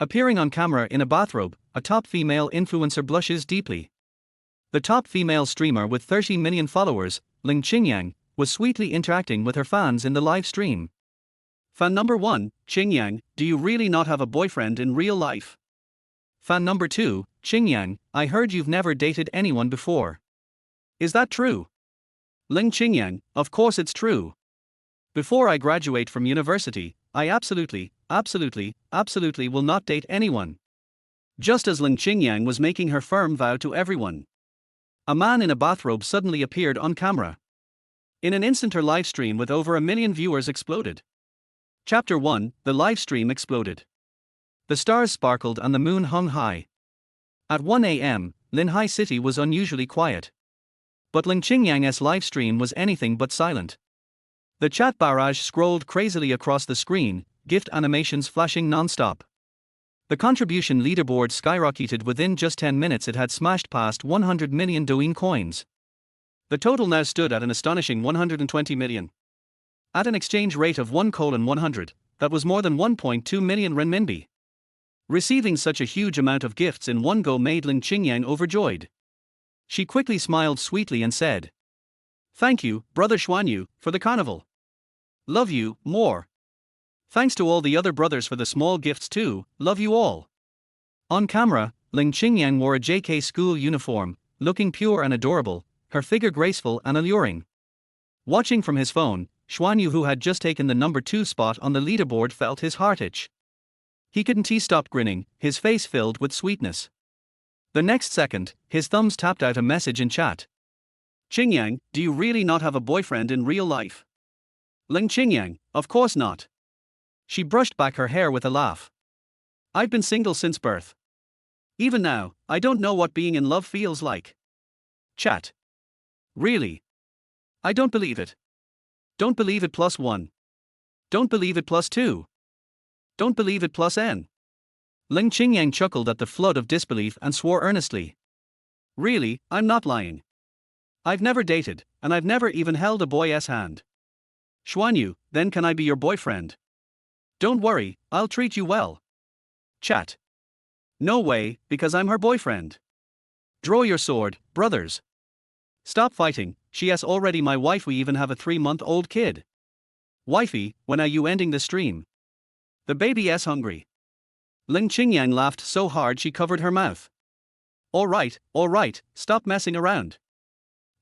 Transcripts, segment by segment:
Appearing on camera in a bathrobe, a top female influencer blushes deeply. The top female streamer with 30 million followers, Leng Qingyan, was sweetly interacting with her fans in the live stream. Fan number 1, Qingyan, do you really not have a boyfriend in real life? Fan number 2, Qingyan, I heard you've never dated anyone before. Is that true? Leng Qingyan, of course it's true. Before I graduate from university, I absolutely will not date anyone. Just as Leng Qingyan was making her firm vow to everyone, a man in a bathrobe suddenly appeared on camera. In an instant her livestream with over 1 million viewers exploded. Chapter 1, the livestream exploded. The stars sparkled and the moon hung high. At 1 a.m., Linhai City was unusually quiet. But Leng Qingyang's livestream was anything but silent. The chat barrage scrolled crazily across the screen, gift animations flashing non-stop. The contribution leaderboard skyrocketed. Within just 10 minutes it had smashed past 100 million Douyin coins. The total now stood at an astonishing 120 million. At an exchange rate of 1:100, that was more than 1.2 million renminbi. Receiving such a huge amount of gifts in one go made Leng Qingyan overjoyed. She quickly smiled sweetly and said, "Thank you, brother Xuanyu, for the carnival. Love you, more. Thanks to all the other brothers for the small gifts too, love you all." On camera, Leng Qingyan wore a JK school uniform, looking pure and adorable, her figure graceful and alluring. Watching from his phone, Xuanyu, who had just taken the number 2 spot on the leaderboard, felt his heart itch. He couldn't stop grinning, his face filled with sweetness. The next second, his thumbs tapped out a message in chat. "Qingyan, do you really not have a boyfriend in real life?" Leng Qingyan, of course not. She brushed back her hair with a laugh. "I've been single since birth. Even now, I don't know what being in love feels like." Chat. Really? I don't believe it. Don't believe it +1. Don't believe it +2. Don't believe it +n. Leng Qingyang chuckled at the flood of disbelief and swore earnestly. "Really, I'm not lying. I've never dated, and I've never even held a boy's hand." "Xuanyu, then can I be your boyfriend?" "Don't worry, I'll treat you well." Chat. "No way, because I'm her boyfriend." "Draw your sword, brothers. Stop fighting, she's already my wife, we even have a 3-month-old kid." "Wifey, when are you ending the stream? The baby's hungry." Leng Qingyan laughed so hard she covered her mouth. All right, stop messing around.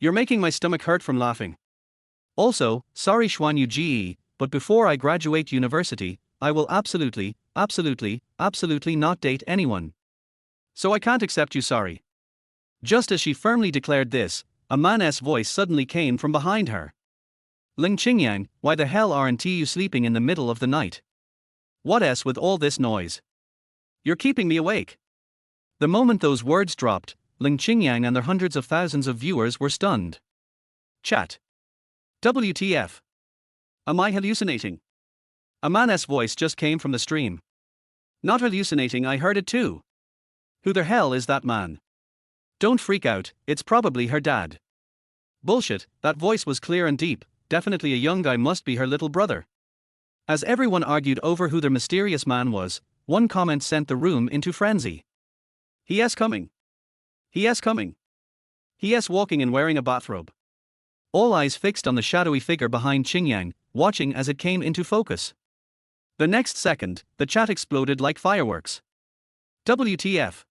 You're making my stomach hurt from laughing. Also, sorry Xuanyu Ge, but before I graduate university, I will absolutely not date anyone. So I can't accept you, sorry." Just as she firmly declared this, a man's voice suddenly came from behind her. "Leng Qingyang, why the hell aren't you sleeping in the middle of the night? What's with all this noise? You're keeping me awake." The moment those words dropped, Leng Qingyang and their hundreds of thousands of viewers were stunned. Chat. WTF? Am I hallucinating? A man's voice just came from the stream. Not hallucinating, I heard it too. Who the hell is that man? Don't freak out, it's probably her dad. Bullshit, that voice was clear and deep, definitely a young guy, must be her little brother. As everyone argued over who their mysterious man was, one comment sent the room into frenzy. "He is coming. He is coming. He is walking and wearing a bathrobe." All eyes fixed on the shadowy figure behind Qingyang, watching as it came into focus. The next second, the chat exploded like fireworks. WTF?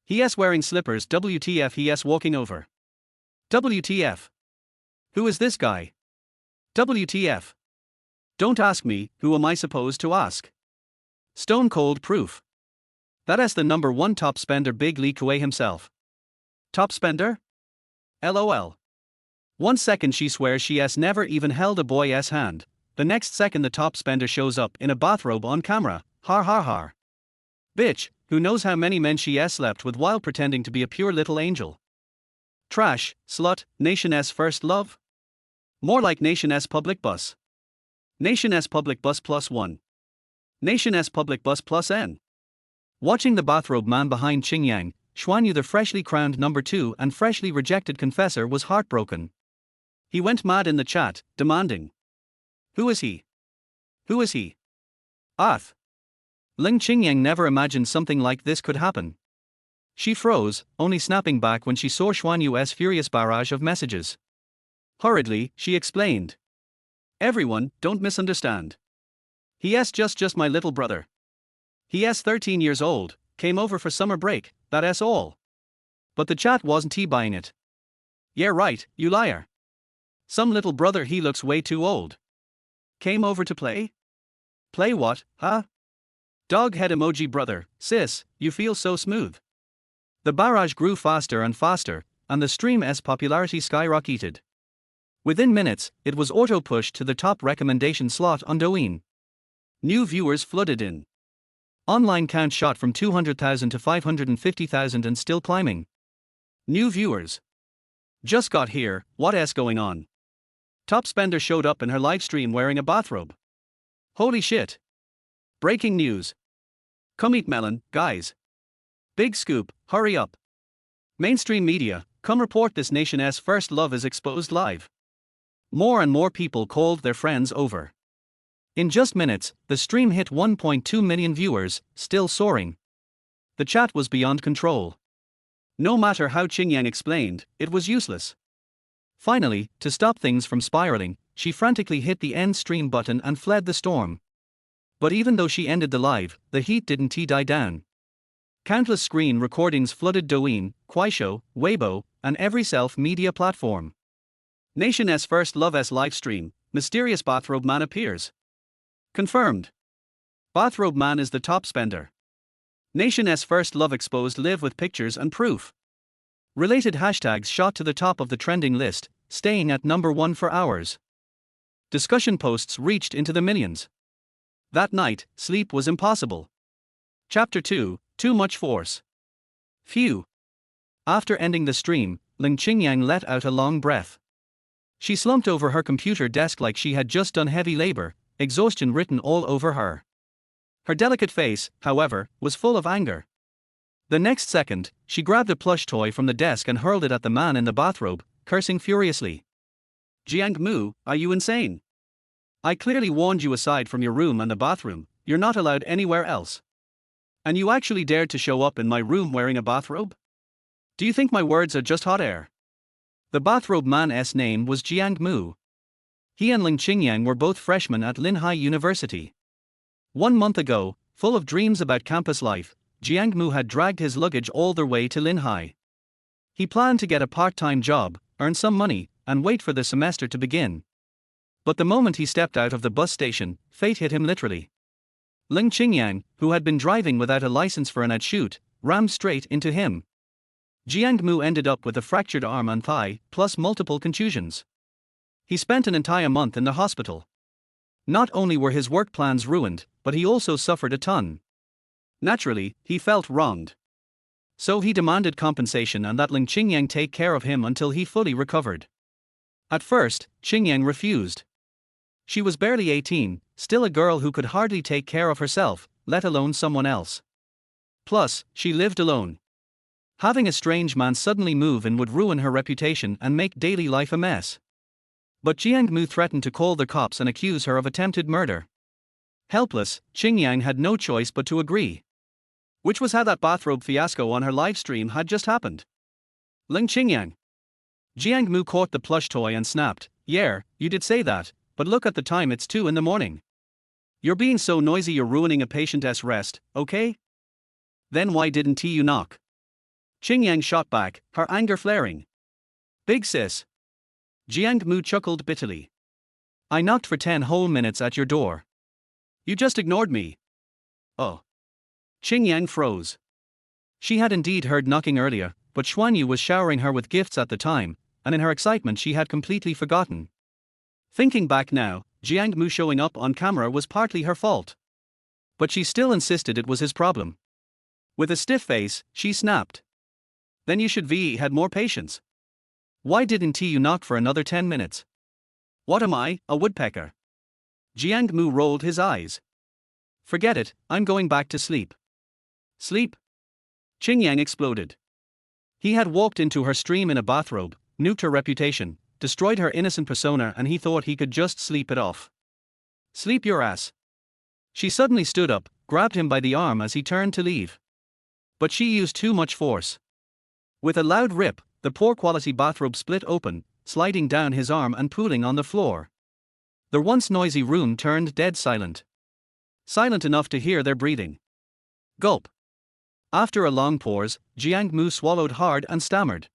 He is wearing slippers. WTF? He is walking over. WTF? Who is this guy? WTF? Don't ask me, who am I supposed to ask? Stone cold proof. That is the number 1 top spender, Big Li Kuei himself. Top spender? LOL. 1 second she swears she has never even held a boy's hand, the next second the top spender shows up in a bathrobe on camera, har har har. Bitch, who knows how many men she has slept with while pretending to be a pure little angel. Trash, slut, nation's first love? More like nation's public bus. Nation's public bus +1. Nation's public bus +n. Watching the bathrobe man behind Qingyang, Xuanyu, the freshly crowned number 2 and freshly rejected confessor, was heartbroken. He went mad in the chat, demanding, "Who is he? Who is he? Ath. Leng Qingyan never imagined something like this could happen. She froze, only snapping back when she saw Xuan Yu's furious barrage of messages. Hurriedly, she explained. Everyone, don't misunderstand. He's just my little brother. He's 13 years old, came over for summer break, that's all. But the chat wasn't he buying it. Yeah right, you liar. Some little brother he looks way too old. Came over to play? Play what, huh? Dog head emoji brother, sis, you feel so smooth. The barrage grew faster and faster, and the stream's popularity skyrocketed. Within minutes, it was auto-pushed to the top recommendation slot on Douyin. New viewers flooded in. Online count shot from 200,000 to 550,000 and still climbing. New viewers. Just got here, what's going on? Top spender showed up in her livestream wearing a bathrobe. Holy shit. Breaking news. Come eat melon, guys. Big scoop, hurry up. Mainstream media, come report this nation's first love is exposed live. More and more people called their friends over. In just minutes, the stream hit 1.2 million viewers, still soaring. The chat was beyond control. No matter how Qingyan explained, it was useless. Finally, to stop things from spiraling, she frantically hit the end stream button and fled the storm. But even though she ended the live, the heat didn't die down. Countless screen recordings flooded Douyin, Kuaishou, Weibo, and every self-media platform. Nation's first love's livestream, mysterious bathrobe man appears. Confirmed. Bathrobe man is the top spender. Nation's first love exposed live with pictures and proof. Related hashtags shot to the top of the trending list, staying at number 1 for hours. Discussion posts reached into the millions. That night, sleep was impossible. Chapter 2, Too Much Force. Phew. After ending the stream, Leng Qingyan let out a long breath. She slumped over her computer desk like she had just done heavy labor, exhaustion written all over her. Her delicate face, however, was full of anger. The next second, she grabbed a plush toy from the desk and hurled it at the man in the bathrobe, cursing furiously. Jiang Mu, are you insane? I clearly warned you aside from your room and the bathroom, you're not allowed anywhere else. And you actually dared to show up in my room wearing a bathrobe? Do you think my words are just hot air? The bathrobe man's name was Jiang Mu. He and Leng Qingyan were both freshmen at Linhai University. 1 month ago, full of dreams about campus life, Jiang Mu had dragged his luggage all the way to Linhai. He planned to get a part-time job, earn some money, and wait for the semester to begin. But the moment he stepped out of the bus station, fate hit him literally. Leng Qingyan, who had been driving without a license for an ad shoot, rammed straight into him. Jiang Mu ended up with a fractured arm and thigh, plus multiple contusions. He spent an entire month in the hospital. Not only were his work plans ruined, but he also suffered a ton. Naturally, he felt wronged. So he demanded compensation and that Leng Qingyan take care of him until he fully recovered. At first, Qingyan refused. She was barely 18, still a girl who could hardly take care of herself, let alone someone else. Plus, she lived alone. Having a strange man suddenly move in would ruin her reputation and make daily life a mess. But Jiang Mu threatened to call the cops and accuse her of attempted murder. Helpless, Qingyan had no choice but to agree. Which was how that bathrobe fiasco on her livestream had just happened. Leng Qingyan. Jiang Mu caught the plush toy and snapped, "Yeah, you did say that, but look at the time, it's 2 in the morning. You're being so noisy you're ruining a patient's rest, okay? Then why didn't you knock?" Qingyan shot back, her anger flaring. "Big sis." Jiang Mu chuckled bitterly. "I knocked for 10 whole minutes at your door. You just ignored me." "Oh." Qingyan froze. She had indeed heard knocking earlier, but Xuanyu was showering her with gifts at the time, and in her excitement she had completely forgotten. Thinking back now, Jiang Mu showing up on camera was partly her fault. But she still insisted it was his problem. With a stiff face, she snapped. "Then you should had more patience. Why didn't you knock for another 10 minutes? What am I, a woodpecker?" Jiang Mu rolled his eyes. "Forget it, I'm going back to sleep." "Sleep?" Qingyan exploded. He had walked into her stream in a bathrobe, nuked her reputation, destroyed her innocent persona, and he thought he could just sleep it off. "Sleep your ass." She suddenly stood up, grabbed him by the arm as he turned to leave. But she used too much force. With a loud rip, the poor quality bathrobe split open, sliding down his arm and pooling on the floor. The once noisy room turned dead silent. Silent enough to hear their breathing. Gulp. After a long pause, Jiang Mu swallowed hard and stammered.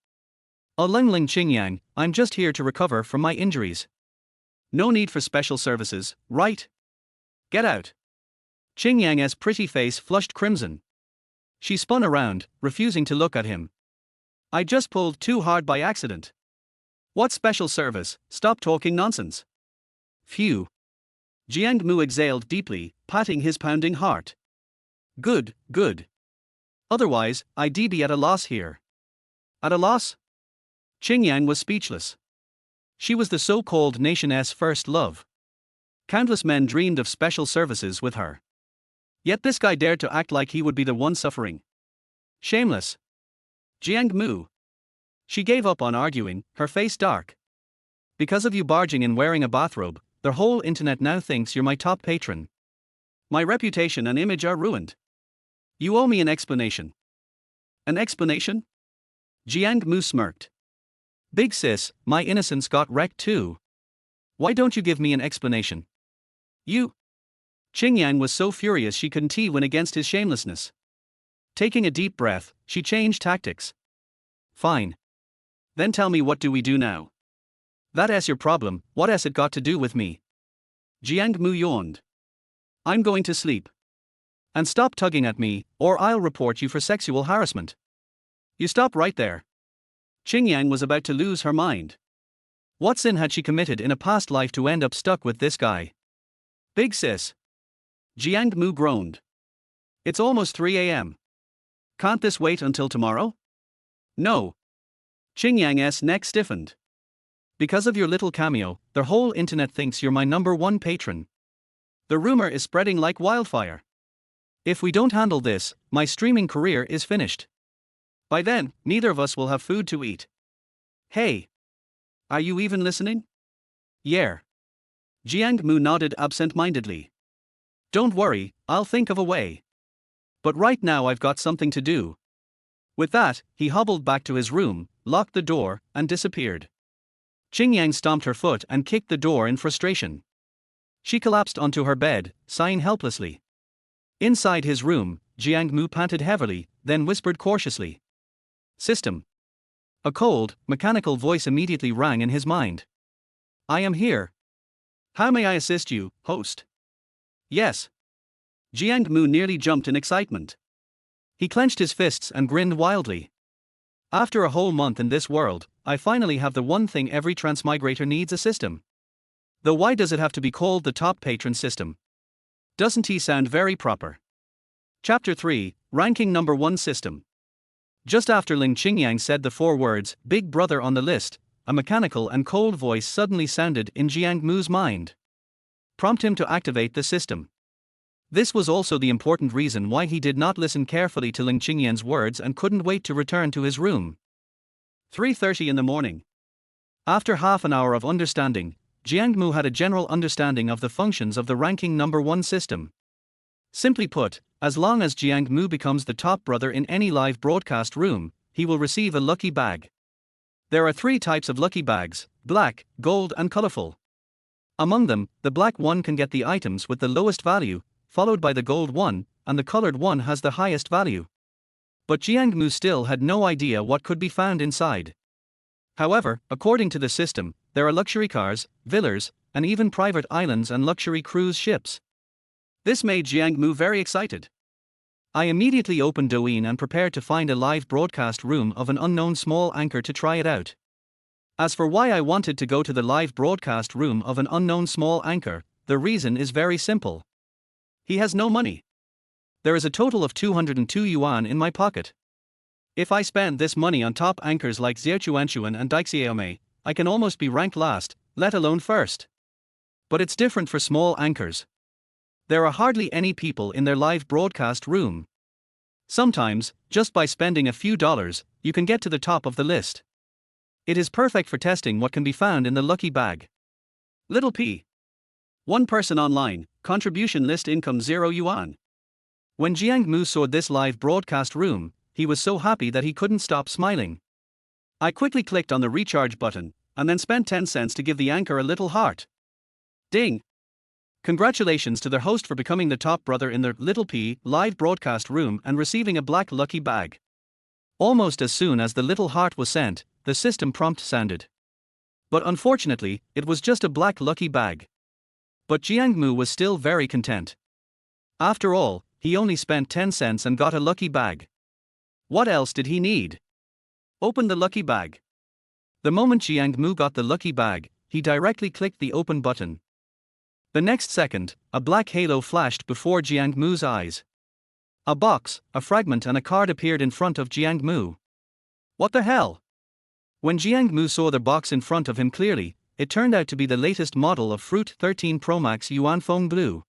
"Oh, Leng Qingyan, I'm just here to recover from my injuries. No need for special services, right? Get out." Qingyang's pretty face flushed crimson. She spun around, refusing to look at him. "I just pulled too hard by accident." "What special service? Stop talking nonsense." "Phew." Jiang Mu exhaled deeply, patting his pounding heart. "Good, good. Otherwise, I'd be at a loss here." "At a loss?" Qingyang was speechless. She was the so-called nation's first love. Countless men dreamed of special services with her. Yet this guy dared to act like he would be the one suffering. Shameless. Jiang Mu. She gave up on arguing, her face dark. "Because of you barging in wearing a bathrobe, the whole internet now thinks you're my top patron. My reputation and image are ruined. You owe me an explanation." "An explanation?" Jiang Mu smirked. "Big sis, my innocence got wrecked too. Why don't you give me an explanation?" "You." Qingyang was so furious she couldn't win against his shamelessness. Taking a deep breath, she changed tactics. "Fine. Then tell me, what do we do now?" "That's your problem, what has it got to do with me?" Jiang Mu yawned. "I'm going to sleep. And stop tugging at me, or I'll report you for sexual harassment." "You stop right there." Qingyang was about to lose her mind. What sin had she committed in a past life to end up stuck with this guy? "Big sis." Jiang Mu groaned. "It's almost 3 a.m. Can't this wait until tomorrow?" "No." Qingyang's neck stiffened. "Because of your little cameo, the whole internet thinks you're my #1 patron. The rumor is spreading like wildfire. If we don't handle this, my streaming career is finished. By then, neither of us will have food to eat." "Hey! Are you even listening?" "Yeah." Jiang Mu nodded absent-mindedly. "Don't worry, I'll think of a way. But right now I've got something to do." With that, he hobbled back to his room, locked the door, and disappeared. Qingyang stomped her foot and kicked the door in frustration. She collapsed onto her bed, sighing helplessly. Inside his room, Jiang Mu panted heavily, then whispered cautiously. "System." A cold, mechanical voice immediately rang in his mind. "I am here. How may I assist you, host?" "Yes." Jiang Mu nearly jumped in excitement. He clenched his fists and grinned wildly. "After a whole month in this world, I finally have the one thing every transmigrator needs: a system. Though why does it have to be called the top patron system? Doesn't he sound very proper?" Chapter 3, Ranking #1 System. Just after Leng Qingyan said the 4 words, "Big Brother" on the list, a mechanical and cold voice suddenly sounded in Jiang Mu's mind. Prompt him to activate the system. This was also the important reason why he did not listen carefully to Leng Qingyan's words and couldn't wait to return to his room. 3:30 in the morning. After half an hour of understanding, Jiang Mu had a general understanding of the functions of the ranking #1 system. Simply put, as long as Jiang Mu becomes the top brother in any live broadcast room, he will receive a lucky bag. There are 3 types of lucky bags: black, gold, and colorful. Among them, the black one can get the items with the lowest value, followed by the gold one, and the colored one has the highest value. But Jiang Mu still had no idea what could be found inside. However, according to the system, there are luxury cars, villas, and even private islands and luxury cruise ships. This made Jiang Mu very excited. I immediately opened Douyin and prepared to find a live broadcast room of an unknown small anchor to try it out. As for why I wanted to go to the live broadcast room of an unknown small anchor, the reason is very simple. He has no money. There is a total of 202 yuan in my pocket. If I spend this money on top anchors like Zhechuanshuan and Daixiaomei, I can almost be ranked last, let alone first. But it's different for small anchors. There are hardly any people in their live broadcast room. Sometimes, just by spending a few dollars, you can get to the top of the list. It is perfect for testing what can be found in the lucky bag. Little P. 1 person online, contribution list income 0 yuan. When Jiang Mu saw this live broadcast room, he was so happy that he couldn't stop smiling. I quickly clicked on the recharge button, and then spent 10 cents to give the anchor a little heart. Ding! Congratulations to their host for becoming the top brother in their Little P live broadcast room and receiving a black lucky bag. Almost as soon as the little heart was sent, the system prompt sounded. But unfortunately, it was just a black lucky bag. But Jiang Mu was still very content. After all, he only spent 10 cents and got a lucky bag. What else did he need? Open the lucky bag. The moment Jiang Mu got the lucky bag, he directly clicked the open button. The next second, a black halo flashed before Jiang Mu's eyes. A box, a fragment and a card appeared in front of Jiang Mu. What the hell? When Jiang Mu saw the box in front of him clearly, it turned out to be the latest model of Fruit 13 Pro Max Yuan Phone Blue.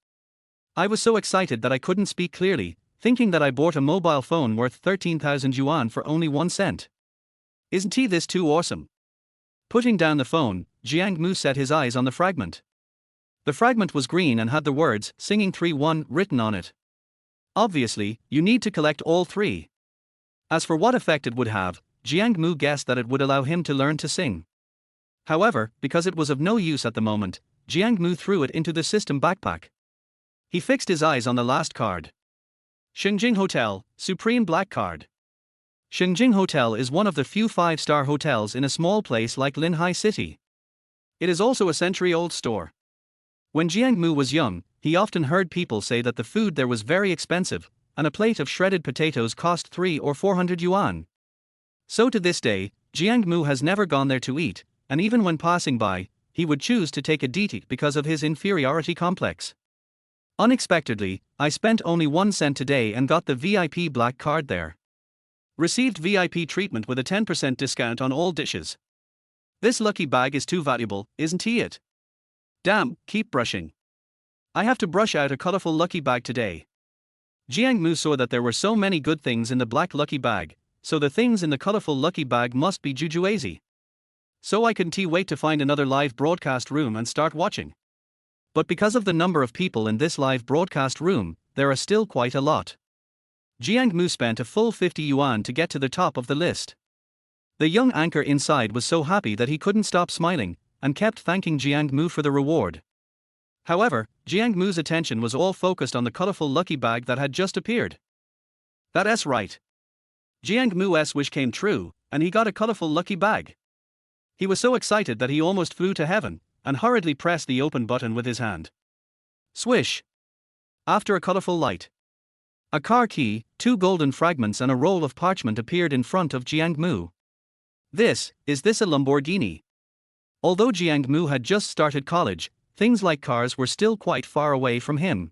I was so excited that I couldn't speak clearly, thinking that I bought a mobile phone worth 13,000 yuan for only 1 cent. Isn't this too awesome? Putting down the phone, Jiang Mu set his eyes on the fragment. The fragment was green and had the words Singing 3-1 written on it. Obviously, you need to collect all 3. As for what effect it would have, Jiang Mu guessed that it would allow him to learn to sing. However, because it was of no use at the moment, Jiang Mu threw it into the system backpack. He fixed his eyes on the last card. Shengjing Hotel, Supreme Black Card. Shengjing Hotel is one of the few 5-star hotels in a small place like Linhai City. It is also a century-old store. When Jiang Mu was young, he often heard people say that the food there was very expensive, and a plate of shredded potatoes cost 300 or 400 yuan. So to this day, Jiang Mu has never gone there to eat, and even when passing by, he would choose to take a DT because of his inferiority complex. Unexpectedly, I spent only 1 cent today and got the VIP black card there. Received VIP treatment with a 10% discount on all dishes. This lucky bag is too valuable, isn't it? Damn, keep brushing. I have to brush out a colorful lucky bag today. Jiang Mu saw that there were so many good things in the black lucky bag, so the things in the colorful lucky bag must be jujuazy. So I couldn't wait to find another live broadcast room and start watching. But because of the number of people in this live broadcast room, there are still quite a lot. Jiang Mu spent a full 50 yuan to get to the top of the list. The young anchor inside was so happy that he couldn't stop smiling, and kept thanking Jiang Mu for the reward. However, Jiang Mu's attention was all focused on the colorful lucky bag that had just appeared. That's right. Jiang Mu's wish came true, and he got a colorful lucky bag. He was so excited that he almost flew to heaven, and hurriedly pressed the open button with his hand. Swish! After a colorful light, a car key, 2 golden fragments and a roll of parchment appeared in front of Jiang Mu. Is this a Lamborghini? Although Jiang Mu had just started college, things like cars were still quite far away from him.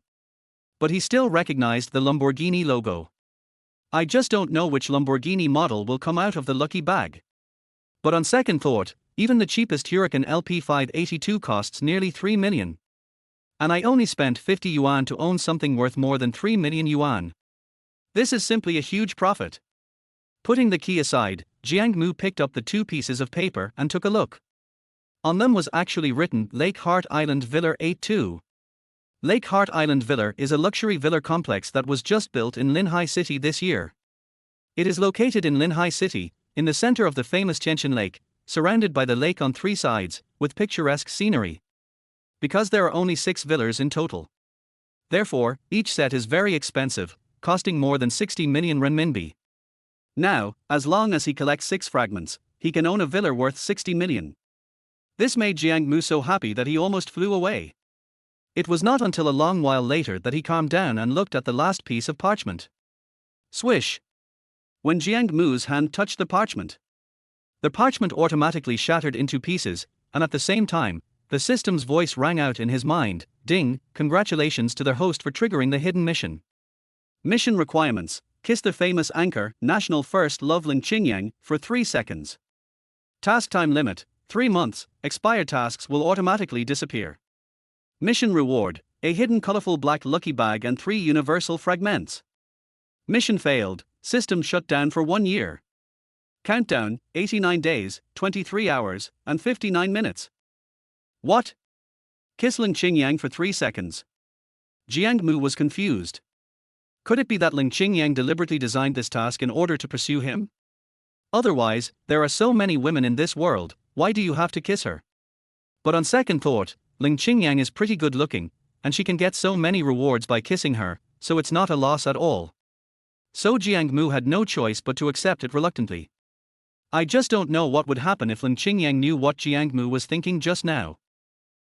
But he still recognized the Lamborghini logo. I just don't know which Lamborghini model will come out of the lucky bag. But on second thought, even the cheapest Huracan LP582 costs nearly 3 million. And I only spent 50 yuan to own something worth more than 3 million yuan. This is simply a huge profit. Putting the key aside, Jiang Mu picked up the 2 pieces of paper and took a look. On them was actually written Lake Heart Island Villa 82. Lake Heart Island Villa is a luxury villa complex that was just built in Linhai City this year. It is located in Linhai City, in the center of the famous Qianqian Lake, surrounded by the lake on 3 sides, with picturesque scenery. Because there are only 6 villas in total. Therefore, each set is very expensive, costing more than 60 million renminbi. Now, as long as he collects 6 fragments, he can own a villa worth 60 million. This made Jiang Mu so happy that he almost flew away. It was not until a long while later that he calmed down and looked at the last piece of parchment. Swish! When Jiang Mu's hand touched the parchment automatically shattered into pieces, and at the same time, the system's voice rang out in his mind, Ding, congratulations to their host for triggering the hidden mission. Mission requirements: kiss the famous anchor, national first love Leng Qingyan, for 3 seconds. Task time limit, 3 months, expired tasks will automatically disappear. Mission reward, a hidden colorful black lucky bag and 3 universal fragments. Mission failed, system shut down for 1 year. Countdown, 89 days, 23 hours, and 59 minutes. What? Kiss Leng Qingyan for 3 seconds. Jiang Mu was confused. Could it be that Leng Qingyan deliberately designed this task in order to pursue him? Otherwise, there are so many women in this world, why do you have to kiss her? But on second thought, Leng Qingyan is pretty good looking, and she can get so many rewards by kissing her, so it's not a loss at all. So Jiang Mu had no choice but to accept it reluctantly. I just don't know what would happen if Leng Qingyan knew what Jiang Mu was thinking just now.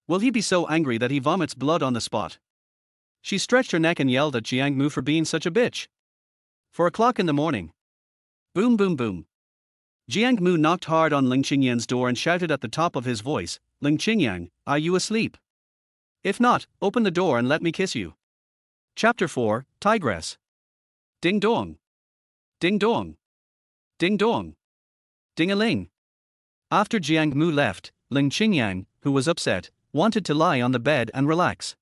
Will he be so angry that he vomits blood on the spot? She stretched her neck and yelled at Jiang Mu for being such a bitch. 4 o'clock in the morning. Boom boom boom. Jiang Mu knocked hard on Leng Qingyan's door and shouted at the top of his voice, Leng Qingyan, are you asleep? If not, open the door and let me kiss you. Chapter 4, Tigress. Ding dong. Ding dong. Ding dong. Ding-a-ling. After Jiang Mu left, Leng Qingyan, who was upset, wanted to lie on the bed and relax.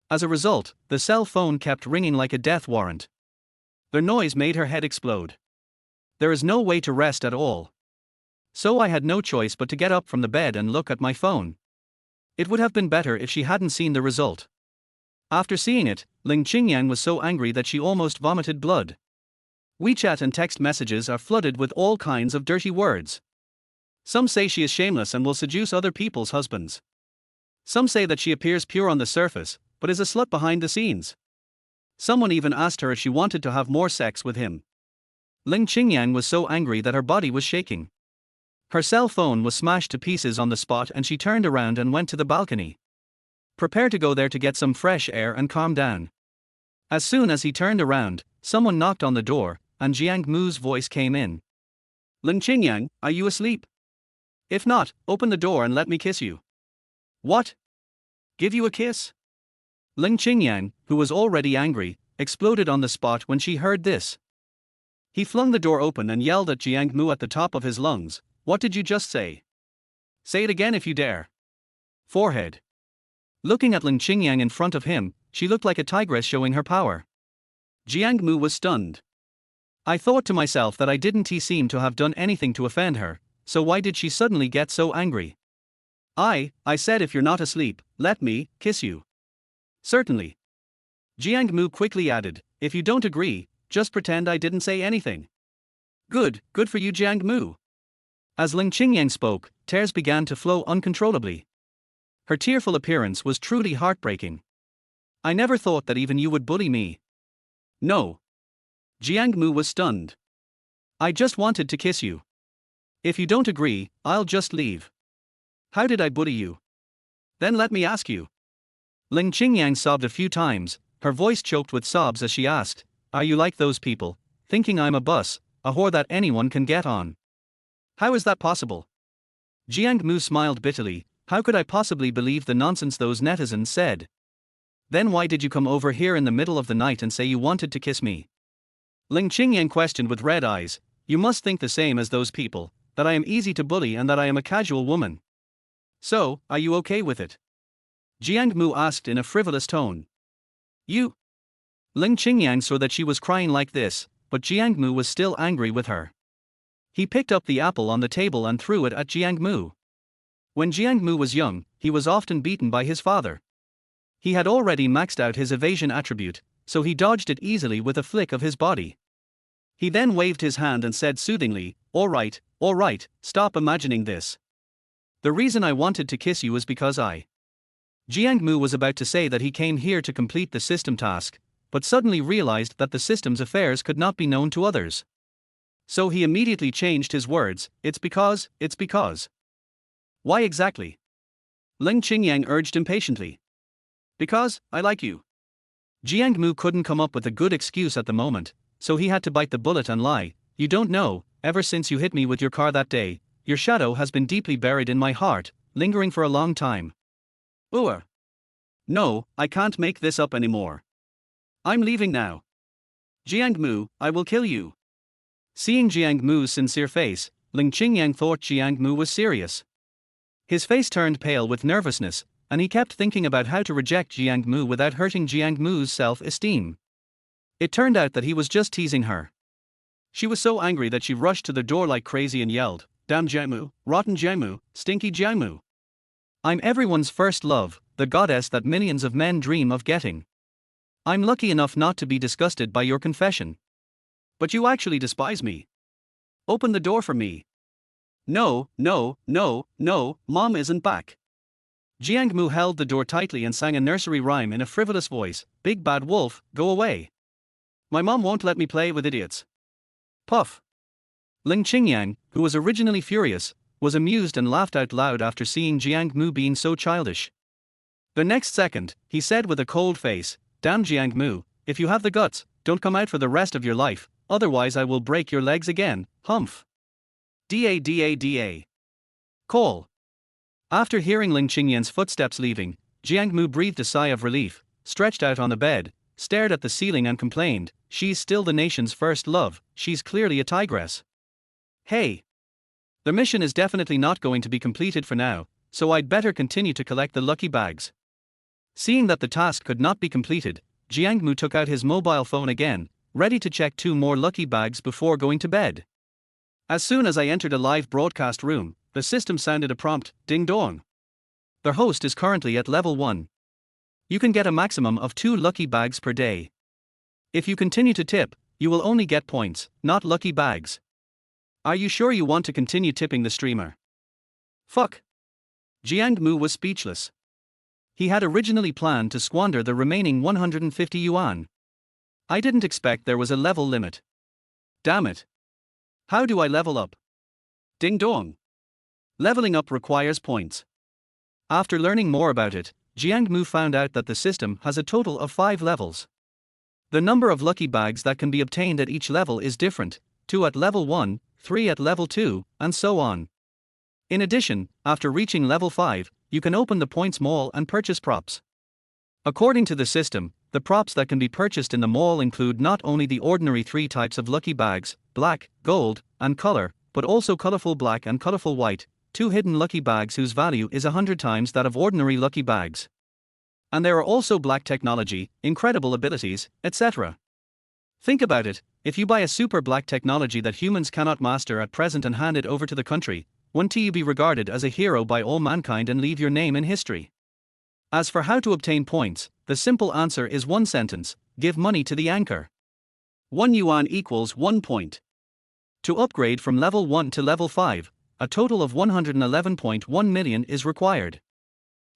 As a result, the cell phone kept ringing like a death warrant. The noise made her head explode. There is no way to rest at all. So I had no choice but to get up from the bed and look at my phone. It would have been better if she hadn't seen the result. After seeing it, Leng Qingyan was so angry that she almost vomited blood. WeChat and text messages are flooded with all kinds of dirty words. Some say she is shameless and will seduce other people's husbands. Some say that she appears pure on the surface, but is a slut behind the scenes. Someone even asked her if she wanted to have more sex with him. Leng Qingyan was so angry that her body was shaking. Her cell phone was smashed to pieces on the spot and she turned around and went to the balcony. Prepare to go there to get some fresh air and calm down. As soon as he turned around, someone knocked on the door, and Jiang Mu's voice came in. Leng Qingyan, are you asleep? If not, open the door and let me kiss you. What? Give you a kiss? Leng Qingyan, who was already angry, exploded on the spot when she heard this. He flung the door open and yelled at Jiang Mu at the top of his lungs, what did you just say? Say it again if you dare. Forehead. Looking at Leng Qingyan in front of him, she looked like a tigress showing her power. Jiang Mu was stunned. I thought to myself that I didn't seem to have done anything to offend her, so why did she suddenly get so angry? I said if you're not asleep, let me kiss you. Certainly. Jiang Mu quickly added, if you don't agree, just pretend I didn't say anything. Good for you Jiang Mu. As Leng Qingyan spoke, tears began to flow uncontrollably. Her tearful appearance was truly heartbreaking. I never thought that even you would bully me. No. Jiang Mu was stunned. I just wanted to kiss you. If you don't agree, I'll just leave. How did I bully you? Then let me ask you. Leng Qingyan sobbed a few times, her voice choked with sobs as she asked, are you like those people, thinking I'm a bus, a whore that anyone can get on? How is that possible? Jiang Mu smiled bitterly, how could I possibly believe the nonsense those netizens said? Then why did you come over here in the middle of the night and say you wanted to kiss me? Leng Qingyan questioned with red eyes, you must think the same as those people, that I am easy to bully and that I am a casual woman. So, are you okay with it? Jiang Mu asked in a frivolous tone. You? Leng Qingyan saw that she was crying like this, but Jiang Mu was still angry with her. He picked up the apple on the table and threw it at Jiang Mu. When Jiang Mu was young, he was often beaten by his father. He had already maxed out his evasion attribute, so he dodged it easily with a flick of his body. He then waved his hand and said soothingly, all right, stop imagining this. The reason I wanted to kiss you is because Jiang Mu was about to say that he came here to complete the system task, but suddenly realized that the system's affairs could not be known to others. So he immediately changed his words, it's because. Why exactly? Leng Qingyan urged impatiently. Because, I like you. Jiang Mu couldn't come up with a good excuse at the moment, so he had to bite the bullet and lie, you don't know, ever since you hit me with your car that day, your shadow has been deeply buried in my heart, lingering for a long time. No, I can't make this up anymore. I'm leaving now. Jiang Mu, I will kill you. Seeing Jiang Mu's sincere face, Leng Qingyan thought Jiang Mu was serious. His face turned pale with nervousness, and he kept thinking about how to reject Jiang Mu without hurting Jiang Mu's self-esteem. It turned out that he was just teasing her. She was so angry that she rushed to the door like crazy and yelled, damn Jiang Mu, rotten Jiang Mu, stinky Jiang Mu. I'm everyone's first love, the goddess that millions of men dream of getting. I'm lucky enough not to be disgusted by your confession. But you actually despise me. Open the door for me. No, no, no, no, Mom isn't back. Jiang Mu held the door tightly and sang a nursery rhyme in a frivolous voice. Big bad wolf, go away. My mom won't let me play with idiots. Puff. Leng Qingyan, who was originally furious, was amused and laughed out loud after seeing Jiang Mu being so childish. The next second, he said with a cold face, Damn Jiang Mu, if you have the guts, don't come out for the rest of your life, otherwise I will break your legs again, humph. Da. Call. After hearing Leng Qingyan's footsteps leaving, Jiang Mu breathed a sigh of relief, stretched out on the bed, stared at the ceiling and complained, She's still the nation's first love, she's clearly a tigress. Hey. The mission is definitely not going to be completed for now, so I'd better continue to collect the lucky bags. Seeing that the task could not be completed, Jiang Mu took out his mobile phone again, ready to check 2 more lucky bags before going to bed. As soon as I entered a live broadcast room, the system sounded a prompt, ding dong. The host is currently at level 1. You can get a maximum of 2 lucky bags per day. If you continue to tip, you will only get points, not lucky bags. Are you sure you want to continue tipping the streamer? Fuck. Jiang Mu was speechless. He had originally planned to squander the remaining 150 yuan. I didn't expect there was a level limit. Damn it. How do I level up? Ding dong. Leveling up requires points. After learning more about it, Jiang Mu found out that the system has a total of 5 levels. The number of lucky bags that can be obtained at each level is different, 2 at level 1, 3 at level 2, and so on. In addition, after reaching level 5, you can open the points mall and purchase props. According to the system, the props that can be purchased in the mall include not only the ordinary 3 types of lucky bags, black, gold, and color, but also colorful black and colorful white, 2 hidden lucky bags whose value is 100 times that of ordinary lucky bags. And there are also black technology, incredible abilities, etc. Think about it, if you buy a super black technology that humans cannot master at present and hand it over to the country, wouldn't you be regarded as a hero by all mankind and leave your name in history? As for how to obtain points, the simple answer is 1 sentence, give money to the anchor. 1 yuan equals 1 point. To upgrade from level 1 to level 5, a total of 111.1 million is required.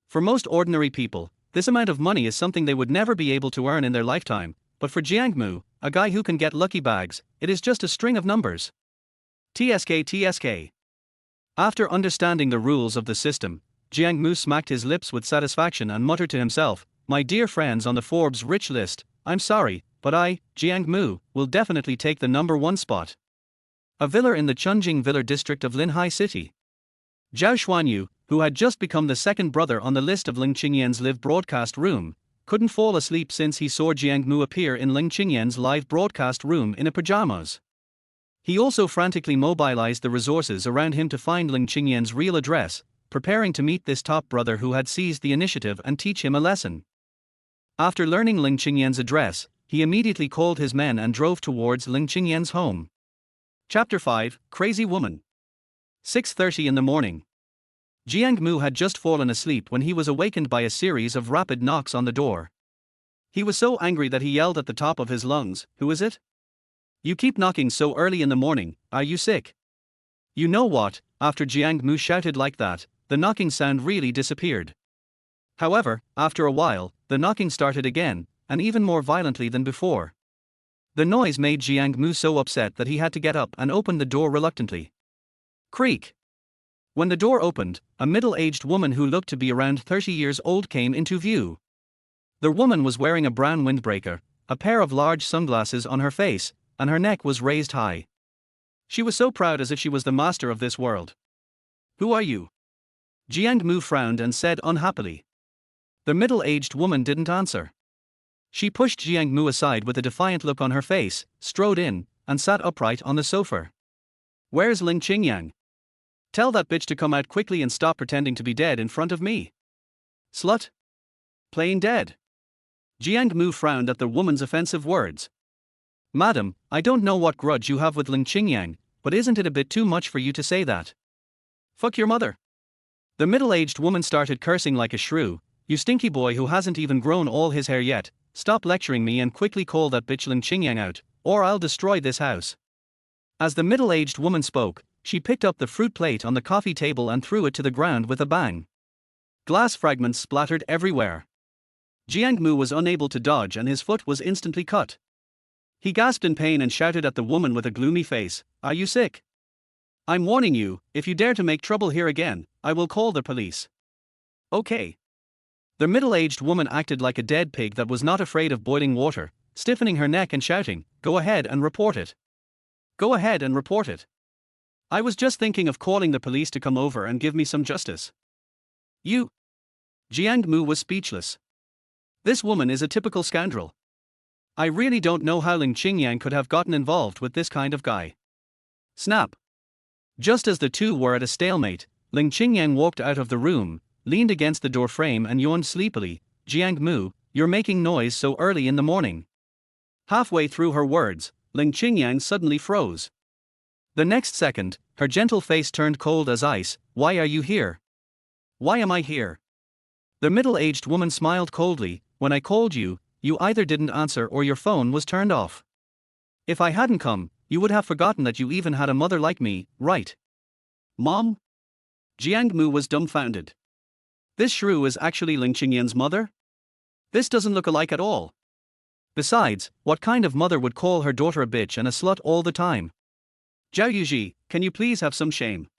For most ordinary people, this amount of money is something they would never be able to earn in their lifetime, but for Jiang Mu, a guy who can get lucky bags, it is just a string of numbers. TSK. After understanding the rules of the system, Jiang Mu smacked his lips with satisfaction and muttered to himself, My dear friends on the Forbes rich list, I'm sorry, but I, Jiang Mu, will definitely take the number 1 spot. A villa in the Chunjing Villa district of Linhai City. Zhao Xuanyu, who had just become the second brother on the list of Leng Qingyan's live broadcast room, couldn't fall asleep since he saw Jiang Mu appear in Leng Qingyan's live broadcast room in a pajamas. He also frantically mobilized the resources around him to find Leng Qingyan's real address, preparing to meet this top brother who had seized the initiative and teach him a lesson. After learning Leng Qingyan's address, he immediately called his men and drove towards Leng Qingyan's home. Chapter 5, Crazy Woman. 6:30 in the morning. Jiang Mu had just fallen asleep when he was awakened by a series of rapid knocks on the door. He was so angry that he yelled at the top of his lungs, Who is it? You keep knocking so early in the morning, are you sick? You know what, after Jiang Mu shouted like that, the knocking sound really disappeared. However, after a while, the knocking started again, and even more violently than before. The noise made Jiang Mu so upset that he had to get up and open the door reluctantly. Creak. When the door opened, a middle-aged woman who looked to be around 30 years old came into view. The woman was wearing a brown windbreaker, a pair of large sunglasses on her face, and her neck was raised high. She was so proud as if she was the master of this world. Who are you? Jiang Mu frowned and said unhappily. The middle-aged woman didn't answer. She pushed Jiang Mu aside with a defiant look on her face, strode in, and sat upright on the sofa. Where's Leng Qingyan? Tell that bitch to come out quickly and stop pretending to be dead in front of me. Slut. Plain dead. Jiang Mu frowned at the woman's offensive words. Madam, I don't know what grudge you have with Leng Qingyan, but isn't it a bit too much for you to say that? Fuck your mother. The middle-aged woman started cursing like a shrew. You stinky boy who hasn't even grown all his hair yet, stop lecturing me and quickly call that bitch Leng Qingyan out, or I'll destroy this house. As the middle-aged woman spoke, she picked up the fruit plate on the coffee table and threw it to the ground with a bang. Glass fragments splattered everywhere. Jiang Mu was unable to dodge and his foot was instantly cut. He gasped in pain and shouted at the woman with a gloomy face, "Are you sick? I'm warning you, if you dare to make trouble here again, I will call the police." Okay. The middle-aged woman acted like a dead pig that was not afraid of boiling water, stiffening her neck and shouting, "Go ahead and report it. Go ahead and report it. I was just thinking of calling the police to come over and give me some justice." You. Jiang Mu was speechless. This woman is a typical scoundrel. I really don't know how Leng Qingyan could have gotten involved with this kind of guy. Snap. Just as the two were at a stalemate, Leng Qingyan walked out of the room, leaned against the door frame and yawned sleepily. "Jiang Mu, you're making noise so early in the morning." Halfway through her words, Leng Qingyan suddenly froze. The next second, her gentle face turned cold as ice. "Why are you here? Why am I here?" The middle-aged woman smiled coldly. "When I called you, you either didn't answer or your phone was turned off. If I hadn't come, you would have forgotten that you even had a mother like me, right?" "Mom?" Jiang Mu was dumbfounded. This shrew is actually Leng Qingyan's mother? This doesn't look alike at all. Besides, what kind of mother would call her daughter a bitch and a slut all the time? "Zhao Yuji, can you please have some shame?"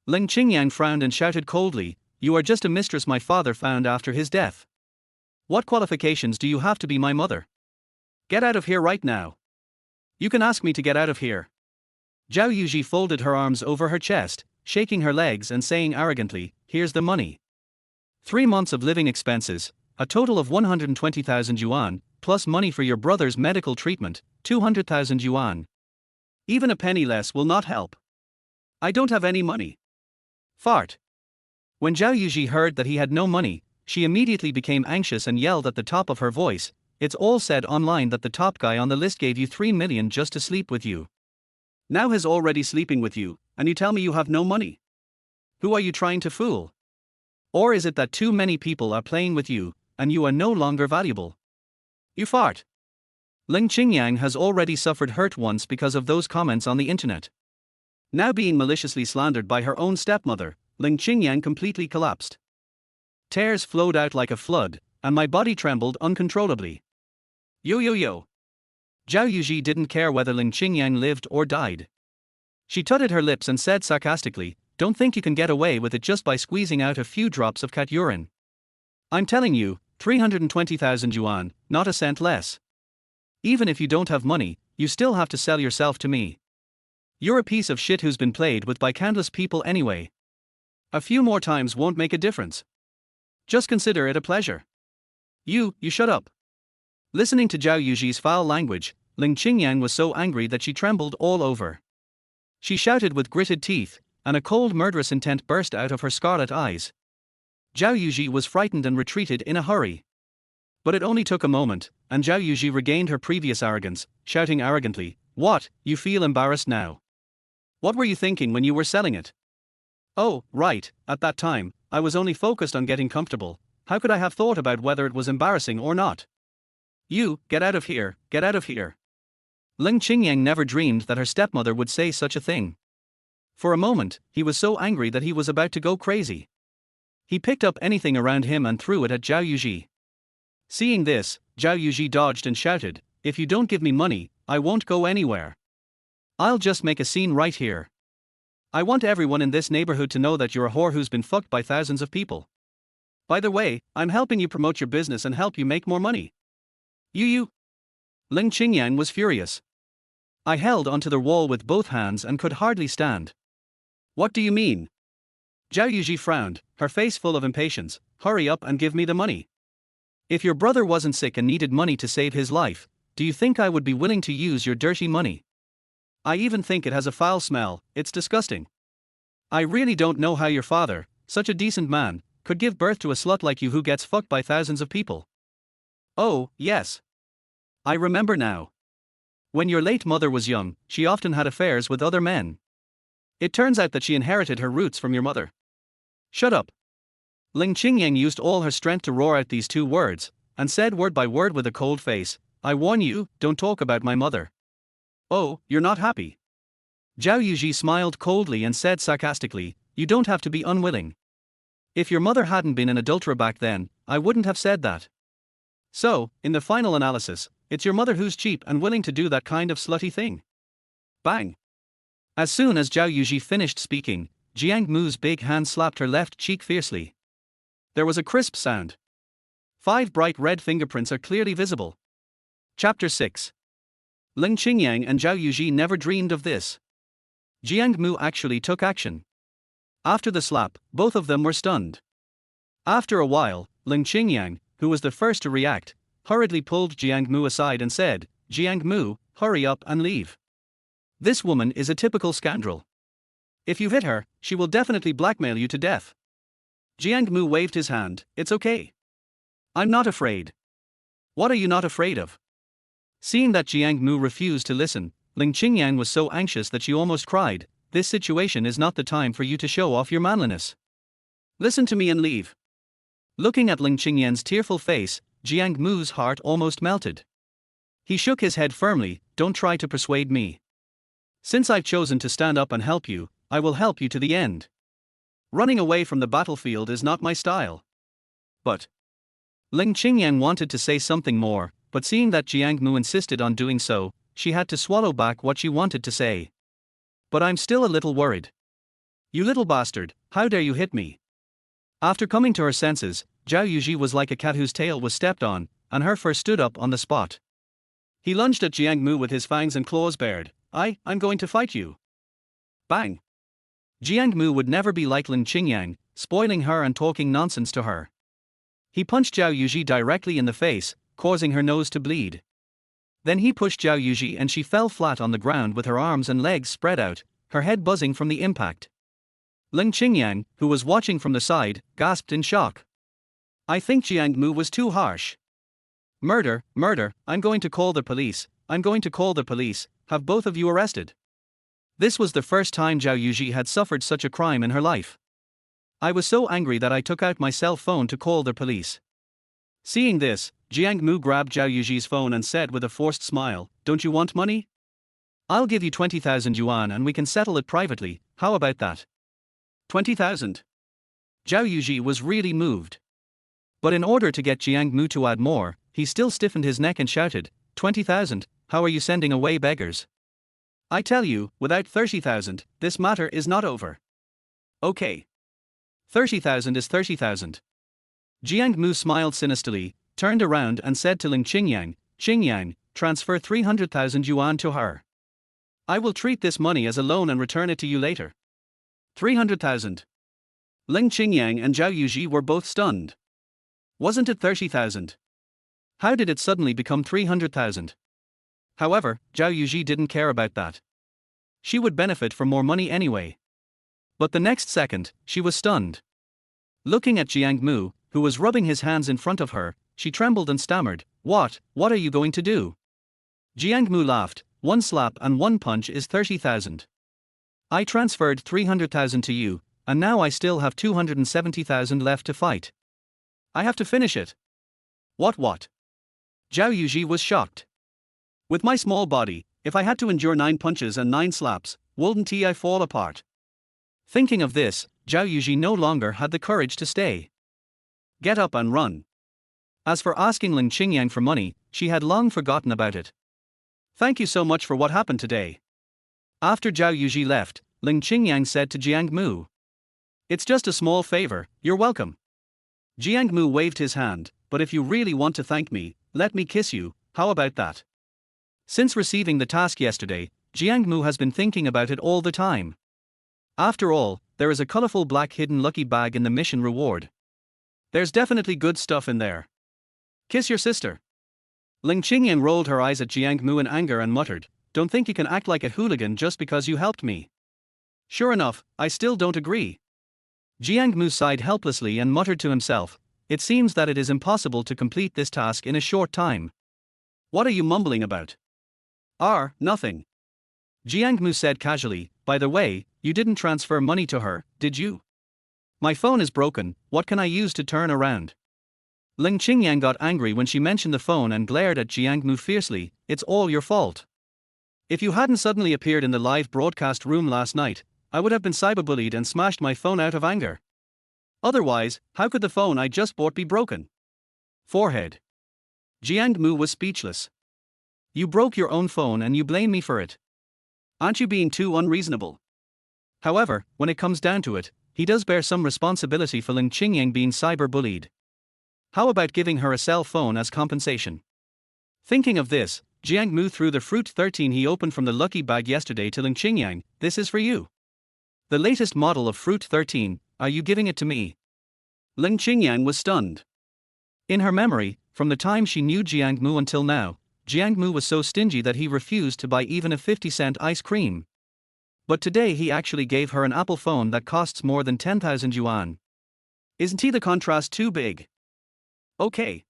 Leng Qingyan frowned and shouted coldly, "You are just a mistress my father found after his death. What qualifications do you have to be my mother? Get out of here right now. You can ask me to get out of here." Zhao Yuji folded her arms over her chest, shaking her legs and saying arrogantly, "Here's the money. 3 months of living expenses, a total of 120,000 yuan, plus money for your brother's medical treatment, 200,000 yuan. Even a penny less will not help. I don't have any money." Fart. When Zhao Yuji heard that he had no money, she immediately became anxious and yelled at the top of her voice, "It's all said online that the top guy on the list gave you 3 million just to sleep with you. Now he's already sleeping with you, and you tell me you have no money? Who are you trying to fool? Or is it that too many people are playing with you, and you are no longer valuable? You fart." Leng Qingyan has already suffered hurt once because of those comments on the internet. Now being maliciously slandered by her own stepmother, Leng Qingyan completely collapsed. Tears flowed out like a flood, and my body trembled uncontrollably. Yo yo yo. Zhao Yuji didn't care whether Leng Qingyan lived or died. She tutted her lips and said sarcastically, "Don't think you can get away with it just by squeezing out a few drops of cat urine. I'm telling you, 320,000 yuan, not a cent less. Even if you don't have money, you still have to sell yourself to me. You're a piece of shit who's been played with by countless people anyway. A few more times won't make a difference. Just consider it a pleasure. You shut up." Listening to Zhao Yuji's foul language, Leng Qingyan was so angry that she trembled all over. She shouted with gritted teeth, and a cold murderous intent burst out of her scarlet eyes. Zhao Yuji was frightened and retreated in a hurry. But it only took a moment, and Zhao Yuji regained her previous arrogance, shouting arrogantly, "What, you feel embarrassed now? What were you thinking when you were selling it?" "Oh, right, at that time, I was only focused on getting comfortable. How could I have thought about whether it was embarrassing or not? You, get out of here, get out of here." Leng Qingyan never dreamed that her stepmother would say such a thing. For a moment, he was so angry that he was about to go crazy. He picked up anything around him and threw it at Zhao Yuji. Seeing this, Zhao Yuji dodged and shouted, "If you don't give me money, I won't go anywhere. I'll just make a scene right here. I want everyone in this neighborhood to know that you're a whore who's been fucked by thousands of people. By the way, I'm helping you promote your business and help you make more money. You. Leng Qingyan was furious. I held onto the wall with both hands and could hardly stand. "What do you mean?" Zhao Yuji frowned, her face full of impatience. "Hurry up and give me the money. If your brother wasn't sick and needed money to save his life, do you think I would be willing to use your dirty money? I even think it has a foul smell, it's disgusting. I really don't know how your father, such a decent man, could give birth to a slut like you who gets fucked by thousands of people." "Oh, yes. I remember now. When your late mother was young, she often had affairs with other men. It turns out that she inherited her roots from your mother." "Shut up." Leng Qingyan used all her strength to roar out these two words, and said word by word with a cold face, "I warn you, don't talk about my mother." Oh, you're not happy? Zhao Yuji smiled coldly and said sarcastically, "You don't have to be unwilling. If your mother hadn't been an adulterer back then, I wouldn't have said that. So, in the final analysis, it's your mother who's cheap and willing to do that kind of slutty thing." Bang! As soon as Zhao Yuji finished speaking, Jiang Mu's big hand slapped her left cheek fiercely. There was a crisp sound. 5 bright red fingerprints are clearly visible. Chapter 6. Leng Qingyan and Zhao Yuji never dreamed of this. Jiang Mu actually took action. After the slap, both of them were stunned. After a while, Leng Qingyan, who was the first to react, hurriedly pulled Jiang Mu aside and said, "Jiang Mu, hurry up and leave. This woman is a typical scoundrel. If you hit her, she will definitely blackmail you to death." Jiang Mu waved his hand, "It's okay. I'm not afraid." "What are you not afraid of?" Seeing that Jiang Mu refused to listen, Leng Qingyan was so anxious that she almost cried. "This situation is not the time for you to show off your manliness. Listen to me and leave." Looking at Leng Qingyan's tearful face, Jiang Mu's heart almost melted. He shook his head firmly, "Don't try to persuade me. Since I've chosen to stand up and help you, I will help you to the end. Running away from the battlefield is not my style." "But..." Leng Qingyan wanted to say something more, but seeing that Jiang Mu insisted on doing so, she had to swallow back what she wanted to say. "But I'm still a little worried. You little bastard, how dare you hit me?" After coming to her senses, Zhao Yuji was like a cat whose tail was stepped on, and her fur stood up on the spot. He lunged at Jiang Mu with his fangs and claws bared. I'm going to fight you." Bang! Jiang Mu would never be like Leng Qingyan, spoiling her and talking nonsense to her. He punched Zhao Yuji directly in the face, causing her nose to bleed. Then he pushed Zhao Yuji and she fell flat on the ground with her arms and legs spread out, her head buzzing from the impact. Leng Qingyan, who was watching from the side, gasped in shock. "I think Jiang Mu was too harsh. Murder, murder, I'm going to call the police, I'm going to call the police, have both of you arrested." This was the first time Zhao Yuji had suffered such a crime in her life. "I was so angry that I took out my cell phone to call the police." Seeing this, Jiang Mu grabbed Zhao Yuji's phone and said with a forced smile, "Don't you want money? I'll give you 20,000 yuan and we can settle it privately, how about that?" 20,000. Zhao Yuji was really moved. But in order to get Jiang Mu to add more, he still stiffened his neck and shouted, 20,000, how are you sending away beggars? I tell you, without 30,000, this matter is not over. Okay. 30,000 is 30,000. Jiang Mu smiled sinisterly, turned around and said to Leng Qingyan, "Qingyan, transfer 300,000 yuan to her. I will treat this money as a loan and return it to you later." 300,000. Leng Qingyan and Zhao Yuji were both stunned. Wasn't it 30,000? How did it suddenly become 300,000? However, Zhao Yuji didn't care about that. She would benefit from more money anyway. But the next second, she was stunned. Looking at Jiang Mu, who was rubbing his hands in front of her, she trembled and stammered, What are you going to do?" Jiang Mu laughed, "One slap and one punch is 30,000. I transferred 300,000 to you, and now I still have 270,000 left to fight. I have to finish it." What? Zhao Yuji was shocked. "With my small body, if I had to endure 9 punches and 9 slaps, wouldn't I fall apart?" Thinking of this, Zhao Yuji no longer had the courage to stay. "Get up and run." As for asking Leng Qingyan for money, she had long forgotten about it. "Thank you so much for what happened today." After Zhao Yuji left, Leng Qingyan said to Jiang Mu, "It's just a small favor, you're welcome." Jiang Mu waved his hand, "But if you really want to thank me, let me kiss you, how about that?" Since receiving the task yesterday, Jiang Mu has been thinking about it all the time. After all, there is a colorful black hidden lucky bag in the mission reward. There's definitely good stuff in there. Kiss your sister. Leng Qingyan rolled her eyes at Jiang Mu in anger and muttered, "Don't think you can act like a hooligan just because you helped me." Sure enough, I still don't agree. Jiang Mu sighed helplessly and muttered to himself, "It seems that it is impossible to complete this task in a short time." What are you mumbling about? Nothing. Jiang Mu said casually, "By the way, you didn't transfer money to her, did you?" My phone is broken, what can I use to turn around? Leng Qingyan got angry when she mentioned the phone and glared at Jiang Mu fiercely. It's all your fault. If you hadn't suddenly appeared in the live broadcast room last night, I would have been cyberbullied and smashed my phone out of anger. Otherwise, how could the phone I just bought be broken? Forehead. Jiang Mu was speechless. You broke your own phone and you blame me for it. Aren't you being too unreasonable? However, when it comes down to it, he does bear some responsibility for Leng Qingyan being cyberbullied. How about giving her a cell phone as compensation? Thinking of this, Jiang Mu threw the Fruit 13 he opened from the lucky bag yesterday to Leng Qingyan. This is for you. The latest model of Fruit 13, are you giving it to me? Leng Qingyan was stunned. In her memory, from the time she knew Jiang Mu until now, Jiang Mu was so stingy that he refused to buy even a 50-cent ice cream. But today he actually gave her an Apple phone that costs more than 10,000 yuan. Isn't the contrast too big? Okay.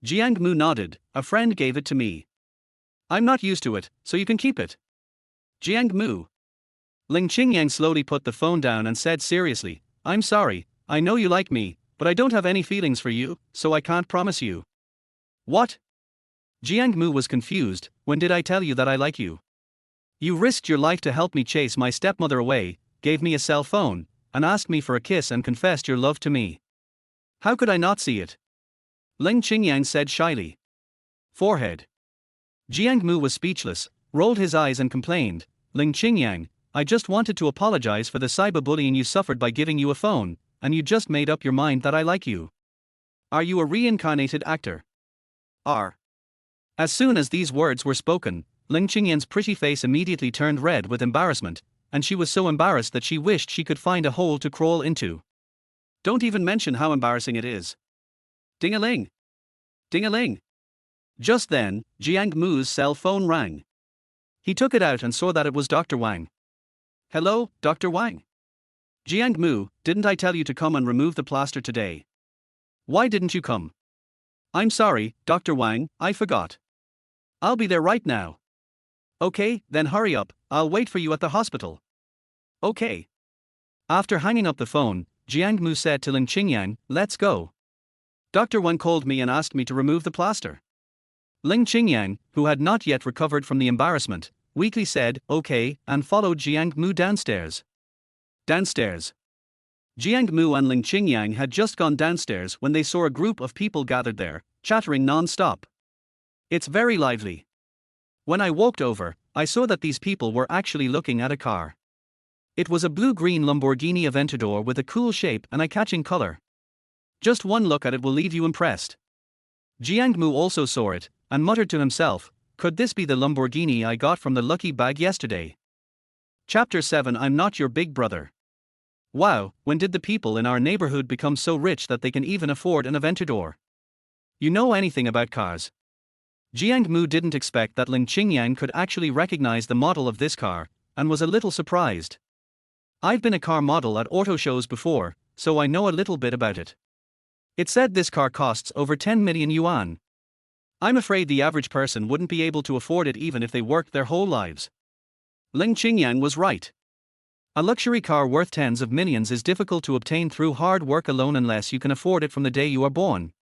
Jiang Mu nodded. A friend gave it to me. I'm not used to it, so you can keep it. Jiang Mu. Leng Qingyan slowly put the phone down and said seriously, I'm sorry, I know you like me, but I don't have any feelings for you, so I can't promise you. What? Jiang Mu was confused. When did I tell you that I like you? You risked your life to help me chase my stepmother away, gave me a cell phone, and asked me for a kiss and confessed your love to me. How could I not see it? Leng Qingyan said shyly. Forehead. Jiang Mu was speechless, rolled his eyes and complained, Leng Qingyan, I just wanted to apologize for the cyberbullying you suffered by giving you a phone, and you just made up your mind that I like you. Are you a reincarnated actor? As soon as these words were spoken, Leng Qingyan's pretty face immediately turned red with embarrassment, and she was so embarrassed that she wished she could find a hole to crawl into. Don't even mention how embarrassing it is. Ding-a-ling. Ding-a-ling. Just then, Jiang Mu's cell phone rang. He took it out and saw that it was Dr. Wang. Hello, Dr. Wang. Jiang Mu, didn't I tell you to come and remove the plaster today? Why didn't you come? I'm sorry, Dr. Wang, I forgot. I'll be there right now. Okay, then hurry up, I'll wait for you at the hospital. Okay. After hanging up the phone, Jiang Mu said to Leng Qingyan, let's go. Dr. Wang called me and asked me to remove the plaster. Leng Qingyan, who had not yet recovered from the embarrassment, weakly said, okay, and followed Jiang Mu downstairs. Downstairs. Jiang Mu and Leng Qingyan had just gone downstairs when they saw a group of people gathered there, chattering non-stop. It's very lively. When I walked over, I saw that these people were actually looking at a car. It was a blue-green Lamborghini Aventador with a cool shape and eye-catching color. Just one look at it will leave you impressed. Jiang Mu also saw it, and muttered to himself, could this be the Lamborghini I got from the lucky bag yesterday? Chapter 7 I'm not your big brother. Wow, when did the people in our neighborhood become so rich that they can even afford an Aventador? You know anything about cars? Jiang Mu didn't expect that Leng Qingyan could actually recognize the model of this car, and was a little surprised. I've been a car model at auto shows before, so I know a little bit about it. It said this car costs over 10 million yuan. I'm afraid the average person wouldn't be able to afford it even if they worked their whole lives. Leng Qingyan was right. A luxury car worth tens of millions is difficult to obtain through hard work alone unless you can afford it from the day you are born.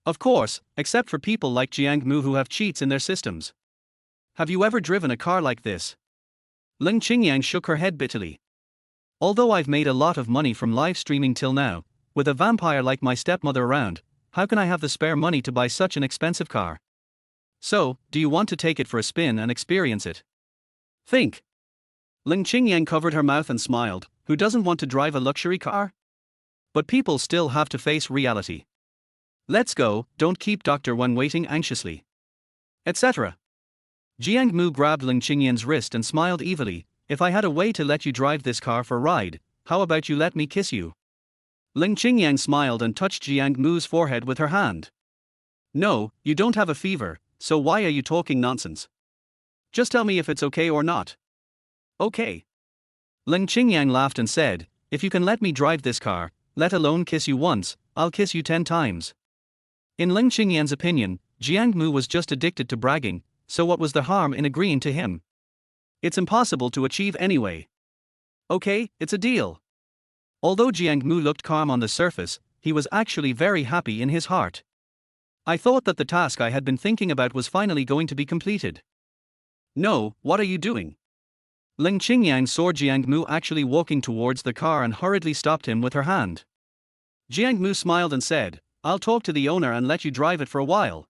Of course, except for people like Jiang Mu who have cheats in their systems. Have you ever driven a car like this? Leng Qingyan shook her head bitterly. Although I've made a lot of money from live streaming till now, with a vampire like my stepmother around, how can I have the spare money to buy such an expensive car? So, do you want to take it for a spin and experience it? Think. Leng Qingyan covered her mouth and smiled. Who doesn't want to drive a luxury car? But people still have to face reality. Let's go, don't keep Dr. Wang waiting anxiously. Etc. Jiang Mu grabbed Leng Qingyan's wrist and smiled evilly. If I had a way to let you drive this car for a ride, how about you let me kiss you? Leng Qingyan smiled and touched Jiang Mu's forehead with her hand. No, you don't have a fever, so why are you talking nonsense? Just tell me if it's okay or not. Okay. Leng Qingyan laughed and said, if you can let me drive this car, let alone kiss you once, I'll kiss you 10 times. In Leng Qingyan's opinion, Jiang Mu was just addicted to bragging, so what was the harm in agreeing to him? It's impossible to achieve anyway. Okay, it's a deal. Although Jiang Mu looked calm on the surface, he was actually very happy in his heart. I thought that the task I had been thinking about was finally going to be completed. No, what are you doing? Leng Qingyan saw Jiang Mu actually walking towards the car and hurriedly stopped him with her hand. Jiang Mu smiled and said, I'll talk to the owner and let you drive it for a while.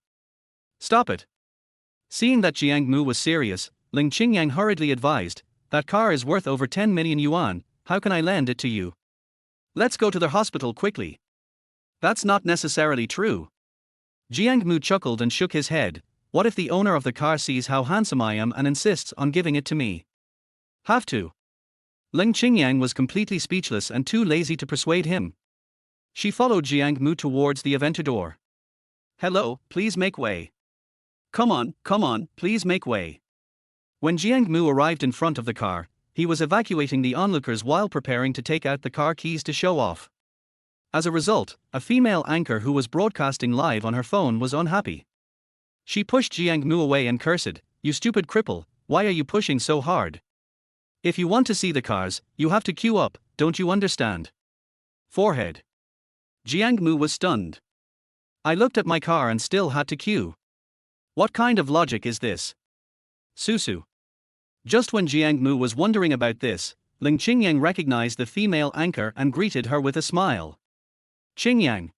Stop it. Seeing that Jiang Mu was serious, Leng Qingyan hurriedly advised, that car is worth over 10 million yuan, how can I lend it to you? Let's go to the hospital quickly. That's not necessarily true. Jiang Mu chuckled and shook his head. What if the owner of the car sees how handsome I am and insists on giving it to me? Have to. Leng Qingyan was completely speechless and too lazy to persuade him. She followed Jiang Mu towards the Aventador. Hello, please make way. Come on, please make way. When Jiang Mu arrived in front of the car, he was evacuating the onlookers while preparing to take out the car keys to show off. As a result, a female anchor who was broadcasting live on her phone was unhappy. She pushed Jiang Mu away and cursed, "You stupid cripple, why are you pushing so hard? If you want to see the cars, you have to queue up, don't you understand?" Forehead. Jiang Mu was stunned. I looked at my car and still had to queue. What kind of logic is this? Susu. Just when Jiang Mu was wondering about this, Leng Qingyan recognized the female anchor and greeted her with a smile. Qingyang.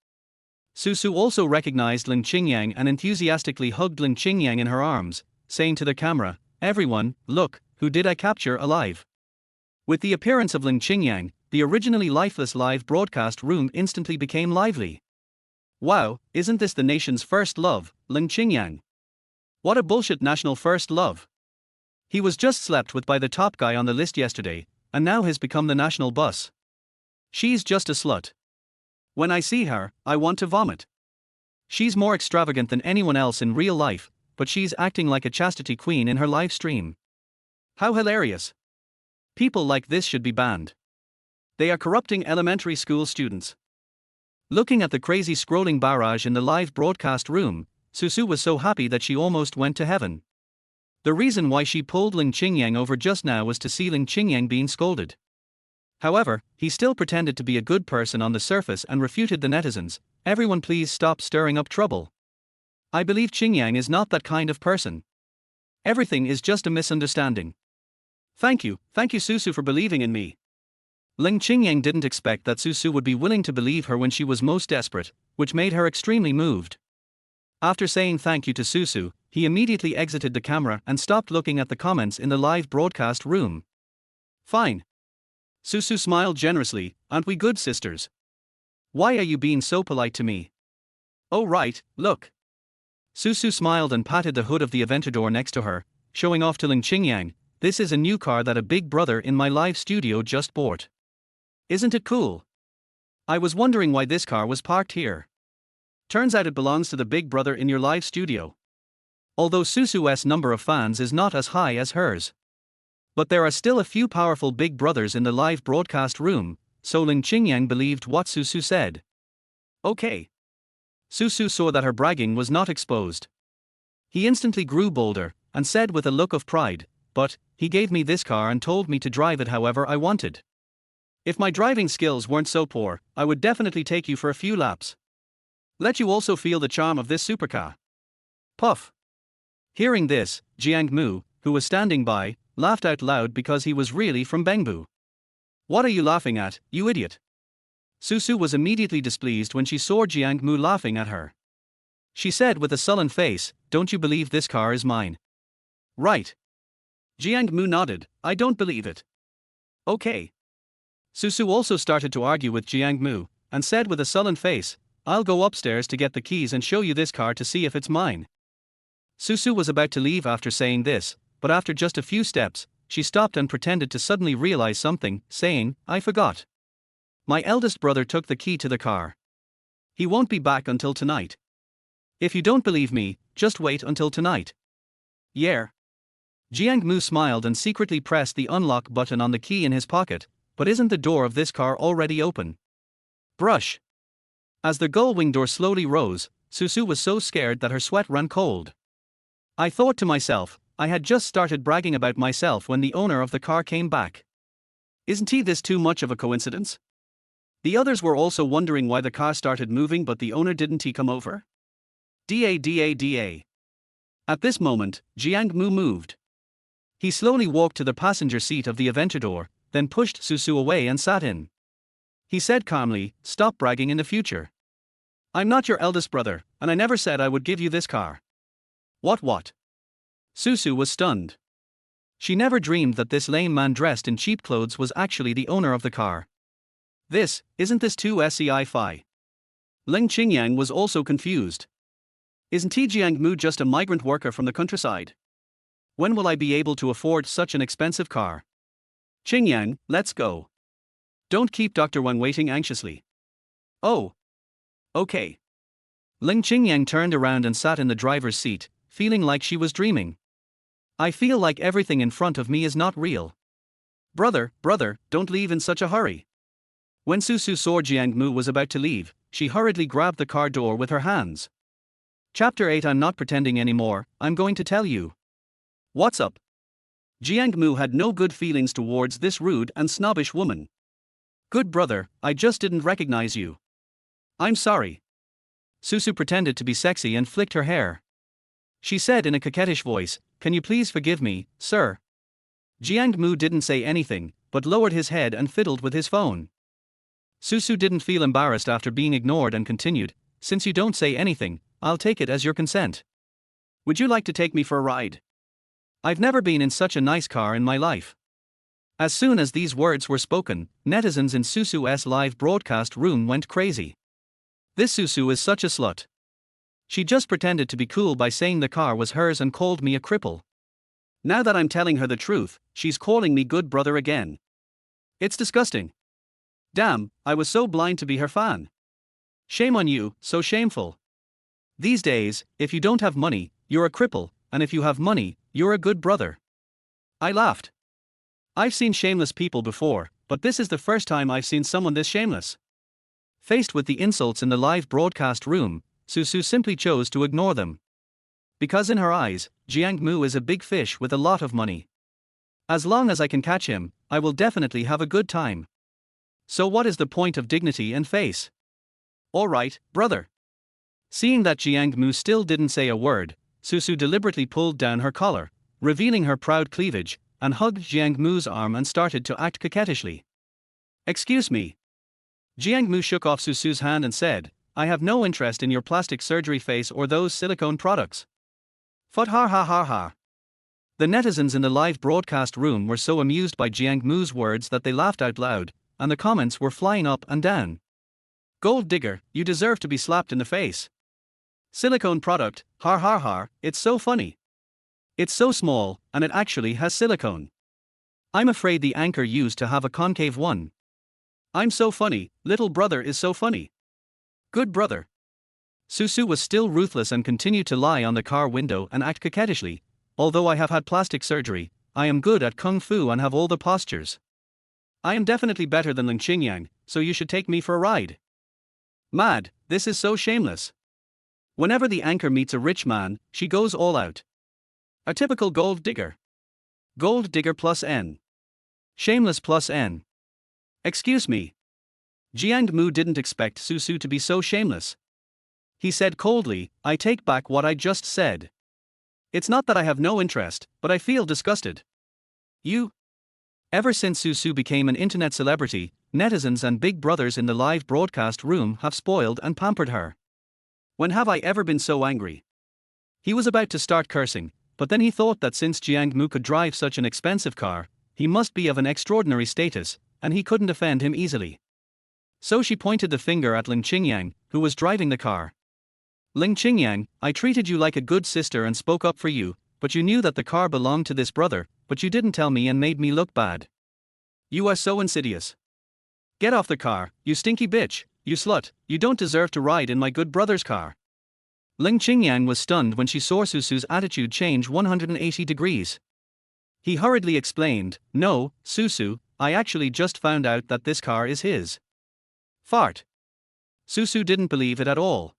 Susu also recognized Leng Qingyan and enthusiastically hugged Leng Qingyan in her arms, saying to the camera, "Everyone, look, who did I capture alive?" With the appearance of Leng Qingyan, the originally lifeless live broadcast room instantly became lively. Wow, isn't this the nation's first love, Leng Qingyan? What a bullshit national first love. He was just slept with by the top guy on the list yesterday, and now has become the national bus. She's just a slut. When I see her, I want to vomit. She's more extravagant than anyone else in real life, but she's acting like a chastity queen in her live stream. How hilarious. People like this should be banned. They are corrupting elementary school students. Looking at the crazy scrolling barrage in the live broadcast room, Susu was so happy that she almost went to heaven. The reason why she pulled Leng Qingyang over just now was to see Leng Qingyang being scolded. However, he still pretended to be a good person on the surface and refuted the netizens, "Everyone please stop stirring up trouble. I believe Qingyang is not that kind of person. Everything is just a misunderstanding." Thank you Susu for believing in me. Leng Qingyang didn't expect that Susu would be willing to believe her when she was most desperate, which made her extremely moved. After saying thank you to Susu, he immediately exited the camera and stopped looking at the comments in the live broadcast room. Fine. Susu smiled generously, "Aren't we good sisters? Why are you being so polite to me? Oh right, look." Susu smiled and patted the hood of the Aventador next to her, showing off to Leng Qingyang, "This is a new car that a big brother in my live studio just bought. Isn't it cool? I was wondering why this car was parked here. Turns out it belongs to the big brother in your live studio." Although Susu's number of fans is not as high as hers. But there are still a few powerful big brothers in the live broadcast room, so Leng Qingyang believed what Susu said. Okay. Susu saw that her bragging was not exposed. He instantly grew bolder, and said with a look of pride, "But, he gave me this car and told me to drive it however I wanted. If my driving skills weren't so poor, I would definitely take you for a few laps. Let you also feel the charm of this supercar." Puff. Hearing this, Jiang Mu, who was standing by, laughed out loud because he was really from Bengbu. "What are you laughing at, you idiot?" Susu was immediately displeased when she saw Jiang Mu laughing at her. She said with a sullen face, "Don't you believe this car is mine?" "Right." Jiang Mu nodded, "I don't believe it." "Okay." Susu also started to argue with Jiang Mu, and said with a sullen face, "I'll go upstairs to get the keys and show you this car to see if it's mine." Susu was about to leave after saying this, but after just a few steps, she stopped and pretended to suddenly realize something, saying, "I forgot. My eldest brother took the key to the car. He won't be back until tonight. If you don't believe me, just wait until tonight." "Yeah." Jiang Mu smiled and secretly pressed the unlock button on the key in his pocket, "But isn't the door of this car already open?" Brush. As the gull wing door slowly rose, Susu was so scared that her sweat ran cold. I thought to myself, I had just started bragging about myself when the owner of the car came back. Isn't this too much of a coincidence? The others were also wondering why the car started moving but the owner didn't he come over? Da. At this moment, Jiang Mu moved. He slowly walked to the passenger seat of the Aventador, then pushed Susu away and sat in. He said calmly, "Stop bragging in the future. I'm not your eldest brother, and I never said I would give you this car." What? Susu was stunned. She never dreamed that this lame man dressed in cheap clothes was actually the owner of the car. Isn't this too sci-fi? Leng Qingyan was also confused. Isn't Jiang Mu just a migrant worker from the countryside? When will I be able to afford such an expensive car? Qingyan, let's go. Don't keep Dr. Wang waiting anxiously. Oh. Okay. Leng Qingyan turned around and sat in the driver's seat, feeling like she was dreaming. I feel like everything in front of me is not real. Brother, don't leave in such a hurry. When Susu saw Jiang Mu was about to leave, she hurriedly grabbed the car door with her hands. Chapter 8. I'm not pretending anymore, I'm going to tell you. What's up? Jiang Mu had no good feelings towards this rude and snobbish woman. Good brother, I just didn't recognize you. I'm sorry. Susu pretended to be sexy and flicked her hair. She said in a coquettish voice, "Can you please forgive me, sir?" Jiang Mu didn't say anything, but lowered his head and fiddled with his phone. Susu didn't feel embarrassed after being ignored and continued, "Since you don't say anything, I'll take it as your consent. Would you like to take me for a ride? I've never been in such a nice car in my life." As soon as these words were spoken, netizens in Susu's live broadcast room went crazy. This Susu is such a slut. She just pretended to be cool by saying the car was hers and called me a cripple. Now that I'm telling her the truth, she's calling me good brother again. It's disgusting. Damn, I was so blind to be her fan. Shame on you, so shameful. These days, if you don't have money, you're a cripple, and if you have money, you're a good brother. I laughed. I've seen shameless people before, but this is the first time I've seen someone this shameless. Faced with the insults in the live broadcast room, Susu simply chose to ignore them. Because in her eyes, Jiang Mu is a big fish with a lot of money. As long as I can catch him, I will definitely have a good time. So what is the point of dignity and face? Alright, brother. Seeing that Jiang Mu still didn't say a word, Susu deliberately pulled down her collar, revealing her proud cleavage, and hugged Jiang Mu's arm and started to act coquettishly. Excuse me. Jiang Mu shook off Susu's hand and said, "I have no interest in your plastic surgery face or those silicone products." Fut ha. The netizens in the live broadcast room were so amused by Jiang Mu's words that they laughed out loud, and the comments were flying up and down. Gold digger, you deserve to be slapped in the face. Silicone product, har, it's so funny. It's so small, and it actually has silicone. I'm afraid the anchor used to have a concave one. I'm so funny, little brother is so funny. Good brother. Susu was still ruthless and continued to lie on the car window and act coquettishly. Although I have had plastic surgery, I am good at kung fu and have all the postures. I am definitely better than Leng Qingyan, so you should take me for a ride. Mad, this is so shameless. Whenever the anchor meets a rich man, she goes all out. A typical gold digger. Gold digger plus N. Shameless plus N. Excuse me. Jiang Mu didn't expect Susu to be so shameless. He said coldly, "I take back what I just said. It's not that I have no interest, but I feel disgusted. You?" Ever since Susu became an internet celebrity, netizens and big brothers in the live broadcast room have spoiled and pampered her. When have I ever been so angry? He was about to start cursing, but then he thought that since Jiang Mu could drive such an expensive car, he must be of an extraordinary status, and he couldn't offend him easily. So she pointed the finger at Leng Qingyan, who was driving the car. "Leng Qingyan, I treated you like a good sister and spoke up for you, but you knew that the car belonged to this brother, but you didn't tell me and made me look bad. You are so insidious. Get off the car, you stinky bitch, you slut, you don't deserve to ride in my good brother's car." Leng Qingyan was stunned when she saw Susu's attitude change 180 degrees. He hurriedly explained, "No, Susu, I actually just found out that this car is his." Fart. Susu didn't believe it at all.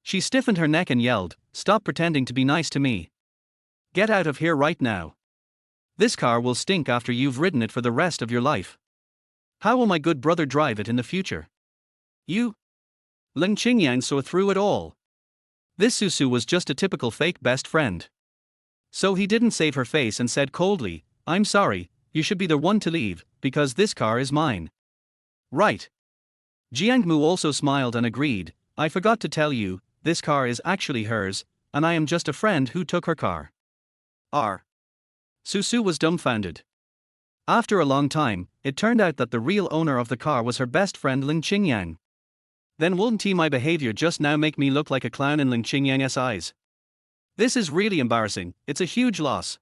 She stiffened her neck and yelled, "Stop pretending to be nice to me. Get out of here right now. This car will stink after you've ridden it for the rest of your life." How will my good brother drive it in the future? You? Leng Qingyan saw through it all. This Susu was just a typical fake best friend. So he didn't save her face and said coldly, I'm sorry, you should be the one to leave, because this car is mine. Right. Jiangmu also smiled and agreed, I forgot to tell you, this car is actually hers, and I am just a friend who took her car. R. Susu was dumbfounded. After a long time, it turned out that the real owner of the car was her best friend Leng Qingyan. Then wouldn't my behavior just now make me look like a clown in Leng Qingyan's eyes? This is really embarrassing, it's a huge loss.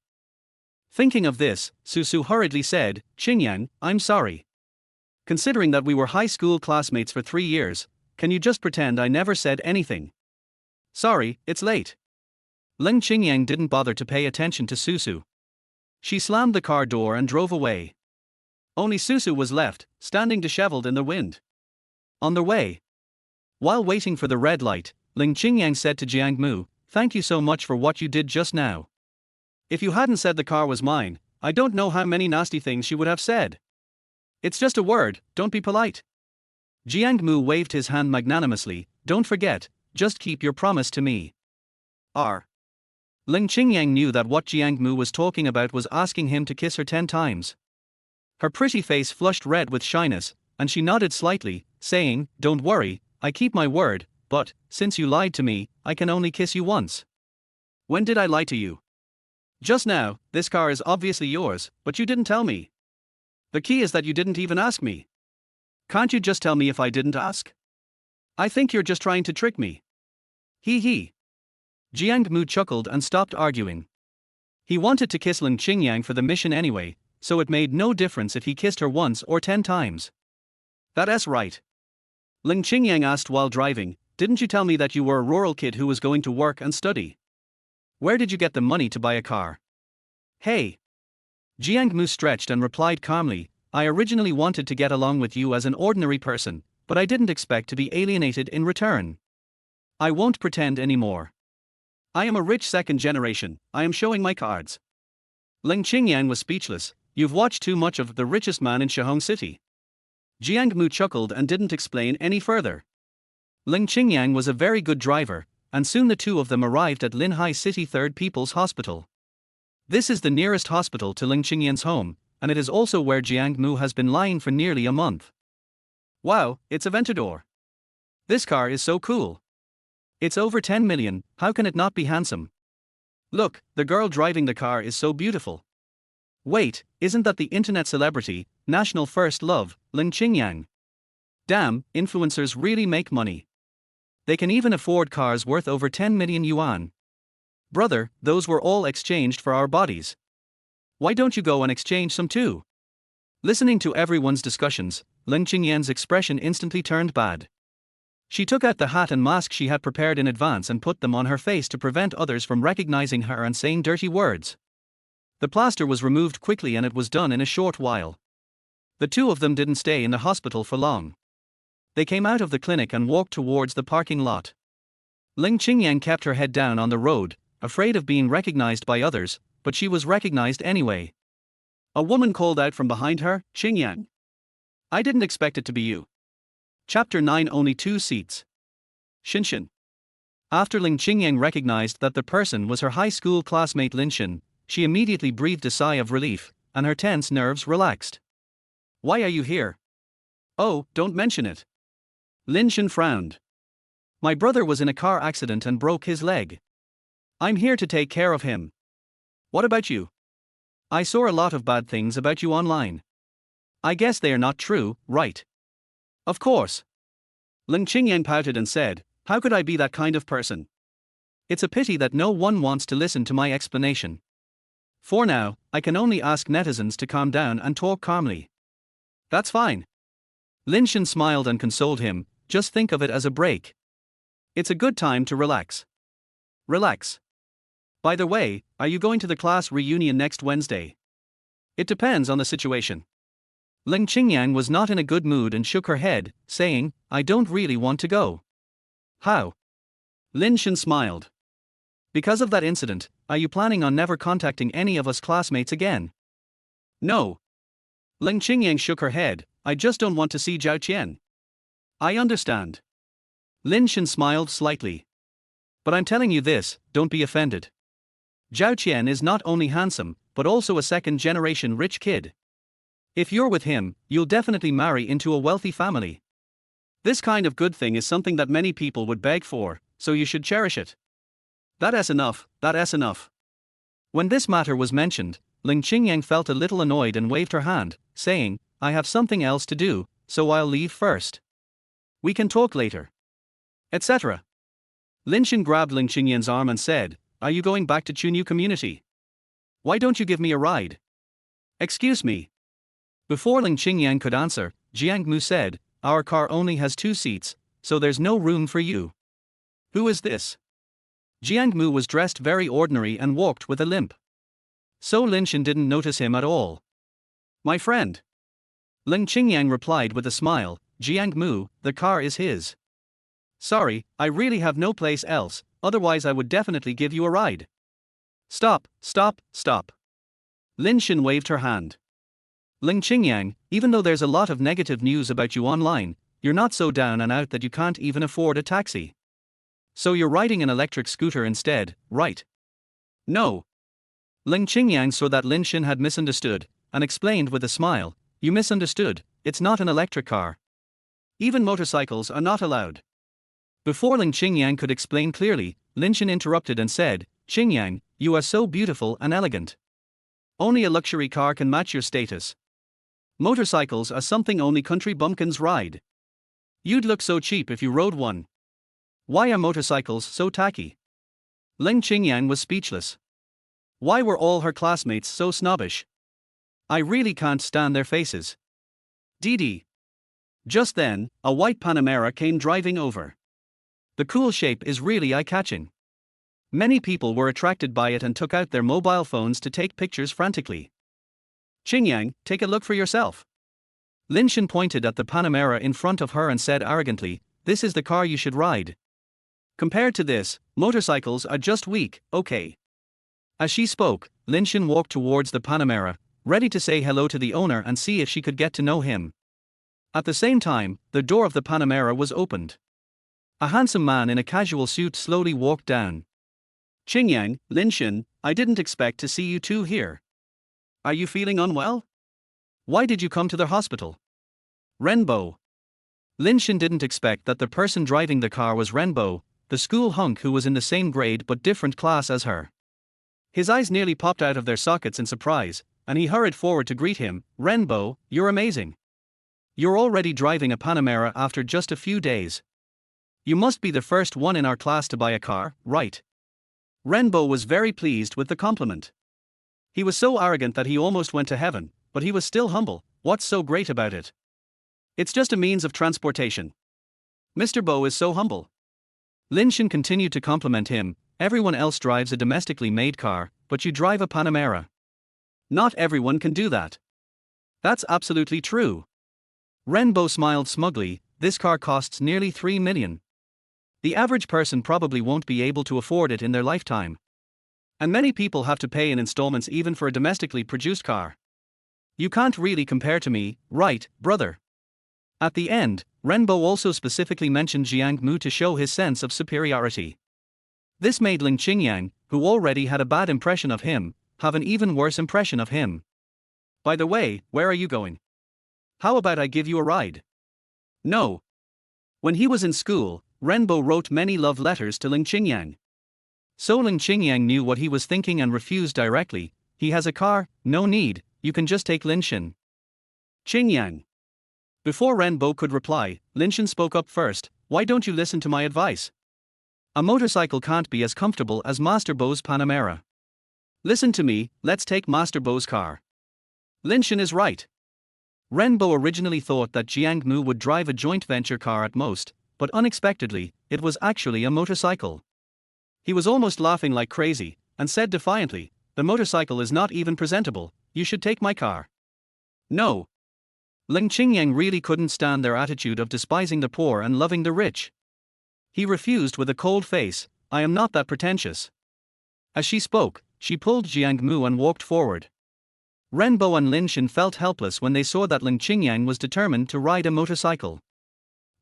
Thinking of this, Susu hurriedly said, Qingyan, I'm sorry. Considering that we were high school classmates for 3 years, can you just pretend I never said anything? Sorry, it's late. Leng Qingyan didn't bother to pay attention to Susu. She slammed the car door and drove away. Only Susu was left, standing disheveled in the wind. On their way. While waiting for the red light, Leng Qingyan said to Jiangmu, thank you so much for what you did just now. If you hadn't said the car was mine, I don't know how many nasty things she would have said. It's just a word, don't be polite. Jiangmu waved his hand magnanimously, don't forget, just keep your promise to me. R. Leng Qingyan knew that what Jiangmu was talking about was asking him to kiss her 10 times. Her pretty face flushed red with shyness, and she nodded slightly, saying, don't worry, I keep my word, but, since you lied to me, I can only kiss you once. When did I lie to you? Just now, this car is obviously yours, but you didn't tell me. The key is that you didn't even ask me. Can't you just tell me if I didn't ask? I think you're just trying to trick me. Hee hee. Jiangmu chuckled and stopped arguing. He wanted to kiss Leng Qingyan for the mission anyway, so it made no difference if he kissed her once or 10 times. That's right. Leng Qingyan asked while driving, didn't you tell me that you were a rural kid who was going to work and study? Where did you get the money to buy a car? Hey. Jiangmu stretched and replied calmly, I originally wanted to get along with you as an ordinary person, but I didn't expect to be alienated in return. I won't pretend anymore. I am a rich second generation, I am showing my cards. Leng Qingyan was speechless, you've watched too much of The Richest Man in Shihong City. Jiangmu chuckled and didn't explain any further. Leng Qingyan was a very good driver, and soon the two of them arrived at Linhai City Third People's Hospital. This is the nearest hospital to Leng Qingyan's home, and it is also where Jiangmu has been lying for nearly a month. Wow, it's a Aventador. This car is so cool. It's over 10 million, how can it not be handsome? Look, the girl driving the car is so beautiful. Wait, isn't that the internet celebrity, national first love, Leng Qingyan? Damn, influencers really make money. They can even afford cars worth over 10 million yuan. Brother, those were all exchanged for our bodies. Why don't you go and exchange some too? Listening to everyone's discussions, Leng Qingyan's expression instantly turned bad. She took out the hat and mask she had prepared in advance and put them on her face to prevent others from recognizing her and saying dirty words. The plaster was removed quickly and it was done in a short while. The two of them didn't stay in the hospital for long. They came out of the clinic and walked towards the parking lot. Leng Qingyan kept her head down on the road, afraid of being recognized by others, but she was recognized anyway. A woman called out from behind her, Qingyan. I didn't expect it to be you. Chapter 9 Only 2 seats. Shinshin. After Leng Qingyan recognized that the person was her high school classmate Linshin, she immediately breathed a sigh of relief, and her tense nerves relaxed. Why are you here? Oh, don't mention it. Linshin frowned. My brother was in a car accident and broke his leg. I'm here to take care of him. What about you? I saw a lot of bad things about you online. I guess they are not true, right? Of course. Leng Qingyan pouted and said, how could I be that kind of person? It's a pity that no one wants to listen to my explanation. For now, I can only ask netizens to calm down and talk calmly. That's fine. Linshin smiled and consoled him, just think of it as a break. It's a good time to relax. Relax. By the way, are you going to the class reunion next Wednesday? It depends on the situation. Leng Qingyan was not in a good mood and shook her head, saying, I don't really want to go. How? Linshin smiled. Because of that incident, are you planning on never contacting any of us classmates again? No. Leng Qingyan shook her head, I just don't want to see Zhao Qian. I understand. Lin Qingyan smiled slightly. But I'm telling you this, don't be offended. Zhao Qian is not only handsome, but also a second-generation rich kid. If you're with him, you'll definitely marry into a wealthy family. This kind of good thing is something that many people would beg for, so you should cherish it. That's enough, that's enough. When this matter was mentioned, Leng Qingyan felt a little annoyed and waved her hand, saying, I have something else to do, so I'll leave first. We can talk later. Etc. Lin Qingyan grabbed Leng Qingyan's arm and said, Are you going back to Chunyu community? Why don't you give me a ride? Excuse me. Before Leng Qingyan could answer, Jiang Mu said, Our car only has 2 seats, so there's no room for you. Who is this? Jiang Mu was dressed very ordinary and walked with a limp. So Lin Qingyan didn't notice him at all. My friend. Leng Qingyan replied with a smile, Jiang Mu, the car is his. Sorry, I really have no place else, otherwise I would definitely give you a ride. Stop, stop, stop. Lin Qingyan waved her hand. Leng Qingyan, even though there's a lot of negative news about you online, you're not so down and out that you can't even afford a taxi. So you're riding an electric scooter instead, right? No. Leng Qingyan saw that Lin Qingyan had misunderstood, and explained with a smile, You misunderstood, it's not an electric car. Even motorcycles are not allowed. Before Leng Qingyan could explain clearly, Lin Qingyan interrupted and said, Qingyan, you are so beautiful and elegant. Only a luxury car can match your status. Motorcycles are something only country bumpkins ride. You'd look so cheap if you rode one. Why are motorcycles so tacky? Leng Qingyan was speechless. Why were all her classmates so snobbish? I really can't stand their faces. Didi. Just then, a white Panamera came driving over. The cool shape is really eye-catching. Many people were attracted by it and took out their mobile phones to take pictures frantically. Qingyan, take a look for yourself. Lin Qingyan pointed at the Panamera in front of her and said arrogantly, This is the car you should ride. Compared to this, motorcycles are just weak, okay. As she spoke, Lin Qingyan walked towards the Panamera, ready to say hello to the owner and see if she could get to know him. At the same time, the door of the Panamera was opened. A handsome man in a casual suit slowly walked down. Qingyan, Lin Qingyan, I didn't expect to see you two here. Are you feeling unwell? Why did you come to the hospital? Renbo. Lin Qingyan didn't expect that the person driving the car was Renbo, the school hunk who was in the same grade but different class as her. His eyes nearly popped out of their sockets in surprise, and he hurried forward to greet him, Renbo, you're amazing. You're already driving a Panamera after just a few days. You must be the first one in our class to buy a car, right? Renbo was very pleased with the compliment. He was so arrogant that he almost went to heaven, but he was still humble. What's so great about it? It's just a means of transportation. Mr. Bo is so humble. Lin Qingyan continued to compliment him, everyone else drives a domestically made car, but you drive a Panamera. Not everyone can do that. That's absolutely true. Renbo smiled smugly, this car costs nearly 3 million. The average person probably won't be able to afford it in their lifetime. And many people have to pay in installments even for a domestically produced car. You can't really compare to me, right, brother? At the end, Renbo also specifically mentioned Jiang Mu to show his sense of superiority. This made Leng Qingyan, who already had a bad impression of him, have an even worse impression of him. By the way, where are you going? How about I give you a ride? No. When he was in school, Renbo wrote many love letters to Leng Qingyan. So Leng Qingyan knew what he was thinking and refused directly. He has a car, no need, you can just take Lin Qingyan. Qingyan. Before Renbo could reply, Lin Qingyan spoke up first, why don't you listen to my advice? A motorcycle can't be as comfortable as Master Bo's Panamera. Listen to me, let's take Master Bo's car. Lin Qingyan is right. Renbo originally thought that Jiang Mu would drive a joint venture car at most, but unexpectedly, it was actually a motorcycle. He was almost laughing like crazy, and said defiantly, the motorcycle is not even presentable, you should take my car. No. Leng Qingyan really couldn't stand their attitude of despising the poor and loving the rich. He refused with a cold face, I am not that pretentious. As she spoke, she pulled Jiang Mu and walked forward. Renbo and Lin Qingyan felt helpless when they saw that Leng Qingyan was determined to ride a motorcycle.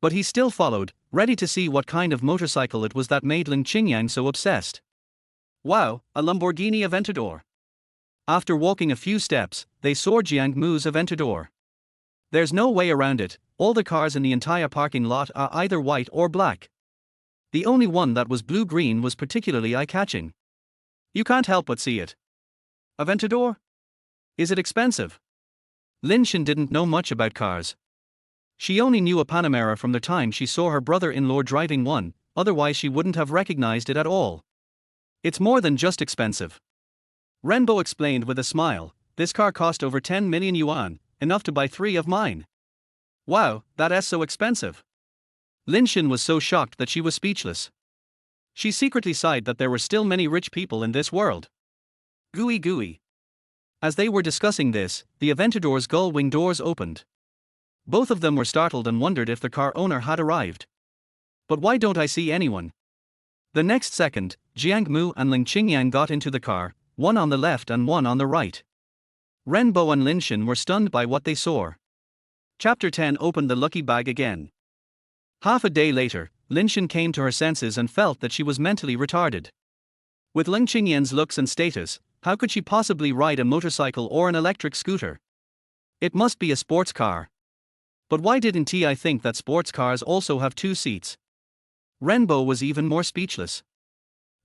But he still followed, ready to see what kind of motorcycle it was that made Leng Qingyan so obsessed. Wow, a Lamborghini Aventador. After walking a few steps, they saw Jiang Mu's Aventador. There's no way around it, all the cars in the entire parking lot are either white or black. The only one that was blue-green was particularly eye-catching. You can't help but see it. Aventador? Is it expensive? Lin Qingyan didn't know much about cars. She only knew a Panamera from the time she saw her brother-in-law driving one, otherwise she wouldn't have recognized it at all. It's more than just expensive. Renbo explained with a smile, this car cost over 10 million yuan, enough to buy 3 of mine. Wow, that's so expensive. Lin Qingyan was so shocked that she was speechless. She secretly sighed that there were still many rich people in this world. Gooey gooey. As they were discussing this, the Aventador's gull wing doors opened. Both of them were startled and wondered if the car owner had arrived. But why don't I see anyone? The next second, Jiang Mu and Leng Qingyan got into the car, one on the left and one on the right. Renbo and Lin Qingyan were stunned by what they saw. Chapter 10 opened the lucky bag again. Half a day later, Lin Qingyan came to her senses and felt that she was mentally retarded. With Leng Qingyan's looks and status, how could she possibly ride a motorcycle or an electric scooter? It must be a sports car. But why didn't I think that sports cars also have 2 seats? Renbo was even more speechless.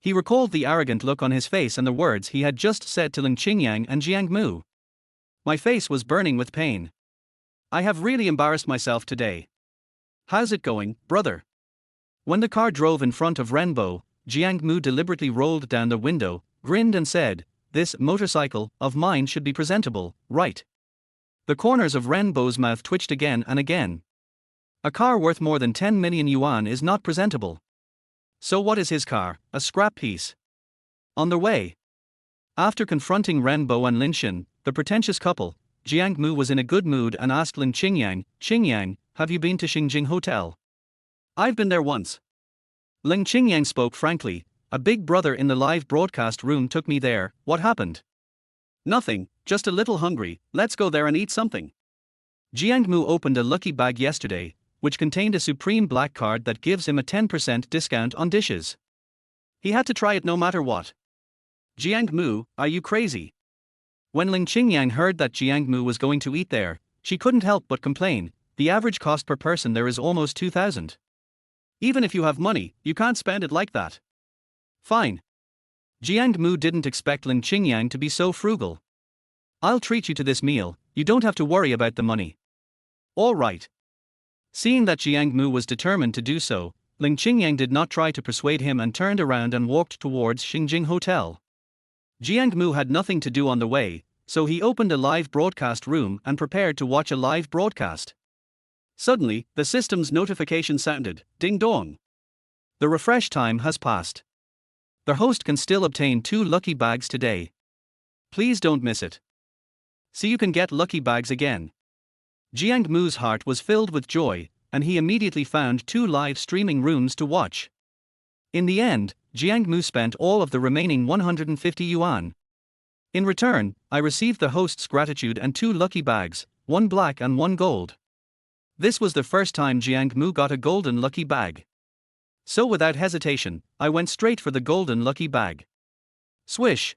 He recalled the arrogant look on his face and the words he had just said to Leng Qingyan and Jiang Mu. My face was burning with pain. I have really embarrassed myself today. How's it going, brother? When the car drove in front of Renbo, Jiang Mu deliberately rolled down the window, grinned and said, "This motorcycle of mine should be presentable, right?" The corners of Renbo's mouth twitched again and again. A car worth more than 10 million yuan is not presentable. So what is his car, a scrap piece? On the way. After confronting Renbo and Lin Qingyan, the pretentious couple, Jiang Mu was in a good mood and asked Leng Qingyan, "Qingyan, have you been to Xingjing Hotel?" "I've been there once." Leng Qingyan spoke frankly, "A big brother in the live broadcast room took me there, what happened?" "Nothing, just a little hungry, let's go there and eat something." Jiang Mu opened a lucky bag yesterday, which contained a supreme black card that gives him a 10% discount on dishes. He had to try it no matter what. Jiang Mu, are you crazy? When Leng Qingyan heard that Jiang Mu was going to eat there, she couldn't help but complain, the average cost per person there is almost 2,000. Even if you have money, you can't spend it like that. Fine. Jiang Mu didn't expect Leng Qingyan to be so frugal. I'll treat you to this meal, you don't have to worry about the money. All right. Seeing that Jiang Mu was determined to do so, Leng Qingyan did not try to persuade him and turned around and walked towards Xingjing Hotel. Jiang Mu had nothing to do on the way, so he opened a live broadcast room and prepared to watch a live broadcast. Suddenly, the system's notification sounded, ding dong. The refresh time has passed. The host can still obtain 2 lucky bags today. Please don't miss it. So you can get lucky bags again. Jiang Mu's heart was filled with joy, and he immediately found 2 live streaming rooms to watch. In the end, Jiang Mu spent all of the remaining 150 yuan. In return, I received the host's gratitude and 2 lucky bags, 1 black and 1 gold. This was the first time Jiang Mu got a golden lucky bag. So without hesitation, I went straight for the golden lucky bag. Swish!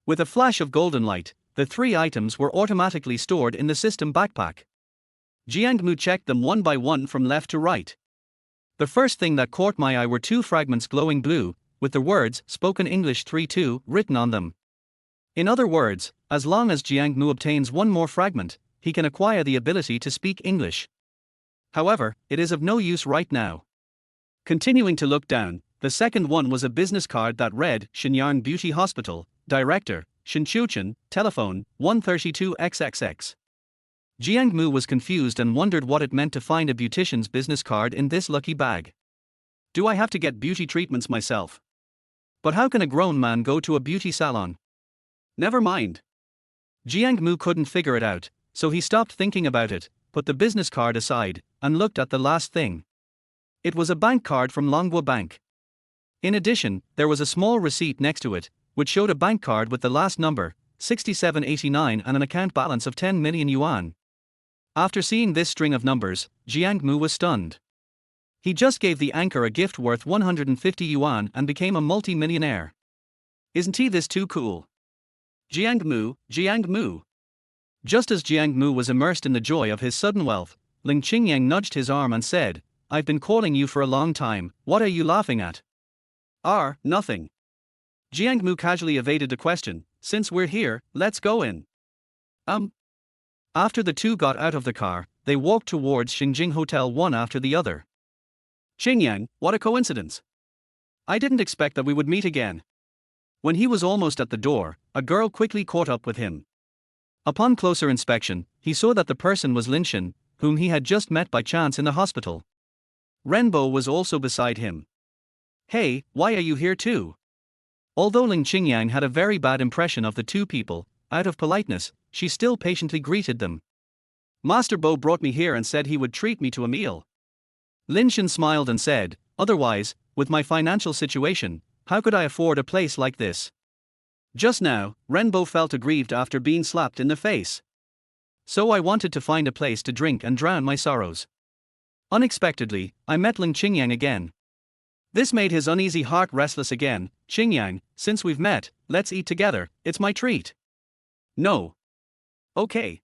With a flash of golden light, the 3 items were automatically stored in the system backpack. Jiang Mu checked them one by one from left to right. The first thing that caught my eye were 2 fragments glowing blue, with the words "Spoken English 3-2" written on them. In other words, as long as Jiang Mu obtains 1 more fragment, he can acquire the ability to speak English. However, it is of no use right now. Continuing to look down, the second one was a business card that read Shenyang Beauty Hospital, Director, Shinchuchen, Telephone, 132XXX. Jiang Mu was confused and wondered what it meant to find a beautician's business card in this lucky bag. Do I have to get beauty treatments myself? But how can a grown man go to a beauty salon? Never mind. Jiang Mu couldn't figure it out, so he stopped thinking about it, put the business card aside, and looked at the last thing. It was a bank card from Longhua Bank. In addition, there was a small receipt next to it, which showed a bank card with the last number, 6789 and an account balance of 10 million yuan. After seeing this string of numbers, Jiang Mu was stunned. He just gave the anchor a gift worth 150 yuan and became a multi-millionaire. Isn't he this too cool? Jiang Mu, Jiang Mu. Just as Jiang Mu was immersed in the joy of his sudden wealth, Leng Qingyan nudged his arm and said, "I've been calling you for a long time, what are you laughing at?" Nothing. Jiang Mu casually evaded the question, "Since we're here, let's go in." After the two got out of the car, they walked towards Xingjing Hotel one after the other. Qingyang, what a coincidence. I didn't expect that we would meet again. When he was almost at the door, a girl quickly caught up with him. Upon closer inspection, he saw that the person was Lin Shen, whom he had just met by chance in the hospital. Renbo was also beside him. "Hey, why are you here too?" Although Leng Qingyan had a very bad impression of the two people, out of politeness, she still patiently greeted them. "Master Bo brought me here and said he would treat me to a meal." Lin Shen smiled and said, "Otherwise, with my financial situation, how could I afford a place like this?" Just now, Renbo felt aggrieved after being slapped in the face. "So I wanted to find a place to drink and drown my sorrows. Unexpectedly, I met Leng Qingyan again. This made his uneasy heart restless again. "Qingyang, since we've met, let's eat together, it's my treat." "No." "Okay."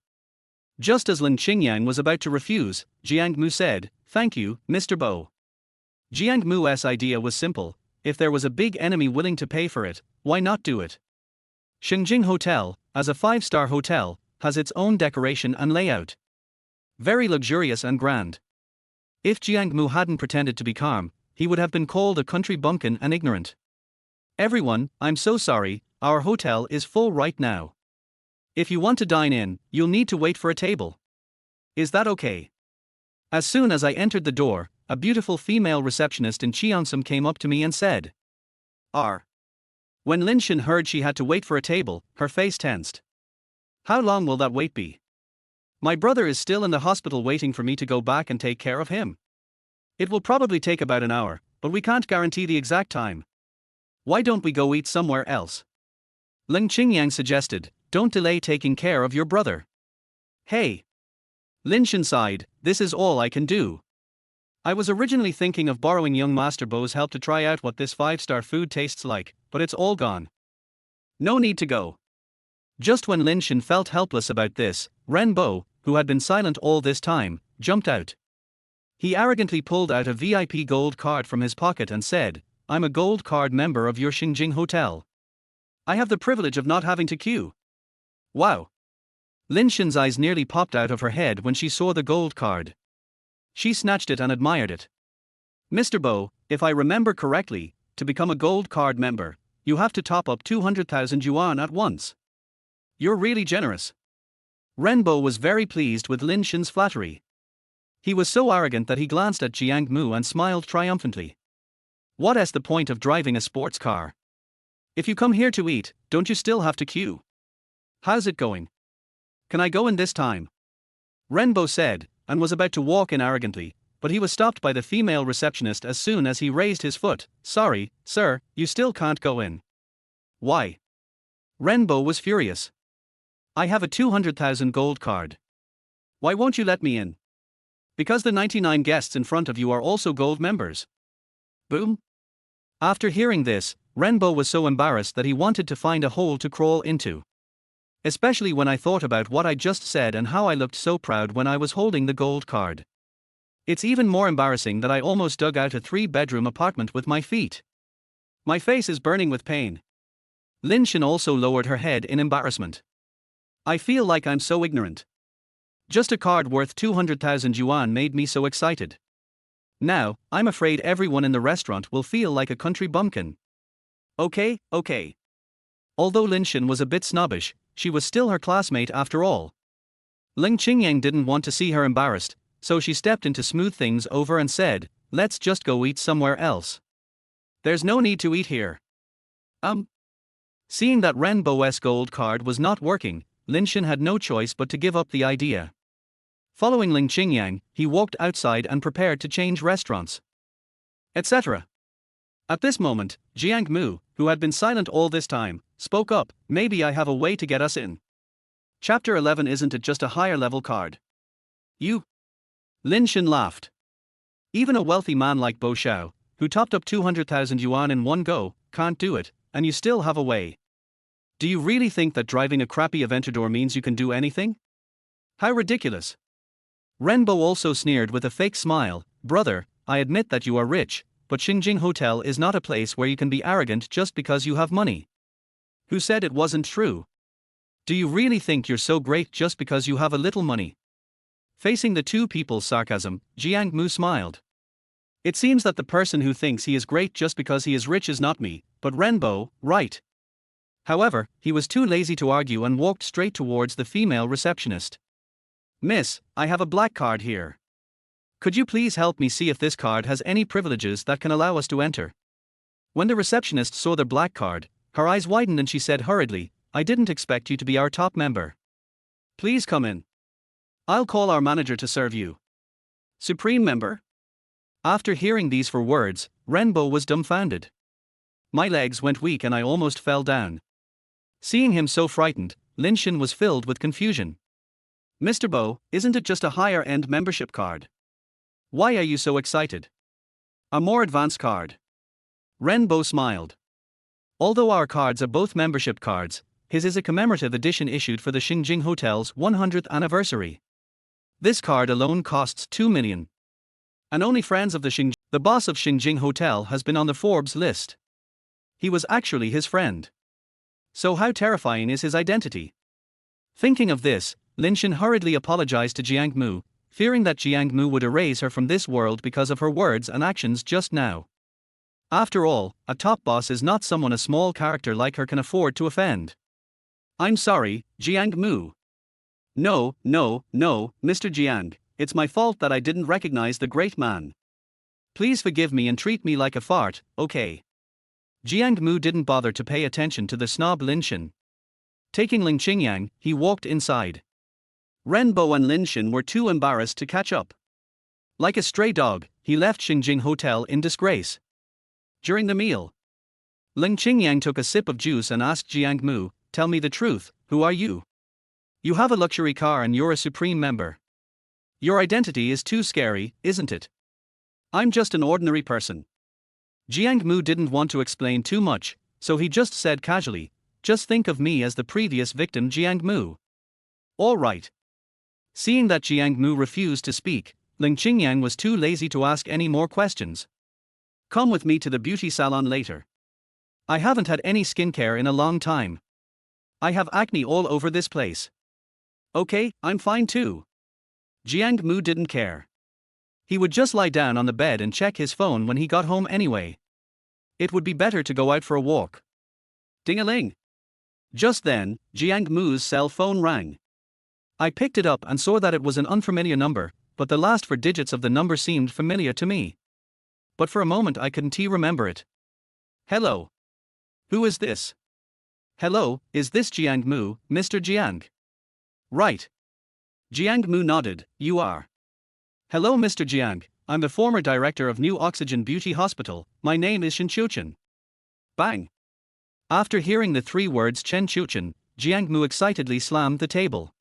Just as Leng Qingyan was about to refuse, Jiang Mu said, "Thank you, Mr. Bo." Jiang Mu's idea was simple: if there was a big enemy willing to pay for it, why not do it? Xingjing Hotel, as a 5-star hotel, has its own decoration and layout. Very luxurious and grand. If Jiang Mu hadn't pretended to be calm, he would have been called a country bumpkin and ignorant. "Everyone, I'm so sorry, our hotel is full right now. If you want to dine in, you'll need to wait for a table. Is that okay?" As soon as I entered the door, a beautiful female receptionist in Cheongsam came up to me and said, When Lin Shen heard she had to wait for a table, her face tensed. "How long will that wait be? My brother is still in the hospital waiting for me to go back and take care of him. It will probably take about an hour, but we can't guarantee the exact time. Why don't we go eat somewhere else?" Leng Qingyan suggested, "Don't delay taking care of your brother." "Hey." Lin Shen sighed, "This is all I can do. I was originally thinking of borrowing young Master Bo's help to try out what this 5-star food tastes like, but it's all gone. No need to go." Just when Lin Shen felt helpless about this, Ren Bo, who had been silent all this time, jumped out. He arrogantly pulled out a VIP gold card from his pocket and said, "I'm a gold card member of your Xingjing Hotel. I have the privilege of not having to queue." Wow. Lin Shen's eyes nearly popped out of her head when she saw the gold card. She snatched it and admired it. "Mr. Bo, if I remember correctly, to become a gold card member, you have to top up 200,000 yuan at once. You're really generous." Renbo was very pleased with Lin Shen's flattery. He was so arrogant that he glanced at Jiang Mu and smiled triumphantly. "What's the point of driving a sports car? If you come here to eat, don't you still have to queue? How's it going? Can I go in this time?" Renbo said, and was about to walk in arrogantly, but he was stopped by the female receptionist as soon as he raised his foot. "Sorry, sir, you still can't go in." "Why?" Renbo was furious. "I have a 200,000 gold card. Why won't you let me in?" "Because the 99 guests in front of you are also gold members." Boom. After hearing this, Renbo was so embarrassed that he wanted to find a hole to crawl into. Especially when I thought about what I just said and how I looked so proud when I was holding the gold card. It's even more embarrassing that I almost dug out a 3-bedroom apartment with my feet. My face is burning with pain. Lin Shen also lowered her head in embarrassment. "I feel like I'm so ignorant. Just a card worth 200,000 yuan made me so excited. Now, I'm afraid everyone in the restaurant will feel like a country bumpkin." Okay. Although Lin Shen was a bit snobbish, she was still her classmate after all. Leng Qingyan didn't want to see her embarrassed, so she stepped in to smooth things over and said, "Let's just go eat somewhere else. There's no need to eat here." Seeing that Ren Bo's gold card was not working, Lin Shen had no choice but to give up the idea. Following Leng Qingyan, he walked outside and prepared to change restaurants, etc. At this moment, Jiang Mu, who had been silent all this time, spoke up, maybe I have a way to get us in. Chapter 11. Isn't it just a higher level card? You? Lin Qingyan laughed. Even a wealthy man like Bo Xiao, who topped up 200,000 yuan in one go, can't do it, and you still have a way. Do you really think that driving a crappy Aventador means you can do anything? How ridiculous. Renbo also sneered with a fake smile. Brother, I admit that you are rich, but Xinjing Hotel is not a place where you can be arrogant just because you have money. Who said it wasn't true? Do you really think you're so great just because you have a little money? Facing the two people's sarcasm, Jiang Mu smiled. It seems that the person who thinks he is great just because he is rich is not me, but Renbo, right? However, he was too lazy to argue and walked straight towards the female receptionist. Miss, I have a black card here. Could you please help me see if this card has any privileges that can allow us to enter? When the receptionist saw the black card, her eyes widened and she said hurriedly, I didn't expect you to be our top member. Please come in. I'll call our manager to serve you. Supreme member? After hearing these four words, Renbo was dumbfounded. My legs went weak and I almost fell down. Seeing him so frightened, Lin Qingyan was filled with confusion. Mr. Bo, isn't it just a higher-end membership card? Why are you so excited? A more advanced card. Renbo smiled. Although our cards are both membership cards, his is a commemorative edition issued for the Xinjing Hotel's 100th anniversary. This card alone costs 2 million. And only friends of the boss of Xinjing Hotel has been on the Forbes list. He was actually his friend. So how terrifying is his identity? Thinking of this, Lin Qingyan hurriedly apologized to Jiang Mu, fearing that Jiang Mu would erase her from this world because of her words and actions just now. After all, a top boss is not someone a small character like her can afford to offend. I'm sorry, Jiang Mu. No, Mr. Jiang, it's my fault that I didn't recognize the great man. Please forgive me and treat me like a fart, okay? Jiang Mu didn't bother to pay attention to the snob Lin Qingyan. Taking Leng Qingyan, he walked inside. Renbo and Lin Qingyan were too embarrassed to catch up. Like a stray dog, he left Xinjing Hotel in disgrace. During the meal, Leng Qingyan took a sip of juice and asked Jiang Mu, tell me the truth, who are you? You have a luxury car and you're a supreme member. Your identity is too scary, isn't it? I'm just an ordinary person. Jiang Mu didn't want to explain too much, so he just said casually, just think of me as the previous victim Jiang Mu. All right. Seeing that Jiang Mu refused to speak, Leng Qingyan was too lazy to ask any more questions. Come with me to the beauty salon later. I haven't had any skincare in a long time. I have acne all over this place. Okay, I'm fine too. Jiang Mu didn't care. He would just lie down on the bed and check his phone when he got home anyway. It would be better to go out for a walk. Ding-a-ling. Just then, Jiang Mu's cell phone rang. I picked it up and saw that it was an unfamiliar number, but the last 4 digits of the number seemed familiar to me. But for a moment I couldn't remember it. Hello. Who is this? Hello, is this Jiang Mu, Mr. Jiang? Right. Jiang Mu nodded, you are. Hello Mr. Jiang, I'm the former director of New Oxygen Beauty Hospital, my name is Chen Qiuqian. Bang. After hearing the 3 words Chen Qiuqian, Jiang Mu excitedly slammed the table.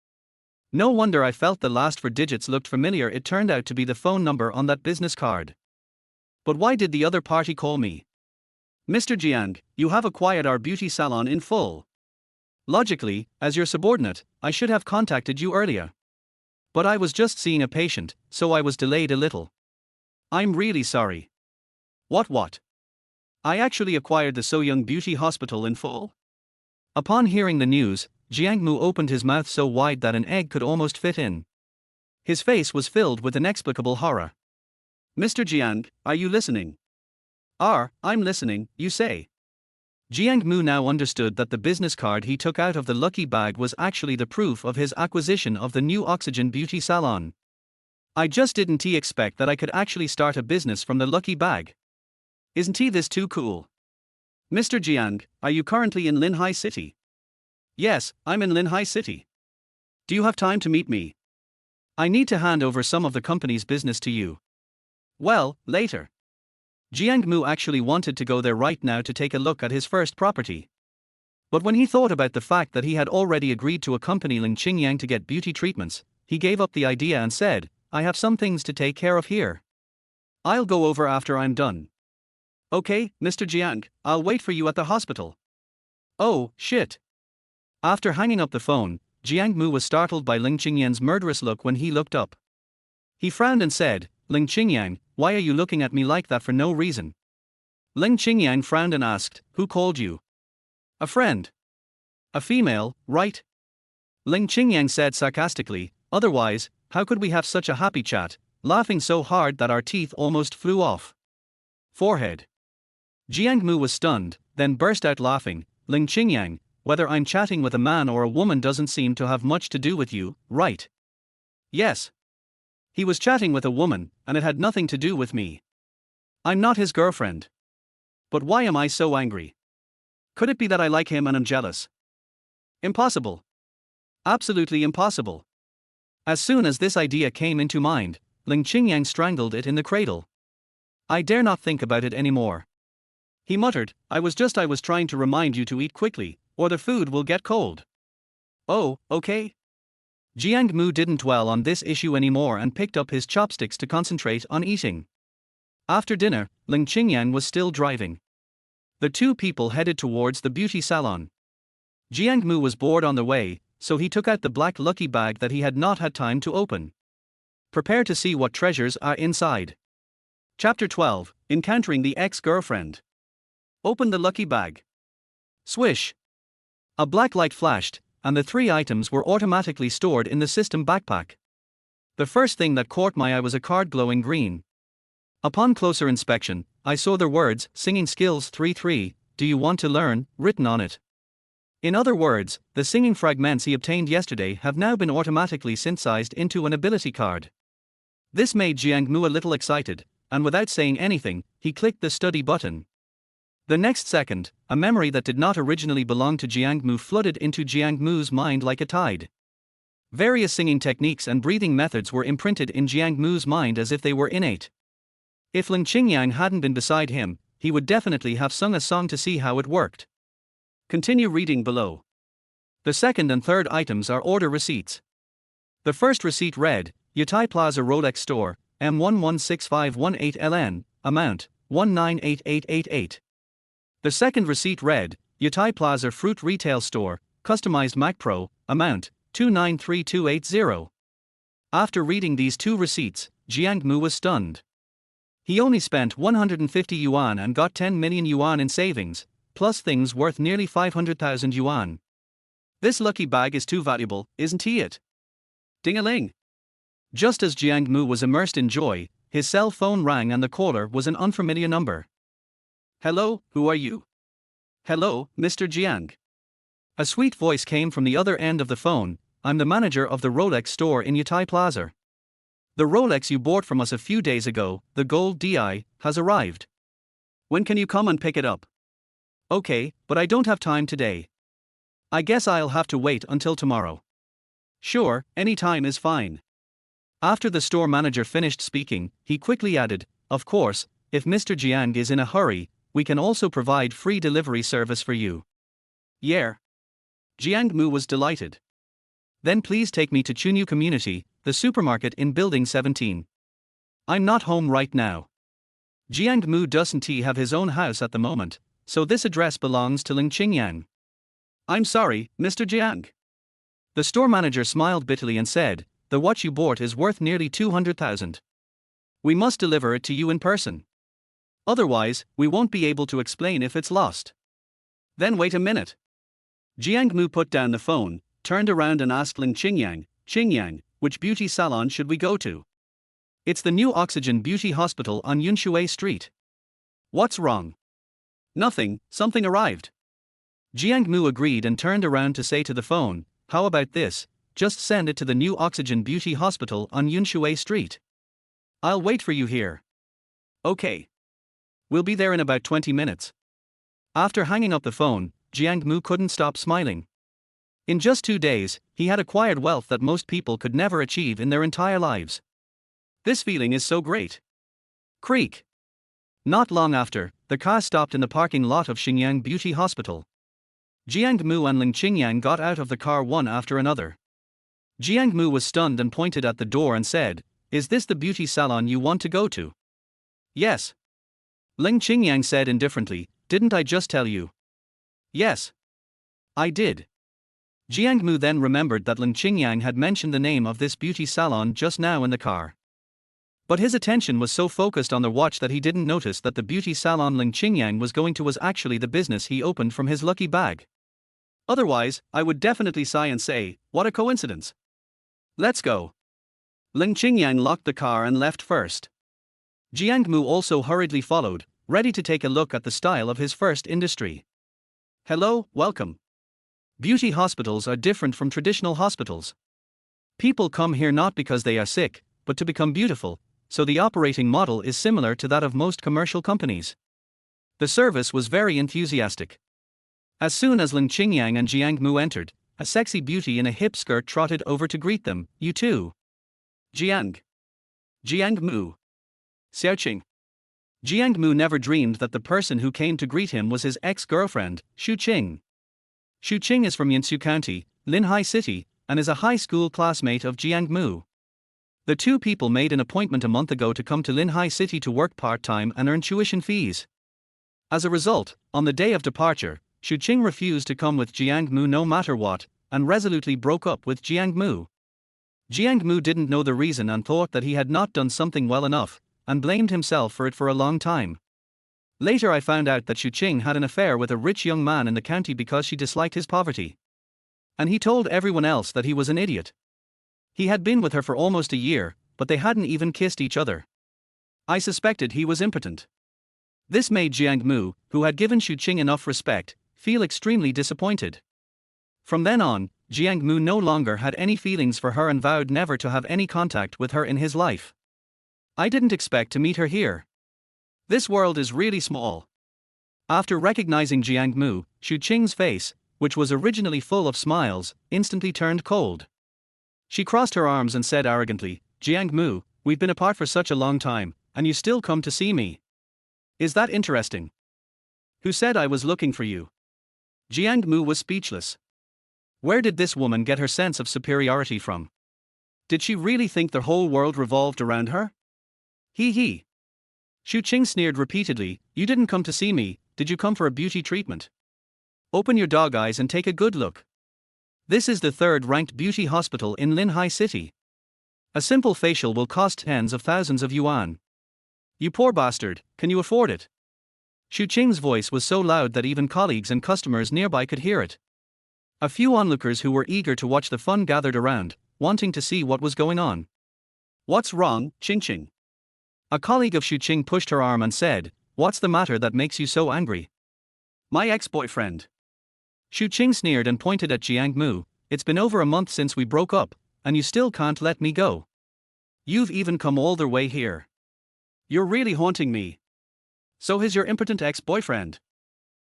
No wonder I felt the last 4 digits looked familiar, it turned out to be the phone number on that business card. But why did the other party call me? Mr. Jiang, you have acquired our beauty salon in full. Logically, as your subordinate, I should have contacted you earlier. But I was just seeing a patient, so I was delayed a little. I'm really sorry. What? I actually acquired the So-Young Beauty Hospital in full? Upon hearing the news, Jiang Mu opened his mouth so wide that an egg could almost fit in. His face was filled with inexplicable horror. Mr. Jiang, are you listening? I'm listening, you say. Jiang Mu now understood that the business card he took out of the lucky bag was actually the proof of his acquisition of the New Oxygen Beauty Salon. I just didn't expect that I could actually start a business from the lucky bag. Isn't this too cool? Mr. Jiang, are you currently in Linhai City? Yes, I'm in Linhai City. Do you have time to meet me? I need to hand over some of the company's business to you. Well, later. Jiang Mu actually wanted to go there right now to take a look at his first property. But when he thought about the fact that he had already agreed to accompany Leng Qingyan to get beauty treatments, he gave up the idea and said, I have some things to take care of here. I'll go over after I'm done. Okay, Mr. Jiang, I'll wait for you at the hospital. Oh, shit. After hanging up the phone, Jiang Mu was startled by Leng Qingyan's murderous look when he looked up. He frowned and said, Leng Qingyan, why are you looking at me like that for no reason? Leng Qingyan frowned and asked, who called you? A friend. A female, right? Leng Qingyan said sarcastically, otherwise, how could we have such a happy chat, laughing so hard that our teeth almost flew off? Forehead. Jiang Mu was stunned, then burst out laughing, Leng Qingyan, whether I'm chatting with a man or a woman doesn't seem to have much to do with you, right? Yes. He was chatting with a woman, and it had nothing to do with me. I'm not his girlfriend. But why am I so angry? Could it be that I like him and am jealous? Impossible. Absolutely impossible. As soon as this idea came into mind, Leng Qingyan strangled it in the cradle. I dare not think about it anymore. He muttered, I was trying to remind you to eat quickly, or the food will get cold. Oh, okay. Jiang Mu didn't dwell on this issue anymore and picked up his chopsticks to concentrate on eating. After dinner, Leng Qingyan was still driving. The two people headed towards the beauty salon. Jiang Mu was bored on the way, so he took out the black lucky bag that he had not had time to open. Prepare to see what treasures are inside. Chapter 12, Encountering the Ex-Girlfriend. Open the lucky bag. Swish. A black light flashed, and the three items were automatically stored in the system backpack. The first thing that caught my eye was a card glowing green. Upon closer inspection, I saw the words, Singing Skills 3-3, do you want to learn, written on it. In other words, the singing fragments he obtained yesterday have now been automatically synthesized into an ability card. This made Jiang Mu a little excited, and without saying anything, he clicked the study button. The next second, a memory that did not originally belong to Jiang Mu flooded into Jiang Mu's mind like a tide. Various singing techniques and breathing methods were imprinted in Jiang Mu's mind as if they were innate. If Leng Qingyan hadn't been beside him, he would definitely have sung a song to see how it worked. Continue reading below. The second and third items are order receipts. The first receipt read, Yatai Plaza Rolex Store, M116518 LN, amount, 198888. The second receipt read, Yatai Plaza Fruit Retail Store, Customized Mac Pro, amount, 293280. After reading these two receipts, Jiang Mu was stunned. He only spent 150 yuan and got 10 million yuan in savings, plus things worth nearly 500,000 yuan. This lucky bag is too valuable, isn't it? Ding-a-ling. Just as Jiang Mu was immersed in joy, his cell phone rang and the caller was an unfamiliar number. Hello, who are you? Hello, Mr. Jiang. A sweet voice came from the other end of the phone, I'm the manager of the Rolex store in Yatai Plaza. The Rolex you bought from us a few days ago, the gold DI, has arrived. When can you come and pick it up? Okay, but I don't have time today. I guess I'll have to wait until tomorrow. Sure, any time is fine. After the store manager finished speaking, he quickly added, of course, if Mr. Jiang is in a hurry, we can also provide free delivery service for you. Yeah. Jiang Mu was delighted. Then please take me to Chunyu Community, the supermarket in Building 17. I'm not home right now. Jiang Mu doesn't have his own house at the moment, so this address belongs to Leng Qingyan. I'm sorry, Mr. Jiang. The store manager smiled bitterly and said, the watch you bought is worth nearly 200,000. We must deliver it to you in person. Otherwise, we won't be able to explain if it's lost. Then wait a minute. Jiang Mu put down the phone, turned around and asked Leng Qingyan, Qingyan, which beauty salon should we go to? It's the new Oxygen Beauty Hospital on Yunshui Street. What's wrong? Nothing, something arrived. Jiang Mu agreed and turned around to say to the phone, how about this, just send it to the new Oxygen Beauty Hospital on Yunshui Street. I'll wait for you here. Okay. We'll be there in about 20 minutes. After hanging up the phone, Jiang Mu couldn't stop smiling. In just 2 days, he had acquired wealth that most people could never achieve in their entire lives. This feeling is so great. Creak. Not long after, the car stopped in the parking lot of Xingyang Beauty Hospital. Jiang Mu and Leng Qingyan got out of the car one after another. Jiang Mu was stunned and pointed at the door and said, "Is this the beauty salon you want to go to?" "Yes." Leng Qingyan said indifferently, "Didn't I just tell you?" "Yes. I did." Jiang Mu then remembered that Leng Qingyan had mentioned the name of this beauty salon just now in the car. But his attention was so focused on the watch that he didn't notice that the beauty salon Leng Qingyan was going to was actually the business he opened from his lucky bag. Otherwise, I would definitely sigh and say, what a coincidence. Let's go. Leng Qingyan locked the car and left first. Jiang Mu also hurriedly followed, ready to take a look at the style of his first industry. Hello, welcome. Beauty hospitals are different from traditional hospitals. People come here not because they are sick, but to become beautiful, so the operating model is similar to that of most commercial companies. The service was very enthusiastic. As soon as Leng Qingyan and Jiang Mu entered, a sexy beauty in a hip skirt trotted over to greet them. "You too." Jiang Mu. Xiaoqing. Jiang Mu never dreamed that the person who came to greet him was his ex-girlfriend, Xu Qing. Xu Qing is from Yinsu County, Linhai City, and is a high school classmate of Jiang Mu. The two people made an appointment a month ago to come to Linhai City to work part-time and earn tuition fees. As a result, on the day of departure, Xu Qing refused to come with Jiang Mu no matter what, and resolutely broke up with Jiang Mu. Jiang Mu didn't know the reason and thought that he had not done something well enough, and blamed himself for it for a long time. Later I found out that Xu Qing had an affair with a rich young man in the county because she disliked his poverty. And he told everyone else that he was an idiot. He had been with her for almost a year, but they hadn't even kissed each other. I suspected he was impotent. This made Jiang Mu, who had given Xu Qing enough respect, feel extremely disappointed. From then on, Jiang Mu no longer had any feelings for her and vowed never to have any contact with her in his life. I didn't expect to meet her here. This world is really small. After recognizing Jiang Mu, Xu Qing's face, which was originally full of smiles, instantly turned cold. She crossed her arms and said arrogantly, "Jiang Mu, we've been apart for such a long time, and you still come to see me. Is that interesting? Who said I was looking for you?" Jiang Mu was speechless. Where did this woman get her sense of superiority from? Did she really think the whole world revolved around her? He. Xu Qing sneered repeatedly, "You didn't come to see me, did you come for a beauty treatment? Open your dog eyes and take a good look. This is the third-ranked beauty hospital in Linhai City. A simple facial will cost tens of thousands of yuan. You poor bastard, can you afford it?" Xu Qing's voice was so loud that even colleagues and customers nearby could hear it. A few onlookers who were eager to watch the fun gathered around, wanting to see what was going on. "What's wrong, Qing?" A colleague of Xu Qing pushed her arm and said, "What's the matter that makes you so angry?" "My ex-boyfriend." Xu Qing sneered and pointed at Jiang Mu, "It's been over a month since we broke up, and you still can't let me go. You've even come all the way here. You're really haunting me. So is your impotent ex-boyfriend."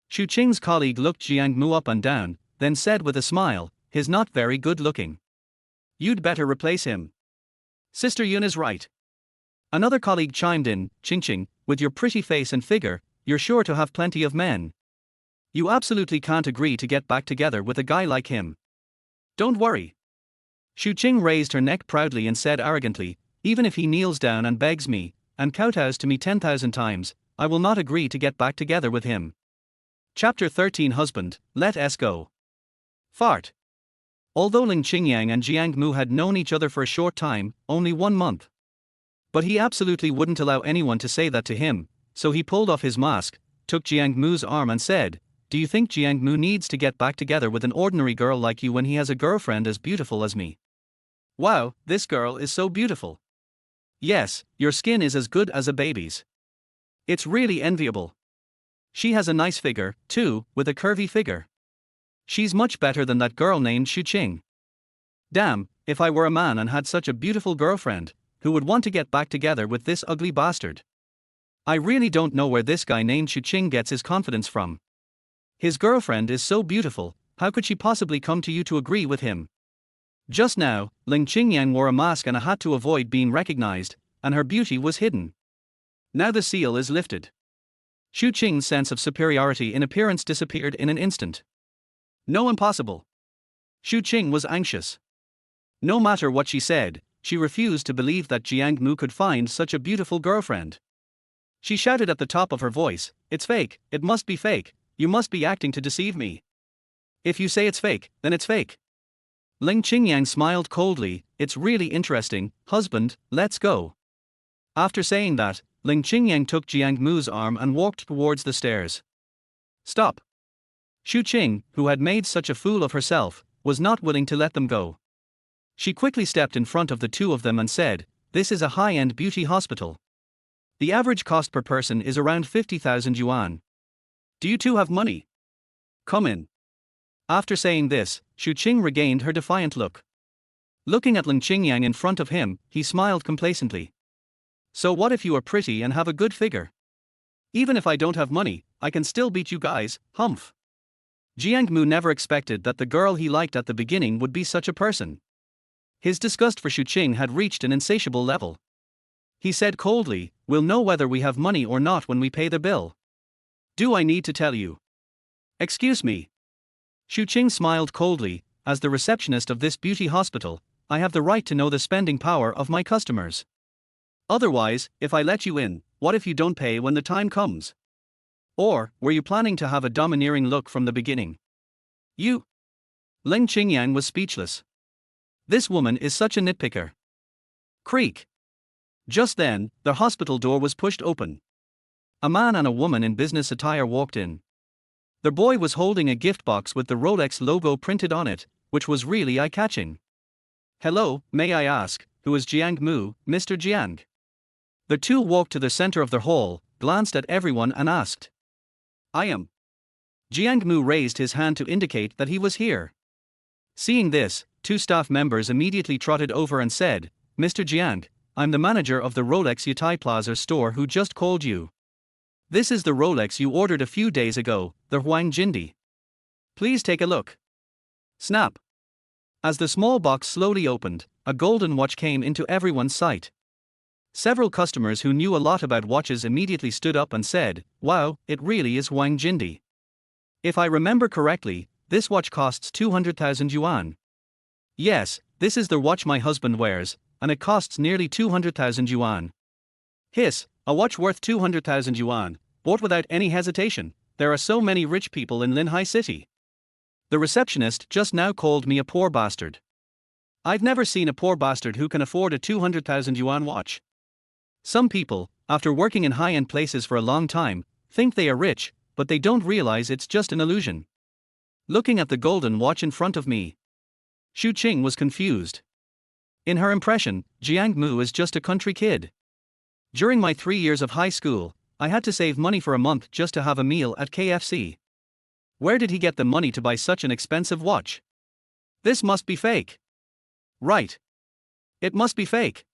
Xu Qing's colleague looked Jiang Mu up and down, then said with a smile, "He's not very good looking. You'd better replace him. Sister Yun is right." Another colleague chimed in, "Qing, with your pretty face and figure, you're sure to have plenty of men. You absolutely can't agree to get back together with a guy like him." "Don't worry." Xu Qing raised her neck proudly and said arrogantly, "Even if he kneels down and begs me, and kowtows to me 10,000 times, I will not agree to get back together with him." Chapter 13 Husband, Let Us Go. Fart. Although Leng Qingyan and Jiang Mu had known each other for a short time, only 1 month. But he absolutely wouldn't allow anyone to say that to him, so he pulled off his mask, took Jiang Mu's arm and said, "Do you think Jiang Mu needs to get back together with an ordinary girl like you when he has a girlfriend as beautiful as me?" "Wow, this girl is so beautiful." "Yes, your skin is as good as a baby's. It's really enviable." "She has a nice figure, too, with a curvy figure. She's much better than that girl named Xu Qing. Damn, if I were a man and had such a beautiful girlfriend, who would want to get back together with this ugly bastard? I really don't know where this guy named Xu Qing gets his confidence from. His girlfriend is so beautiful, how could she possibly come to you to agree with him?" Just now, Leng Qingyan wore a mask and a hat to avoid being recognized, and her beauty was hidden. Now the seal is lifted. Xu Qing's sense of superiority in appearance disappeared in an instant. No, impossible. Shu Qing was anxious. No matter what she said, she refused to believe that Jiang Mu could find such a beautiful girlfriend. She shouted at the top of her voice, "It's fake, it must be fake, you must be acting to deceive me. If you say it's fake, then it's fake." Leng Qingyan smiled coldly, "It's really interesting, husband, let's go." After saying that, Leng Qingyan took Jiang Mu's arm and walked towards the stairs. "Stop." Shu Qing, who had made such a fool of herself, was not willing to let them go. She quickly stepped in front of the two of them and said, "This is a high-end beauty hospital. The average cost per person is around 50,000 yuan. Do you two have money? Come in." After saying this, Shu Qing regained her defiant look. Looking at Leng Qingyang in front of him, he smiled complacently. "So what if you are pretty and have a good figure? Even if I don't have money, I can still beat you guys, humph." Jiang Mu never expected that the girl he liked at the beginning would be such a person. His disgust for Shu Qing had reached an insatiable level. He said coldly, "We'll know whether we have money or not when we pay the bill. Do I need to tell you?" "Excuse me." Shu Qing smiled coldly, "As the receptionist of this beauty hospital, I have the right to know the spending power of my customers. Otherwise, if I let you in, what if you don't pay when the time comes? Or, were you planning to have a domineering look from the beginning? You?" Leng Qingyan was speechless. This woman is such a nitpicker. Creak. Just then, the hospital door was pushed open. A man and a woman in business attire walked in. The boy was holding a gift box with the Rolex logo printed on it, which was really eye-catching. "Hello, may I ask, who is Jiang Mu, Mr. Jiang?" The two walked to the center of the hall, glanced at everyone and asked. "I am." Jiang Mu raised his hand to indicate that he was here. Seeing this, two staff members immediately trotted over and said, "Mr. Jiang, I'm the manager of the Rolex Yatai Plaza store who just called you. This is the Rolex you ordered a few days ago, the Huang Jindi. Please take a look." Snap. As the small box slowly opened, a golden watch came into everyone's sight. Several customers who knew a lot about watches immediately stood up and said, "Wow, it really is Huang Jindi. If I remember correctly, this watch costs 200,000 yuan. Yes, this is the watch my husband wears, and it costs nearly 200,000 yuan. Hiss, a watch worth 200,000 yuan, bought without any hesitation. There are so many rich people in Linhai City. The receptionist just now called me a poor bastard. I've never seen a poor bastard who can afford a 200,000 yuan watch. Some people, after working in high-end places for a long time, think they are rich, but they don't realize it's just an illusion." Looking at the golden watch in front of me, Shu Qing was confused. In her impression, Jiang Mu is just a country kid. During my 3 years of high school, I had to save money for a month just to have a meal at KFC. Where did he get the money to buy such an expensive watch? This must be fake. Right. It must be fake.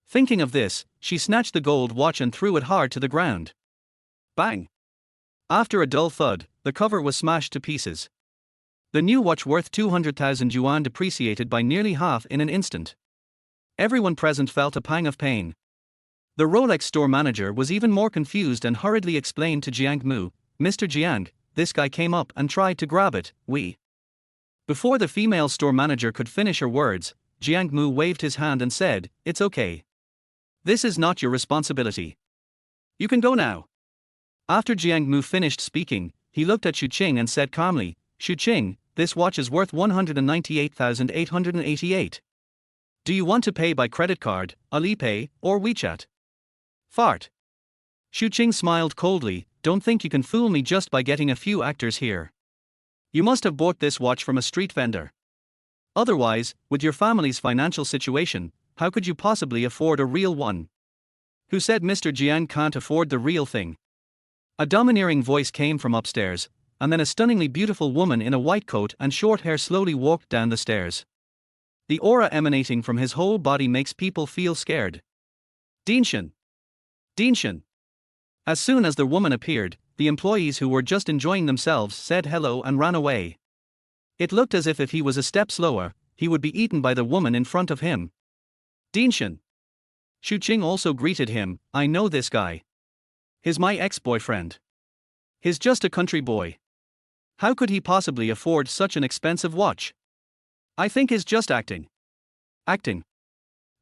Thinking of this, she snatched the gold watch and threw it hard to the ground. Bang! After a dull thud, the cover was smashed to pieces. The new watch worth 200,000 yuan depreciated by nearly half in an instant. Everyone present felt a pang of pain. The Rolex store manager was even more confused and hurriedly explained to Jiang Mu, "Mr. Jiang, this guy came up and tried to grab it, Before the female store manager could finish her words, Jiang Mu waved his hand and said, "It's okay. This is not your responsibility. You can go now." After Jiang Mu finished speaking, he looked at Shu Qing and said calmly, "Shu Qing, this watch is worth 198,888. Do you want to pay by credit card, Alipay, or WeChat?" Fart. Shu Qing smiled coldly, "Don't think you can fool me just by getting a few actors here. You must have bought this watch from a street vendor. Otherwise, with your family's financial situation, how could you possibly afford a real one?" "Who said Mr. Jiang can't afford the real thing?" A domineering voice came from upstairs, and then a stunningly beautiful woman in a white coat and short hair slowly walked down the stairs. The aura emanating from his whole body makes people feel scared. Dinshin! Dinshin! As soon as the woman appeared, the employees who were just enjoying themselves said hello and ran away. It looked as if he was a step slower, he would be eaten by the woman in front of him. Dinshin! Shu Qing also greeted him, "I know this guy. He's my ex-boyfriend. He's just a country boy. How could he possibly afford such an expensive watch? I think he's just acting. Acting.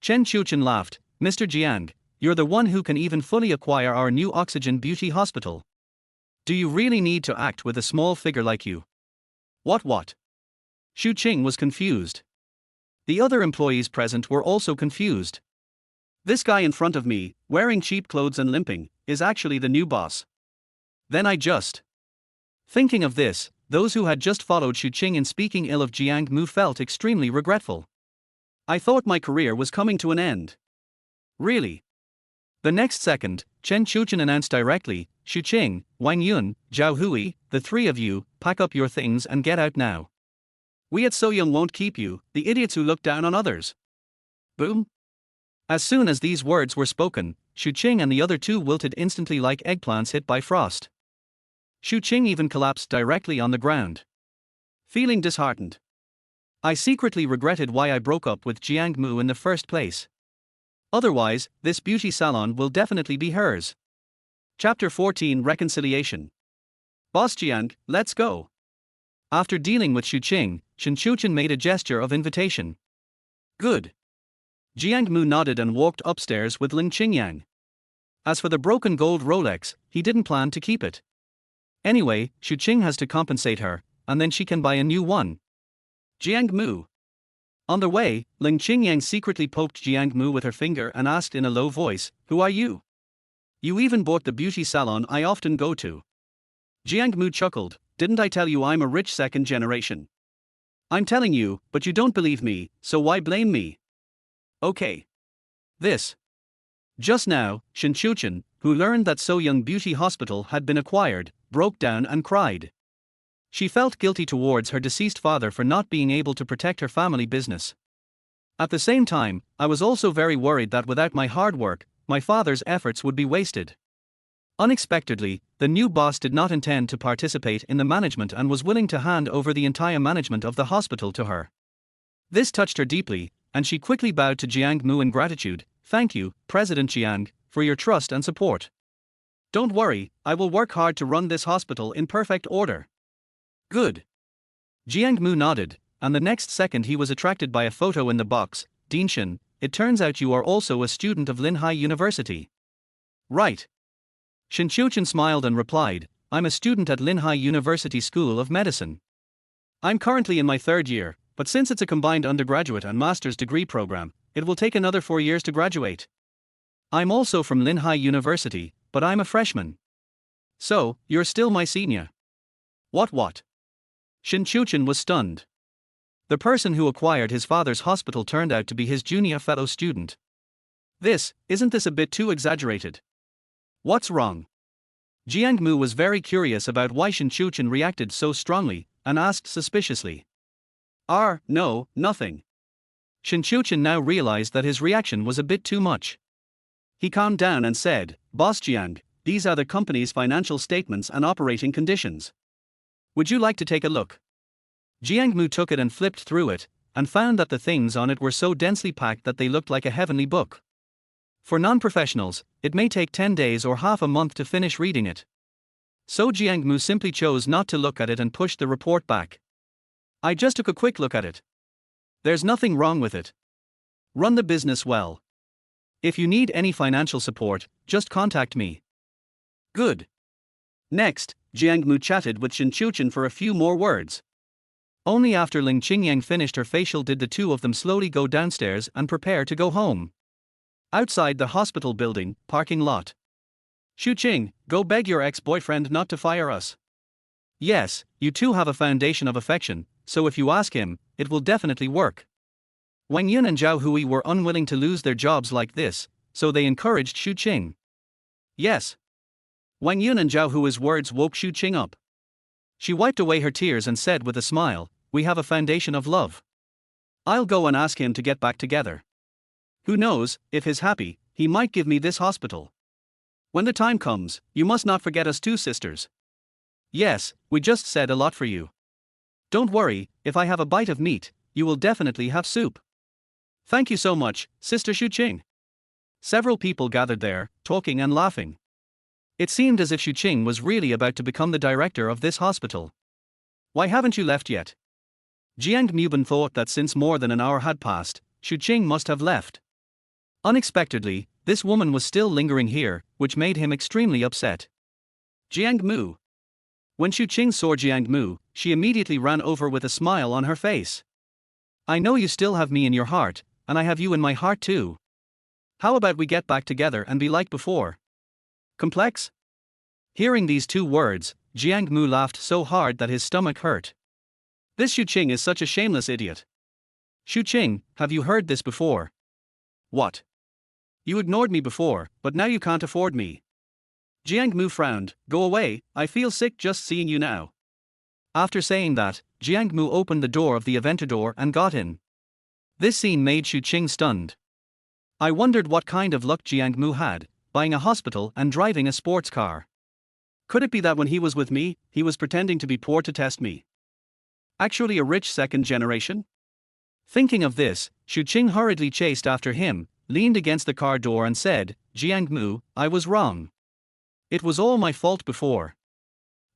Chen Qiuqian laughed. Mr. Jiang, you're the one who can even fully acquire our new Oxygen Beauty Hospital. Do you really need to act with a small figure like you? What? Xu Qing was confused. The other employees present were also confused. This guy in front of me, wearing cheap clothes and limping, is actually the new boss. Then I just. Thinking of this, those who had just followed Xu Qing in speaking ill of Jiang Mu felt extremely regretful. I thought my career was coming to an end. Really? The next second, Chen Qiuqian announced directly, Xu Qing, Wang Yun, Zhao Hui, the three of you, pack up your things and get out now. We at So Young won't keep you, the idiots who look down on others. Boom. As soon as these words were spoken, Xu Qing and the other two wilted instantly like eggplants hit by frost. Xu Qing even collapsed directly on the ground. Feeling disheartened. I secretly regretted why I broke up with Jiang Mu in the first place. Otherwise, this beauty salon will definitely be hers. Chapter 14 Reconciliation. Boss Jiang, let's go. After dealing with Xu Qing, Chen Qiuqian made a gesture of invitation. Good. Jiang Mu nodded and walked upstairs with Leng Qingyan. As for the broken gold Rolex, he didn't plan to keep it. Anyway, Xu Qing has to compensate her, and then she can buy a new one. Jiang Mu. On the way, Leng Qingyan secretly poked Jiang Mu with her finger and asked in a low voice, "Who are you? You even bought the beauty salon I often go to." Jiang Mu chuckled, "Didn't I tell you I'm a rich second generation? I'm telling you, but you don't believe me, so why blame me? Okay. This." Just now, Chen Qiuqian, who learned that So Young Beauty Hospital had been acquired, broke down and cried. She felt guilty towards her deceased father for not being able to protect her family business. At the same time, I was also very worried that without my hard work, my father's efforts would be wasted. Unexpectedly, the new boss did not intend to participate in the management and was willing to hand over the entire management of the hospital to her. This touched her deeply, and she quickly bowed to Jiang Mu in gratitude. "Thank you, President Jiang, for your trust and support. Don't worry, I will work hard to run this hospital in perfect order." Good. Jiang Mu nodded, and the next second he was attracted by a photo in the box. "Dinshin, it turns out you are also a student of Linhai University." "Right." Chen Qiuqian smiled and replied, "I'm a student at Linhai University School of Medicine. I'm currently in my third year, but since it's a combined undergraduate and master's degree program, it will take another 4 years to graduate. I'm also from Linhai University, but I'm a freshman." "So, you're still my senior." What? Chen Qiuqian was stunned. The person who acquired his father's hospital turned out to be his junior fellow student. Isn't this a bit too exaggerated? What's wrong? Jiang Mu was very curious about why Chen Qiuqian reacted so strongly, and asked suspiciously. No, nothing." Chen Qiuqian now realized that his reaction was a bit too much. He calmed down and said, "Boss Jiang, these are the company's financial statements and operating conditions. Would you like to take a look?" Jiang Mu took it and flipped through it, and found that the things on it were so densely packed that they looked like a heavenly book. For non-professionals, it may take 10 days or half a month to finish reading it. So Jiang Mu simply chose not to look at it and pushed the report back. "I just took a quick look at it. There's nothing wrong with it. Run the business well. If you need any financial support, just contact me." Good. Next, Jiang Mu chatted with Chen Qiuqian for a few more words. Only after Leng Qingyan finished her facial did the two of them slowly go downstairs and prepare to go home. Outside the hospital building, parking lot. "Xu Qing, go beg your ex-boyfriend not to fire us. Yes, you two have a foundation of affection, so if you ask him, it will definitely work." Wang Yun and Zhao Hui were unwilling to lose their jobs like this, so they encouraged Xu Qing. Yes. Wang Yun and Zhao Hui's words woke Xu Qing up. She wiped away her tears and said with a smile, "We have a foundation of love. I'll go and ask him to get back together. Who knows, if he's happy, he might give me this hospital. When the time comes, you must not forget us two sisters." "Yes, we just said a lot for you. Don't worry, if I have a bite of meat, you will definitely have soup." "Thank you so much, Sister Xu Qing." Several people gathered there, talking and laughing. It seemed as if Xu Qing was really about to become the director of this hospital. Why haven't you left yet? Jiang Muban thought that since more than an hour had passed, Shu Qing must have left. Unexpectedly, this woman was still lingering here, which made him extremely upset. Jiang Mu. When Shu Qing saw Jiang Mu, she immediately ran over with a smile on her face. I know you still have me in your heart, and I have you in my heart too. How about we get back together and be like before? Complex? Hearing these two words, Jiang Mu laughed so hard that his stomach hurt. This Shu Qing is such a shameless idiot. Shu Qing, have you heard this before? What? You ignored me before, but now you can't afford me. Jiang Mu frowned. Go away, I feel sick just seeing you now. After saying that, Jiang Mu opened the door of the Aventador and got in. This scene made Shu Qing stunned. I wondered what kind of luck Jiang Mu had, buying a hospital and driving a sports car. Could it be that when he was with me, he was pretending to be poor to test me? Actually a rich second generation? Thinking of this, Shu Qing hurriedly chased after him, leaned against the car door and said, Jiang Mu, I was wrong. It was all my fault before.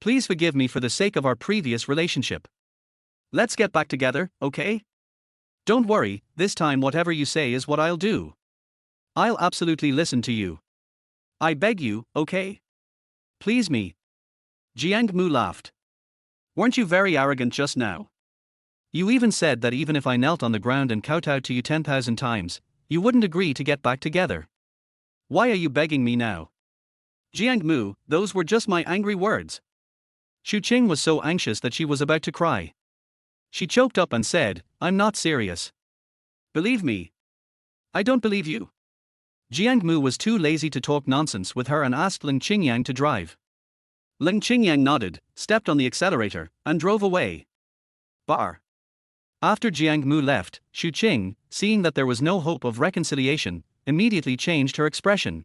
Please forgive me for the sake of our previous relationship. Let's get back together, okay? Don't worry, this time whatever you say is what I'll do. I'll absolutely listen to you. I beg you, okay? Please me. Jiang Mu laughed. Weren't you very arrogant just now? You even said that even if I knelt on the ground and kowtowed to you 10,000 times, you wouldn't agree to get back together. Why are you begging me now? Jiang Mu, those were just my angry words. Shu Qing was so anxious that she was about to cry. She choked up and said, I'm not serious. Believe me. I don't believe you. Jiang Mu was too lazy to talk nonsense with her and asked Leng Qingyan to drive. Leng Qingyan nodded, stepped on the accelerator, and drove away. Bar. After Jiang Mu left, Shu Qing, seeing that there was no hope of reconciliation, immediately changed her expression.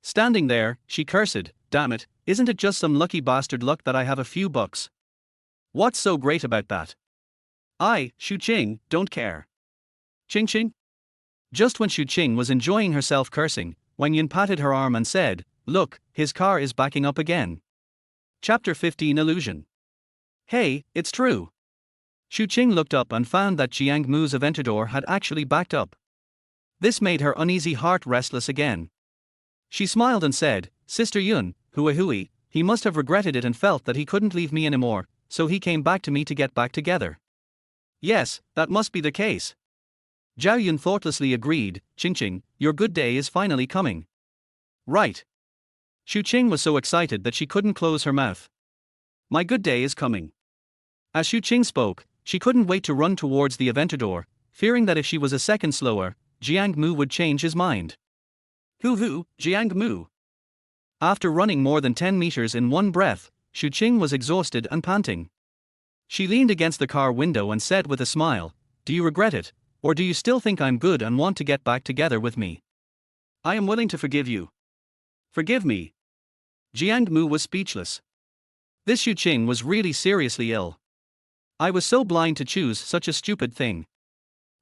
Standing there, she cursed, damn it, isn't it just some lucky bastard luck that I have a few bucks? What's so great about that? I, Shu Qing, don't care. Ching ching? Just when Shu Qing was enjoying herself cursing, Wang Yin patted her arm and said, look, his car is backing up again. Chapter 15 Illusion. Hey, it's true. Shu Qing looked up and found that Jiang Mu's Aventador had actually backed up. This made her uneasy heart restless again. She smiled and said, Sister Yun, hui, he must have regretted it and felt that he couldn't leave me anymore, so he came back to me to get back together. Yes, that must be the case. Zhao Yun thoughtlessly agreed, Qing, your good day is finally coming. Right. Shu Qing was so excited that she couldn't close her mouth. My good day is coming. As Shu Qing spoke, she couldn't wait to run towards the Aventador, fearing that if she was a second slower, Jiang Mu would change his mind. Hoo, Jiang Mu. After running more than 10 meters in one breath, Shu Qing was exhausted and panting. She leaned against the car window and said with a smile, do you regret it, or do you still think I'm good and want to get back together with me? I am willing to forgive you. Forgive me. Jiang Mu was speechless. This Shu Qing was really seriously ill. I was so blind to choose such a stupid thing.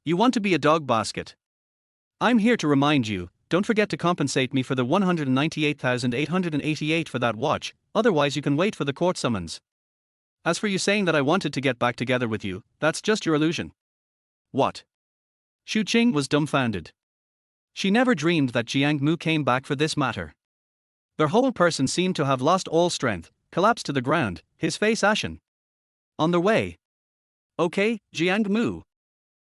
You want to be a dog basket. I'm here to remind you, don't forget to compensate me for the 198,888 for that watch, otherwise you can wait for the court summons. As for you saying that I wanted to get back together with you, that's just your illusion. What? Shu Qing was dumbfounded. She never dreamed that Jiang Mu came back for this matter. Their whole person seemed to have lost all strength, collapsed to the ground, his face ashen. On their way. Okay, Jiang Mu.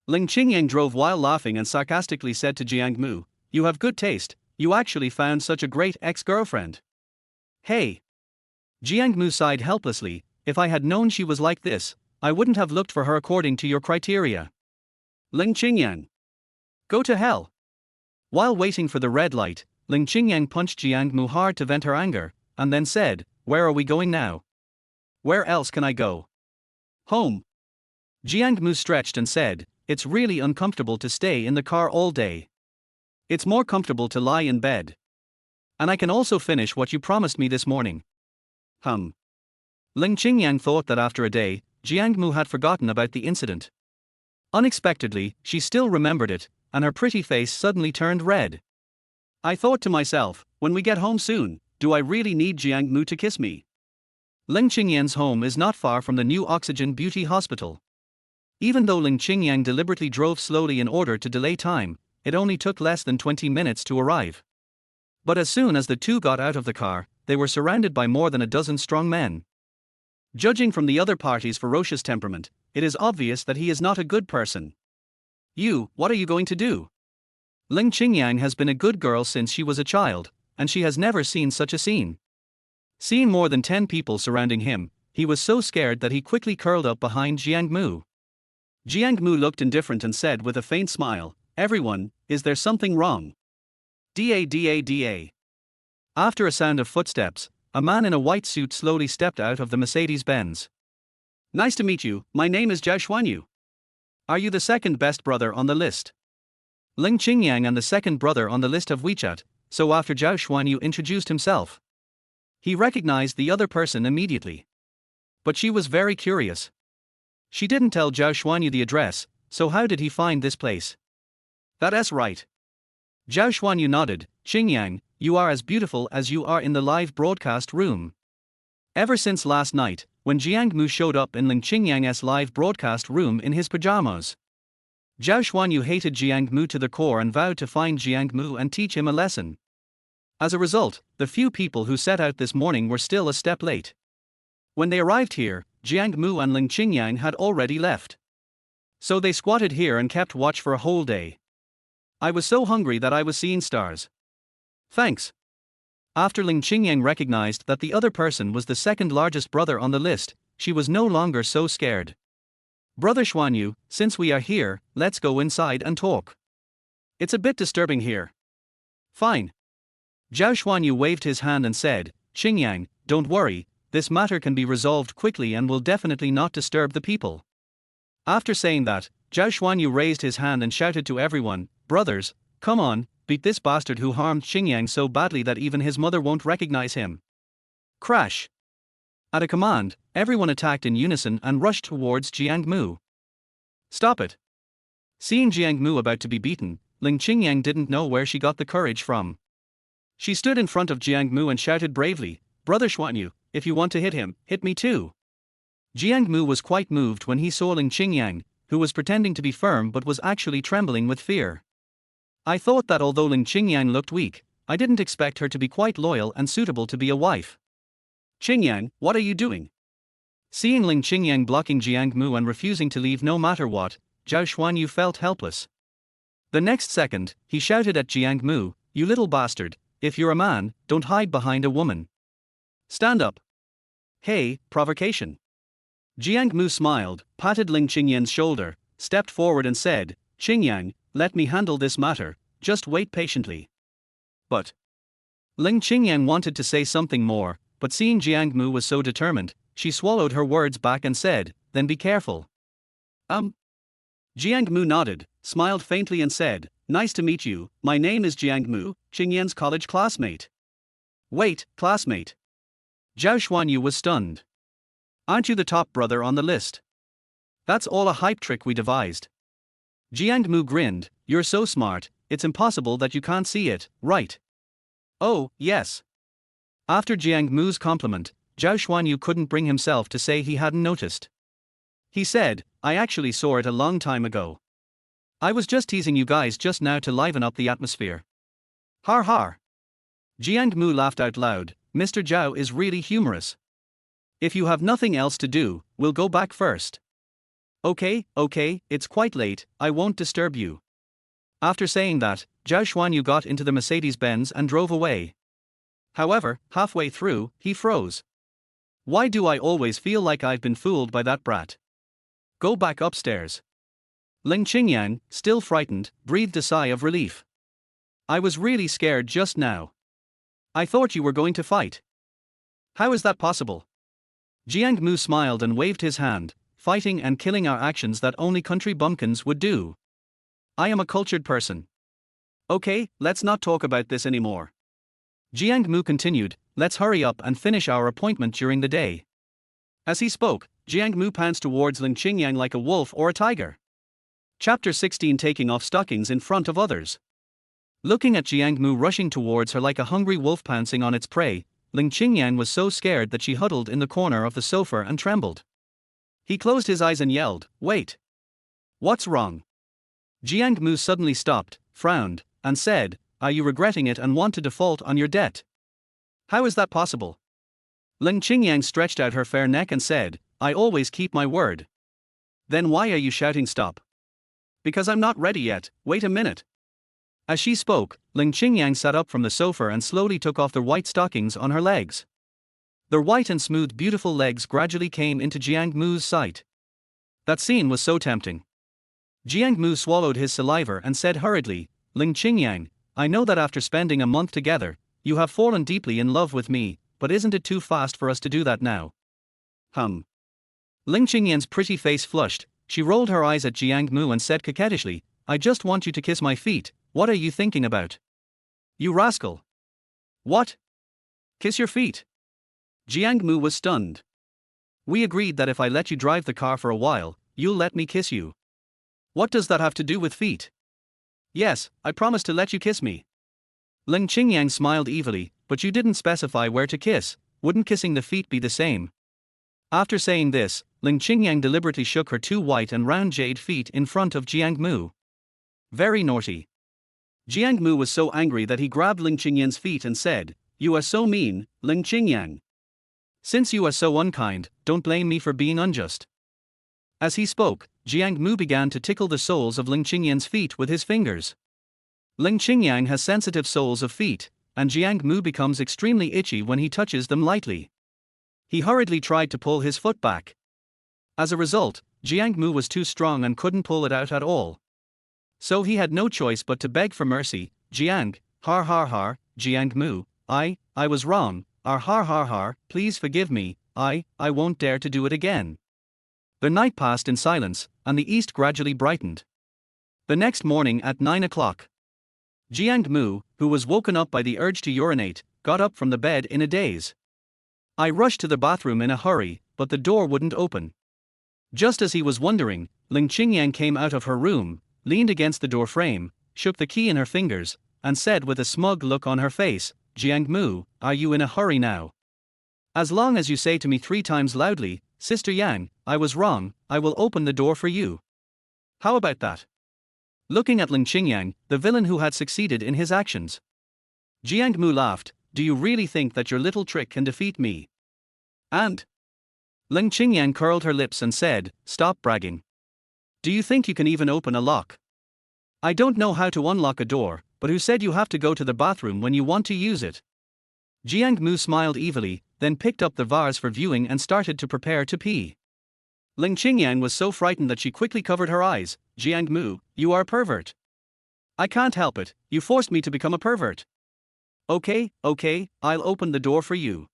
Leng Qingyan drove while laughing and sarcastically said to Jiang Mu, you have good taste, you actually found such a great ex-girlfriend. Hey. Jiang Mu sighed helplessly, if I had known she was like this, I wouldn't have looked for her according to your criteria. Leng Qingyan. Go to hell. While waiting for the red light, Leng Qingyan punched Jiang Mu hard to vent her anger, and then said, where are we going now? Where else can I go? Home. Jiang Mu stretched and said, it's really uncomfortable to stay in the car all day. It's more comfortable to lie in bed. And I can also finish what you promised me this morning. Leng Qingyan thought that after a day, Jiang Mu had forgotten about the incident. Unexpectedly, she still remembered it, and her pretty face suddenly turned red. I thought to myself, when we get home soon, do I really need Jiang Mu to kiss me? Leng Qingyan's home is not far from the new Oxygen Beauty Hospital. Even though Leng Qingyan deliberately drove slowly in order to delay time, it only took less than 20 minutes to arrive. But as soon as the two got out of the car, they were surrounded by more than a dozen strong men. Judging from the other party's ferocious temperament, it is obvious that he is not a good person. You, what are you going to do? Leng Qingyan has been a good girl since she was a child, and she has never seen such a scene. Seeing more than 10 people surrounding him, he was so scared that he quickly curled up behind Jiang Mu. Jiang Mu looked indifferent and said with a faint smile, "Everyone, is there something wrong?" Da. After a sound of footsteps, a man in a white suit slowly stepped out of the Mercedes-Benz. Nice to meet you, my name is Zhao Xuanyu. Are you the second best brother on the list? Leng Qingyan and the second brother on the list have WeChat, so after Zhao Xuanyu introduced himself, he recognized the other person immediately. But she was very curious. She didn't tell Zhao Xuanyu the address, so how did he find this place? That's right. Zhao Xuanyu nodded. Qingyan, you are as beautiful as you are in the live broadcast room. Ever since last night, when Jiang Mu showed up in Leng Qingyang's live broadcast room in his pajamas, Zhao Xuanyu hated Jiang Mu to the core and vowed to find Jiang Mu and teach him a lesson. As a result, the few people who set out this morning were still a step late. When they arrived here, Jiang Mu and Leng Qingyan had already left. So they squatted here and kept watch for a whole day. I was so hungry that I was seeing stars. Thanks. After Leng Qingyan recognized that the other person was the second largest brother on the list, she was no longer so scared. Brother Xuanyu, since we are here, let's go inside and talk. It's a bit disturbing here. Fine. Zhao Xuanyu waved his hand and said, Qingyan, don't worry, this matter can be resolved quickly and will definitely not disturb the people. After saying that, Zhao Xuanyu raised his hand and shouted to everyone, brothers, come on, beat this bastard who harmed Qingyan so badly that even his mother won't recognize him. Crash. At a command, everyone attacked in unison and rushed towards Jiang Mu. Stop it. Seeing Jiang Mu about to be beaten, Leng Qingyan didn't know where she got the courage from. She stood in front of Jiang Mu and shouted bravely, Brother Xuanyu, if you want to hit him, hit me too. Jiang Mu was quite moved when he saw Leng Qingyan, who was pretending to be firm but was actually trembling with fear. I thought that although Leng Qingyan looked weak, I didn't expect her to be quite loyal and suitable to be a wife. Qingyan, what are you doing? Seeing Leng Qingyan blocking Jiang Mu and refusing to leave no matter what, Zhao Xuanyu felt helpless. The next second, he shouted at Jiang Mu, you little bastard, if you're a man, don't hide behind a woman. Stand up. Hey, provocation. Jiang Mu smiled, patted Leng Qingyan's shoulder, stepped forward and said, Qingyan, let me handle this matter, just wait patiently. But Leng Qingyan wanted to say something more, but seeing Jiang Mu was so determined, she swallowed her words back and said, then be careful. Jiang Mu nodded, smiled faintly and said, nice to meet you, my name is Jiang Mu, Qingyan's college classmate. Wait, classmate. Zhao Xuanyu was stunned. Aren't you the top brother on the list? That's all a hype trick we devised. Jiang Mu grinned, you're so smart, it's impossible that you can't see it, right? Oh, yes. After Jiang Mu's compliment, Zhao Xuanyu couldn't bring himself to say he hadn't noticed. He said, I actually saw it a long time ago. I was just teasing you guys just now to liven up the atmosphere. Har har. Jiang Mu laughed out loud, Mr. Zhao is really humorous. If you have nothing else to do, we'll go back first. Okay, it's quite late, I won't disturb you. After saying that, Zhao Xuanyu got into the Mercedes-Benz and drove away. However, halfway through, he froze. Why do I always feel like I've been fooled by that brat? Go back upstairs. Leng Qingyan, still frightened, breathed a sigh of relief. I was really scared just now. I thought you were going to fight. How is that possible? Jiang Mu smiled and waved his hand, fighting and killing are actions that only country bumpkins would do. I am a cultured person. Okay, let's not talk about this anymore. Jiang Mu continued, let's hurry up and finish our appointment during the day. As he spoke, Jiang Mu pounced towards Leng Qingyan like a wolf or a tiger. Chapter 16 Taking off stockings in front of others. Looking at Jiang Mu rushing towards her like a hungry wolf pouncing on its prey, Leng Qingyan was so scared that she huddled in the corner of the sofa and trembled. He closed his eyes and yelled, "Wait! What's wrong?" Jiang Mu suddenly stopped, frowned, and said, "Are you regretting it and want to default on your debt?" "How is that possible?" Leng Qingyan stretched out her fair neck and said, "I always keep my word." "Then why are you shouting stop?" "Because I'm not ready yet, wait a minute." As she spoke, Leng Qingyan sat up from the sofa and slowly took off the white stockings on her legs. Their white and smooth beautiful legs gradually came into Jiang Mu's sight. That scene was so tempting. Jiang Mu swallowed his saliva and said hurriedly, "Leng Qingyan, I know that after spending a month together, you have fallen deeply in love with me, but isn't it too fast for us to do that now?" Leng Qingyan's pretty face flushed, she rolled her eyes at Jiang Mu and said coquettishly, "I just want you to kiss my feet, what are you thinking about? You rascal! What? Kiss your feet?" Jiang Mu was stunned. "We agreed that if I let you drive the car for a while, you'll let me kiss you. What does that have to do with feet?" "Yes, I promised to let you kiss me." Leng Qingyan smiled evilly, "But you didn't specify where to kiss, wouldn't kissing the feet be the same?" After saying this, Leng Qingyan deliberately shook her two white and round jade feet in front of Jiang Mu. Very naughty. Jiang Mu was so angry that he grabbed Leng Qingyan's feet and said, "You are so mean, Leng Qingyan. Since you are so unkind, don't blame me for being unjust." As he spoke, Jiang Mu began to tickle the soles of Leng Qingyan's feet with his fingers. Leng Qingyan has sensitive soles of feet, and Jiang Mu becomes extremely itchy when he touches them lightly. He hurriedly tried to pull his foot back. As a result, Jiang Mu was too strong and couldn't pull it out at all. So he had no choice but to beg for mercy. "Jiang, Jiang Mu, I was wrong, please forgive me, I won't dare to do it again." The night passed in silence, and the east gradually brightened. The next morning at 9 o'clock, Jiang Mu, who was woken up by the urge to urinate, got up from the bed in a daze. "I rushed to the bathroom in a hurry, but the door wouldn't open." Just as he was wondering, Leng Qingyan came out of her room, leaned against the door frame, shook the key in her fingers, and said with a smug look on her face, "Jiang Mu, are you in a hurry now? As long as you say to me 3 times loudly, 'Sister Yang, I was wrong,' I will open the door for you. How about that?" Looking at Leng Qingyan, the villain who had succeeded in his actions, Jiang Mu laughed, "Do you really think that your little trick can defeat me?" And Leng Qingyan curled her lips and said, "Stop bragging. Do you think you can even open a lock? I don't know how to unlock a door, but who said you have to go to the bathroom when you want to use it?" Jiang Mu smiled evilly, then picked up the vase for viewing and started to prepare to pee. Leng Qingyan was so frightened that she quickly covered her eyes. "Jiang Mu, you are a pervert." "I can't help it, you forced me to become a pervert." Okay, I'll open the door for you."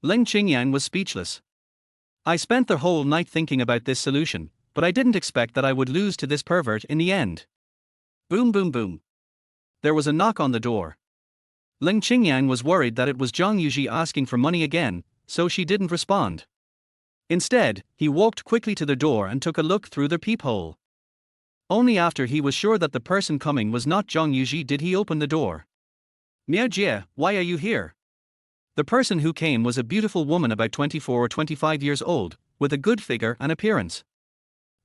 Leng Qingyan was speechless. "I spent the whole night thinking about this solution, but I didn't expect that I would lose to this pervert in the end." Boom boom boom. There was a knock on the door. Leng Qingyan was worried that it was Zhang Yuji asking for money again, so she didn't respond. Instead, he walked quickly to the door and took a look through the peephole. Only after he was sure that the person coming was not Zhang Yuji did he open the door. "Miao Jie, why are you here?" The person who came was a beautiful woman about 24 or 25 years old, with a good figure and appearance.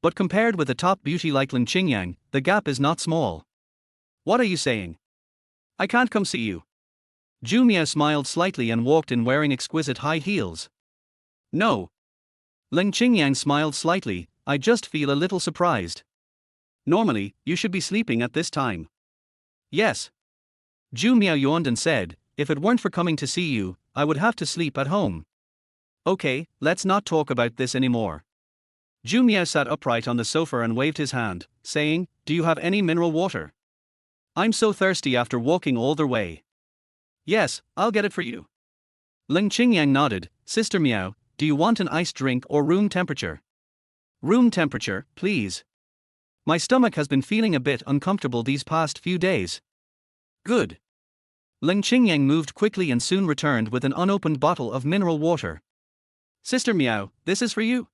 But compared with a top beauty like Leng Qingyan, the gap is not small. "What are you saying? I can't come see you." Zhu Miao smiled slightly and walked in wearing exquisite high heels. "No." Leng Qingyan smiled slightly, "I just feel a little surprised. Normally, you should be sleeping at this time." "Yes." Zhu Miao yawned and said, "If it weren't for coming to see you, I would have to sleep at home." "Okay, let's not talk about this anymore." Zhu Miao sat upright on the sofa and waved his hand, saying, "Do you have any mineral water? I'm so thirsty after walking all the way." "Yes, I'll get it for you." Leng Qingyan nodded. "Sister Miao, do you want an iced drink or room temperature?" "Room temperature, please. My stomach has been feeling a bit uncomfortable these past few days." "Good." Leng Qingyan moved quickly and soon returned with an unopened bottle of mineral water. "Sister Miao, this is for you.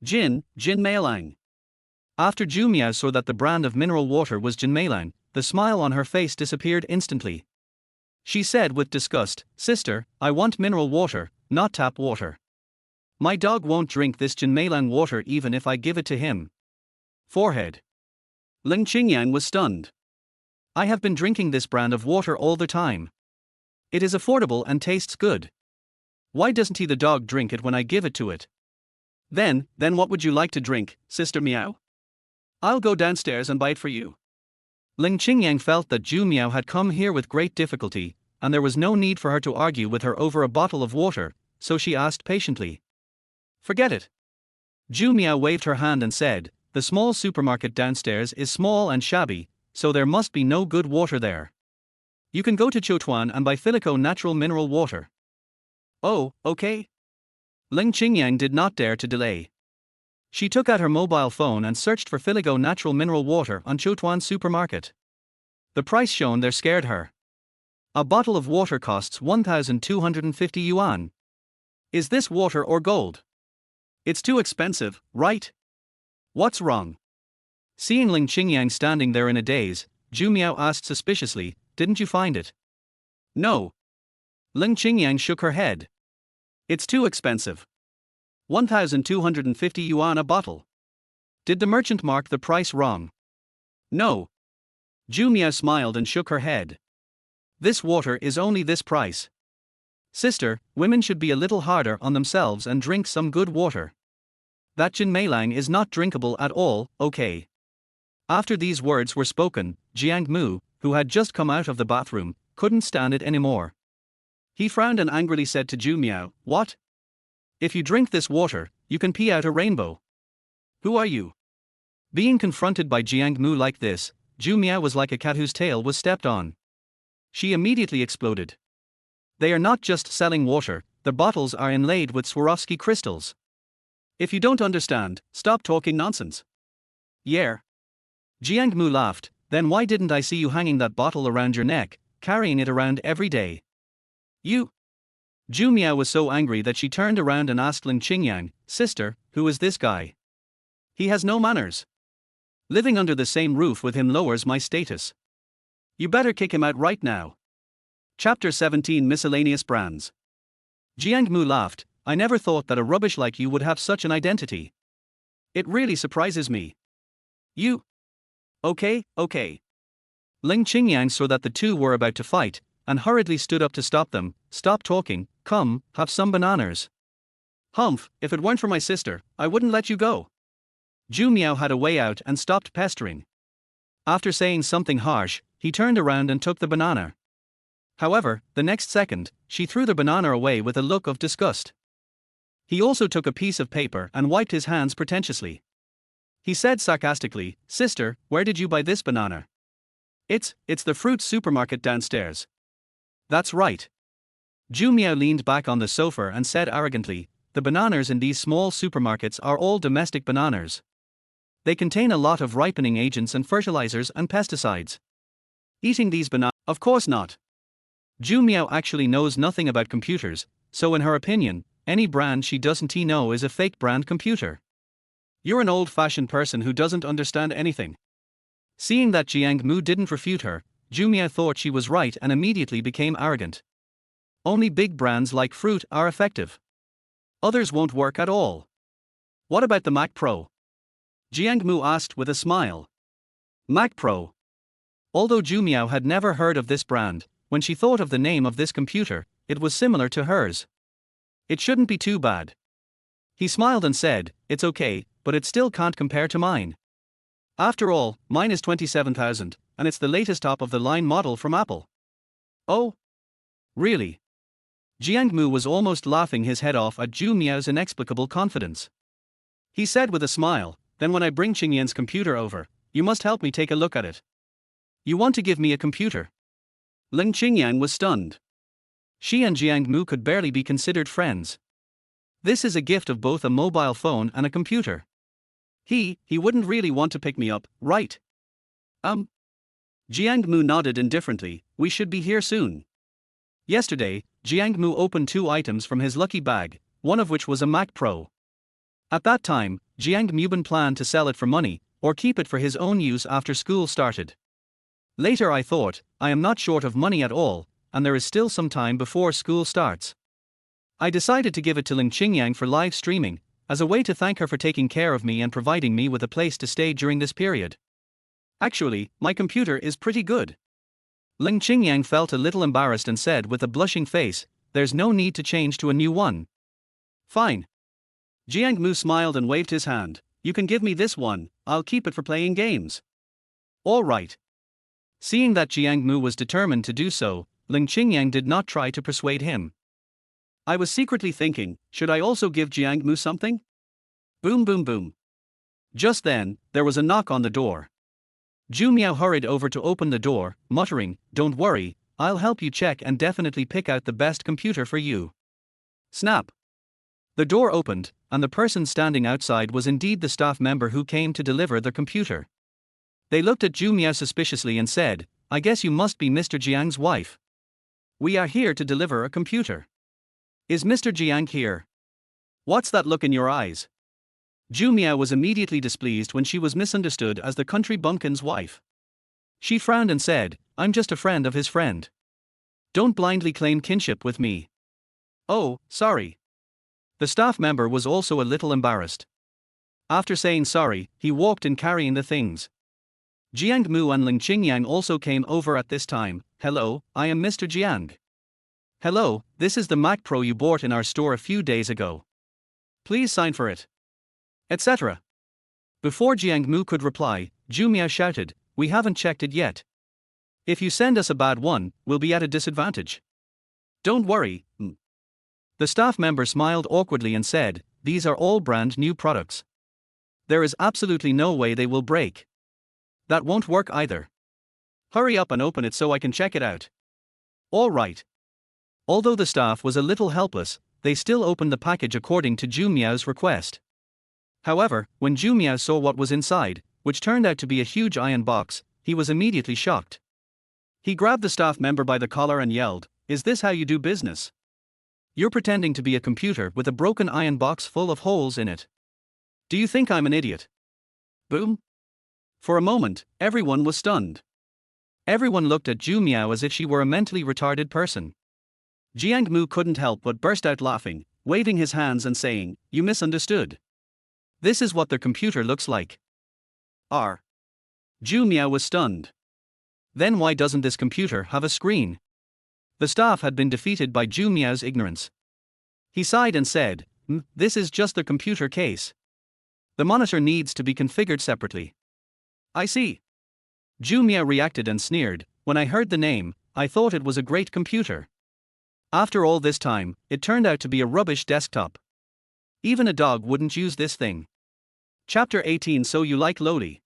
Jin Meilang." After Zhu Miao saw that the brand of mineral water was Jin Meilang, the smile on her face disappeared instantly. She said with disgust, "Sister, I want mineral water, not tap water. My dog won't drink this Jinmeilang water even if I give it to him." Forehead. Leng Qingyan was stunned. "I have been drinking this brand of water all the time. It is affordable and tastes good. Why doesn't the dog drink it when I give it to it?" Then what would you like to drink, Sister Meow? I'll go downstairs and buy it for you. Leng Qingyang felt that Zhu Miao had come here with great difficulty, and there was no need for her to argue with her over a bottle of water, so she asked patiently. Forget it. Zhu Miao waved her hand and said, "The small supermarket downstairs is small and shabby, so there must be no good water there. You can go to Chotuan and buy Filico natural mineral water." Oh, okay. Leng Qingyang did not dare to delay. She took out her mobile phone and searched for Filico natural mineral water on Chotuan supermarket. The price shown there scared her. A bottle of water costs 1,250 yuan. Is this water or gold? It's too expensive, right? What's wrong? Seeing Leng Qingyang standing there in a daze, Zhu Miao asked suspiciously, "Didn't you find it?" No. Leng Qingyang shook her head. It's too expensive. 1,250 yuan a bottle. Did the merchant mark the price wrong? No. Zhu Miao smiled and shook her head. "This water is only this price. Sister, women should be a little harder on themselves and drink some good water. That Jinmeilang is not drinkable at all, okay?" After these words were spoken, Jiang Mu, who had just come out of the bathroom, couldn't stand it anymore. He frowned and angrily said to Zhu Miao, "What? If you drink this water, you can pee out a rainbow. Who are you?" Being confronted by Jiang Mu like this, Zhu Miao was like a cat whose tail was stepped on. She immediately exploded. "They are not just selling water, the bottles are inlaid with Swarovski crystals. If you don't understand, stop talking nonsense." "Yeah." Jiang Mu laughed, "Then why didn't I see you hanging that bottle around your neck, carrying it around every day?" "You." Zhu Miao was so angry that she turned around and asked Leng Qingyang, "Sister, who is this guy? He has no manners. Living under the same roof with him lowers my status. You better kick him out right now." Chapter 17 Miscellaneous Brands. Jiang Mu laughed, "I never thought that a rubbish like you would have such an identity. It really surprises me. You. Okay. Leng Qingyang saw that the two were about to fight, and hurriedly stood up to stop them. "Stop talking, come, have some bananas." "Humph, if it weren't for my sister, I wouldn't let you go." Zhu Miao had a way out and stopped pestering. After saying something harsh, he turned around and took the banana. However, the next second, she threw the banana away with a look of disgust. He also took a piece of paper and wiped his hands pretentiously. He said sarcastically, "Sister, where did you buy this banana?" It's the fruit supermarket downstairs." "That's right." Zhu Miao leaned back on the sofa and said arrogantly, "The bananas in these small supermarkets are all domestic bananas. They contain a lot of ripening agents and fertilizers and pesticides. Eating these bananas..." "Of course not." Zhu Miao actually knows nothing about computers, so in her opinion, any brand she doesn't know is a fake brand computer. "You're an old-fashioned person who doesn't understand anything." Seeing that Jiang Mu didn't refute her, Zhu Miao thought she was right and immediately became arrogant. "Only big brands like fruit are effective. Others won't work at all." "What about the Mac Pro?" Jiang Mu asked with a smile. Mac Pro. Although Zhu Miao had never heard of this brand, when she thought of the name of this computer, it was similar to hers. "It shouldn't be too bad." He smiled and said, "It's okay, but it still can't compare to mine. After all, mine is 27,000, and it's the latest top-of-the-line model from Apple." "Oh? Really?" Jiang Mu was almost laughing his head off at Zhu Miao's inexplicable confidence. He said with a smile, "Then when I bring Qingyan's computer over, you must help me take a look at it." "You want to give me a computer?" Leng Qingyan was stunned. She and Jiang Mu could barely be considered friends. This is a gift of both a mobile phone and a computer. He wouldn't really want to pick me up, right? Jiang Mu nodded indifferently. "We should be here soon." Yesterday, Jiang Mu opened 2 items from his lucky bag, one of which was a Mac Pro. At that time, Jiang Mu planned to sell it for money, or keep it for his own use after school started. Later I thought, I am not short of money at all, and there is still some time before school starts. I decided to give it to Leng Qingyan for live streaming, as a way to thank her for taking care of me and providing me with a place to stay during this period. Actually, my computer is pretty good. Leng Qingyan felt a little embarrassed and said with a blushing face, "There's no need to change to a new one." Fine. Jiang Mu smiled and waved his hand. You can give me this one, I'll keep it for playing games. All right. Seeing that Jiang Mu was determined to do so, Leng Qingyan did not try to persuade him. I was secretly thinking, should I also give Jiang Mu something? Boom boom boom. Just then, there was a knock on the door. Zhu Miao hurried over to open the door, muttering, "Don't worry, I'll help you check and definitely pick out the best computer for you." Snap. The door opened, and the person standing outside was indeed the staff member who came to deliver the computer. They looked at Zhu Miao suspiciously and said, "I guess you must be Mr. Jiang's wife. We are here to deliver a computer. Is Mr. Jiang here?" What's that look in your eyes? Zhu Miao was immediately displeased when she was misunderstood as the country bumpkin's wife. She frowned and said, "I'm just a friend of his friend. Don't blindly claim kinship with me." Oh, sorry. The staff member was also a little embarrassed. After saying sorry, he walked in carrying the things. Jiang Mu and Leng Qingyan also came over at this time. "Hello, I am Mr. Jiang." "Hello, this is the Mac Pro you bought in our store a few days ago. Please sign for it." Etc. Before Jiang Mu could reply, Zhu Miao shouted, "We haven't checked it yet. If you send us a bad one, we'll be at a disadvantage." Don't worry. The staff member smiled awkwardly and said, "These are all brand new products. There is absolutely no way they will break. That won't work either. Hurry up and open it so I can check it out." All right. Although the staff was a little helpless, they still opened the package according to Zhu Miao's request. However, when Zhu Miao saw what was inside, which turned out to be a huge iron box, he was immediately shocked. He grabbed the staff member by the collar and yelled, "Is this how you do business? You're pretending to be a computer with a broken iron box full of holes in it. Do you think I'm an idiot?" Boom. For a moment, everyone was stunned. Everyone looked at Zhu Miao as if she were a mentally retarded person. Jiang Mu couldn't help but burst out laughing, waving his hands and saying, "You misunderstood. This is what their computer looks like." Zhu Miao was stunned. Then why doesn't this computer have a screen? The staff had been defeated by Zhu Miao's ignorance. He sighed and said, "This is just the computer case. The monitor needs to be configured separately." I see. Zhu Miao reacted and sneered, "When I heard the name, I thought it was a great computer. After all this time, it turned out to be a rubbish desktop. Even a dog wouldn't use this thing." Chapter 18. So you like lowly.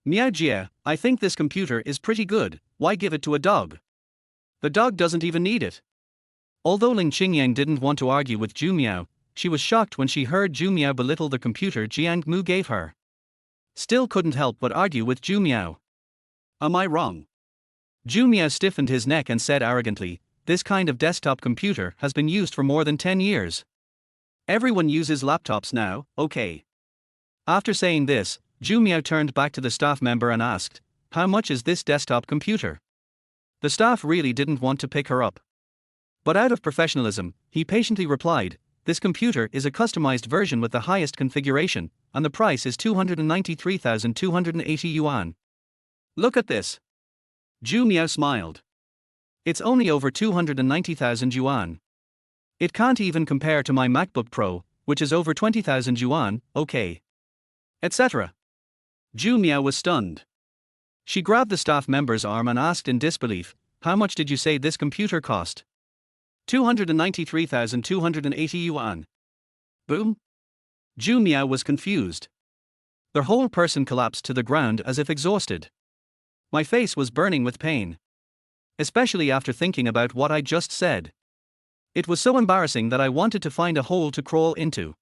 Miao Jie, I think this computer is pretty good, why give it to a dog? The dog doesn't even need it. Although Leng Qingyan didn't want to argue with Zhu Miao, she was shocked when she heard Zhu Miao belittle the computer Jiang Mu gave her. Still couldn't help but argue with Zhu Miao. Am I wrong? Zhu Miao stiffened his neck and said arrogantly, "This kind of desktop computer has been used for more than 10 years. Everyone uses laptops now, okay." After saying this, Zhu Miao turned back to the staff member and asked, "How much is this desktop computer?" The staff really didn't want to pick her up. But out of professionalism, he patiently replied, "This computer is a customized version with the highest configuration, and the price is 293,280 yuan. Look at this." Zhu Miao smiled. "It's only over 290,000 yuan. It can't even compare to my MacBook Pro, which is over 20,000 yuan, okay." Etc. Zhu Miao was stunned. She grabbed the staff member's arm and asked in disbelief, "How much did you say this computer cost?" 293,280 yuan. Boom. Zhu Miao was confused. The whole person collapsed to the ground as if exhausted. My face was burning with pain. Especially after thinking about what I just said. It was so embarrassing that I wanted to find a hole to crawl into.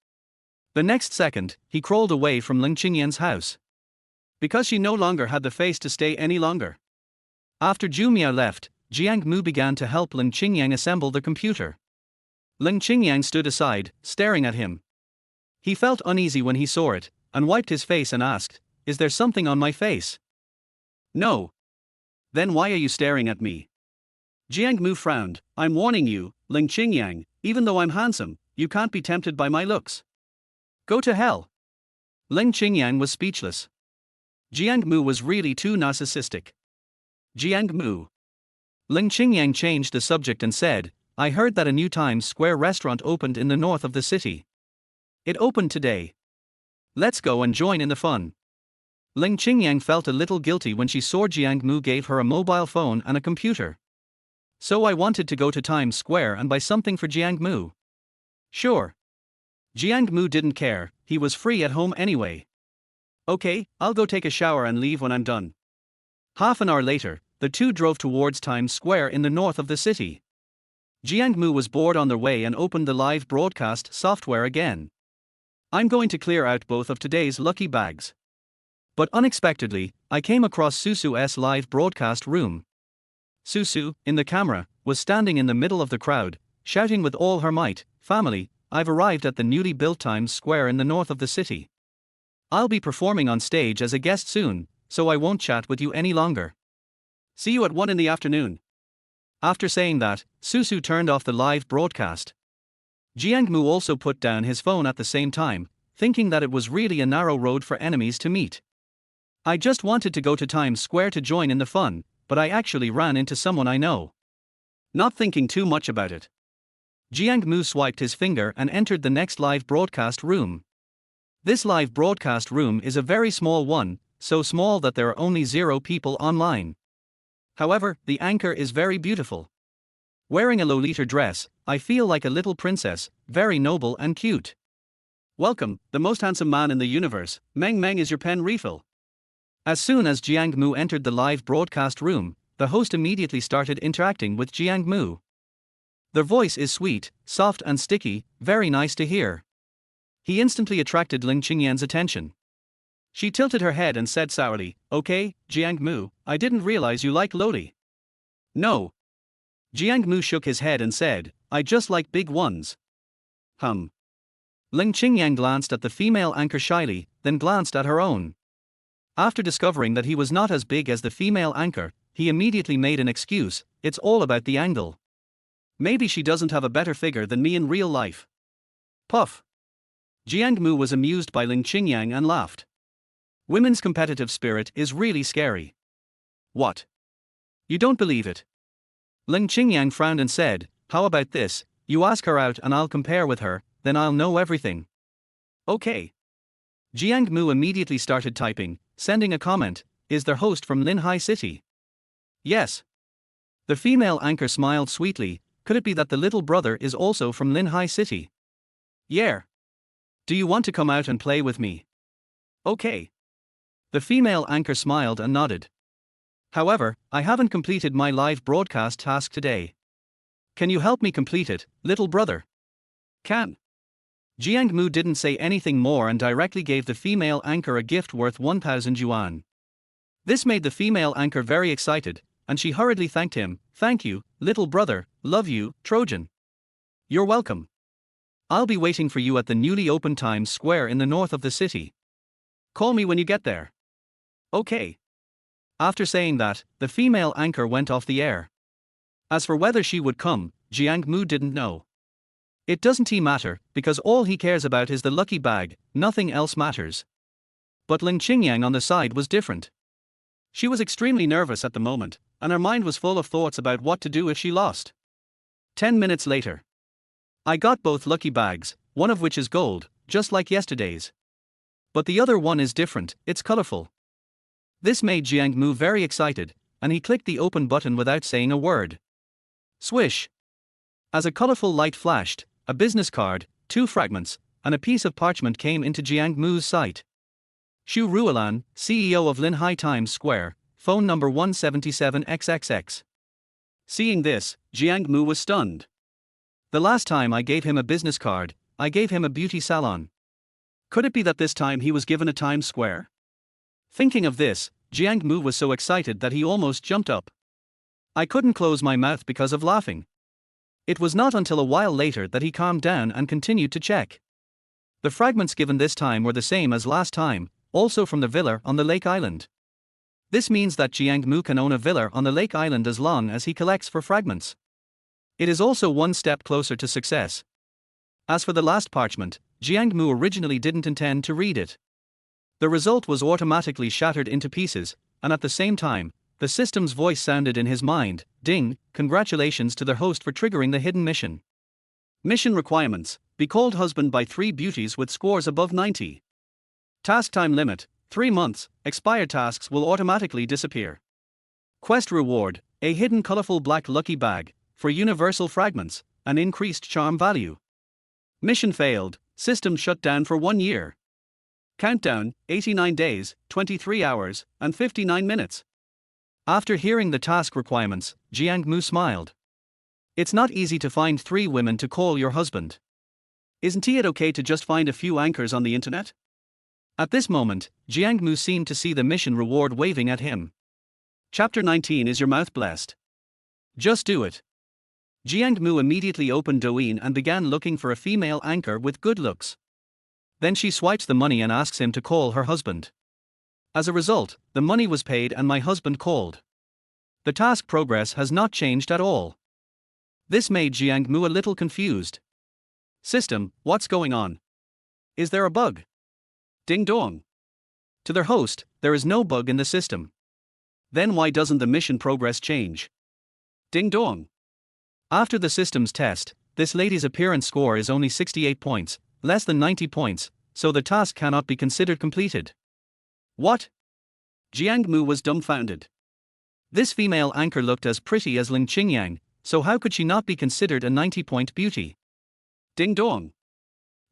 The next second, he crawled away from Leng Qingyan's house. Because she no longer had the face to stay any longer. After Zhu Miao left, Jiang Mu began to help Leng Qingyan assemble the computer. Leng Qingyan stood aside, staring at him. He felt uneasy when he saw it, and wiped his face and asked, "Is there something on my face?" No. Then why are you staring at me? Jiang Mu frowned. I'm warning you, Leng Qingyan, even though I'm handsome, you can't be tempted by my looks. Go to hell. Leng Qingyan was speechless. Jiang Mu was really too narcissistic. Jiang Mu. Leng Qingyan changed the subject and said, I heard that a new Times Square restaurant opened in the north of the city. It opened today. Let's go and join in the fun. Leng Qingyan felt a little guilty when she saw Jiang Mu gave her a mobile phone and a computer. So I wanted to go to Times Square and buy something for Jiang Mu. Sure. Jiang Mu didn't care, he was free at home anyway. Okay, I'll go take a shower and leave when I'm done. Half an hour later, the two drove towards Times Square in the north of the city. Jiang Mu was bored on their way and opened the live broadcast software again. I'm going to clear out both of today's lucky bags. But unexpectedly, I came across Susu's live broadcast room. Susu, in the camera, was standing in the middle of the crowd, shouting with all her might, Family, I've arrived at the newly built Times Square in the north of the city. I'll be performing on stage as a guest soon, so I won't chat with you any longer. See you at 1 in the afternoon. After saying that, Susu turned off the live broadcast. Jiang Mu also put down his phone at the same time, thinking that it was really a narrow road for enemies to meet. I just wanted to go to Times Square to join in the fun, but I actually ran into someone I know. Not thinking too much about it, Jiang Mu swiped his finger and entered the next live broadcast room. This live broadcast room is a very small one, so small that there are only 0 people online. However, the anchor is very beautiful. Wearing a Lolita dress, I feel like a little princess, very noble and cute. Welcome, the most handsome man in the universe. Meng Meng is your pen refill. As soon as Jiang Mu entered the live broadcast room, the host immediately started interacting with Jiang Mu. Their voice is sweet, soft and sticky, very nice to hear. He instantly attracted Leng Qingyan's attention. She tilted her head and said sourly, Okay, Jiang Mu, I didn't realize you like loli. No. Jiang Mu shook his head and said, I just like big ones. Leng Qingyan glanced at the female anchor shyly, then glanced at her own. After discovering that he was not as big as the female anchor, he immediately made an excuse, it's all about the angle. Maybe she doesn't have a better figure than me in real life. Puff. Jiang Mu was amused by Leng Qingyan and laughed. Women's competitive spirit is really scary. What? You don't believe it? Leng Qingyan frowned and said, How about this, you ask her out and I'll compare with her, then I'll know everything. Okay. Jiang Mu immediately started typing, sending a comment, Is their host from Linhai City? Yes. The female anchor smiled sweetly, could it be that the little brother is also from Linhai City? Yeah. Do you want to come out and play with me? Okay. The female anchor smiled and nodded. However, I haven't completed my live broadcast task today. Can you help me complete it, little brother? Can. Jiang Mu didn't say anything more and directly gave the female anchor a gift worth 1,000 yuan. This made the female anchor very excited, and she hurriedly thanked him, Thank you, little brother, love you, Trojan. You're welcome. I'll be waiting for you at the newly opened Times Square in the north of the city. Call me when you get there. Okay. After saying that, the female anchor went off the air. As for whether she would come, Jiang Mu didn't know. It doesn't matter, because all he cares about is the lucky bag, nothing else matters. But Leng Qingyan on the side was different. She was extremely nervous at the moment, and her mind was full of thoughts about what to do if she lost. 10 minutes later. I got both lucky bags, one of which is gold, just like yesterday's. But the other one is different, it's colorful. This made Jiang Mu very excited, and he clicked the open button without saying a word. Swish! As a colorful light flashed, a business card, 2 fragments, and a piece of parchment came into Jiang Mu's sight. Xu Ruolan, CEO of Linhai Times Square, phone number 177XXX. Seeing this, Jiang Mu was stunned. The last time I gave him a business card, I gave him a beauty salon. Could it be that this time he was given a Times Square? Thinking of this, Jiang Mu was so excited that he almost jumped up. I couldn't close my mouth because of laughing. It was not until a while later that he calmed down and continued to check. The fragments given this time were the same as last time, also from the villa on the lake island. This means that Jiang Mu can own a villa on the lake island as long as he collects for fragments. It is also one step closer to success. As for the last parchment, Jiang Mu originally didn't intend to read it. The result was automatically shattered into pieces, and at the same time, the system's voice sounded in his mind, "Ding, congratulations to the host for triggering the hidden mission. Mission requirements: be called husband by 3 beauties with scores above 90. Task time limit: 3 months, expired tasks will automatically disappear. Quest reward: a hidden colorful black lucky bag, for universal fragments, an increased charm value. Mission failed, system shut down for 1 year. Countdown: 89 days, 23 hours, and 59 minutes. After hearing the task requirements, Jiang Mu smiled. It's not easy to find 3 women to call your husband. Isn't it okay to just find a few anchors on the internet? At this moment, Jiang Mu seemed to see the mission reward waving at him. Chapter 19: Is your mouth blessed? Just do it. Jiang Mu immediately opened Douyin and began looking for a female anchor with good looks. Then she swipes the money and asks him to call her husband. As a result, the money was paid and my husband called. The task progress has not changed at all. This made Jiang Mu a little confused. System, what's going on? Is there a bug? Ding dong. To their host, there is no bug in the system. Then why doesn't the mission progress change? Ding dong. After the system's test, this lady's appearance score is only 68 points, less than 90 points, so the task cannot be considered completed. What? Jiang Mu was dumbfounded. This female anchor looked as pretty as Leng Qingyan, so how could she not be considered a 90-point beauty? Ding dong.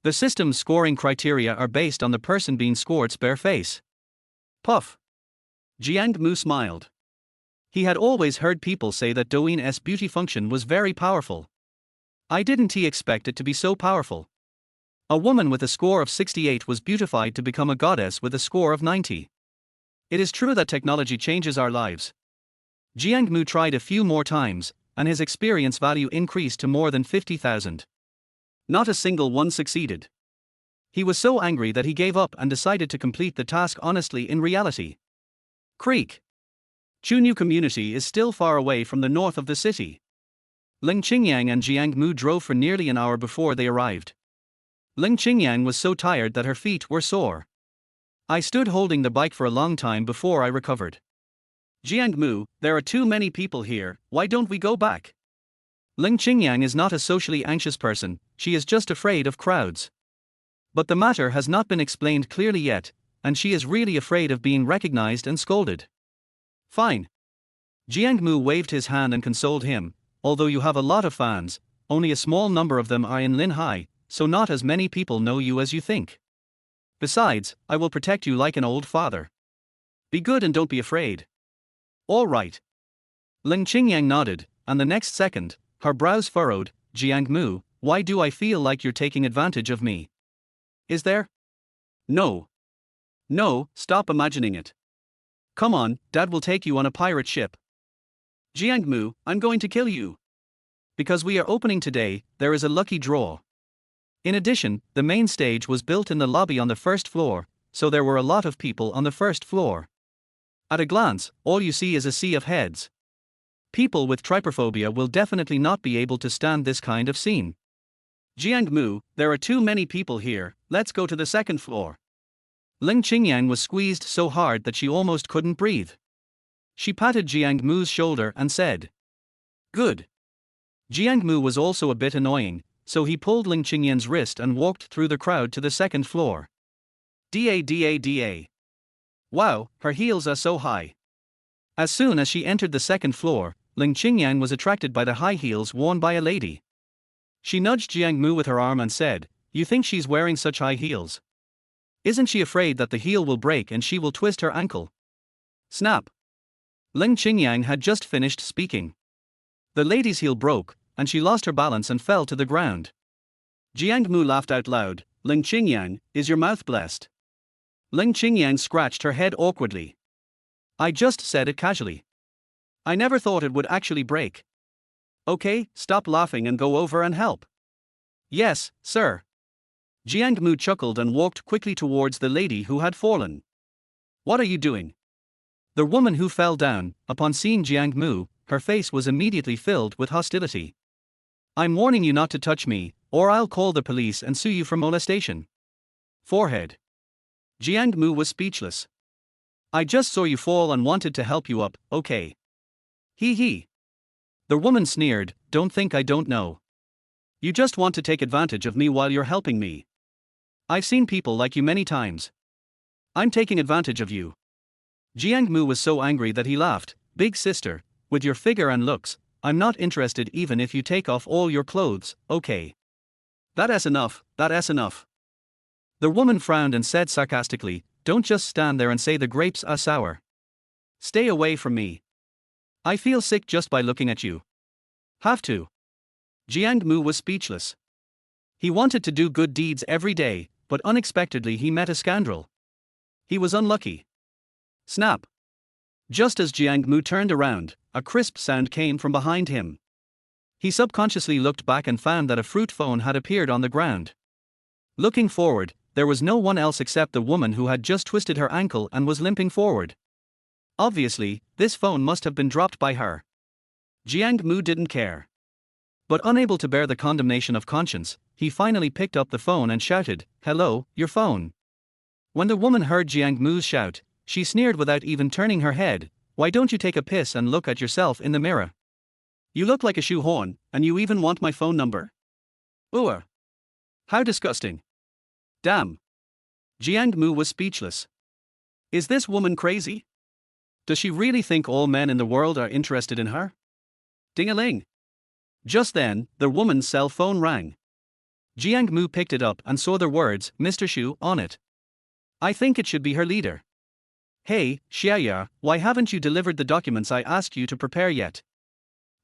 The system's scoring criteria are based on the person being scored's bare face. Puff. Jiang Mu smiled. He had always heard people say that Douyin's beauty function was very powerful. I didn't expect it to be so powerful. A woman with a score of 68 was beautified to become a goddess with a score of 90. It is true that technology changes our lives. Jiang Mu tried a few more times, and his experience value increased to more than 50,000. Not a single one succeeded. He was so angry that he gave up and decided to complete the task honestly in reality. Creek. Chunyu community is still far away from the north of the city. Leng Qingyan and Jiang Mu drove for nearly an hour before they arrived. Leng Qingyan was so tired that her feet were sore. I stood holding the bike for a long time before I recovered. Jiang Mu, there are too many people here, why don't we go back? Leng Qingyan is not a socially anxious person, she is just afraid of crowds. But the matter has not been explained clearly yet, and she is really afraid of being recognized and scolded. Fine. Jiang Mu waved his hand and consoled him. Although you have a lot of fans, only a small number of them are in Linhai, so not as many people know you as you think. Besides, I will protect you like an old father. Be good and don't be afraid. All right. Leng Qingyan nodded, and the next second, her brows furrowed. Jiang Mu, why do I feel like you're taking advantage of me? Is there? No. No, stop imagining it. Come on, Dad will take you on a pirate ship. Jiang Mu, I'm going to kill you. Because we are opening today, there is a lucky draw. In addition, the main stage was built in the lobby on the first floor, so there were a lot of people on the first floor. At a glance, all you see is a sea of heads. People with trypophobia will definitely not be able to stand this kind of scene. Jiang Mu, there are too many people here, let's go to the second floor. Leng Qingyan was squeezed so hard that she almost couldn't breathe. She patted Jiang Mu's shoulder and said, "Good." Jiang Mu was also a bit annoying, so he pulled Leng Qingyan's wrist and walked through the crowd to the second floor. Da. Wow, her heels are so high. As soon as she entered the second floor, Leng Qingyan was attracted by the high heels worn by a lady. She nudged Jiang Mu with her arm and said, "You think she's wearing such high heels? Isn't she afraid that the heel will break and she will twist her ankle?" Snap. Leng Qingyan had just finished speaking. The lady's heel broke, and she lost her balance and fell to the ground. Jiang Mu laughed out loud. Leng Qingyan, is your mouth blessed? Leng Qingyan scratched her head awkwardly. I just said it casually. I never thought it would actually break. Okay, stop laughing and go over and help. Yes, sir. Jiang Mu chuckled and walked quickly towards the lady who had fallen. What are you doing? The woman who fell down, upon seeing Jiang Mu, her face was immediately filled with hostility. I'm warning you not to touch me, or I'll call the police and sue you for molestation. Forehead. Jiang Mu was speechless. I just saw you fall and wanted to help you up, okay? Hee hee. The woman sneered, don't think I don't know. You just want to take advantage of me while you're helping me. I've seen people like you many times. I'm taking advantage of you. Jiang Mu was so angry that he laughed. Big sister, with your figure and looks, I'm not interested even if you take off all your clothes, okay? That's enough, that's enough. The woman frowned and said sarcastically, don't just stand there and say the grapes are sour. Stay away from me. I feel sick just by looking at you. Have to. Jiang Mu was speechless. He wanted to do good deeds every day, but unexpectedly he met a scoundrel. He was unlucky. Snap. Just as Jiang Mu turned around, a crisp sound came from behind him. He subconsciously looked back and found that a fruit phone had appeared on the ground. Looking forward, there was no one else except the woman who had just twisted her ankle and was limping forward. Obviously, this phone must have been dropped by her. Jiang Mu didn't care. But unable to bear the condemnation of conscience, he finally picked up the phone and shouted, hello, your phone. When the woman heard Jiang Mu's shout, she sneered without even turning her head, why don't you take a piss and look at yourself in the mirror? You look like a shoehorn, and you even want my phone number? Ooh. How disgusting. Damn. Jiang Mu was speechless. Is this woman crazy? Does she really think all men in the world are interested in her? Ding-a-ling. Just then, the woman's cell phone rang. Jiang Mu picked it up and saw the words, Mr. Shu, on it. I think it should be her leader. Hey, Xiaya, why haven't you delivered the documents I asked you to prepare yet?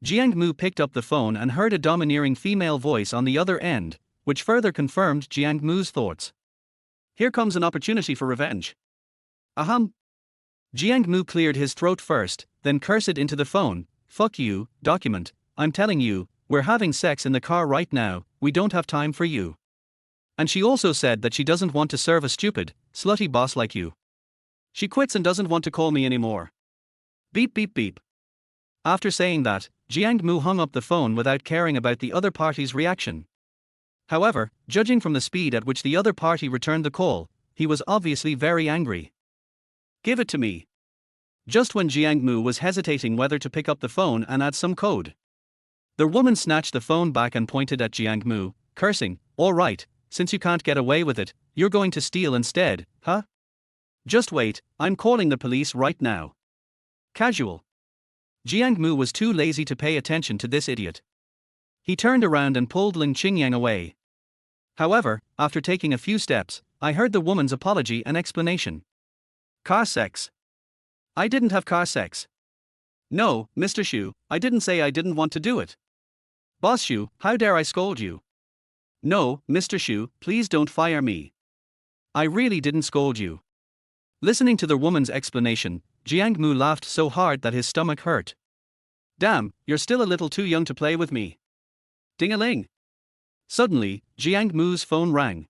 Jiang Mu picked up the phone and heard a domineering female voice on the other end, which further confirmed Jiang Mu's thoughts. Here comes an opportunity for revenge. Ahem. Jiang Mu cleared his throat first, then cursed into the phone, fuck you, document, I'm telling you, we're having sex in the car right now, we don't have time for you. And she also said that she doesn't want to serve a stupid, slutty boss like you. She quits and doesn't want to call me anymore. Beep beep beep. After saying that, Jiang Mu hung up the phone without caring about the other party's reaction. However, judging from the speed at which the other party returned the call, he was obviously very angry. Give it to me. Just when Jiang Mu was hesitating whether to pick up the phone and add some code, the woman snatched the phone back and pointed at Jiang Mu, cursing, all right, since you can't get away with it, you're going to steal instead, huh? Just wait, I'm calling the police right now. Casual. Jiang Mu was too lazy to pay attention to this idiot. He turned around and pulled Leng Qingyan away. However, after taking a few steps, I heard the woman's apology and explanation. Car sex. I didn't have car sex. No, Mr. Shu, I didn't say I didn't want to do it. Boss Shu, how dare I scold you? No, Mr. Shu, please don't fire me. I really didn't scold you. Listening to the woman's explanation, Jiang Mu laughed so hard that his stomach hurt. Damn, you're still a little too young to play with me. Ding-a-ling. Suddenly, Jiang Mu's phone rang.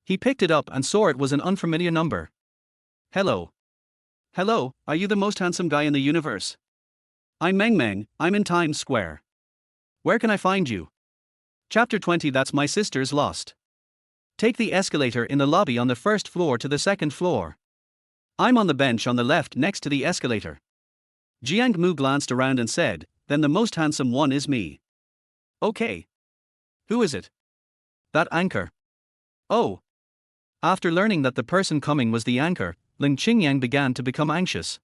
He picked it up and saw it was an unfamiliar number. Hello. Hello, are you the most handsome guy in the universe? I'm Meng Meng, I'm in Times Square. Where can I find you? Chapter 20. That's my sister's lost. Take the escalator in the lobby on the first floor to the second floor. I'm on the bench on the left next to the escalator. Jiang Mu glanced around and said, then the most handsome one is me. Okay. Who is it? That anchor. Oh. After learning that the person coming was the anchor, Leng Qingyan began to become anxious.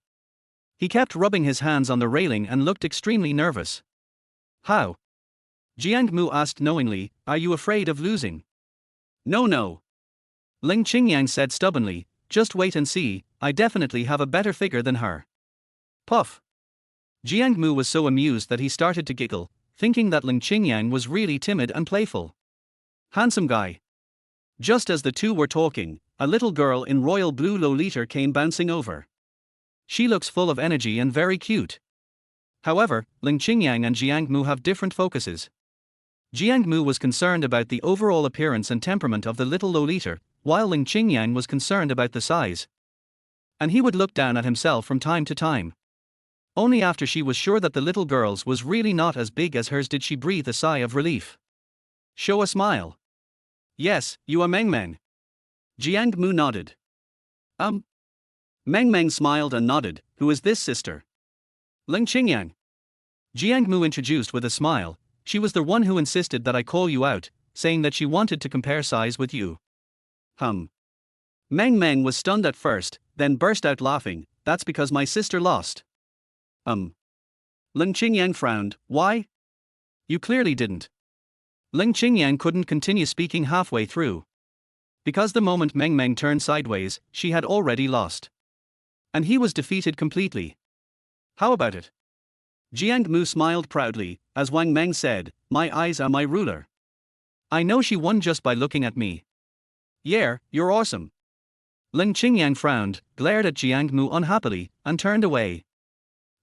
He kept rubbing his hands on the railing and looked extremely nervous. How? Jiang Mu asked knowingly, are you afraid of losing? No. Leng Qingyan said stubbornly, just wait and see, I definitely have a better figure than her. Puff. Jiang Mu was so amused that he started to giggle, thinking that Leng Qingyan was really timid and playful. Handsome guy. Just as the two were talking, a little girl in royal blue lolita came bouncing over. She looks full of energy and very cute. However, Leng Qingyan and Jiang Mu have different focuses. Jiang Mu was concerned about the overall appearance and temperament of the little lolita, while Leng Qingyan was concerned about the size. And he would look down at himself from time to time. Only after she was sure that the little girl's was really not as big as hers did she breathe a sigh of relief. Show a smile. Yes, you are Meng Meng. Jiang Mu nodded. Meng Meng smiled and nodded. Who is this sister? Leng Qingyan. Jiang Mu introduced with a smile. She was the one who insisted that I call you out, saying that she wanted to compare size with you. Meng Meng was stunned at first, then burst out laughing. That's because my sister lost. Leng Qingyan frowned. Why? You clearly didn't. Leng Qingyan couldn't continue speaking halfway through. Because the moment Meng Meng turned sideways, she had already lost. And he was defeated completely. How about it? Jiang Mu smiled proudly, as Wang Meng said, my eyes are my ruler. I know she won just by looking at me. Yeah, you're awesome. Leng Qingyan frowned, glared at Jiang Mu unhappily, and turned away.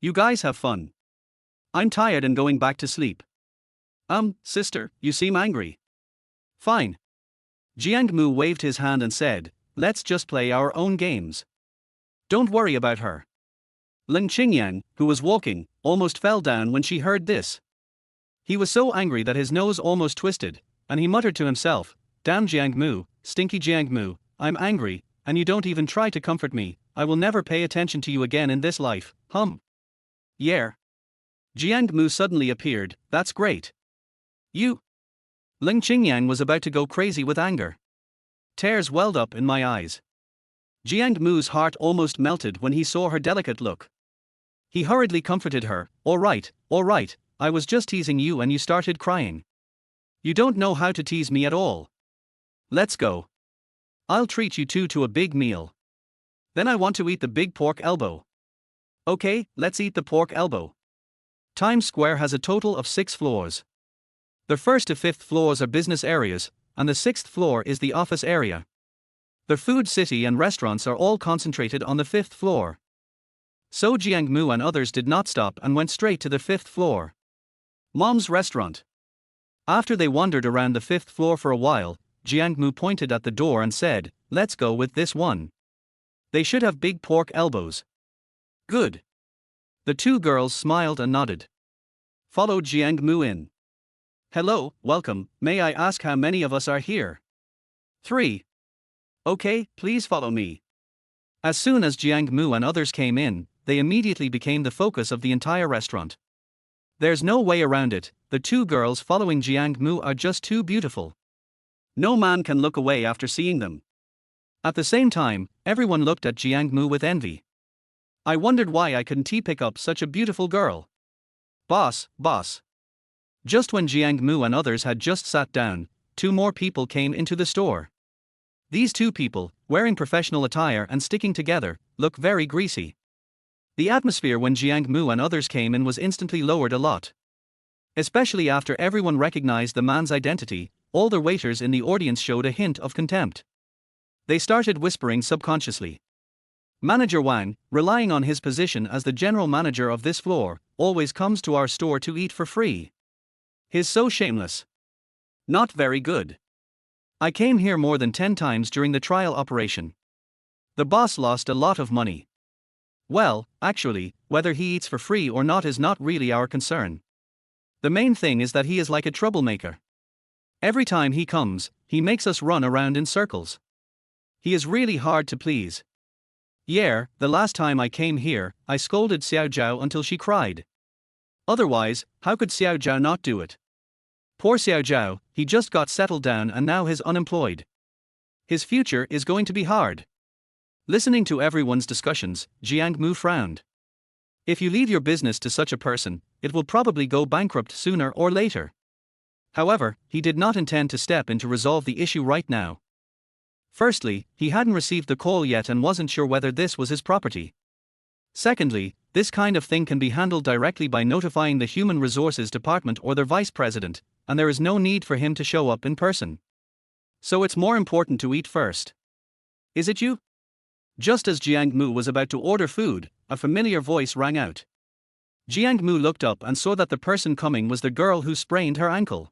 You guys have fun. I'm tired and going back to sleep. Sister, you seem angry. Fine. Jiang Mu waved his hand and said, let's just play our own games. Don't worry about her. Leng Qingyan, who was walking, almost fell down when she heard this. He was so angry that his nose almost twisted, and he muttered to himself, damn Jiang Mu, stinky Jiang Mu, I'm angry, and you don't even try to comfort me. I will never pay attention to you again in this life. Yeah. Jiang Mu suddenly appeared. That's great. You. Leng Qingyan was about to go crazy with anger. Tears welled up in my eyes. Jiang Mu's heart almost melted when he saw her delicate look. He hurriedly comforted her. All right, I was just teasing you and you started crying. You don't know how to tease me at all. Let's go. I'll treat you two to a big meal. Then I want to eat the big pork elbow. Okay, let's eat the pork elbow. Times Square has a total of 6 floors. The first to 5th floors are business areas, and the 6th floor is the office area. The food city and restaurants are all concentrated on the 5th floor. So Jiang Mu and others did not stop and went straight to the 5th floor. Mom's restaurant. After they wandered around the 5th floor for a while, Jiang Mu pointed at the door and said, let's go with this one. They should have big pork elbows. Good. The two girls smiled and nodded. Followed Jiang Mu in. Hello, welcome, may I ask how many of us are here? 3. Okay, please follow me. As soon as Jiang Mu and others came in, they immediately became the focus of the entire restaurant. There's no way around it, the two girls following Jiang Mu are just too beautiful. No man can look away after seeing them. At the same time, everyone looked at Jiang Mu with envy. I wondered why I couldn't pick up such a beautiful girl. Boss. Just when Jiang Mu and others had just sat down, 2 more people came into the store. These 2 people, wearing professional attire and sticking together, look very greasy. The atmosphere when Jiang Mu and others came in was instantly lowered a lot. Especially after everyone recognized the man's identity, all the waiters in the audience showed a hint of contempt. They started whispering subconsciously. Manager Wang, relying on his position as the general manager of this floor, always comes to our store to eat for free. He's so shameless. Not very good. I came here more than 10 times during the trial operation. The boss lost a lot of money. Well, actually, whether he eats for free or not is not really our concern. The main thing is that he is like a troublemaker. Every time he comes, he makes us run around in circles. He is really hard to please. Yeah, the last time I came here, I scolded Xiao Zhao until she cried. Otherwise, how could Xiao Zhao not do it? Poor Xiao Zhao, he just got settled down and now he's unemployed. His future is going to be hard. Listening to everyone's discussions, Jiang Mu frowned. If you leave your business to such a person, it will probably go bankrupt sooner or later. However, he did not intend to step in to resolve the issue right now. Firstly, he hadn't received the call yet and wasn't sure whether this was his property. Secondly, this kind of thing can be handled directly by notifying the Human Resources Department or their vice president, and there is no need for him to show up in person. So it's more important to eat first. Is it you? Just as Jiang Mu was about to order food, a familiar voice rang out. Jiang Mu looked up and saw that the person coming was the girl who sprained her ankle.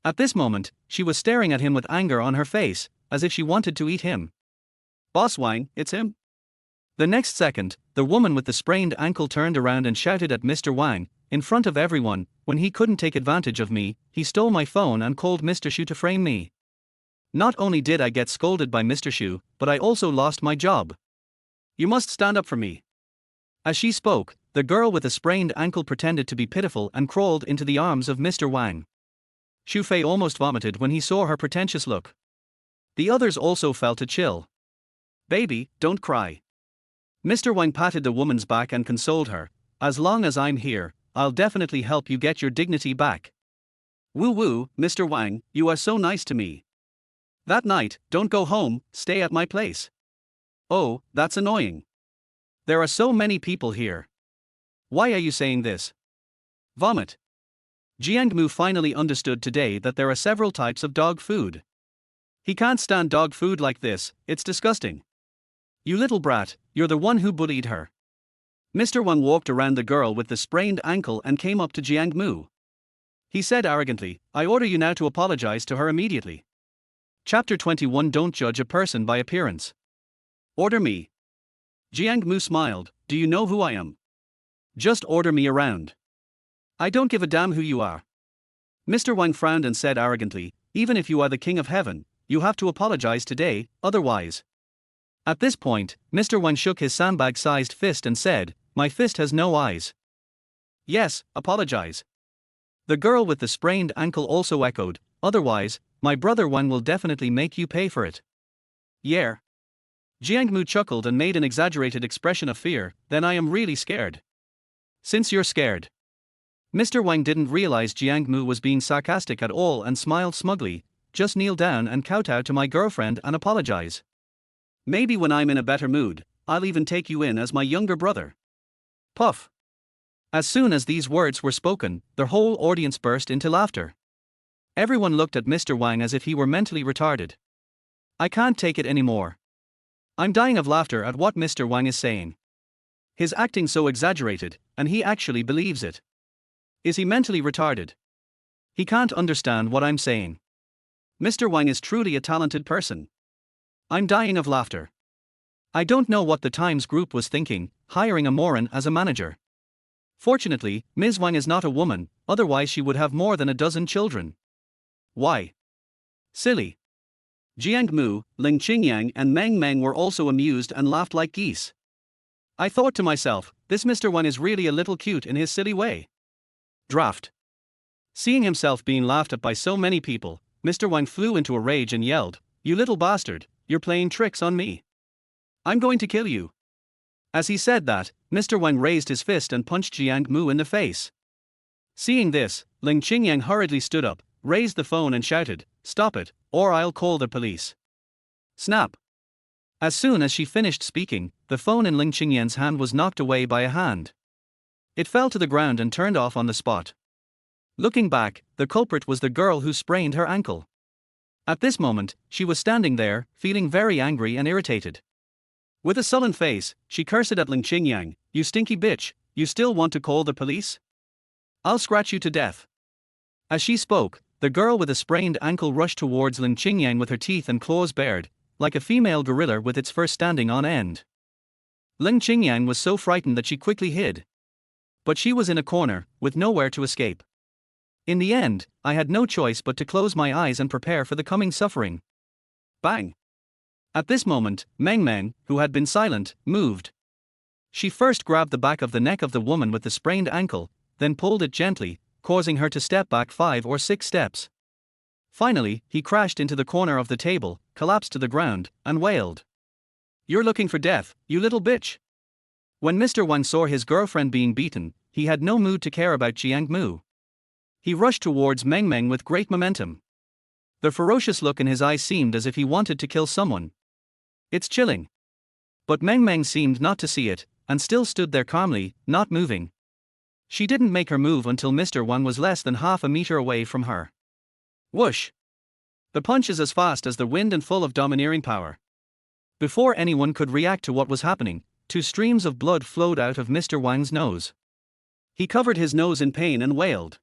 At this moment, she was staring at him with anger on her face, as if she wanted to eat him. Boss Wang, it's him? The next second, the woman with the sprained ankle turned around and shouted at Mr. Wang, in front of everyone, when he couldn't take advantage of me, he stole my phone and called Mr. Xu to frame me. Not only did I get scolded by Mr. Xu, but I also lost my job. You must stand up for me. As she spoke, the girl with the sprained ankle pretended to be pitiful and crawled into the arms of Mr. Wang. Xu Fei almost vomited when he saw her pretentious look. The others also felt a chill. Baby, don't cry. Mr. Wang patted the woman's back and consoled her. As long as I'm here, I'll definitely help you get your dignity back. Woo woo, Mr. Wang, you are so nice to me. That night, don't go home, stay at my place. Oh, that's annoying. There are so many people here. Why are you saying this? Vomit. Jiang Mu finally understood today that there are several types of dog food. He can't stand dog food like this, it's disgusting. You little brat, you're the one who bullied her. Mr. Wang walked around the girl with the sprained ankle and came up to Jiang Mu. He said arrogantly, I order you now to apologize to her immediately. Chapter 21 Don't judge a person by appearance. Order me. Jiang Mu smiled, do you know who I am? Just order me around. I don't give a damn who you are. Mr. Wang frowned and said arrogantly, even if you are the king of heaven, you have to apologize today, otherwise. At this point, Mr. Wang shook his sandbag-sized fist and said, my fist has no eyes. Yes, apologize. The girl with the sprained ankle also echoed, otherwise, my brother Wang will definitely make you pay for it. Yeah. Jiang Mu chuckled and made an exaggerated expression of fear, then I am really scared. Since you're scared. Mr. Wang didn't realize Jiang Mu was being sarcastic at all and smiled smugly, just kneel down and kowtow to my girlfriend and apologize. Maybe when I'm in a better mood, I'll even take you in as my younger brother. Puff. As soon as these words were spoken, the whole audience burst into laughter. Everyone looked at Mr. Wang as if he were mentally retarded. I can't take it anymore. I'm dying of laughter at what Mr. Wang is saying. His acting so exaggerated, and he actually believes it. Is he mentally retarded? He can't understand what I'm saying. Mr. Wang is truly a talented person. I'm dying of laughter. I don't know what the Times Group was thinking, hiring a moron as a manager. Fortunately, Ms. Wang is not a woman, otherwise she would have more than a dozen children. Why? Silly. Jiang Mu, Leng Qingyan and Meng Meng were also amused and laughed like geese. I thought to myself, this Mr. Wang is really a little cute in his silly way. Draft. Seeing himself being laughed at by so many people, Mr. Wang flew into a rage and yelled, you little bastard, you're playing tricks on me. I'm going to kill you. As he said that, Mr. Wang raised his fist and punched Jiang Mu in the face. Seeing this, Leng Qingyan hurriedly stood up, raised the phone and shouted, stop it, or I'll call the police. Snap. As soon as she finished speaking, the phone in Leng Qingyan's hand was knocked away by a hand. It fell to the ground and turned off on the spot. Looking back, the culprit was the girl who sprained her ankle. At this moment, she was standing there, feeling very angry and irritated. With a sullen face, she cursed at Leng Qingyan, you stinky bitch, you still want to call the police? I'll scratch you to death. As she spoke, the girl with a sprained ankle rushed towards Leng Qingyan with her teeth and claws bared, like a female gorilla with its fur standing on end. Leng Qingyan was so frightened that she quickly hid. But she was in a corner, with nowhere to escape. In the end, I had no choice but to close my eyes and prepare for the coming suffering. Bang! At this moment, Meng Meng, who had been silent, moved. She first grabbed the back of the neck of the woman with the sprained ankle, then pulled it gently, causing her to step back 5 or 6 steps. Finally, he crashed into the corner of the table, collapsed to the ground, and wailed. You're looking for death, you little bitch. When Mr. Wang saw his girlfriend being beaten, he had no mood to care about Jiang Mu. He rushed towards Meng Meng with great momentum. The ferocious look in his eyes seemed as if he wanted to kill someone. It's chilling. But Meng Meng seemed not to see it, and still stood there calmly, not moving. She didn't make her move until Mr. Wang was less than half a meter away from her. Whoosh! The punch is as fast as the wind and full of domineering power. Before anyone could react to what was happening, 2 streams of blood flowed out of Mr. Wang's nose. He covered his nose in pain and wailed.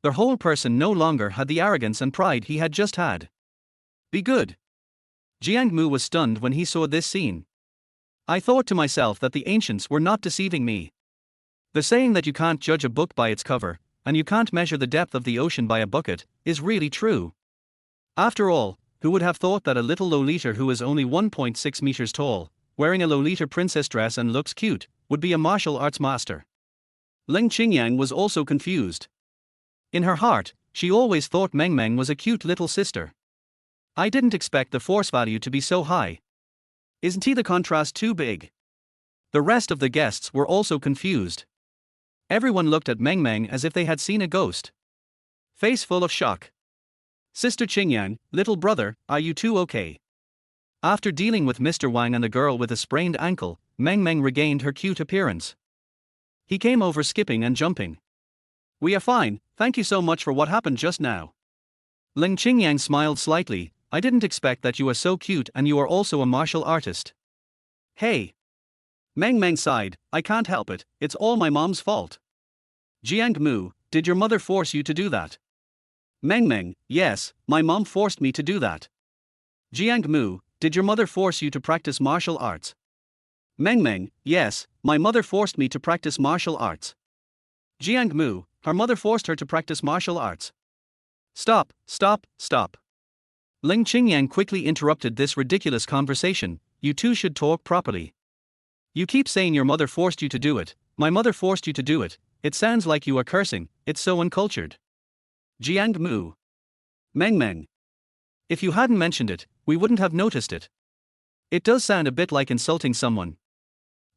The whole person no longer had the arrogance and pride he had just had. Be good. Jiang Mu was stunned when he saw this scene. I thought to myself that the ancients were not deceiving me. The saying that you can't judge a book by its cover, and you can't measure the depth of the ocean by a bucket, is really true. After all, who would have thought that a little Lolita who is only 1.6 meters tall, wearing a Lolita princess dress and looks cute, would be a martial arts master? Leng Qingyan was also confused. In her heart, she always thought Meng Meng was a cute little sister. I didn't expect the force value to be so high. Isn't the contrast too big? The rest of the guests were also confused. Everyone looked at Meng Meng as if they had seen a ghost. Face full of shock. Sister Qingyan, little brother, are you two okay? After dealing with Mr. Wang and the girl with a sprained ankle, Meng Meng regained her cute appearance. He came over skipping and jumping. We are fine, thank you so much for what happened just now. Leng Qingyan smiled slightly. I didn't expect that you are so cute and you are also a martial artist. Hey. Meng Meng sighed, I can't help it, it's all my mom's fault. Jiang Mu, did your mother force you to do that? Meng Meng, yes, my mom forced me to do that. Jiang Mu, did your mother force you to practice martial arts? Meng Meng, yes, my mother forced me to practice martial arts. Jiang Mu, her mother forced her to practice martial arts. Stop, stop, stop. Leng Qingyan quickly interrupted this ridiculous conversation. You two should talk properly. You keep saying your mother forced you to do it, my mother forced you to do it, it sounds like you are cursing, it's so uncultured. Jiang Mu. Meng Meng. If you hadn't mentioned it, we wouldn't have noticed it. It does sound a bit like insulting someone.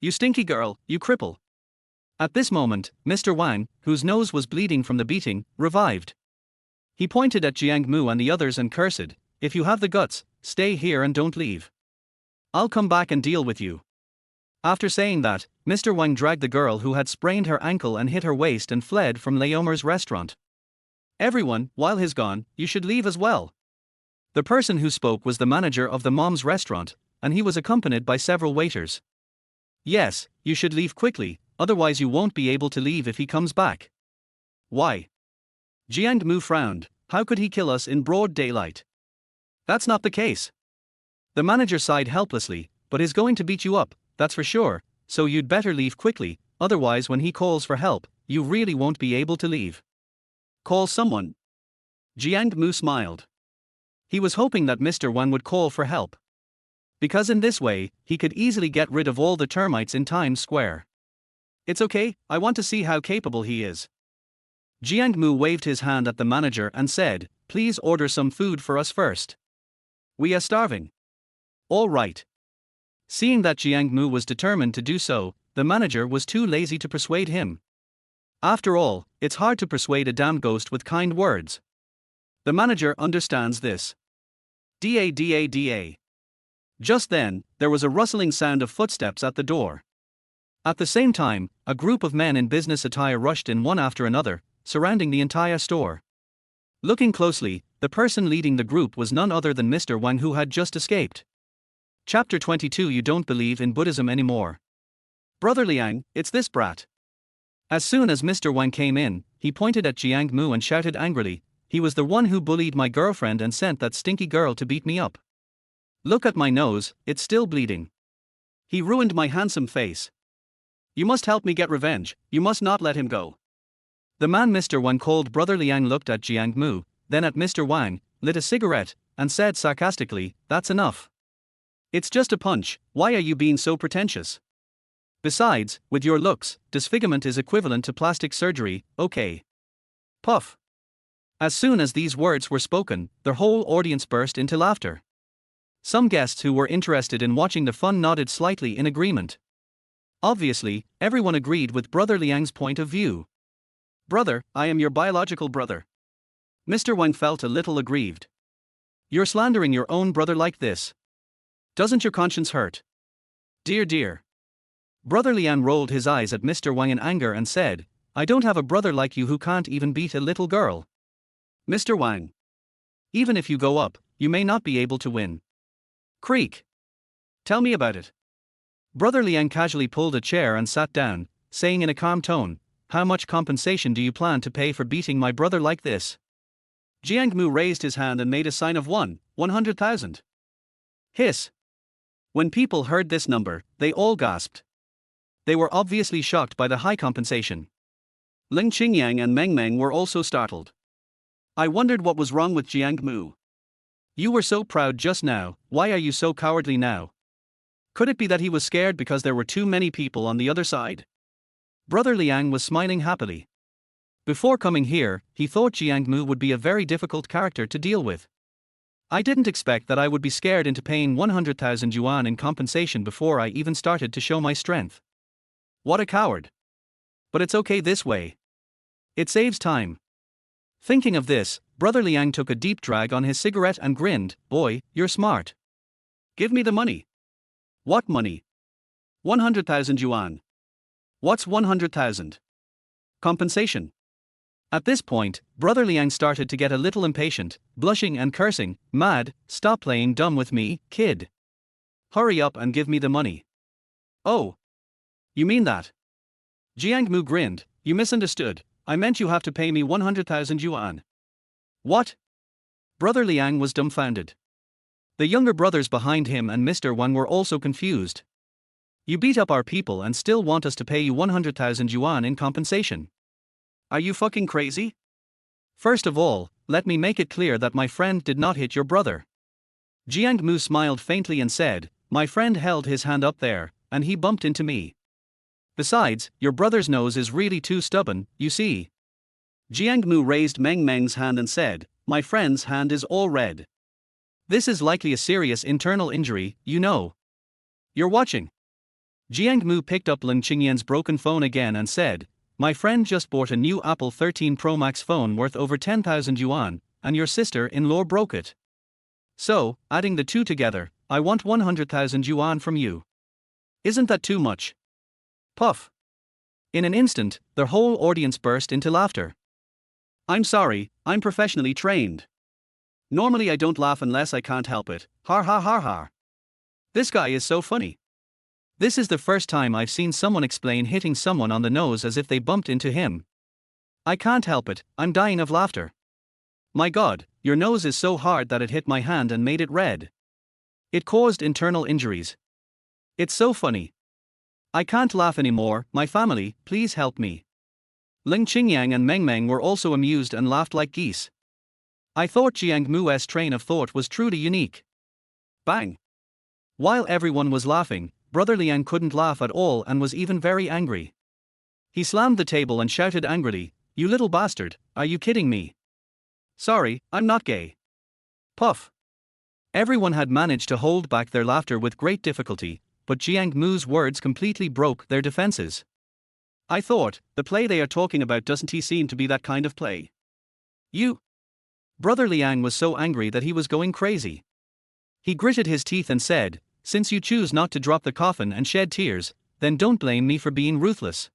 You stinky girl, you cripple. At this moment, Mr. Wang, whose nose was bleeding from the beating, revived. He pointed at Jiang Mu and the others and cursed, if you have the guts, stay here and don't leave. I'll come back and deal with you. After saying that, Mr. Wang dragged the girl who had sprained her ankle and hit her waist and fled from Leomer's restaurant. Everyone, while he's gone, you should leave as well. The person who spoke was the manager of the mom's restaurant, and he was accompanied by several waiters. Yes, you should leave quickly, otherwise you won't be able to leave if he comes back. Why? Jiang Mu frowned, how could he kill us in broad daylight? That's not the case. The manager sighed helplessly, but he's going to beat you up, that's for sure, so you'd better leave quickly, otherwise when he calls for help, you really won't be able to leave. Call someone. Jiang Mu smiled. He was hoping that Mr. Wang would call for help. Because in this way, he could easily get rid of all the termites in Times Square. It's okay, I want to see how capable he is. Jiang Mu waved his hand at the manager and said, please order some food for us first. We are starving. All right. Seeing that Jiang Mu was determined to do so, the manager was too lazy to persuade him. After all, it's hard to persuade a damn ghost with kind words. The manager understands this. Da. Just then, there was a rustling sound of footsteps at the door. At the same time, a group of men in business attire rushed in one after another, surrounding the entire store. Looking closely, the person leading the group was none other than Mr. Wang, who had just escaped. Chapter 22. You don't believe in Buddhism anymore. Brother Liang, it's this brat. As soon as Mr. Wang came in, he pointed at Jiang Mu and shouted angrily, he was the one who bullied my girlfriend and sent that stinky girl to beat me up. Look at my nose, it's still bleeding. He ruined my handsome face. You must help me get revenge, you must not let him go. The man Mr. Wang called Brother Liang looked at Jiang Mu, then at Mr. Wang, lit a cigarette, and said sarcastically, that's enough. It's just a punch, why are you being so pretentious? Besides, with your looks, disfigurement is equivalent to plastic surgery, okay. Puff. As soon as these words were spoken, the whole audience burst into laughter. Some guests who were interested in watching the fun nodded slightly in agreement. Obviously, everyone agreed with Brother Liang's point of view. Brother, I am your biological brother. Mr. Wang felt a little aggrieved. You're slandering your own brother like this. Doesn't your conscience hurt? Dear. Brother Liang rolled his eyes at Mr. Wang in anger and said, I don't have a brother like you who can't even beat a little girl. Mr. Wang. Even if you go up, you may not be able to win. Creak. Tell me about it. Brother Liang casually pulled a chair and sat down, saying in a calm tone, how much compensation do you plan to pay for beating my brother like this? Jiang Mu raised his hand and made a sign of 100,000. Hiss. When people heard this number, they all gasped. They were obviously shocked by the high compensation. Leng Qingyan and Meng Meng were also startled. I wondered what was wrong with Jiang Mu. You were so proud just now, why are you so cowardly now? Could it be that he was scared because there were too many people on the other side? Brother Liang was smiling happily. Before coming here, he thought Jiang Mu would be a very difficult character to deal with. I didn't expect that I would be scared into paying 100,000 yuan in compensation before I even started to show my strength. What a coward. But it's okay this way. It saves time. Thinking of this, Brother Liang took a deep drag on his cigarette and grinned. Boy, you're smart. Give me the money. What money? 100,000 yuan. What's 100,000? Compensation. At this point, Brother Liang started to get a little impatient, blushing and cursing. Mad, stop playing dumb with me, kid. Hurry up and give me the money. Oh. You mean that? Jiang Mu grinned. You misunderstood. I meant you have to pay me 100,000 yuan. What? Brother Liang was dumbfounded. The younger brothers behind him and Mr. Wang were also confused. You beat up our people and still want us to pay you 100,000 yuan in compensation. Are you fucking crazy? First of all, let me make it clear that my friend did not hit your brother. Jiang Mu smiled faintly and said, my friend held his hand up there, and he bumped into me. Besides, your brother's nose is really too stubborn, you see. Jiang Mu raised Meng Meng's hand and said, my friend's hand is all red. This is likely a serious internal injury, you know. You're watching. Jiang Mu picked up Leng Qingyan's broken phone again and said, my friend just bought a new Apple 13 Pro Max phone worth over 10,000 yuan, and your sister-in-law broke it. So, adding the two together, I want 100,000 yuan from you. Isn't that too much? Puff. In an instant, the whole audience burst into laughter. I'm sorry, I'm professionally trained. Normally I don't laugh unless I can't help it. Har har har har. This guy is so funny. This is the first time I've seen someone explain hitting someone on the nose as if they bumped into him. I can't help it, I'm dying of laughter. My God, your nose is so hard that it hit my hand and made it red. It caused internal injuries. It's so funny. I can't laugh anymore, my family, please help me. Leng Qingyan and Meng Meng were also amused and laughed like geese. I thought Jiang Mu's train of thought was truly unique. Bang! While everyone was laughing, Brother Liang couldn't laugh at all and was even very angry. He slammed the table and shouted angrily, you little bastard, are you kidding me? Sorry, I'm not gay. Puff. Everyone had managed to hold back their laughter with great difficulty, but Jiang Mu's words completely broke their defenses. I thought, the play they are talking about doesn't he seem to be that kind of play? You. Brother Liang was so angry that he was going crazy. He gritted his teeth and said, since you choose not to drop the coffin and shed tears, then don't blame me for being ruthless.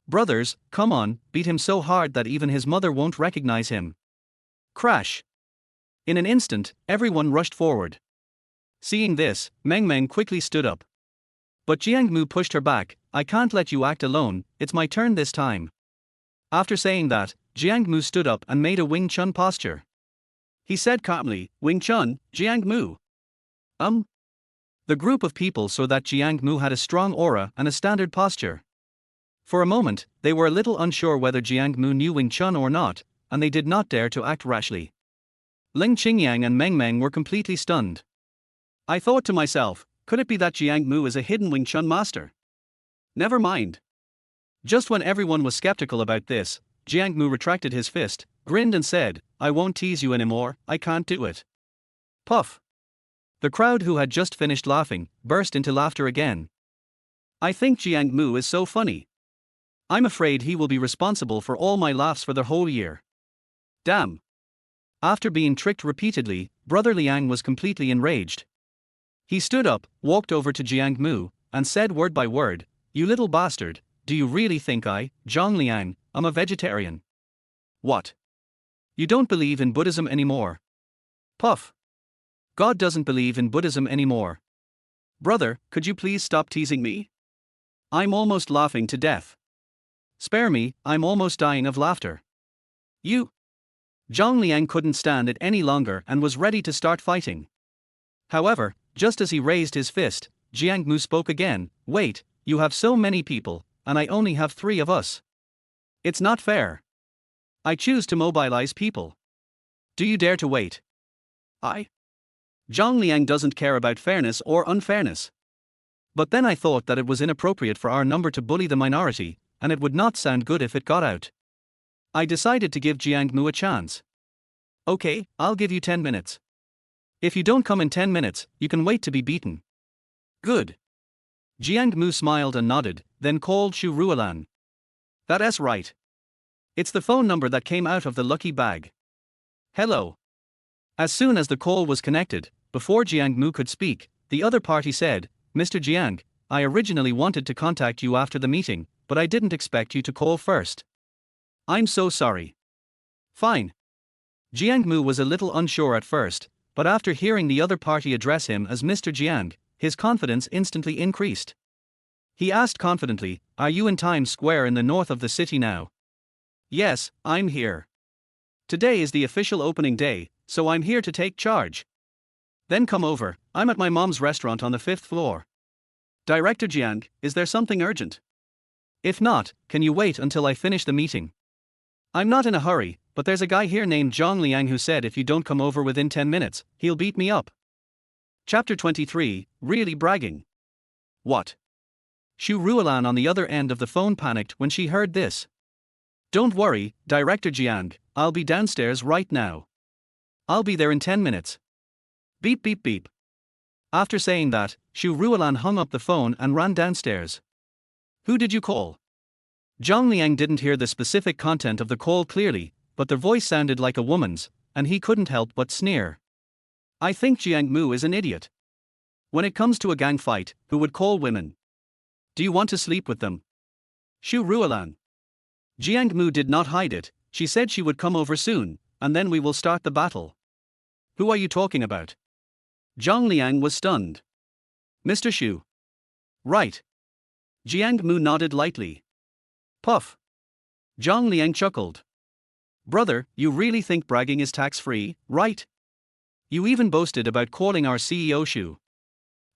Brothers, come on, beat him so hard that even his mother won't recognize him. Crash. In an instant, everyone rushed forward. Seeing this, Meng Meng quickly stood up. But Jiang Mu pushed her back, I can't let you act alone, it's my turn this time. After saying that, Jiang Mu stood up and made a Wing Chun posture. He said calmly, Wing Chun, Jiang Mu. The group of people saw that Jiang Mu had a strong aura and a standard posture. For a moment, they were a little unsure whether Jiang Mu knew Wing Chun or not, and they did not dare to act rashly. Leng Qingyan and Meng Meng were completely stunned. I thought to myself, could it be that Jiang Mu is a hidden Wing Chun master? Never mind. Just when everyone was skeptical about this, Jiang Mu retracted his fist, grinned and said, I won't tease you anymore, I can't do it. Puff. The crowd who had just finished laughing, burst into laughter again. I think Jiang Mu is so funny. I'm afraid he will be responsible for all my laughs for the whole year. Damn. After being tricked repeatedly, Brother Liang was completely enraged. He stood up, walked over to Jiang Mu, and said word by word, you little bastard, do you really think I, Zhang Liang, am a vegetarian? What? You don't believe in Buddhism anymore? Puff. God doesn't believe in Buddhism anymore. Brother, could you please stop teasing me? I'm almost laughing to death. Spare me, I'm almost dying of laughter. You. Zhang Liang couldn't stand it any longer and was ready to start fighting. However, Just as he raised his fist, Jiang Mu spoke again. Wait, you have so many people, and I only have 3 of us. It's not fair. I choose to mobilize people. Do you dare to wait? Zhang Liang doesn't care about fairness or unfairness. But then I thought that it was inappropriate for our number to bully the minority, and it would not sound good if it got out. I decided to give Jiang Mu a chance. Okay, I'll give you 10 minutes. If you don't come in 10 minutes, you can wait to be beaten. Good. Jiang Mu smiled and nodded, then called Xu Ruolan. That's right. It's the phone number that came out of the lucky bag. Hello. As soon as the call was connected, before Jiang Mu could speak, the other party said, Mr. Jiang, I originally wanted to contact you after the meeting, but I didn't expect you to call first. I'm so sorry. Fine. Jiang Mu was a little unsure at first, but after hearing the other party address him as Mr. Jiang, his confidence instantly increased. He asked confidently, Are you in Times Square in the north of the city now? Yes, I'm here. Today is the official opening day, so I'm here to take charge. Then come over, I'm at my mom's restaurant on the 5th floor. Director Jiang, is there something urgent? If not, can you wait until I finish the meeting? I'm not in a hurry, but there's a guy here named Zhang Liang who said if you don't come over within 10 minutes, he'll beat me up. Chapter 23, Really Bragging. What? Xu Ruolan on the other end of the phone panicked when she heard this. Don't worry, Director Jiang, I'll be downstairs right now. I'll be there in 10 minutes. Beep beep beep. After saying that, Xu Ruolan hung up the phone and ran downstairs. Who did you call? Zhang Liang didn't hear the specific content of the call clearly, but the voice sounded like a woman's, and he couldn't help but sneer. I think Jiang Mu is an idiot. When it comes to a gang fight, who would call women? Do you want to sleep with them? Xu Ruolan. Jiang Mu did not hide it, she said she would come over soon, and then we will start the battle. Who are you talking about? Zhang Liang was stunned. Mr. Xu. Right. Jiang Mu nodded lightly. Puff. Zhang Liang chuckled. Brother, you really think bragging is tax-free, right? You even boasted about calling our CEO Xu.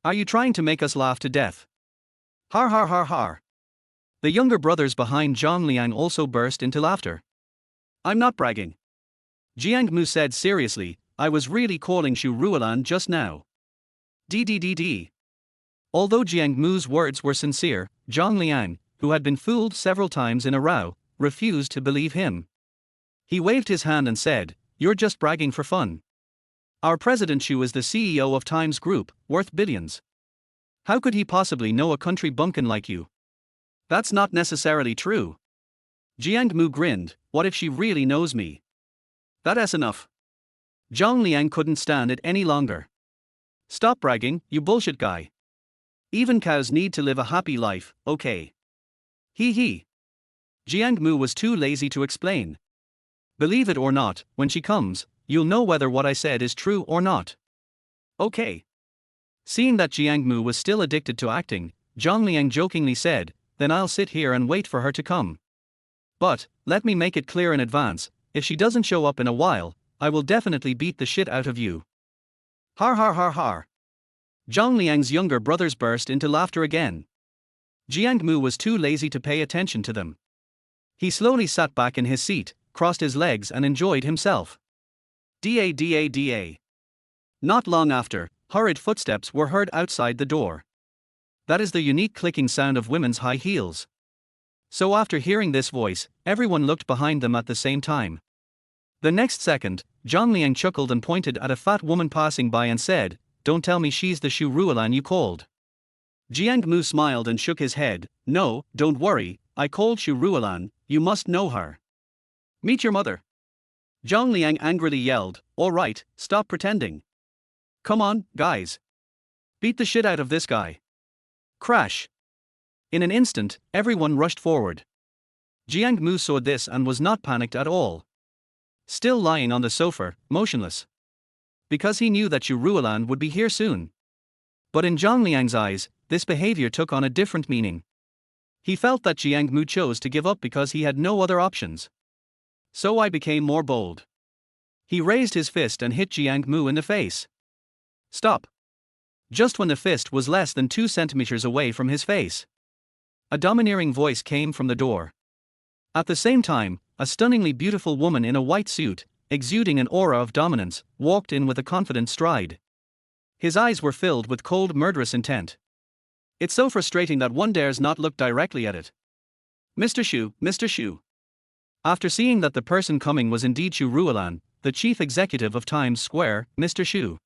Are you trying to make us laugh to death? Har har har har. The younger brothers behind Zhang Liang also burst into laughter. I'm not bragging. Jiang Mu said seriously, I was really calling Xu Ruolan just now. DDDD. Although Jiang Mu's words were sincere, Zhang Liang, who had been fooled several times in a row, refused to believe him. He waved his hand and said, You're just bragging for fun. Our President Xu is the CEO of Times Group, worth billions. How could he possibly know a country bumpkin like you? That's not necessarily true. Jiang Mu grinned, what if she really knows me? That's enough. Zhang Liang couldn't stand it any longer. Stop bragging, you bullshit guy. Even cows need to live a happy life, okay? Hee. Jiang Mu was too lazy to explain. Believe it or not, when she comes, you'll know whether what I said is true or not. Okay. Seeing that Jiang Mu was still addicted to acting, Zhang Liang jokingly said, Then I'll sit here and wait for her to come. But, let me make it clear in advance, if she doesn't show up in a while, I will definitely beat the shit out of you. Har har har har. Zhang Liang's younger brothers burst into laughter again. Jiang Mu was too lazy to pay attention to them. He slowly sat back in his seat, crossed his legs and enjoyed himself. Da. Not long after, hurried footsteps were heard outside the door. That is the unique clicking sound of women's high heels. So after hearing this voice, everyone looked behind them at the same time. The next second, Zhang Liang chuckled and pointed at a fat woman passing by and said, Don't tell me she's the Xu Ruolan you called. Jiang Mu smiled and shook his head, No, don't worry, I called Xu Ruolan, you must know her. Meet your mother. Zhang Liang angrily yelled, All right, stop pretending. Come on, guys. Beat the shit out of this guy. Crash. In an instant, everyone rushed forward. Jiang Mu saw this and was not panicked at all. Still lying on the sofa, motionless. Because he knew that Xu Ruolan would be here soon. But in Zhang Liang's eyes, this behavior took on a different meaning. He felt that Jiang Mu chose to give up because he had no other options. So I became more bold. He raised his fist and hit Jiang Mu in the face. Stop. just when the fist was less than 2 centimeters away from his face. A domineering voice came from the door. At the same time, a stunningly beautiful woman in a white suit, exuding an aura of dominance, walked in with a confident stride. His eyes were filled with cold, murderous intent. It's so frustrating that one dares not look directly at it. Mr. Shu, Mr. Shu. After seeing that the person coming was indeed Shu Ruolan, the chief executive of Times Square, Mr. Shu,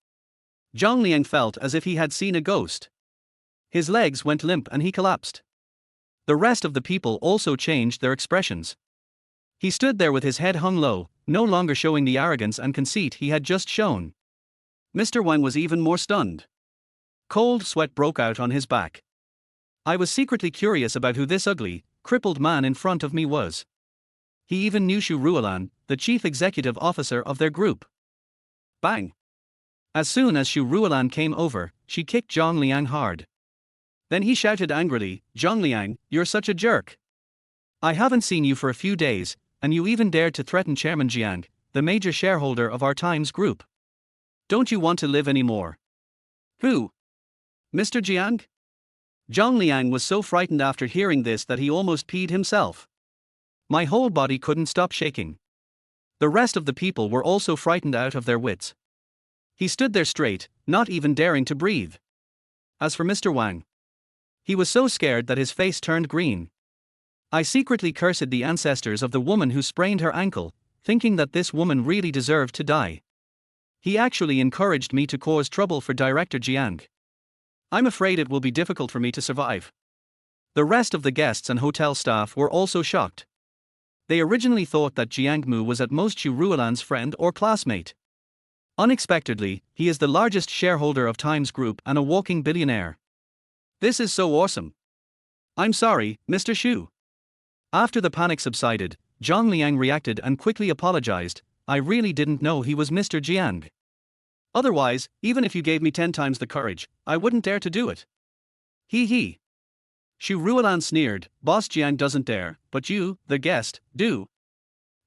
Zhang Liang felt as if he had seen a ghost. His legs went limp and he collapsed. The rest of the people also changed their expressions. He stood there with his head hung low, no longer showing the arrogance and conceit he had just shown. Mr. Wang was even more stunned. Cold sweat broke out on his back. I was secretly curious about who this ugly, crippled man in front of me was. He even knew Shu Ruolan, the chief executive officer of their group. Bang! As soon as Shu Ruolan came over, she kicked Zhang Liang hard. Then he shouted angrily, "Zhang Liang, you're such a jerk. I haven't seen you for a few days, and you even dared to threaten Chairman Jiang, the major shareholder of our Times Group. Don't you want to live anymore?" "Who? Mr. Jiang?" Zhang Liang was so frightened after hearing this that he almost peed himself. My whole body couldn't stop shaking. The rest of the people were also frightened out of their wits. He stood there straight, not even daring to breathe. As for Mr. Wang, he was so scared that his face turned green. I secretly cursed the ancestors of the woman who sprained her ankle, thinking that this woman really deserved to die. He actually encouraged me to cause trouble for Director Jiang. I'm afraid it will be difficult for me to survive. The rest of the guests and hotel staff were also shocked. They originally thought that Jiang Mu was at most Shu Ruolan's friend or classmate. Unexpectedly, he is the largest shareholder of Times Group and a walking billionaire. This is so awesome. I'm sorry, Mr. Shu. After the panic subsided, Zhang Liang reacted and quickly apologized. I really didn't know he was Mr. Jiang. Otherwise, even if you gave me 10 times the courage, I wouldn't dare to do it. Hee hee. Shu Ruolan sneered, "Boss Jiang doesn't dare, but you, the guest, do.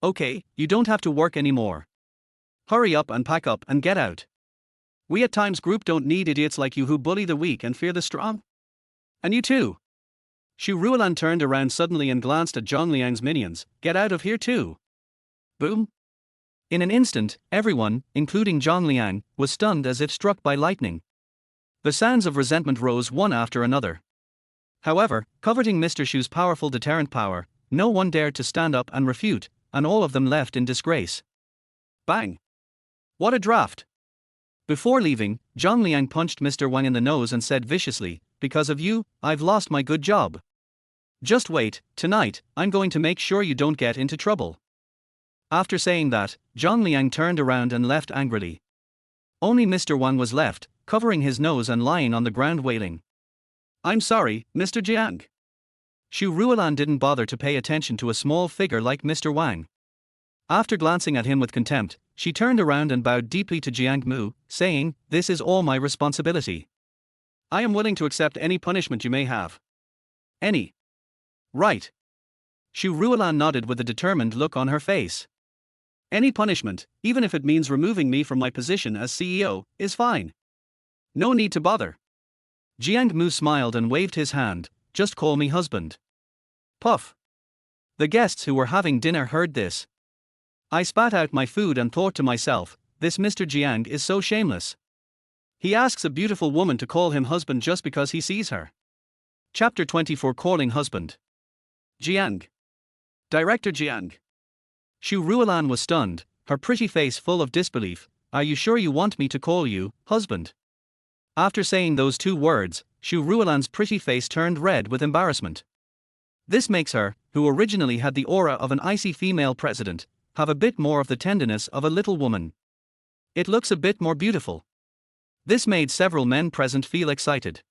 Okay, you don't have to work anymore. Hurry up and pack up and get out. We at Times Group don't need idiots like you who bully the weak and fear the strong. And you too." Shu Ruolan turned around suddenly and glanced at Zhang Liang's minions. "Get out of here too." Boom. In an instant, everyone, including Zhang Liang, was stunned as if struck by lightning. The sounds of resentment rose one after another. However, coveting Mr. Shu's powerful deterrent power, no one dared to stand up and refute, and all of them left in disgrace. Bang! What a draft! Before leaving, Zhang Liang punched Mr. Wang in the nose and said viciously, "Because of you, I've lost my good job. Just wait, tonight, I'm going to make sure you don't get into trouble." After saying that, Zhang Liang turned around and left angrily. Only Mr. Wang was left, covering his nose and lying on the ground wailing. "I'm sorry, Mr. Jiang." Shu Ruolan didn't bother to pay attention to a small figure like Mr. Wang. After glancing at him with contempt, she turned around and bowed deeply to Jiang Mu, saying, "This is all my responsibility. I am willing to accept any punishment you may have." "Any?" "Right." Shu Ruolan nodded with a determined look on her face. "Any punishment, even if it means removing me from my position as CEO, is fine. No need to bother." Jiang Mu smiled and waved his hand. "Just call me husband." Puff. The guests who were having dinner heard this. I spat out my food and thought to myself, this Mr. Jiang is so shameless. He asks a beautiful woman to call him husband just because he sees her. Chapter 24, Calling Husband. Jiang. Director Jiang. Shu Ruolan was stunned, her pretty face full of disbelief. "Are you sure you want me to call you husband?" After saying those 2 words, Shu Ruolan's pretty face turned red with embarrassment. This makes her, who originally had the aura of an icy female president, have a bit more of the tenderness of a little woman. It looks a bit more beautiful. This made several men present feel excited.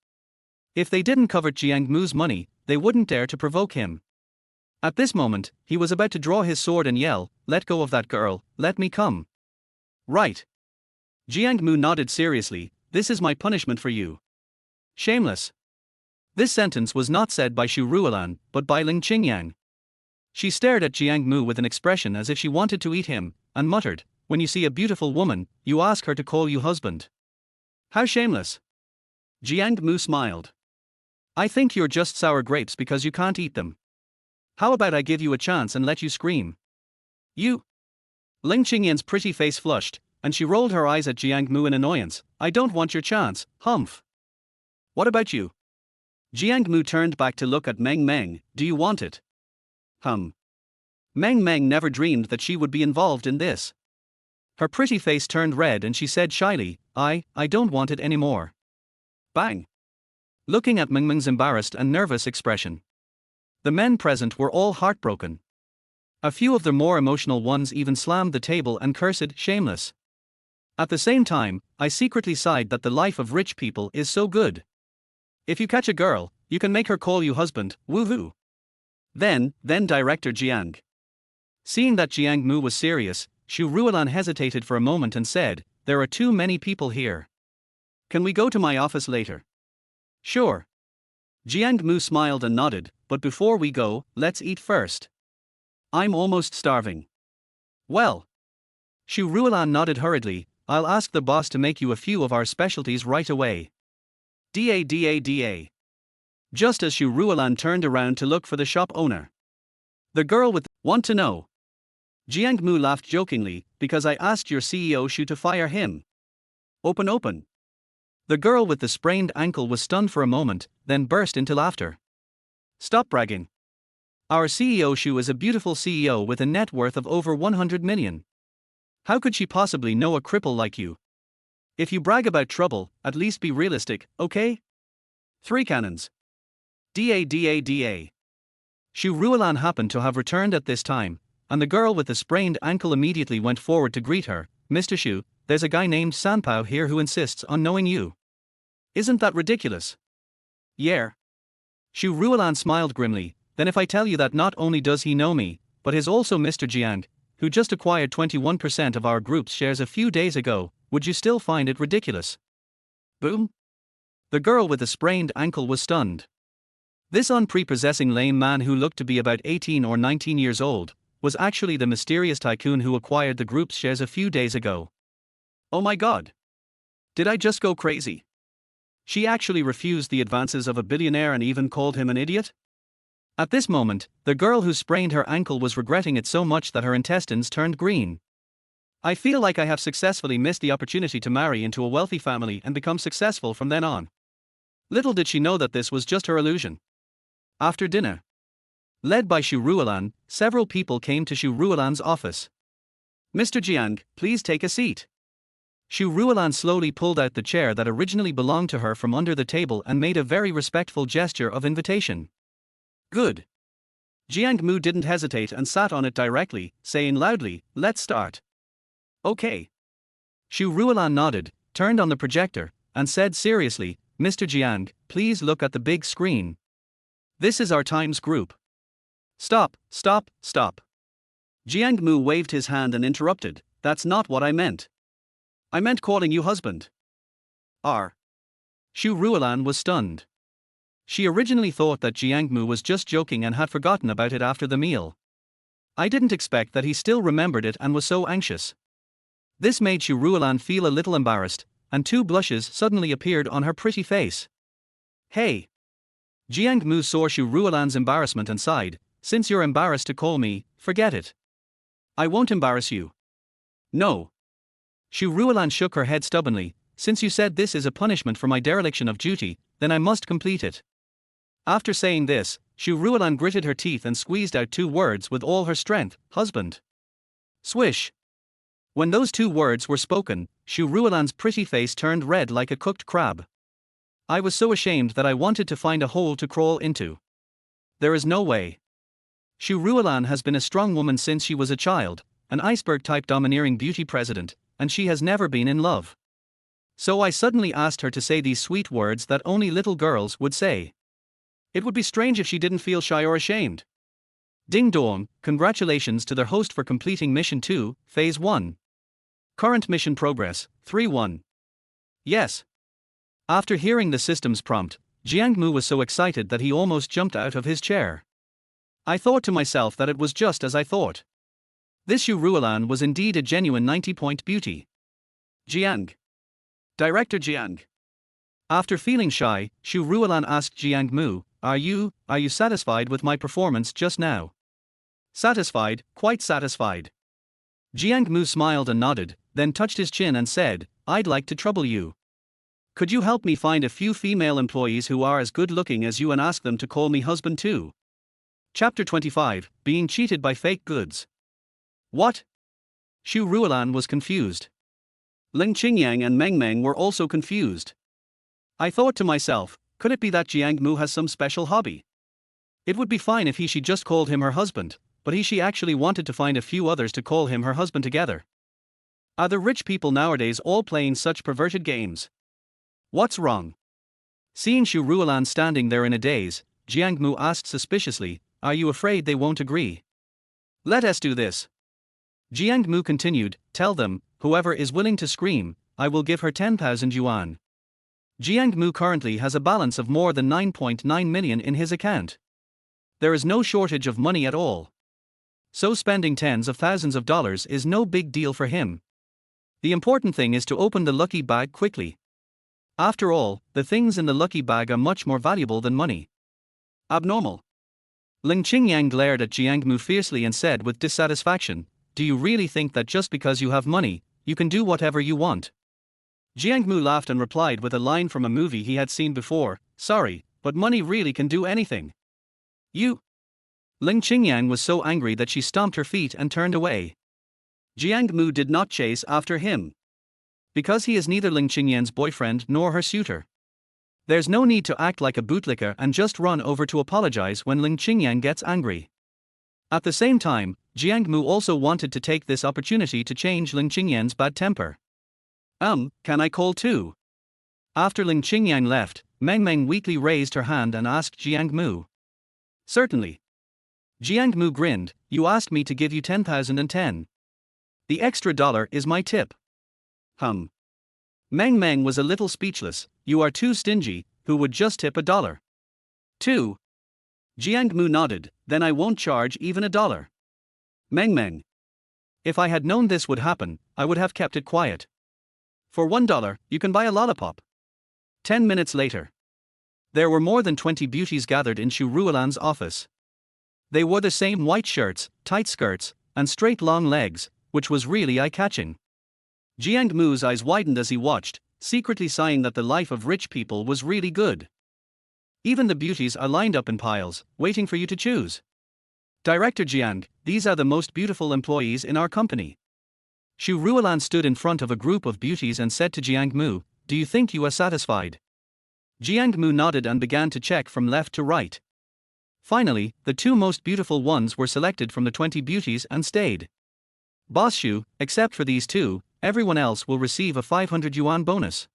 If they didn't covet Jiang Mu's money, they wouldn't dare to provoke him. At this moment, he was about to draw his sword and yell, "Let go of that girl, let me come." Right. Jiang Mu nodded seriously. "This is my punishment for you. Shameless." This sentence was not said by Shu Ruolan, but by Leng Qingyan. She stared at Jiang Mu with an expression as if she wanted to eat him, and muttered, "When you see a beautiful woman, you ask her to call you husband. How shameless." Jiang Mu smiled. I think you're just sour grapes because you can't eat them. How about I give you a chance and let you scream? You? Leng Qingyan's pretty face flushed, and she rolled her eyes at Jiang Mu in annoyance. I don't want your chance, humph. What about you? Jiang Mu turned back to look at Meng Meng. Do you want it? Meng Meng never dreamed that she would be involved in this. Her pretty face turned red and she said shyly, I don't want it anymore. Bang! Looking at Meng Meng's embarrassed and nervous expression. The men present were all heartbroken. A few of the more emotional ones even slammed the table and cursed, shameless. At the same time, I secretly sighed that the life of rich people is so good. If you catch a girl, you can make her call you husband, woohoo. Then Director Jiang. Seeing that Jiang Mu was serious, Xu Ruolan hesitated for a moment and said, there are too many people here. Can we go to my office later? Sure. Jiang Mu smiled and nodded, but before we go, let's eat first. I'm almost starving. Well. Xu Ruolan nodded hurriedly, I'll ask the boss to make you a few of our specialties right away. Da. Just as Xu Ruolan turned around to look for the shop owner. The girl with want to know. Jiang Mu laughed jokingly, because I asked your CEO Xu to fire him. Open. The girl with the sprained ankle was stunned for a moment, then burst into laughter. Stop bragging. Our CEO Xu is a beautiful CEO with a net worth of over 100 million. How could she possibly know a cripple like you? If you brag about trouble, at least be realistic, okay? 3 cannons. Da. Xu Ruolan happened to have returned at this time, and the girl with the sprained ankle immediately went forward to greet her. Mr. Xu, there's a guy named Sanpao here who insists on knowing you. Isn't that ridiculous? Yeah. Xu Ruolan smiled grimly, then if I tell you that not only does he know me, but he's also Mr. Jiang, who just acquired 21% of our group's shares a few days ago, would you still find it ridiculous? Boom. The girl with the sprained ankle was stunned. This unprepossessing lame man who looked to be about 18 or 19 years old, was actually the mysterious tycoon who acquired the group's shares a few days ago. Oh my god. Did I just go crazy? She actually refused the advances of a billionaire and even called him an idiot? At this moment, the girl who sprained her ankle was regretting it so much that her intestines turned green. I feel like I have successfully missed the opportunity to marry into a wealthy family and become successful from then on. Little did she know that this was just her illusion. After dinner, led by Xu Ruolan, several people came to Xu Ruolan's office. Mr. Jiang, please take a seat. Xu Ruolan slowly pulled out the chair that originally belonged to her from under the table and made a very respectful gesture of invitation. Good. Jiang Mu didn't hesitate and sat on it directly, saying loudly, let's start. Okay. Xu Ruolan nodded, turned on the projector, and said seriously, Mr. Jiang, please look at the big screen. This is our Times Group. Stop. Jiang Mu waved his hand and interrupted, that's not what I meant. I meant calling you husband. Xu Ruolan was stunned. She originally thought that Jiang Mu was just joking and had forgotten about it after the meal. I didn't expect that he still remembered it and was so anxious. This made Xu Ruolan feel a little embarrassed, and 2 blushes suddenly appeared on her pretty face. Hey! Jiang Mu saw Xu Ruolan's embarrassment and sighed, since you're embarrassed to call me, forget it. I won't embarrass you. No. Xu Ruolan shook her head stubbornly, since you said this is a punishment for my dereliction of duty, then I must complete it. After saying this, Xu Ruolan gritted her teeth and squeezed out 2 words with all her strength, husband. Swish. When those 2 words were spoken, Xu Ruolan's pretty face turned red like a cooked crab. I was so ashamed that I wanted to find a hole to crawl into. There is no way. Xu Ruolan has been a strong woman since she was a child, an iceberg-type domineering beauty president, and she has never been in love. So I suddenly asked her to say these sweet words that only little girls would say. It would be strange if she didn't feel shy or ashamed. Ding dong, congratulations to their host for completing Mission 2, Phase 1. Current mission progress, 3-1. Yes. After hearing the system's prompt, Jiang Mu was so excited that he almost jumped out of his chair. I thought to myself that it was just as I thought. This Xu Ruolan was indeed a genuine 90-point beauty. Jiang. Director Jiang. After feeling shy, Xu Ruolan asked Jiang Mu, Are you satisfied with my performance just now? Satisfied, quite satisfied. Jiang Mu smiled and nodded, then touched his chin and said, I'd like to trouble you. Could you help me find a few female employees who are as good looking as you and ask them to call me husband too? Chapter 25, Being Cheated by Fake Goods. What? Xu Ruolan was confused. Leng Qingyan and Meng Meng were also confused. I thought to myself, could it be that Jiang Mu has some special hobby? It would be fine if she just called him her husband, but she actually wanted to find a few others to call him her husband together. Are the rich people nowadays all playing such perverted games? What's wrong? Seeing Xu Ruolan standing there in a daze, Jiang Mu asked suspiciously, Are you afraid they won't agree? Let us do this. Jiang Mu continued, Tell them, whoever is willing to scream, I will give her 10,000 yuan. Jiang Mu currently has a balance of more than 9.9 million in his account. There is no shortage of money at all. So spending tens of thousands of dollars is no big deal for him. The important thing is to open the lucky bag quickly. After all, the things in the lucky bag are much more valuable than money. Abnormal. Leng Qingyan glared at Jiang Mu fiercely and said with dissatisfaction, Do you really think that just because you have money, you can do whatever you want? Jiang Mu laughed and replied with a line from a movie he had seen before, Sorry, but money really can do anything. You. Leng Qingyan was so angry that she stomped her feet and turned away. Jiang Mu did not chase after him. Because he is neither Leng Qingyan's boyfriend nor her suitor. There's no need to act like a bootlicker and just run over to apologize when Leng Qingyan gets angry. At the same time, Jiang Mu also wanted to take this opportunity to change Leng Qingyan's bad temper. Can I call too? After Leng Qingyan left, Meng Meng weakly raised her hand and asked Jiang Mu. Certainly. Jiang Mu grinned, You asked me to give you 10,010. The extra dollar is my tip. Meng Meng was a little speechless. You are too stingy, who would just tip $1? 2. Jiang Mu nodded, then I won't charge even $1. Meng Meng. If I had known this would happen, I would have kept it quiet. For $1, you can buy a lollipop. 10 minutes later. There were more than 20 beauties gathered in Xu Ruolan's office. They wore the same white shirts, tight skirts, and straight long legs, which was really eye-catching. Jiang Mu's eyes widened as he watched, secretly sighing that the life of rich people was really good. Even the beauties are lined up in piles, waiting for you to choose. Director Jiang, these are the most beautiful employees in our company. Xu Ruolan stood in front of a group of beauties and said to Jiang Mu, Do you think you are satisfied? Jiang Mu nodded and began to check from left to right. Finally, the 2 most beautiful ones were selected from the 20 beauties and stayed. Boss Xu, except for these 2, everyone else will receive a 500 yuan bonus.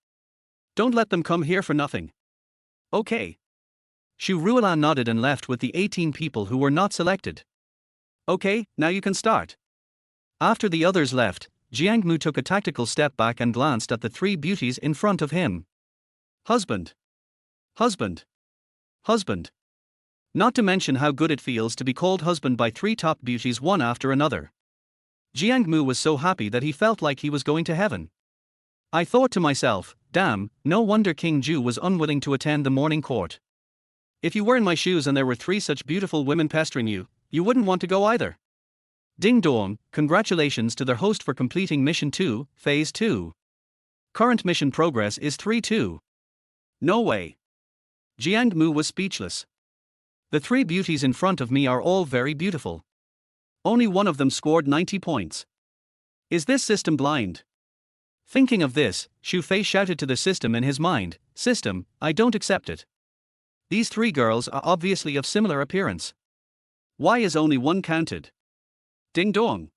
Don't let them come here for nothing. Okay. Xu Ruolan nodded and left with the 18 people who were not selected. Okay, now you can start. After the others left, Jiang Mu took a tactical step back and glanced at the 3 beauties in front of him. Husband. Husband. Husband. Not to mention how good it feels to be called husband by 3 top beauties one after another. Jiang Mu was so happy that he felt like he was going to heaven. I thought to myself, damn, no wonder King Ju was unwilling to attend the morning court. If you were in my shoes and there were 3 such beautiful women pestering you, you wouldn't want to go either. Ding dong, congratulations to their host for completing Mission 2, Phase 2. Current mission progress is 3-2. No way. Jiang Mu was speechless. The 3 beauties in front of me are all very beautiful. Only one of them scored 90 points. Is this system blind? Thinking of this, Xu Fei shouted to the system in his mind, System, I don't accept it. These 3 girls are obviously of similar appearance. Why is only one counted? Ding dong.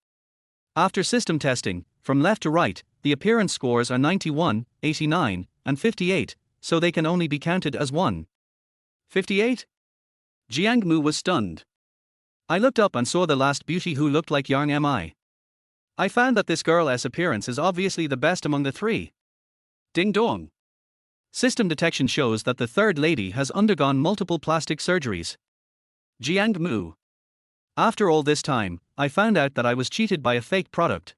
After system testing, from left to right, the appearance scores are 91, 89, and 58, so they can only be counted as 1. 58? Jiang Mu was stunned. I looked up and saw the last beauty who looked like Yang Mi. I found that this girl's appearance is obviously the best among the 3. Ding dong. System detection shows that the 3rd lady has undergone multiple plastic surgeries. Jiang Mu. After all this time, I found out that I was cheated by a fake product.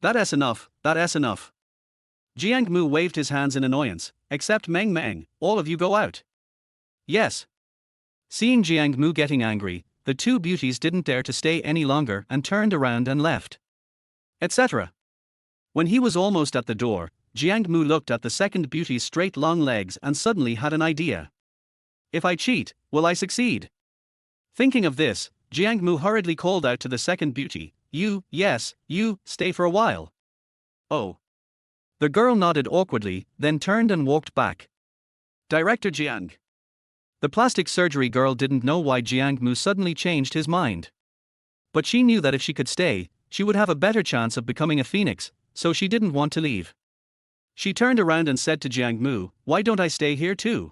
That's enough, that's enough. Jiang Mu waved his hands in annoyance. Except Meng Meng, all of you go out. Yes. Seeing Jiang Mu getting angry, the two beauties didn't dare to stay any longer and turned around and left. Etc. When he was almost at the door, Jiang Mu looked at the second beauty's straight long legs and suddenly had an idea. If I cheat, will I succeed? Thinking of this, Jiang Mu hurriedly called out to the second beauty, You, yes, you, stay for a while. Oh. The girl nodded awkwardly, then turned and walked back. Director Jiang. The plastic surgery girl didn't know why Jiang Mu suddenly changed his mind. But she knew that if she could stay, she would have a better chance of becoming a phoenix, so she didn't want to leave. She turned around and said to Jiang Mu, Why don't I stay here too?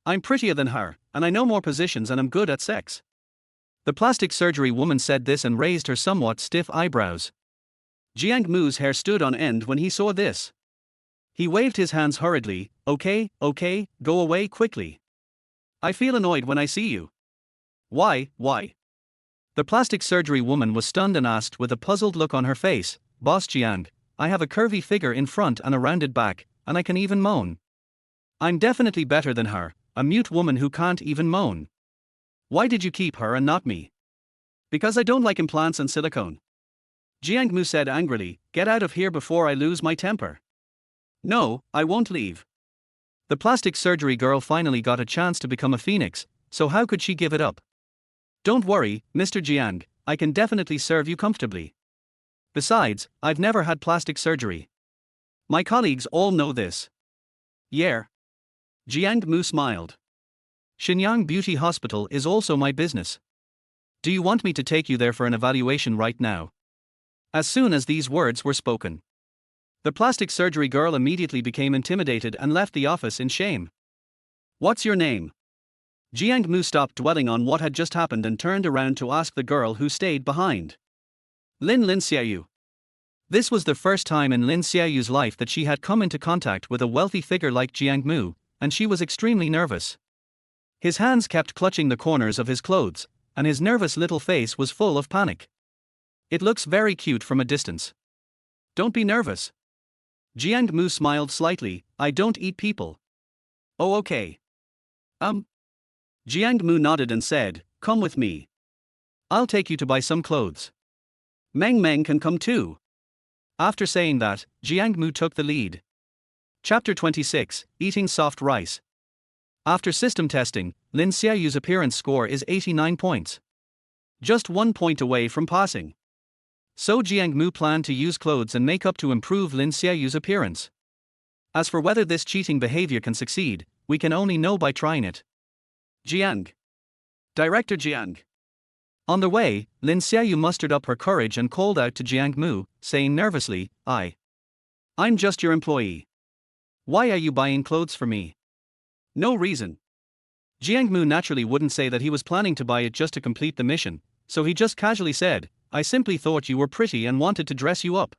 I'm prettier than her, and I know more positions and I'm good at sex. The plastic surgery woman said this and raised her somewhat stiff eyebrows. Jiang Mu's hair stood on end when he saw this. He waved his hands hurriedly, Okay, go away quickly. I feel annoyed when I see you. Why? The plastic surgery woman was stunned and asked with a puzzled look on her face, Boss Jiang, I have a curvy figure in front and a rounded back, and I can even moan. I'm definitely better than her, a mute woman who can't even moan. Why did you keep her and not me? Because I don't like implants and silicone. Jiang Mu said angrily, Get out of here before I lose my temper. No, I won't leave. The plastic surgery girl finally got a chance to become a phoenix, so how could she give it up? Don't worry, Mr. Jiang, I can definitely serve you comfortably. Besides, I've never had plastic surgery. My colleagues all know this. Yeah. Jiang Mu smiled. Shenyang Beauty Hospital is also my business. Do you want me to take you there for an evaluation right now? As soon as these words were spoken, the plastic surgery girl immediately became intimidated and left the office in shame. What's your name? Jiang Mu stopped dwelling on what had just happened and turned around to ask the girl who stayed behind. Lin Xiaoyu. This was the first time in Lin Xiaoyu's life that she had come into contact with a wealthy figure like Jiang Mu, and she was extremely nervous. His hands kept clutching the corners of his clothes, and his nervous little face was full of panic. It looks very cute from a distance. Don't be nervous. Jiang Mu smiled slightly, I don't eat people. Oh okay. Jiang Mu nodded and said, Come with me. I'll take you to buy some clothes. Meng Meng can come too. After saying that, Jiang Mu took the lead. Chapter 26, Eating Soft Rice. After system testing, Lin Xiaoyu's appearance score is 89 points. Just 1 point away from passing. So Jiang Mu planned to use clothes and makeup to improve Lin Xiaoyu's appearance. As for whether this cheating behavior can succeed, we can only know by trying it. Jiang. Director Jiang. On the way, Lin Xiaoyu mustered up her courage and called out to Jiang Mu, saying nervously, I'm just your employee. Why are you buying clothes for me? No reason. Jiang Mu naturally wouldn't say that he was planning to buy it just to complete the mission, so he just casually said, I simply thought you were pretty and wanted to dress you up.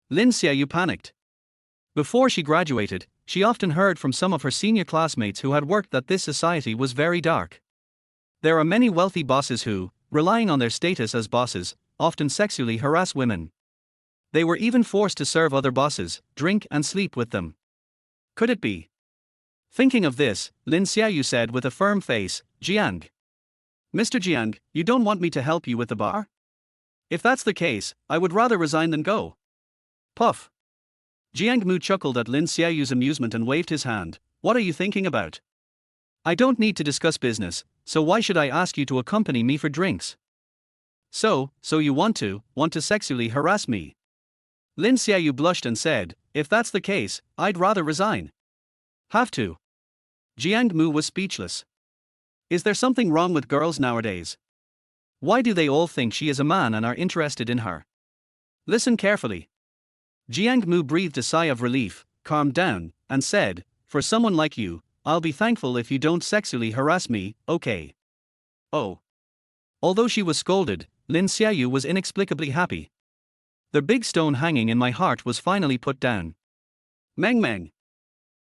Lin Xiaoyu panicked. Before she graduated, she often heard from some of her senior classmates who had worked that this society was very dark. There are many wealthy bosses who, relying on their status as bosses, often sexually harass women. They were even forced to serve other bosses, drink and sleep with them. Could it be? Thinking of this, Lin Xiaoyu said with a firm face, Jiang. Mr. Jiang, you don't want me to help you with the bar? If that's the case, I would rather resign than go. Puff. Jiang Mu chuckled at Lin Xiaoyu's amusement and waved his hand. What are you thinking about? I don't need to discuss business, so why should I ask you to accompany me for drinks? So you want to sexually harass me? Lin Xiaoyu blushed and said, if that's the case, I'd rather resign. Have to. Jiang Mu was speechless. Is there something wrong with girls nowadays? Why do they all think she is a man and are interested in her? Listen carefully. Jiang Mu breathed a sigh of relief, calmed down, and said, for someone like you, I'll be thankful if you don't sexually harass me, okay? Oh. Although she was scolded, Lin Xiaoyu was inexplicably happy. The big stone hanging in my heart was finally put down. Meng Meng.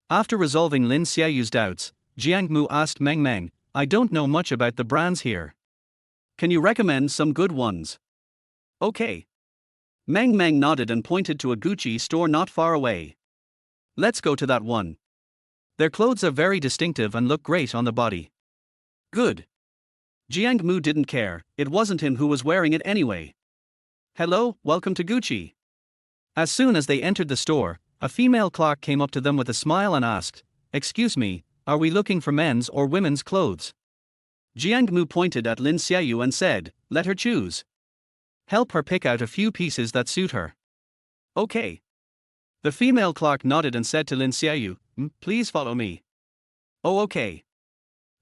After resolving Lin Xiaoyu's doubts, Jiang Mu asked Meng Meng, I don't know much about the brands here. Can you recommend some good ones? Okay. Meng Meng nodded and pointed to a Gucci store not far away. Let's go to that one. Their clothes are very distinctive and look great on the body. Good. Jiang Mu didn't care, it wasn't him who was wearing it anyway. Hello, welcome to Gucci. As soon as they entered the store, a female clerk came up to them with a smile and asked, "Excuse me, are we looking for men's or women's clothes?" Jiang Mu pointed at Lin Xiaoyu and said, "Let her choose. Help her pick out a few pieces that suit her." Okay. The female clerk nodded and said to Lin Xiaoyu, "Please follow me." Oh, okay.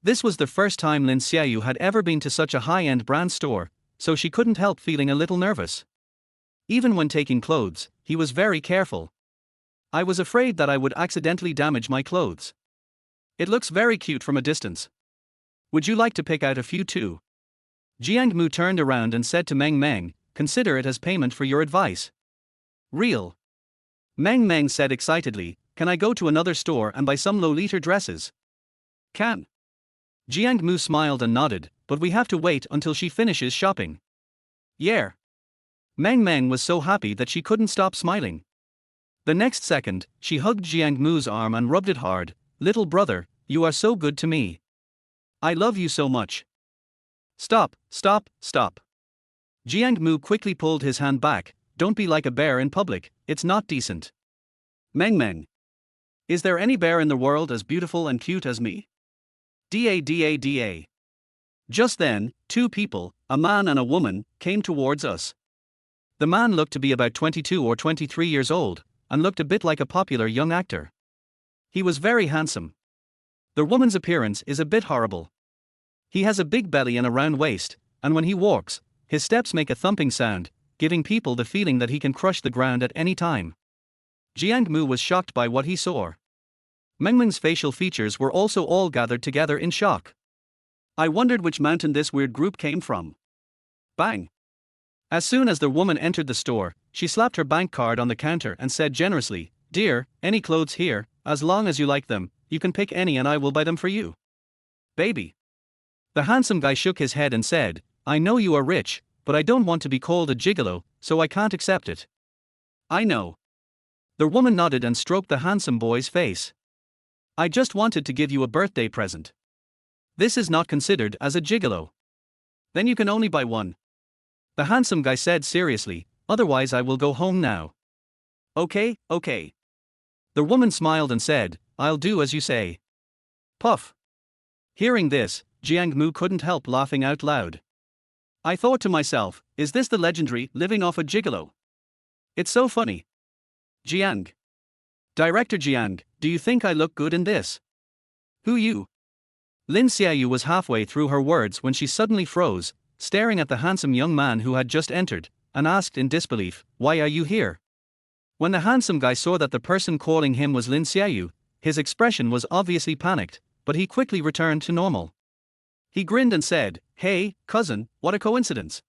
This was the first time Lin Xiaoyu had ever been to such a high-end brand store, so she couldn't help feeling a little nervous. Even when taking clothes, he was very careful. I was afraid that I would accidentally damage my clothes. It looks very cute from a distance. Would you like to pick out a few too? Jiang Mu turned around and said to Meng Meng, "Consider it as payment for your advice." Real. Meng Meng said excitedly, "Can I go to another store and buy some Lolita dresses?" Can. Jiang Mu smiled and nodded, "But we have to wait until she finishes shopping." Yeah. Meng Meng was so happy that she couldn't stop smiling. The next second, she hugged Jiang Mu's arm and rubbed it hard. "Little brother, you are so good to me. I love you so much." Stop, stop, stop. Jiang Mu quickly pulled his hand back. "Don't be like a bear in public, it's not decent." Meng Meng. Is there any bear in the world as beautiful and cute as me? Da. Just then, two people, a man and a woman, came towards us. The man looked to be about 22 or 23 years old, and looked a bit like a popular young actor. He was very handsome. The woman's appearance is a bit horrible. He has a big belly and a round waist, and when he walks, his steps make a thumping sound, giving people the feeling that he can crush the ground at any time. Jiang Mu was shocked by what he saw. Meng Meng's facial features were also all gathered together in shock. I wondered which mountain this weird group came from. Bang! As soon as the woman entered the store, she slapped her bank card on the counter and said generously, "Dear, any clothes here, as long as you like them, you can pick any and I will buy them for you." Baby. The handsome guy shook his head and said, "I know you are rich, but I don't want to be called a gigolo, so I can't accept it." I know. The woman nodded and stroked the handsome boy's face. "I just wanted to give you a birthday present. This is not considered as a gigolo. Then you can only buy one." The handsome guy said seriously, "Otherwise I will go home now." Okay. The woman smiled and said, "I'll do as you say." Puff. Hearing this, Jiang Mu couldn't help laughing out loud. I thought to myself, is this the legendary living off a gigolo? It's so funny. Jiang. Director Jiang, do you think I look good in this? Who you? Lin Xiaoyu was halfway through her words when she suddenly froze, staring at the handsome young man who had just entered, and asked in disbelief, "Why are you here?" When the handsome guy saw that the person calling him was Lin Xiaoyu, his expression was obviously panicked, but he quickly returned to normal. He grinned and said, "Hey, cousin, what a coincidence.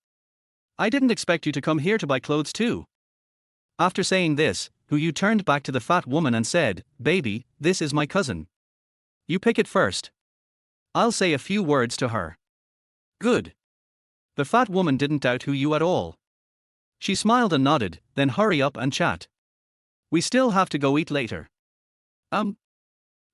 I didn't expect you to come here to buy clothes too." After saying this, Hu Yu turned back to the fat woman and said, "Baby, this is my cousin. You pick it first. I'll say a few words to her." Good. The fat woman didn't doubt Hu Yu at all. She smiled and nodded, "Then hurry up and chat. We still have to go eat later." Hu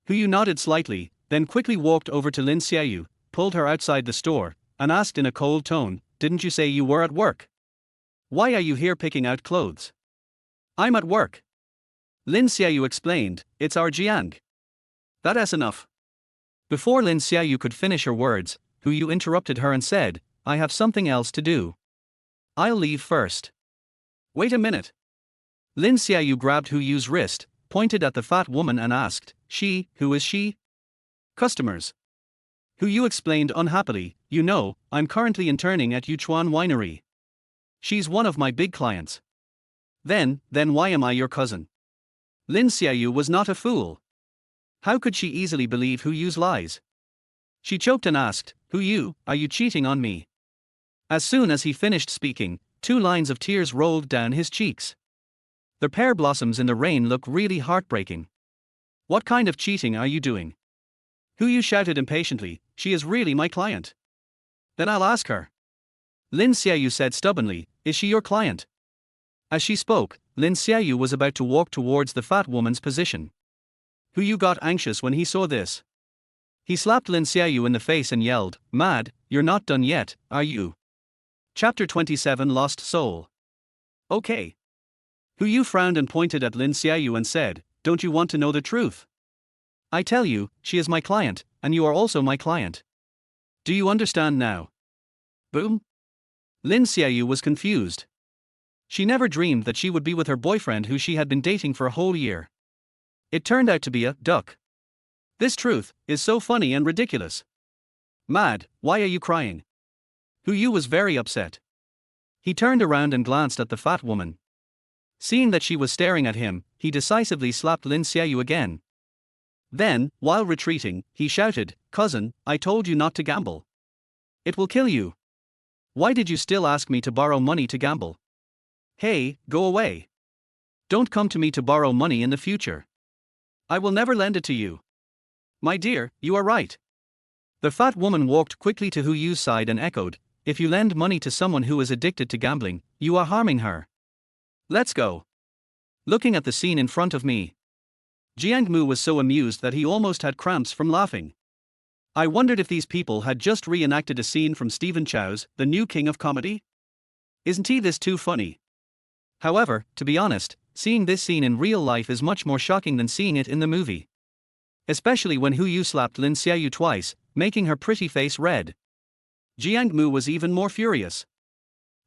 Yu nodded slightly, then quickly walked over to Lin Xiaoyu, pulled her outside the store, and asked in a cold tone, "Didn't you say you were at work? Why are you here picking out clothes?" "I'm at work." Lin Xiaoyu explained, "It's our Jiang." That's enough. Before Lin Xiaoyu could finish her words, Hu Yu interrupted her and said, "I have something else to do. I'll leave first." Wait a minute. Lin Xiaoyu grabbed Hu Yu's wrist, pointed at the fat woman and asked, "She, who is she?" "Customers." Hu Yu explained unhappily, "You know, I'm currently interning at Yuchuan Winery. She's one of my big clients." Then why am I your cousin?" Lin Xiaoyu was not a fool. How could she easily believe Hu Yu's lies? She choked and asked, "Hu Yu, are you cheating on me?" As soon as he finished speaking, 2 lines of tears rolled down his cheeks. The pear blossoms in the rain look really heartbreaking. "What kind of cheating are you doing?" Hu Yu shouted impatiently, "She is really my client." "Then I'll ask her." Lin Xiaoyu said stubbornly, "Is she your client?" As she spoke, Lin Xiaoyu was about to walk towards the fat woman's position. Hu Yu got anxious when he saw this. He slapped Lin Xiaoyu in the face and yelled, "Mad, you're not done yet, are you?" Chapter 27 Lost Soul. Okay. Hu Yu frowned and pointed at Lin Xiaoyu and said, "Don't you want to know the truth? I tell you, she is my client, and you are also my client. Do you understand now?" Boom. Lin Xiaoyu was confused. She never dreamed that she would be with her boyfriend who she had been dating for a whole year. It turned out to be a duck. This truth is so funny and ridiculous. Mad, why are you crying? Hu Yu was very upset. He turned around and glanced at the fat woman. Seeing that she was staring at him, he decisively slapped Lin Xiaoyu again. Then, while retreating, he shouted, "Cousin, I told you not to gamble. It will kill you. Why did you still ask me to borrow money to gamble? Hey, go away. Don't come to me to borrow money in the future. I will never lend it to you." "My dear, you are right." The fat woman walked quickly to Hu Yu's side and echoed, "If you lend money to someone who is addicted to gambling, you are harming her. Let's go." Looking at the scene in front of me, Jiang Mu was so amused that he almost had cramps from laughing. I wondered if these people had just reenacted a scene from Stephen Chow's The New King of Comedy. Isn't he this too funny? However, to be honest, seeing this scene in real life is much more shocking than seeing it in the movie. Especially when Hu Yu slapped Lin Xiaoyu twice, making her pretty face red. Jiang Mu was even more furious.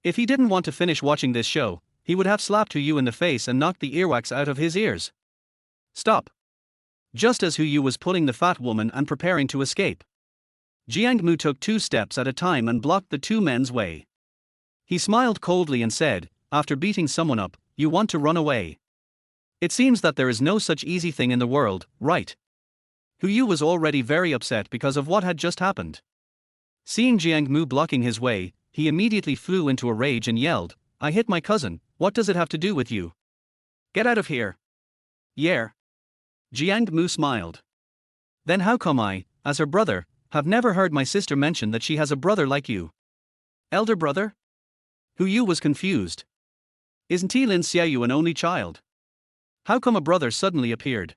If he didn't want to finish watching this show, he would have slapped Hu Yu in the face and knocked the earwax out of his ears. Stop. Just as Hu Yu was pulling the fat woman and preparing to escape, Jiang Mu took 2 steps at a time and blocked the 2 men's way. He smiled coldly and said, "After beating someone up, you want to run away. It seems that there is no such easy thing in the world, right?" Hu Yu was already very upset because of what had just happened. Seeing Jiang Mu blocking his way, he immediately flew into a rage and yelled, "I hit my cousin, what does it have to do with you? Get out of here." "Yeah." Jiang Mu smiled. "Then how come I, as her brother, have never heard my sister mention that she has a brother like you?" "Elder brother?" Hu Yu was confused. Isn't he Lin Xiaoyu an only child? How come a brother suddenly appeared?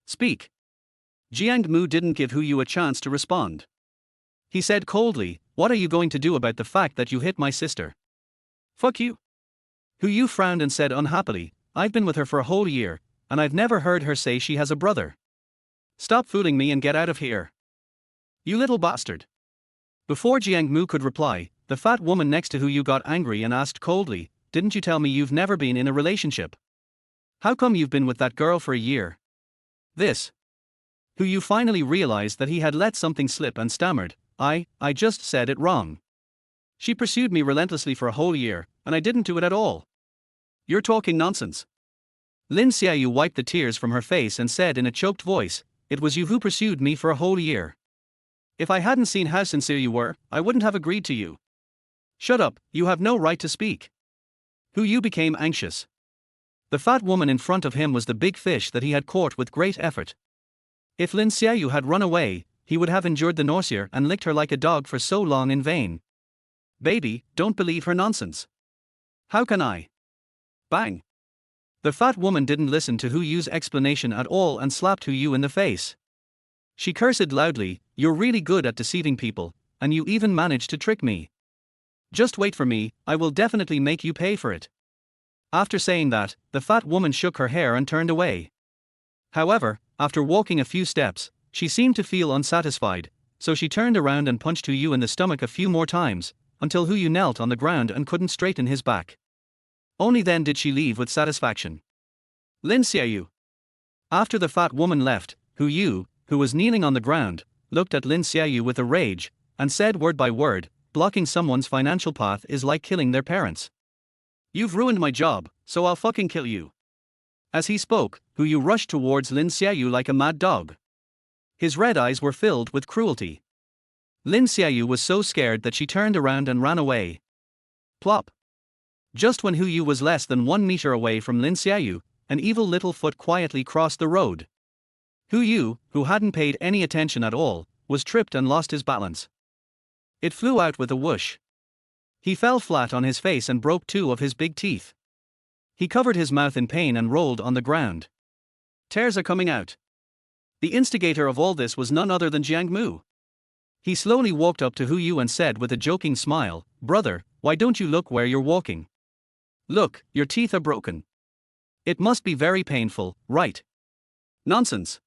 Speak. Jiang Mu didn't give Hu Yu a chance to respond. He said coldly, "What are you going to do about the fact that you hit my sister?" "Fuck you." Hu Yu frowned and said unhappily, "I've been with her for a whole year, and I've never heard her say she has a brother. Stop fooling me and get out of here. You little bastard." Before Jiang Mu could reply, the fat woman next to Hu Yu got angry and asked coldly, "Didn't you tell me you've never been in a relationship? How come you've been with that girl for a year?" This. Hu Yu finally realized that he had let something slip and stammered, I just said it wrong. She pursued me relentlessly for a whole year, and I didn't do it at all." "You're talking nonsense." Lin Xiaoyu wiped the tears from her face and said in a choked voice, "It was you who pursued me for a whole year. If I hadn't seen how sincere you were, I wouldn't have agreed to you." "Shut up, you have no right to speak." Hu Yu became anxious. The fat woman in front of him was the big fish that he had caught with great effort. If Lin Xiaoyu had run away, he would have endured the nausea and licked her like a dog for so long in vain. "Baby, don't believe her nonsense." "How can I?" Bang. The fat woman didn't listen to Hu Yu's explanation at all and slapped Hu Yu in the face. She cursed loudly, "You're really good at deceiving people, and you even managed to trick me. Just wait for me, I will definitely make you pay for it." After saying that, the fat woman shook her hair and turned away. However, after walking a few steps, she seemed to feel unsatisfied, so she turned around and punched Hu Yu in the stomach a few more times, until Hu Yu knelt on the ground and couldn't straighten his back. Only then did she leave with satisfaction. Lin Xiaoyu. After the fat woman left, Hu Yu, who was kneeling on the ground, looked at Lin Xiaoyu with a rage, and said word by word, "Blocking someone's financial path is like killing their parents. You've ruined my job, so I'll fucking kill you." As he spoke, Hu Yu rushed towards Lin Xiaoyu like a mad dog. His red eyes were filled with cruelty. Lin Xiaoyu was so scared that she turned around and ran away. Plop. Just when Hu Yu was less than 1 meter away from Lin Xiaoyu, an evil little foot quietly crossed the road. Hu Yu, who hadn't paid any attention at all, was tripped and lost his balance. It flew out with a whoosh. He fell flat on his face and broke 2 of his big teeth. He covered his mouth in pain and rolled on the ground. Tears are coming out. The instigator of all this was none other than Jiang Mu. He slowly walked up to Hu Yu and said with a joking smile, "Brother, why don't you look where you're walking? Look, your teeth are broken. It must be very painful, right?" Nonsense.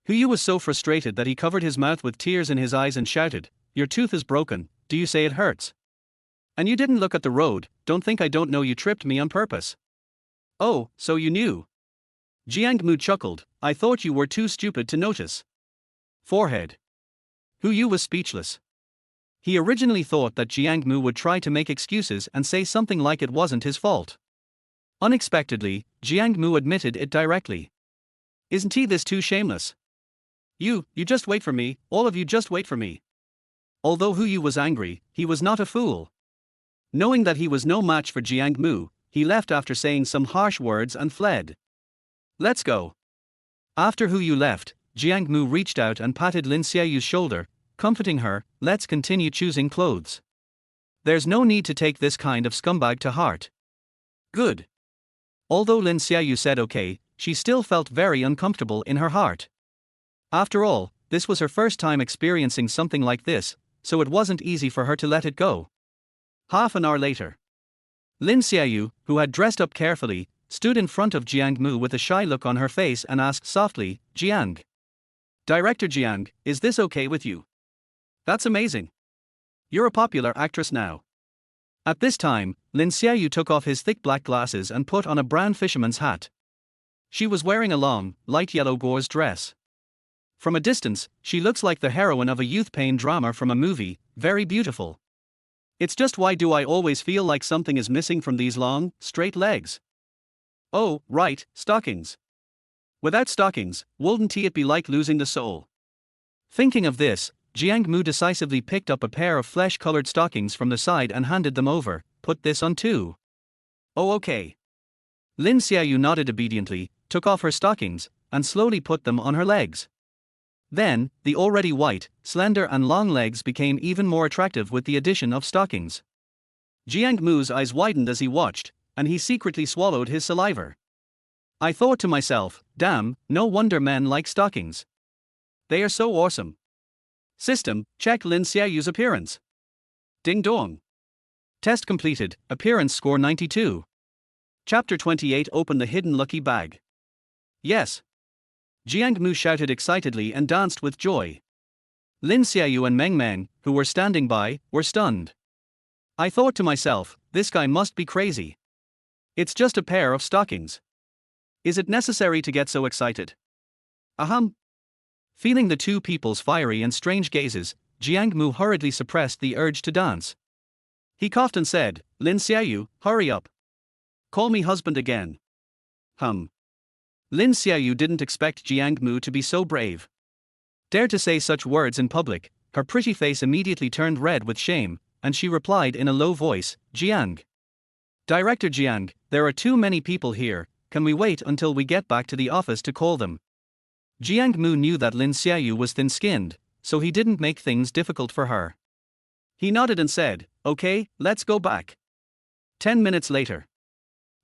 Hu Yu was so frustrated that he covered his mouth with tears in his eyes and shouted, "Your tooth is broken, do you say it hurts? And you didn't look at the road, don't think I don't know you tripped me on purpose." "Oh, so you knew." Jiang Mu chuckled, "I thought you were too stupid to notice." Forehead. Hu Yu was speechless. He originally thought that Jiang Mu would try to make excuses and say something like it wasn't his fault. Unexpectedly, Jiang Mu admitted it directly. "Isn't he this too shameless? You just wait for me, all of you just wait for me." Although Hu Yu was angry, he was not a fool. Knowing that he was no match for Jiang Mu, he left after saying some harsh words and fled. "Let's go." After Hu Yu left, Jiang Mu reached out and patted Lin Xiaoyu's shoulder, comforting her, "Let's continue choosing clothes. There's no need to take this kind of scumbag to heart." Good. Although Lin Xiaoyu said okay, she still felt very uncomfortable in her heart. After all, this was her first time experiencing something like this, so it wasn't easy for her to let it go. Half an hour later. Lin Xiaoyu, who had dressed up carefully, stood in front of Jiang Mu with a shy look on her face and asked softly, "Jiang. Director Jiang, is this okay with you? That's amazing. You're a popular actress now." At this time, Lin Xiaoyu took off his thick black glasses and put on a brown fisherman's hat. She was wearing a long, light yellow gauze dress. From a distance, she looks like the heroine of a youth pain drama from a movie, very beautiful. It's just why do I always feel like something is missing from these long, straight legs? Oh, right, stockings. Without stockings, wouldn't it be like losing the soul? Thinking of this, Jiang Mu decisively picked up a pair of flesh-colored stockings from the side and handed them over. "Put this on too." "Oh, okay." Lin Xiaoyu nodded obediently, took off her stockings, and slowly put them on her legs. Then, the already white, slender and long legs became even more attractive with the addition of stockings. Jiang Mu's eyes widened as he watched, and he secretly swallowed his saliva. I thought to myself, damn, no wonder men like stockings. They are so awesome. System, check Lin Xiaoyu's appearance. Ding dong. Test completed, appearance score 92. Chapter 28. Open the hidden lucky bag. Yes. Jiang Mu shouted excitedly and danced with joy. Lin Xiaoyu and Meng Meng, who were standing by, were stunned. I thought to myself, this guy must be crazy. It's just a pair of stockings. Is it necessary to get so excited? Ahem. Feeling the two people's fiery and strange gazes, Jiang Mu hurriedly suppressed the urge to dance. He coughed and said, "Lin Xiaoyu, hurry up. Call me husband again." Lin Xiaoyu didn't expect Jiang Mu to be so brave. Dare to say such words in public, her pretty face immediately turned red with shame, and she replied in a low voice, "Jiang. Director Jiang, there are too many people here, can we wait until we get back to the office to call them?" Jiang Mu knew that Lin Xiaoyu was thin-skinned, so he didn't make things difficult for her. He nodded and said, "Okay, let's go back." 10 minutes later.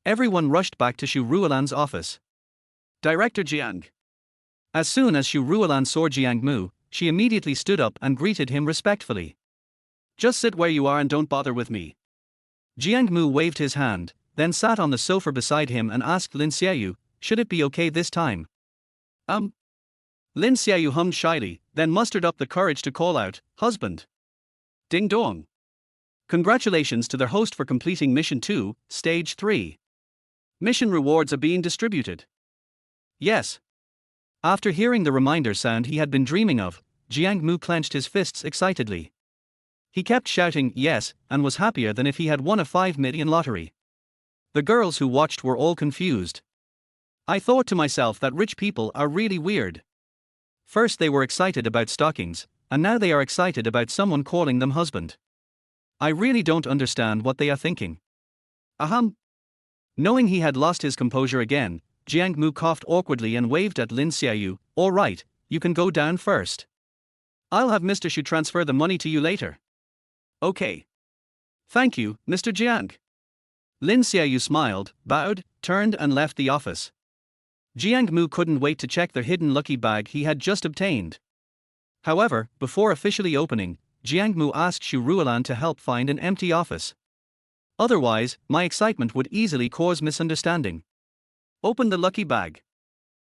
Everyone rushed back to Xu Ruolan's office. Director Jiang. As soon as Xu Ruolan saw Jiang Mu, she immediately stood up and greeted him respectfully. "Just sit where you are and don't bother with me." Jiang Mu waved his hand, then sat on the sofa beside him and asked Lin Xiaoyu, "Should it be okay this time?" Lin Xiaoyu hummed shyly, then mustered up the courage to call out, "Husband." Ding dong. Congratulations to their host for completing Mission 2, Stage 3. Mission rewards are being distributed. Yes. After hearing the reminder sound he had been dreaming of, Jiang Mu clenched his fists excitedly. He kept shouting yes, and was happier than if he had won a 5 million lottery. The girls who watched were all confused. I thought to myself that rich people are really weird. First they were excited about stockings, and now they are excited about someone calling them husband. I really don't understand what they are thinking. Knowing he had lost his composure again, Jiang Mu coughed awkwardly and waved at Lin Xiaoyu, "All right, you can go down first. I'll have Mr. Xu transfer the money to you later." "Okay. Thank you, Mr. Jiang." Lin Xiaoyu smiled, bowed, turned and left the office. Jiang Mu couldn't wait to check the hidden lucky bag he had just obtained. However, before officially opening, Jiang Mu asked Xu Ruolan to help find an empty office. Otherwise, my excitement would easily cause misunderstanding. Open the lucky bag.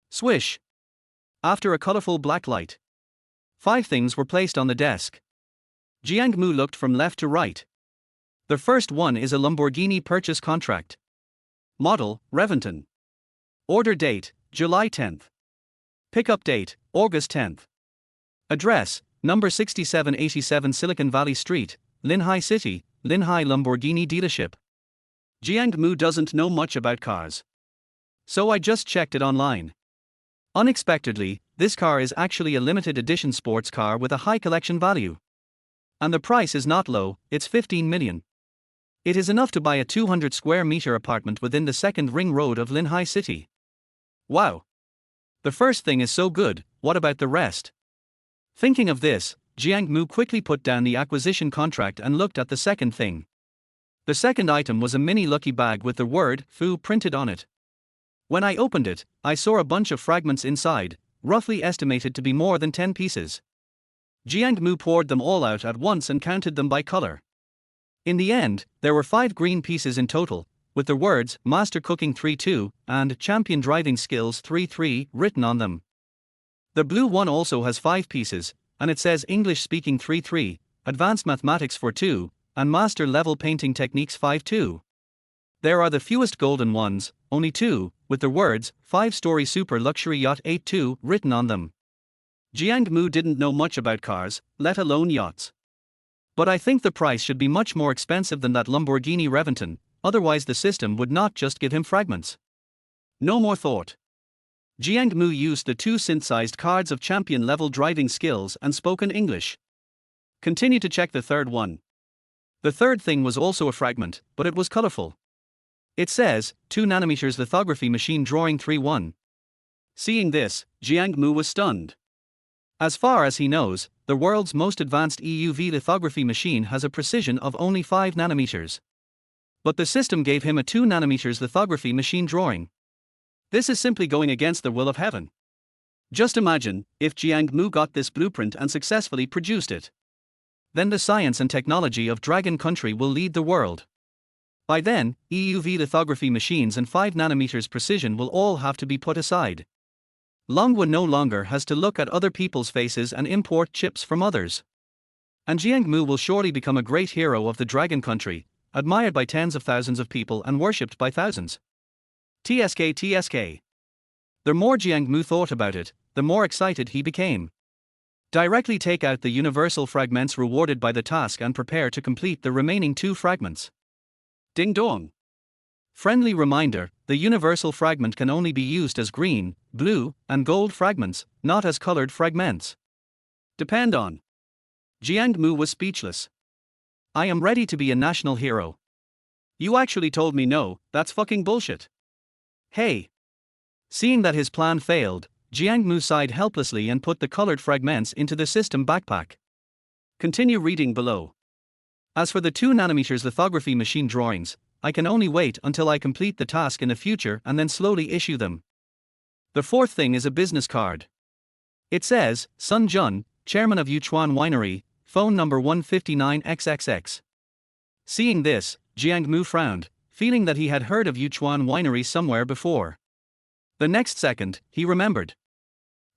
Swish. After a colorful black light, 5 things were placed on the desk. Jiang Mu looked from left to right. The first one is a Lamborghini purchase contract. Model, Reventon. Order date, July 10th. Pickup date, August 10th. Address, number 6787 Silicon Valley Street, Linhai City, Linhai Lamborghini dealership. Jiang Mu doesn't know much about cars, so I just checked it online. Unexpectedly, this car is actually a limited edition sports car with a high collection value. And the price is not low, it's 15 million. It is enough to buy a 200 square meter apartment within the second ring road of Linhai City. Wow! The first thing is so good, what about the rest? Thinking of this, Jiang Mu quickly put down the acquisition contract and looked at the second thing. The second item was a mini lucky bag with the word "Fu" printed on it. When I opened it, I saw a bunch of fragments inside, roughly estimated to be more than 10 pieces. Jiang Mu poured them all out at once and counted them by color. In the end, there were 5 green pieces in total, with the words Master Cooking 3-2 and Champion Driving Skills 3-3 written on them. The blue one also has 5 pieces, and it says English Speaking 3-3, Advanced Mathematics 4-2, and Master Level Painting Techniques 5-2. There are the fewest golden ones, only 2, with the words 5-Story Super Luxury Yacht 8-2 written on them. Jiang Mu didn't know much about cars, let alone yachts. But I think the price should be much more expensive than that Lamborghini Reventon, otherwise the system would not just give him fragments. No more thought. Jiang Mu used the 2 synthesized cards of champion-level driving skills and spoken English. Continue to check the third one. The third thing was also a fragment, but it was colorful. It says, 2 nanometers lithography machine drawing 3-1. Seeing this, Jiang Mu was stunned. As far as he knows, the world's most advanced EUV lithography machine has a precision of only 5 nanometers. But the system gave him a 2 nanometers lithography machine drawing. This is simply going against the will of heaven. Just imagine, if Jiang Mu got this blueprint and successfully produced it. Then the science and technology of Dragon Country will lead the world. By then, EUV lithography machines and 5 nanometers precision will all have to be put aside. Longwa no longer has to look at other people's faces and import chips from others. And Jiang Mu will surely become a great hero of the Dragon Country, admired by tens of thousands of people and worshipped by thousands. TSK. The more Jiang Mu thought about it, the more excited he became. Directly take out the universal fragments rewarded by the task and prepare to complete the remaining 2 fragments. Ding dong. Friendly reminder, the universal fragment can only be used as green, blue, and gold fragments, not as colored fragments. Depend on. Jiang Mu was speechless. I am ready to be a national hero. You actually told me no, that's fucking bullshit. Hey. Seeing that his plan failed, Jiang Mu sighed helplessly and put the colored fragments into the system backpack. Continue reading below. As for the 2 nanometers lithography machine drawings, I can only wait until I complete the task in the future and then slowly issue them. The fourth thing is a business card. It says, Sun Jun, chairman of Yuchuan Winery, phone number 159XXX. Seeing this, Jiang Mu frowned, feeling that he had heard of Yuchuan Winery somewhere before. The next second, he remembered.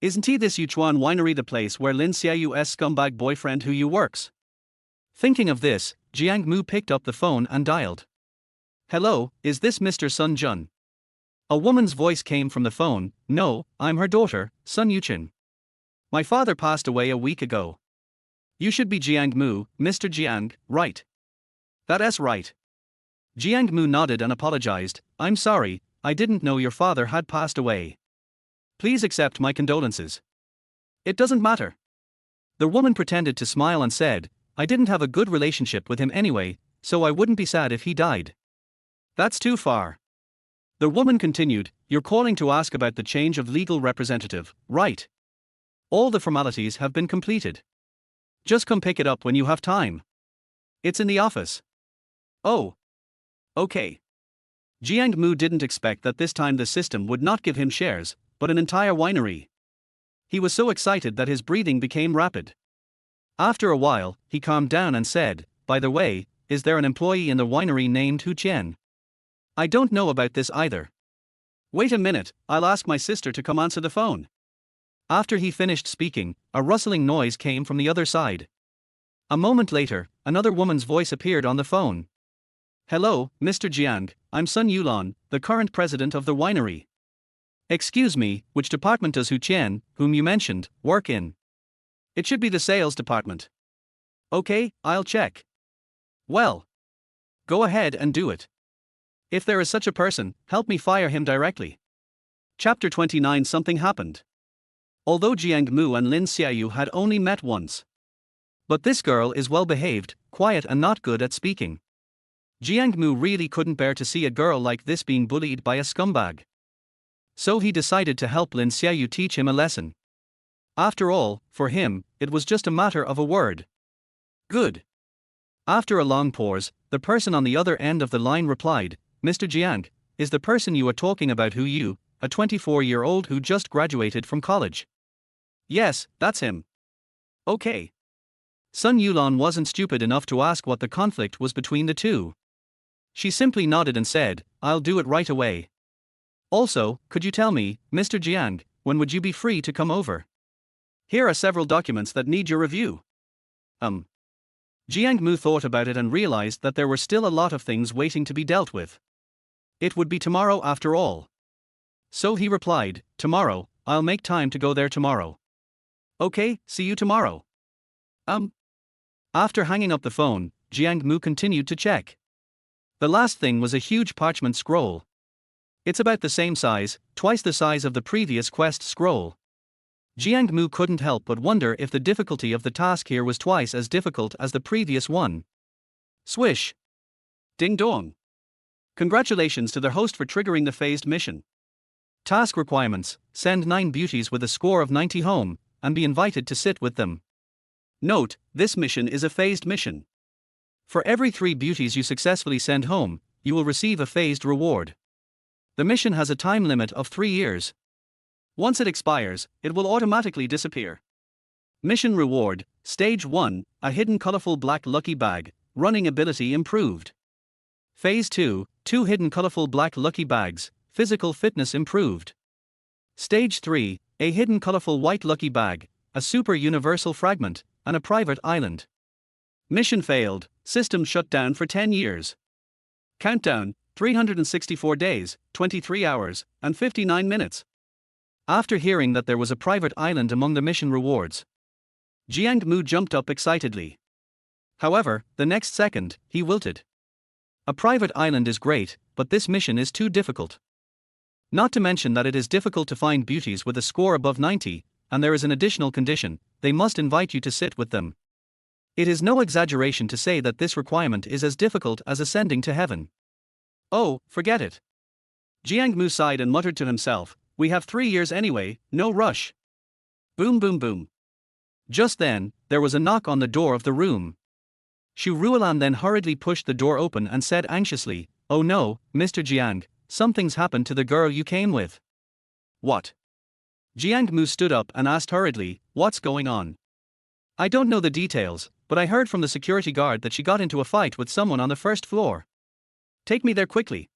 Isn't he this Yuchuan Winery the place where Lin Xiaoyu's scumbag boyfriend who you works? Thinking of this, Jiang Mu picked up the phone and dialed. Hello, is this Mr. Sun Jun? A woman's voice came from the phone. No, I'm her daughter, Sun Yuchin. My father passed away a week ago. You should be Jiang Mu, Mr. Jiang, right? That's right. Jiang Mu nodded and apologized. I'm sorry, I didn't know your father had passed away. Please accept my condolences. It doesn't matter. The woman pretended to smile and said, I didn't have a good relationship with him anyway, so I wouldn't be sad if he died. That's too far. The woman continued, you're calling to ask about the change of legal representative, right? All the formalities have been completed. Just come pick it up when you have time. It's in the office. Oh. Okay. Jiang Mu didn't expect that this time the system would not give him shares, but an entire winery. He was so excited that his breathing became rapid. After a while, he calmed down and said, "By the way, is there an employee in the winery named Hu Qian? I don't know about this either. Wait a minute, I'll ask my sister to come answer the phone." After he finished speaking, a rustling noise came from the other side. A moment later, another woman's voice appeared on the phone. "Hello, Mr. Jiang, I'm Sun Yulan, the current president of the winery. Excuse me, which department does Hu Qian, whom you mentioned, work in? It should be the sales department. Okay, I'll check." "Well, go ahead and do it. If there is such a person, help me fire him directly." Chapter 29. Something happened. Although Jiang Mu and Lin Xiaoyu had only met once. But this girl is well behaved, quiet and not good at speaking. Jiang Mu really couldn't bear to see a girl like this being bullied by a scumbag. So he decided to help Lin Xiaoyu teach him a lesson. After all, for him, it was just a matter of a word. "Good." After a long pause, the person on the other end of the line replied, "Mr. Jiang, is the person you are talking about Hu Yu, a 24-year-old who just graduated from college?" "Yes, that's him." "Okay." Sun Yulan wasn't stupid enough to ask what the conflict was between the two. She simply nodded and said, "I'll do it right away. Also, could you tell me, Mr. Jiang, when would you be free to come over? Here are several documents that need your review." Jiang Mu thought about it and realized that there were still a lot of things waiting to be dealt with. It would be tomorrow after all. So he replied, "Tomorrow, I'll make time to go there tomorrow." "Okay, see you tomorrow." After hanging up the phone, Jiang Mu continued to check. The last thing was a huge parchment scroll. It's about the same size, twice the size of the previous quest scroll. Jiang Mu couldn't help but wonder if the difficulty of the task here was twice as difficult as the previous one. Swish! Ding dong! Congratulations to the host for triggering the phased mission. Task requirements: send 9 beauties with a score of 90 home, and be invited to sit with them. Note, this mission is a phased mission. For every 3 beauties you successfully send home, you will receive a phased reward. The mission has a time limit of 3 years. Once it expires, it will automatically disappear. Mission reward: Stage 1, a hidden colorful black lucky bag, running ability improved. Phase 2, 2 hidden colorful black lucky bags, physical fitness improved. Stage 3, a hidden colorful white lucky bag, a super universal fragment, and a private island. Mission failed, system shut down for 10 years. Countdown: 364 days, 23 hours, and 59 minutes. After hearing that there was a private island among the mission rewards, Jiang Mu jumped up excitedly. However, the next second, he wilted. A private island is great, but this mission is too difficult. Not to mention that it is difficult to find beauties with a score above 90, and there is an additional condition: they must invite you to sit with them. It is no exaggeration to say that this requirement is as difficult as ascending to heaven. Oh, forget it. Jiang Mu sighed and muttered to himself, "We have 3 years anyway, no rush." Boom boom boom. Just then, there was a knock on the door of the room. Xu Ruolan then hurriedly pushed the door open and said anxiously, "Oh no, Mr. Jiang, something's happened to the girl you came with." "What?" Jiang Mu stood up and asked hurriedly, "What's going on?" "I don't know the details, but I heard from the security guard that she got into a fight with someone on the first floor. Take me there quickly."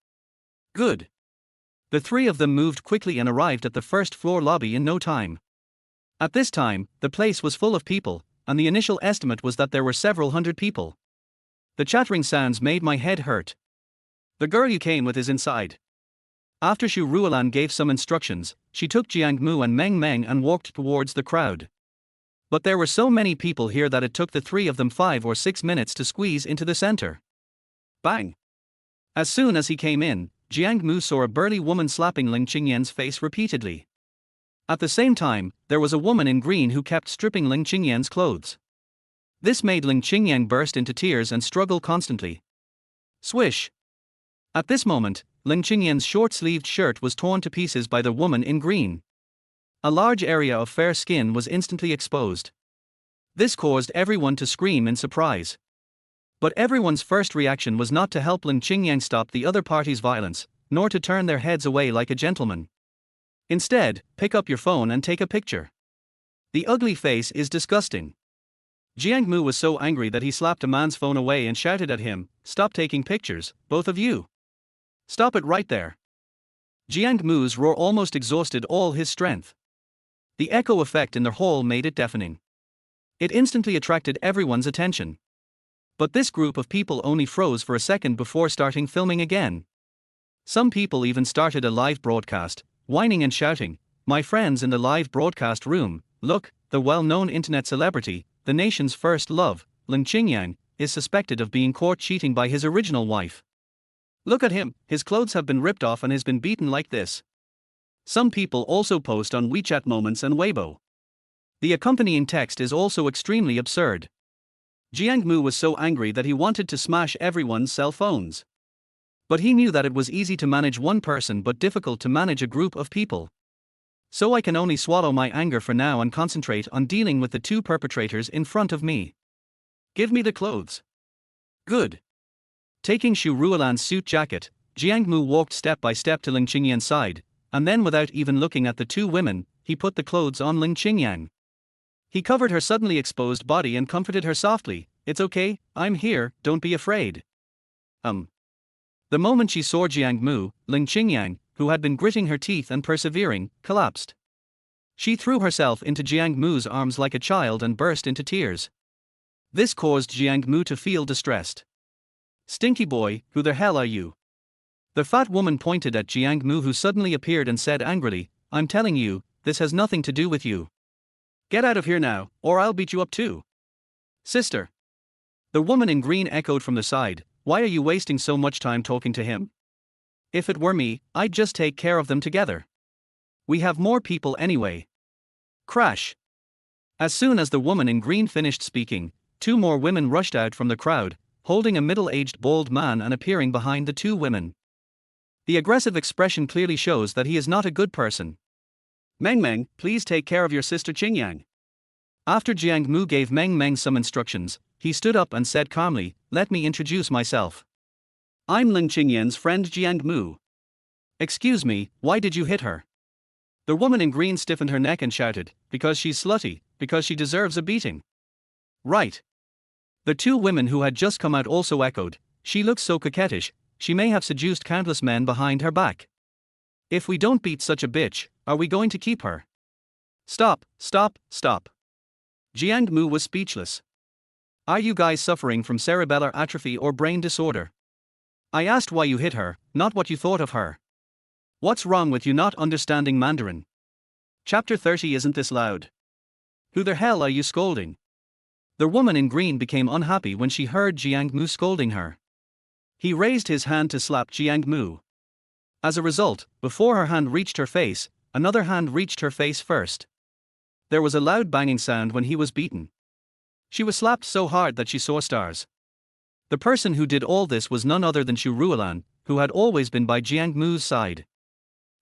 "Good." The 3 of them moved quickly and arrived at the first floor lobby in no time. At this time, the place was full of people, and the initial estimate was that there were several hundred people. The chattering sounds made my head hurt. "The girl you came with is inside." After Xu Ruolan gave some instructions, she took Jiang Mu and Meng Meng and walked towards the crowd. But there were so many people here that it took the 3 of them 5 or 6 minutes to squeeze into the center. Bang! As soon as he came in, Jiang Mu saw a burly woman slapping Leng Qingyan's face repeatedly. At the same time, there was a woman in green who kept stripping Leng Qingyan's clothes. This made Leng Qingyan burst into tears and struggle constantly. Swish! At this moment, Leng Qingyan's short-sleeved shirt was torn to pieces by the woman in green. A large area of fair skin was instantly exposed. This caused everyone to scream in surprise. But everyone's first reaction was not to help Leng Qingyan stop the other party's violence, nor to turn their heads away like a gentleman. Instead, pick up your phone and take a picture. The ugly face is disgusting. Jiang Mu was so angry that he slapped a man's phone away and shouted at him, "Stop taking pictures, both of you. Stop it right there." Jiang Mu's roar almost exhausted all his strength. The echo effect in the hall made it deafening. It instantly attracted everyone's attention. But this group of people only froze for a second before starting filming again. Some people even started a live broadcast, whining and shouting, "My friends in the live broadcast room, look, the well-known internet celebrity, the nation's first love, Leng Qingyan, is suspected of being caught cheating by his original wife. Look at him, his clothes have been ripped off and has been beaten like this." Some people also post on WeChat Moments and Weibo. The accompanying text is also extremely absurd. Jiang Mu was so angry that he wanted to smash everyone's cell phones. But he knew that it was easy to manage one person but difficult to manage a group of people. "So I can only swallow my anger for now and concentrate on dealing with the two perpetrators in front of me. Give me the clothes." "Good." Taking Xu Ruolan's suit jacket, Jiang Mu walked step by step to Leng Qingyan's side, and then without even looking at the two women, he put the clothes on Leng Qingyan. He covered her suddenly exposed body and comforted her softly, "It's okay, I'm here, don't be afraid." The moment she saw Jiang Mu, Leng Qingyan, who had been gritting her teeth and persevering, collapsed. She threw herself into Jiang Mu's arms like a child and burst into tears. This caused Jiang Mu to feel distressed. "Stinky boy, who the hell are you?" The fat woman pointed at Jiang Mu, who suddenly appeared and said angrily, "I'm telling you, this has nothing to do with you. Get out of here now, or I'll beat you up too." "Sister." The woman in green echoed from the side, "Why are you wasting so much time talking to him? If it were me, I'd just take care of them together. We have more people anyway." Crash. As soon as the woman in green finished speaking, two more women rushed out from the crowd, holding a middle-aged bald man and appearing behind the two women. The aggressive expression clearly shows that he is not a good person. Meng, please take care of your sister Qingyang." After Jiang Mu gave Meng some instructions, he stood up and said calmly, "Let me introduce myself. I'm Leng Qingyan's friend Jiang Mu." "Excuse me, why did you hit her?" The woman in green stiffened her neck and shouted, "Because she's slutty, because she deserves a beating." "Right." The two women who had just come out also echoed, "She looks so coquettish, she may have seduced countless men behind her back. If we don't beat such a bitch, are we going to keep her?" Stop. Jiang Mu was speechless. "Are you guys suffering from cerebellar atrophy or brain disorder? I asked why you hit her, not what you thought of her. What's wrong with you not understanding Mandarin? Chapter 30 isn't this loud. Who the hell are you scolding?" The woman in green became unhappy when she heard Jiang Mu scolding her. He raised his hand to slap Jiang Mu. As a result, before her hand reached her face, another hand reached her face first. There was a loud banging sound when he was beaten. She was slapped so hard that she saw stars. The person who did all this was none other than Xu Ruolan, who had always been by Jiang Mu's side.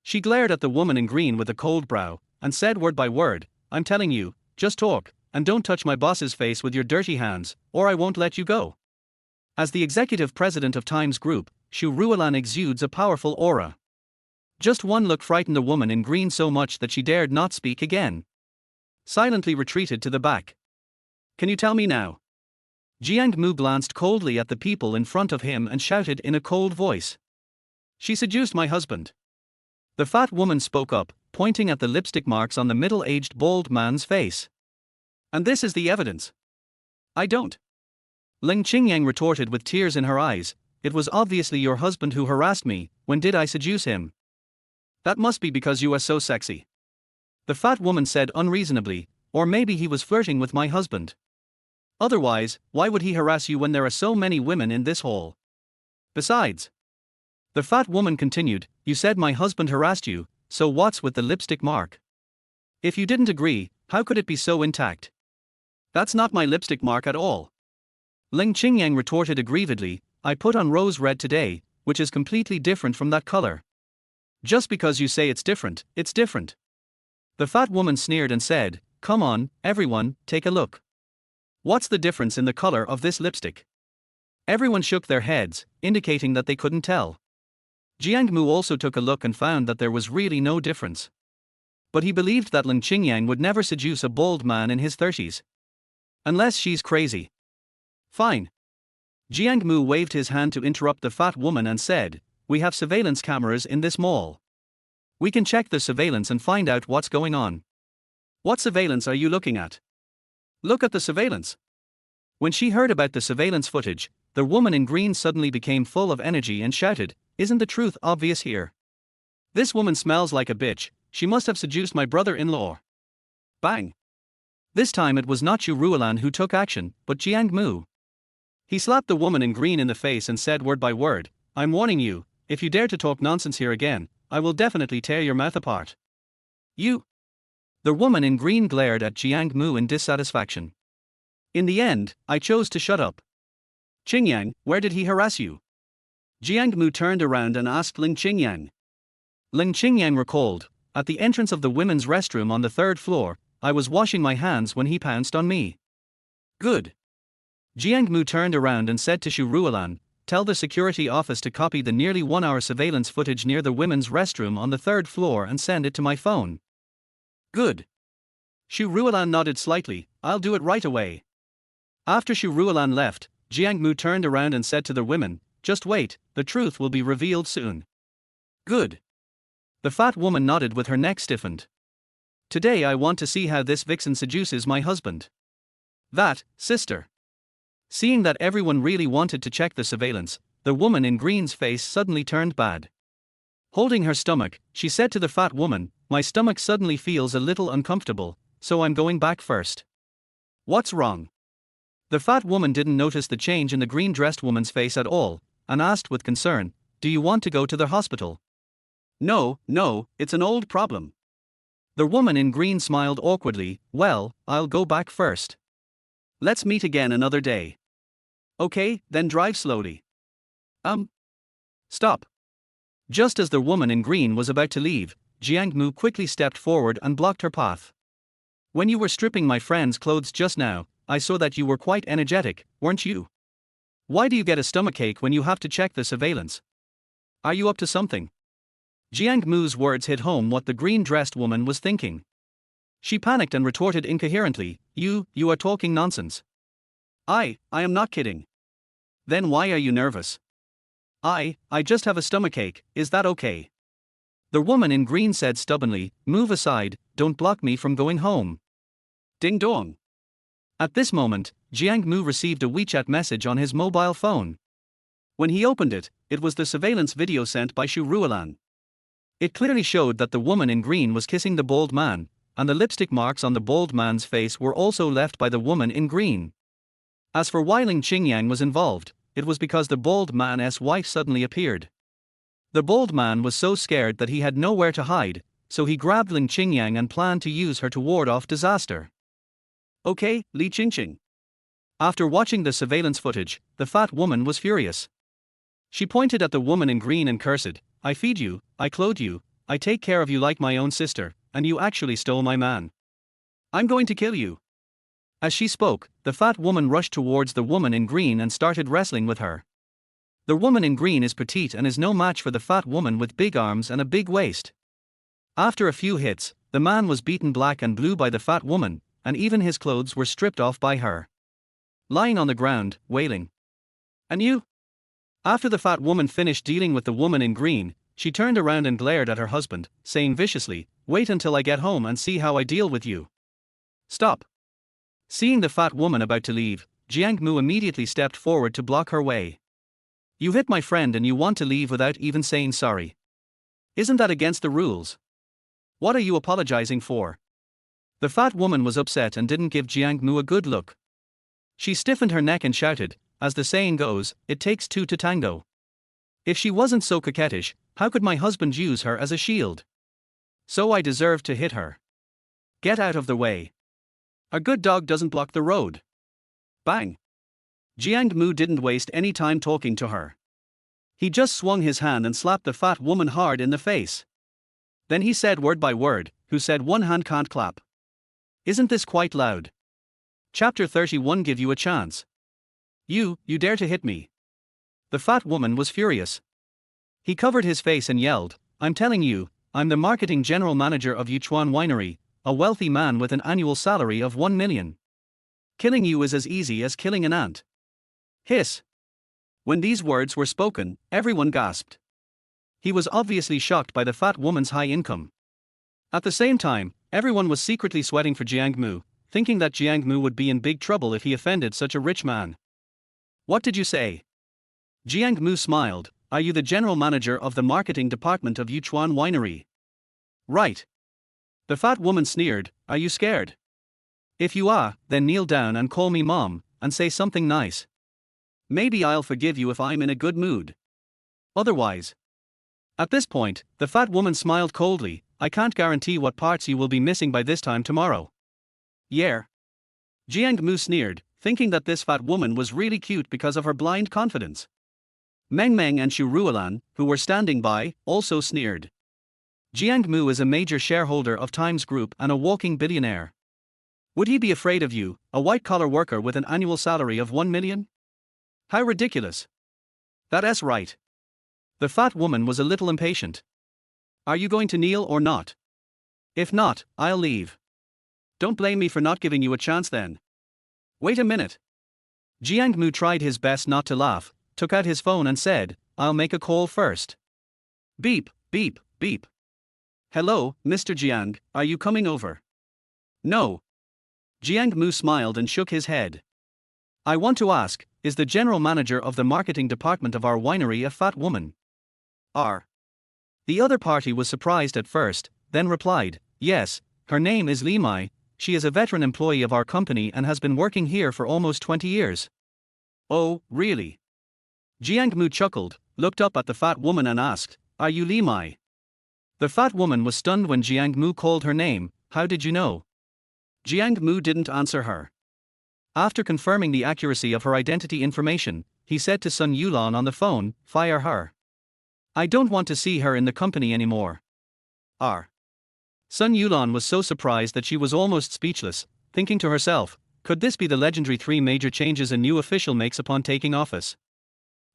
She glared at the woman in green with a cold brow, and said word by word, "I'm telling you, just talk, and don't touch my boss's face with your dirty hands, or I won't let you go." As the executive president of Times Group, Xu Ruolan exudes a powerful aura. Just one look frightened the woman in green so much that she dared not speak again. Silently retreated to the back. "Can you tell me now?" Jiang Mu glanced coldly at the people in front of him and shouted in a cold voice, "She seduced my husband." The fat woman spoke up, pointing at the lipstick marks on the middle-aged bald man's face. "And this is the evidence." "I don't." Leng Qingyan retorted with tears in her eyes, "It was obviously your husband who harassed me. When did I seduce him?" "That must be because you are so sexy." The fat woman said unreasonably, "Or maybe he was flirting with my husband. Otherwise, why would he harass you when there are so many women in this hall? Besides," the fat woman continued, "you said my husband harassed you, so what's with the lipstick mark? If you didn't agree, how could it be so intact?" "That's not my lipstick mark at all." Leng Qingyan retorted aggrievedly, "I put on rose red today, which is completely different from that color. Just because you say it's different, it's different." The fat woman sneered and said, "Come on, everyone, take a look. What's the difference in the color of this lipstick?" Everyone shook their heads, indicating that they couldn't tell. Jiang Mu also took a look and found that there was really no difference. But he believed that Leng Qingyan would never seduce a bald man in his 30s. Unless she's crazy. Fine. Jiang Mu waved his hand to interrupt the fat woman and said, "We have surveillance cameras in this mall. We can check the surveillance and find out what's going on." What surveillance are you looking at? Look at the surveillance. When she heard about the surveillance footage, the woman in green suddenly became full of energy and shouted, "Isn't the truth obvious here? This woman smells like a bitch, she must have seduced my brother-in-law." Bang! This time it was not Xu Ruolan who took action, but Jiang Mu. He slapped the woman in green in the face and said word by word, "I'm warning you, if you dare to talk nonsense here again, I will definitely tear your mouth apart." You. The woman in green glared at Jiang Mu in dissatisfaction. In the end, I chose to shut up. Qingyan, where did he harass you? Jiang Mu turned around and asked Leng Qingyan. Leng Qingyan recalled, "At the entrance of the women's restroom on the 3rd floor, I was washing my hands when he pounced on me." Good. Jiang Mu turned around and said to Xu Ruolan, "Tell the security office to copy the nearly 1-hour surveillance footage near the women's restroom on the 3rd floor and send it to my phone." Good. Xu Ruolan nodded slightly, "I'll do it right away." After Xu Ruolan left, Jiang Mu turned around and said to the women, "Just wait, the truth will be revealed soon." Good. The fat woman nodded with her neck stiffened. "Today I want to see how this vixen seduces my husband." "That, sister." Seeing that everyone really wanted to check the surveillance, the woman in green's face suddenly turned bad. Holding her stomach, she said to the fat woman, "My stomach suddenly feels a little uncomfortable, so I'm going back first." "What's wrong?" The fat woman didn't notice the change in the green-dressed woman's face at all, and asked with concern, "Do you want to go to the hospital?" No, it's an old problem." The woman in green smiled awkwardly, "Well, I'll go back first. Let's meet again another day." "Okay, then drive slowly." Stop." Just as the woman in green was about to leave, Jiang Mu quickly stepped forward and blocked her path. "When you were stripping my friend's clothes just now, I saw that you were quite energetic, weren't you? Why do you get a stomachache when you have to check the surveillance? Are you up to something?" Jiang Mu's words hit home what the green-dressed woman was thinking. She panicked and retorted incoherently, You are talking nonsense." I am not kidding." "Then why are you nervous?" I just have a stomachache, is that okay?" The woman in green said stubbornly, "Move aside, don't block me from going home." Ding dong. At this moment, Jiang Mu received a WeChat message on his mobile phone. When he opened it, it was the surveillance video sent by Xu Ruolan. It clearly showed that the woman in green was kissing the bald man, and the lipstick marks on the bald man's face were also left by the woman in green. As for why Leng Qingyan was involved, it was because the bald man's wife suddenly appeared. The bald man was so scared that he had nowhere to hide, so he grabbed Leng Qingyan and planned to use her to ward off disaster. Okay, Li Qingqing. After watching the surveillance footage, the fat woman was furious. She pointed at the woman in green and cursed, "I feed you, I clothe you, I take care of you like my own sister, and you actually stole my man. I'm going to kill you." As she spoke, the fat woman rushed towards the woman in green and started wrestling with her. The woman in green is petite and is no match for the fat woman with big arms and a big waist. After a few hits, the man was beaten black and blue by the fat woman, and even his clothes were stripped off by her. Lying on the ground, wailing. "And you?" After the fat woman finished dealing with the woman in green, she turned around and glared at her husband, saying viciously, "Wait until I get home and see how I deal with you." "Stop." Seeing the fat woman about to leave, Jiang Mu immediately stepped forward to block her way. "You hit my friend and you want to leave without even saying sorry. Isn't that against the rules? What are you apologizing for?" The fat woman was upset and didn't give Jiang Mu a good look. She stiffened her neck and shouted, "As the saying goes, it takes two to tango. If she wasn't so coquettish, how could my husband use her as a shield? So I deserved to hit her. Get out of the way. A good dog doesn't block the road." Bang. Jiang Mu didn't waste any time talking to her. He just swung his hand and slapped the fat woman hard in the face. Then he said word by word, "Who said one hand can't clap? Isn't this quite loud? Chapter 31 give you a chance. You dare to hit me." The fat woman was furious. He covered his face and yelled, "I'm telling you, I'm the marketing general manager of Yichuan Winery, a wealthy man with an annual salary of 1 million. Killing you is as easy as killing an ant." Hiss. When these words were spoken, everyone gasped. He was obviously shocked by the fat woman's high income. At the same time, everyone was secretly sweating for Jiang Mu, thinking that Jiang Mu would be in big trouble if he offended such a rich man. "What did you say?" Jiang Mu smiled. "Are you the general manager of the marketing department of Yichuan Winery?" "Right." The fat woman sneered. "Are you scared? If you are, then kneel down and call me mom, and say something nice. Maybe I'll forgive you if I'm in a good mood. Otherwise." At this point, the fat woman smiled coldly. "I can't guarantee what parts you will be missing by this time tomorrow." "Yeah." Jiang Mu sneered, thinking that this fat woman was really cute because of her blind confidence. Meng Meng and Xu Ruolan, who were standing by, also sneered. Jiang Mu is a major shareholder of Times Group and a walking billionaire. Would he be afraid of you, a white-collar worker with an annual salary of 1 million? How ridiculous. That's right. The fat woman was a little impatient. "Are you going to kneel or not? If not, I'll leave. Don't blame me for not giving you a chance then." "Wait a minute." Jiang Mu tried his best not to laugh, took out his phone and said, "I'll make a call first." Beep, beep, beep. "Hello, Mr. Jiang, are you coming over?" "No." Jiang Mu smiled and shook his head. "I want to ask, is the general manager of the marketing department of our winery a fat woman?" "R." The other party was surprised at first, then replied, "Yes, her name is Li Mai. She is a veteran employee of our company and has been working here for almost 20 years. "Oh, really?" Jiang Mu chuckled, looked up at the fat woman and asked, "Are you Li Mai?" The fat woman was stunned when Jiang Mu called her name. "How did you know?" Jiang Mu didn't answer her. After confirming the accuracy of her identity information, he said to Sun Yulan on the phone, "Fire her. I don't want to see her in the company anymore." R. Sun Yulan was so surprised that she was almost speechless, thinking to herself, could this be the legendary 3 major changes a new official makes upon taking office?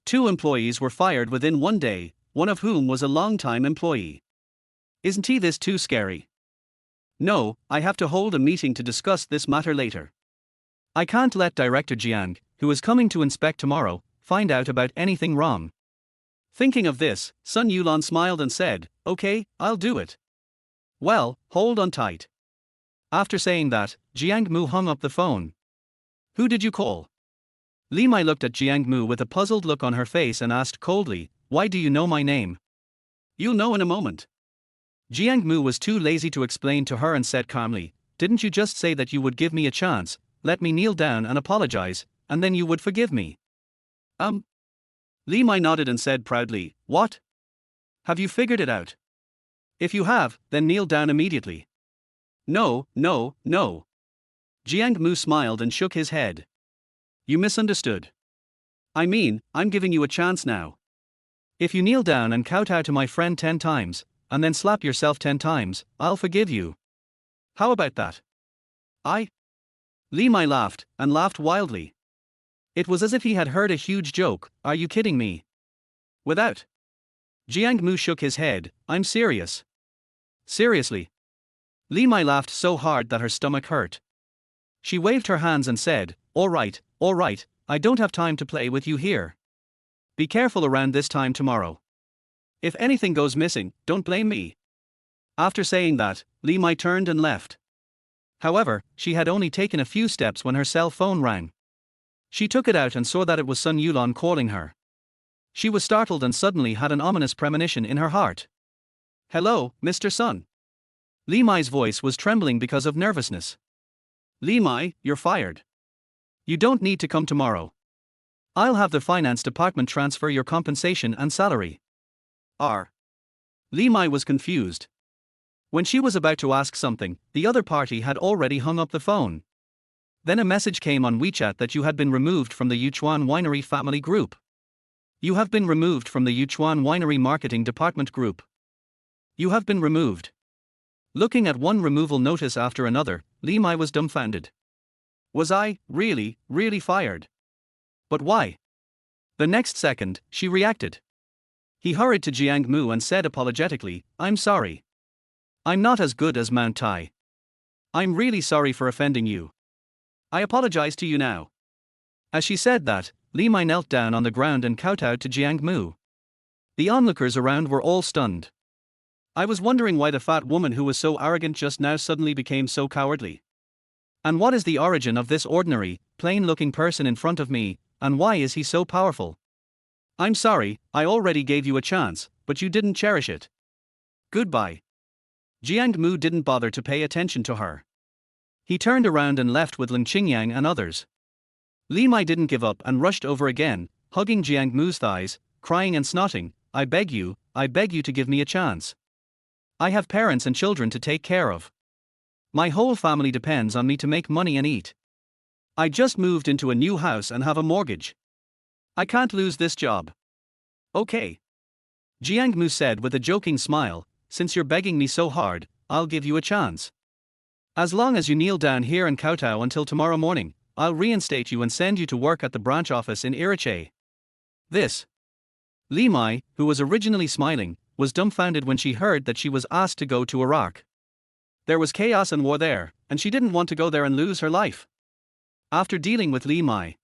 2 employees were fired within 1 day, one of whom was a long-time employee. Isn't this too scary? No, I have to hold a meeting to discuss this matter later. I can't let Director Jiang, who is coming to inspect tomorrow, find out about anything wrong. Thinking of this, Sun Yulan smiled and said, "Okay, I'll do it." "Well, hold on tight." After saying that, Jiang Mu hung up the phone. "Who did you call?" Li Mai looked at Jiang Mu with a puzzled look on her face and asked coldly, "Why do you know my name?" "You'll know in a moment." Jiang Mu was too lazy to explain to her and said calmly, "Didn't you just say that you would give me a chance, let me kneel down and apologize, and then you would forgive me?" Li Mai nodded and said proudly, "What? Have you figured it out? If you have, then kneel down immediately." No. Jiang Mu smiled and shook his head. "You misunderstood. I mean, I'm giving you a chance now. If you kneel down and kowtow to my friend 10 times, and then slap yourself 10 times, I'll forgive you. How about that?" Li Mai laughed, and laughed wildly. It was as if he had heard a huge joke. "Are you kidding me?" "Without." Jiang Mu shook his head, "I'm serious." "Seriously?" Li Mai laughed so hard that her stomach hurt. She waved her hands and said, all right, I don't have time to play with you here. Be careful around this time tomorrow. If anything goes missing, don't blame me." After saying that, Li Mai turned and left. However, she had only taken a few steps when her cell phone rang. She took it out and saw that it was Sun Yulan calling her. She was startled and suddenly had an ominous premonition in her heart. "Hello, Mr. Sun." Li Mai's voice was trembling because of nervousness. "Li Mai, you're fired. You don't need to come tomorrow. I'll have the finance department transfer your compensation and salary." R. Li Mai was confused. When she was about to ask something, the other party had already hung up the phone. Then a message came on WeChat that you had been removed from the Yichuan Winery family group. You have been removed from the Yichuan Winery marketing department group. You have been removed. Looking at one removal notice after another, Li Mai was dumbfounded. Was I really fired? But why? The next second, she reacted. He hurried to Jiang Mu and said apologetically, "I'm sorry. I'm not as good as Mount Tai. I'm really sorry for offending you. I apologize to you now." As she said that, Li Mai knelt down on the ground and kowtowed to Jiang Mu. The onlookers around were all stunned. I was wondering why the fat woman who was so arrogant just now suddenly became so cowardly. And what is the origin of this ordinary, plain-looking person in front of me, and why is he so powerful? I'm sorry, I already gave you a chance, but you didn't cherish it. Goodbye. Jiang Mu didn't bother to pay attention to her. He turned around and left with Leng Qingyan and others. Li Mai didn't give up and rushed over again, hugging Jiang Mu's thighs, crying and snotting, I beg you to give me a chance. I have parents and children to take care of. My whole family depends on me to make money and eat. I just moved into a new house and have a mortgage. I can't lose this job. Okay. Jiang Mu said with a joking smile, since you're begging me so hard, I'll give you a chance. As long as you kneel down here and kowtow until tomorrow morning, I'll reinstate you and send you to work at the branch office in Iriche. This. Li Mai, who was originally smiling, was dumbfounded when she heard that she was asked to go to Iraq. There was chaos and war there, and she didn't want to go there and lose her life. After dealing with Li Mai,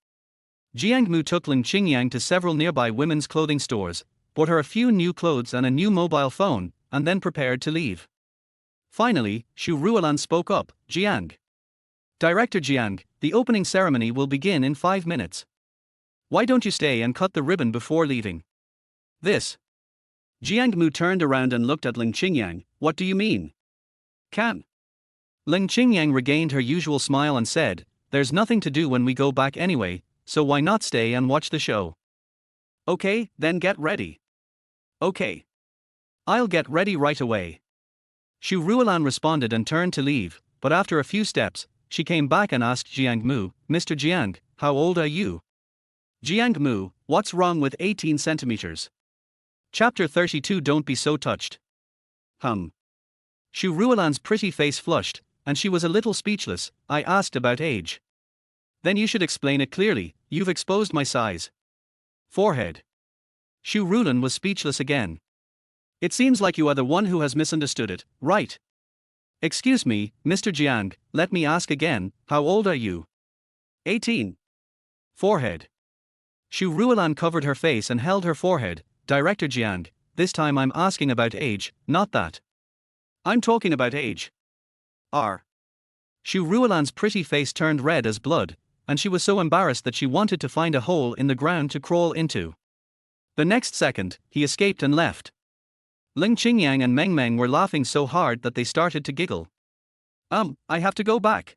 Jiang Mu took Leng Qingyan to several nearby women's clothing stores, bought her a few new clothes and a new mobile phone, and then prepared to leave. Finally, Xu Ruolan spoke up, Jiang. Director Jiang, the opening ceremony will begin in 5 minutes. Why don't you stay and cut the ribbon before leaving? This. Jiang Mu turned around and looked at Leng Qingyan, what do you mean? Can. Leng Qingyan regained her usual smile and said, there's nothing to do when we go back anyway, so why not stay and watch the show? Okay, then get ready. Okay. I'll get ready right away. Xu Ruolan responded and turned to leave, but after a few steps, she came back and asked Jiang Mu, Mr. Jiang, how old are you? Jiang Mu, what's wrong with 18 centimeters? Chapter 32 Don't be so touched. Xu Ruolan's pretty face flushed, and she was a little speechless. I asked about age. Then you should explain it clearly, you've exposed my size. Forehead. Xu Ruolan was speechless again. It seems like you are the one who has misunderstood it, right? Excuse me, Mr. Jiang, let me ask again, how old are you? 18. Forehead. Xu Ruolan covered her face and held her forehead. Director Jiang, this time I'm asking about age, not that. I'm talking about age. R. Xu Ruolan's pretty face turned red as blood, and she was so embarrassed that she wanted to find a hole in the ground to crawl into. The next second, he escaped and left. Leng Qingyan and Meng Meng were laughing so hard that they started to giggle. I have to go back.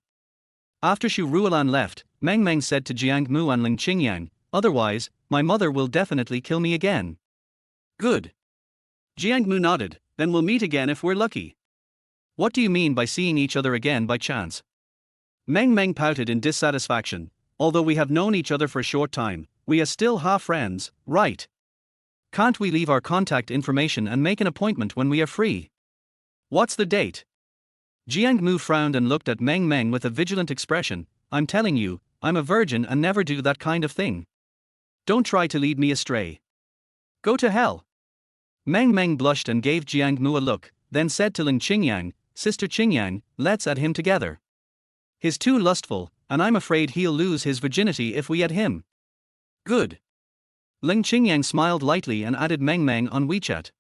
After Xu Ruolan left, Meng Meng said to Jiang Mu and Leng Qingyan, otherwise, my mother will definitely kill me again. Good. Jiang Mu nodded, then we'll meet again if we're lucky. What do you mean by seeing each other again by chance? Meng Meng pouted in dissatisfaction, although we have known each other for a short time, we are still half friends, right? Can't we leave our contact information and make an appointment when we are free? What's the date? Jiang Mu frowned and looked at Meng Meng with a vigilant expression, I'm telling you, I'm a virgin and never do that kind of thing. Don't try to lead me astray. Go to hell. Meng Meng blushed and gave Jiang Mu a look, then said to Leng Qingyan, Sister Qingyan, let's add him together. He's too lustful, and I'm afraid he'll lose his virginity if we add him. Good. Leng Qingyan smiled lightly and added Meng Meng on WeChat.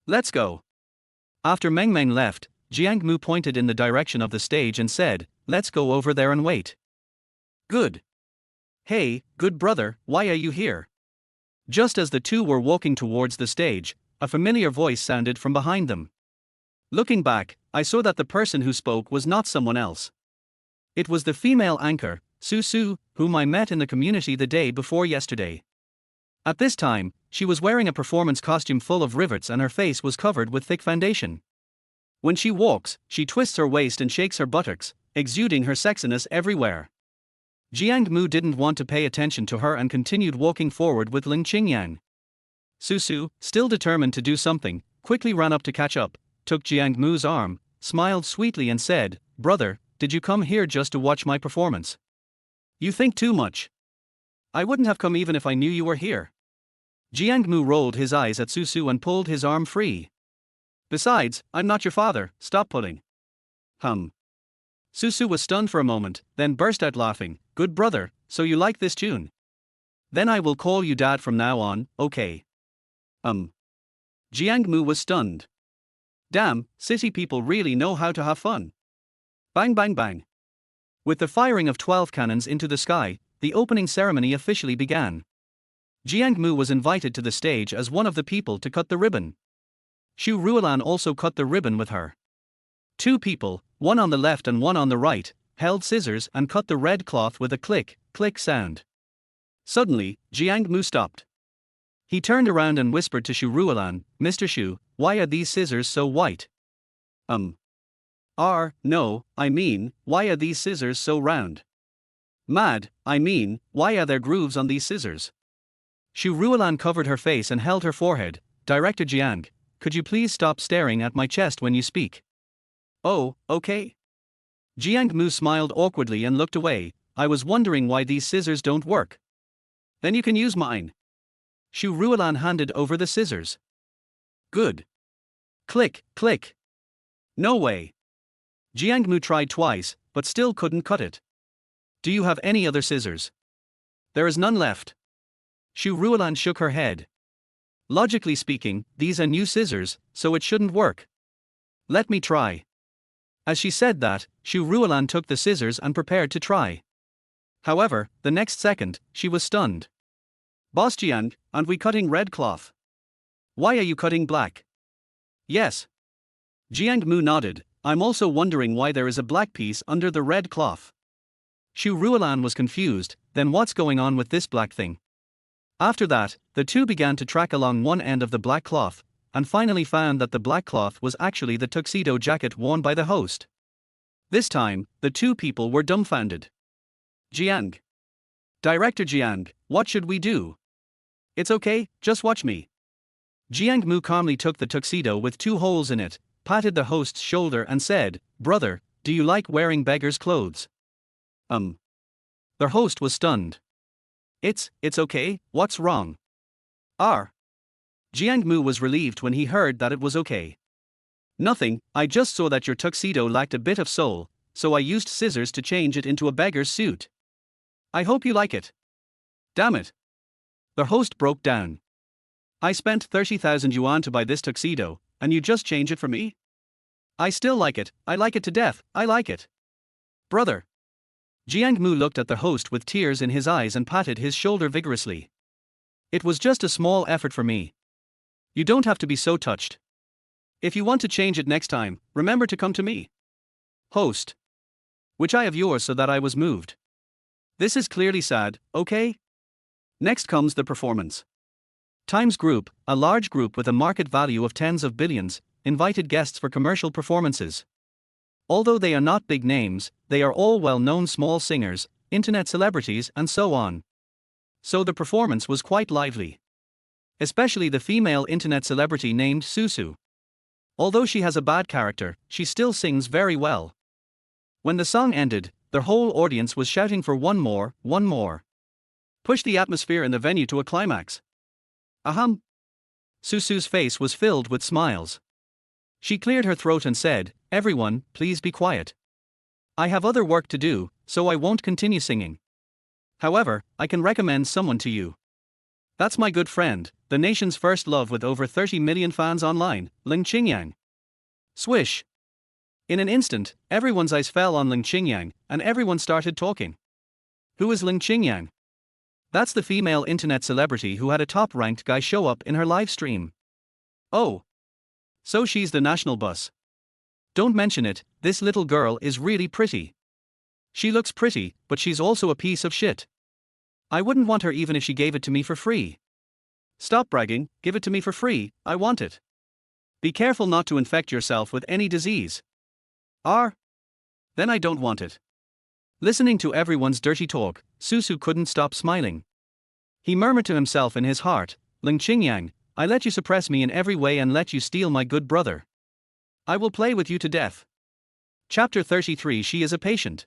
Let's go. After Meng Meng left, Jiang Mu pointed in the direction of the stage and said, let's go over there and wait. Good. Hey, good brother, why are you here? Just as the two were walking towards the stage, a familiar voice sounded from behind them. Looking back, I saw that the person who spoke was not someone else. It was the female anchor, Su, whom I met in the community the day before yesterday. At this time, she was wearing a performance costume full of rivets and her face was covered with thick foundation. When she walks, she twists her waist and shakes her buttocks, exuding her sexiness everywhere. Jiang Mu didn't want to pay attention to her and continued walking forward with Leng Qingyan. Su, still determined to do something, quickly ran up to catch up, took Jiang Mu's arm, smiled sweetly and said, brother, did you come here just to watch my performance? You think too much. I wouldn't have come even if I knew you were here. Jiang Mu rolled his eyes at Susu and pulled his arm free. Besides, I'm not your father, stop pulling. Susu was stunned for a moment, then burst out laughing. Good brother, so you like this tune? Then I will call you dad from now on, okay? Jiang Mu was stunned. Damn, city people really know how to have fun. Bang bang bang. With the firing of 12 cannons into the sky, the opening ceremony officially began. Jiang Mu was invited to the stage as one of the people to cut the ribbon. Xu Ruolan also cut the ribbon with her. Two people, one on the left and one on the right, held scissors and cut the red cloth with a click, click sound. Suddenly, Jiang Mu stopped. He turned around and whispered to Xu Ruolan, Mr. Xu, why are these scissors so white? No, I mean, why are these scissors so round? Mad, I mean, why are there grooves on these scissors? Xu Ruolan covered her face and held her forehead. Director Jiang, could you please stop staring at my chest when you speak? Oh, okay. Jiang Mu smiled awkwardly and looked away. I was wondering why these scissors don't work. Then you can use mine. Xu Ruolan handed over the scissors. Good. Click, click. No way. Jiang Mu tried twice, but still couldn't cut it. Do you have any other scissors? There is none left. Xu Ruolan shook her head. Logically speaking, these are new scissors, so it shouldn't work. Let me try. As she said that, Xu Ruolan took the scissors and prepared to try. However, the next second, she was stunned. Boss Jiang, aren't we cutting red cloth? Why are you cutting black? Yes. Jiang Mu nodded. I'm also wondering why there is a black piece under the red cloth. Xu Ruolan was confused, then what's going on with this black thing? After that, the two began to track along one end of the black cloth, and finally found that the black cloth was actually the tuxedo jacket worn by the host. This time, the two people were dumbfounded. Jiang. Director Jiang, what should we do? It's okay, just watch me. Jiang Mu calmly took the tuxedo with 2 holes in it, patted the host's shoulder and said, Brother, do you like wearing beggar's clothes? The host was stunned. It's okay, what's wrong? Jiang Mu was relieved when he heard that it was okay. Nothing, I just saw that your tuxedo lacked a bit of soul, so I used scissors to change it into a beggar's suit. I hope you like it. Damn it. The host broke down. I spent 30,000 yuan to buy this tuxedo, and you just change it for me? I still like it, I like it to death, I like it. Brother. Jiang Mu looked at the host with tears in his eyes and patted his shoulder vigorously. It was just a small effort for me. You don't have to be so touched. If you want to change it next time, remember to come to me. Host. Which I have yours so that I was moved. This is clearly sad, okay? Next comes the performance. Times Group, a large group with a market value of tens of billions, invited guests for commercial performances. Although they are not big names, they are all well-known small singers, internet celebrities and so on. So the performance was quite lively. Especially the female internet celebrity named Susu. Although she has a bad character, she still sings very well. When the song ended, the whole audience was shouting for one more, one more. Push the atmosphere in the venue to a climax. Ahem. Susu's face was filled with smiles. She cleared her throat and said, Everyone, please be quiet. I have other work to do, so I won't continue singing. However, I can recommend someone to you. That's my good friend, the nation's first love with over 30 million fans online, Leng Qingyan. Swish. In an instant, everyone's eyes fell on Leng Qingyan, and everyone started talking. Who is Leng Qingyan? That's the female internet celebrity who had a top-ranked guy show up in her live stream. Oh. So she's the national boss. Don't mention it, this little girl is really pretty. She looks pretty, but she's also a piece of shit. I wouldn't want her even if she gave it to me for free. Stop bragging, give it to me for free, I want it. Be careful not to infect yourself with any disease. Then I don't want it. Listening to everyone's dirty talk, Susu couldn't stop smiling. He murmured to himself in his heart, Leng Qingyan, I let you suppress me in every way and let you steal my good brother. I will play with you to death. Chapter 33 She is a patient.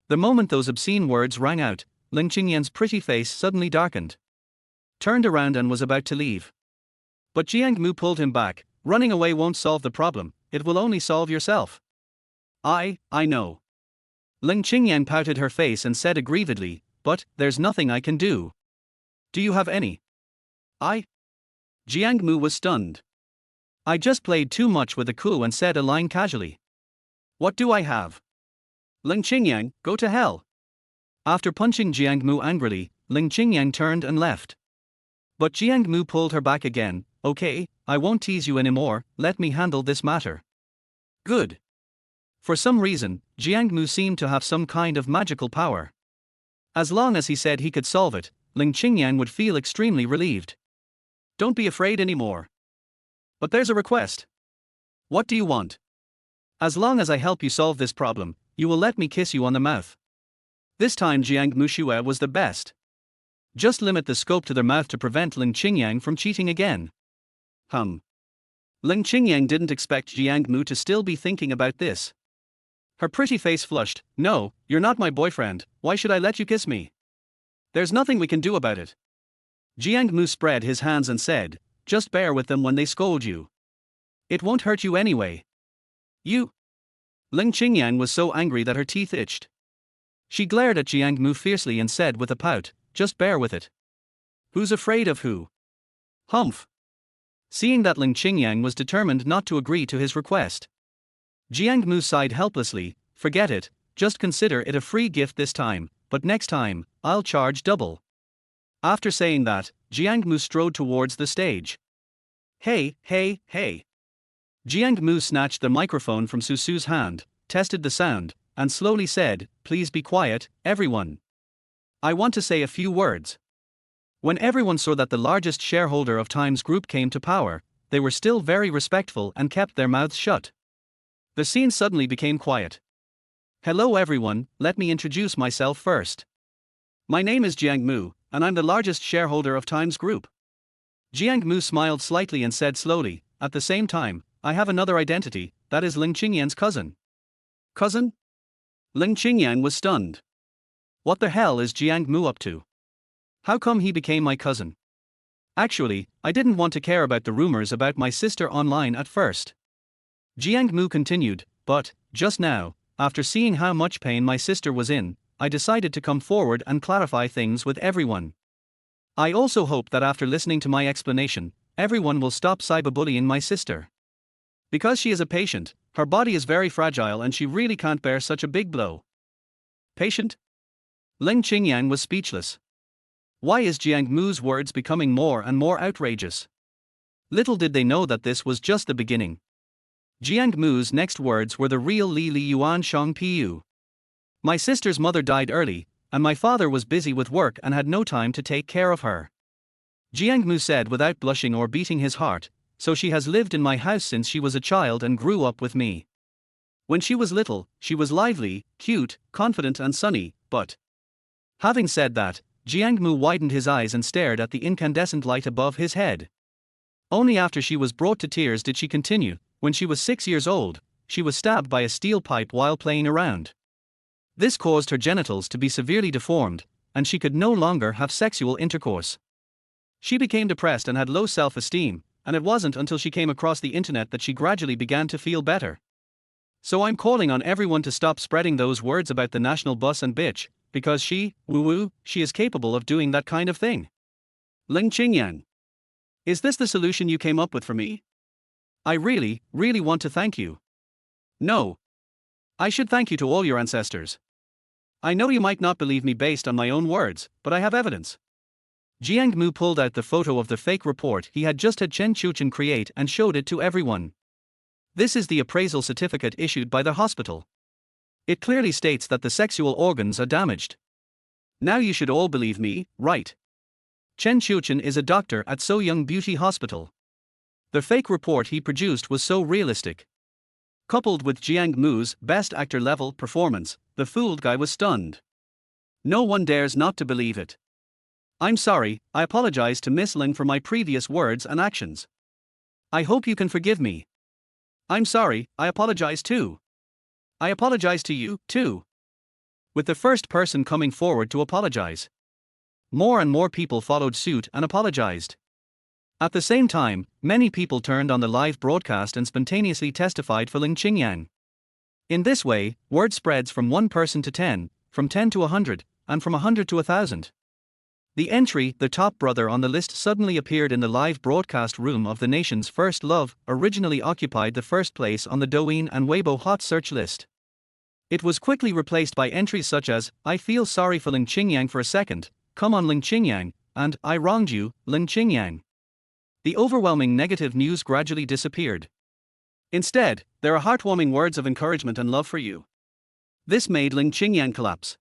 The moment those obscene words rang out, Leng Qingyan's pretty face suddenly darkened. turned around and was about to leave. But Jiang Mu pulled him back. Running away won't solve the problem, it will only solve yourself. I know. Leng Qingyan pouted her face and said aggrievedly, but there's nothing I can do. Do you have any? Jiang Mu was stunned. I just played too much with the coup and said a line casually. What do I have? Leng Qingyan, go to hell. After punching Jiang Mu angrily, Leng Qingyan turned and left. But Jiang Mu pulled her back again. Okay, I won't tease you anymore, let me handle this matter. Good. For some reason, Jiang Mu seemed to have some kind of magical power. As long as he said he could solve it, Leng Qingyan would feel extremely relieved. Don't be afraid anymore. But there's a request. What do you want? As long as I help you solve this problem, you will let me kiss you on the mouth. This time Jiang Muxue was the best. Just limit the scope to their mouth to prevent Leng Qingyan from cheating again. Leng Qingyan didn't expect Jiang Mu to still be thinking about this. Her pretty face flushed. No, you're not my boyfriend, why should I let you kiss me? There's nothing we can do about it. Jiang Mu spread his hands and said, just bear with them when they scold you. It won't hurt you anyway. You. Leng Qingyan was so angry that her teeth itched. She glared at Jiang Mu fiercely and said with a pout, just bear with it. Who's afraid of who? Humph. Seeing that Leng Qingyan was determined not to agree to his request, Jiang Mu sighed helplessly, forget it, just consider it a free gift this time, but next time, I'll charge double. After saying that, Jiang Mu strode towards the stage. Hey. Jiang Mu snatched the microphone from Susu's hand, tested the sound, and slowly said, please be quiet, everyone. I want to say a few words. When everyone saw that the largest shareholder of Times Group came to power, they were still very respectful and kept their mouths shut. The scene suddenly became quiet. Hello everyone, let me introduce myself first. My name is Jiang Mu, and I'm the largest shareholder of Times Group. Jiang Mu smiled slightly and said slowly, at the same time, I have another identity, that is Leng Qingyan's cousin. Cousin? Leng Qingyan was stunned. What the hell is Jiang Mu up to? How come he became my cousin? Actually, I didn't want to care about the rumors about my sister online at first. Jiang Mu continued, but, just now, after seeing how much pain my sister was in, I decided to come forward and clarify things with everyone. I also hope that after listening to my explanation, everyone will stop cyberbullying my sister. Because she is a patient, her body is very fragile and she really can't bear such a big blow. Patient? Leng Qingyan was speechless. Why is Jiang Mu's words becoming more and more outrageous? Little did they know that this was just the beginning. Jiang Mu's next words were the real Li Yuan Shang Piu. My sister's mother died early, and my father was busy with work and had no time to take care of her. Jiang Mu said without blushing or beating his heart, so she has lived in my house since she was a child and grew up with me. When she was little, she was lively, cute, confident and sunny, but... Having said that, Jiang Mu widened his eyes and stared at the incandescent light above his head. Only after she was brought to tears did she continue. When she was 6 years old, she was stabbed by a steel pipe while playing around. This caused her genitals to be severely deformed, and she could no longer have sexual intercourse. She became depressed and had low self-esteem, and it wasn't until she came across the internet that she gradually began to feel better. So I'm calling on everyone to stop spreading those words about the national bus and bitch, because she is capable of doing that kind of thing. Leng Qingyan. Is this the solution you came up with for me? I really want to thank you. No. I should thank you to all your ancestors. I know you might not believe me based on my own words, but I have evidence. Jiang Mu pulled out the photo of the fake report he had just had Chen Chuchen create and showed it to everyone. This is the appraisal certificate issued by the hospital. It clearly states that the sexual organs are damaged. Now you should all believe me, right? Chen Chuchen is a doctor at So Young Beauty Hospital. The fake report he produced was so realistic. Coupled with Jiang Mu's best actor level performance, the fooled guy was stunned. No one dares not to believe it. I'm sorry, I apologize to Miss Leng for my previous words and actions. I hope you can forgive me. I'm sorry, I apologize too. I apologize to you, too. With the first person coming forward to apologize. more and more people followed suit and apologized. At the same time, many people turned on the live broadcast and spontaneously testified for Leng Qingyan. In this way, word spreads from one person to 10, from 10 to 100, and from 100 to 1,000. The entry, the top brother on the list, suddenly appeared in the live broadcast room of the nation's first love, originally occupied the first place on the Douyin and Weibo hot search list. It was quickly replaced by entries such as, I feel sorry for Leng Qingyang for a second, come on Leng Qingyang, and I wronged you, Leng Qingyang. The overwhelming negative news gradually disappeared. Instead, there are heartwarming words of encouragement and love for you. This made Leng Qingyan collapse.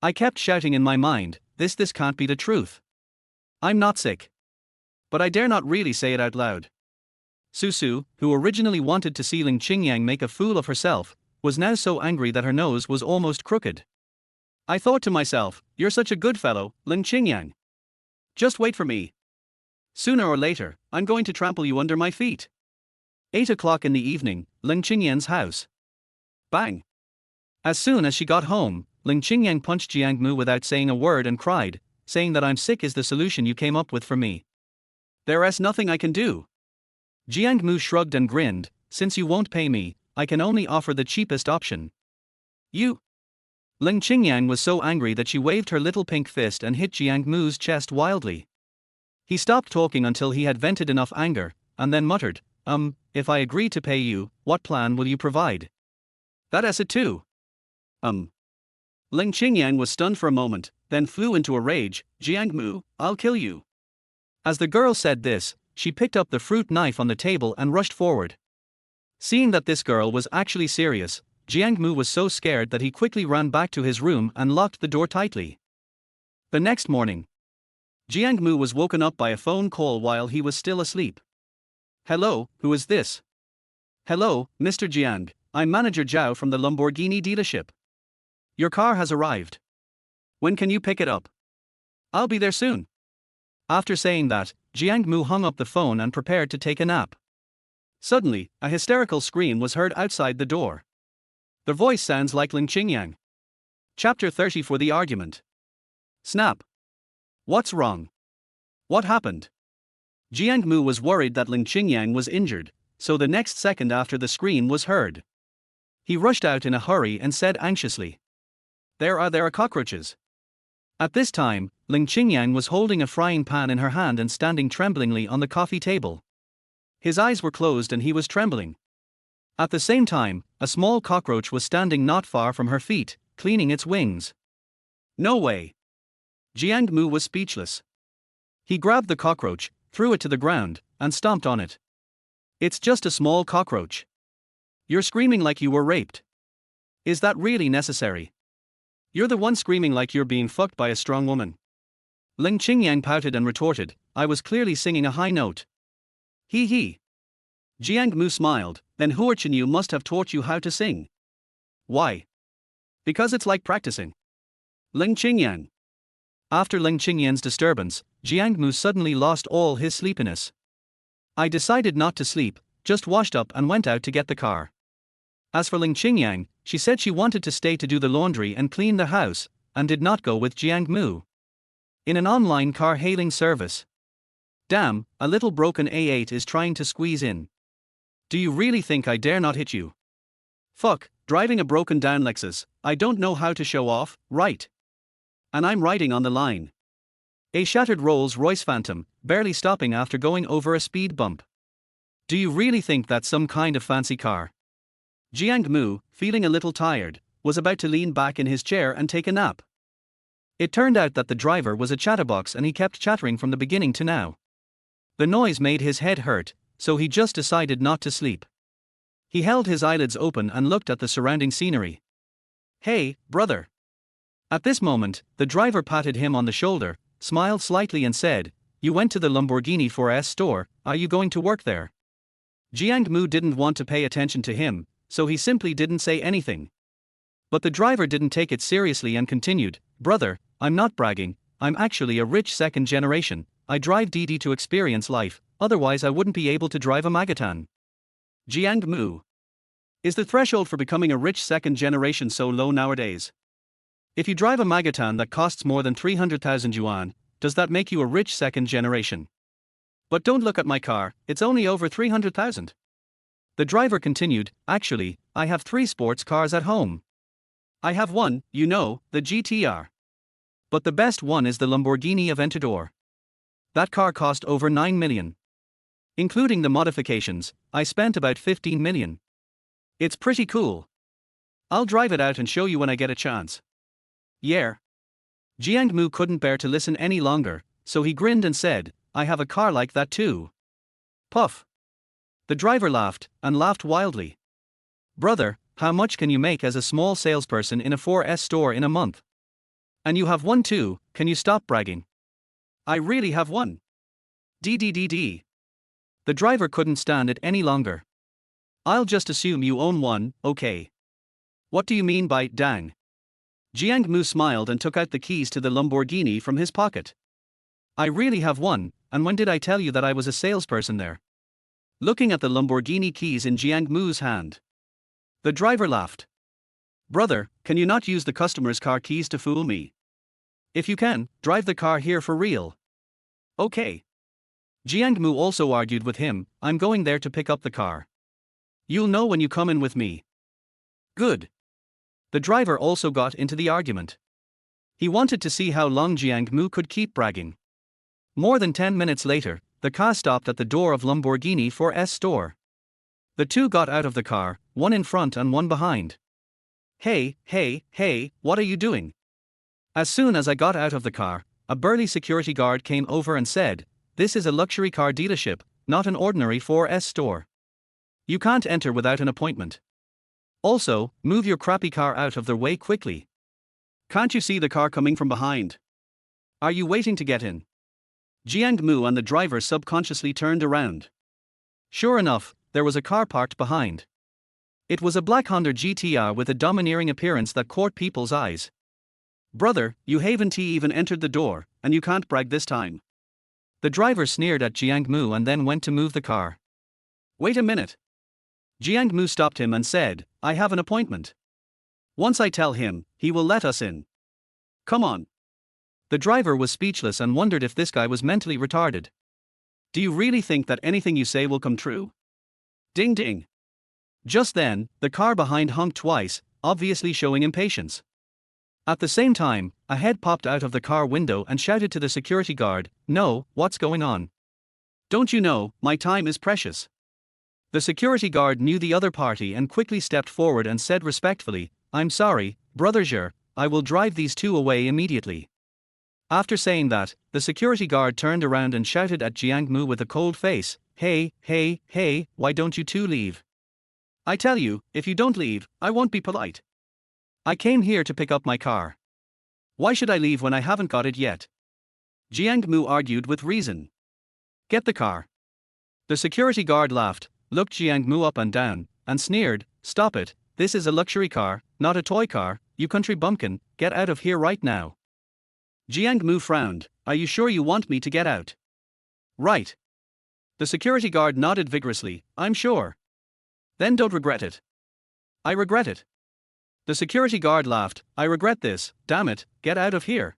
I kept shouting in my mind, this can't be the truth. I'm not sick. But I dare not really say it out loud. Su, who originally wanted to see Leng Qingyang make a fool of herself, was now so angry that her nose was almost crooked. I thought to myself, you're such a good fellow, Leng Qingyang. Just wait for me. Sooner or later, I'm going to trample you under my feet. 8 o'clock in the evening, Leng Qingyan's house. Bang! As soon as she got home, Leng Qingyang punched Jiang Mu without saying a word and cried, saying that I'm sick is the solution you came up with for me. There's nothing I can do. Jiang Mu shrugged and grinned, since you won't pay me, I can only offer the cheapest option. You. Leng Qingyang was so angry that she waved her little pink fist and hit Jiang Mu's chest wildly. He stopped talking until he had vented enough anger, and then muttered, if I agree to pay you, what plan will you provide? That's it too. Leng Qingyang was stunned for a moment, then flew into a rage, Jiang Mu, I'll kill you. As the girl said this, she picked up the fruit knife on the table and rushed forward. Seeing that this girl was actually serious, Jiang Mu was so scared that he quickly ran back to his room and locked the door tightly. The next morning, Jiang Mu was woken up by a phone call while he was still asleep. Hello, who is this? Hello, Mr. Jiang, I'm Manager Zhao from the Lamborghini dealership. Your car has arrived. When can you pick it up? I'll be there soon. After saying that, Jiang Mu hung up the phone and prepared to take a nap. Suddenly, a hysterical scream was heard outside the door. The voice sounds like Leng Qingyang. Chapter 30 for the argument. Snap. What's wrong? What happened? Jiang Mu was worried that Leng Qingyang was injured, so the next second after the scream was heard, he rushed out in a hurry and said anxiously, There are cockroaches. At this time, Leng Qingyang was holding a frying pan in her hand and standing tremblingly on the coffee table. His eyes were closed and he was trembling. At the same time, a small cockroach was standing not far from her feet, cleaning its wings. No way. Jiang Mu was speechless. He grabbed the cockroach, threw it to the ground, and stomped on it. It's just a small cockroach. You're screaming like you were raped. Is that really necessary? You're the one screaming like you're being fucked by a strong woman. Leng Qingyang pouted and retorted, I was clearly singing a high note. He. Jiang Mu smiled, then Huarchen Yu must have taught you how to sing. Why? Because it's like practicing. Leng Qingyang. After Leng Qingyan's disturbance, Jiang Mu suddenly lost all his sleepiness. I decided not to sleep, just washed up and went out to get the car. As for Leng Qingyang, she said she wanted to stay to do the laundry and clean the house, and did not go with Jiang Mu. In an online car hailing service. Damn, a little broken A8 is trying to squeeze in. Do you really think I dare not hit you? Fuck, driving a broken down Lexus, I don't know how to show off, right? And I'm riding on the line. A shattered Rolls-Royce Phantom, barely stopping after going over a speed bump. Do you really think that's some kind of fancy car? Jiang Mu, feeling a little tired, was about to lean back in his chair and take a nap. It turned out that the driver was a chatterbox and he kept chattering from the beginning to now. The noise made his head hurt, so he just decided not to sleep. He held his eyelids open and looked at the surrounding scenery. Hey, brother. At this moment, the driver patted him on the shoulder, smiled slightly and said, You went to the Lamborghini 4S store, are you going to work there? Jiang Mu didn't want to pay attention to him, so he simply didn't say anything. But the driver didn't take it seriously and continued, Brother, I'm not bragging, I'm actually a rich second generation, I drive DD to experience life, otherwise I wouldn't be able to drive a Magetan. Jiang Mu. Is the threshold for becoming a rich second generation so low nowadays? If you drive a Magetan that costs more than 300,000 yuan, does that make you a rich second generation? But don't look at my car, it's only over 300,000. The driver continued, actually, I have 3 sports cars at home. I have one, you know, the GTR. But the best one is the Lamborghini Aventador. That car cost over 9 million. Including the modifications, I spent about 15 million. It's pretty cool. I'll drive it out and show you when I get a chance. Yeah. Jiang Mu couldn't bear to listen any longer, so he grinned and said, I have a car like that too. Puff. The driver laughed, and laughed wildly. Brother, how much can you make as a small salesperson in a 4S store in a month? And you have one too, can you stop bragging? I really have one. DDDD. The driver couldn't stand it any longer. I'll just assume you own one, okay. What do you mean by dang? Jiang Mu smiled and took out the keys to the Lamborghini from his pocket. I really have one, and when did I tell you that I was a salesperson there? Looking at the Lamborghini keys in Jiang Mu's hand. The driver laughed. Brother, can you not use the customer's car keys to fool me? If you can, drive the car here for real. Okay. Jiang Mu also argued with him, I'm going there to pick up the car. You'll know when you come in with me. Good. The driver also got into the argument. He wanted to see how long Jiang Mu could keep bragging. More than 10 minutes later, the car stopped at the door of Lamborghini 4S store. The two got out of the car, one in front and one behind. Hey, what are you doing? As soon as I got out of the car, a burly security guard came over and said, this is a luxury car dealership, not an ordinary 4S store. You can't enter without an appointment. Also, move your crappy car out of their way quickly. Can't you see the car coming from behind? Are you waiting to get in? Jiang Mu and the driver subconsciously turned around. Sure enough, there was a car parked behind. It was a black Honda GTR with a domineering appearance that caught people's eyes. Brother, you haven't even entered the door, and you can't brag this time. The driver sneered at Jiang Mu and then went to move the car. Wait a minute. Jiang Mu stopped him and said, I have an appointment. Once I tell him, he will let us in. Come on. The driver was speechless and wondered if this guy was mentally retarded. Do you really think that anything you say will come true? Ding ding. Just then, the car behind honked twice, obviously showing impatience. At the same time, a head popped out of the car window and shouted to the security guard, no, what's going on? Don't you know, my time is precious. The security guard knew the other party and quickly stepped forward and said respectfully, I'm sorry, brother Zhe, I will drive these two away immediately. After saying that, the security guard turned around and shouted at Jiang Mu with a cold face, hey, why don't you two leave? I tell you, if you don't leave, I won't be polite. I came here to pick up my car. Why should I leave when I haven't got it yet? Jiang Mu argued with reason. Get the car. The security guard laughed, looked Jiang Mu up and down, and sneered, stop it, this is a luxury car, not a toy car, you country bumpkin, get out of here right now. Jiang Mu frowned, are you sure you want me to get out? Right. The security guard nodded vigorously, I'm sure. Then don't regret it. I regret it. The security guard laughed, I regret this, damn it, get out of here.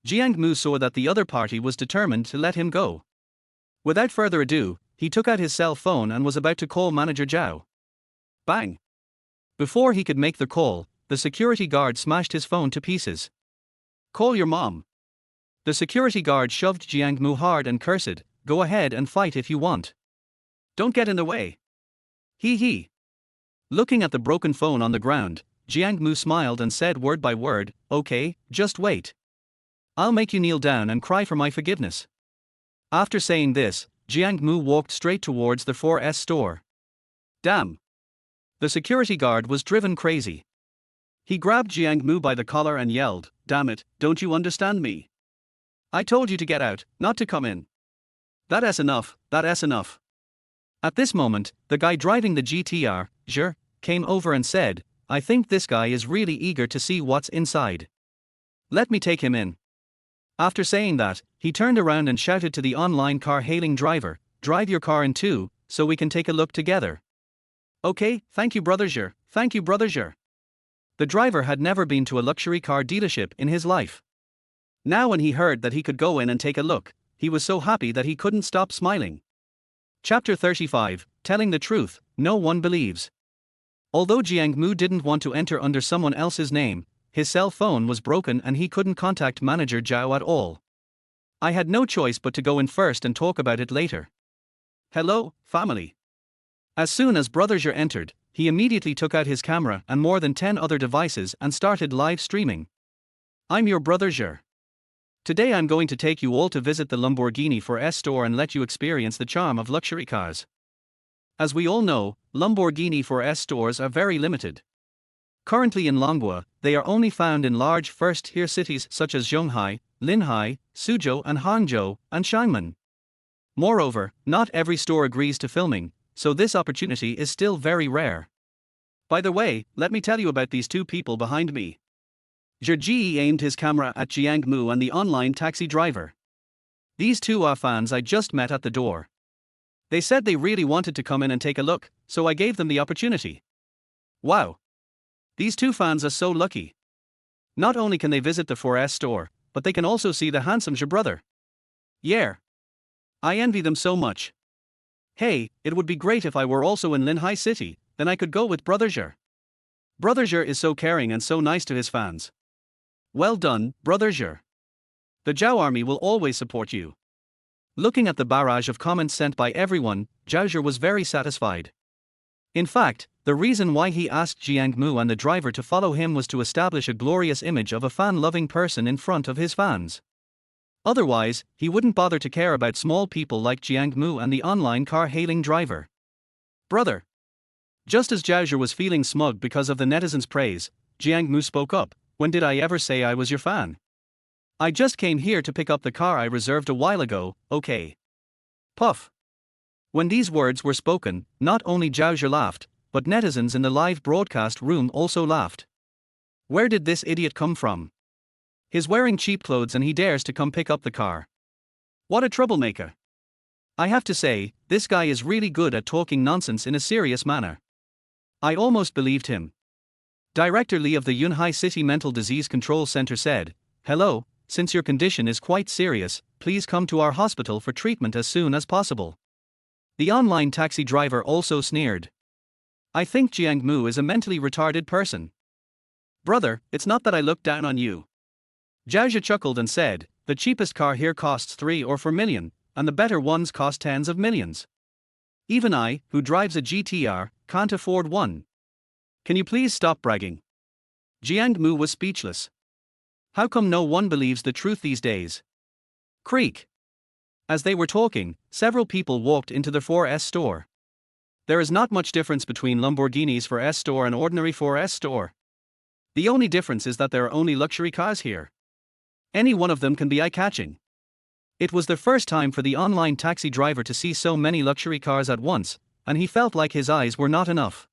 Jiang Mu saw that the other party was determined to let him go. Without further ado, he took out his cell phone and was about to call Manager Zhao. Bang! Before he could make the call, the security guard smashed his phone to pieces. Call your mom. The security guard shoved Jiang Mu hard and cursed, go ahead and fight if you want. Don't get in the way. Hee. Looking at the broken phone on the ground, Jiang Mu smiled and said word by word, okay, just wait. I'll make you kneel down and cry for my forgiveness. After saying this, Jiang Mu walked straight towards the 4S store. Damn. The security guard was driven crazy. He grabbed Jiang Mu by the collar and yelled, damn it, don't you understand me? I told you to get out, not to come in. That's enough. At this moment, the guy driving the GTR, Zhe, came over and said, I think this guy is really eager to see what's inside. Let me take him in. After saying that, he turned around and shouted to the online car-hailing driver, drive your car in too, so we can take a look together. Okay, thank you brother Zhe. The driver had never been to a luxury car dealership in his life. Now when he heard that he could go in and take a look, he was so happy that he couldn't stop smiling. Chapter 35, Telling the Truth, No One Believes. Although Jiang Mu didn't want to enter under someone else's name, his cell phone was broken and he couldn't contact manager Zhao at all. I had no choice but to go in first and talk about it later. Hello, family. As soon as Brother Zhe entered, he immediately took out his camera and more than 10 other devices and started live streaming. I'm your Brother Zhe. Today I'm going to take you all to visit the Lamborghini 4S store and let you experience the charm of luxury cars. As we all know, Lamborghini 4S stores are very limited. Currently in Longwa, they are only found in large first-tier cities such as Zhonghai, Linhai, Suzhou and Hangzhou, and Xiamen. Moreover, not every store agrees to filming, so this opportunity is still very rare. By the way, let me tell you about these two people behind me. Zhe aimed his camera at Jiang Mu and the online taxi driver. These two are fans I just met at the door. They said they really wanted to come in and take a look, so I gave them the opportunity. Wow! These two fans are so lucky. Not only can they visit the 4S store, but they can also see the handsome Zhe brother. Yeah. I envy them so much. Hey, it would be great if I were also in Linhai City, then I could go with Brother Zhe. Brother Zhe is so caring and so nice to his fans. Well done, Brother Zhe. The Zhao army will always support you. Looking at the barrage of comments sent by everyone, Zhao Zhe was very satisfied. In fact, the reason why he asked Jiang Mu and the driver to follow him was to establish a glorious image of a fan-loving person in front of his fans. Otherwise, he wouldn't bother to care about small people like Jiang Mu and the online car-hailing driver. Brother. Just as Zhao Zhe was feeling smug because of the netizens' praise, Jiang Mu spoke up. When did I ever say I was your fan? I just came here to pick up the car I reserved a while ago, okay? Puff. When these words were spoken, not only Zhao Zhe laughed, but netizens in the live broadcast room also laughed. Where did this idiot come from? He's wearing cheap clothes and he dares to come pick up the car. What a troublemaker. I have to say, this guy is really good at talking nonsense in a serious manner. I almost believed him. Director Li of the Yunhai City Mental Disease Control Center said, "Hello, since your condition is quite serious, please come to our hospital for treatment as soon as possible." The online taxi driver also sneered. I think Jiang Mu is a mentally retarded person. Brother, it's not that I look down on you. Zhao Zhe chuckled and said, the cheapest car here costs 3 or 4 million, and the better ones cost tens of millions. Even I, who drives a GTR, can't afford one. Can you please stop bragging? Jiang Mu was speechless. How come no one believes the truth these days? Creak. As they were talking, several people walked into the 4S store. There is not much difference between Lamborghini's 4S store and ordinary 4S store. The only difference is that there are only luxury cars here. Any one of them can be eye-catching. It was the first time for the online taxi driver to see so many luxury cars at once, and he felt like his eyes were not enough.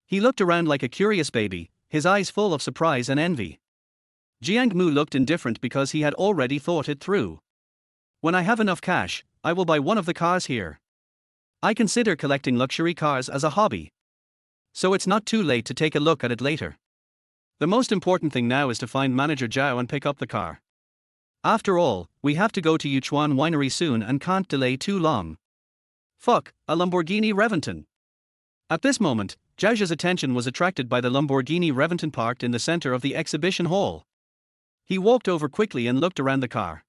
He looked around like a curious baby, his eyes full of surprise and envy. Jiang Mu looked indifferent because he had already thought it through. When I have enough cash, I will buy one of the cars here. I consider collecting luxury cars as a hobby. So it's not too late to take a look at it later. The most important thing now is to find manager Zhao and pick up the car. After all, we have to go to Yuchuan Winery soon and can't delay too long. Fuck, a Lamborghini Reventon. At this moment, Zhao Zhe's attention was attracted by the Lamborghini Reventon parked in the center of the exhibition hall. He walked over quickly and looked around the car.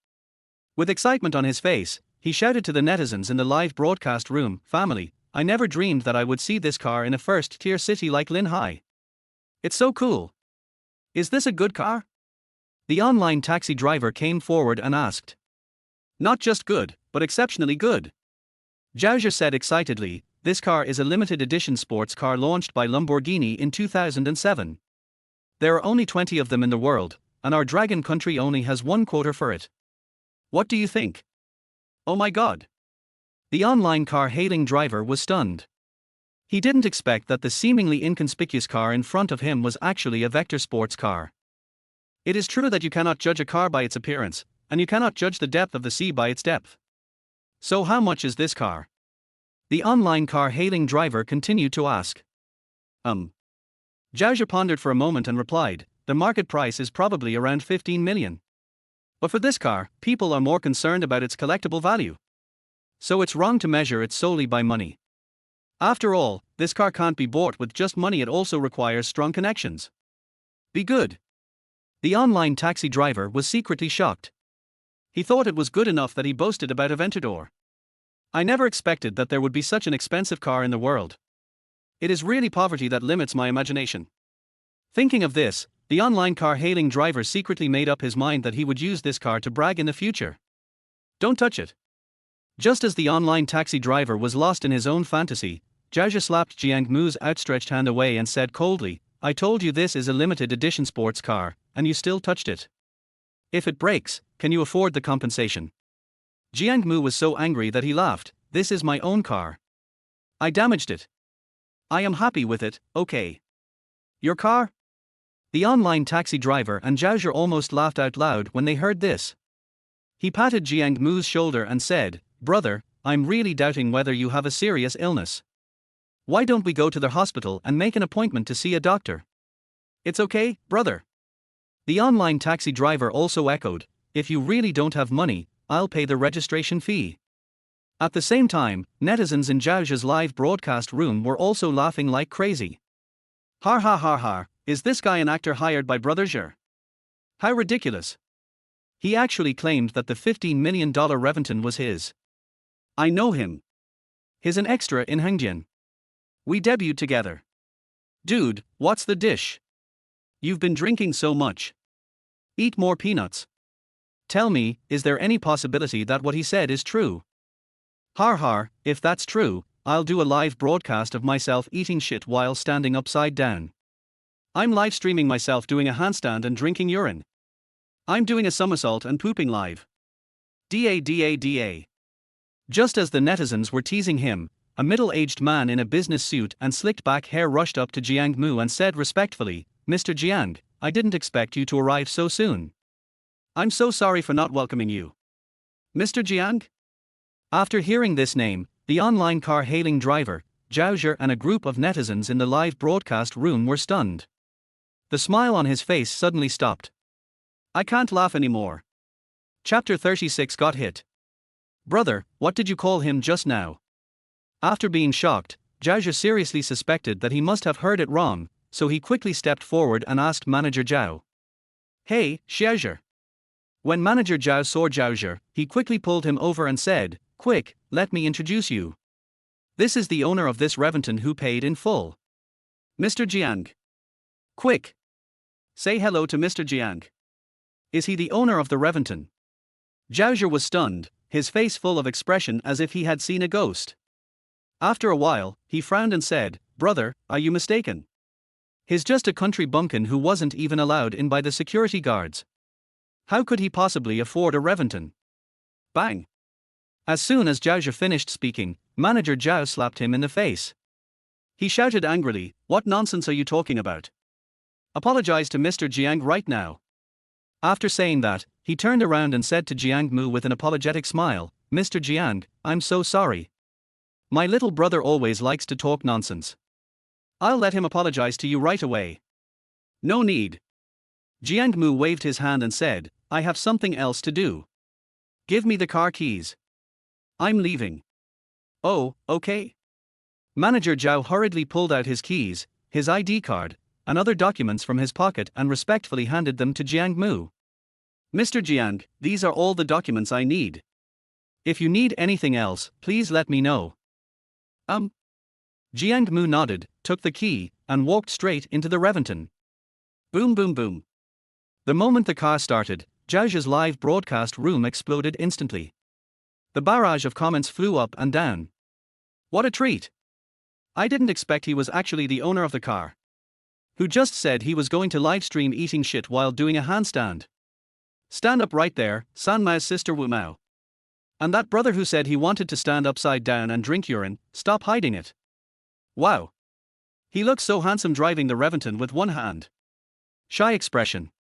With excitement on his face, he shouted to the netizens in the live broadcast room, "Family, I never dreamed that I would see this car in a first-tier city like Linhai. It's so cool. Is this a good car?" The online taxi driver came forward and asked. "Not just good, but exceptionally good." Zhao Zhe said excitedly, "This car is a limited edition sports car launched by Lamborghini in 2007. There are only 20 of them in the world, and our dragon country only has 1/4 for it. What do you think?" Oh my god. The online car-hailing driver was stunned. He didn't expect that the seemingly inconspicuous car in front of him was actually a vector sports car. It is true that you cannot judge a car by its appearance, and you cannot judge the depth of the sea by its depth. So how much is this car? The online car-hailing driver continued to ask. Zhao pondered for a moment and replied, the market price is probably around 15 million. But for this car, people are more concerned about its collectible value. So it's wrong to measure it solely by money. After all, this car can't be bought with just money, it also requires strong connections. Be good. The online taxi driver was secretly shocked. He thought it was good enough that he boasted about Aventador. I never expected that there would be such an expensive car in the world. It is really poverty that limits my imagination. Thinking of this, the online car hailing driver secretly made up his mind that he would use this car to brag in the future. Don't touch it. Just as the online taxi driver was lost in his own fantasy, Zhao slapped Jiang Mu's outstretched hand away and said coldly, I told you this is a limited edition sports car, and you still touched it. If it breaks, can you afford the compensation? Jiang Mu was so angry that he laughed, this is my own car. I damaged it. I am happy with it, okay. Your car? The online taxi driver and Zhao almost laughed out loud when they heard this. He patted Jiang Mu's shoulder and said, brother, I'm really doubting whether you have a serious illness. Why don't we go to the hospital and make an appointment to see a doctor? It's okay, brother. The online taxi driver also echoed, if you really don't have money, I'll pay the registration fee. At the same time, netizens in Zhao's live broadcast room were also laughing like crazy. Har ha har har, is this guy an actor hired by Brother Zhe? How ridiculous. He actually claimed that the $15 million Reventon was his. I know him. He's an extra in Qingyan. We debuted together. Dude, what's the dish? You've been drinking so much. Eat more peanuts. Tell me, is there any possibility that what he said is true? Har har, if that's true, I'll do a live broadcast of myself eating shit while standing upside down. I'm live streaming myself doing a handstand and drinking urine. I'm doing a somersault and pooping live. Da. Just as the netizens were teasing him, a middle-aged man in a business suit and slicked-back hair rushed up to Jiang Mu and said respectfully, Mr. Jiang, I didn't expect you to arrive so soon. I'm so sorry for not welcoming you. Mr. Jiang? After hearing this name, the online car-hailing driver, Zhao Zhe and a group of netizens in the live broadcast room were stunned. The smile on his face suddenly stopped. I can't laugh anymore. Chapter 36 got hit. Brother, what did you call him just now? After being shocked, Zhao Zhe seriously suspected that he must have heard it wrong, so he quickly stepped forward and asked Manager Zhao. Hey, Xiao Zhe. When Manager Zhao saw Zhao Zhe, he quickly pulled him over and said, quick, let me introduce you. This is the owner of this Reventon who paid in full. Mr. Jiang. Quick. Say hello to Mr. Jiang. Is he the owner of the Reventon? Zhao Zhe was stunned, his face full of expression as if he had seen a ghost. After a while, he frowned and said, brother, are you mistaken? He's just a country bumpkin who wasn't even allowed in by the security guards. How could he possibly afford a Reventon? Bang! As soon as Zhao Zhe finished speaking, Manager Zhao slapped him in the face. He shouted angrily, what nonsense are you talking about? Apologize to Mr. Jiang right now. After saying that, he turned around and said to Jiang Mu with an apologetic smile, Mr. Jiang, I'm so sorry. My little brother always likes to talk nonsense. I'll let him apologize to you right away. No need. Jiang Mu waved his hand and said, I have something else to do. Give me the car keys. I'm leaving. Oh, okay. Manager Zhao hurriedly pulled out his keys, his ID card, and other documents from his pocket and respectfully handed them to Jiang Mu. Mr. Jiang, these are all the documents I need. If you need anything else, please let me know. Jiang Mu nodded, took the key, and walked straight into the Reventon. Boom boom boom. The moment the car started, Zhao Zhe's live broadcast room exploded instantly. The barrage of comments flew up and down. What a treat! I didn't expect he was actually the owner of the car. Who just said he was going to livestream eating shit while doing a handstand. Stand up right there, San Mao's sister Wu Mao. And that brother who said he wanted to stand upside down and drink urine, stop hiding it. Wow. He looks so handsome driving the Reventon with one hand. Shy expression.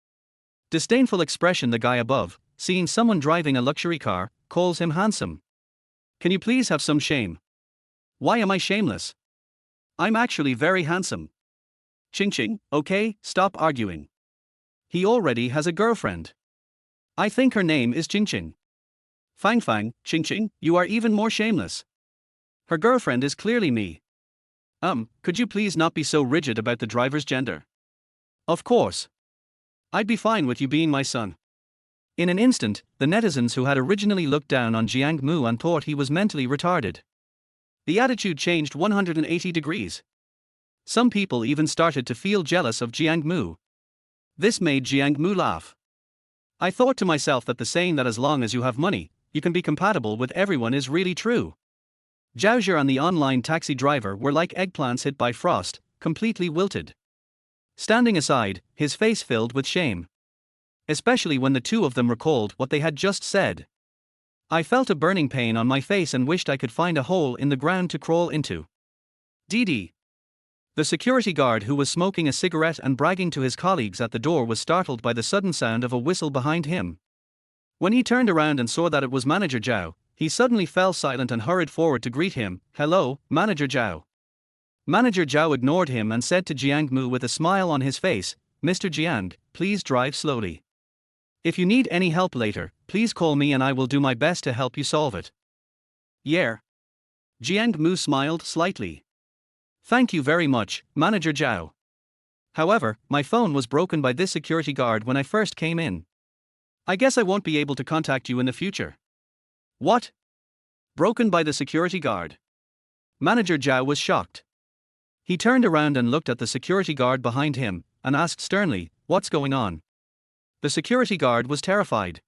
Disdainful expression. The guy above, seeing someone driving a luxury car, calls him handsome. Can you please have some shame? Why am I shameless? I'm actually very handsome. Qingyan, okay, stop arguing. He already has a girlfriend. I think her name is Qingyan. Fang, Qingyan, you are even more shameless. Her girlfriend is clearly me. Could you please not be so rigid about the driver's gender? Of course. I'd be fine with you being my son. In an instant, the netizens who had originally looked down on Jiang Mu and thought he was mentally retarded. The attitude changed 180 degrees. Some people even started to feel jealous of Jiang Mu. This made Jiang Mu laugh. I thought to myself that the saying that as long as you have money, you can be compatible with everyone is really true. Zhao Zhe and the online taxi driver were like eggplants hit by frost, completely wilted. Standing aside, his face filled with shame. Especially when the two of them recalled what they had just said. I felt a burning pain on my face and wished I could find a hole in the ground to crawl into. Didi. The security guard who was smoking a cigarette and bragging to his colleagues at the door was startled by the sudden sound of a whistle behind him. When he turned around and saw that it was Manager Zhao, he suddenly fell silent and hurried forward to greet him. Hello, Manager Zhao. Manager Zhao ignored him and said to Jiang Mu with a smile on his face, Mr. Jiang, please drive slowly. If you need any help later, please call me and I will do my best to help you solve it. Yeah. Jiang Mu smiled slightly. Thank you very much, Manager Zhao. However, my phone was broken by this security guard when I first came in. I guess I won't be able to contact you in the future. What? Broken by the security guard? Manager Zhao was shocked. He turned around and looked at the security guard behind him, and asked sternly, what's going on? The security guard was terrified.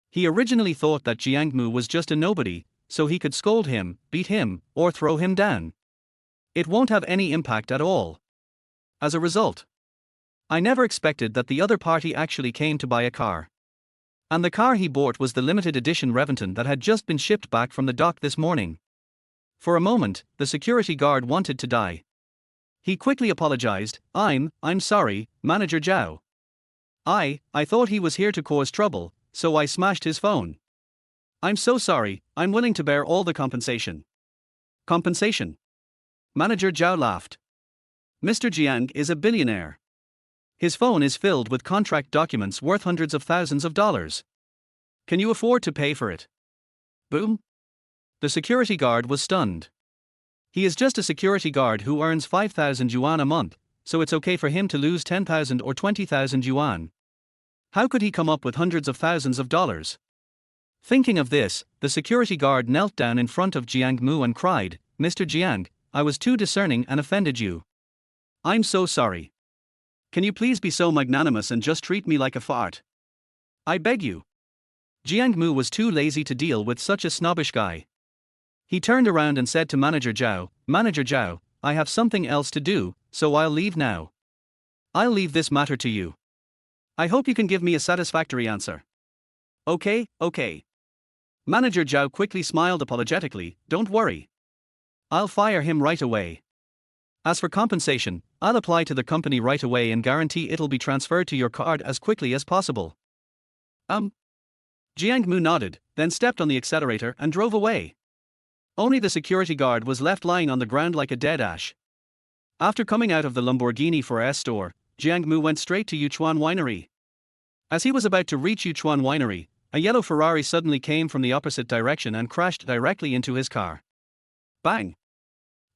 He originally thought that Jiang Mu was just a nobody, so he could scold him, beat him, or throw him down. It won't have any impact at all. As a result, I never expected that the other party actually came to buy a car. And the car he bought was the limited edition Reventon that had just been shipped back from the dock this morning. For a moment, the security guard wanted to die. He quickly apologized. I'm sorry, Manager Zhao. I thought he was here to cause trouble, so I smashed his phone. I'm so sorry, I'm willing to bear all the compensation. Compensation? Manager Zhao laughed. Mr. Jiang is a billionaire. His phone is filled with contract documents worth hundreds of thousands of dollars. Can you afford to pay for it? Boom. The security guard was stunned. He is just a security guard who earns 5,000 yuan a month, so it's okay for him to lose 10,000 or 20,000 yuan. How could he come up with hundreds of thousands of dollars? Thinking of this, the security guard knelt down in front of Jiang Mu and cried, Mr. Jiang, I was too discerning and offended you. I'm so sorry. Can you please be so magnanimous and just treat me like a fart? I beg you. Jiang Mu was too lazy to deal with such a snobbish guy. He turned around and said to Manager Zhao, I have something else to do, so I'll leave now. I'll leave this matter to you. I hope you can give me a satisfactory answer. Okay. Manager Zhao quickly smiled apologetically, don't worry. I'll fire him right away. As for compensation, I'll apply to the company right away and guarantee it'll be transferred to your card as quickly as possible. Jiang Mu nodded, then stepped on the accelerator and drove away. Only the security guard was left lying on the ground like a dead ash. After coming out of the Lamborghini 4S store, Jiang Mu went straight to Yuchuan Winery. As he was about to reach Yuchuan Winery, a yellow Ferrari suddenly came from the opposite direction and crashed directly into his car. Bang!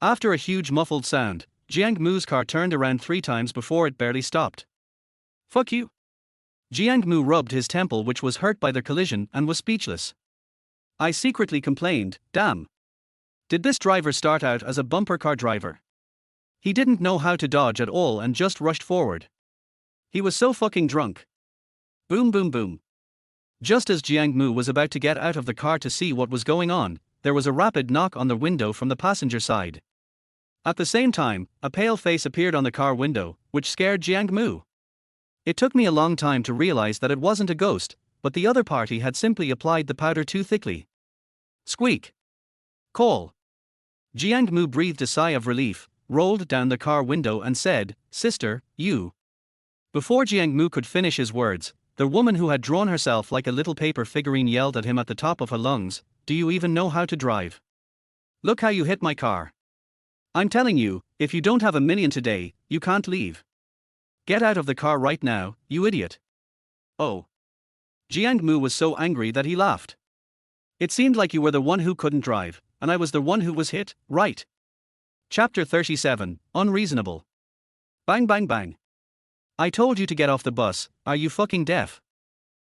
After a huge muffled sound, Jiang Mu's car turned around 3 times before it barely stopped. Fuck you! Jiang Mu rubbed his temple, which was hurt by the collision, and was speechless. I secretly complained, damn. Did this driver start out as a bumper car driver? He didn't know how to dodge at all and just rushed forward. He was so fucking drunk. Boom boom boom. Just as Jiang Mu was about to get out of the car to see what was going on, there was a rapid knock on the window from the passenger side. At the same time, a pale face appeared on the car window, which scared Jiang Mu. It took me a long time to realize that it wasn't a ghost, but the other party had simply applied the powder too thickly. Squeak. Call. Jiang Mu breathed a sigh of relief, rolled down the car window and said, Sister, you. Before Jiang Mu could finish his words, the woman who had drawn herself like a little paper figurine yelled at him at the top of her lungs, Do you even know how to drive? Look how you hit my car. I'm telling you, if you don't have $1 million today, you can't leave. Get out of the car right now, you idiot. Oh. Jiang Mu was so angry that he laughed. It seemed like you were the one who couldn't drive, and I was the one who was hit, right? Chapter 37, Unreasonable. Bang bang bang. I told you to get off the bus, are you fucking deaf?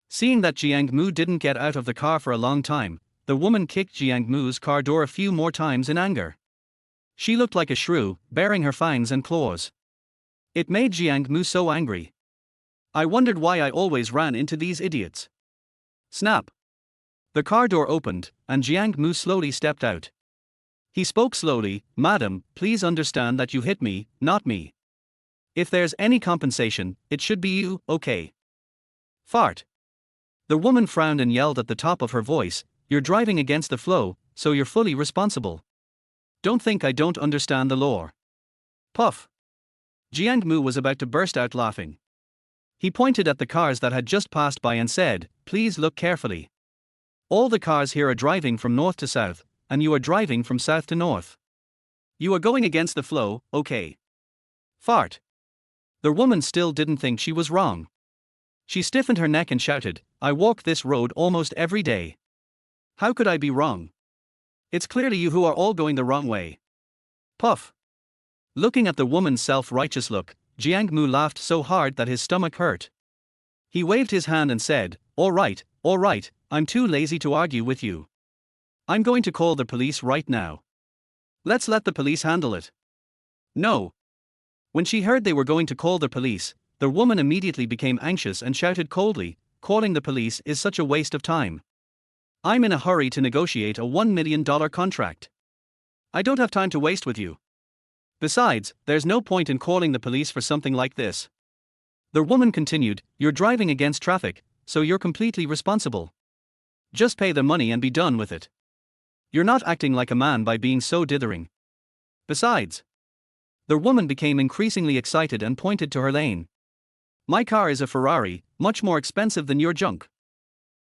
Seeing that Jiang Mu didn't get out of the car for a long time, the woman kicked Jiang Mu's car door a few more times in anger. She looked like a shrew, baring her fangs and claws. It made Jiang Mu so angry. I wondered why I always ran into these idiots. Snap. The car door opened, and Jiang Mu slowly stepped out. He spoke slowly, "Madam, please understand that you hit me, not me. If there's any compensation, it should be you, okay?" Fart. The woman frowned and yelled at the top of her voice, "You're driving against the flow, so you're fully responsible. Don't think I don't understand the law." Puff. Jiang Mu was about to burst out laughing. He pointed at the cars that had just passed by and said, "Please look carefully. All the cars here are driving from north to south, and you are driving from south to north. You are going against the flow, okay?" Fart. The woman still didn't think she was wrong. She stiffened her neck and shouted, "I walk this road almost every day. How could I be wrong? It's clearly you who are all going the wrong way." Puff. Looking at the woman's self-righteous look, Jiang Mu laughed so hard that his stomach hurt. He waved his hand and said, all right, I'm too lazy to argue with you. I'm going to call the police right now. Let's let the police handle it." No. When she heard they were going to call the police, the woman immediately became anxious and shouted coldly, "Calling the police is such a waste of time. I'm in a hurry to negotiate a $1 million contract. I don't have time to waste with you. Besides, there's no point in calling the police for something like this." The woman continued, "You're driving against traffic, so you're completely responsible. Just pay the money and be done with it. You're not acting like a man by being so dithering. Besides." The woman became increasingly excited and pointed to her lane. "My car is a Ferrari, much more expensive than your junk.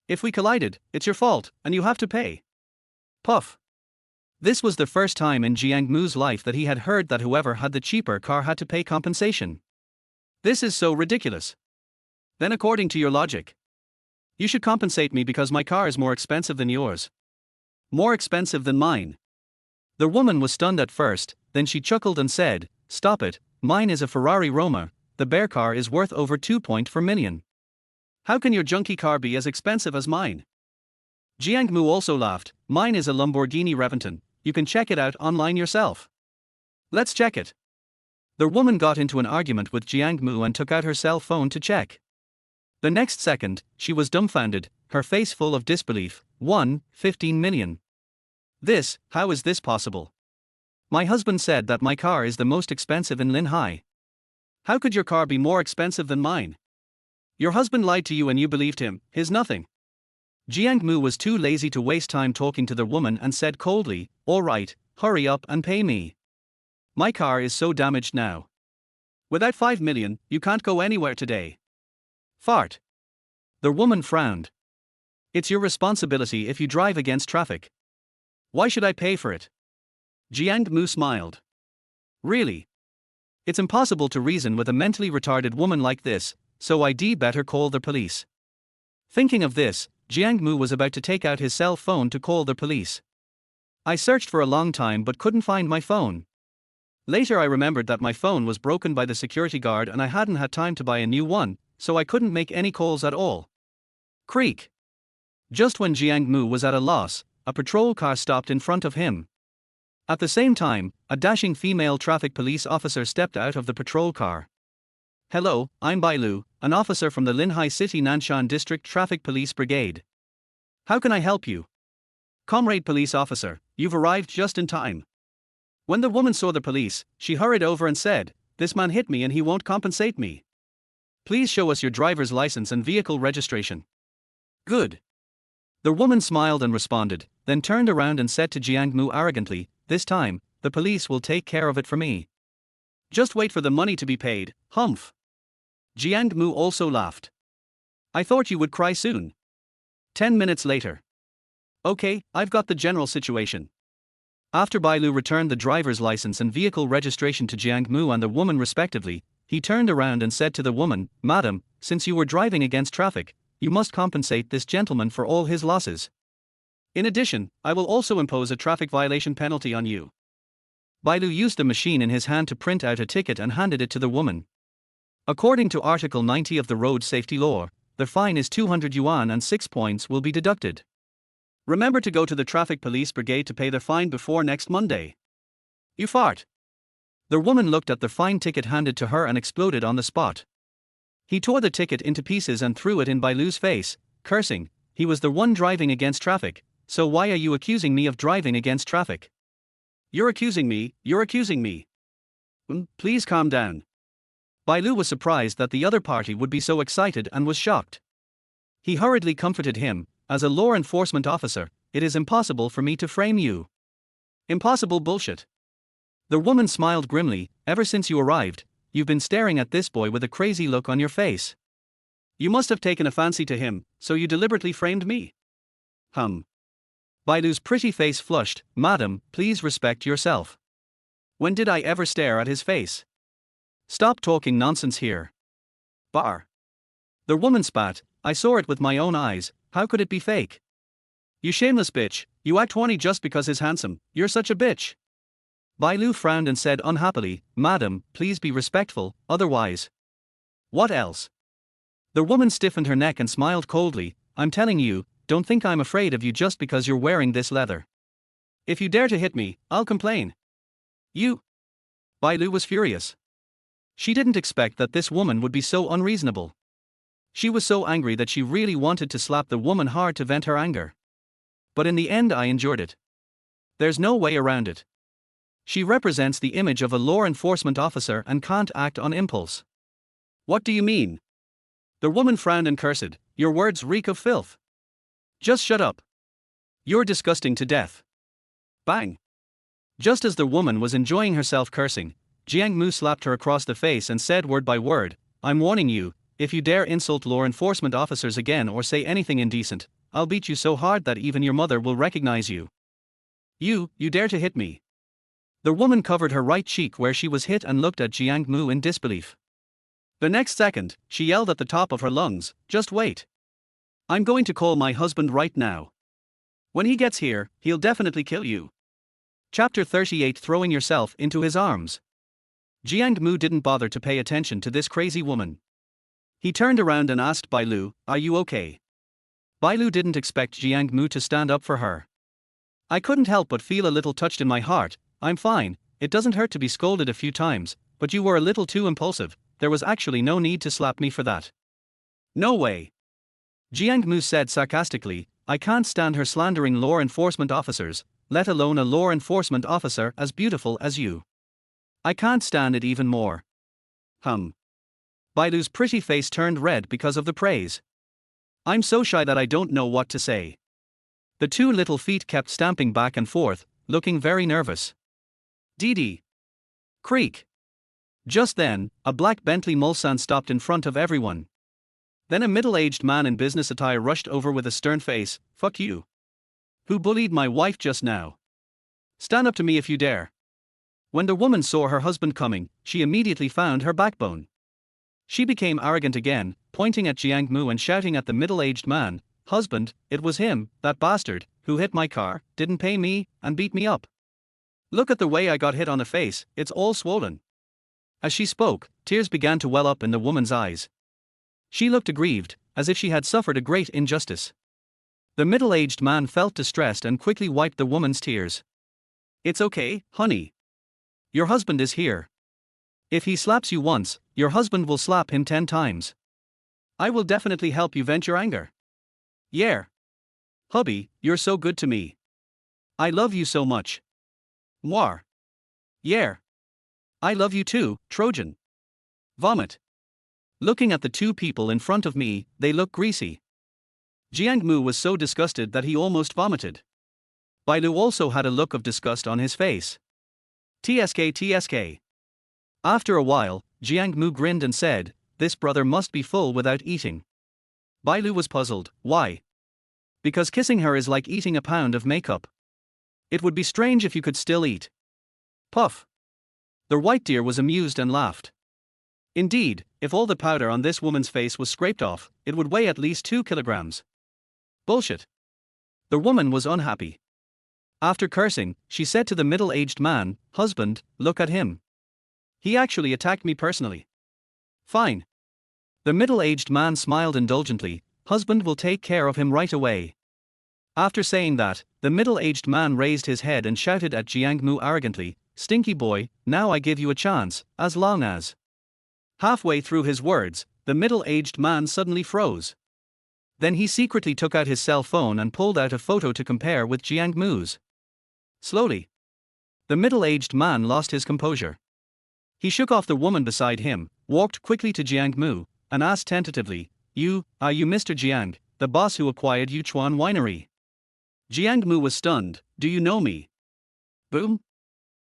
If we collided, it's your fault, and you have to pay." Puff. This was the first time in Jiang Mu's life that he had heard that whoever had the cheaper car had to pay compensation. This is so ridiculous. Then according to your logic, you should compensate me because my car is more expensive than yours. More expensive than mine. The woman was stunned at first, then she chuckled and said, "Stop it, mine is a Ferrari Roma, the bear car is worth over 2.4 million. How can your junky car be as expensive as mine?" Jiang Mu also laughed, "Mine is a Lamborghini Reventon, you can check it out online yourself." "Let's check it." The woman got into an argument with Jiang Mu and took out her cell phone to check. The next second, she was dumbfounded, her face full of disbelief. 15 million. How is this possible? My husband said that my car is the most expensive in Linhai. How could your car be more expensive than mine? Your husband lied to you and you believed him, his nothing. Jiang Mu was too lazy to waste time talking to the woman and said coldly, "All right, hurry up and pay me. My car is so damaged now. Without 5 million, you can't go anywhere today." Fart. The woman frowned. "It's your responsibility if you drive against traffic. Why should I pay for it?" Jiang Mu smiled. "Really? It's impossible to reason with a mentally retarded woman like this, so I'd better call the police." Thinking of this, Jiang Mu was about to take out his cell phone to call the police. "I searched for a long time but couldn't find my phone. Later I remembered that my phone was broken by the security guard and I hadn't had time to buy a new one, so I couldn't make any calls at all." Creak. Just when Jiang Mu was at a loss, a patrol car stopped in front of him. At the same time, a dashing female traffic police officer stepped out of the patrol car. "Hello, I'm Bai Lu, an officer from the Linhai City Nanshan District Traffic Police Brigade. How can I help you?" "Comrade police officer, you've arrived just in time." When the woman saw the police, she hurried over and said, "This man hit me and he won't compensate me. Please show us your driver's license and vehicle registration." "Good." The woman smiled and responded, then turned around and said to Jiang Mu arrogantly, "This time, the police will take care of it for me. Just wait for the money to be paid, humph." Jiang Mu also laughed. "I thought you would cry soon." 10 minutes later. "Okay, I've got the general situation. After Bailu returned the driver's license and vehicle registration to Jiang Mu and the woman respectively, he turned around and said to the woman, "Madam, since you were driving against traffic, you must compensate this gentleman for all his losses. In addition, I will also impose a traffic violation penalty on you." Bailu used the machine in his hand to print out a ticket and handed it to the woman. According to Article 90 of the Road Safety Law, the fine is 200 yuan and 6 points will be deducted. Remember to go to the traffic police brigade to pay the fine before next Monday. You fart. The woman looked at the fine ticket handed to her and exploded on the spot. He tore the ticket into pieces and threw it in Bailu's face, cursing, "He was the one driving against traffic, so why are you accusing me of driving against traffic?" You're accusing me. Please calm down. Bailu was surprised that the other party would be so excited and was shocked. He hurriedly comforted him, "As a law enforcement officer, it is impossible for me to frame you." Impossible bullshit. The woman smiled grimly, "Ever since you arrived, you've been staring at this boy with a crazy look on your face. You must have taken a fancy to him, so you deliberately framed me." Bailu's pretty face flushed. "Madam, please respect yourself. When did I ever stare at his face? Stop talking nonsense here." Bar. The woman spat, "I saw it with my own eyes, how could it be fake?" You shameless bitch, you act horny just because he's handsome, you're such a bitch. Bailu frowned and said unhappily, "Madam, please be respectful, otherwise." What else? The woman stiffened her neck and smiled coldly, "I'm telling you, don't think I'm afraid of you just because you're wearing this leather. If you dare to hit me, I'll complain." You? Bailu was furious. She didn't expect that this woman would be so unreasonable. She was so angry that she really wanted to slap the woman hard to vent her anger. But in the end I endured it. There's no way around it. She represents the image of a law enforcement officer and can't act on impulse. What do you mean? The woman frowned and cursed, "Your words reek of filth. Just shut up. You're disgusting to death." Bang. Just as the woman was enjoying herself cursing, Jiang Mu slapped her across the face and said word by word, "I'm warning you, if you dare insult law enforcement officers again or say anything indecent, I'll beat you so hard that even your mother will recognize you." You dare to hit me. The woman covered her right cheek where she was hit and looked at Jiang Mu in disbelief. The next second, she yelled at the top of her lungs, "Just wait. I'm going to call my husband right now. When he gets here, he'll definitely kill you." Chapter 38 Throwing Yourself into His Arms. Jiang Mu didn't bother to pay attention to this crazy woman. He turned around and asked Bailu, "Are you okay?" Bailu didn't expect Jiang Mu to stand up for her. "I couldn't help but feel a little touched in my heart. I'm fine, it doesn't hurt to be scolded a few times, but you were a little too impulsive, there was actually no need to slap me for that." "No way." Jiang Mu said sarcastically, "I can't stand her slandering law enforcement officers, let alone a law enforcement officer as beautiful as you. I can't stand it even more." Bailu's pretty face turned red because of the praise. "I'm so shy that I don't know what to say." The two little feet kept stamping back and forth, looking very nervous. Dee. Creak. Just then, a black Bentley Mulsanne stopped in front of everyone. Then a middle-aged man in business attire rushed over with a stern face, "Fuck you. Who bullied my wife just now? Stand up to me if you dare." When the woman saw her husband coming, she immediately found her backbone. She became arrogant again, pointing at Jiang Mu and shouting at the middle-aged man, "Husband, it was him, that bastard, who hit my car, didn't pay me, and beat me up. Look at the way I got hit on the face, it's all swollen." As she spoke, tears began to well up in the woman's eyes. She looked aggrieved, as if she had suffered a great injustice. The middle-aged man felt distressed and quickly wiped the woman's tears. "It's okay, honey. Your husband is here. If he slaps you once, your husband will slap him 10 times. I will definitely help you vent your anger. Yeah. Hubby, you're so good to me. I love you so much. Mwah. Yeah. I love you too, Trojan. Vomit. Looking at the two people in front of me, they look greasy." Jiang Mu was so disgusted that he almost vomited. Bailu also had a look of disgust on his face. TSK. After a while, Jiang Mu grinned and said, "This brother must be full without eating." Bailu was puzzled, "Why?" "Because kissing her is like eating a pound of makeup." It would be strange if you could still eat. Puff. The white deer was amused and laughed. Indeed, if all the powder on this woman's face was scraped off, it would weigh at least 2 kilograms. Bullshit. The woman was unhappy. After cursing, she said to the middle-aged man, "Husband, look at him. He actually attacked me personally." Fine. The middle-aged man smiled indulgently. "Husband will take care of him right away." After saying that, the middle-aged man raised his head and shouted at Jiang Mu arrogantly, "Stinky boy, now I give you a chance, as long as..." Halfway through his words, the middle-aged man suddenly froze. Then he secretly took out his cell phone and pulled out a photo to compare with Jiang Mu's. Slowly, the middle-aged man lost his composure. He shook off the woman beside him, walked quickly to Jiang Mu, and asked tentatively, Are you Mr. Jiang, the boss who acquired Yuchuan Winery?" Jiang Mu was stunned. "Do you know me?" Boom.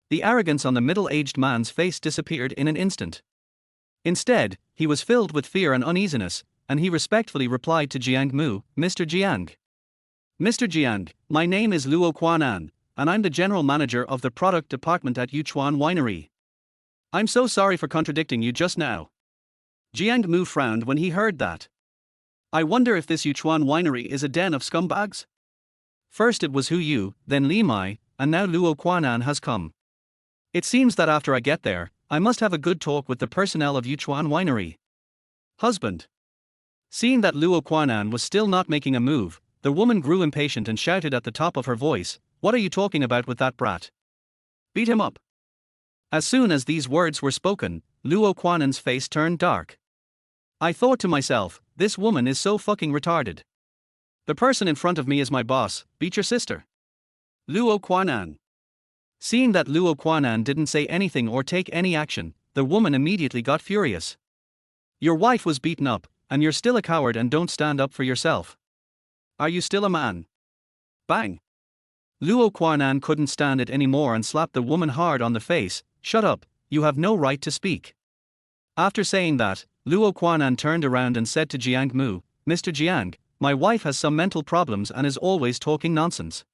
The arrogance on the middle-aged man's face disappeared in an instant. Instead, he was filled with fear and uneasiness, and he respectfully replied to Jiang Mu, "Mr. Jiang. Mr. Jiang, my name is Luo Quanan, and I'm the general manager of the product department at Yuchuan Winery. I'm so sorry for contradicting you just now." Jiang Mu frowned when he heard that. "I wonder if this Yuchuan Winery is a den of scumbags? First it was Hu Yu, then Li Mai, and now Luo Quanan has come. It seems that after I get there, I must have a good talk with the personnel of Yuchuan Winery." Husband. Seeing that Luo Quanan was still not making a move, the woman grew impatient and shouted at the top of her voice, "What are you talking about with that brat? Beat him up." As soon as these words were spoken, Luo Quanan's face turned dark. I thought to myself, this woman is so fucking retarded. The person in front of me is my boss, beat your sister. Luo Quanan. Seeing that Luo Quanan didn't say anything or take any action, the woman immediately got furious. "Your wife was beaten up, and you're still a coward and don't stand up for yourself. Are you still a man?" Bang. Luo Quanan couldn't stand it anymore and slapped the woman hard on the face. "Shut up, you have no right to speak." After saying that, Luo Quanan turned around and said to Jiang Mu, "Mr. Jiang, my wife has some mental problems and is always talking nonsense.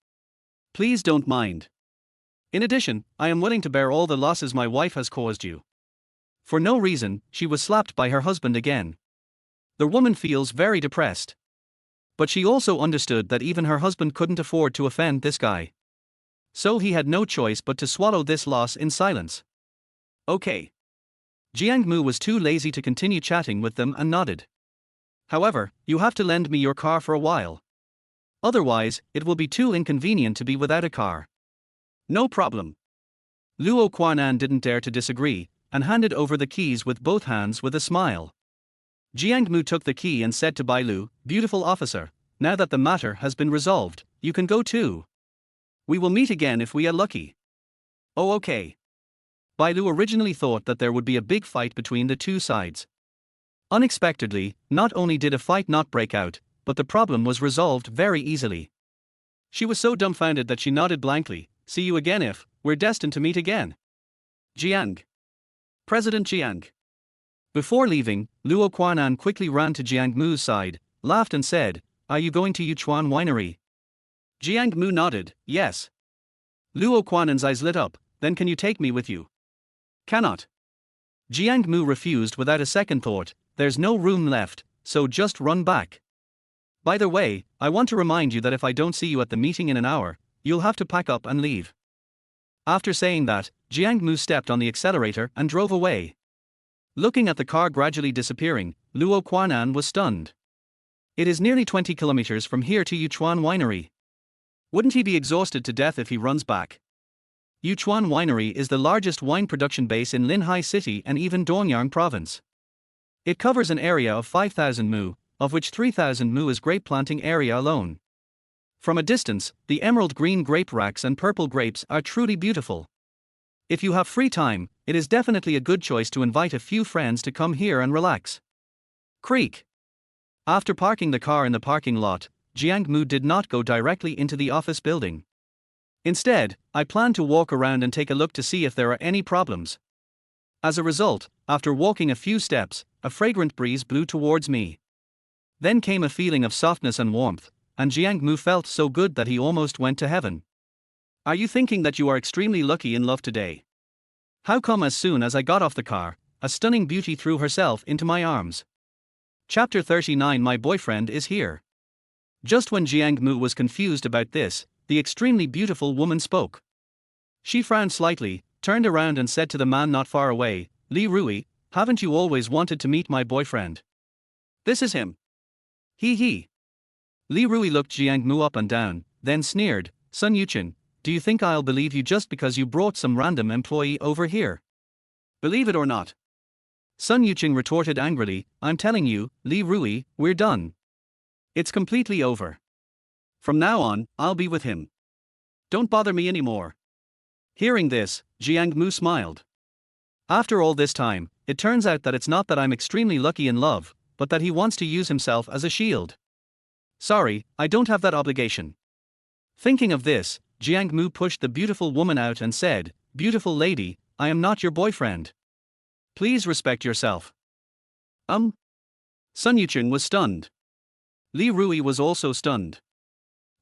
Please don't mind. In addition, I am willing to bear all the losses my wife has caused you." For no reason, she was slapped by her husband again. The woman feels very depressed. But she also understood that even her husband couldn't afford to offend this guy. So he had no choice but to swallow this loss in silence. Okay. Jiang Mu was too lazy to continue chatting with them and nodded. "However, you have to lend me your car for a while. Otherwise, it will be too inconvenient to be without a car." "No problem." Luo Quanan didn't dare to disagree, and handed over the keys with both hands with a smile. Jiang Mu took the key and said to Bai Lu, "Beautiful officer, now that the matter has been resolved, you can go too. We will meet again if we are lucky." "Oh, okay." Bai Lu originally thought that there would be a big fight between the two sides. Unexpectedly, not only did a fight not break out, but the problem was resolved very easily. She was so dumbfounded that she nodded blankly. "See you again if we're destined to meet again." Jiang. President Jiang. Before leaving, Luo Quanan quickly ran to Jiang Mu's side, laughed and said, "Are you going to Yuchuan Winery?" Jiang Mu nodded, "Yes." Luo Quanan's eyes lit up. "Then can you take me with you?" "Cannot." Jiang Mu refused without a second thought. "There's no room left, so just run back. By the way, I want to remind you that if I don't see you at the meeting in an hour, you'll have to pack up and leave." After saying that, Jiang Mu stepped on the accelerator and drove away. Looking at the car gradually disappearing, Luo Quanan was stunned. It is nearly 20 kilometers from here to Yuchuan Winery. Wouldn't he be exhausted to death if he runs back? Yuchuan Winery is the largest wine production base in Linhai City and even Donyang Province. It covers an area of 5,000 mu, of which 3,000 mu is grape planting area alone. From a distance, the emerald green grape racks and purple grapes are truly beautiful. If you have free time, it is definitely a good choice to invite a few friends to come here and relax. Creek. After parking the car in the parking lot, Jiang Mu did not go directly into the office building. Instead, I planned to walk around and take a look to see if there are any problems. As a result, after walking a few steps, a fragrant breeze blew towards me. Then came a feeling of softness and warmth, and Jiang Mu felt so good that he almost went to heaven. Are you thinking that you are extremely lucky in love today? How come as soon as I got off the car, a stunning beauty threw herself into my arms? Chapter 39. My boyfriend is here. Just when Jiang Mu was confused about this, the extremely beautiful woman spoke. She frowned slightly, turned around and said to the man not far away, Li Rui, haven't you always wanted to meet my boyfriend? This is him. He. Li Rui looked Jiang Mu up and down, then sneered, Sun Yuchen, do you think I'll believe you just because you brought some random employee over here? Believe it or not. Sun Yuchen retorted angrily, I'm telling you, Li Rui, we're done. It's completely over. From now on, I'll be with him. Don't bother me anymore. Hearing this, Jiang Mu smiled. After all this time, it turns out that it's not that I'm extremely lucky in love, but that he wants to use himself as a shield. Sorry, I don't have that obligation. Thinking of this, Jiang Mu pushed the beautiful woman out and said, Beautiful lady, I am not your boyfriend. Please respect yourself. Sun Yuchen was stunned. Li Rui was also stunned.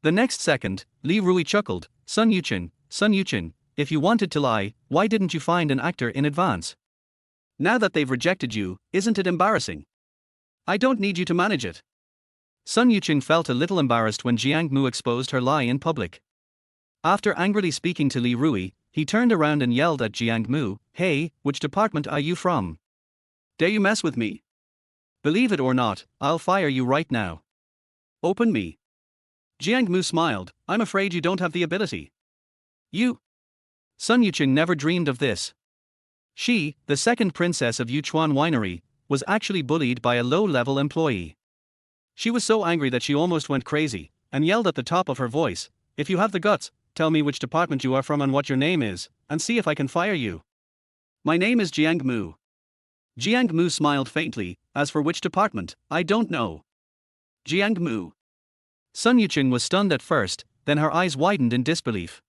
The next second, Li Rui chuckled, Sun Yuchen, if you wanted to lie, why didn't you find an actor in advance? Now that they've rejected you, isn't it embarrassing? I don't need you to manage it. Sun Yuchen felt a little embarrassed when Jiang Mu exposed her lie in public. After angrily speaking to Li Rui, he turned around and yelled at Jiang Mu, Hey, which department are you from? Dare you mess with me? Believe it or not, I'll fire you right now. Open me. Jiang Mu smiled, I'm afraid you don't have the ability. You? Sun Yuchen never dreamed of this. She, the second princess of Yuchuan Winery, was actually bullied by a low-level employee. She was so angry that she almost went crazy, and yelled at the top of her voice, If you have the guts, tell me which department you are from and what your name is, and see if I can fire you. My name is Jiang Mu. Jiang Mu smiled faintly, as for which department, I don't know. Jiang Mu. Sun Yuchen was stunned at first, then her eyes widened in disbelief.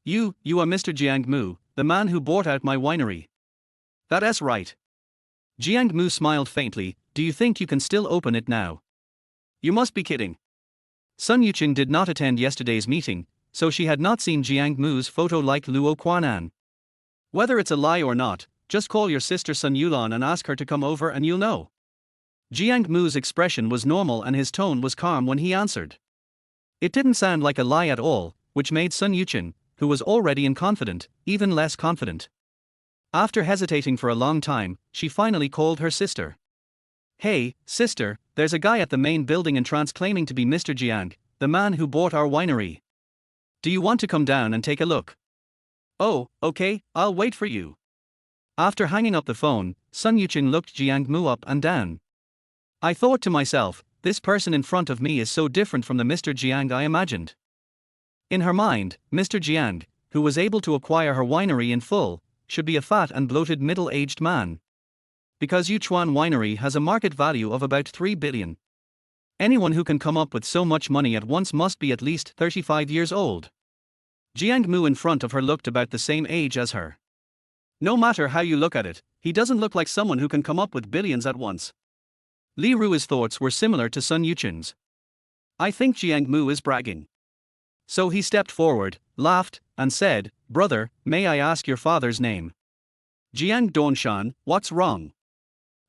You are Mr. Jiang Mu, the man who bought out my winery. That's right. Jiang Mu smiled faintly, do you think you can still open it now? You must be kidding. Sun Yuchen did not attend yesterday's meeting, so she had not seen Jiang Mu's photo like Luo Quanan. Whether it's a lie or not, just call your sister Sun Yulan and ask her to come over and you'll know. Jiang Mu's expression was normal and his tone was calm when he answered. It didn't sound like a lie at all, which made Sun Yuchen, who was already confident, even less confident. After hesitating for a long time, she finally called her sister. Hey, sister, there's a guy at the main building entrance claiming to be Mr. Jiang, the man who bought our winery. Do you want to come down and take a look? Oh, okay, I'll wait for you. After hanging up the phone, Sun Yuchen looked Jiang Mu up and down. I thought to myself, this person in front of me is so different from the Mr. Jiang I imagined. In her mind, Mr. Jiang, who was able to acquire her winery in full, should be a fat and bloated middle-aged man. Because Yuchuan Winery has a market value of about 3 billion. Anyone who can come up with so much money at once must be at least 35 years old. Jiang Mu in front of her looked about the same age as her. No matter how you look at it, he doesn't look like someone who can come up with billions at once. Li Rui's thoughts were similar to Sun Yuchen's. I think Jiang Mu is bragging. So he stepped forward, laughed, and said, Brother, may I ask your father's name? Jiang Donshan, what's wrong?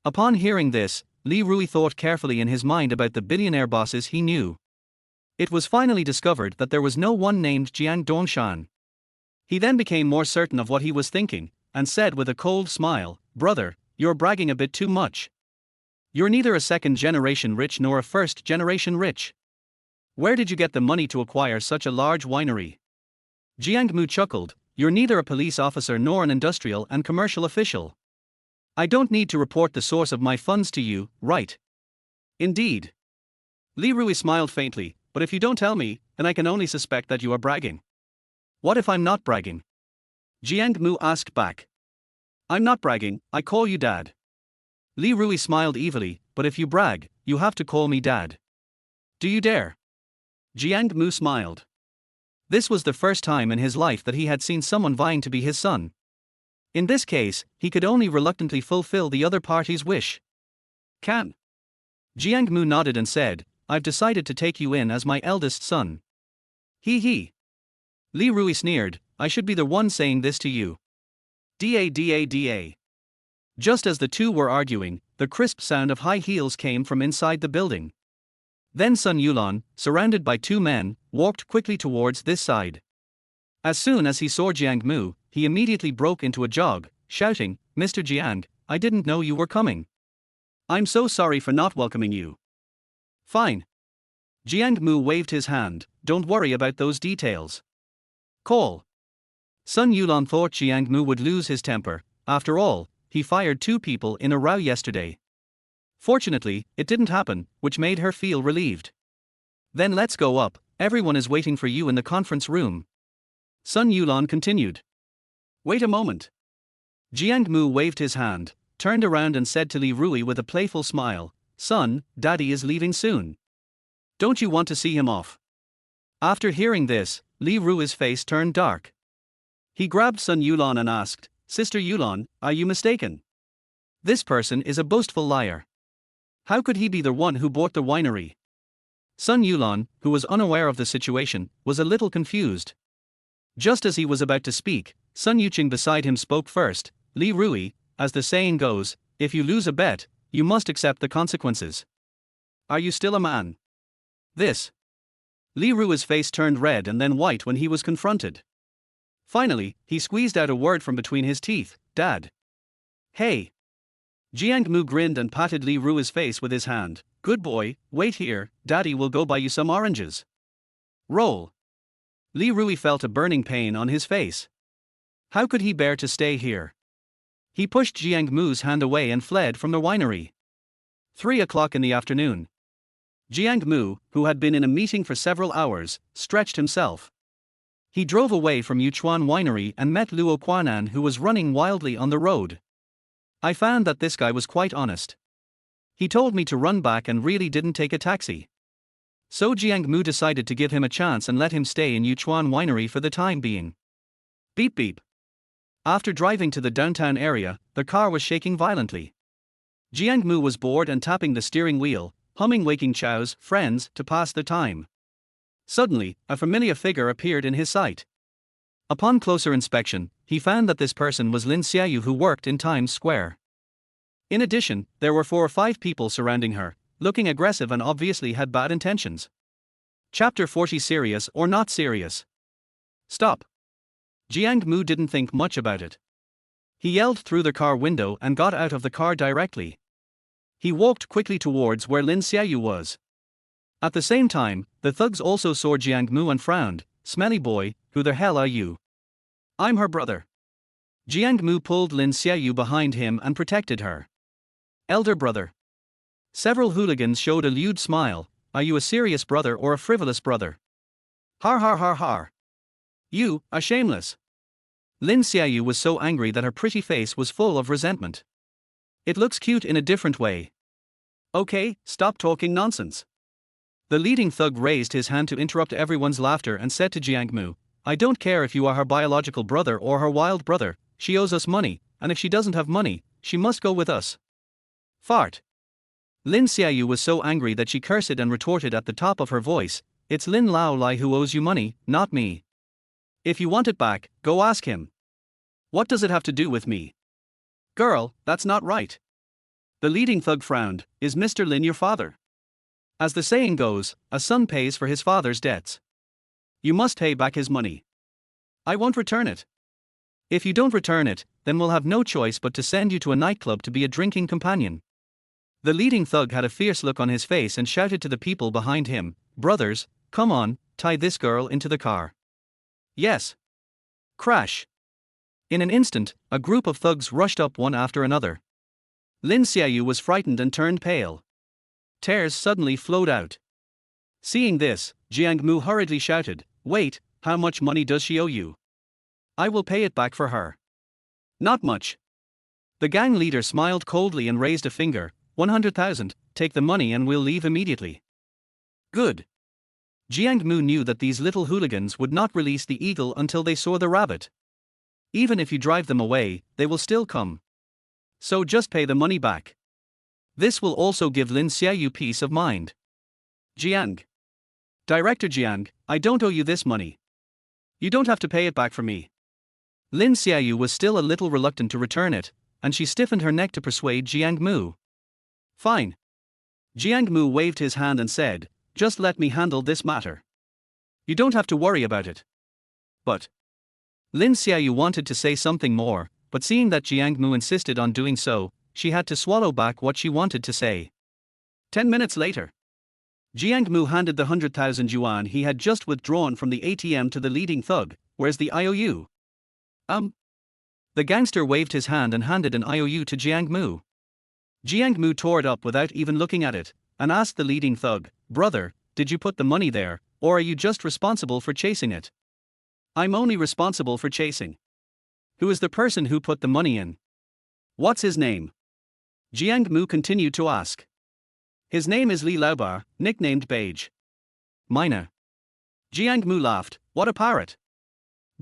Upon hearing this, Li Rui thought carefully in his mind about the billionaire bosses he knew. It was finally discovered that there was no one named Jiang Donshan. He then became more certain of what he was thinking, and said with a cold smile, Brother, you're bragging a bit too much. You're neither a second-generation rich nor a first-generation rich. Where did you get the money to acquire such a large winery? Jiang Mu chuckled, You're neither a police officer nor an industrial and commercial official. I don't need to report the source of my funds to you, right? Indeed. Li Rui smiled faintly, but if you don't tell me, then I can only suspect that you are bragging. What if I'm not bragging? Jiang Mu asked back. I'm not bragging, I call you Dad. Li Rui smiled evilly, but if you brag, you have to call me Dad. Do you dare? Jiang Mu smiled. This was the first time in his life that he had seen someone vying to be his son. In this case, he could only reluctantly fulfill the other party's wish. Can? Jiang Mu nodded and said, I've decided to take you in as my eldest son. He. Li Rui sneered, I should be the one saying this to you. Da. Just as the two were arguing, the crisp sound of high heels came from inside the building. Then Sun Yulon, surrounded by two men, walked quickly towards this side. As soon as he saw Jiang Mu, he immediately broke into a jog, shouting, Mr. Jiang, I didn't know you were coming. I'm so sorry for not welcoming you. Fine. Jiang Mu waved his hand, don't worry about those details. Call. Sun Yulon thought Jiang Mu would lose his temper. After all, he fired two people in a row yesterday. Fortunately, it didn't happen, which made her feel relieved. Then let's go up, everyone is waiting for you in the conference room. Sun Yulon continued. Wait a moment. Jiang Mu waved his hand, turned around and said to Li Rui with a playful smile, Son, Daddy is leaving soon. Don't you want to see him off? After hearing this, Li Rui's face turned dark. He grabbed Sun Yulon and asked, Sister Yulon, are you mistaken? This person is a boastful liar. How could he be the one who bought the winery? Sun Yulon, who was unaware of the situation, was a little confused. Just as he was about to speak, Sun Yuqing beside him spoke first, Li Rui, as the saying goes, if you lose a bet, you must accept the consequences. Are you still a man? This. Li Rui's face turned red and then white when he was confronted. Finally, he squeezed out a word from between his teeth, Dad. Hey. Jiang Mu grinned and patted Li Rui's face with his hand. Good boy, wait here, Daddy will go buy you some oranges. Roll. Li Rui felt a burning pain on his face. How could he bear to stay here? He pushed Jiang Mu's hand away and fled from the winery. 3 o'clock in the afternoon. Jiang Mu, who had been in a meeting for several hours, stretched himself. He drove away from Yuchuan Winery and met Luo Quanan, who was running wildly on the road. I found that this guy was quite honest. He told me to run back and really didn't take a taxi. So Jiang Mu decided to give him a chance and let him stay in Yuchuan Winery for the time being. Beep beep. After driving to the downtown area, the car was shaking violently. Jiang Mu was bored and tapping the steering wheel, humming Waking Chow's Friends to pass the time. Suddenly, a familiar figure appeared in his sight. Upon closer inspection, he found that this person was Lin Xiaoyu, who worked in Times Square. In addition, there were 4 or 5 people surrounding her, looking aggressive and obviously had bad intentions. Chapter 40. Serious or not serious? Stop. Jiang Mu didn't think much about it. He yelled through the car window and got out of the car directly. He walked quickly towards where Lin Xiaoyu was. At the same time, the thugs also saw Jiang Mu and frowned. Smelly boy, who the hell are you? I'm her brother. Jiang Mu pulled Lin Xiaoyu behind him and protected her. Elder brother. Several hooligans showed a lewd smile. Are you a serious brother or a frivolous brother? Har har har har. You are shameless. Lin Xiaoyu was so angry that her pretty face was full of resentment. It looks cute in a different way. Okay, stop talking nonsense. The leading thug raised his hand to interrupt everyone's laughter and said to Jiang Mu, I don't care if you are her biological brother or her wild brother, she owes us money, and if she doesn't have money, she must go with us. Fart. Lin Xiaoyu was so angry that she cursed and retorted at the top of her voice, it's Lin Lao Lai who owes you money, not me. If you want it back, go ask him. What does it have to do with me? Girl, that's not right. The leading thug frowned. Is Mr. Lin your father? As the saying goes, a son pays for his father's debts. You must pay back his money. I won't return it. If you don't return it, then we'll have no choice but to send you to a nightclub to be a drinking companion. The leading thug had a fierce look on his face and shouted to the people behind him, Brothers, come on, tie this girl into the car. Yes. Crash. In an instant, a group of thugs rushed up one after another. Lin Xiaoyu was frightened and turned pale. Tears suddenly flowed out. Seeing this, Jiang Mu hurriedly shouted, Wait, how much money does she owe you? I will pay it back for her. Not much. The gang leader smiled coldly and raised a finger, 100,000, take the money and we'll leave immediately. Good. Jiang Mu knew that these little hooligans would not release the eagle until they saw the rabbit. Even if you drive them away, they will still come. So just pay the money back. This will also give Lin Xiaoyu peace of mind. Jiang. Director Jiang, I don't owe you this money. You don't have to pay it back for me. Lin Xiaoyu was still a little reluctant to return it, and she stiffened her neck to persuade Jiang Mu. Fine. Jiang Mu waved his hand and said, just let me handle this matter. You don't have to worry about it. But Lin Xiaoyu wanted to say something more, but seeing that Jiang Mu insisted on doing so, she had to swallow back what she wanted to say. 10 minutes later, Jiang Mu handed the 100,000 yuan he had just withdrawn from the ATM to the leading thug. Where's the IOU? The gangster waved his hand and handed an IOU to Jiang Mu. Jiang Mu tore it up without even looking at it, and asked the leading thug, brother, did you put the money there, or are you just responsible for chasing it? I'm only responsible for chasing. Who is the person who put the money in? What's his name? Jiang Mu continued to ask. His name is Li Laoba, nicknamed Beige. Mina. Jiang Mu laughed, what a parrot.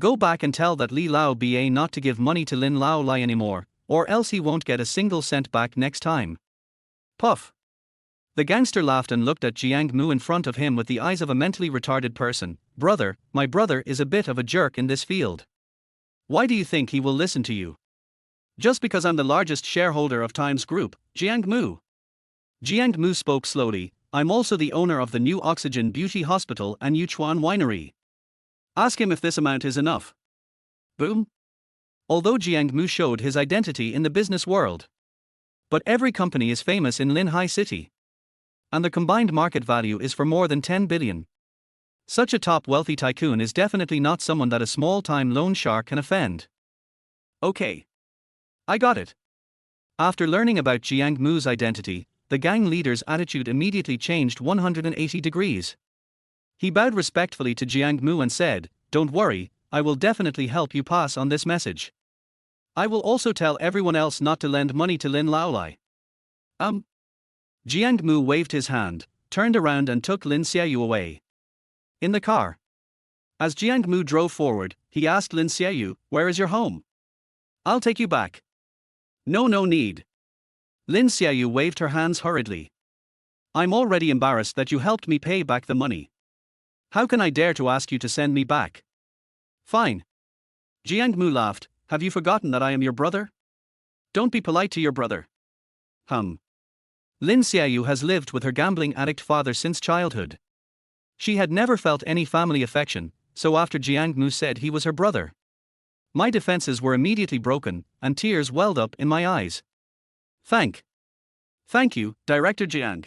Go back and tell that Li Lao Ba not to give money to Lin Lao Lai anymore, or else he won't get a single cent back next time. Puff. The gangster laughed and looked at Jiang Mu in front of him with the eyes of a mentally retarded person. Brother, my brother is a bit of a jerk in this field. Why do you think he will listen to you? Just because I'm the largest shareholder of Times Group, Jiang Mu. Jiang Mu spoke slowly, I'm also the owner of the New Oxygen Beauty Hospital and Yuchuan Winery. Ask him if this amount is enough. Boom. Although Jiang Mu showed his identity in the business world. But every company is famous in Linhai City. And the combined market value is for more than 10 billion. Such a top wealthy tycoon is definitely not someone that a small-time loan shark can offend. Okay. I got it. After learning about Jiang Mu's identity, the gang leader's attitude immediately changed 180 degrees. He bowed respectfully to Jiang Mu and said, don't worry, I will definitely help you pass on this message. I will also tell everyone else not to lend money to Lin Laolai. Jiang Mu waved his hand, turned around and took Lin Xiaoyu away. In the car. As Jiang Mu drove forward, he asked Lin Xiaoyu, where is your home? I'll take you back. No need. Lin Xiaoyu waved her hands hurriedly. I'm already embarrassed that you helped me pay back the money. How can I dare to ask you to send me back? Fine. Jiang Mu laughed, have you forgotten that I am your brother? Don't be polite to your brother. Lin Xiaoyu has lived with her gambling addict father since childhood. She had never felt any family affection, so after Jiang Mu said he was her brother, my defenses were immediately broken, and tears welled up in my eyes. Thank you, Director Jiang.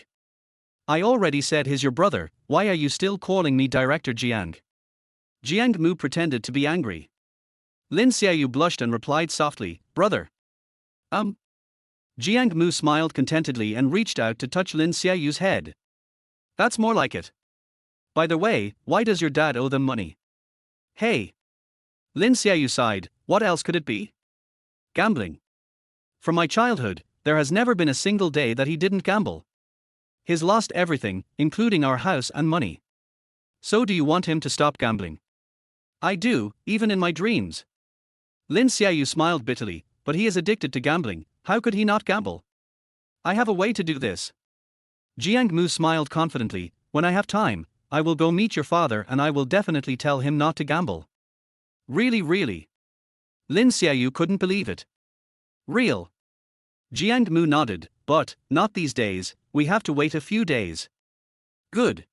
I already said he's your brother, why are you still calling me Director Jiang? Jiang Mu pretended to be angry. Lin Xiaoyu blushed and replied softly, brother. Jiang Mu smiled contentedly and reached out to touch Lin Xiaoyu's head. That's more like it. By the way, why does your dad owe them money? Hey. Lin Xiaoyu sighed, what else could it be? Gambling. From my childhood, there has never been a single day that he didn't gamble. He's lost everything, including our house and money. So do you want him to stop gambling? I do, even in my dreams. Lin Xiaoyu smiled bitterly, but he is addicted to gambling, how could he not gamble? I have a way to do this. Jiang Mu smiled confidently, when I have time, I will go meet your father and I will definitely tell him not to gamble. Really? Lin Xiaoyu couldn't believe it. Real. Jiang Mu nodded, but, not these days, we have to wait a few days. Good.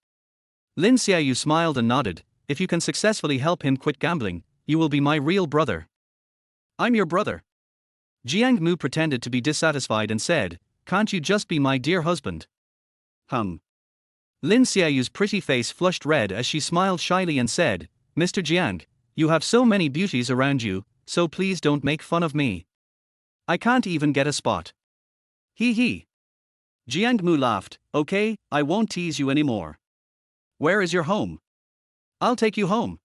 Lin Xiaoyu smiled and nodded, if you can successfully help him quit gambling, you will be my real brother. I'm your brother. Jiang Mu pretended to be dissatisfied and said, can't you just be my dear husband? Lin Xiaoyu's pretty face flushed red as she smiled shyly and said, Mr. Jiang, you have so many beauties around you, so please don't make fun of me. I can't even get a spot. Hee. Jiang Mu laughed, okay, I won't tease you anymore. Where is your home? I'll take you home.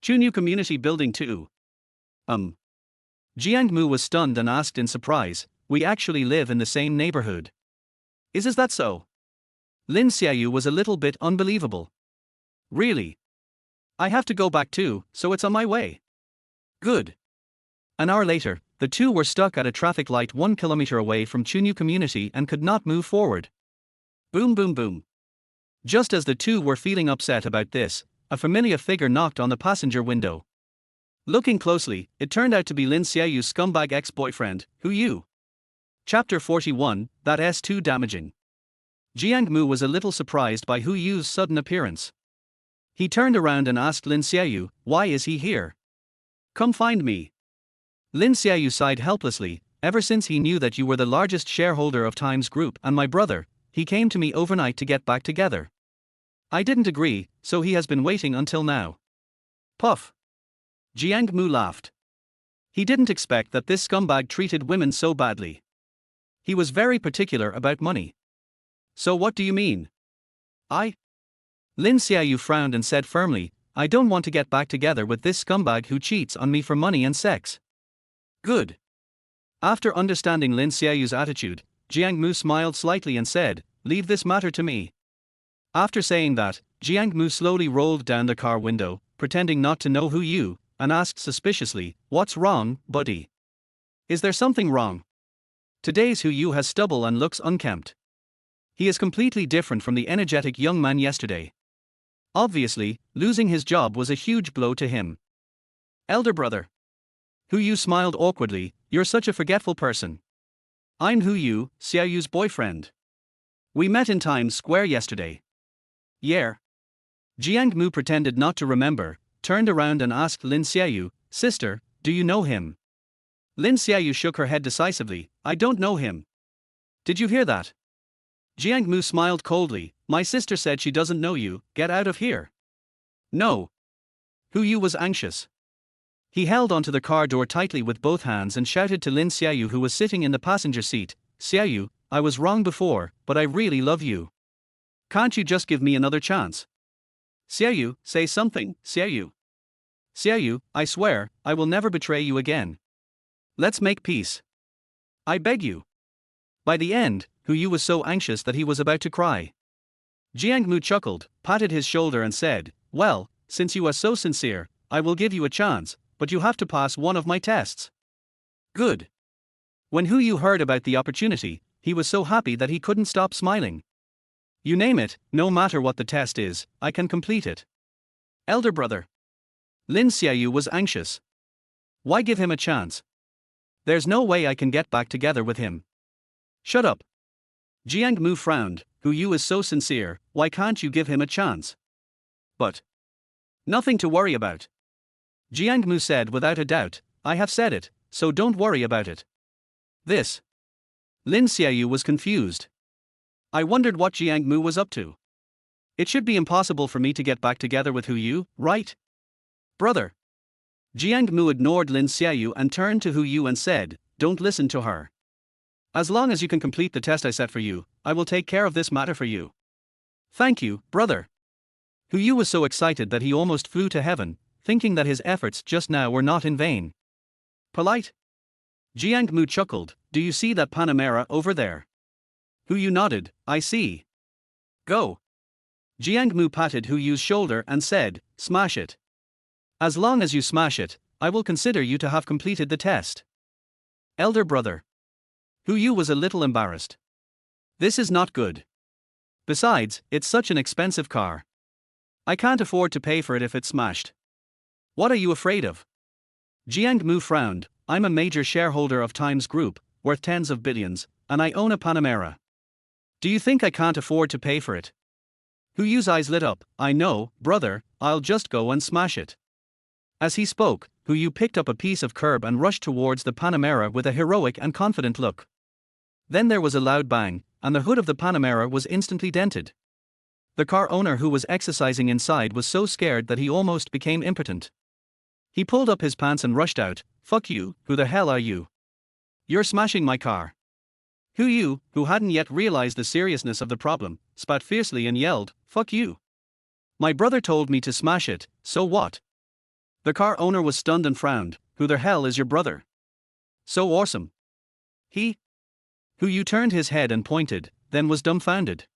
Chunyu Community Building 2. Jiang Mu was stunned and asked in surprise, we actually live in the same neighborhood. Is that so? Lin Xiaoyu was a little bit unbelievable. Really? I have to go back too, so it's on my way. Good. An hour later, the two were stuck at a traffic light 1 kilometer away from Chunyu Community and could not move forward. Boom. Just as the two were feeling upset about this, a familiar figure knocked on the passenger window. Looking closely, it turned out to be Lin Xiaoyu's scumbag ex-boyfriend, Hu Yu. Chapter 41, That's Too Damaging. Jiang Mu was a little surprised by Hu Yu's sudden appearance. He turned around and asked Lin Xiaoyu, "Why is he here?" "Come find me." Lin Xiaoyu sighed helplessly. "Ever since he knew that you were the largest shareholder of Times Group and my brother, he came to me overnight to get back together. I didn't agree, so he has been waiting until now." Puff. Jiang Mu laughed. He didn't expect that this scumbag treated women so badly. He was very particular about money. "So what do you mean?" Lin Xiaoyu frowned and said firmly, "I don't want to get back together with this scumbag who cheats on me for money and sex." "Good." After understanding Lin Xiaoyu's attitude, Jiang Mu smiled slightly and said, "Leave this matter to me." After saying that, Jiang Mu slowly rolled down the car window, pretending not to know Hu Yu, and asked suspiciously, "What's wrong, buddy? Is there something wrong?" Today's Hu Yu has stubble and looks unkempt. He is completely different from the energetic young man yesterday. Obviously, losing his job was a huge blow to him. "Elder brother." Hu Yu smiled awkwardly, "You're such a forgetful person. I'm Hu Yu, Xiaoyu's boyfriend. We met in Times Square yesterday." "Yeah." Jiang Mu pretended not to remember, turned around and asked Lin Xiaoyu, "Sister, do you know him?" Lin Xiaoyu shook her head decisively, "I don't know him." "Did you hear that?" Jiang Mu smiled coldly, "My sister said she doesn't know you, get out of here." "No." Hu Yu was anxious. He held onto the car door tightly with both hands and shouted to Lin Xiaoyu, who was sitting in the passenger seat, "Xiaoyu, I was wrong before, but I really love you. Can't you just give me another chance? Xiaoyu, say something, Xiaoyu. Xiaoyu, I swear, I will never betray you again. Let's make peace. I beg you." By the end, Hu Yu was so anxious that he was about to cry. Jiang Mu chuckled, patted his shoulder and said, "Well, since you are so sincere, I will give you a chance, but you have to pass one of my tests." "Good." When Hu Yu heard about the opportunity, he was so happy that he couldn't stop smiling. "You name it, no matter what the test is, I can complete it." "Elder brother." Lin Xiaoyu was anxious. "Why give him a chance? There's no way I can get back together with him." "Shut up." Jiang Mu frowned, "Hu Yu is so sincere, why can't you give him a chance?" "But nothing to worry about." Jiang Mu said without a doubt, "I have said it, so don't worry about it." This. Lin Xiaoyu was confused. I wondered what Jiang Mu was up to. It should be impossible for me to get back together with Hu Yu, right? "Brother." Jiang Mu ignored Lin Xiaoyu and turned to Hu Yu and said, "Don't listen to her. As long as you can complete the test I set for you, I will take care of this matter for you." "Thank you, brother." Hu Yu was so excited that he almost flew to heaven, thinking that his efforts just now were not in vain. "Polite." Jiang Mu chuckled, "Do you see that Panamera over there?" Hu Yu nodded, "I see. Go." Jiang Mu patted Hu Yu's shoulder and said, "Smash it. As long as you smash it, I will consider you to have completed the test." "Elder brother." Hu Yu was a little embarrassed. This is not good. Besides, it's such an expensive car. I can't afford to pay for it if it's smashed. What are you afraid of? Jiang Mu frowned, "I'm a major shareholder of Times Group, worth tens of billions, and I own a Panamera. Do you think I can't afford to pay for it?" Hu Yu's eyes lit up, "I know, brother, I'll just go and smash it." As he spoke, Hu Yu picked up a piece of curb and rushed towards the Panamera with a heroic and confident look. Then there was a loud bang, and the hood of the Panamera was instantly dented. The car owner, who was exercising inside, was so scared that he almost became impotent. He pulled up his pants and rushed out, "Fuck you, who the hell are you? You're smashing my car." Hu Yu, who hadn't yet realized the seriousness of the problem, spat fiercely and yelled, "Fuck you. My brother told me to smash it, so what?" The car owner was stunned and frowned, "Who the hell is your brother? So awesome." Hu Yu turned his head and pointed, then was dumbfounded.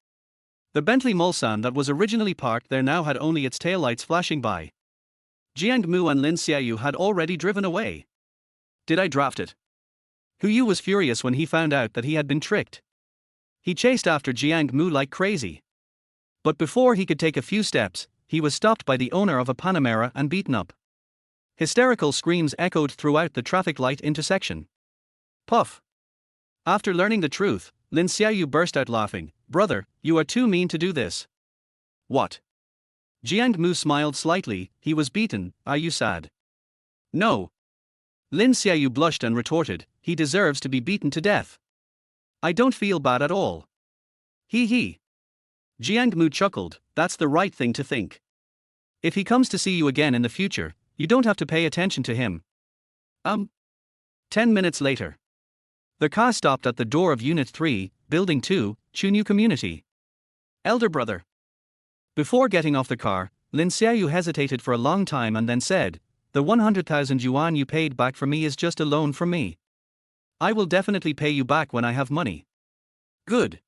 The Bentley Mulsanne that was originally parked there now had only its taillights flashing by. Jiang Mu and Lin Xiaoyu had already driven away. "Did I draft it?" Hu Yu was furious when he found out that he had been tricked. He chased after Jiang Mu like crazy. But before he could take a few steps, he was stopped by the owner of a Panamera and beaten up. Hysterical screams echoed throughout the traffic light intersection. Puff. After learning the truth, Lin Xiaoyu burst out laughing. Brother, you are too mean to do this. What? Jiang Mu smiled slightly. He was beaten. Are you sad? No. Lin Xiaoyu blushed and retorted. He deserves to be beaten to death. I don't feel bad at all. Hee hee. Jiang Mu chuckled. That's the right thing to think. If he comes to see you again in the future, you don't have to pay attention to him. 10 minutes later. The car stopped at the door of Unit 3, Building 2, Chunyu Community. Elder brother. Before getting off the car, Lin Xiaoyu hesitated for a long time and then said, the 100,000 yuan you paid back for me is just a loan from me. I will definitely pay you back when I have money. Good.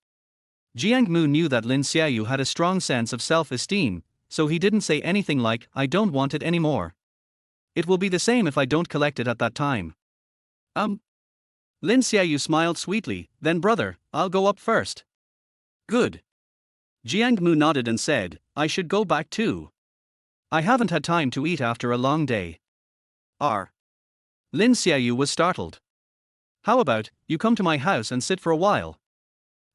Jiang Mu knew that Lin Xiaoyu had a strong sense of self-esteem, so he didn't say anything like, I don't want it anymore. It will be the same if I don't collect it at that time. Lin Xiaoyu smiled sweetly. Then brother, I'll go up first. Good. Jiang Mu nodded and said, I should go back too. I haven't had time to eat after a long day. Lin Xiaoyu was startled. How about, you come to my house and sit for a while?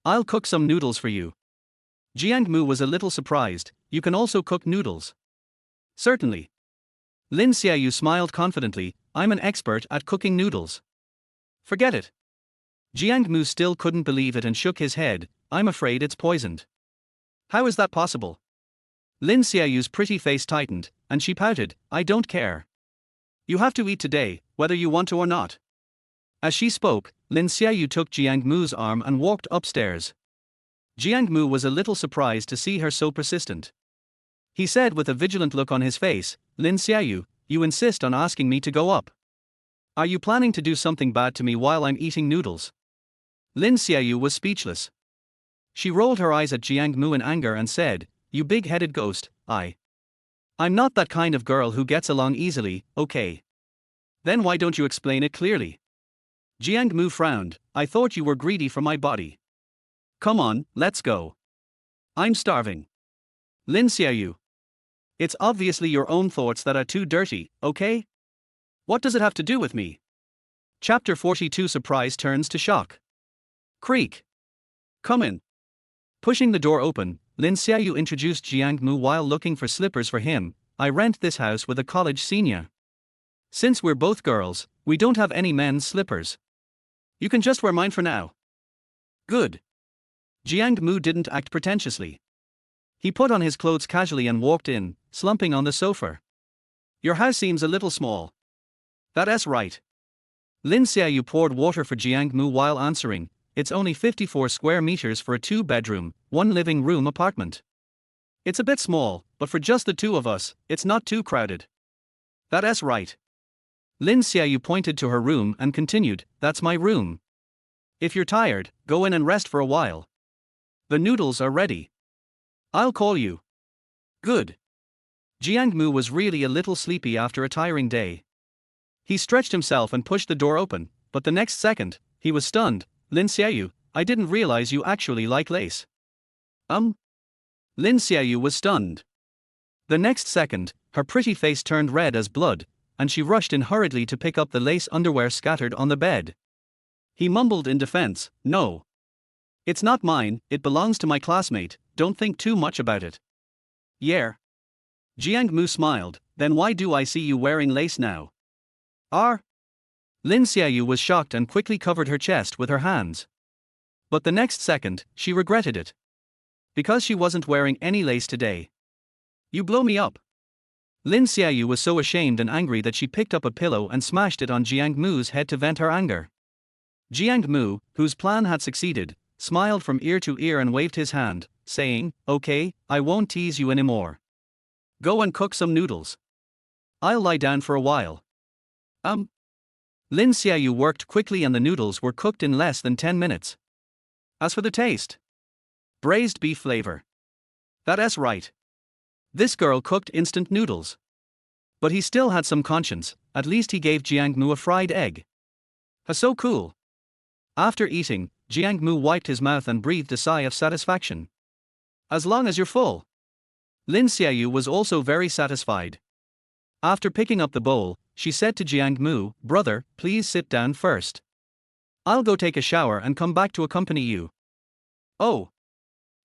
I'll cook some noodles for you. Jiang Mu was a little surprised. You can also cook noodles. Certainly. Lin Xiaoyu smiled confidently. I'm an expert at cooking noodles. Forget it. Jiang Mu still couldn't believe it and shook his head. I'm afraid it's poisoned. How is that possible? Lin Xiaoyu's pretty face tightened, and she pouted. I don't care. You have to eat today, whether you want to or not. As she spoke, Lin Xiaoyu took Jiang Mu's arm and walked upstairs. Jiang Mu was a little surprised to see her so persistent. He said with a vigilant look on his face, Lin Xiaoyu, you insist on asking me to go up. Are you planning to do something bad to me while I'm eating noodles? Lin Xiaoyu was speechless. She rolled her eyes at Jiang Mu in anger and said, you big-headed ghost, I'm not that kind of girl who gets along easily, okay? Then why don't you explain it clearly? Jiang Mu frowned. I thought you were greedy for my body. Come on, let's go. I'm starving. Lin Xiaoyu. It's obviously your own thoughts that are too dirty, okay? What does it have to do with me? Chapter 42 Surprise turns to shock. Creak. Come in. Pushing the door open, Lin Xiaoyu introduced Jiang Mu while looking for slippers for him. I rent this house with a college senior. Since we're both girls, we don't have any men's slippers. You can just wear mine for now. Good. Jiang Mu didn't act pretentiously. He put on his clothes casually and walked in, slumping on the sofa. Your house seems a little small. That's right. Lin Xiaoyu poured water for Jiang Mu while answering, it's only 54 square meters for a 2-bedroom, 1-living-room apartment. It's a bit small, but for just the two of us, it's not too crowded. That's right. Lin Xiaoyu pointed to her room and continued, that's my room. If you're tired, go in and rest for a while. The noodles are ready. I'll call you. Good. Jiang Mu was really a little sleepy after a tiring day. He stretched himself and pushed the door open, but the next second, he was stunned. Lin Xiaoyu, I didn't realize you actually like lace. Lin Xiaoyu was stunned. The next second, her pretty face turned red as blood, and she rushed in hurriedly to pick up the lace underwear scattered on the bed. He mumbled in defense, no. It's not mine, it belongs to my classmate, don't think too much about it. Yeah. Jiang Mu smiled, then why do I see you wearing lace now? Lin Xiaoyu was shocked and quickly covered her chest with her hands. But the next second, she regretted it. Because she wasn't wearing any lace today. You blow me up. Lin Xiaoyu was so ashamed and angry that she picked up a pillow and smashed it on Jiang Mu's head to vent her anger. Jiang Mu, whose plan had succeeded, smiled from ear to ear and waved his hand, saying, okay, I won't tease you anymore. Go and cook some noodles. I'll lie down for a while. Lin Xiaoyu worked quickly and the noodles were cooked in less than 10 minutes. As for the taste, braised beef flavor. That's right. This girl cooked instant noodles. But he still had some conscience, at least he gave Jiang Mu a fried egg. So cool. After eating, Jiang Mu wiped his mouth and breathed a sigh of satisfaction. As long as you're full. Lin Xiaoyu was also very satisfied. After picking up the bowl, she said to Jiang Mu, "Brother, please sit down first. I'll go take a shower and come back to accompany you." Oh.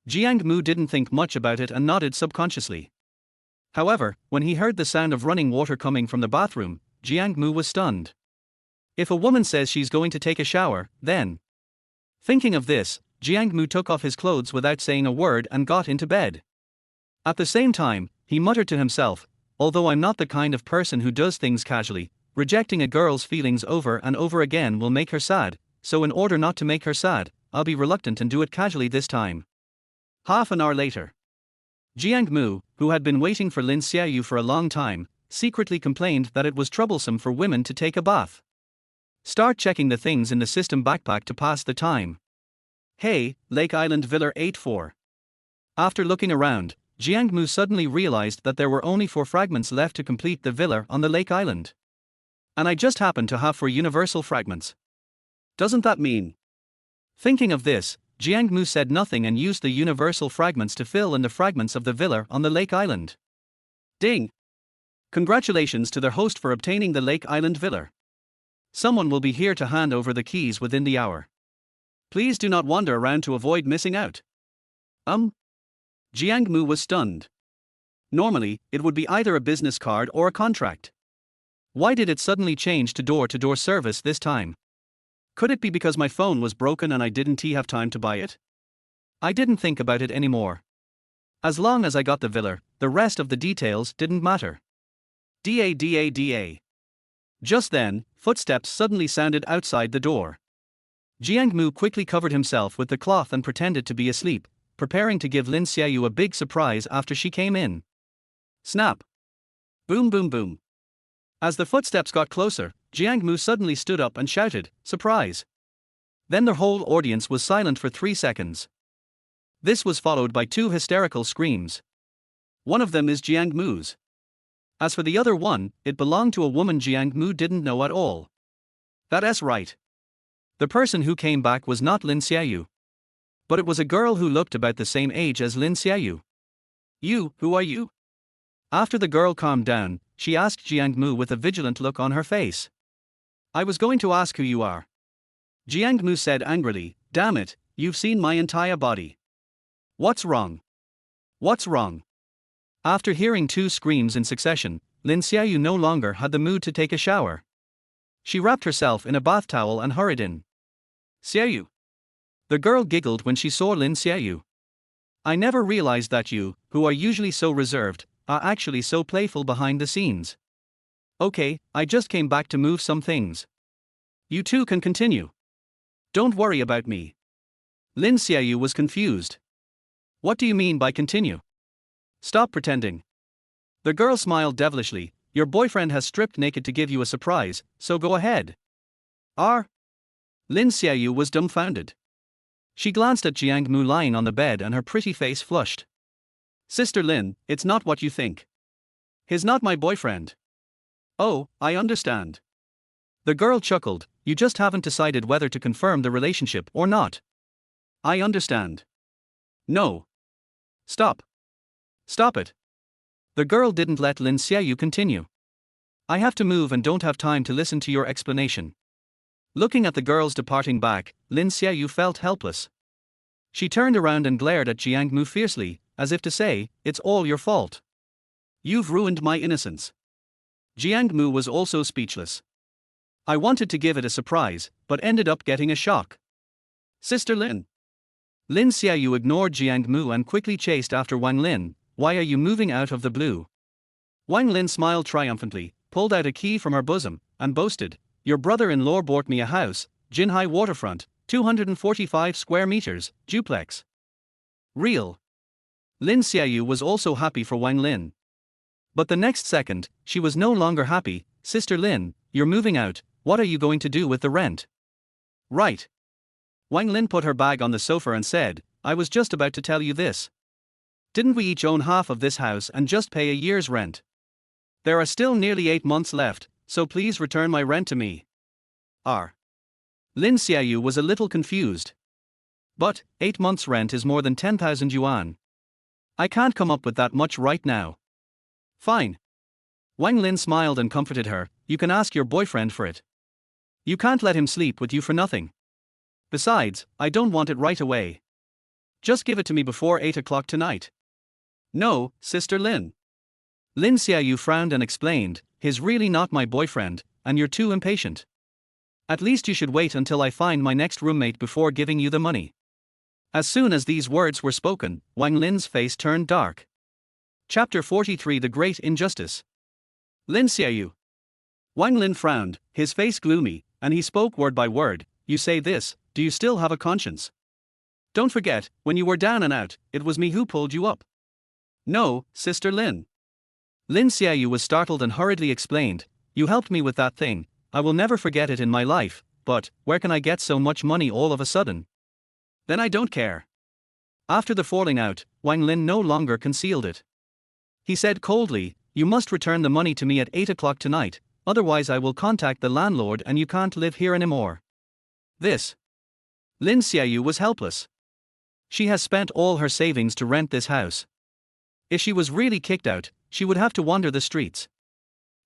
Jiang Mu didn't think much about it and nodded subconsciously. However, when he heard the sound of running water coming from the bathroom, Jiang Mu was stunned. If a woman says she's going to take a shower, then. Thinking of this, Jiang Mu took off his clothes without saying a word and got into bed. At the same time, he muttered to himself, "Although I'm not the kind of person who does things casually, rejecting a girl's feelings over and over again will make her sad, so in order not to make her sad, I'll be reluctant and do it casually this time." Half an hour later, Jiang Mu, who had been waiting for Lin Xiaoyu for a long time, secretly complained that it was troublesome for women to take a bath. Start checking the things in the system backpack to pass the time. Hey, Lake Island Villa 84. After looking around, Jiang Mu suddenly realized that there were only 4 fragments left to complete the villa on the Lake Island. And I just happened to have 4 universal fragments. Doesn't that mean? Thinking of this, Jiang Mu said nothing and used the universal fragments to fill in the fragments of the villa on the Lake Island. Ding! Congratulations to their host for obtaining the Lake Island villa. Someone will be here to hand over the keys within the hour. Please do not wander around to avoid missing out. Jiang Mu was stunned. Normally, it would be either a business card or a contract. Why did it suddenly change to door-to-door service this time? Could it be because my phone was broken and I didn't have time to buy it? I didn't think about it anymore. As long as I got the villa, the rest of the details didn't matter. Da. Just then, footsteps suddenly sounded outside the door. Jiang Mu quickly covered himself with the cloth and pretended to be asleep, preparing to give Lin Xiaoyu a big surprise after she came in. Snap! Boom boom boom. As the footsteps got closer, Jiang Mu suddenly stood up and shouted, "Surprise!" Then the whole audience was silent for 3 seconds. This was followed by 2 hysterical screams. One of them is Jiang Mu's. As for the other one, it belonged to a woman Jiang Mu didn't know at all. That's right. The person who came back was not Lin Xiaoyu. But it was a girl who looked about the same age as Lin Xiaoyu. Who are you? After the girl calmed down, she asked Jiang Mu with a vigilant look on her face. I was going to ask who you are. Jiang Mu said angrily, "Damn it, you've seen my entire body. What's wrong? What's wrong?" After hearing 2 screams in succession, Lin Xiaoyu no longer had the mood to take a shower. She wrapped herself in a bath towel and hurried in. "Xiaoyu." The girl giggled when she saw Lin Xiaoyu. "I never realized that you, who are usually so reserved, are actually so playful behind the scenes. Okay, I just came back to move some things. You two can continue. Don't worry about me." Lin Xiaoyu was confused. "What do you mean by continue? Stop pretending." The girl smiled devilishly. "Your boyfriend has stripped naked to give you a surprise, so go ahead." Lin Xiaoyu was dumbfounded. She glanced at Jiang Mu lying on the bed and her pretty face flushed. "Sister Lin, it's not what you think. He's not my boyfriend." "Oh, I understand." The girl chuckled. "You just haven't decided whether to confirm the relationship or not." "I understand." "No. Stop. Stop it." The girl didn't let Lin Xiaoyu continue. "I have to move and don't have time to listen to your explanation." Looking at the girls departing back, Lin Xiaoyu felt helpless. She turned around and glared at Jiang Mu fiercely, as if to say, "It's all your fault. You've ruined my innocence." Jiang Mu was also speechless. "I wanted to give it a surprise, but ended up getting a shock." "Sister Lin." Lin Xiaoyu ignored Jiang Mu and quickly chased after Wang Lin. "Why are you moving out of the blue?" Wang Lin smiled triumphantly, pulled out a key from her bosom, and boasted, "Your brother-in-law bought me a house, Jinhai waterfront, 245 square meters, duplex. Real." Lin Xiaoyu was also happy for Wang Lin. But the next second, she was no longer happy. "Sister Lin, you're moving out, what are you going to do with the rent?" "Right." Wang Lin put her bag on the sofa and said, "I was just about to tell you this. Didn't we each own half of this house and just pay a year's rent? There are still nearly 8 months left, so please return my rent to me." Lin Xiaoyu was a little confused. "But, 8 months' rent is more than 10,000 yuan. I can't come up with that much right now. Fine. Wang Lin smiled and comforted her, you can ask your boyfriend for it. You can't let him sleep with you for nothing. Besides, I don't want it right away. Just give it to me before 8 o'clock tonight. No, Sister Lin. Lin Xiaoyu frowned and explained, he's really not my boyfriend, and you're too impatient. At least you should wait until I find my next roommate before giving you the money. As soon as these words were spoken, Wang Lin's face turned dark. Chapter 43 The Great Injustice. Lin Xiaoyu. Wang Lin frowned, his face gloomy, and he spoke word by word, you say this, do you still have a conscience? Don't forget, when you were down and out, it was me who pulled you up. No, Sister Lin. Lin Xiaoyu was startled and hurriedly explained, you helped me with that thing, I will never forget it in my life, but, where can I get so much money all of a sudden? Then I don't care. After the falling out, Wang Lin no longer concealed it. He said coldly, you must return the money to me at 8 o'clock tonight, otherwise I will contact the landlord and you can't live here anymore. This. Lin Xiaoyu was helpless. She has spent all her savings to rent this house. If she was really kicked out, she would have to wander the streets.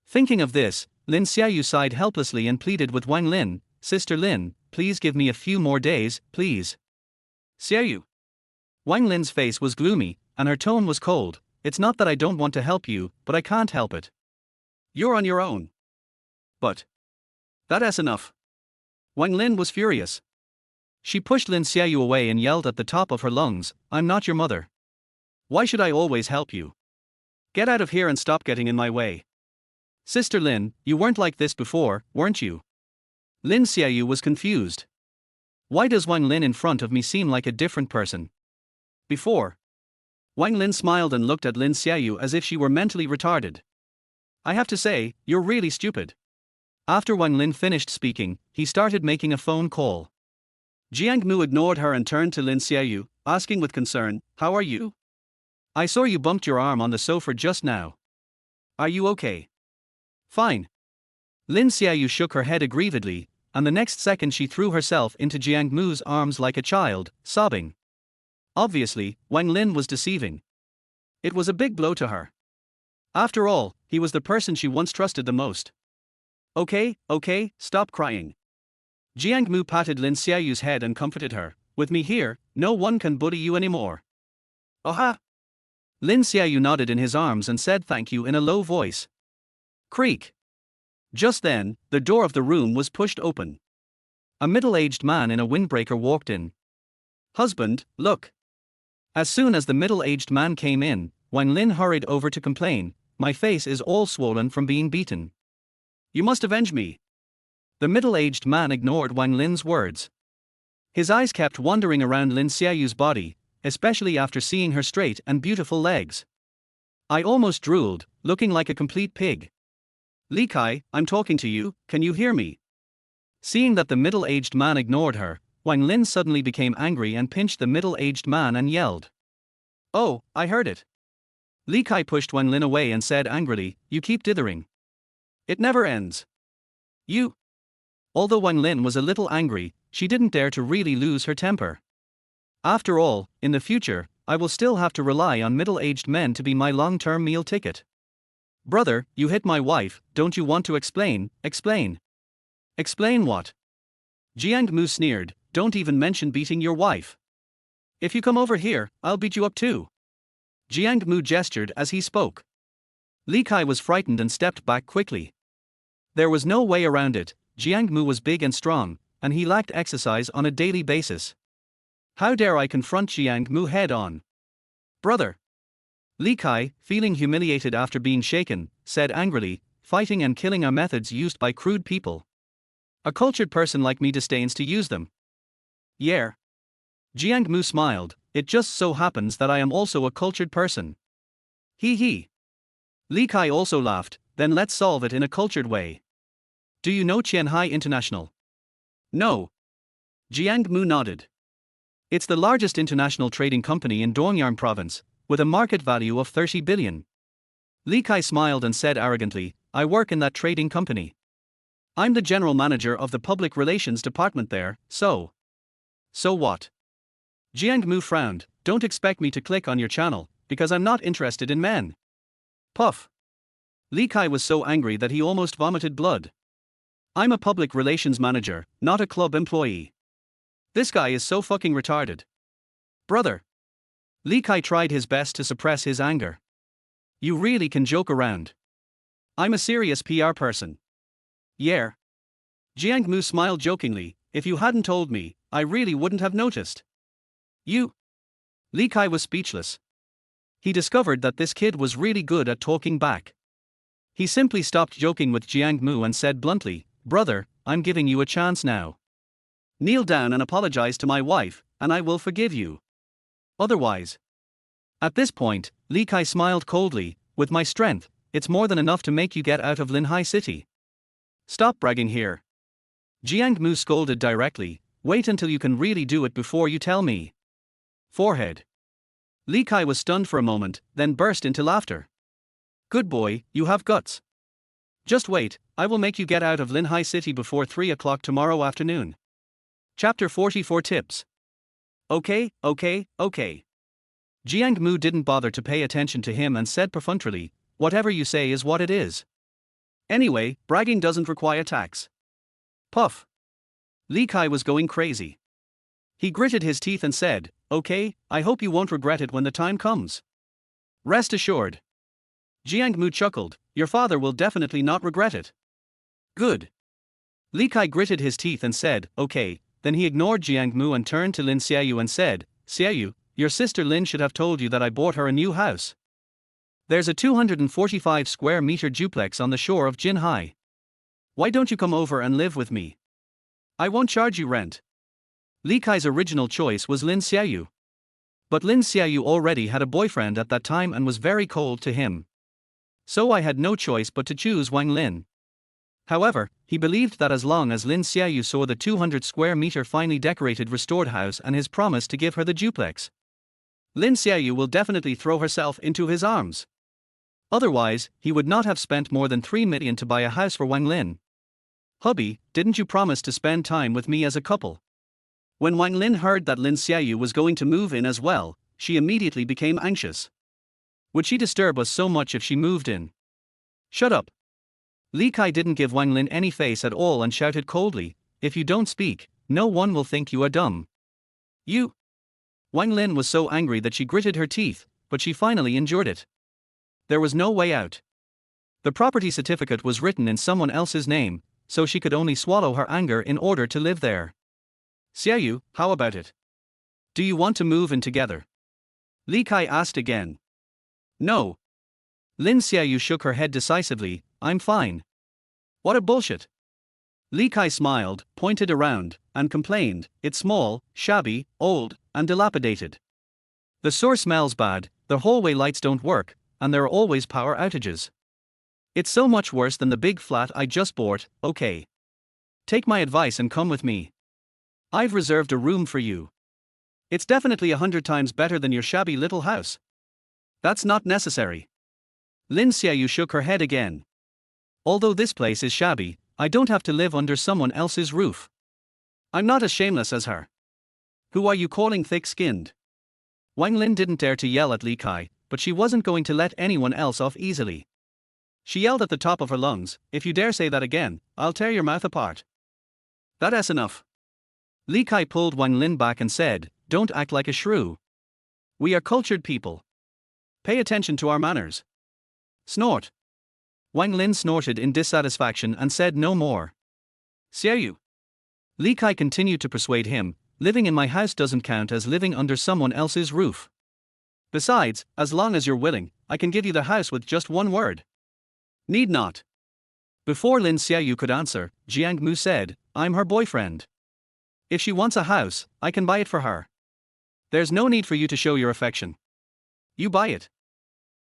Thinking of this, Lin Xiaoyu sighed helplessly and pleaded with Wang Lin, Sister Lin, please give me a few more days, please. Xiaoyu. Wang Lin's face was gloomy, and her tone was cold, it's not that I don't want to help you, but I can't help it. You're on your own. But. That's enough. Wang Lin was furious. She pushed Lin Xiaoyu away and yelled at the top of her lungs, I'm not your mother. Why should I always help you? Get out of here and stop getting in my way. Sister Lin, you weren't like this before, weren't you? Lin Xiaoyu was confused. Why does Wang Lin in front of me seem like a different person? Before. Wang Lin smiled and looked at Lin Xiaoyu as if she were mentally retarded. I have to say, you're really stupid. After Wang Lin finished speaking, he started making a phone call. Jiang Mu ignored her and turned to Lin Xiaoyu, asking with concern, how are you? I saw you bumped your arm on the sofa just now. Are you okay? Fine. Lin Xiaoyu shook her head aggrievedly, and the next second she threw herself into Jiang Mu's arms like a child, sobbing. Obviously, Wang Lin was deceiving. It was a big blow to her. After all, he was the person she once trusted the most. Okay, stop crying. Jiang Mu patted Lin Xiaoyu's head and comforted her, with me here, no one can bully you anymore. Aha! Lin Xiaoyu nodded in his arms and said thank you in a low voice. Creak. Just then, the door of the room was pushed open. A middle-aged man in a windbreaker walked in. Husband, look. As soon as the middle-aged man came in, Wang Lin hurried over to complain, my face is all swollen from being beaten. You must avenge me. The middle-aged man ignored Wang Lin's words. His eyes kept wandering around Lin Xiaoyu's body, especially after seeing her straight and beautiful legs. I almost drooled, looking like a complete pig. Li Kai, I'm talking to you, can you hear me? Seeing that the middle-aged man ignored her, Wang Lin suddenly became angry and pinched the middle-aged man and yelled. Oh, I heard it. Li Kai pushed Wang Lin away and said angrily, you keep dithering. It never ends. You. Although Wang Lin was a little angry, she didn't dare to really lose her temper. After all, in the future, I will still have to rely on middle-aged men to be my long-term meal ticket. Brother, you hit my wife, don't you want to explain? Explain. Explain what? Jiang Mu sneered, don't even mention beating your wife. If you come over here, I'll beat you up too. Jiang Mu gestured as he spoke. Li Kai was frightened and stepped back quickly. There was no way around it, Jiang Mu was big and strong, and he lacked exercise on a daily basis. How dare I confront Jiang Mu head-on? Brother. Li Kai, feeling humiliated after being shaken, said angrily, fighting and killing are methods used by crude people. A cultured person like me disdains to use them. Yeah. Jiang Mu smiled, it just so happens that I am also a cultured person. He. Li Kai also laughed, then let's solve it in a cultured way. Do you know Qianhai International? No. Jiang Mu nodded. It's the largest international trading company in Dongyang province, with a market value of 30 billion. Li Kai smiled and said arrogantly, I work in that trading company. I'm the general manager of the public relations department there, so. So what? Jiang Mu frowned, don't expect me to click on your channel, because I'm not interested in men. Puff. Li Kai was so angry that he almost vomited blood. I'm a public relations manager, not a club employee. This guy is so fucking retarded. Brother. Li Kai tried his best to suppress his anger. You really can joke around. I'm a serious PR person. Yeah. Jiang Mu smiled jokingly, if you hadn't told me, I really wouldn't have noticed. You. Li Kai was speechless. He discovered that this kid was really good at talking back. He simply stopped joking with Jiang Mu and said bluntly, brother, I'm giving you a chance now. Kneel down and apologize to my wife, and I will forgive you. Otherwise. At this point, Li Kai smiled coldly, with my strength, it's more than enough to make you get out of Linhai City. Stop bragging here. Jiang Mu scolded directly, wait until you can really do it before you tell me. Forehead. Li Kai was stunned for a moment, then burst into laughter. Good boy, you have guts. Just wait, I will make you get out of Linhai City before 3 o'clock tomorrow afternoon. Chapter 44 Tips. Okay. Jiang Mu didn't bother to pay attention to him and said perfunctorily, whatever you say is what it is. Anyway, bragging doesn't require tax. Puff. Li Kai was going crazy. He gritted his teeth and said, okay, I hope you won't regret it when the time comes. Rest assured. Jiang Mu chuckled, your father will definitely not regret it. Good. Li Kai gritted his teeth and said, okay, then he ignored Jiang Mu and turned to Lin Xiaoyu and said, Xiaoyu, your sister Lin should have told you that I bought her a new house. There's a 245 square meter duplex on the shore of Jinhai. Why don't you come over and live with me? I won't charge you rent. Li Kai's original choice was Lin Xiaoyu. But Lin Xiaoyu already had a boyfriend at that time and was very cold to him. So I had no choice but to choose Wang Lin. However, he believed that as long as Lin Xiaoyu saw the 200 square meter finely decorated restored house and his promise to give her the duplex, Lin Xiaoyu will definitely throw herself into his arms. Otherwise, he would not have spent more than 3 million to buy a house for Wang Lin. Hubby, didn't you promise to spend time with me as a couple? When Wang Lin heard that Lin Xiaoyu was going to move in as well, she immediately became anxious. Would she disturb us so much if she moved in? Shut up. Li Kai didn't give Wang Lin any face at all and shouted coldly, if you don't speak, no one will think you are dumb. You. Wang Lin was so angry that she gritted her teeth, but she finally endured it. There was no way out. The property certificate was written in someone else's name, so she could only swallow her anger in order to live there. Xiaoyu, how about it? Do you want to move in together? Li Kai asked again. No. Lin Xiaoyu shook her head decisively, I'm fine. What a bullshit. Li Kai smiled, pointed around, and complained, it's small, shabby, old, and dilapidated. The sewer smells bad, the hallway lights don't work, and there are always power outages. It's so much worse than the big flat I just bought, okay. Take my advice and come with me. I've reserved a room for you. It's definitely 100 times better than your shabby little house. That's not necessary. Lin Xiaoyu shook her head again. Although this place is shabby, I don't have to live under someone else's roof. I'm not as shameless as her. Who are you calling thick-skinned? Wang Lin didn't dare to yell at Li Kai, but she wasn't going to let anyone else off easily. She yelled at the top of her lungs, if you dare say that again, I'll tear your mouth apart. That's enough. Li Kai pulled Wang Lin back and said, don't act like a shrew. We are cultured people. Pay attention to our manners. Snort. Wang Lin snorted in dissatisfaction and said no more. Xiaoyu. Li Kai continued to persuade him, living in my house doesn't count as living under someone else's roof. Besides, as long as you're willing, I can give you the house with just one word. Need not. Before Lin Xiaoyu could answer, Jiang Mu said, I'm her boyfriend. If she wants a house, I can buy it for her. There's no need for you to show your affection. You buy it.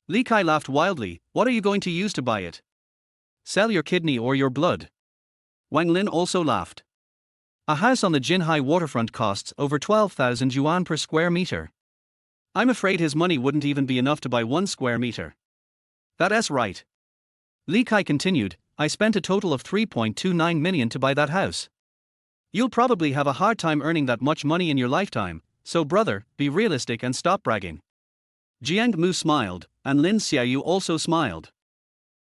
Li Kai laughed wildly, what are you going to use to buy it? Sell your kidney or your blood. Wang Lin also laughed. A house on the Jinhai waterfront costs over 12,000 yuan per square meter. I'm afraid his money wouldn't even be enough to buy 1 square meter. That's right. Li Kai continued, I spent a total of 3.29 million to buy that house. You'll probably have a hard time earning that much money in your lifetime, so brother, be realistic and stop bragging. Jiang Mu smiled, and Lin Xiaoyu also smiled.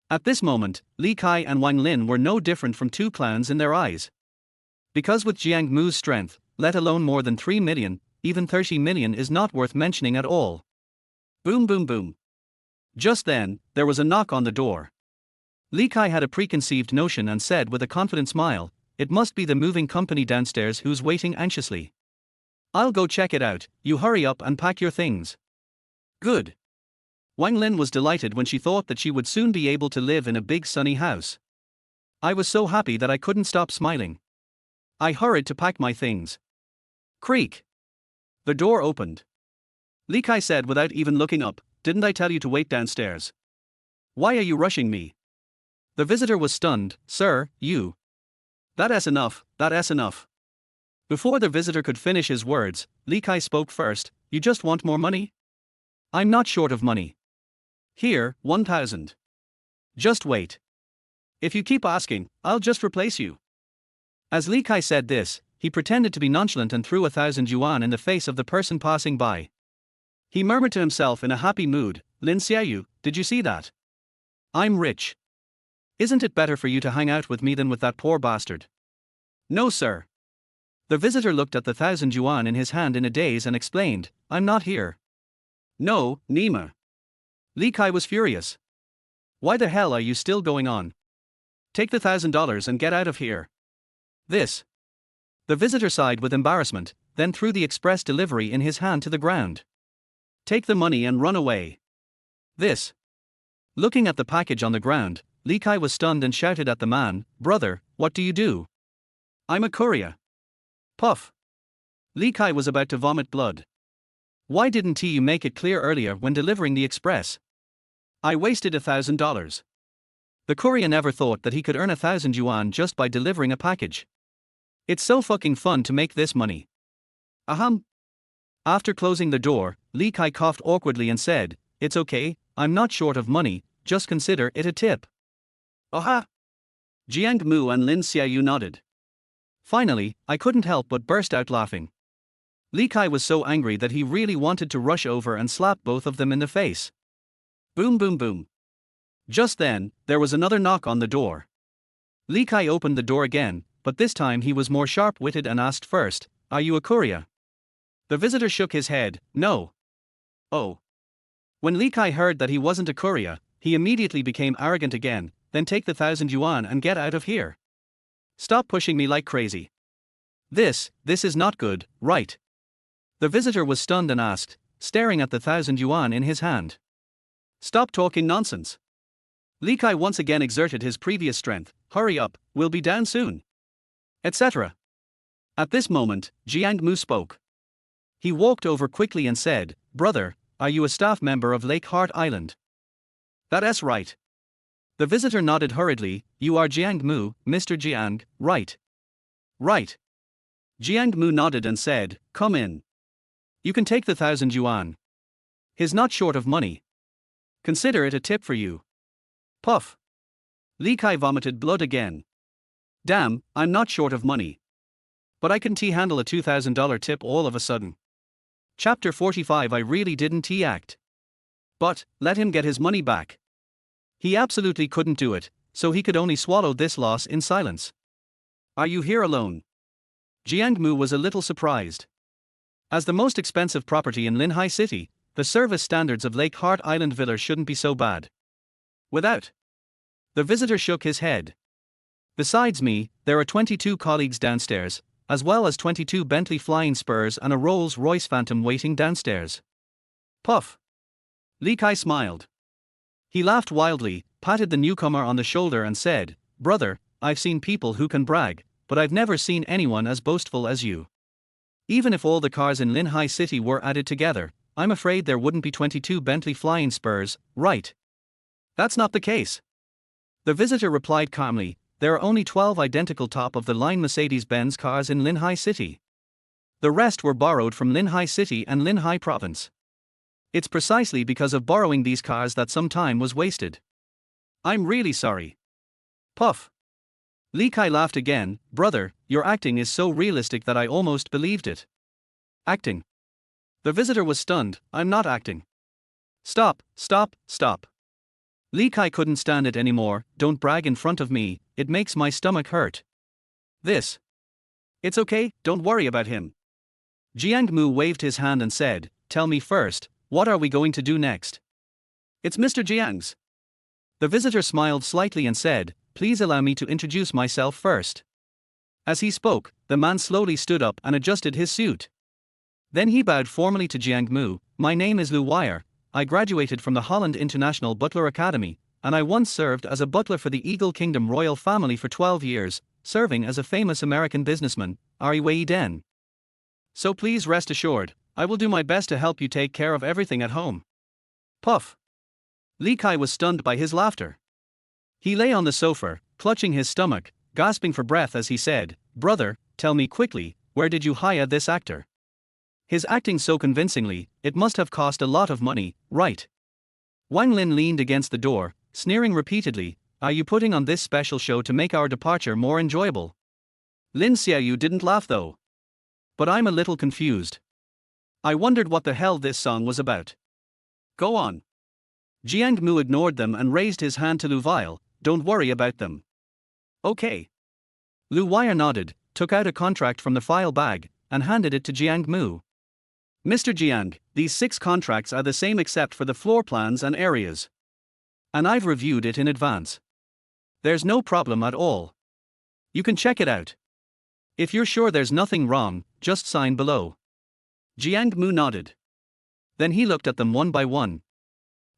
At this moment, Li Kai and Wang Lin were no different from two clowns in their eyes. Because with Jiang Mu's strength, let alone more than 3 million, even 30 million is not worth mentioning at all. Boom boom boom. Just then, there was a knock on the door. Li Kai had a preconceived notion and said with a confident smile, "It must be the moving company downstairs who's waiting anxiously. I'll go check it out, you hurry up and pack your things." Good. Wang Lin was delighted when she thought that she would soon be able to live in a big sunny house. I was so happy that I couldn't stop smiling. I hurried to pack my things. Creak. The door opened. Li Kai said without even looking up, "Didn't I tell you to wait downstairs? Why are you rushing me?" The visitor was stunned. "Sir, you. That's enough, that's enough." Before the visitor could finish his words, Li Kai spoke first. "You just want more money? I'm not short of money. Here, 1,000. Just wait. If you keep asking, I'll just replace you." As Li Kai said this, he pretended to be nonchalant and threw 1,000 yuan in the face of the person passing by. He murmured to himself in a happy mood, "Lin Xiaoyu, did you see that? I'm rich. Isn't it better for you to hang out with me than with that poor bastard?" "No, sir." The visitor looked at the 1,000 yuan in his hand in a daze and explained, "I'm not here." "No, Nima." Li Kai was furious. "Why the hell are you still going on? Take the $1,000 and get out of here." This. The visitor sighed with embarrassment, then threw the express delivery in his hand to the ground. "Take the money and run away." This. Looking at the package on the ground, Li Kai was stunned and shouted at the man, "Brother, what do you do?" "I'm a courier." Puff. Li Kai was about to vomit blood. "Why didn't you make it clear earlier when delivering the express?" "I wasted $1,000. The courier never thought that he could earn 1,000 yuan just by delivering a package. It's so fucking fun to make this money. Ahem. After closing the door, Li Kai coughed awkwardly and said, "It's okay, I'm not short of money, just consider it a tip." Aha! Jiang Mu and Lin Xiaoyu nodded. Finally, I couldn't help but burst out laughing. Li Kai was so angry that he really wanted to rush over and slap both of them in the face. Boom boom boom. Just then, there was another knock on the door. Li Kai opened the door again, but this time he was more sharp-witted and asked first, "Are you a courier?" The visitor shook his head, "No." Oh. When Li Kai heard that he wasn't a courier, he immediately became arrogant again. "Then take the 1,000 yuan and get out of here. Stop pushing me like crazy. This is not good, right?" The visitor was stunned and asked, staring at the 1,000 yuan in his hand. "Stop talking nonsense." Li Kai once again exerted his previous strength. "Hurry up, we'll be down soon." Etc. At this moment, Jiang Mu spoke. He walked over quickly and said, "Brother, are you a staff member of Lake Heart Island?" "That's right." The visitor nodded hurriedly. "You are Jiang Mu, Mr. Jiang, right?" "Right." Jiang Mu nodded and said, "Come in. You can take the 1,000 yuan. He's not short of money. Consider it a tip for you." Puff. Li Kai vomited blood again. "Damn, I'm not short of money. But I can handle a $2,000 tip all of a sudden." Chapter 45. I really didn't act. But, let him get his money back. He absolutely couldn't do it, so he could only swallow this loss in silence. "Are you here alone?" Jiang Mu was a little surprised. As the most expensive property in Linhai City, the service standards of Lake Heart Island Villa shouldn't be so bad. Without. The visitor shook his head. "Besides me, there are 22 colleagues downstairs, as well as 22 Bentley Flying Spurs and a Rolls-Royce Phantom waiting downstairs." Puff. Li Kai smiled. He laughed wildly, patted the newcomer on the shoulder and said, "Brother, I've seen people who can brag, but I've never seen anyone as boastful as you. Even if all the cars in Linhai City were added together, I'm afraid there wouldn't be 22 Bentley Flying Spurs, right?" "That's not the case." The visitor replied calmly, "There are only 12 identical top-of-the-line Mercedes-Benz cars in Linhai City. The rest were borrowed from Linhai City and Linhai Province. It's precisely because of borrowing these cars that some time was wasted." "I'm really sorry." Puff. Li Kai laughed again. "Brother, your acting is so realistic that I almost believed it." "Acting?" The visitor was stunned. "I'm not acting. Stop, stop, stop. Li Kai couldn't stand it anymore. Don't brag in front of me, it makes my stomach hurt. This. It's okay, don't worry about him. Jiang Mu waved his hand and said, tell me first, what are we going to do next? It's Mr. Jiang's. The visitor smiled slightly and said, please allow me to introduce myself first. As he spoke, the man slowly stood up and adjusted his suit. Then he bowed formally to Jiang Mu. My name is Lu Wire. I graduated from the Holland International Butler Academy, and I once served as a butler for the Eagle Kingdom royal family for 12 years, serving as a famous American businessman, Ari Wei Den. So please rest assured, I will do my best to help you take care of everything at home. Puff. Li Kai was stunned by his laughter. He lay on the sofa, clutching his stomach, gasping for breath as he said, brother, tell me quickly, where did you hire this actor? His acting so convincingly, it must have cost a lot of money, right? Wang Lin leaned against the door, sneering repeatedly, are you putting on this special show to make our departure more enjoyable? Lin Xiaoyu didn't laugh though. But I'm a little confused. I wondered what the hell this song was about. Go on. Jiang Mu ignored them and raised his hand to Lu Vile, don't worry about them. Okay. Lu Wire nodded, took out a contract from the file bag, and handed it to Jiang Mu. Mr. Jiang, these 6 contracts are the same except for the floor plans and areas. And I've reviewed it in advance. There's no problem at all. You can check it out. If you're sure there's nothing wrong, just sign below. Jiang Mu nodded. Then he looked at them one by one.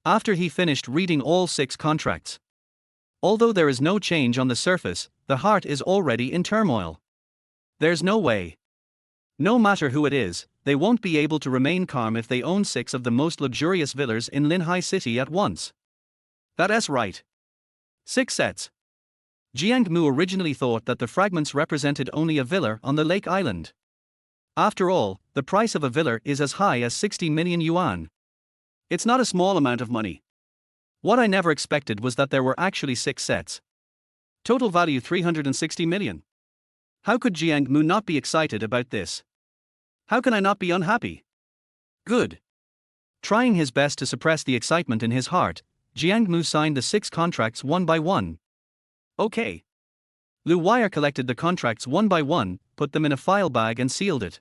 After he finished reading all 6 contracts. Although there is no change on the surface, the heart is already in turmoil. There's no way. No matter who it is, they won't be able to remain calm if they own 6 of the most luxurious villas in Linhai City at once. That's right. 6 sets. Jiang Mu originally thought that the fragments represented only a villa on the lake island. After all, the price of a villa is as high as 60 million yuan. It's not a small amount of money. What I never expected was that there were actually 6 sets. Total value 360 million. How could Jiang Mu not be excited about this? How can I not be unhappy? Good. Trying his best to suppress the excitement in his heart, Jiang Mu signed the 6 contracts one by one. Okay. Lu Wire collected the contracts one by one, put them in a file bag and sealed it.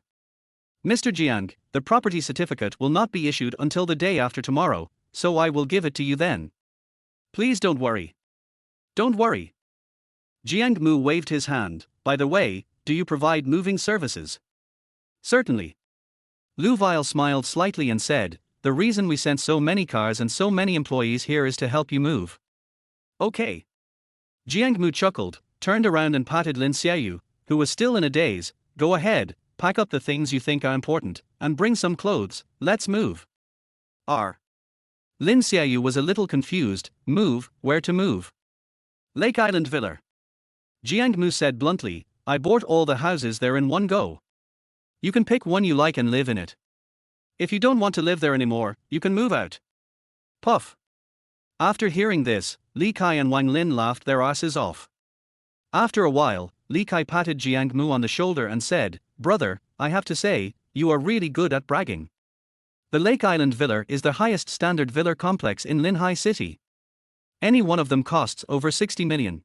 Mr. Jiang, the property certificate will not be issued until the day after tomorrow, so I will give it to you then. Please don't worry. Don't worry. Jiang Mu waved his hand. By the way, do you provide moving services? Certainly. Lu Vile smiled slightly and said, the reason we sent so many cars and so many employees here is to help you move. Okay. Jiang Mu chuckled, turned around and patted Lin Xiaoyu, who was still in a daze. Go ahead, pack up the things you think are important, and bring some clothes, let's move. Lin Xiaoyu was a little confused. Move, where to move? Lake Island Villa. Jiang Mu said bluntly, I bought all the houses there in one go. You can pick one you like and live in it. If you don't want to live there anymore, you can move out. Puff. After hearing this, Li Kai and Wang Lin laughed their asses off. After a while, Li Kai patted Jiang Mu on the shoulder and said, brother, I have to say, you are really good at bragging. The Lake Island Villa is the highest standard villa complex in Linhai City. Any one of them costs over 60 million.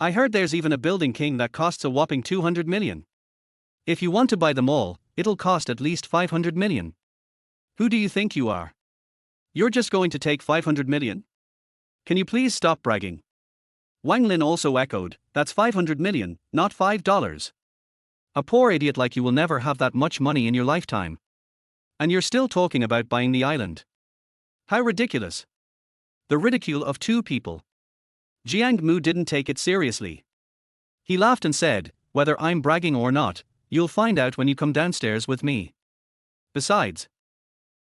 I heard there's even a building king that costs a whopping 200 million. If you want to buy them all, it'll cost at least 500 million. Who do you think you are? You're just going to take 500 million? Can you please stop bragging? Wang Lin also echoed, that's 500 million, not $5. A poor idiot like you will never have that much money in your lifetime. And you're still talking about buying the island. How ridiculous. The ridicule of 2 people. Jiang Mu didn't take it seriously. He laughed and said, whether I'm bragging or not, you'll find out when you come downstairs with me. Besides,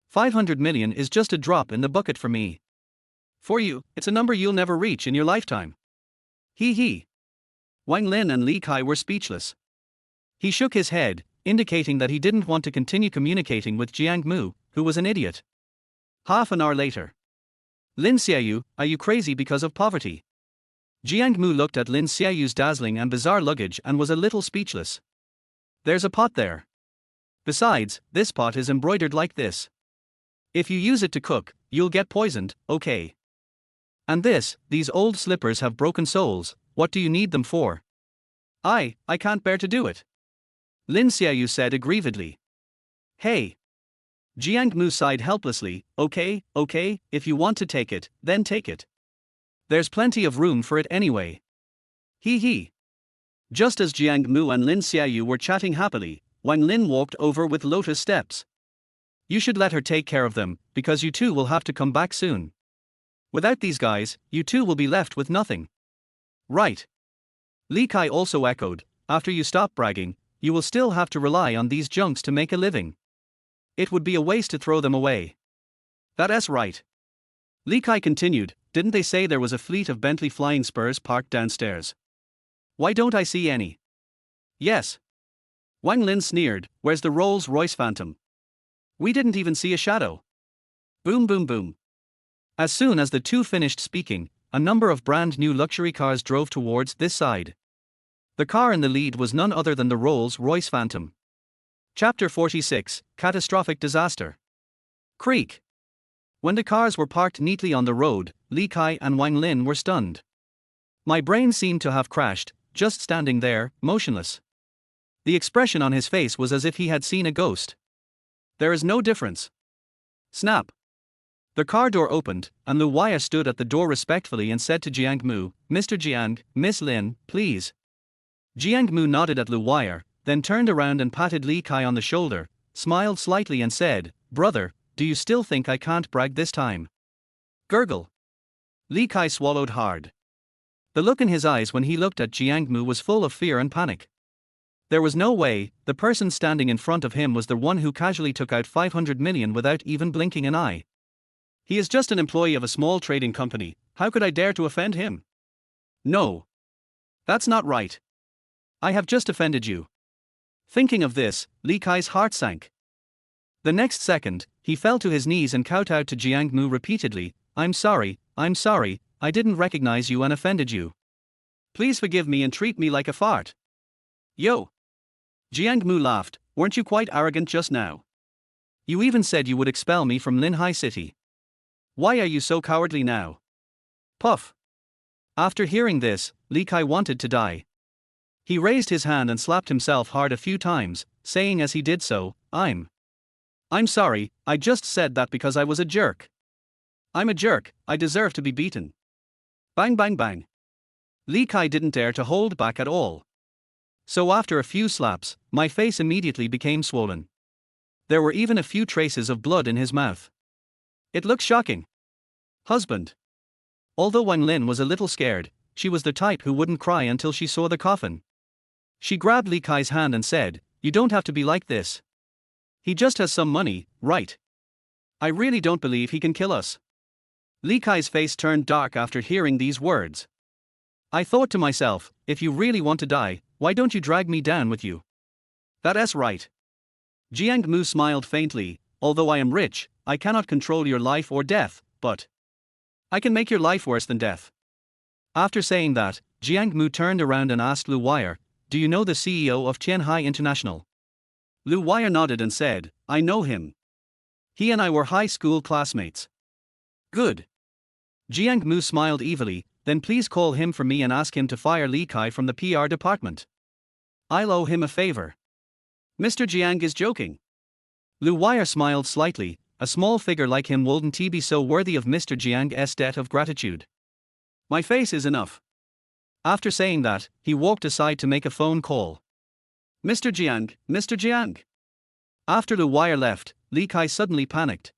500 million is just a drop in the bucket for me. For you, it's a number you'll never reach in your lifetime. He. Wang Lin and Li Kai were speechless. He shook his head, indicating that he didn't want to continue communicating with Jiang Mu, who was an idiot. Half an hour later. Lin Xiaoyu, are you crazy because of poverty? Jiang Mu looked at Lin Xiaoyu's dazzling and bizarre luggage and was a little speechless. There's a pot there. Besides, this pot is embroidered like this. If you use it to cook, you'll get poisoned, okay? And these old slippers have broken soles, what do you need them for? I can't bear to do it. Lin Xiaoyu said aggrievedly. Hey. Jiang Mu sighed helplessly, okay, if you want to take it, then take it. There's plenty of room for it anyway. He. Just as Jiang Mu and Lin Xiaoyu were chatting happily, Wang Lin walked over with lotus steps. You should let her take care of them, because you two will have to come back soon. Without these guys, you two will be left with nothing. Right. Li Kai also echoed, after you stop bragging, you will still have to rely on these junks to make a living. It would be a waste to throw them away. That's right. Li Kai continued, didn't they say there was a fleet of Bentley flying spurs parked downstairs? Why don't I see any? Yes. Wang Lin sneered, where's the Rolls-Royce Phantom? We didn't even see a shadow. Boom boom boom. As soon as the two finished speaking, a number of brand new luxury cars drove towards this side. The car in the lead was none other than the Rolls-Royce Phantom. Chapter 46, Catastrophic Disaster. Creak. When the cars were parked neatly on the road, Li Kai and Wang Lin were stunned. My brain seemed to have crashed, just standing there, motionless. The expression on his face was as if he had seen a ghost. There is no difference. Snap. The car door opened, and Lu Waya stood at the door respectfully and said to Jiang Mu, Mr. Jiang, Miss Lin, please. Jiang Mu nodded at Lu Waya, then turned around and patted Li Kai on the shoulder, smiled slightly and said, brother, do you still think I can't brag this time? Gurgle. Li Kai swallowed hard. The look in his eyes when he looked at Jiang Mu was full of fear and panic. There was no way, the person standing in front of him was the one who casually took out 500 million without even blinking an eye. He is just an employee of a small trading company, how could I dare to offend him? No. That's not right. I have just offended you. Thinking of this, Li Kai's heart sank. The next second, he fell to his knees and kowtowed to Jiang Mu repeatedly, I'm sorry, I didn't recognize you and offended you. Please forgive me and treat me like a fart. Yo. Jiang Mu laughed, weren't you quite arrogant just now? You even said you would expel me from Linhai City. Why are you so cowardly now? Puff. After hearing this, Li Kai wanted to die. He raised his hand and slapped himself hard a few times, saying as he did so, I'm sorry, I just said that because I was a jerk. I'm a jerk, I deserve to be beaten. Bang bang bang. Li Kai didn't dare to hold back at all. So after a few slaps, my face immediately became swollen. There were even a few traces of blood in his mouth. It looks shocking. Husband. Although Wang Lin was a little scared, she was the type who wouldn't cry until she saw the coffin. She grabbed Li Kai's hand and said, you don't have to be like this. He just has some money, right? I really don't believe he can kill us. Li Kai's face turned dark after hearing these words. I thought to myself, if you really want to die, why don't you drag me down with you? That's right. Jiang Mu smiled faintly, although I am rich, I cannot control your life or death, but I can make your life worse than death. After saying that, Jiang Mu turned around and asked Lu Waya, do you know the CEO of Qianhai International? Lu Waya nodded and said, I know him. He and I were high school classmates. Good. Jiang Mu smiled evilly, then please call him for me and ask him to fire Li Kai from the PR department. I'll owe him a favor. Mr. Jiang is joking. Lu Waya smiled slightly, a small figure like him wouldn't be so worthy of Mr. Jiang's debt of gratitude. My face is enough. After saying that, he walked aside to make a phone call. Mr. Jiang. After Lu Waya left, Li Kai suddenly panicked.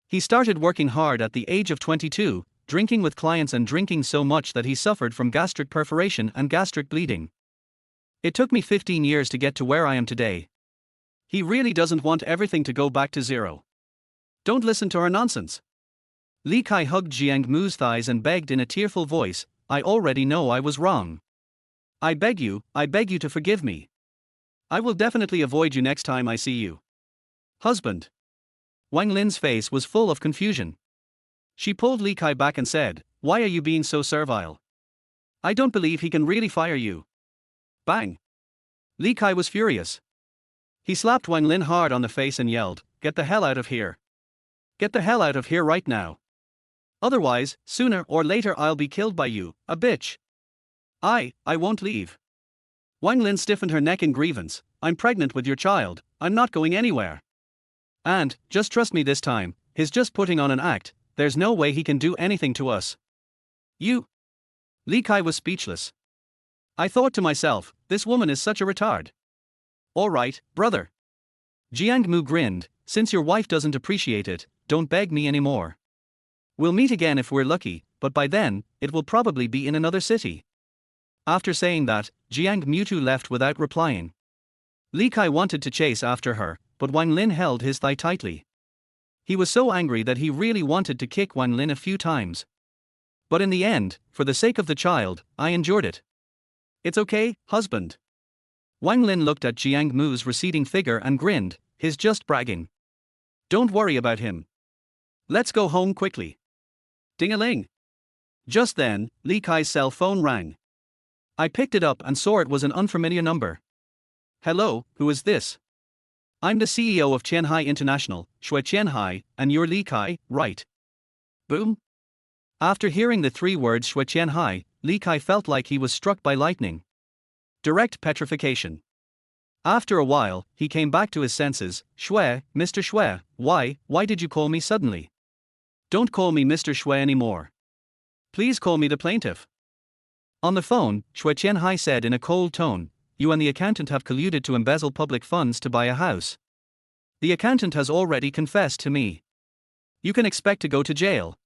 He started working hard at the age of 22, drinking with clients and drinking so much that he suffered from gastric perforation and gastric bleeding. It took me 15 years to get to where I am today. He really doesn't want everything to go back to zero. Don't listen to her nonsense. Li Kai hugged Jiang Mu's thighs and begged in a tearful voice, I already know I was wrong. I beg you to forgive me. I will definitely avoid you next time I see you. Husband. Wang Lin's face was full of confusion. She pulled Li Kai back and said, why are you being so servile? I don't believe he can really fire you. Bang. Li Kai was furious. He slapped Wang Lin hard on the face and yelled, get the hell out of here. get the hell out of here right now. Otherwise, sooner or later I'll be killed by you, a bitch. I won't leave. Wang Lin stiffened her neck in grievance. I'm pregnant with your child, I'm not going anywhere. And, just trust me this time, he's just putting on an act, there's no way he can do anything to us. You. Li Kai was speechless. I thought to myself, this woman is such a retard. Alright, brother. Jiang Mu grinned, since your wife doesn't appreciate it, don't beg me anymore. We'll meet again if we're lucky, but by then, it will probably be in another city. After saying that, Jiang Mu left without replying. Li Kai wanted to chase after her, but Wang Lin held his thigh tightly. He was so angry that he really wanted to kick Wang Lin a few times. But in the end, for the sake of the child, I endured it. It's okay, husband. Wang Lin looked at Jiang Mu's receding figure and grinned, he's just bragging. Don't worry about him. Let's go home quickly. Ding-a-ling. Just then, Li Kai's cell phone rang. I picked it up and saw it was an unfamiliar number. Hello, who is this? I'm the CEO of Qianhai International, Shui Qianhai, and you're Li Kai, right? Boom. After hearing the 3 words Shui Qianhai, Li Kai felt like he was struck by lightning. Direct petrification. After a while, he came back to his senses. Shui, Mr. Shui, why did you call me suddenly? Don't call me Mr. Shui anymore. Please call me the plaintiff. On the phone, Shui Qianhai said in a cold tone, you and the accountant have colluded to embezzle public funds to buy a house. The accountant has already confessed to me. You can expect to go to jail.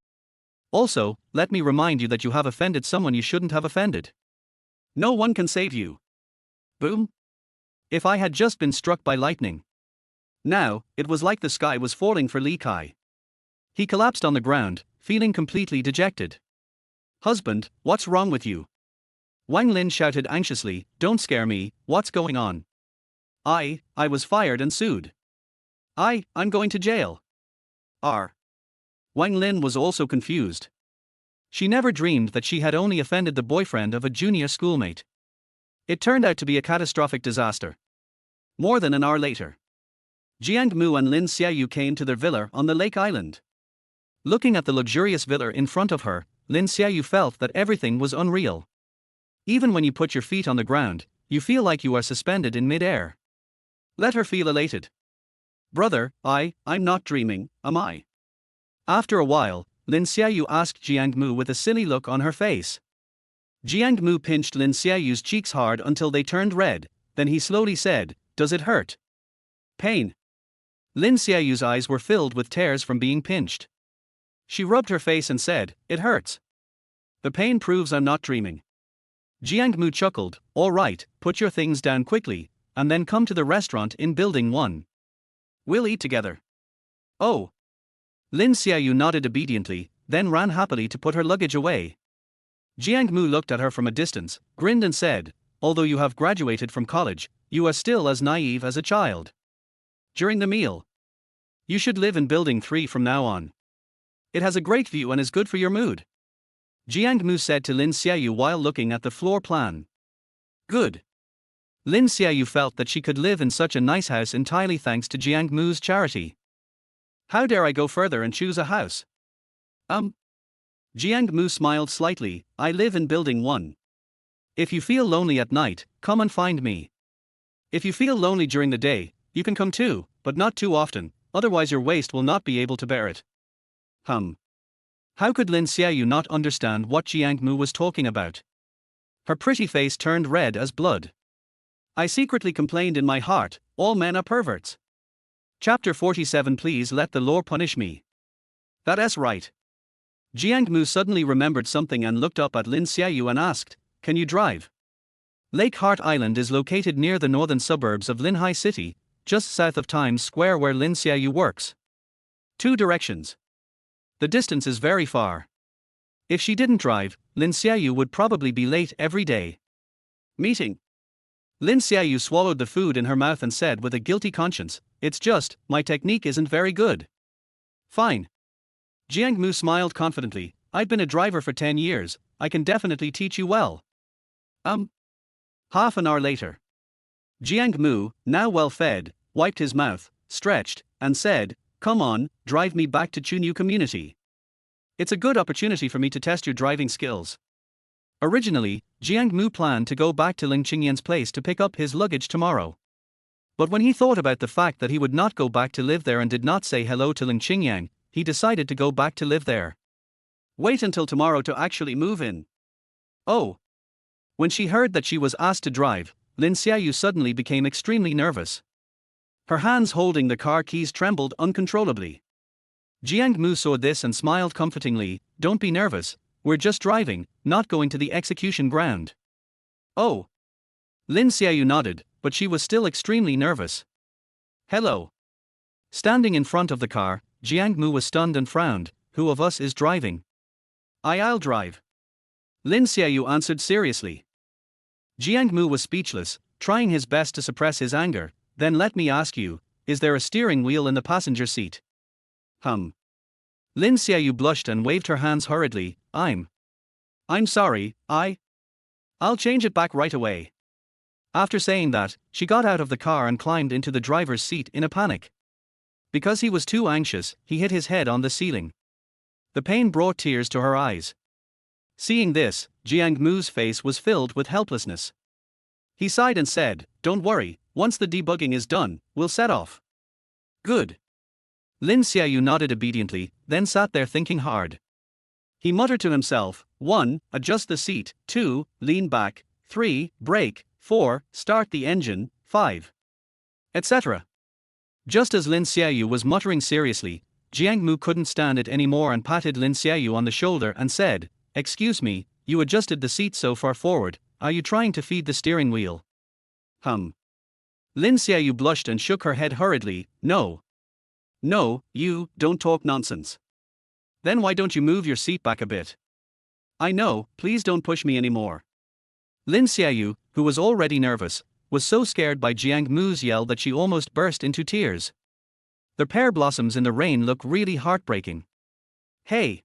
Also, let me remind you that you have offended someone you shouldn't have offended. No one can save you. Boom. If I had just been struck by lightning. Now, it was like the sky was falling for Li Kai. He collapsed on the ground, feeling completely dejected. Husband, what's wrong with you? Wang Lin shouted anxiously, don't scare me, what's going on? I was fired and sued. I'm going to jail. Wang Lin was also confused. She never dreamed that she had only offended the boyfriend of a junior schoolmate. It turned out to be a catastrophic disaster. More than an hour later, Jiang Mu and Lin Xiaoyu came to their villa on the lake island. Looking at the luxurious villa in front of her, Lin Xiaoyu felt that everything was unreal. Even when you put your feet on the ground, you feel like you are suspended in mid-air. Let her feel elated. Brother, I'm not dreaming, am I? After a while, Lin Xiaoyu asked Jiang Mu with a silly look on her face. Jiang Mu pinched Lin Xiaoyu's cheeks hard until they turned red, then he slowly said, does it hurt? Pain. Lin Xiaoyu's eyes were filled with tears from being pinched. She rubbed her face and said, it hurts. The pain proves I'm not dreaming. Jiang Mu chuckled, all right, put your things down quickly, and then come to the restaurant in Building 1. We'll eat together. Oh. Lin Xiaoyu nodded obediently, then ran happily to put her luggage away. Jiang Mu looked at her from a distance, grinned and said, although you have graduated from college, you are still as naive as a child. During the meal. You should live in Building 3 from now on. It has a great view and is good for your mood. Jiang Mu said to Lin Xiaoyu while looking at the floor plan. Good. Lin Xiaoyu felt that she could live in such a nice house entirely thanks to Jiang Mu's charity. How dare I go further and choose a house? Jiang Mu smiled slightly, I live in Building 1. If you feel lonely at night, come and find me. If you feel lonely during the day, you can come too, but not too often, otherwise your waist will not be able to bear it. How could Lin Xiaoyu not understand what Jiang Mu was talking about? Her pretty face turned red as blood. I secretly complained in my heart, all men are perverts. Chapter 47 Please let the law punish me. That's right. Jiang Mu suddenly remembered something and looked up at Lin Xiaoyu and asked, can you drive? Lake Heart Island is located near the northern suburbs of Linhai City, just south of Times Square where Lin Xiaoyu works. 2 directions. The distance is very far. If she didn't drive, Lin Xiaoyu would probably be late every day. Meeting. Lin Xiaoyu swallowed the food in her mouth and said with a guilty conscience, it's just, my technique isn't very good. Fine. Jiang Mu smiled confidently, I've been a driver for 10 years, I can definitely teach you well. Half an hour later. Jiang Mu, now well fed, wiped his mouth, stretched, and said, come on, drive me back to Chunyu community. It's a good opportunity for me to test your driving skills. Originally, Jiang Mu planned to go back to Leng Qingyan's place to pick up his luggage tomorrow. But when he thought about the fact that he would not go back to live there and did not say hello to Leng Qingyan, he decided to go back to live there. Wait until tomorrow to actually move in. Oh. When she heard that she was asked to drive, Lin Xiaoyu suddenly became extremely nervous. Her hands holding the car keys trembled uncontrollably. Jiang Mu saw this and smiled comfortingly. Don't be nervous, we're just driving, not going to the execution ground. Oh. Lin Xiaoyu nodded, but she was still extremely nervous. Hello. Standing in front of the car, Jiang Mu was stunned and frowned. Who of us is driving? I'll drive. Lin Xiaoyu answered seriously. Jiang Mu was speechless, trying his best to suppress his anger. Then let me ask you, is there a steering wheel in the passenger seat? Lin Xiaoyu blushed and waved her hands hurriedly. I'm sorry, I'll change it back right away. After saying that, she got out of the car and climbed into the driver's seat in a panic. Because he was too anxious, he hit his head on the ceiling. The pain brought tears to her eyes. Seeing this, Jiang Mu's face was filled with helplessness. He sighed and said, "Don't worry, once the debugging is done, we'll set off." Good. Lin Xiaoyu nodded obediently, then sat there thinking hard. He muttered to himself, 1. Adjust the seat, 2. Lean back, 3. Brake, 4. Start the engine, 5. Etc. Just as Lin Xiaoyu was muttering seriously, Jiang Mu couldn't stand it anymore and patted Lin Xiaoyu on the shoulder and said, "Excuse me, you adjusted the seat so far forward, are you trying to feed the steering wheel?" Lin Xiaoyu blushed and shook her head hurriedly. No, you don't talk nonsense. Then why don't you move your seat back a bit? I know, please don't push me anymore. Lin Xiaoyu, who was already nervous, was so scared by Jiang Mu's yell that she almost burst into tears. The pear blossoms in the rain look really heartbreaking. Hey!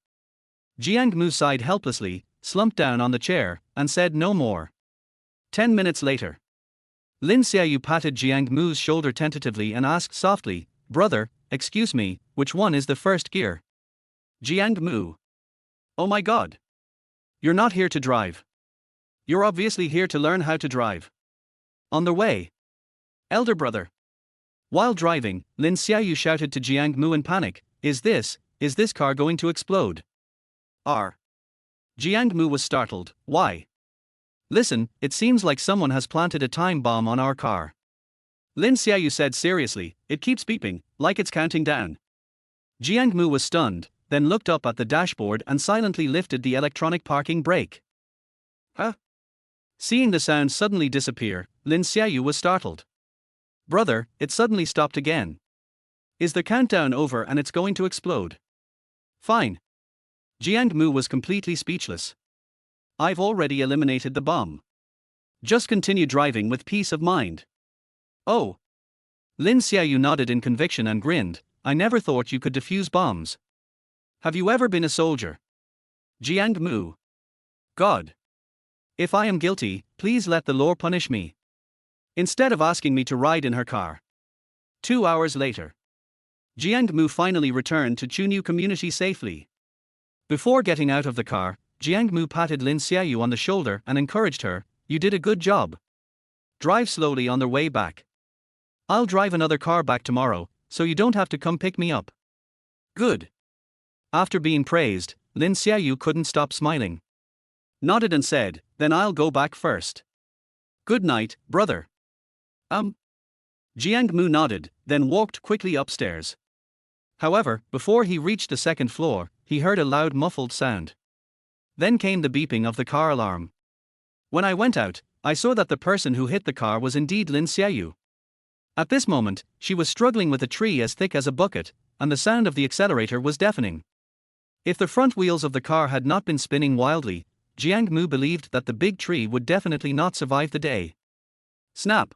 Jiang Mu sighed helplessly, slumped down on the chair, and said no more. 10 minutes later. Lin Xiaoyu patted Jiang Mu's shoulder tentatively and asked softly, "Brother, excuse me, which one is the first gear?" Jiang Mu. Oh my god. You're not here to drive. You're obviously here to learn how to drive. On the way. Elder brother. While driving, Lin Xiaoyu shouted to Jiang Mu in panic, Is this car going to explode? Jiang Mu was startled. Why? Listen, it seems like someone has planted a time bomb on our car. Lin Xiaoyu said seriously, it keeps beeping, like it's counting down. Jiang Mu was stunned, then looked up at the dashboard and silently lifted the electronic parking brake. Huh? Seeing the sound suddenly disappear, Lin Xiaoyu was startled. Brother, it suddenly stopped again. Is the countdown over and it's going to explode? Fine. Jiang Mu was completely speechless. I've already eliminated the bomb. Just continue driving with peace of mind. Oh. Lin Xiaoyu nodded in conviction and grinned. I never thought you could defuse bombs. Have you ever been a soldier? Jiang Mu. God. If I am guilty, please let the law punish me. Instead of asking me to ride in her car. 2 hours later. Jiang Mu finally returned to Chunyu community safely. Before getting out of the car, Jiang Mu patted Lin Xiaoyu on the shoulder and encouraged her, You did a good job. Drive slowly on their way back. I'll drive another car back tomorrow, so you don't have to come pick me up. Good. After being praised, Lin Xiaoyu couldn't stop smiling. Nodded and said, Then I'll go back first. Good night, brother. Jiang Mu nodded, then walked quickly upstairs. However, before he reached the second floor, he heard a loud muffled sound. Then came the beeping of the car alarm. When I went out, I saw that the person who hit the car was indeed Lin Xiaoyu. At this moment, she was struggling with a tree as thick as a bucket, and the sound of the accelerator was deafening. If the front wheels of the car had not been spinning wildly, Jiang Mu believed that the big tree would definitely not survive the day. Snap!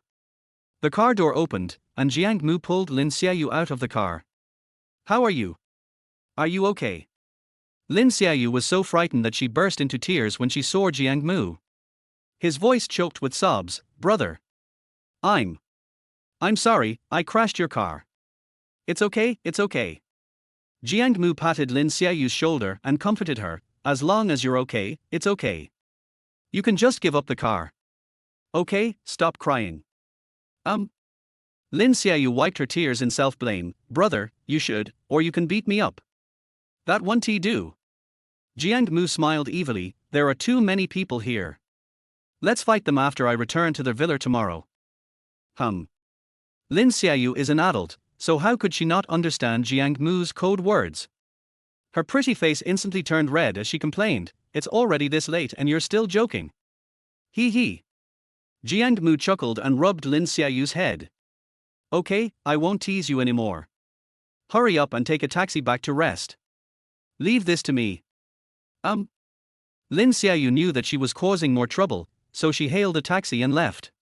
The car door opened, and Jiang Mu pulled Lin Xiaoyu out of the car. How are you? Are you okay? Lin Xiaoyu was so frightened that she burst into tears when she saw Jiang Mu. His voice choked with sobs, Brother. I'm sorry, I crashed your car. It's okay, it's okay. Jiang Mu patted Lin Xiaoyu's shoulder and comforted her. As long as you're okay, it's okay. You can just give up the car. Okay, stop crying. Lin Xiaoyu wiped her tears in self-blame. Brother, you should, or you can beat me up. That won't do. Jiang Mu smiled evilly. There are too many people here. Let's fight them after I return to their villa tomorrow. Lin Xiaoyu is an adult, so how could she not understand Jiang Mu's code words? Her pretty face instantly turned red as she complained, it's already this late and you're still joking. Hee hee. Jiang Mu chuckled and rubbed Lin Xiaoyu's head. Okay, I won't tease you anymore. Hurry up and take a taxi back to rest. Leave this to me. Lin Xiaoyu knew that she was causing more trouble, so she hailed a taxi and left.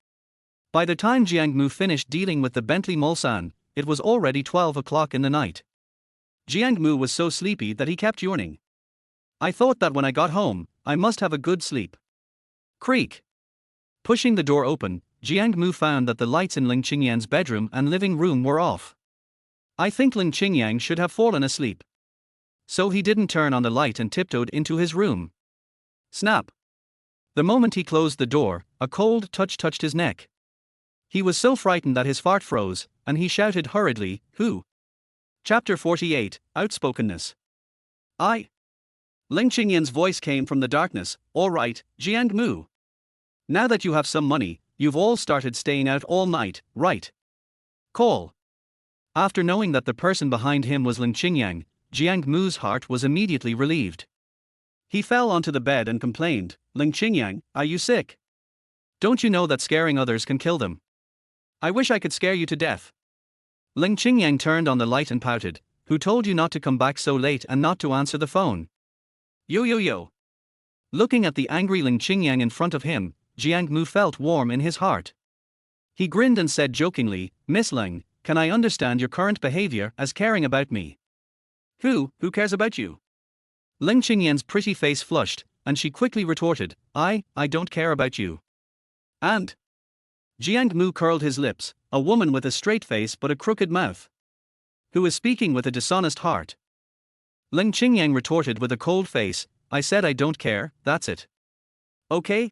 By the time Jiang Mu finished dealing with the Bentley Mulsanne, it was already 12 o'clock in the night. Jiang Mu was so sleepy that he kept yawning. I thought that when I got home, I must have a good sleep. Creak. Pushing the door open, Jiang Mu found that the lights in Leng Qingyan's bedroom and living room were off. I think Leng Qingyan should have fallen asleep. So he didn't turn on the light and tiptoed into his room. Snap. The moment he closed the door, a cold touch touched his neck. He was so frightened that his fart froze, and he shouted hurriedly, Who? Chapter 48, Outspokenness. Leng Qingyan's voice came from the darkness. All right, Jiang Mu. Now that you have some money, you've all started staying out all night, right? Call. After knowing that the person behind him was Leng Qingyan, Jiang Mu's heart was immediately relieved. He fell onto the bed and complained, Leng Qingyan, are you sick? Don't you know that scaring others can kill them? I wish I could scare you to death. Leng Qingyan turned on the light and pouted, Who told you not to come back so late and not to answer the phone? Yo. Looking at the angry Leng Qingyan in front of him, Jiang Mu felt warm in his heart. He grinned and said jokingly, Miss Leng, can I understand your current behavior as caring about me? Who cares about you? Leng Qingyan's pretty face flushed, and she quickly retorted, I don't care about you. And? Jiang Mu curled his lips, a woman with a straight face but a crooked mouth. Who is speaking with a dishonest heart? Leng Qingyan retorted with a cold face, I said I don't care, that's it. Okay.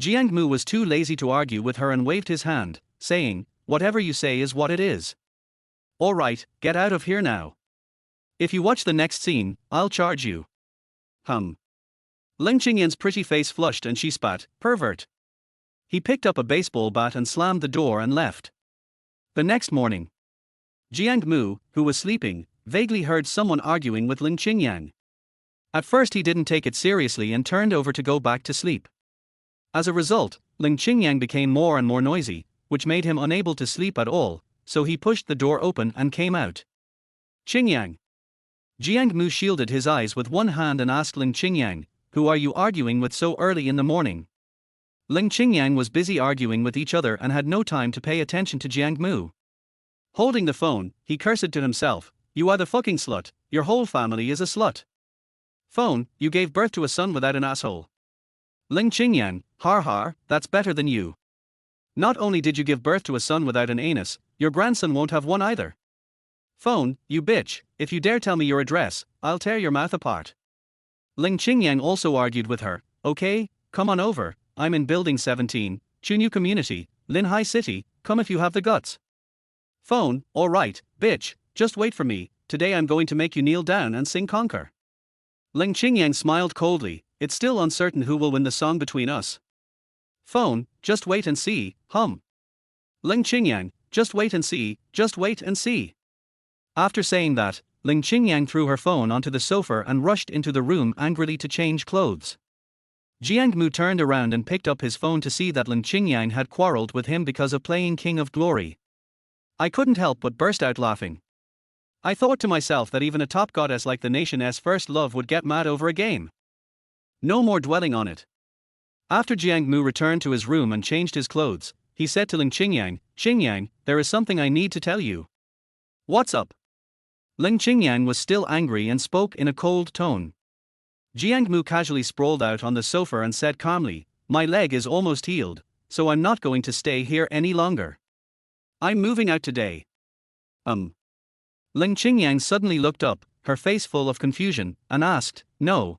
Jiang Mu was too lazy to argue with her and waved his hand, saying, Whatever you say is what it is. All right, get out of here now. If you watch the next scene, I'll charge you. Leng Qingyan's pretty face flushed and she spat, pervert. He picked up a baseball bat and slammed the door and left. The next morning, Jiang Mu, who was sleeping, vaguely heard someone arguing with Leng Qingyan. At first he didn't take it seriously and turned over to go back to sleep. As a result, Leng Qingyan became more and more noisy, which made him unable to sleep at all, so he pushed the door open and came out. Qingyan. Jiang Mu shielded his eyes with one hand and asked Leng Qingyan, Who are you arguing with so early in the morning? Leng Qingyan was busy arguing with each other and had no time to pay attention to Jiang Mu. Holding the phone, he cursed to himself, You are the fucking slut, your whole family is a slut. Phone, you gave birth to a son without an asshole. Leng Qingyan, har, that's better than you. Not only did you give birth to a son without an anus, your grandson won't have one either. Phone, you bitch, if you dare tell me your address, I'll tear your mouth apart. Leng Qingyan also argued with her, Okay, come on over, I'm in building 17, Chunyu Community, Lin Hai City, come if you have the guts. Phone, alright, bitch, just wait for me, today I'm going to make you kneel down and sing Conquer. Leng Qingyan smiled coldly, it's still uncertain who will win the song between us. Phone, just wait and see, hum. Leng Qingyan, just wait and see, just wait and see. After saying that, Leng Qingyan threw her phone onto the sofa and rushed into the room angrily to change clothes. Jiang Mu turned around and picked up his phone to see that Leng Qingyan had quarreled with him because of playing King of Glory. I couldn't help but burst out laughing. I thought to myself that even a top goddess like the nation's first love would get mad over a game. No more dwelling on it. After Jiang Mu returned to his room and changed his clothes, he said to Leng Qingyan, Qingyan, there is something I need to tell you. What's up? Leng Qingyan was still angry and spoke in a cold tone. Jiang Mu casually sprawled out on the sofa and said calmly, My leg is almost healed, so I'm not going to stay here any longer. I'm moving out today. Leng Qingyan suddenly looked up, her face full of confusion, and asked, "No.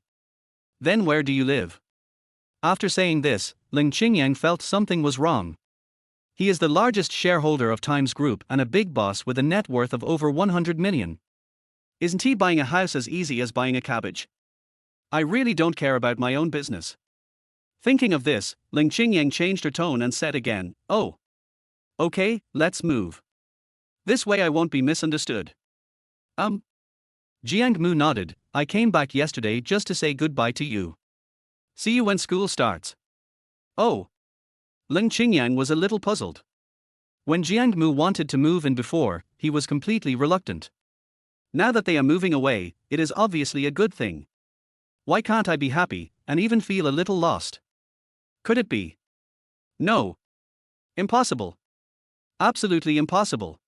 Then where do you live?" After saying this, Leng Qingyan felt something was wrong. He is the largest shareholder of Times Group and a big boss with a net worth of over 100 million. Isn't he buying a house as easy as buying a cabbage? I really don't care about my own business. Thinking of this, Leng Qingyan changed her tone and said again, "Oh. Okay, let's move. This way I won't be misunderstood." Jiang Mu nodded. "I came back yesterday just to say goodbye to you. See you when school starts." "Oh." Leng Qingyan was a little puzzled. When Jiang Mu wanted to move in before, he was completely reluctant. Now that they are moving away, it is obviously a good thing. Why can't I be happy, and even feel a little lost? Could it be? No. Impossible. Absolutely impossible.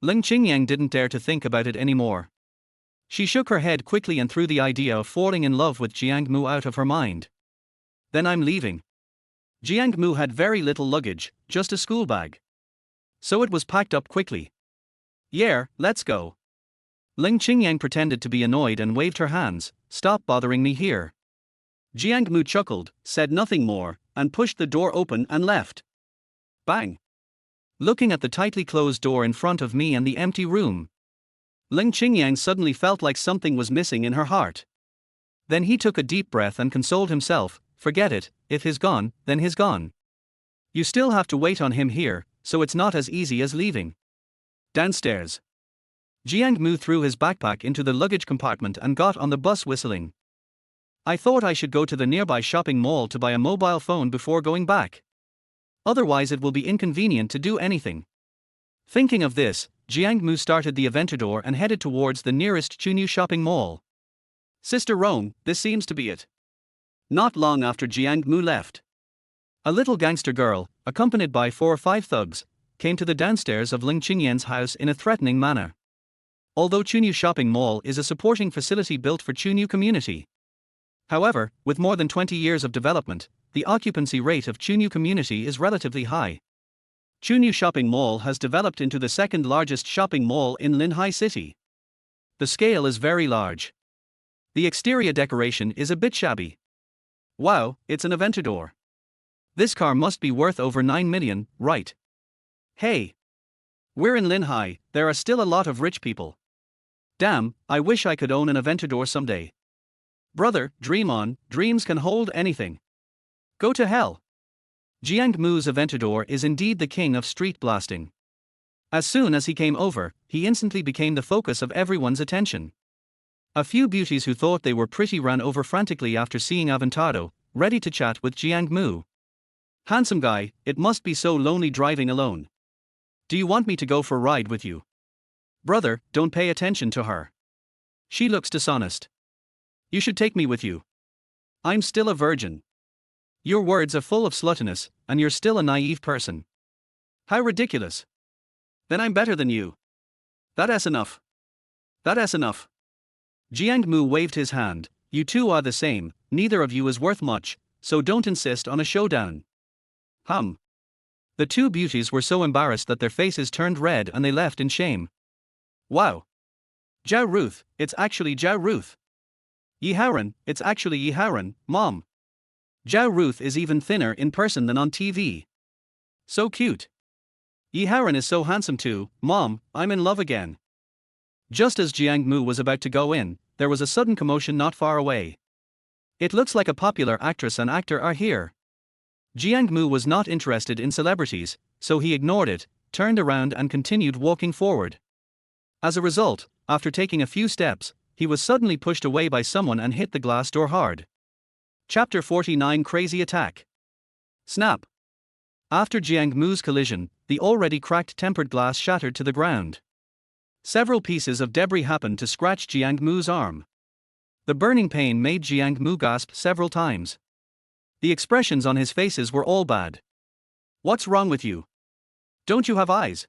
Leng Qingyan didn't dare to think about it anymore. She shook her head quickly and threw the idea of falling in love with Jiang Mu out of her mind. "Then I'm leaving." Jiang Mu had very little luggage, just a school bag. So it was packed up quickly. "Yeah, let's go." Leng Qingyan pretended to be annoyed and waved her hands. "Stop bothering me here." Jiang Mu chuckled, said nothing more, and pushed the door open and left. Bang! Looking at the tightly closed door in front of me and the empty room, Leng Qingyan suddenly felt like something was missing in her heart. Then he took a deep breath and consoled himself, "Forget it, if he's gone, then he's gone. You still have to wait on him here, so it's not as easy as leaving." Downstairs, Jiang Mu threw his backpack into the luggage compartment and got on the bus whistling. "I thought I should go to the nearby shopping mall to buy a mobile phone before going back. Otherwise it will be inconvenient to do anything." Thinking of this, Jiang Mu started the Aventador and headed towards the nearest Chunyu shopping mall. "Sister Rome, this seems to be it." Not long after Jiang Mu left, a little gangster girl, accompanied by 4 or 5 thugs, came to the downstairs of Leng Qingyan's house in a threatening manner. Although Chunyu Shopping Mall is a supporting facility built for Chunyu community. However, with more than 20 years of development, the occupancy rate of Chunyu community is relatively high. Chunyu Shopping Mall has developed into the second largest shopping mall in Linhai City. The scale is very large. The exterior decoration is a bit shabby. Wow, it's an Aventador. This car must be worth over 9 million, right? Hey! We're in Linhai, there are still a lot of rich people. Damn, I wish I could own an Aventador someday. Brother, dream on, dreams can hold anything. Go to hell. Jiang Mu's Aventador is indeed the king of street blasting. As soon as he came over, he instantly became the focus of everyone's attention. A few beauties who thought they were pretty ran over frantically after seeing Aventado, ready to chat with Jiang Mu. "Handsome guy, it must be so lonely driving alone. Do you want me to go for a ride with you?" "Brother, don't pay attention to her. She looks dishonest. You should take me with you." "I'm still a virgin." "Your words are full of sluttiness, and you're still a naive person." "How ridiculous. Then I'm better than you. That's enough. That's enough." Jiang Mu waved his hand. "You two are the same, neither of you is worth much, so don't insist on a showdown." The 2 beauties were so embarrassed that their faces turned red and they left in shame. "Wow. Zhao Ruth, it's actually Zhao Ruth. Yiharan, it's actually Yiharan, Mom. Zhao Ruth is even thinner in person than on TV. So cute. Yiharan is so handsome too, Mom, I'm in love again." Just as Jiang Mu was about to go in, there was a sudden commotion not far away. "It looks like a popular actress and actor are here." Jiang Mu was not interested in celebrities, so he ignored it, turned around and continued walking forward. As a result, after taking a few steps, he was suddenly pushed away by someone and hit the glass door hard. Chapter 49 Crazy Attack. Snap. After Jiang Mu's collision, the already cracked tempered glass shattered to the ground. Several pieces of debris happened to scratch Jiang Mu's arm. The burning pain made Jiang Mu gasp several times. The expressions on his faces were all bad. "What's wrong with you? Don't you have eyes?"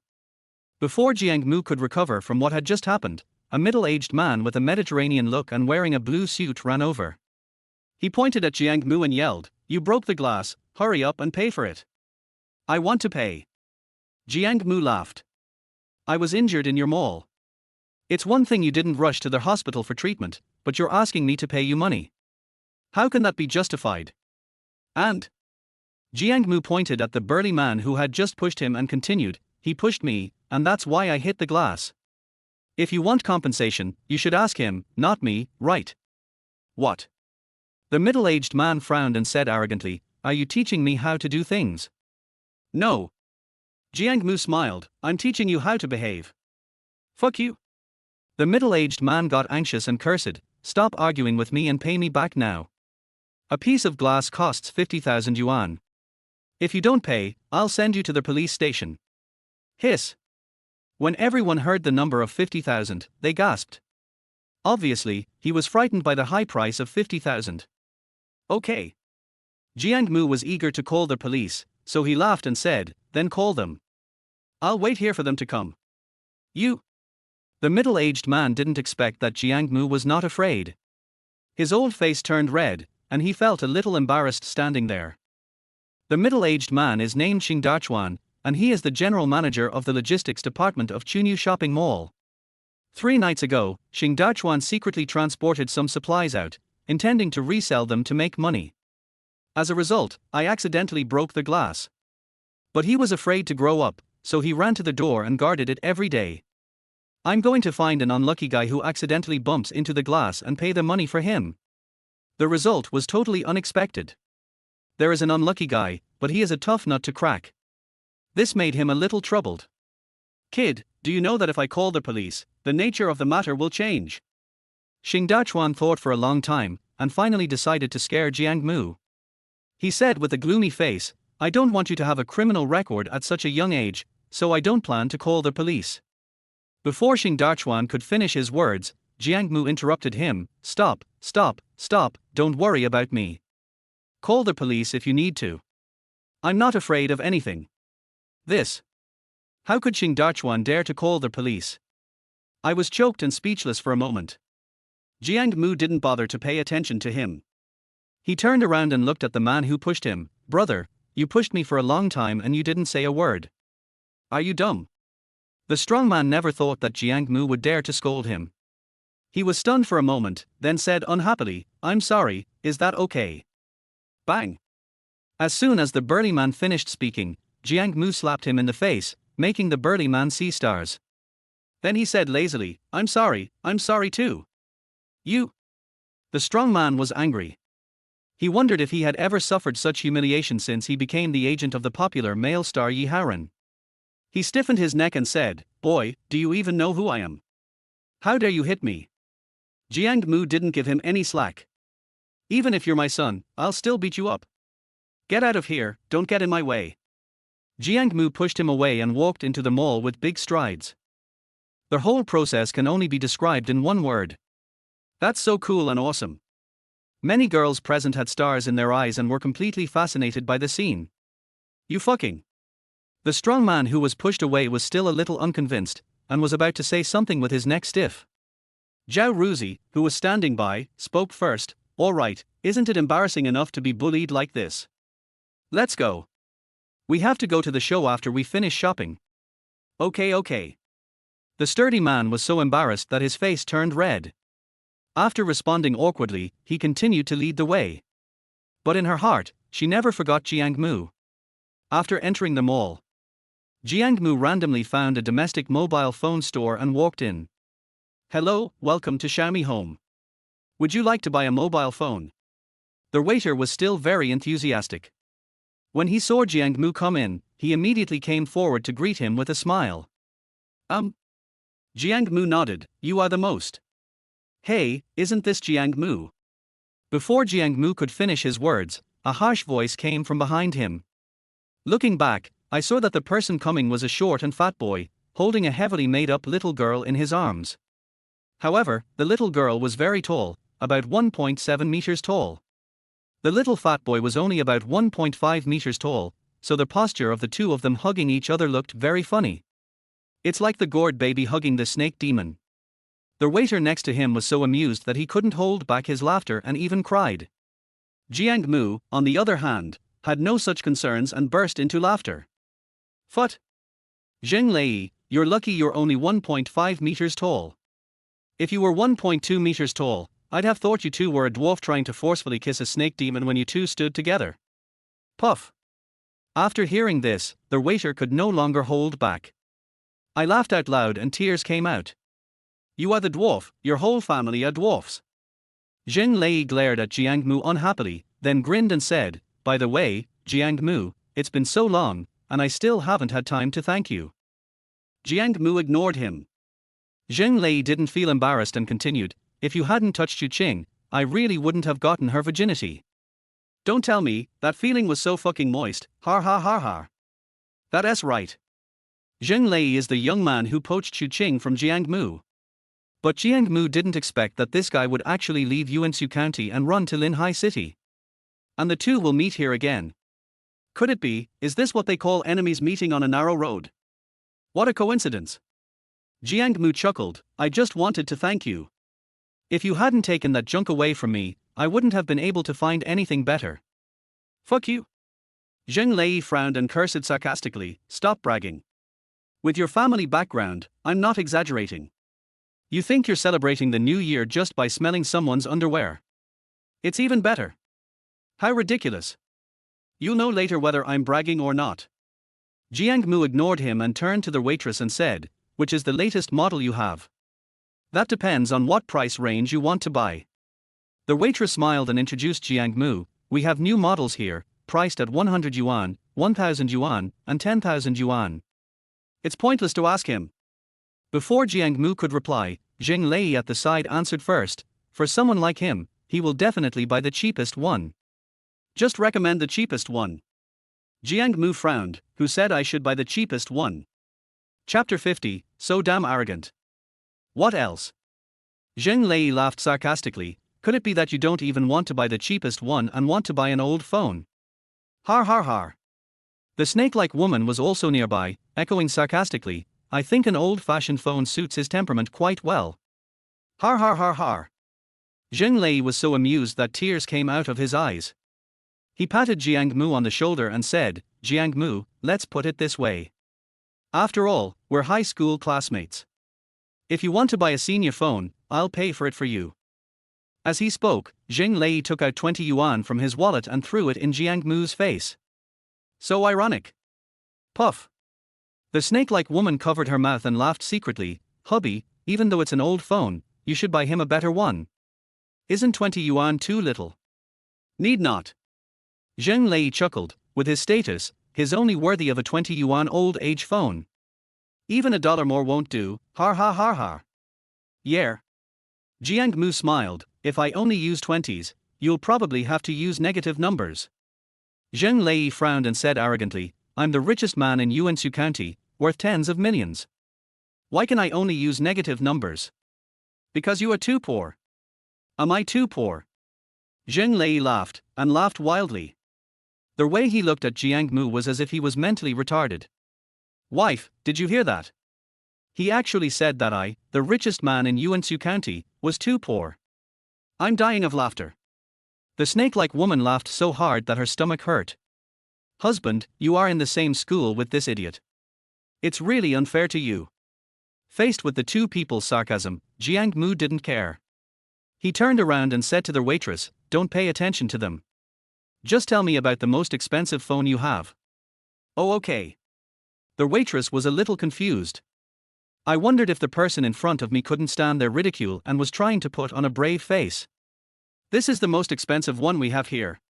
Before Jiang Mu could recover from what had just happened, a middle-aged man with a Mediterranean look and wearing a blue suit ran over. He pointed at Jiang Mu and yelled, "You broke the glass, hurry up and pay for it." "I want to pay." Jiang Mu laughed. I was injured in your mall. It's one thing you didn't rush to the hospital for treatment, but you're asking me to pay you money. How can that be justified? And Jiang Mu pointed at the burly man who had just pushed him and continued, he pushed me, and that's why I hit the glass. If you want compensation, you should ask him, not me, right? What? The middle-aged man frowned and said arrogantly, are you teaching me how to do things? No. Jiang Mu smiled, I'm teaching you how to behave. Fuck you. The middle-aged man got anxious and cursed, stop arguing with me and pay me back now. A piece of glass costs 50,000 yuan. If you don't pay, I'll send you to the police station. Hiss. When everyone heard the number of 50,000, they gasped. Obviously, he was frightened by the high price of 50,000. Okay. Jiang Mu was eager to call the police, so he laughed and said, then call them. I'll wait here for them to come. You. The middle-aged man didn't expect that Jiang Mu was not afraid. His old face turned red, and he felt a little embarrassed standing there. The middle-aged man is named Xing Dachuan, and he is the general manager of the logistics department of Chunyu Shopping Mall. 3 nights ago, Xing Dachuan secretly transported some supplies out, intending to resell them to make money. As a result, I accidentally broke the glass. But he was afraid to grow up, so he ran to the door and guarded it every day. I'm going to find an unlucky guy who accidentally bumps into the glass and pay the money for him. The result was totally unexpected. There is an unlucky guy, but he is a tough nut to crack. This made him a little troubled. Kid, do you know that if I call the police, the nature of the matter will change? Xing Dachuan thought for a long time, and finally decided to scare Jiang Mu. He said with a gloomy face, I don't want you to have a criminal record at such a young age, so I don't plan to call the police. Before Xing Dachuan could finish his words, Jiang Mu interrupted him, stop, don't worry about me. Call the police if you need to. I'm not afraid of anything. This. How could Xing Dachuan dare to call the police? I was choked and speechless for a moment. Jiang Mu didn't bother to pay attention to him. He turned around and looked at the man who pushed him. Brother, you pushed me for a long time and you didn't say a word. Are you dumb? The strong man never thought that Jiang Mu would dare to scold him. He was stunned for a moment, then said unhappily, I'm sorry, is that okay? Bang! As soon as the burly man finished speaking, Jiang Mu slapped him in the face, making the burly man see stars. Then he said lazily, I'm sorry too. You. The strong man was angry. He wondered if he had ever suffered such humiliation since he became the agent of the popular male star Yi Haoren. He stiffened his neck and said, boy, do you even know who I am? How dare you hit me? Jiang Mu didn't give him any slack. Even if you're my son, I'll still beat you up. Get out of here, don't get in my way. Jiang Mu pushed him away and walked into the mall with big strides. The whole process can only be described in one word. That's so cool and awesome. Many girls present had stars in their eyes and were completely fascinated by the scene. You fucking. The strong man who was pushed away was still a little unconvinced, and was about to say something with his neck stiff. Zhao Ruzi, who was standing by, spoke first, all right, isn't it embarrassing enough to be bullied like this? Let's go. We have to go to the show after we finish shopping. Okay. The sturdy man was so embarrassed that his face turned red. After responding awkwardly, he continued to lead the way. But in her heart, she never forgot Jiang Mu. After entering the mall, Jiang Mu randomly found a domestic mobile phone store and walked in. Hello, welcome to Xiaomi Home. Would you like to buy a mobile phone? The waiter was still very enthusiastic. When he saw Jiang Mu come in, he immediately came forward to greet him with a smile. Jiang Mu nodded, you are the most. Hey, isn't this Jiang Mu? Before Jiang Mu could finish his words, a harsh voice came from behind him. Looking back, I saw that the person coming was a short and fat boy, holding a heavily made-up little girl in his arms. However, the little girl was very tall, about 1.7 meters tall. The little fat boy was only about 1.5 meters tall, so the posture of the two of them hugging each other looked very funny. It's like the gourd baby hugging the snake demon. The waiter next to him was so amused that he couldn't hold back his laughter and even cried. Jiang Mu, on the other hand, had no such concerns and burst into laughter. Phut! Zheng Lei, you're lucky you're only 1.5 meters tall. If you were 1.2 meters tall, I'd have thought you two were a dwarf trying to forcefully kiss a snake demon when you two stood together. Puff. After hearing this, the waiter could no longer hold back. I laughed out loud and tears came out. You are the dwarf, your whole family are dwarfs. Zheng Lei glared at Jiang Mu unhappily, then grinned and said, by the way, Jiang Mu, it's been so long, and I still haven't had time to thank you. Jiang Mu ignored him. Zheng Lei didn't feel embarrassed and continued, if you hadn't touched Yu Qing, I really wouldn't have gotten her virginity. Don't tell me, that feeling was so fucking moist, har har har har. That's right. Zheng Lei is the young man who poached Yu Qing from Jiang Mu. But Jiang Mu didn't expect that this guy would actually leave Yuansu County and run to Linhai City. And the two will meet here again. Could it be, is this what they call enemies meeting on a narrow road? What a coincidence. Jiang Mu chuckled, I just wanted to thank you. If you hadn't taken that junk away from me, I wouldn't have been able to find anything better. Fuck you. Zheng Lei frowned and cursed sarcastically, stop bragging. With your family background, I'm not exaggerating. You think you're celebrating the new year just by smelling someone's underwear? It's even better. How ridiculous. You'll know later whether I'm bragging or not. Jiang Mu ignored him and turned to the waitress and said, which is the latest model you have? That depends on what price range you want to buy. The waitress smiled and introduced Jiang Mu, we have new models here, priced at 100 yuan, 1000 yuan, and 10,000 yuan. It's pointless to ask him. Before Jiang Mu could reply, Zheng Lei at the side answered first, for someone like him, he will definitely buy the cheapest one. Just recommend the cheapest one. Jiang Mu frowned, who said I should buy the cheapest one? Chapter 50, so damn arrogant. What else? Zheng Lei laughed sarcastically, could it be that you don't even want to buy the cheapest one and want to buy an old phone? Har har har. The snake-like woman was also nearby, echoing sarcastically, I think an old-fashioned phone suits his temperament quite well. Har har har har. Zheng Lei was so amused that tears came out of his eyes. He patted Jiang Mu on the shoulder and said, Jiang Mu, let's put it this way. After all, we're high school classmates. If you want to buy a senior phone, I'll pay for it for you. As he spoke, Zheng Lei took out 20 yuan from his wallet and threw it in Jiang Mu's face. So ironic. Puff. The snake-like woman covered her mouth and laughed secretly, hubby, even though it's an old phone, you should buy him a better one. Isn't 20 yuan too little? Need not. Zheng Lei chuckled, with his status, he's only worthy of a 20 yuan old age phone. Even $1 more won't do, har har har har. Yeah. Jiang Mu smiled, if I only use 20s, you'll probably have to use negative numbers. Zheng Lei frowned and said arrogantly, I'm the richest man in Yuansu County, worth tens of millions. Why can I only use negative numbers? Because you are too poor. Am I too poor? Zheng Lei laughed, and laughed wildly. The way he looked at Jiang Mu was as if he was mentally retarded. Wife, did you hear that? He actually said that I, the richest man in Yuansu County, was too poor. I'm dying of laughter. The snake-like woman laughed so hard that her stomach hurt. Husband, you are in the same school with this idiot. It's really unfair to you. Faced with the two people's sarcasm, Jiang Mu didn't care. He turned around and said to the waitress, don't pay attention to them. Just tell me about the most expensive phone you have. Oh okay. The waitress was a little confused. I wondered if the person in front of me couldn't stand their ridicule and was trying to put on a brave face. This is the most expensive one we have here.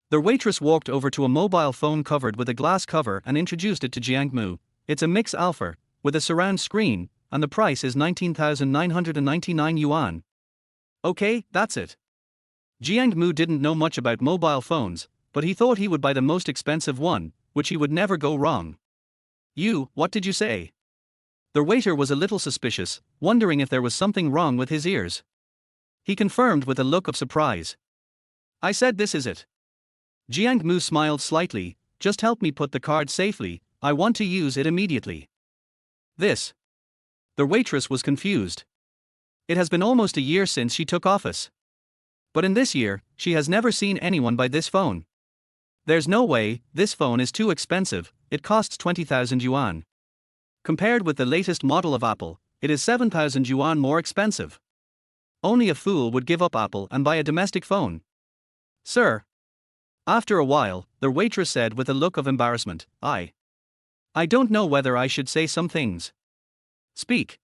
The waitress walked over to a mobile phone covered with a glass cover and introduced it to Jiang Mu. It's a Mix Alpha, with a surround screen, and the price is 19,999 yuan. Okay, that's it. Jiang Mu didn't know much about mobile phones, but he thought he would buy the most expensive one, which he would never go wrong. What did you say? The waiter was a little suspicious, wondering if there was something wrong with his ears. He confirmed with a look of surprise. I said this is it. Jiang Mu smiled slightly, just help me put the card safely, I want to use it immediately. This. The waitress was confused. It has been almost a year since she took office. But in this year, she has never seen anyone buy this phone. There's no way, this phone is too expensive, it costs 20,000 yuan. Compared with the latest model of Apple, it is 7,000 yuan more expensive. Only a fool would give up Apple and buy a domestic phone. Sir. After a while, the waitress said with a look of embarrassment, I don't know whether I should say some things. Speak.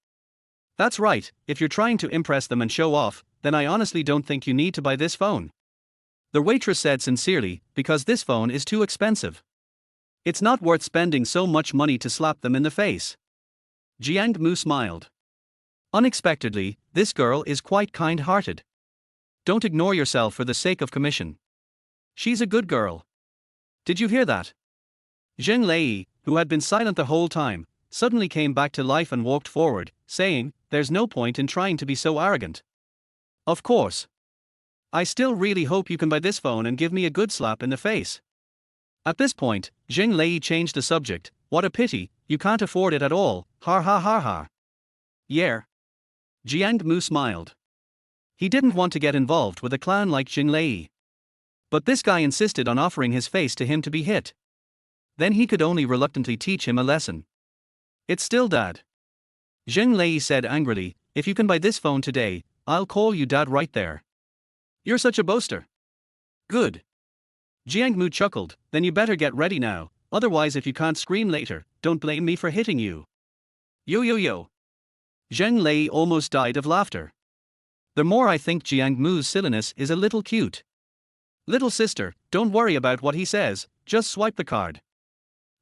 That's right, if you're trying to impress them and show off, then I honestly don't think you need to buy this phone. The waitress said sincerely, because this phone is too expensive. It's not worth spending so much money to slap them in the face. Jiang Mu smiled. Unexpectedly, this girl is quite kind-hearted. Don't ignore yourself for the sake of commission. She's a good girl. Did you hear that? Zheng Lei, who had been silent the whole time, suddenly came back to life and walked forward, saying, there's no point in trying to be so arrogant. Of course. I still really hope you can buy this phone and give me a good slap in the face. At this point, Zheng Lei changed the subject. What a pity, you can't afford it at all, ha ha ha ha. Yeah. Jiang Mu smiled. He didn't want to get involved with a clown like Zheng Lei. But this guy insisted on offering his face to him to be hit. Then he could only reluctantly teach him a lesson. It's still dad. Zheng Lei said angrily, if you can buy this phone today, I'll call you dad right there. You're such a boaster. Good. Jiang Mu chuckled, then you better get ready now, otherwise if you can't scream later, don't blame me for hitting you. Yo yo yo. Zheng Lei almost died of laughter. The more I think Jiang Mu's silliness is a little cute. Little sister, don't worry about what he says, just swipe the card.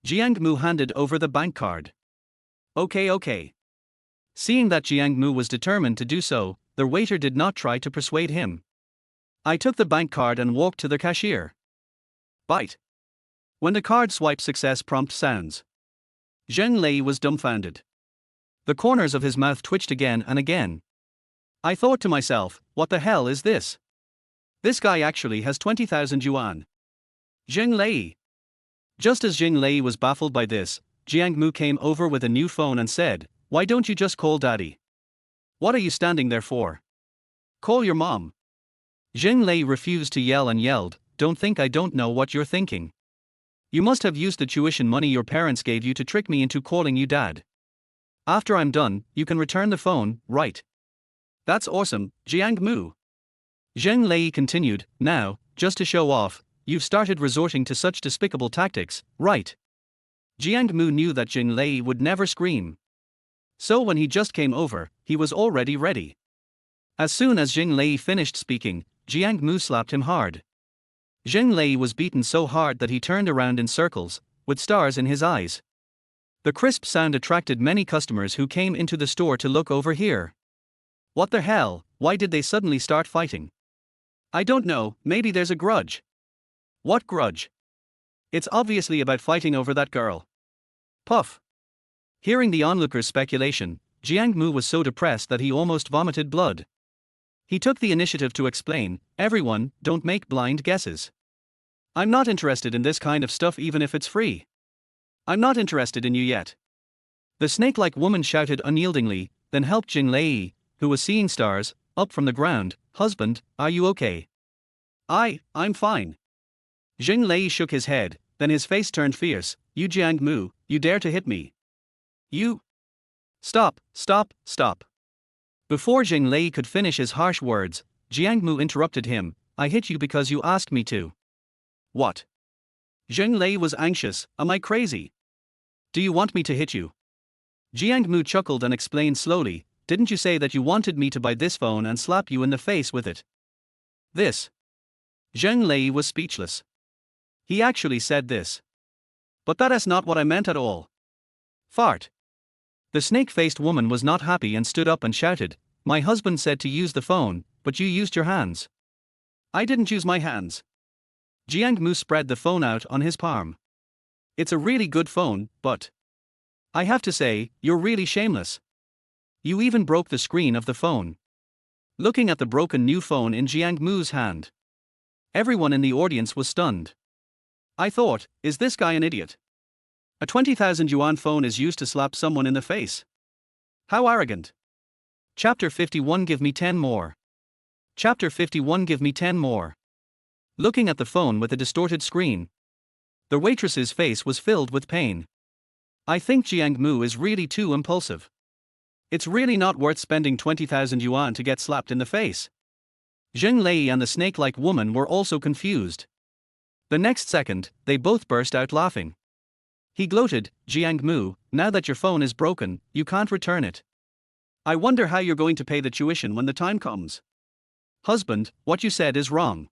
Jiang Mu handed over the bank card. Okay. Seeing that Jiang Mu was determined to do so, the waiter did not try to persuade him. I took the bank card and walked to the cashier. Bite. When the card swipe success prompt sounds. Zheng Lei was dumbfounded. The corners of his mouth twitched again and again. I thought to myself, what the hell is this? This guy actually has 20,000 yuan. Zheng Lei. Just as Zheng Lei was baffled by this, Jiang Mu came over with a new phone and said, why don't you just call daddy? What are you standing there for? Call your mom. Zheng Lei refused to yell and yelled, don't think I don't know what you're thinking. You must have used the tuition money your parents gave you to trick me into calling you dad. After I'm done, you can return the phone, right? That's awesome, Jiang Mu. Zheng Lei continued, now, just to show off, you've started resorting to such despicable tactics, right? Jiang Mu knew that Zheng Lei would never scream. So when he just came over, he was already ready. As soon as Zheng Lei finished speaking, Jiang Mu slapped him hard. Zheng Lei was beaten so hard that he turned around in circles, with stars in his eyes. The crisp sound attracted many customers who came into the store to look over here. What the hell, why did they suddenly start fighting? I don't know, maybe there's a grudge. What grudge? It's obviously about fighting over that girl. Puff. Hearing the onlookers' speculation, Jiang Mu was so depressed that he almost vomited blood. He took the initiative to explain, everyone, don't make blind guesses. I'm not interested in this kind of stuff even if it's free. I'm not interested in you yet. The snake-like woman shouted unyieldingly, then helped Zheng Lei, who was seeing stars, up from the ground. Husband, are you okay? I'm fine. Zheng Lei shook his head, then his face turned fierce. You Jiang Mu, you dare to hit me. You. Stop. Before Zheng Lei could finish his harsh words, Jiang Mu interrupted him, I hit you because you asked me to. What? Zheng Lei was anxious, am I crazy? Do you want me to hit you? Jiang Mu chuckled and explained slowly, didn't you say that you wanted me to buy this phone and slap you in the face with it? This. Zheng Lei was speechless. He actually said this. But that is not what I meant at all. Fart. The snake-faced woman was not happy and stood up and shouted, my husband said to use the phone, but you used your hands. I didn't use my hands. Jiang Mu spread the phone out on his palm. It's a really good phone, but I have to say, you're really shameless. You even broke the screen of the phone. Looking at the broken new phone in Jiang Mu's hand, everyone in the audience was stunned. I thought, is this guy an idiot? A 20,000 yuan phone is used to slap someone in the face. How arrogant. Chapter 51 Give me 10 more. Chapter 51 Give me 10 more. Looking at the phone with a distorted screen, the waitress's face was filled with pain. I think Jiang Mu is really too impulsive. It's really not worth spending 20,000 yuan to get slapped in the face. Zheng Lei and the snake-like woman were also confused. The next second, they both burst out laughing. He gloated, Jiang Mu, now that your phone is broken, you can't return it. I wonder how you're going to pay the tuition when the time comes. Husband, what you said is wrong.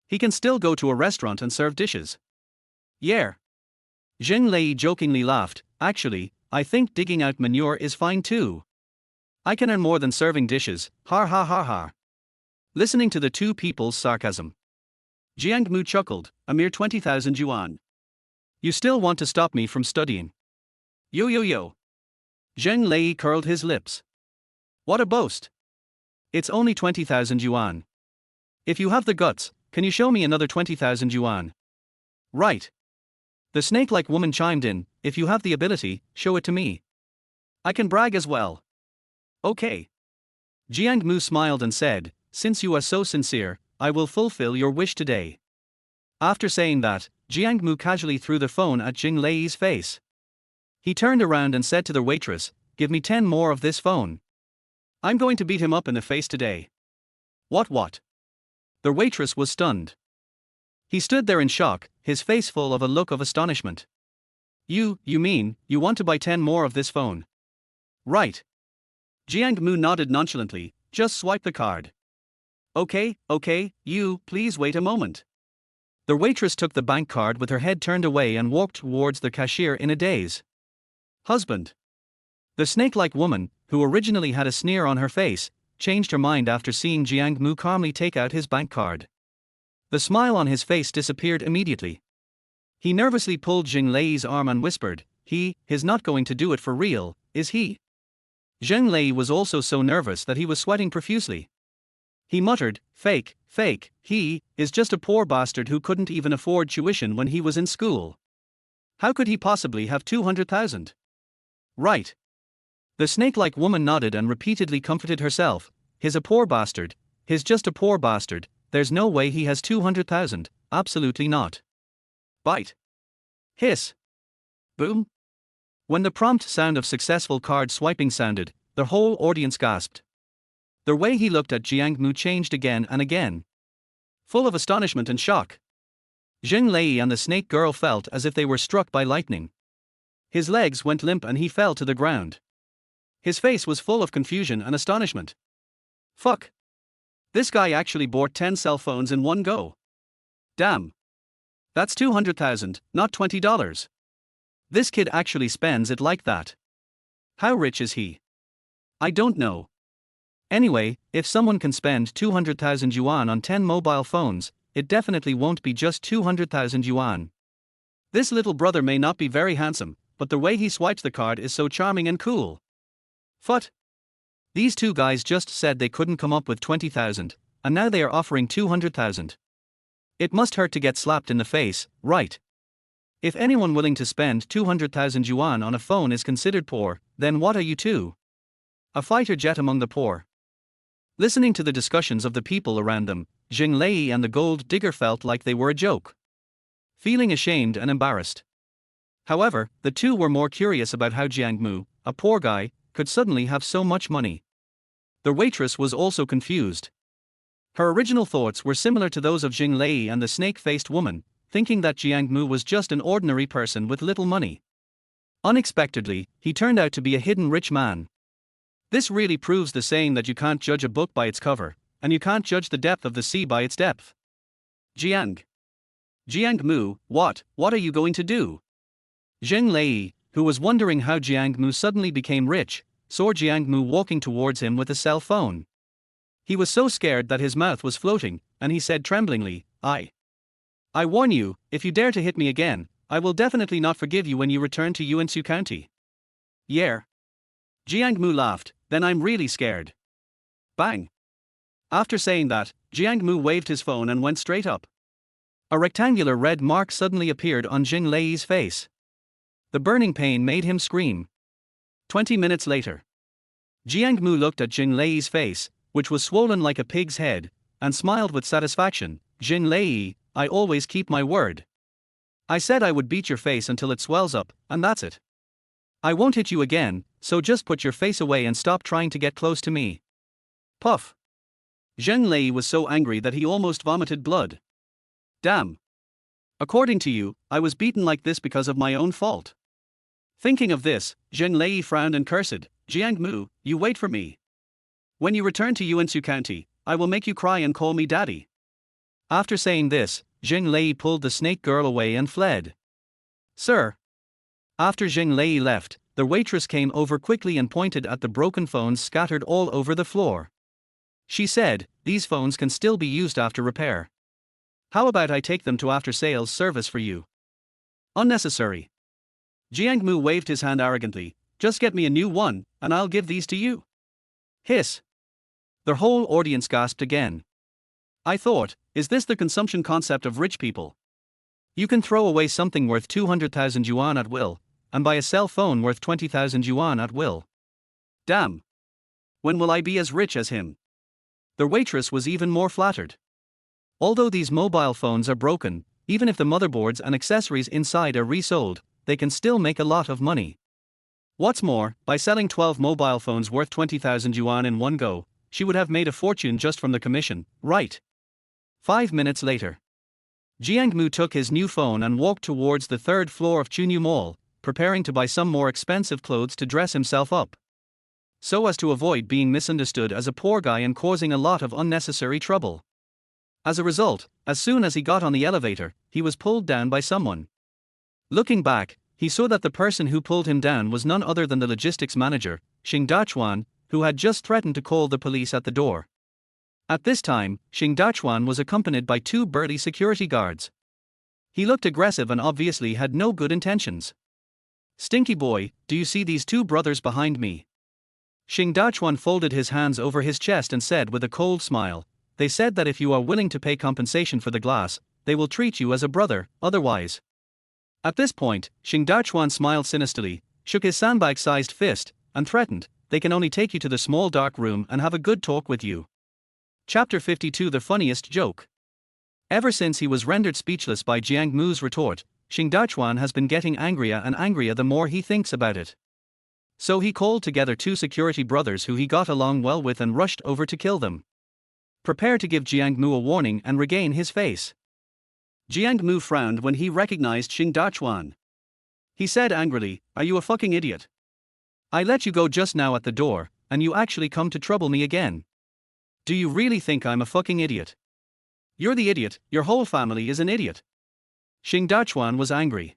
He can still go to a restaurant and serve dishes. Yeah. Zheng Lei jokingly laughed, actually, I think digging out manure is fine too. I can earn more than serving dishes, ha ha ha ha. Listening to the two people's sarcasm, Jiang Mu chuckled, a mere 20,000 yuan. You still want to stop me from studying? Yo yo yo. Zheng Lei curled his lips. What a boast. It's only 20,000 yuan. If you have the guts, can you show me another 20,000 yuan? Right. The snake-like woman chimed in, if you have the ability, show it to me. I can brag as well. Okay. Jiang Mu smiled and said, since you are so sincere, I will fulfill your wish today. After saying that, Jiang Mu casually threw the phone at Zheng Lei's face. He turned around and said to the waitress, give me 10 more of this phone. I'm going to beat him up in the face today. What? The waitress was stunned. He stood there in shock, his face full of a look of astonishment. You mean, you want to buy 10 more of this phone? Right. Jiang Mu nodded nonchalantly, just swipe the card. Okay, you, please wait a moment. The waitress took the bank card with her head turned away and walked towards the cashier in a daze. Husband. The snake-like woman, who originally had a sneer on her face, changed her mind after seeing Jiang Mu calmly take out his bank card. The smile on his face disappeared immediately. He nervously pulled Zheng Lei's arm and whispered, he's not going to do it for real, is he? Zheng Lei was also so nervous that he was sweating profusely. He muttered, fake, he is just a poor bastard who couldn't even afford tuition when he was in school. How could he possibly have 200,000? Right. The snake-like woman nodded and repeatedly comforted herself, he's a poor bastard, he's just a poor bastard, there's no way he has 200,000, absolutely not. Bite. Hiss. Boom. When the prompt sound of successful card swiping sounded, the whole audience gasped. The way he looked at Jiang Mu changed again and again. Full of astonishment and shock. Zheng Lei and the snake girl felt as if they were struck by lightning. His legs went limp and he fell to the ground. His face was full of confusion and astonishment. Fuck. This guy actually bought 10 cell phones in one go. Damn. That's 200,000, not $20. This kid actually spends it like that. How rich is he? I don't know. Anyway, if someone can spend 200,000 yuan on 10 mobile phones, it definitely won't be just 200,000 yuan. This little brother may not be very handsome, but the way he swipes the card is so charming and cool. Fut. These two guys just said they couldn't come up with 20,000, and now they are offering 200,000. It must hurt to get slapped in the face, right? If anyone willing to spend 200,000 yuan on a phone is considered poor, then what are you two? A fighter jet among the poor. Listening to the discussions of the people around them, Zheng Lei and the gold digger felt like they were a joke. Feeling ashamed and embarrassed. However, the two were more curious about how Jiang Mu, a poor guy, could suddenly have so much money. The waitress was also confused. Her original thoughts were similar to those of Zheng Lei and the snake-faced woman, thinking that Jiang Mu was just an ordinary person with little money. Unexpectedly, he turned out to be a hidden rich man. This really proves the saying that you can't judge a book by its cover, and you can't judge the depth of the sea by its depth. Jiang Mu, what are you going to do? Zheng Lei, who was wondering how Jiang Mu suddenly became rich, saw Jiang Mu walking towards him with a cell phone. He was so scared that his mouth was floating, and he said tremblingly, I warn you, if you dare to hit me again, I will definitely not forgive you when you return to Yuansu County. Yeah. Jiang Mu laughed, then I'm really scared. Bang. After saying that, Jiang Mu waved his phone and went straight up. A rectangular red mark suddenly appeared on Zheng Lei's face. The burning pain made him scream. 20 minutes later. Jiang Mu looked at Zheng Lei's face, which was swollen like a pig's head, and smiled with satisfaction. Zheng Lei, I always keep my word. I said I would beat your face until it swells up, and that's it. I won't hit you again, so just put your face away and stop trying to get close to me. Puff. Zheng Lei was so angry that he almost vomited blood. Damn. According to you, I was beaten like this because of my own fault. Thinking of this, Zheng Lei frowned and cursed, Jiang Mu, you wait for me. When you return to Yuansu County, I will make you cry and call me daddy. After saying this, Zheng Lei pulled the snake girl away and fled. Sir. After Zheng Lei left, the waitress came over quickly and pointed at the broken phones scattered all over the floor. She said, these phones can still be used after repair. How about I take them to after-sales service for you? Unnecessary. Jiang Mu waved his hand arrogantly, just get me a new one, and I'll give these to you. Hiss. The whole audience gasped again. I thought, is this the consumption concept of rich people? You can throw away something worth 200,000 yuan at will, and buy a cell phone worth 20,000 yuan at will. Damn. When will I be as rich as him? The waitress was even more flattered. Although these mobile phones are broken, even if the motherboards and accessories inside are resold, they can still make a lot of money. What's more, by selling 12 mobile phones worth 20,000 yuan in one go, she would have made a fortune just from the commission, right? 5 minutes later, Jiang Mu took his new phone and walked towards the third floor of Chunyu Mall, preparing to buy some more expensive clothes to dress himself up, so as to avoid being misunderstood as a poor guy and causing a lot of unnecessary trouble. As a result, as soon as he got on the elevator, he was pulled down by someone. Looking back, he saw that the person who pulled him down was none other than the logistics manager, Xing Dachuan, who had just threatened to call the police at the door. At this time, Xing Dachuan was accompanied by 2 burly security guards. He looked aggressive and obviously had no good intentions. Stinky boy, do you see these 2 brothers behind me? Xing Dachuan folded his hands over his chest and said with a cold smile, they said that if you are willing to pay compensation for the glass, they will treat you as a brother, otherwise. At this point, Xing Dachuan smiled sinisterly, shook his sandbag-sized fist, and threatened, they can only take you to the small dark room and have a good talk with you. Chapter 52 The Funniest Joke. Ever since he was rendered speechless by Jiang Mu's retort, Xing Dachuan has been getting angrier and angrier the more he thinks about it. So he called together 2 security brothers who he got along well with and rushed over to kill them. Prepare to give Jiang Mu a warning and regain his face. Jiang Mu frowned when he recognized Xing Dachuan. He said angrily, are you a fucking idiot? I let you go just now at the door, and you actually come to trouble me again. Do you really think I'm a fucking idiot? You're the idiot, your whole family is an idiot. Xing Dachuan was angry.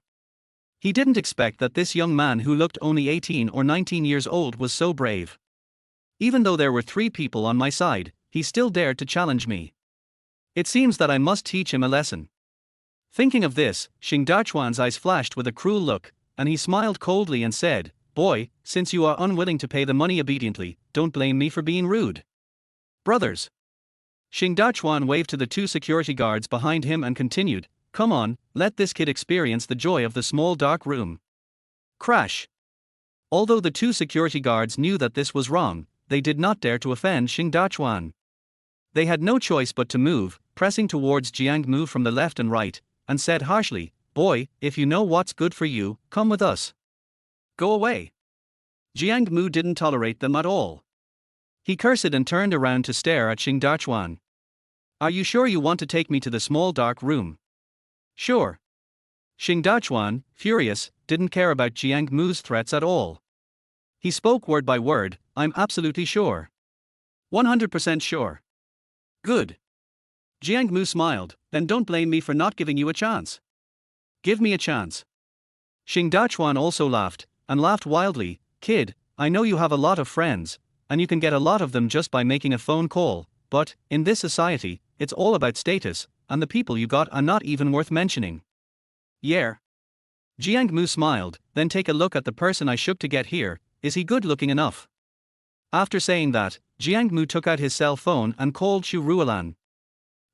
He didn't expect that this young man who looked only 18 or 19 years old was so brave. Even though there were 3 people on my side, he still dared to challenge me. It seems that I must teach him a lesson. Thinking of this, Xing Dachuan's eyes flashed with a cruel look, and he smiled coldly and said, boy, since you are unwilling to pay the money obediently, don't blame me for being rude. Brothers. Xing Dachuan waved to the 2 security guards behind him and continued, come on, let this kid experience the joy of the small dark room. Crash. Although the 2 security guards knew that this was wrong, they did not dare to offend Xing Dachuan. They had no choice but to move, pressing towards Jiang Mu from the left and right, and said harshly, boy, if you know what's good for you, come with us. Go away. Jiang Mu didn't tolerate them at all. He cursed and turned around to stare at Xing Dachuan. Are you sure you want to take me to the small dark room? Sure. Xing Dachuan, furious, didn't care about Jiang Mu's threats at all. He spoke word by word, I'm absolutely sure. 100% sure. Good. Jiang Mu smiled, then don't blame me for not giving you a chance. Give me a chance. Xing Dachuan also laughed, and laughed wildly, kid, I know you have a lot of friends, and you can get a lot of them just by making a phone call, but, in this society, it's all about status, and the people you got are not even worth mentioning. Yeah. Jiang Mu smiled, then take a look at the person I shook to get here, is he good looking enough? After saying that, Jiang Mu took out his cell phone and called Xu Ruolan.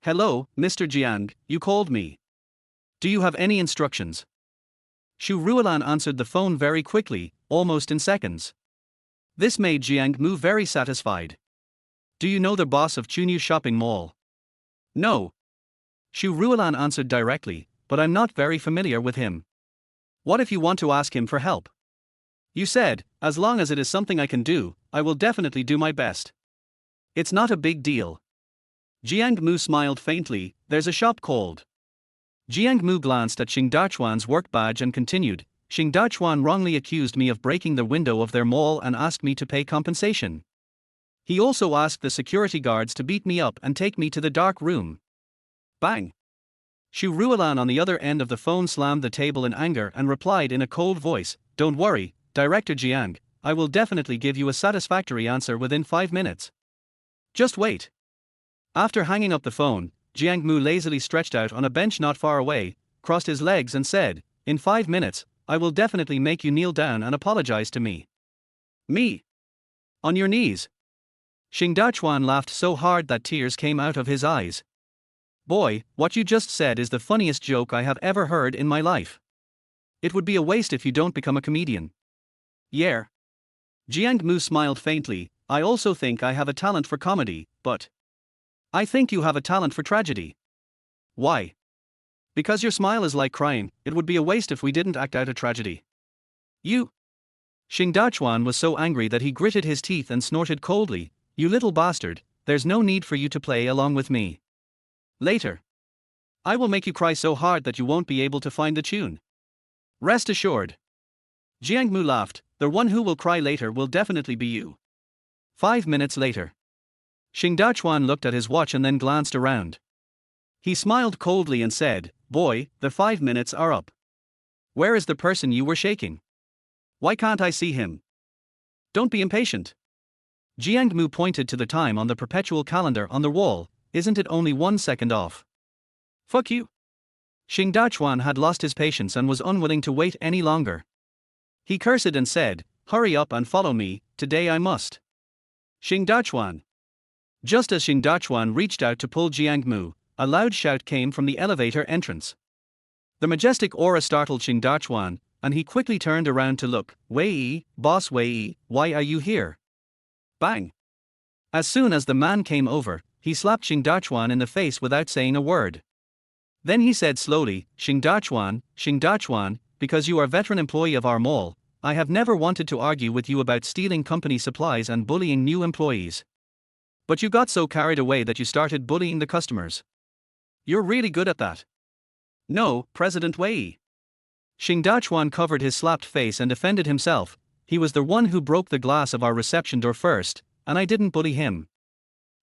Hello, Mr. Jiang, you called me. Do you have any instructions? Xu Ruolan answered the phone very quickly, almost in seconds. This made Jiang Mu very satisfied. Do you know the boss of Chunyu Shopping Mall? No. Xu Ruolan answered directly, but I'm not very familiar with him. What if you want to ask him for help? You said, as long as it is something I can do, I will definitely do my best. It's not a big deal. Jiang Mu smiled faintly. There's a shop called. Jiang Mu glanced at Xing Dachuan's work badge and continued. Xing Dachuan wrongly accused me of breaking the window of their mall and asked me to pay compensation. He also asked the security guards to beat me up and take me to the dark room. Bang! Xu Ruolan on the other end of the phone slammed the table in anger and replied in a cold voice, Don't worry, Director Jiang, I will definitely give you a satisfactory answer within 5 minutes. Just wait. After hanging up the phone, Jiang Mu lazily stretched out on a bench not far away, crossed his legs and said, In 5 minutes, I will definitely make you kneel down and apologize to me. Me? On your knees? Xing Dachuan laughed so hard that tears came out of his eyes. Boy, what you just said is the funniest joke I have ever heard in my life. It would be a waste if you don't become a comedian. Yeah. Jiang Mu smiled faintly. I also think I have a talent for comedy, but I think you have a talent for tragedy. Why? Because your smile is like crying. It would be a waste if we didn't act out a tragedy. You. Xing Dachuan was so angry that he gritted his teeth and snorted coldly. You little bastard, there's no need for you to play along with me. Later. I will make you cry so hard that you won't be able to find the tune. Rest assured. Jiang Mu laughed. The one who will cry later will definitely be you. 5 minutes later. Xing Dachuan looked at his watch and then glanced around. He smiled coldly and said, Boy, the 5 minutes are up. Where is the person you were shaking? Why can't I see him? Don't be impatient. Jiang Mu pointed to the time on the perpetual calendar on the wall. Isn't it only 1 second off? Fuck you. Xing Dachuan had lost his patience and was unwilling to wait any longer. He cursed and said, Hurry up and follow me, today I must. Xing Dachuan. Just as Xing Dachuan reached out to pull Jiang Mu, a loud shout came from the elevator entrance. The majestic aura startled Xing Dachuan, and he quickly turned around to look. Wei, boss Wei, why are you here? Bang! As soon as the man came over, he slapped Xing Dachuan in the face without saying a word. Then he said slowly, Xing Dachuan, because you are a veteran employee of our mall, I have never wanted to argue with you about stealing company supplies and bullying new employees. But you got so carried away that you started bullying the customers. You're really good at that. No, President Wei. Xing Dachuan covered his slapped face and defended himself. He was the one who broke the glass of our reception door first, and I didn't bully him.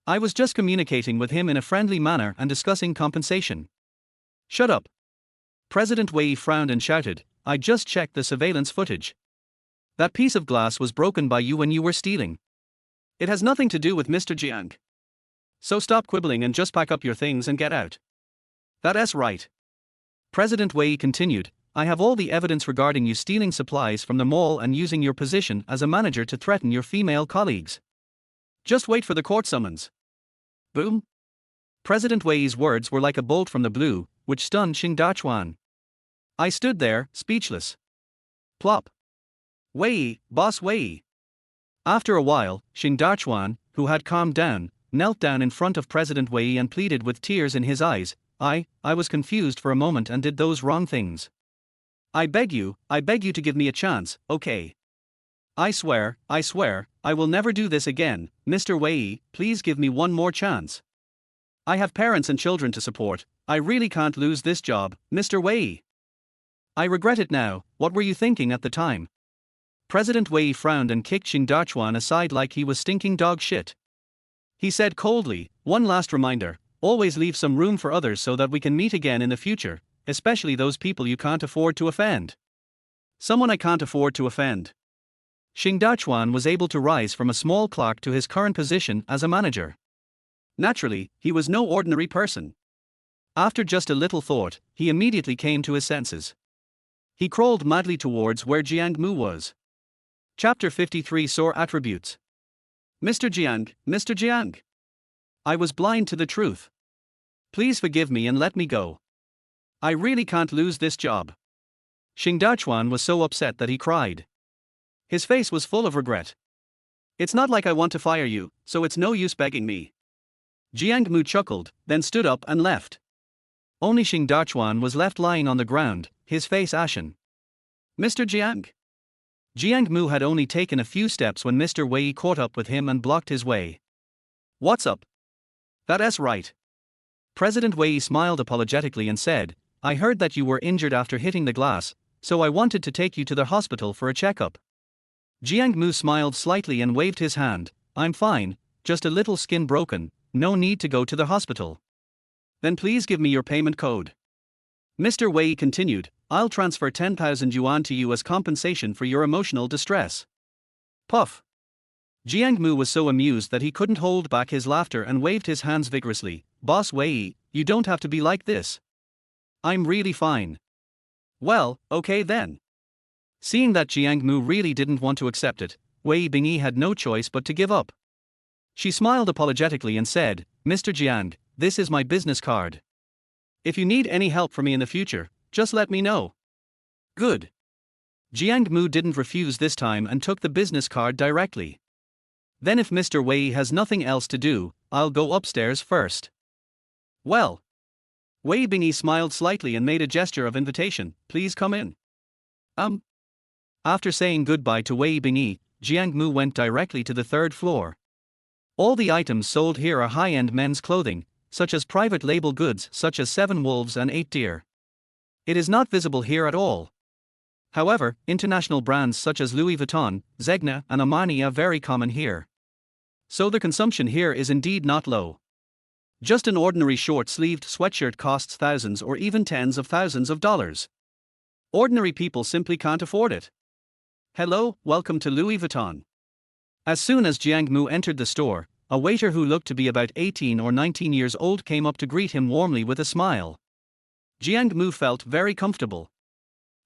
I was just communicating with him in a friendly manner and discussing compensation. Shut up. President Wei frowned and shouted, I just checked the surveillance footage. That piece of glass was broken by you when you were stealing. It has nothing to do with Mr. Jiang. So stop quibbling and just pack up your things and get out. That's right. President Wei continued, I have all the evidence regarding you stealing supplies from the mall and using your position as a manager to threaten your female colleagues. Just wait for the court summons. Boom. President Wei's words were like a bolt from the blue, which stunned Xing Dachuan. I stood there, speechless. Plop. Wei, boss Wei. After a while, Xing Dachuan, who had calmed down, knelt down in front of President Wei and pleaded with tears in his eyes, I was confused for a moment and did those wrong things. I beg you to give me a chance, okay? I swear, I will never do this again, Mr. Wei, please give me one more chance. I have parents and children to support, I really can't lose this job, Mr. Wei. I regret it now, what were you thinking at the time? President Wei frowned and kicked Xing Dachuan aside like he was stinking dog shit. He said coldly, one last reminder, always leave some room for others so that we can meet again in the future, especially those people you can't afford to offend. Someone I can't afford to offend. Xing Dachuan was able to rise from a small clerk to his current position as a manager. Naturally, he was no ordinary person. After just a little thought, he immediately came to his senses. He crawled madly towards where Jiang Mu was. Chapter 53 Sore Attributes. Mr. Jiang. I was blind to the truth. Please forgive me and let me go. I really can't lose this job. Xing Dachuan was so upset that he cried. His face was full of regret. It's not like I want to fire you, so it's no use begging me. Jiang Mu chuckled, then stood up and left. Only Xing Dachuan was left lying on the ground, his face ashen. Mr. Jiang? Jiang Mu had only taken a few steps when Mr. Wei caught up with him and blocked his way. What's up? That's right. President Wei smiled apologetically and said, I heard that you were injured after hitting the glass, so I wanted to take you to the hospital for a checkup. Jiang Mu smiled slightly and waved his hand. I'm fine, just a little skin broken, no need to go to the hospital. Then please give me your payment code. Mr. Wei continued, I'll transfer 10,000 yuan to you as compensation for your emotional distress. Puff. Jiang Mu was so amused that he couldn't hold back his laughter and waved his hands vigorously. Boss Wei, you don't have to be like this. I'm really fine. Well, okay then. Seeing that Jiang Mu really didn't want to accept it, Wei Bingyi had no choice but to give up. She smiled apologetically and said, Mr. Jiang, this is my business card. If you need any help from me in the future, just let me know. Good. Jiang Mu didn't refuse this time and took the business card directly. Then if Mr. Wei has nothing else to do, I'll go upstairs first. Well. Wei Bingyi smiled slightly and made a gesture of invitation, please come in. After saying goodbye to Wei Bingyi, Jiang Mu went directly to the third floor. All the items sold here are high-end men's clothing, such as private label goods such as 7 wolves and 8 deer. It is not visible here at all. However, international brands such as Louis Vuitton, Zegna and Armani are very common here. So the consumption here is indeed not low. Just an ordinary short-sleeved sweatshirt costs thousands or even tens of thousands of dollars. Ordinary people simply can't afford it. Hello, welcome to Louis Vuitton. As soon as Jiang Mu entered the store, a waiter who looked to be about 18 or 19 years old came up to greet him warmly with a smile. Jiang Mu felt very comfortable.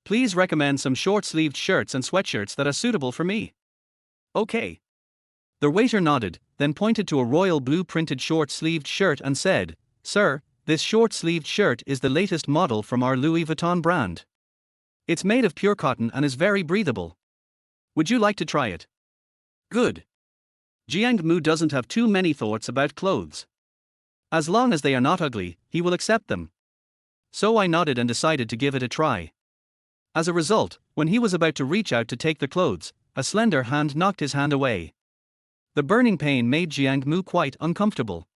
Please recommend some short-sleeved shirts and sweatshirts that are suitable for me. Okay. The waiter nodded, then pointed to a royal blue printed short-sleeved shirt and said, Sir, this short-sleeved shirt is the latest model from our Louis Vuitton brand. It's made of pure cotton and is very breathable. Would you like to try it? Good. Jiang Mu doesn't have too many thoughts about clothes. As long as they are not ugly, he will accept them. So I nodded and decided to give it a try. As a result, when he was about to reach out to take the clothes, a slender hand knocked his hand away. The burning pain made Jiang Mu quite uncomfortable.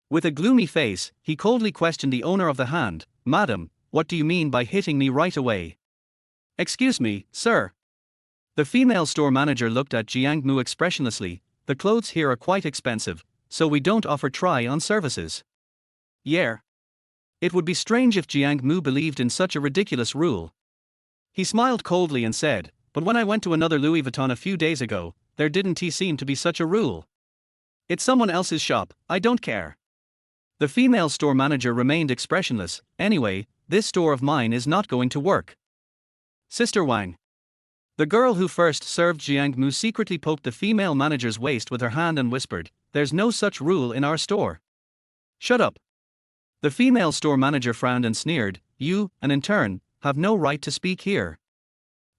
With a gloomy face, he coldly questioned the owner of the hand, Madam, what do you mean by hitting me right away? Excuse me, sir. The female store manager looked at Jiang Mu expressionlessly. The clothes here are quite expensive, so we don't offer try-on services. Yeah. It would be strange if Jiang Mu believed in such a ridiculous rule. He smiled coldly and said, but when I went to another Louis Vuitton a few days ago, there didn't seem to be such a rule. It's someone else's shop, I don't care. The female store manager remained expressionless. Anyway, this store of mine is not going to work. Sister Wang. The girl who first served Jiang Mu secretly poked the female manager's waist with her hand and whispered, There's no such rule in our store. Shut up. The female store manager frowned and sneered, You, and in turn, have no right to speak here.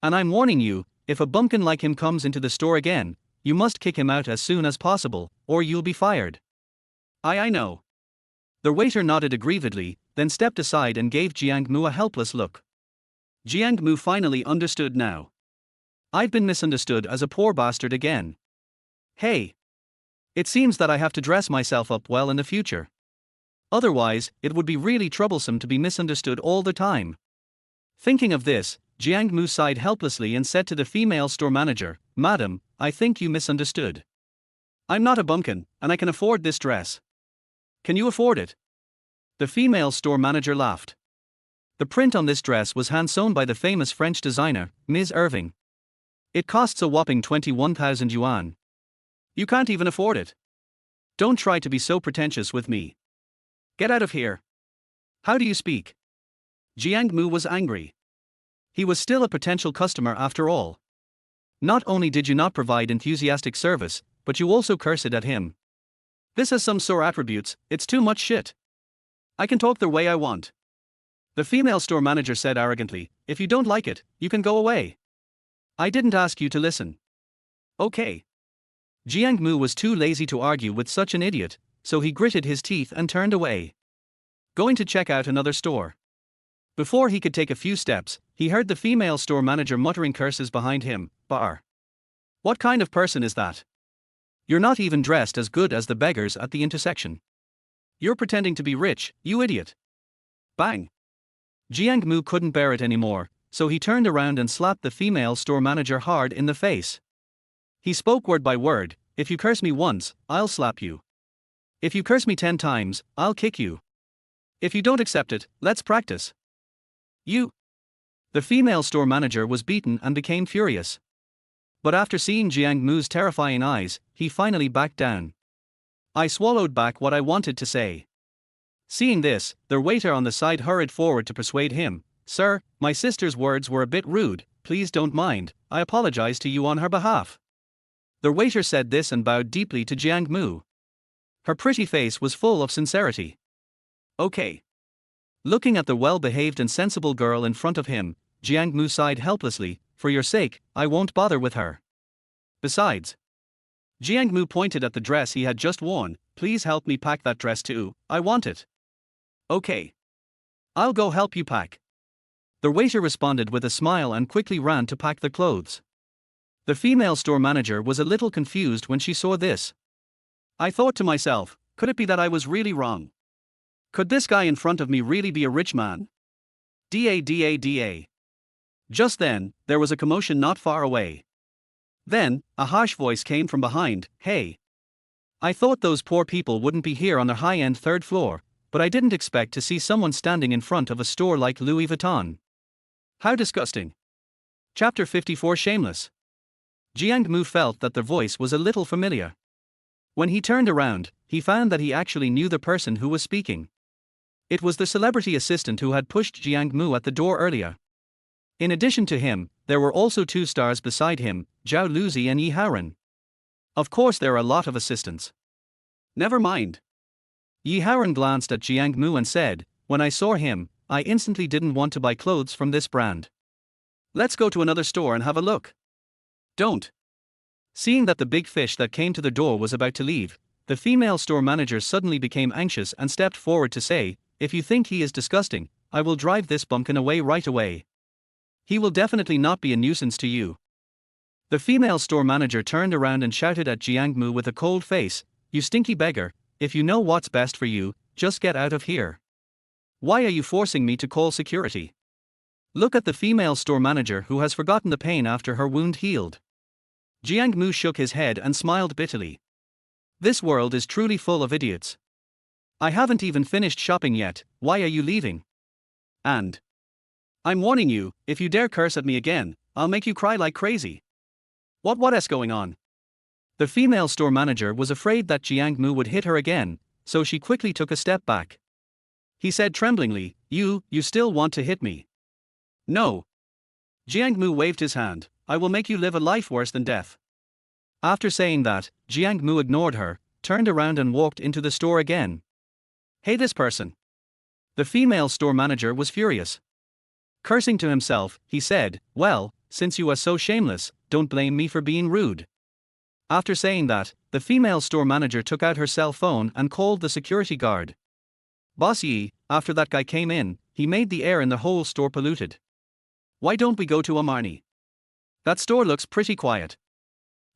And I'm warning you, if a bumpkin like him comes into the store again, you must kick him out as soon as possible, or you'll be fired. I know. The waiter nodded aggrievedly, then stepped aside and gave Jiang Mu a helpless look. Jiang Mu finally understood now. I've been misunderstood as a poor bastard again. Hey. It seems that I have to dress myself up well in the future. Otherwise, it would be really troublesome to be misunderstood all the time. Thinking of this, Jiang Mu sighed helplessly and said to the female store manager, Madam, I think you misunderstood. I'm not a bumpkin, and I can afford this dress. Can you afford it? The female store manager laughed. The print on this dress was hand-sewn by the famous French designer, Ms. Irving. It costs a whopping 21,000 yuan. You can't even afford it. Don't try to be so pretentious with me. Get out of here. How do you speak? Jiang Mu was angry. He was still a potential customer after all. Not only did you not provide enthusiastic service, but you also cursed at him. This has some sore attributes, it's too much shit. I can talk the way I want. The female store manager said arrogantly, If you don't like it, you can go away. I didn't ask you to listen. Okay. Jiang Mu was too lazy to argue with such an idiot, so he gritted his teeth and turned away. Going to check out another store. Before he could take a few steps, he heard the female store manager muttering curses behind him. Bar. What kind of person is that? You're not even dressed as good as the beggars at the intersection. You're pretending to be rich, you idiot. Bang. Jiang Mu couldn't bear it anymore, so he turned around and slapped the female store manager hard in the face. He spoke word by word, if you curse me once, I'll slap you. If you curse me 10 times, I'll kick you. If you don't accept it, let's practice. You. The female store manager was beaten and became furious. But after seeing Jiang Mu's terrifying eyes, he finally backed down. I swallowed back what I wanted to say. Seeing this, the waiter on the side hurried forward to persuade him. Sir, my sister's words were a bit rude, please don't mind, I apologize to you on her behalf. The waiter said this and bowed deeply to Jiang Mu. Her pretty face was full of sincerity. Okay. Looking at the well-behaved and sensible girl in front of him, Jiang Mu sighed helplessly, for your sake, I won't bother with her. Besides, Jiang Mu pointed at the dress he had just worn, please help me pack that dress too, I want it. Okay. I'll go help you pack. The waiter responded with a smile and quickly ran to pack the clothes. The female store manager was a little confused when she saw this. I thought to myself, could it be that I was really wrong? Could this guy in front of me really be a rich man? Da. Just then, there was a commotion not far away. Then, a harsh voice came from behind, hey. I thought those poor people wouldn't be here on their high-end third floor, but I didn't expect to see someone standing in front of a store like Louis Vuitton. How disgusting. Chapter 54 Shameless. Jiang Mu felt that the voice was a little familiar. When he turned around, he found that he actually knew the person who was speaking. It was the celebrity assistant who had pushed Jiang Mu at the door earlier. In addition to him, there were also 2 stars beside him, Zhao Luzi and Yi Haoren. Of course there are a lot of assistants. Never mind. Yi Haoren glanced at Jiang Mu and said, when I saw him, I instantly didn't want to buy clothes from this brand. Let's go to another store and have a look. Don't. Seeing that the big fish that came to the door was about to leave, the female store manager suddenly became anxious and stepped forward to say, if you think he is disgusting, I will drive this bumpkin away right away. He will definitely not be a nuisance to you. The female store manager turned around and shouted at Jiang Mu with a cold face, you stinky beggar, if you know what's best for you, just get out of here. Why are you forcing me to call security? Look at the female store manager who has forgotten the pain after her wound healed. Jiang Mu shook his head and smiled bitterly. This world is truly full of idiots. I haven't even finished shopping yet, why are you leaving? And I'm warning you, if you dare curse at me again, I'll make you cry like crazy. What is going on? The female store manager was afraid that Jiang Mu would hit her again, so she quickly took a step back. He said tremblingly, you still want to hit me? No. Jiang Mu waved his hand, I will make you live a life worse than death. After saying that, Jiang Mu ignored her, turned around and walked into the store again. Hey this person. The female store manager was furious. Cursing to himself, he said, well, since you are so shameless, don't blame me for being rude. After saying that, the female store manager took out her cell phone and called the security guard. Boss Yi, after that guy came in, he made the air in the whole store polluted. Why don't we go to Armani? That store looks pretty quiet.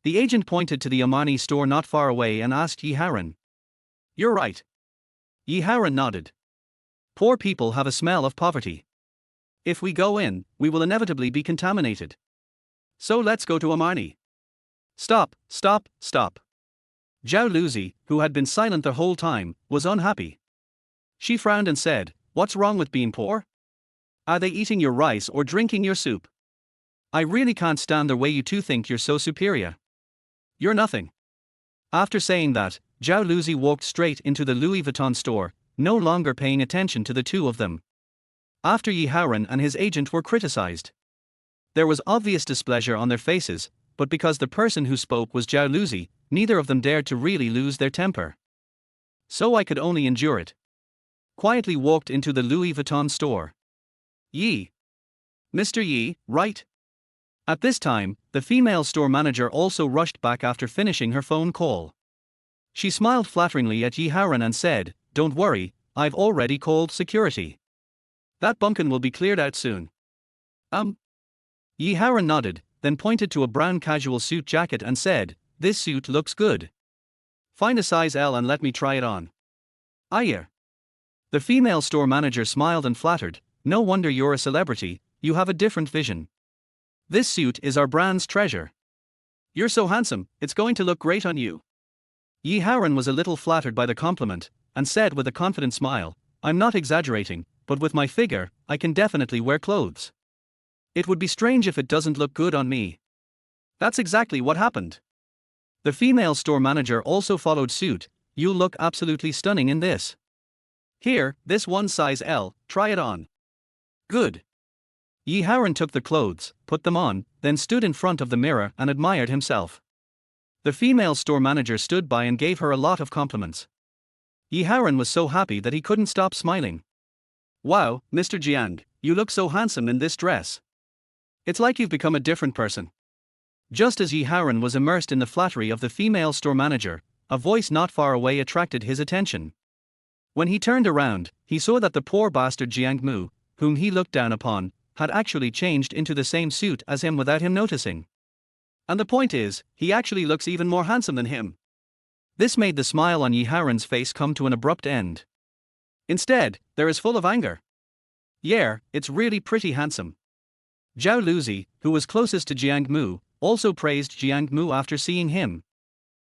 The agent pointed to the Armani store not far away and asked Yi Haoren. You're right. Yi Haoren nodded. Poor people have a smell of poverty. If we go in, we will inevitably be contaminated. So let's go to Armani. Stop. Zhao Luzi, who had been silent the whole time, was unhappy. She frowned and said, what's wrong with being poor? Are they eating your rice or drinking your soup? I really can't stand the way you two think you're so superior. You're nothing. After saying that, Zhao Luzi walked straight into the Louis Vuitton store, no longer paying attention to the two of them. After Yi Haoren and his agent were criticized, there was obvious displeasure on their faces, but because the person who spoke was Zhao Luzi, neither of them dared to really lose their temper. So I could only endure it. Quietly walked into the Louis Vuitton store. Yi. Mr. Yi, right? At this time, the female store manager also rushed back after finishing her phone call. She smiled flatteringly at Yi Haoren and said, don't worry, I've already called security. That bunkin will be cleared out soon. Yi Haran nodded, then pointed to a brown casual suit jacket and said, "This suit looks good. Find a size L and let me try it on." Aye. The female store manager smiled and flattered, "No wonder you're a celebrity, you have a different vision. This suit is our brand's treasure." "You're so handsome, it's going to look great on you." Yi Haran was a little flattered by the compliment, and said with a confident smile, "I'm not exaggerating, but with my figure, I can definitely wear clothes. It would be strange if it doesn't look good on me." That's exactly what happened. The female store manager also followed suit, "You'll look absolutely stunning in this. Here, this one size L, try it on." Good. Yi Haran took the clothes, put them on, then stood in front of the mirror and admired himself. The female store manager stood by and gave her a lot of compliments. Yi Haran was so happy that he couldn't stop smiling. "Wow, Mr. Jiang, you look so handsome in this dress. It's like you've become a different person." Just as Yi Haran was immersed in the flattery of the female store manager, a voice not far away attracted his attention. When he turned around, he saw that the poor bastard Jiang Mu, whom he looked down upon, had actually changed into the same suit as him without him noticing. And the point is, he actually looks even more handsome than him. This made the smile on Yi Haran's face come to an abrupt end. Instead, there is full of anger. "Yeah, it's really pretty handsome." Zhao Luzi, who was closest to Jiang Mu, also praised Jiang Mu after seeing him.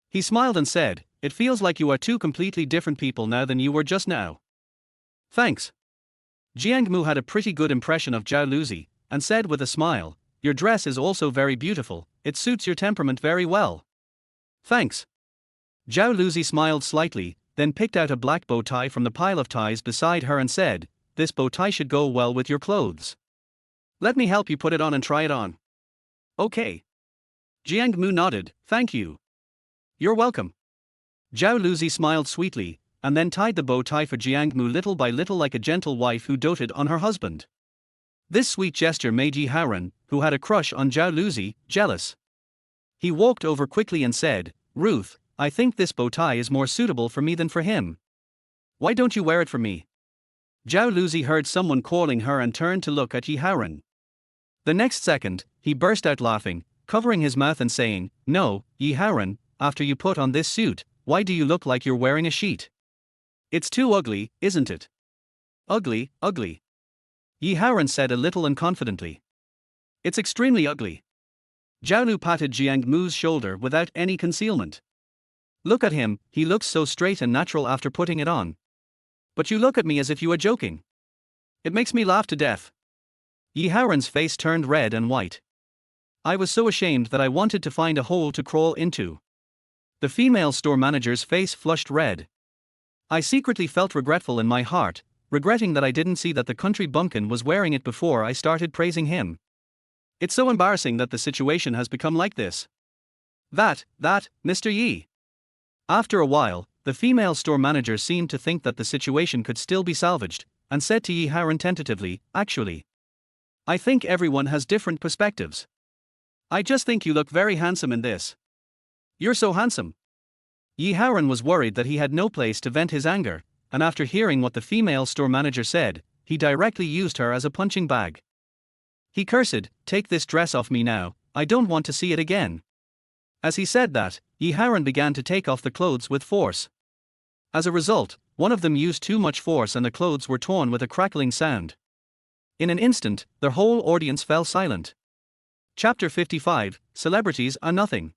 He smiled and said, "It feels like you are two completely different people now than you were just now." "Thanks." Jiang Mu had a pretty good impression of Zhao Luzi, and said with a smile, "Your dress is also very beautiful, it suits your temperament very well." "Thanks." Zhao Luzi smiled slightly, then picked out a black bow tie from the pile of ties beside her and said, "This bow tie should go well with your clothes. Let me help you put it on and try it on." Okay. Jiang Mu nodded, "Thank you." "You're welcome." Zhao Luzi smiled sweetly, and then tied the bow tie for Jiang Mu little by little like a gentle wife who doted on her husband. This sweet gesture made Yi Haran, who had a crush on Zhao Luzi, jealous. He walked over quickly and said, "Ruth, I think this bow tie is more suitable for me than for him. Why don't you wear it for me?" Zhao Luzi heard someone calling her and turned to look at Yi Haran. The next second, he burst out laughing, covering his mouth and saying, "No, Yi Haran, after you put on this suit, why do you look like you're wearing a sheet? It's too ugly, isn't it?" "Ugly, ugly," Yi Haran said a little unconfidently. "It's extremely ugly." Zhao Lu patted Jiang Mu's shoulder without any concealment. "Look at him, he looks so straight and natural after putting it on." "But you look at me as if you were joking. It makes me laugh to death." Yi Haran's face turned red and white. "I was so ashamed that I wanted to find a hole to crawl into." The female store manager's face flushed red. "I secretly felt regretful in my heart, regretting that I didn't see that the country bumpkin was wearing it before I started praising him. It's so embarrassing that the situation has become like this." That, Mr. Yi." After a while, the female store manager seemed to think that the situation could still be salvaged, and said to Yi Haran tentatively, "Actually, I think everyone has different perspectives. I just think you look very handsome in this. You're so handsome." Yi Haran was worried that he had no place to vent his anger, and after hearing what the female store manager said, he directly used her as a punching bag. He cursed, "Take this dress off me now, I don't want to see it again." As he said that, Yi Haran began to take off the clothes with force. As a result, one of them used too much force and the clothes were torn with a crackling sound. In an instant, the whole audience fell silent. Chapter 55, Celebrities Are Nothing.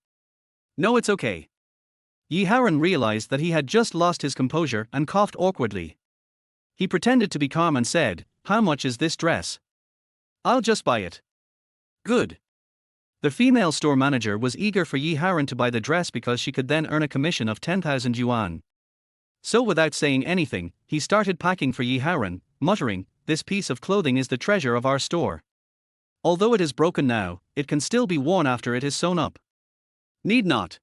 "No, it's okay." Yi Haran realized that he had just lost his composure and coughed awkwardly. He pretended to be calm and said, "How much is this dress?" "I'll just buy it." "Good." The female store manager was eager for Yi Haran to buy the dress because she could then earn a commission of 10,000 yuan. So without saying anything, he started packing for Yi Haran, muttering, "This piece of clothing is the treasure of our store. Although it is broken now, it can still be worn after it is sewn up." "Need not."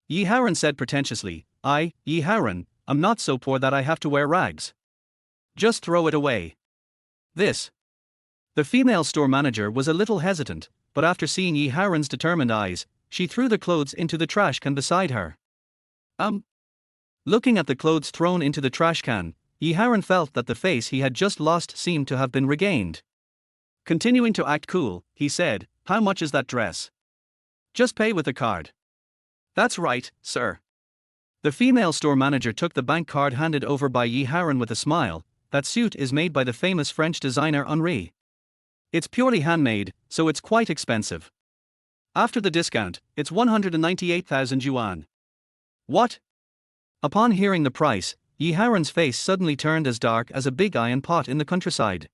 Yi Haran said pretentiously, Yi Haran, I'm not so poor that I have to wear rags. Just throw it away." This. The female store manager was a little hesitant, but after seeing Yi Haran's determined eyes, she threw the clothes into the trash can beside her. Looking at the clothes thrown into the trash can, Yi Haran felt that the face he had just lost seemed to have been regained. Continuing to act cool, he said, "How much is that dress?" "Just pay with a card." "That's right, sir." The female store manager took the bank card handed over by Yi Haran with a smile. "That suit is made by the famous French designer Henri. It's purely handmade, so it's quite expensive. After the discount, it's 198,000 yuan. What?" Upon hearing the price, Yi Haran's face suddenly turned as dark as a big iron pot in the countryside.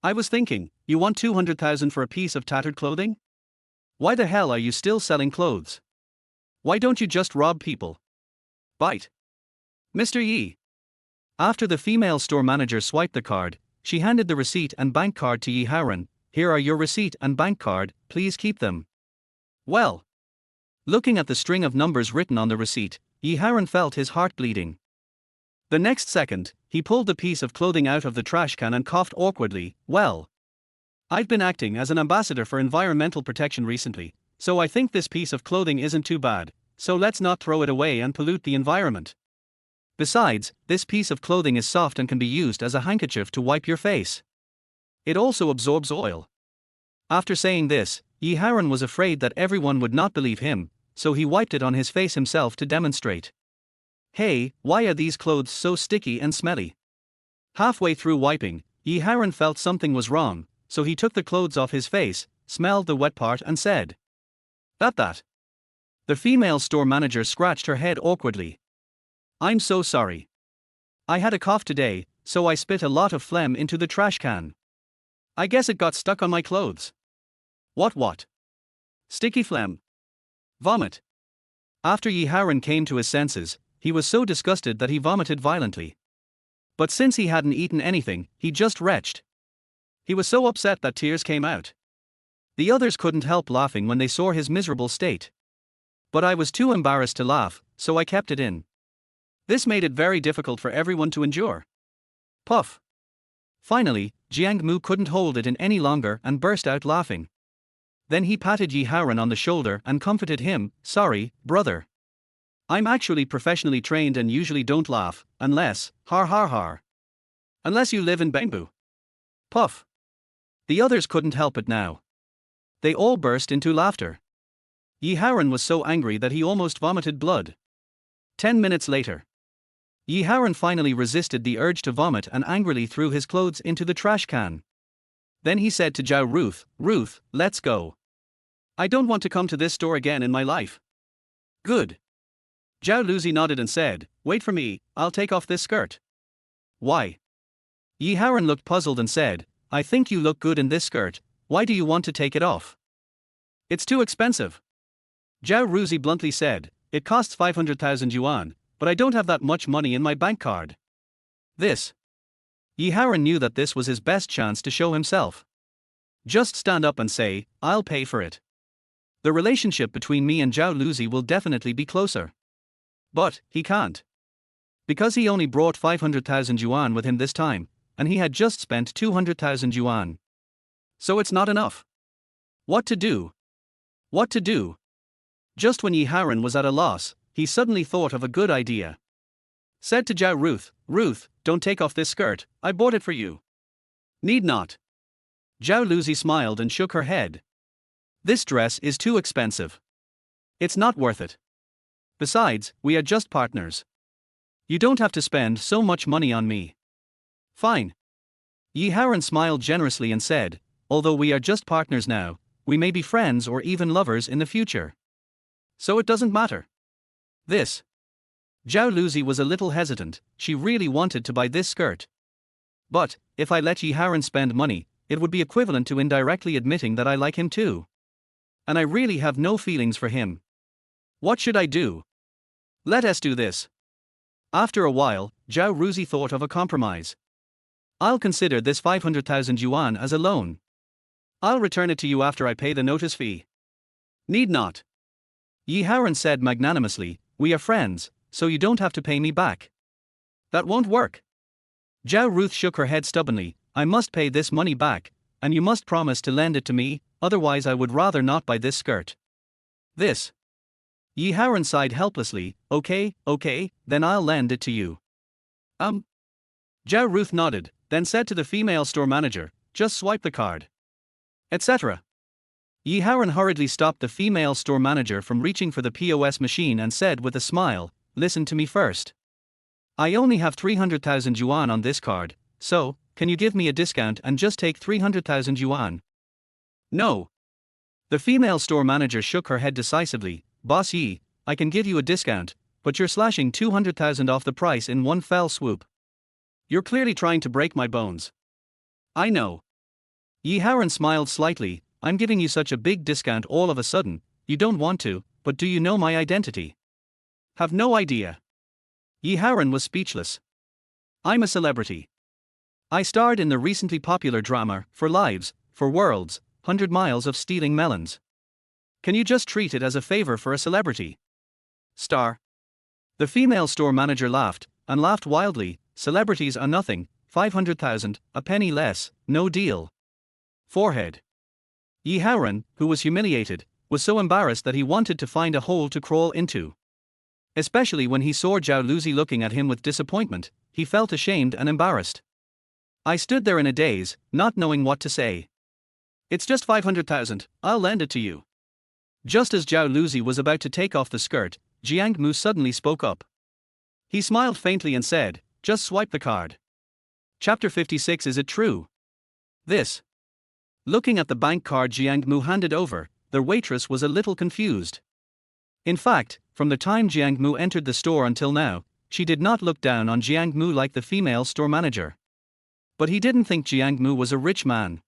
"I was thinking, you want 200,000 for a piece of tattered clothing? Why the hell are you still selling clothes? Why don't you just rob people? Bite. Mr. Yi." After the female store manager swiped the card, she handed the receipt and bank card to Yi Haran. "Here are your receipt and bank card, please keep them." "Well." Looking at the string of numbers written on the receipt, Yi Haran felt his heart bleeding. The next second, he pulled the piece of clothing out of the trash can and coughed awkwardly. "Well, I've been acting as an ambassador for environmental protection recently, so I think this piece of clothing isn't too bad, so let's not throw it away and pollute the environment. Besides, this piece of clothing is soft and can be used as a handkerchief to wipe your face. It also absorbs oil." After saying this, Yi Haran was afraid that everyone would not believe him, so he wiped it on his face himself to demonstrate. "Hey, why are these clothes so sticky and smelly?" Halfway through wiping, Yi Haran felt something was wrong, so he took the clothes off his face, smelled the wet part and said, That. The female store manager scratched her head awkwardly. "I'm so sorry. I had a cough today, so I spit a lot of phlegm into the trash can. I guess it got stuck on my clothes." What? Sticky phlegm. Vomit." After Yi Haran came to his senses, he was so disgusted that he vomited violently. But since he hadn't eaten anything, he just retched. He was so upset that tears came out. The others couldn't help laughing when they saw his miserable state. But I was too embarrassed to laugh, so I kept it in. This made it very difficult for everyone to endure. Puff. Finally, Jiang Mu couldn't hold it in any longer and burst out laughing. Then he patted Yi Haran on the shoulder and comforted him. "Sorry, brother. I'm actually professionally trained and usually don't laugh, unless, har. Unless you live in Bangbu." Puff. The others couldn't help it now. They all burst into laughter. Yi Haran was so angry that he almost vomited blood. 10 minutes later, Yi Haran finally resisted the urge to vomit and angrily threw his clothes into the trash can. Then he said to Zhao Ruth, "Ruth, let's go. I don't want to come to this store again in my life." "Good." Zhao Luzi nodded and said, "Wait for me, I'll take off this skirt." "Why?" Yi Haran looked puzzled and said, "I think you look good in this skirt, why do you want to take it off?" "It's too expensive." Zhao Ruzi bluntly said, "It costs 500,000 yuan, but I don't have that much money in my bank card." This. Yi Haran knew that this was his best chance to show himself. "Just stand up and say, I'll pay for it. The relationship between me and Zhao Luzi will definitely be closer." But he can't. Because he only brought 500,000 yuan with him this time, and he had just spent 200,000 yuan. So it's not enough. What to do? Just when Yi Haran was at a loss, he suddenly thought of a good idea. Said to Zhao Ruth, "Ruth, don't take off this skirt, I bought it for you." "Need not." Zhao Luzi smiled and shook her head. "This dress is too expensive. It's not worth it. Besides, we are just partners. You don't have to spend so much money on me." "Fine." Yi Haran smiled generously and said, "Although we are just partners now, we may be friends or even lovers in the future. So it doesn't matter." This. Zhao Luzi was a little hesitant, she really wanted to buy this skirt. "But, if I let Yi Haran spend money, it would be equivalent to indirectly admitting that I like him too. And I really have no feelings for him. What should I do?" "Let us do this." After a while, Zhao Ruzi thought of a compromise. "I'll consider this 500,000 yuan as a loan. I'll return it to you after I pay the notice fee." "Need not." Yi Haran said magnanimously, "We are friends, so you don't have to pay me back." "That won't work." Zhao Ruth shook her head stubbornly, "I must pay this money back, and you must promise to lend it to me, otherwise I would rather not buy this skirt." This. Yi Haran sighed helplessly, Okay, then I'll lend it to you." Zhao Ruth nodded, then said to the female store manager, just swipe the card. Etc. Yi Haoran hurriedly stopped the female store manager from reaching for the POS machine and said with a smile, listen to me first. I only have 300,000 yuan on this card, so, can you give me a discount and just take 300,000 yuan? No. The female store manager shook her head decisively, Boss Yi, I can give you a discount, but you're slashing 200,000 off the price in one fell swoop. You're clearly trying to break my bones. I know. Yi Haoran smiled slightly, I'm giving you such a big discount all of a sudden, you don't want to, but do you know my identity? Have no idea. Yi Haoran was speechless. I'm a celebrity. I starred in the recently popular drama, For Lives, for Worlds, 100 Miles of Stealing Melons. Can you just treat it as a favor for a celebrity? Star. The female store manager laughed, and laughed wildly, celebrities are nothing, 500,000, a penny less, no deal. Forehead. Yi Haoran, who was humiliated, was so embarrassed that he wanted to find a hole to crawl into. Especially when he saw Zhao Luzi looking at him with disappointment, he felt ashamed and embarrassed. I stood there in a daze, not knowing what to say. It's just 500,000, I'll lend it to you. Just as Zhao Luzi was about to take off the skirt, Jiang Mu suddenly spoke up. He smiled faintly and said, just swipe the card. Chapter 56. Is it true? This. Looking at the bank card Jiang Mu handed over, the waitress was a little confused. In fact, from the time Jiang Mu entered the store until now, she did not look down on Jiang Mu like the female store manager. But he didn't think Jiang Mu was a rich man.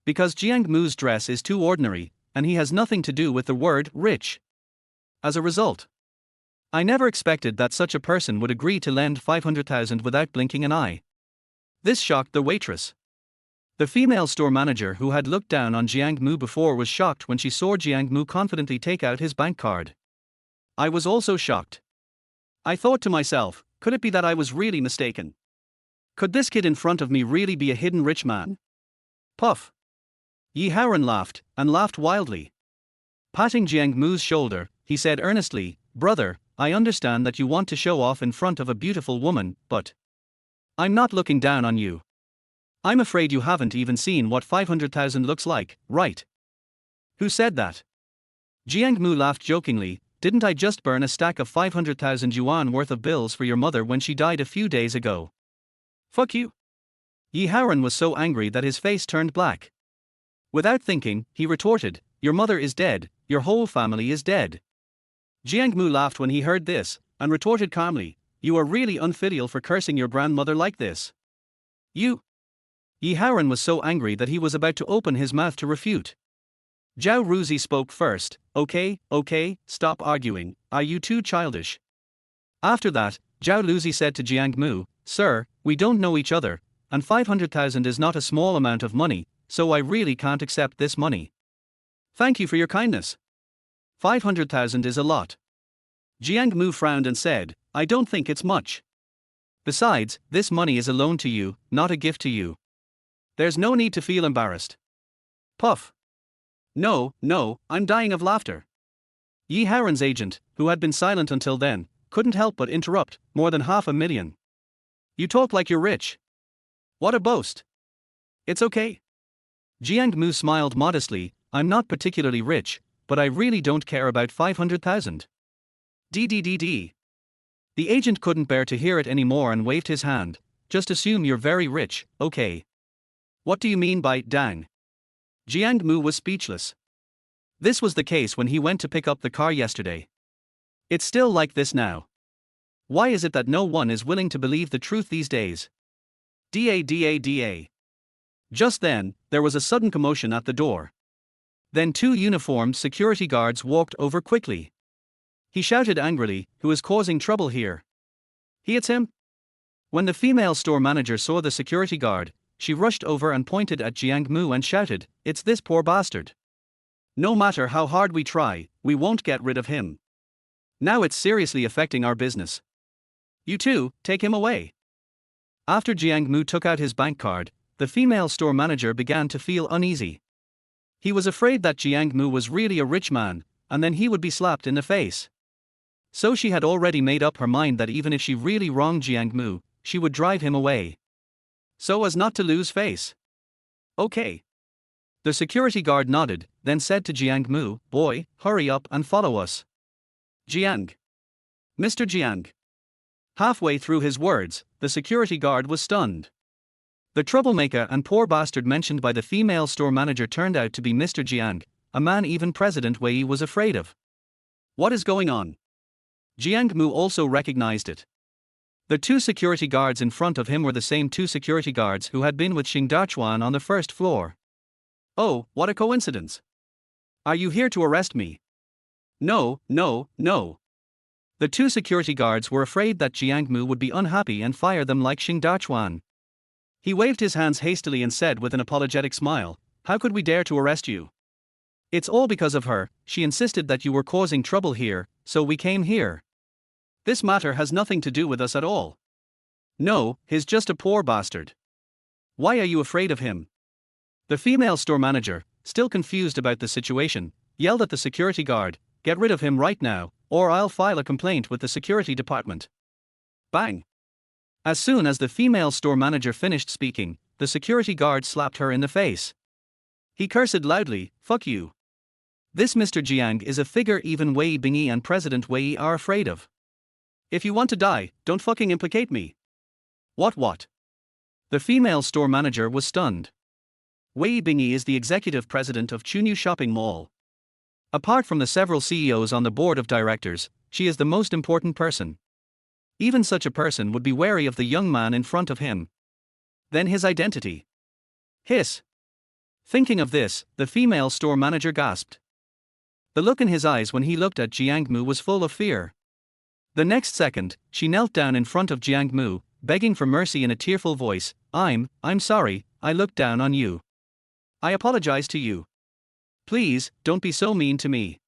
Because Jiang Mu's dress is too ordinary, and he has nothing to do with the word rich. As a result, I never expected that such a person would agree to lend 500,000 without blinking an eye. This shocked the waitress. The female store manager who had looked down on Jiang Mu before was shocked when she saw Jiang Mu confidently take out his bank card. I was also shocked. I thought to myself, could it be that I was really mistaken? Could this kid in front of me really be a hidden rich man? Puff. Yi Haoran laughed, and laughed wildly. Patting Jiang Mu's shoulder, he said earnestly, brother, I understand that you want to show off in front of a beautiful woman, but I'm not looking down on you. I'm afraid you haven't even seen what 500,000 looks like, right? Who said that? Jiang Mu laughed jokingly, didn't I just burn a stack of 500,000 yuan worth of bills for your mother when she died a few days ago? Fuck you. Yi Haoran was so angry that his face turned black. Without thinking, he retorted, your mother is dead, your whole family is dead. Jiang Mu laughed when he heard this, and retorted calmly, you are really unfilial for cursing your grandmother like this. You. Yi Haoran was so angry that he was about to open his mouth to refute. Zhao Ruzi spoke first, okay, stop arguing, are you too childish? After that, Zhao Luzi said to Jiang Mu, sir, we don't know each other, and 500,000 is not a small amount of money, so I really can't accept this money. Thank you for your kindness. 500,000 is a lot. Jiang Mu frowned and said, I don't think it's much. Besides, this money is a loan to you, not a gift to you. There's no need to feel embarrassed. Puff. No, I'm dying of laughter. Yi Haoran's agent, who had been silent until then, couldn't help but interrupt, more than 500,000. You talk like you're rich. What a boast. It's okay. Jiang Mu smiled modestly, I'm not particularly rich, but I really don't care about 500,000. DDDD. The agent couldn't bear to hear it anymore and waved his hand, just assume you're very rich, okay. What do you mean by dang? Jiang Mu was speechless. This was the case when he went to pick up the car yesterday. It's still like this now. Why is it that no one is willing to believe the truth these days? Da. Just then, there was a sudden commotion at the door. Then two uniformed security guards walked over quickly. He shouted angrily, who is causing trouble here? It's him. When the female store manager saw the security guard, she rushed over and pointed at Jiang Mu and shouted, it's this poor bastard. No matter how hard we try, we won't get rid of him. Now it's seriously affecting our business. You two, take him away. After Jiang Mu took out his bank card, the female store manager began to feel uneasy. He was afraid that Jiang Mu was really a rich man, and then he would be slapped in the face. So she had already made up her mind that even if she really wronged Jiang Mu, she would drive him away. So as not to lose face. Okay. The security guard nodded, then said to Jiang Mu, "Boy, hurry up and follow us." Jiang. Mr. Jiang. Halfway through his words, the security guard was stunned. The troublemaker and poor bastard mentioned by the female store manager turned out to be Mr. Jiang, a man even President Wei was afraid of. What is going on? Jiang Mu also recognized it. The two security guards in front of him were the same two security guards who had been with Xing Dachuan on the first floor. Oh, what a coincidence. Are you here to arrest me? No, no, no. The two security guards were afraid that Jiang Mu would be unhappy and fire them like Xing Dachuan. He waved his hands hastily and said with an apologetic smile, "How could we dare to arrest you? It's all because of her, she insisted that you were causing trouble here, so we came here. This matter has nothing to do with us at all. No, he's just a poor bastard. Why are you afraid of him?" The female store manager, still confused about the situation, yelled at the security guard, "Get rid of him right now, or I'll file a complaint with the security department." Bang! As soon as the female store manager finished speaking, the security guard slapped her in the face. He cursed loudly, "Fuck you." This Mr. Jiang is a figure even Wei Bingyi and President Wei are afraid of. If you want to die, don't fucking implicate me. What? The female store manager was stunned. Wei Bingyi is the executive president of Chunyu Shopping Mall. Apart from the several CEOs on the board of directors, she is the most important person. Even such a person would be wary of the young man in front of him. Then his identity. Hiss. Thinking of this, the female store manager gasped. The look in his eyes when he looked at Jiang Mu was full of fear. The next second, she knelt down in front of Jiang Mu, begging for mercy in a tearful voice. I'm sorry, I looked down on you. I apologize to you. Please, don't be so mean to me.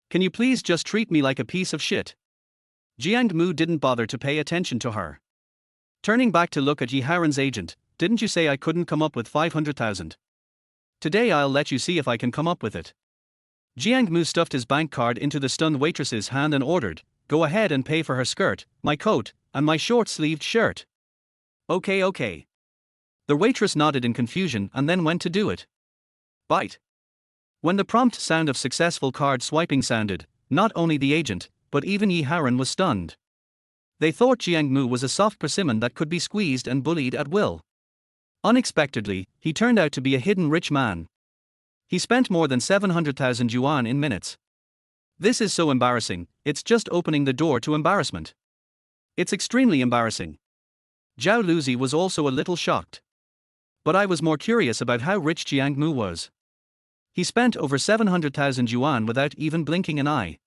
Can you please just treat me like a piece of shit?" Jiang Mu didn't bother to pay attention to her. Turning back to look at Yi Haren's agent, "Didn't you say I couldn't come up with 500,000? Today I'll let you see if I can come up with it." Jiang Mu stuffed his bank card into the stunned waitress's hand and ordered, "Go ahead and pay for her skirt, my coat, and my short-sleeved shirt." Okay. The waitress nodded in confusion and then went to do it. Bite. When the prompt sound of successful card swiping sounded, not only the agent, but even Yi Haren was stunned. They thought Jiang Mu was a soft persimmon that could be squeezed and bullied at will. Unexpectedly, he turned out to be a hidden rich man. He spent more than 700,000 yuan in minutes. This is so embarrassing, it's just opening the door to embarrassment. It's extremely embarrassing. Zhao Luzi was also a little shocked. But I was more curious about how rich Jiang Mu was. He spent over 700,000 yuan without even blinking an eye.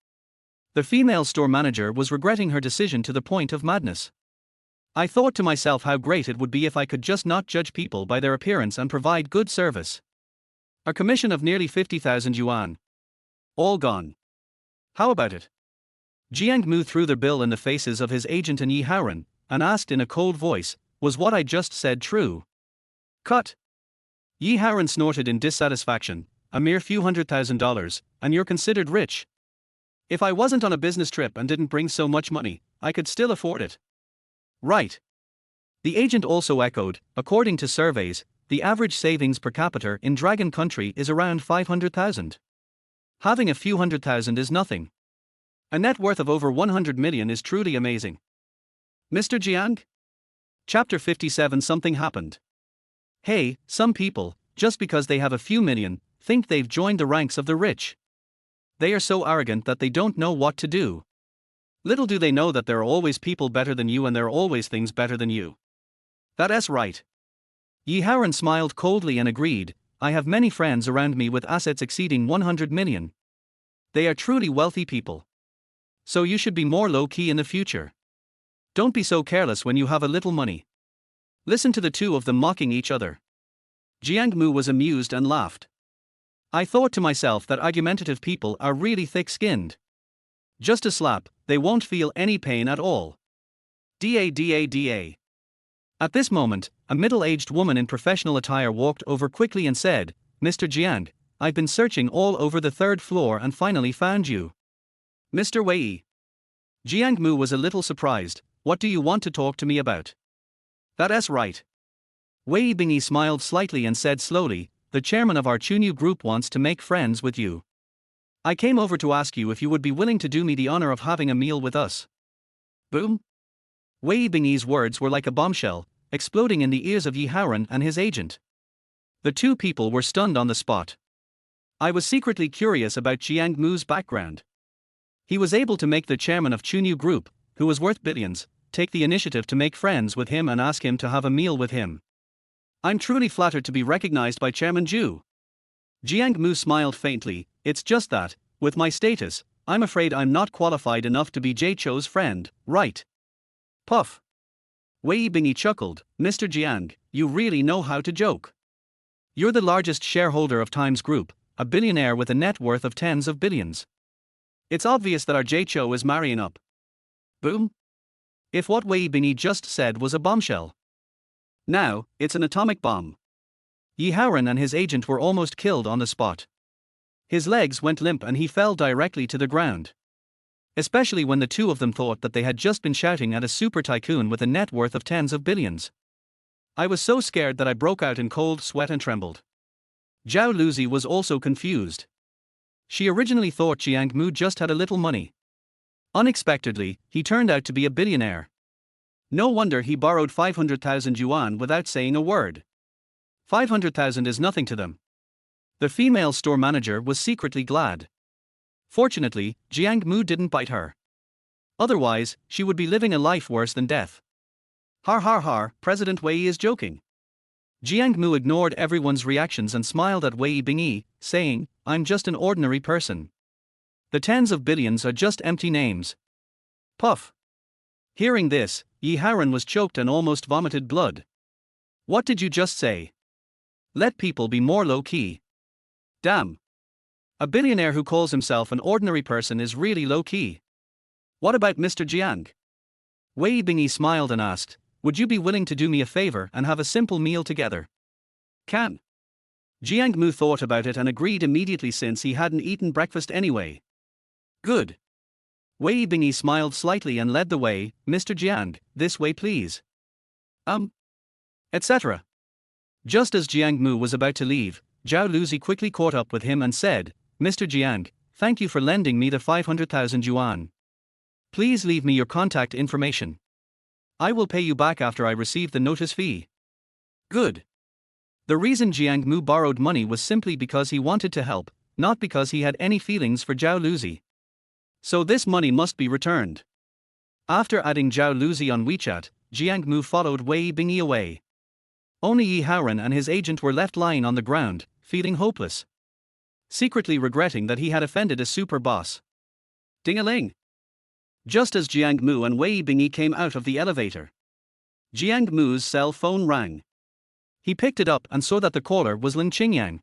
The female store manager was regretting her decision to the point of madness. I thought to myself how great it would be if I could just not judge people by their appearance and provide good service. A commission of nearly 50,000 yuan. All gone. How about it? Jiang Mu threw the bill in the faces of his agent and Yi Haren, and asked in a cold voice, "Was what I just said true?" Cut. Yi Haren snorted in dissatisfaction, "A mere few $100,000, and you're considered rich. If I wasn't on a business trip and didn't bring so much money, I could still afford it." Right. The agent also echoed, "According to surveys, the average savings per capita in Dragon Country is around 500,000. Having a few $100,000 is nothing. A net worth of over 100 million is truly amazing." Mr. Jiang? Chapter 57. Something happened. Hey, some people, just because they have a few million, think they've joined the ranks of the rich. They are so arrogant that they don't know what to do. Little do they know that there are always people better than you and there are always things better than you. That's right. Yi Haren smiled coldly and agreed, "I have many friends around me with assets exceeding 100 million. They are truly wealthy people. So you should be more low-key in the future. Don't be so careless when you have a little money." Listen to the two of them mocking each other. Jiang Mu was amused and laughed. I thought to myself that argumentative people are really thick-skinned. Just a slap, they won't feel any pain at all. Da. At this moment, a middle-aged woman in professional attire walked over quickly and said, "Mr. Jiang, I've been searching all over the third floor and finally found you." Mr. Wei. Jiang Mu was a little surprised. "What do you want to talk to me about?" That's right. Wei Bingyi smiled slightly and said slowly, the chairman of our Chunyu group wants to make friends with you. I came over to ask you if you would be willing to do me the honor of having a meal with us. Boom. Wei Bingyi's words were like a bombshell, exploding in the ears of Yi Haoren and his agent. The two people were stunned on the spot. I was secretly curious about Jiang Mu's background. He was able to make the chairman of Chunyu Group, who was worth billions, take the initiative to make friends with him and ask him to have a meal with him. I'm truly flattered to be recognized by Chairman Zhu. Jiang Mu smiled faintly. It's just that, with my status, I'm afraid I'm not qualified enough to be Jie Chou's friend, right? Puff. Wei Bingyi chuckled. Mr. Jiang, you really know how to joke. You're the largest shareholder of Times Group, a billionaire with a net worth of tens of billions. It's obvious that our Jie Chou is marrying up. Boom. If what Wei Bingyi just said was a bombshell. Now, it's an atomic bomb. Yi Haoren and his agent were almost killed on the spot. His legs went limp and he fell directly to the ground. Especially when the two of them thought that they had just been shouting at a super tycoon with a net worth of tens of billions. I was so scared that I broke out in cold sweat and trembled. Zhao Luzi was also confused. She originally thought Jiang Mu just had a little money. Unexpectedly, he turned out to be a billionaire. No wonder he borrowed 500,000 yuan without saying a word. 500,000 is nothing to them. The female store manager was secretly glad. Fortunately, Jiang Mu didn't bite her. Otherwise, she would be living a life worse than death. Har har har, President Wei is joking. Jiang Mu ignored everyone's reactions and smiled at Wei Bingyi, saying, I'm just an ordinary person. The tens of billions are just empty names. Puff. Hearing this, Yi Haoren was choked and almost vomited blood. What did you just say? Let people be more low-key. Damn. A billionaire who calls himself an ordinary person is really low-key. What about Mr. Jiang? Wei Bingyi smiled and asked, would you be willing to do me a favor and have a simple meal together? Can. Jiang Mu thought about it and agreed immediately since he hadn't eaten breakfast anyway. Good. Wei Bingyi smiled slightly and led the way. Mr. Jiang, this way please. Etc. Just as Jiang Mu was about to leave, Zhao Luzi quickly caught up with him and said, Mr. Jiang, thank you for lending me the 500,000 yuan. Please leave me your contact information. I will pay you back after I receive the notice fee. Good. The reason Jiang Mu borrowed money was simply because he wanted to help, not because he had any feelings for Zhao Luzi. So this money must be returned. After adding Zhao Luzi on WeChat, Jiang Mu followed Wei Bingyi away. Only Yi Haoren and his agent were left lying on the ground, feeling hopeless. Secretly regretting that he had offended a super boss. Ding-a-ling. Just as Jiang Mu and Wei Bingyi came out of the elevator, Jiang Mu's cell phone rang. He picked it up and saw that the caller was Leng Qingyan.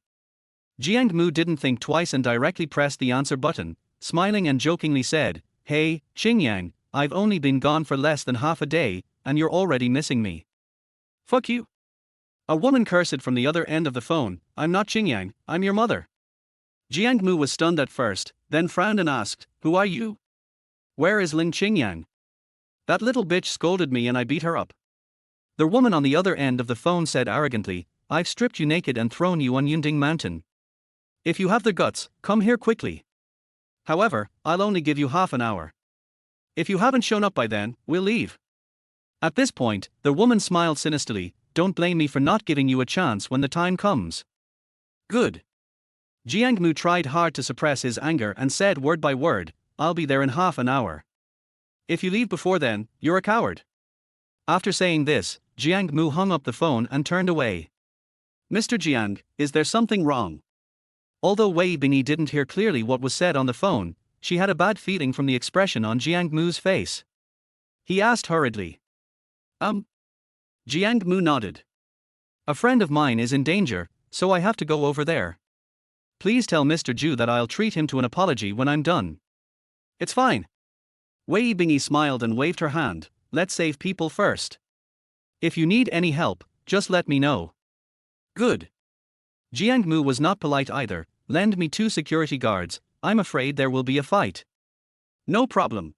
Jiang Mu didn't think twice and directly pressed the answer button, smiling and jokingly said, Hey, Qingyan, I've only been gone for less than half a day, and you're already missing me. Fuck you. A woman cursed from the other end of the phone, I'm not Qingyan, I'm your mother. Jiang Mu was stunned at first, then frowned and asked, Who are you? Where is Leng Qingyan? That little bitch scolded me and I beat her up. The woman on the other end of the phone said arrogantly, I've stripped you naked and thrown you on Yunding Mountain. If you have the guts, come here quickly. However, I'll only give you half an hour. If you haven't shown up by then, we'll leave. At this point, the woman smiled sinisterly, Don't blame me for not giving you a chance when the time comes. Good. Jiang Mu tried hard to suppress his anger and said word by word, I'll be there in half an hour. If you leave before then, you're a coward. After saying this, Jiang Mu hung up the phone and turned away. Mr. Jiang, is there something wrong? Although Wei Bingyi didn't hear clearly what was said on the phone, she had a bad feeling from the expression on Jiang Mu's face. He asked hurriedly. Jiang Mu nodded. A friend of mine is in danger, so I have to go over there. Please tell Mr. Zhu that I'll treat him to an apology when I'm done. It's fine. Wei Bingyi smiled and waved her hand. Let's save people first. If you need any help, just let me know. Good. Jiang Mu was not polite either. Lend me 2 security guards, I'm afraid there will be a fight. No problem.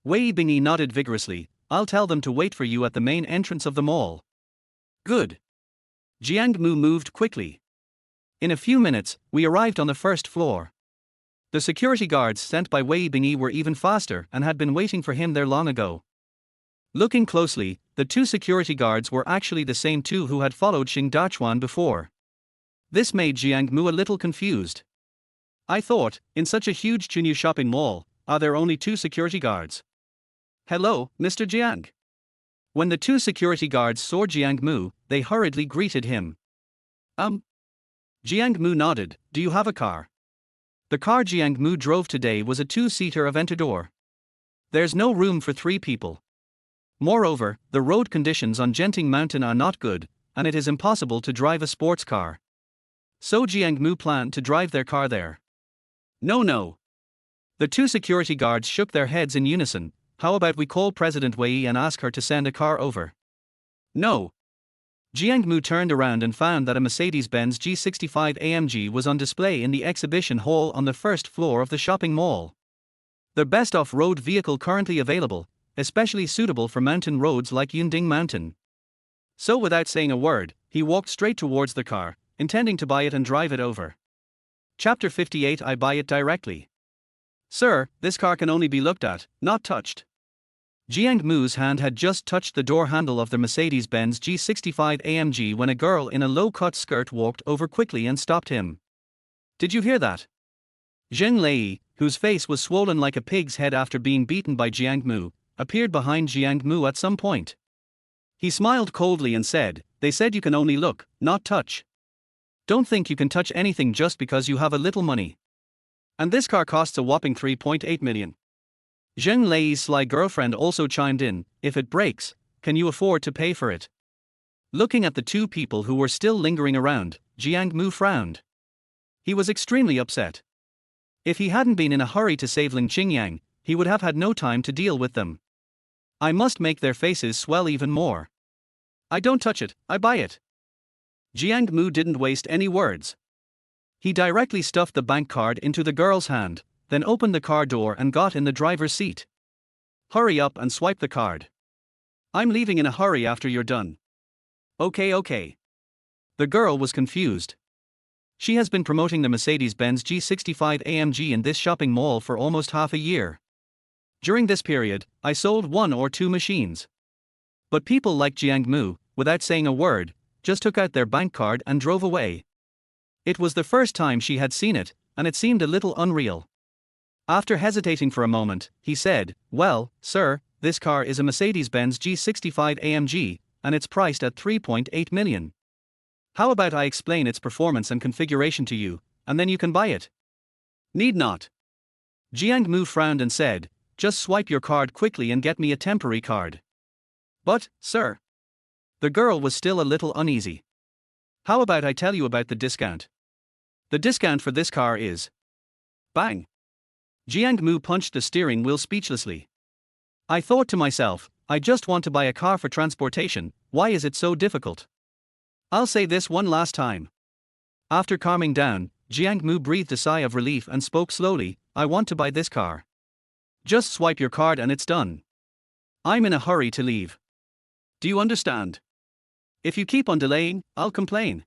Wei Bingyi nodded vigorously. I'll tell them to wait for you at the main entrance of the mall. Good. Jiang Mu moved quickly. In a few minutes, we arrived on the first floor. The security guards sent by Wei Bingyi were even faster and had been waiting for him there long ago. Looking closely, the two security guards were actually the same two who had followed Xing Dachuan before. This made Jiang Mu a little confused. I thought, in such a huge Chunyu shopping mall, are there only two security guards? Hello, Mr. Jiang. When the two security guards saw Jiang Mu, they hurriedly greeted him. Jiang Mu nodded. Do you have a car? The car Jiang Mu drove today was a two-seater Aventador. There's no room for 3 people. Moreover, the road conditions on Genting Mountain are not good, and it is impossible to drive a sports car. So Jiang Mu planned to drive their car there. No. The two security guards shook their heads in unison. How about we call President Wei and ask her to send a car over? No. Jiang Mu turned around and found that a Mercedes-Benz G65 AMG was on display in the exhibition hall on the first floor of the shopping mall. The best off-road vehicle currently available, especially suitable for mountain roads like Yunding Mountain. So without saying a word, he walked straight towards the car, intending to buy it and drive it over. Chapter 58. I buy it directly. Sir, this car can only be looked at, not touched. Jiang Mu's hand had just touched the door handle of the Mercedes-Benz G65 AMG when a girl in a low-cut skirt walked over quickly and stopped him. Did you hear that? Zheng Lei, whose face was swollen like a pig's head after being beaten by Jiang Mu, appeared behind Jiang Mu at some point. He smiled coldly and said, "They said you can only look, not touch. Don't think you can touch anything just because you have a little money. And this car costs a whopping 3.8 million. Zheng Lei's sly girlfriend also chimed in, "If it breaks, can you afford to pay for it?" Looking at the two people who were still lingering around, Jiang Mu frowned. He was extremely upset. If he hadn't been in a hurry to save Leng Qingyan, he would have had no time to deal with them. I must make their faces swell even more. I don't touch it, I buy it. Jiang Mu didn't waste any words. He directly stuffed the bank card into the girl's hand, then opened the car door and got in the driver's seat. Hurry up and swipe the card. I'm leaving in a hurry after you're done. Okay. The girl was confused. She has been promoting the Mercedes-Benz G65 AMG in this shopping mall for almost half a year. During this period, I sold 1 or 2 machines. But people like Jiang Mu, without saying a word, just took out their bank card and drove away. It was the first time she had seen it, and it seemed a little unreal. After hesitating for a moment, he said, "Well, sir, this car is a Mercedes-Benz G65 AMG, and it's priced at 3.8 million. How about I explain its performance and configuration to you, and then you can buy it?" Need not. Jiang Mu frowned and said, "Just swipe your card quickly and get me a temporary card." But, sir. The girl was still a little uneasy. "How about I tell you about the discount? The discount for this car is..." Bang! Jiang Mu punched the steering wheel speechlessly. I thought to myself, I just want to buy a car for transportation, why is it so difficult? I'll say this one last time. After calming down, Jiang Mu breathed a sigh of relief and spoke slowly, "I want to buy this car. Just swipe your card and it's done. I'm in a hurry to leave. Do you understand? If you keep on delaying, I'll complain."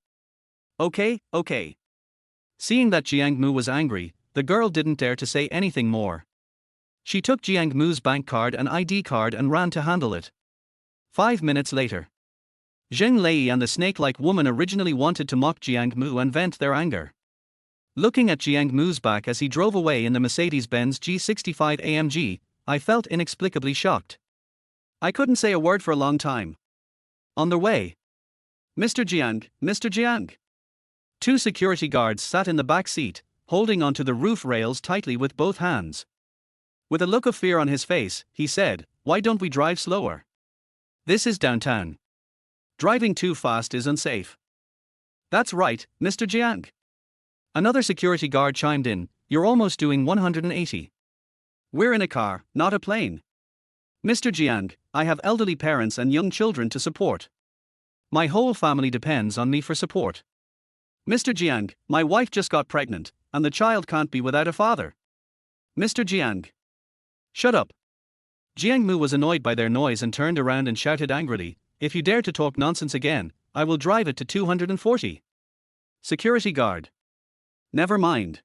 Okay. Seeing that Jiang Mu was angry, the girl didn't dare to say anything more. She took Jiang Mu's bank card and ID card and ran to handle it. 5 minutes later, Zheng Lei and the snake-like woman originally wanted to mock Jiang Mu and vent their anger. Looking at Jiang Mu's back as he drove away in the Mercedes-Benz G65 AMG, I felt inexplicably shocked. I couldn't say a word for a long time. On their way, Mr. Jiang. 2 security guards sat in the back seat, holding onto the roof rails tightly with both hands. With a look of fear on his face, he said, "Why don't we drive slower? This is downtown. Driving too fast is unsafe." "That's right, Mr. Jiang." Another security guard chimed in, "You're almost doing 180. We're in a car, not a plane. Mr. Jiang, I have elderly parents and young children to support. My whole family depends on me for support. Mr. Jiang, my wife just got pregnant, and the child can't be without a father. Mr. Jiang." "Shut up. Jiang Mu was annoyed by their noise and turned around and shouted angrily, "If you dare to talk nonsense again, I will drive it to 240. Security guard. Never mind.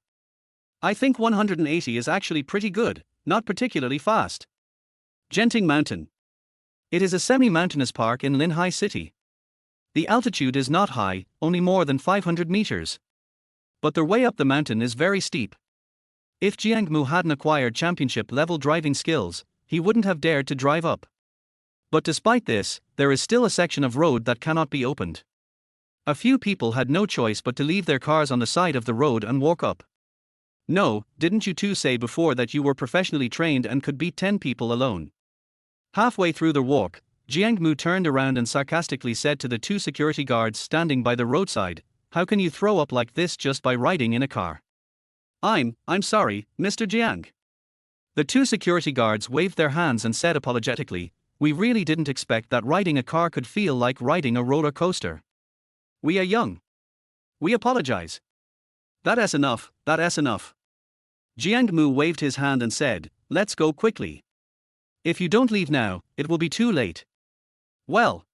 I think 180 is actually pretty good, not particularly fast. Genting Mountain. It is a semi-mountainous park in Linhai City. The altitude is not high, only more than 500 meters. But the way up the mountain is very steep. If Jiang Mu hadn't acquired championship-level driving skills, he wouldn't have dared to drive up. But despite this, there is still a section of road that cannot be opened. A few people had no choice but to leave their cars on the side of the road and walk up. No, didn't you two say before that you were professionally trained and could beat 10 people alone? Halfway through the walk, Jiang Mu turned around and sarcastically said to the two security guards standing by the roadside, "How can you throw up like this just by riding in a car?" I'm sorry, Mr. Jiang. The two security guards waved their hands and said apologetically, "We really didn't expect that riding a car could feel like riding a roller coaster. We are young. We apologize. That's enough, that's enough." Jiang Mu waved his hand and said, "Let's go quickly. If you don't leave now, it will be too late." Well.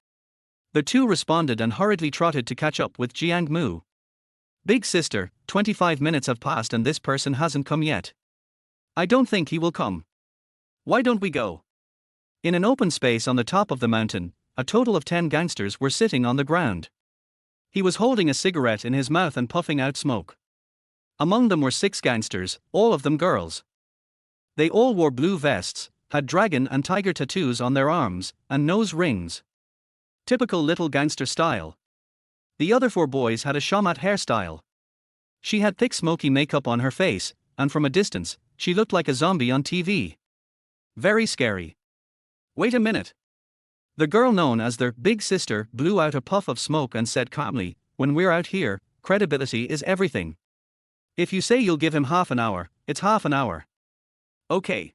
The two responded and hurriedly trotted to catch up with Jiang Mu. "Big sister, 25 minutes have passed and this person hasn't come yet. I don't think he will come. Why don't we go?" In an open space on the top of the mountain, a total of 10 gangsters were sitting on the ground. He was holding a cigarette in his mouth and puffing out smoke. Among them were 6 gangsters, all of them girls. They all wore blue vests, had dragon and tiger tattoos on their arms, and nose rings. Typical little gangster style. The other 4 boys had a shamat hairstyle. She had thick smoky makeup on her face, and from a distance, she looked like a zombie on TV. Very scary. Wait a minute. The girl known as their big sister blew out a puff of smoke and said calmly, "When we're out here, credibility is everything. If you say you'll give him half an hour, it's half an hour." Okay.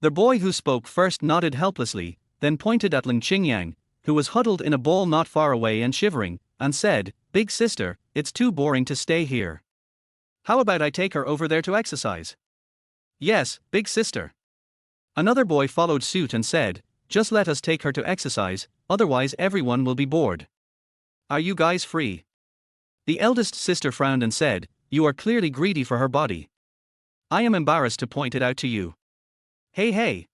The boy who spoke first nodded helplessly, then pointed at Leng Qingyan, who was huddled in a ball not far away and shivering, and said, "Big sister, it's too boring to stay here. How about I take her over there to exercise?" "Yes, big sister." Another boy followed suit and said, "Just let us take her to exercise, otherwise everyone will be bored." Are you guys free? The eldest sister frowned and said, "You are clearly greedy for her body. I am embarrassed to point it out to you." Hey hey.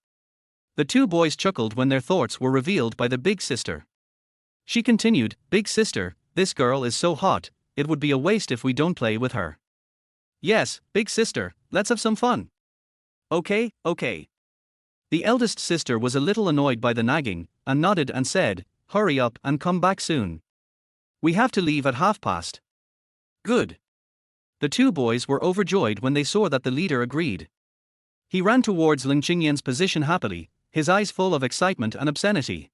The 2 boys chuckled when their thoughts were revealed by the big sister. She continued, "Big sister, this girl is so hot, it would be a waste if we don't play with her." "Yes, big sister, let's have some fun." Okay. The eldest sister was a little annoyed by the nagging, and nodded and said, "Hurry up and come back soon. We have to leave at past. Good. The 2 boys were overjoyed when they saw that the leader agreed. He ran towards Leng Qingyan's position happily, his eyes full of excitement and obscenity.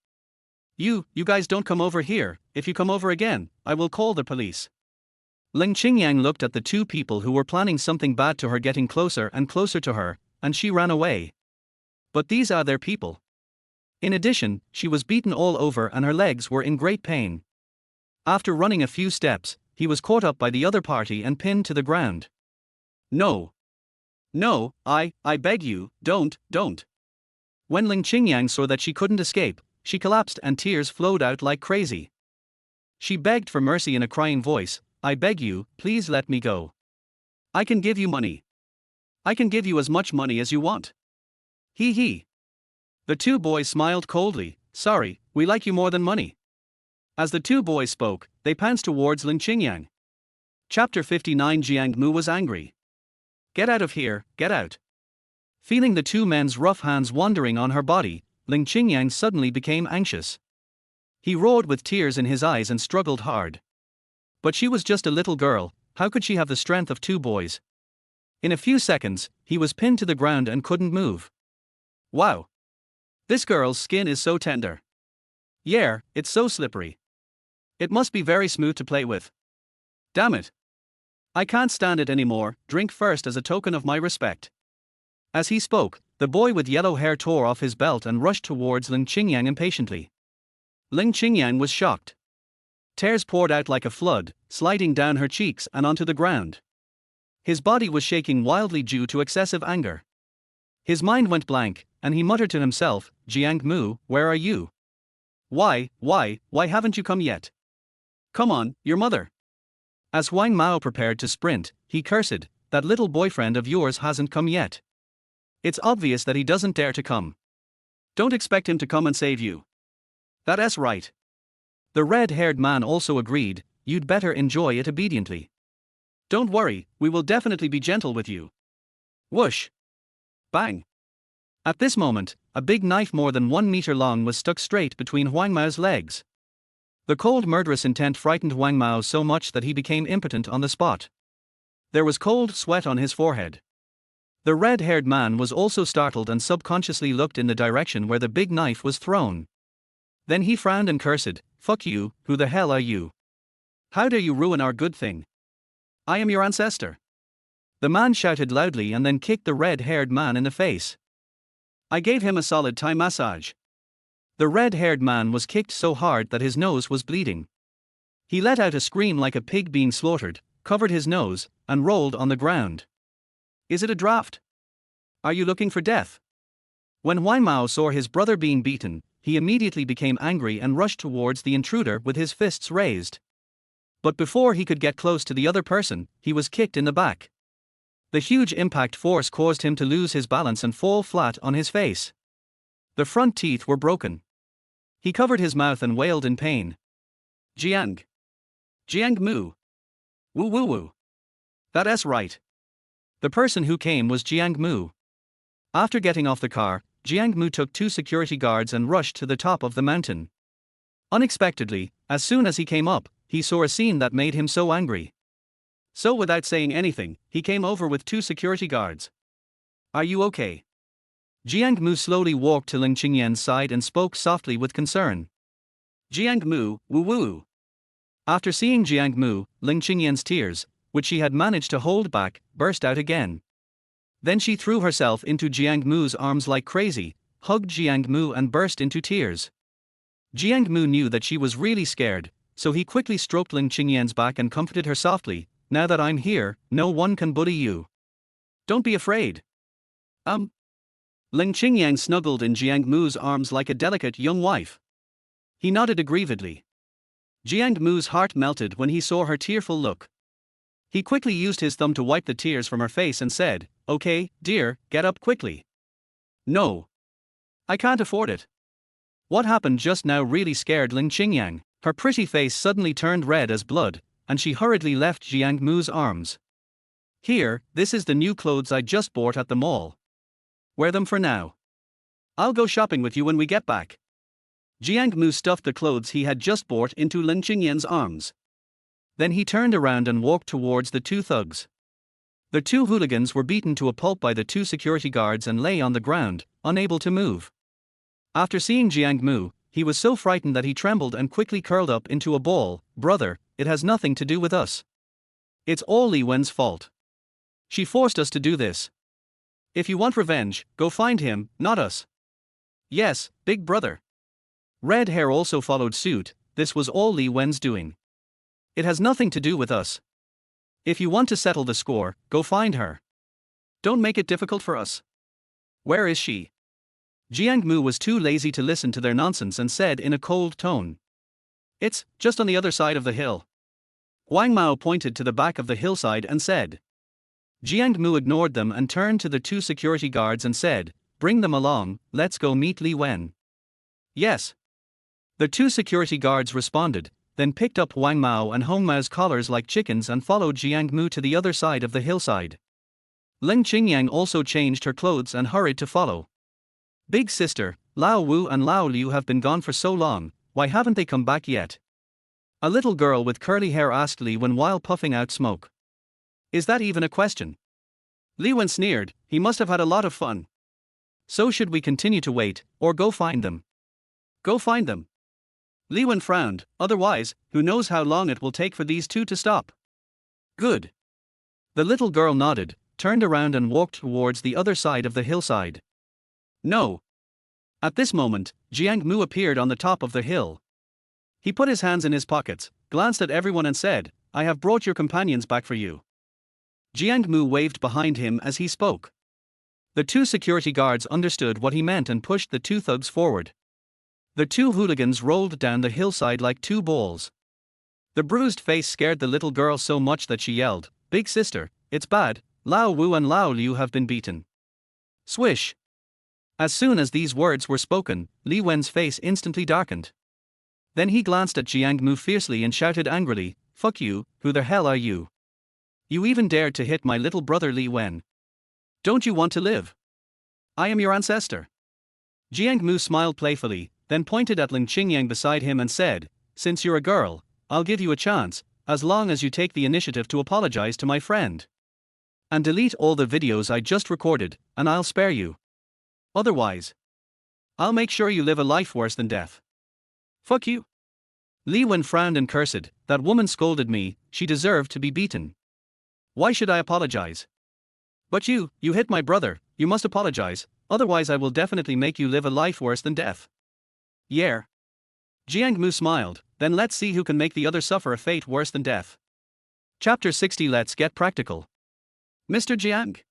You guys don't come over here. If you come over again, I will call the police." Leng Qingyan looked at the 2 people who were planning something bad to her getting closer and closer to her, and she ran away. But these are their people. In addition, she was beaten all over and her legs were in great pain. After running a few steps, he was caught up by the other party and pinned to the ground. No, I beg you, don't. When Leng Qingyan saw that she couldn't escape, she collapsed and tears flowed out like crazy. She begged for mercy in a crying voice, "I beg you, please let me go. I can give you money. I can give you as much money as you want." He. The 2 boys smiled coldly, "Sorry, we like you more than money." As the 2 boys spoke, they pounced towards Leng Qingyan. Chapter 59. Jiang Mu was angry. "Get out of here, get out." Feeling the 2 men's rough hands wandering on her body, Leng Qingyan suddenly became anxious. He roared with tears in his eyes and struggled hard. But she was just a little girl, how could she have the strength of 2 boys? In a few seconds, he was pinned to the ground and couldn't move. Wow. This girl's skin is so tender. Yeah, it's so slippery. It must be very smooth to play with. Damn it. I can't stand it anymore, drink first as a token of my respect. As he spoke, the boy with yellow hair tore off his belt and rushed towards Leng Qingyan impatiently. Leng Qingyan was shocked. Tears poured out like a flood, sliding down her cheeks and onto the ground. His body was shaking wildly due to excessive anger. His mind went blank, and he muttered to himself, Jiang Mu, where are you? Why haven't you come yet? Come on, your mother. As Wang Mao prepared to sprint, he cursed, that little boyfriend of yours hasn't come yet. It's obvious that he doesn't dare to come. Don't expect him to come and save you. That's right. The red-haired man also agreed, you'd better enjoy it obediently. Don't worry, we will definitely be gentle with you. Whoosh! Bang! At this moment, a big knife more than 1 meter long was stuck straight between Wang Mao's legs. The cold murderous intent frightened Wang Mao so much that he became impotent on the spot. There was cold sweat on his forehead. The red-haired man was also startled and subconsciously looked in the direction where the big knife was thrown. Then he frowned and cursed, fuck you, who the hell are you? How dare you ruin our good thing? I am your ancestor. The man shouted loudly and then kicked the red-haired man in the face. I gave him a solid Thai massage. The red-haired man was kicked so hard that his nose was bleeding. He let out a scream like a pig being slaughtered, covered his nose, and rolled on the ground. Is it a draft? Are you looking for death? When Wang Mao saw his brother being beaten, he immediately became angry and rushed towards the intruder with his fists raised. But before he could get close to the other person, he was kicked in the back. The huge impact force caused him to lose his balance and fall flat on his face. The front teeth were broken. He covered his mouth and wailed in pain. Jiang Mu. Woo woo woo. That's right. The person who came was Jiang Mu. After getting off the car, Jiang Mu took 2 security guards and rushed to the top of the mountain. Unexpectedly, as soon as he came up, he saw a scene that made him so angry. So without saying anything, he came over with 2 security guards. Are you okay? Jiang Mu slowly walked to Leng Qingyan's side and spoke softly with concern. Jiang Mu, woo woo. After seeing Jiang Mu, Leng Qingyan's tears, which she had managed to hold back, burst out again. Then she threw herself into Jiang Mu's arms like crazy, hugged Jiang Mu and burst into tears. Jiang Mu knew that she was really scared, so he quickly stroked Leng Qingyan's back and comforted her softly, now that I'm here, no one can bully you. Don't be afraid. Leng Qingyan snuggled in Jiang Mu's arms like a delicate young wife. He nodded aggrievedly. Jiang Mu's heart melted when he saw her tearful look. He quickly used his thumb to wipe the tears from her face and said, okay, dear, get up quickly. No. I can't afford it. What happened just now really scared Leng Qingyan. Her pretty face suddenly turned red as blood, and she hurriedly left Jiang Mu's arms. Here, this is the new clothes I just bought at the mall. Wear them for now. I'll go shopping with you when we get back. Jiang Mu stuffed the clothes he had just bought into Leng Qingyan's arms. Then he turned around and walked towards the 2 thugs. The 2 hooligans were beaten to a pulp by the 2 security guards and lay on the ground, unable to move. After seeing Jiang Mu, he was so frightened that he trembled and quickly curled up into a ball. Brother, it has nothing to do with us. It's all Li Wen's fault. She forced us to do this. If you want revenge, go find him, not us. Yes, big brother. Red Hair also followed suit, this was all Li Wen's doing. It has nothing to do with us. If you want to settle the score, go find her. Don't make it difficult for us. Where is she? Jiang Mu was too lazy to listen to their nonsense and said in a cold tone. It's just on the other side of the hill. Wang Mao pointed to the back of the hillside and said. Jiang Mu ignored them and turned to the 2 security guards and said, bring them along, let's go meet Li Wen. Yes. The 2 security guards responded, then picked up Wang Mao and Hong Mao's collars like chickens and followed Jiang Mu to the other side of the hillside. Leng Qingyan also changed her clothes and hurried to follow. Big sister, Lao Wu and Lao Liu have been gone for so long, why haven't they come back yet? A little girl with curly hair asked Li Wen while puffing out smoke. Is that even a question? Li Wen sneered, he must have had a lot of fun. So should we continue to wait, or go find them? Go find them. Li Wen frowned, otherwise, who knows how long it will take for these 2 to stop. Good. The little girl nodded, turned around and walked towards the other side of the hillside. No. At this moment, Jiang Mu appeared on the top of the hill. He put his hands in his pockets, glanced at everyone and said, I have brought your companions back for you. Jiang Mu waved behind him as he spoke. The two security guards understood what he meant and pushed the two thugs forward. The two hooligans rolled down the hillside like two balls. The bruised face scared the little girl so much that she yelled, "Big sister, it's bad, Lao Wu and Lao Liu have been beaten." Swish! As soon as these words were spoken, Li Wen's face instantly darkened. Then he glanced at Jiang Mu fiercely and shouted angrily, "Fuck you, who the hell are you? You even dared to hit my little brother Li Wen. Don't you want to live? I am your ancestor." Jiang Mu smiled playfully, then pointed at Leng Qingyan beside him and said, "Since you're a girl, I'll give you a chance, as long as you take the initiative to apologize to my friend. And delete all the videos I just recorded, and I'll spare you. Otherwise, I'll make sure you live a life worse than death. Fuck you." Li Wen frowned and cursed, "That woman scolded me, she deserved to be beaten. Why should I apologize? But you hit my brother, you must apologize, otherwise I will definitely make you live a life worse than death." Yeah. Jiang Mu smiled, "Then let's see who can make the other suffer a fate worse than death." Chapter 60. Let's get practical. Mr. Jiang.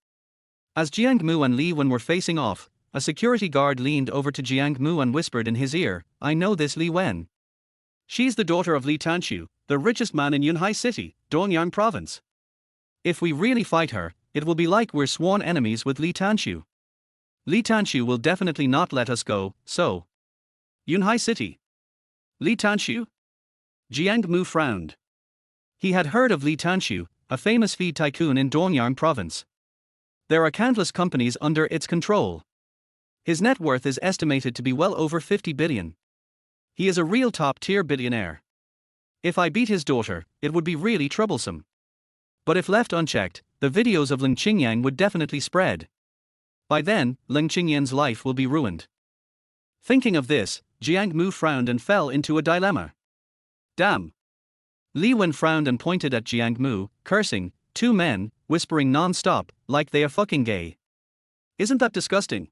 As Jiang Mu and Li Wen were facing off, a security guard leaned over to Jiang Mu and whispered in his ear, "I know this Li Wen. She's the daughter of Li Tanshu, the richest man in Yunhai City, Dongyang Province. If we really fight her, it will be like we're sworn enemies with Li Tanshu. Li Tanshu will definitely not let us go, so." Yunhai City. Li Tanshu? Jiang Mu frowned. He had heard of Li Tanshu, a famous feed tycoon in Dongyang Province. There are countless companies under its control. His net worth is estimated to be well over 50 billion. He is a real top-tier billionaire. If I beat his daughter, it would be really troublesome. But if left unchecked, the videos of Leng Qingyan would definitely spread. By then, Leng Qingyan's life will be ruined. Thinking of this, Jiang Mu frowned and fell into a dilemma. Damn. Li Wen frowned and pointed at Jiang Mu, cursing, "Two men, whispering non-stop, like they are fucking gay. Isn't that disgusting?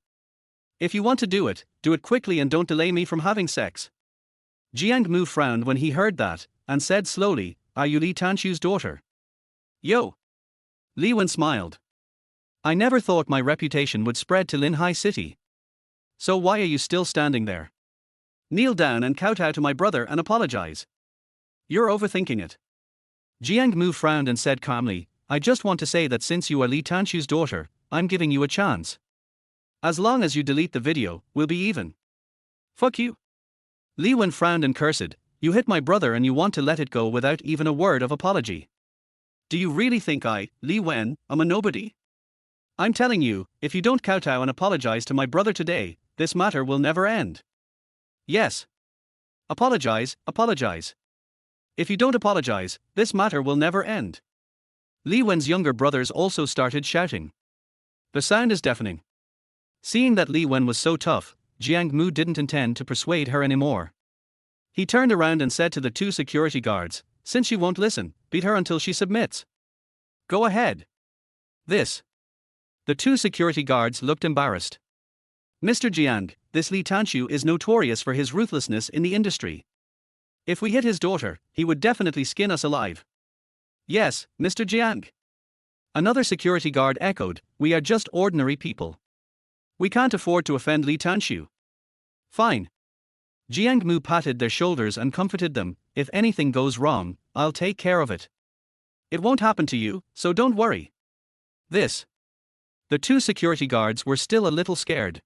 If you want to do it quickly and don't delay me from having sex." Jiang Mu frowned when he heard that, and said slowly, "Are you Li Tanshu's daughter?" Yo. Li Wen smiled. "I never thought my reputation would spread to Linhai City. So why are you still standing there? Kneel down and kowtow to my brother and apologize. You're overthinking it." Jiang Mu frowned and said calmly, "I just want to say that since you are Li Tanshu's daughter, I'm giving you a chance. As long as you delete the video, we'll be even." Fuck you. Li Wen frowned and cursed, "You hit my brother and you want to let it go without even a word of apology. Do you really think I, Li Wen, am a nobody? I'm telling you, if you don't kowtow and apologize to my brother today, this matter will never end. Yes. Apologize, apologize. If you don't apologize, this matter will never end." Li Wen's younger brothers also started shouting. The sound is deafening. Seeing that Li Wen was so tough, Jiang Mu didn't intend to persuade her anymore. He turned around and said to the two security guards, "Since she won't listen, beat her until she submits. Go ahead." This. The two security guards looked embarrassed. "Mr. Jiang, this Li Tanshu is notorious for his ruthlessness in the industry. If we hit his daughter, he would definitely skin us alive." "Yes, Mr. Jiang." Another security guard echoed, "We are just ordinary people. We can't afford to offend Li Tanshu." "Fine." Jiang Mu patted their shoulders and comforted them, "If anything goes wrong, I'll take care of it. It won't happen to you, so don't worry." This. The two security guards were still a little scared.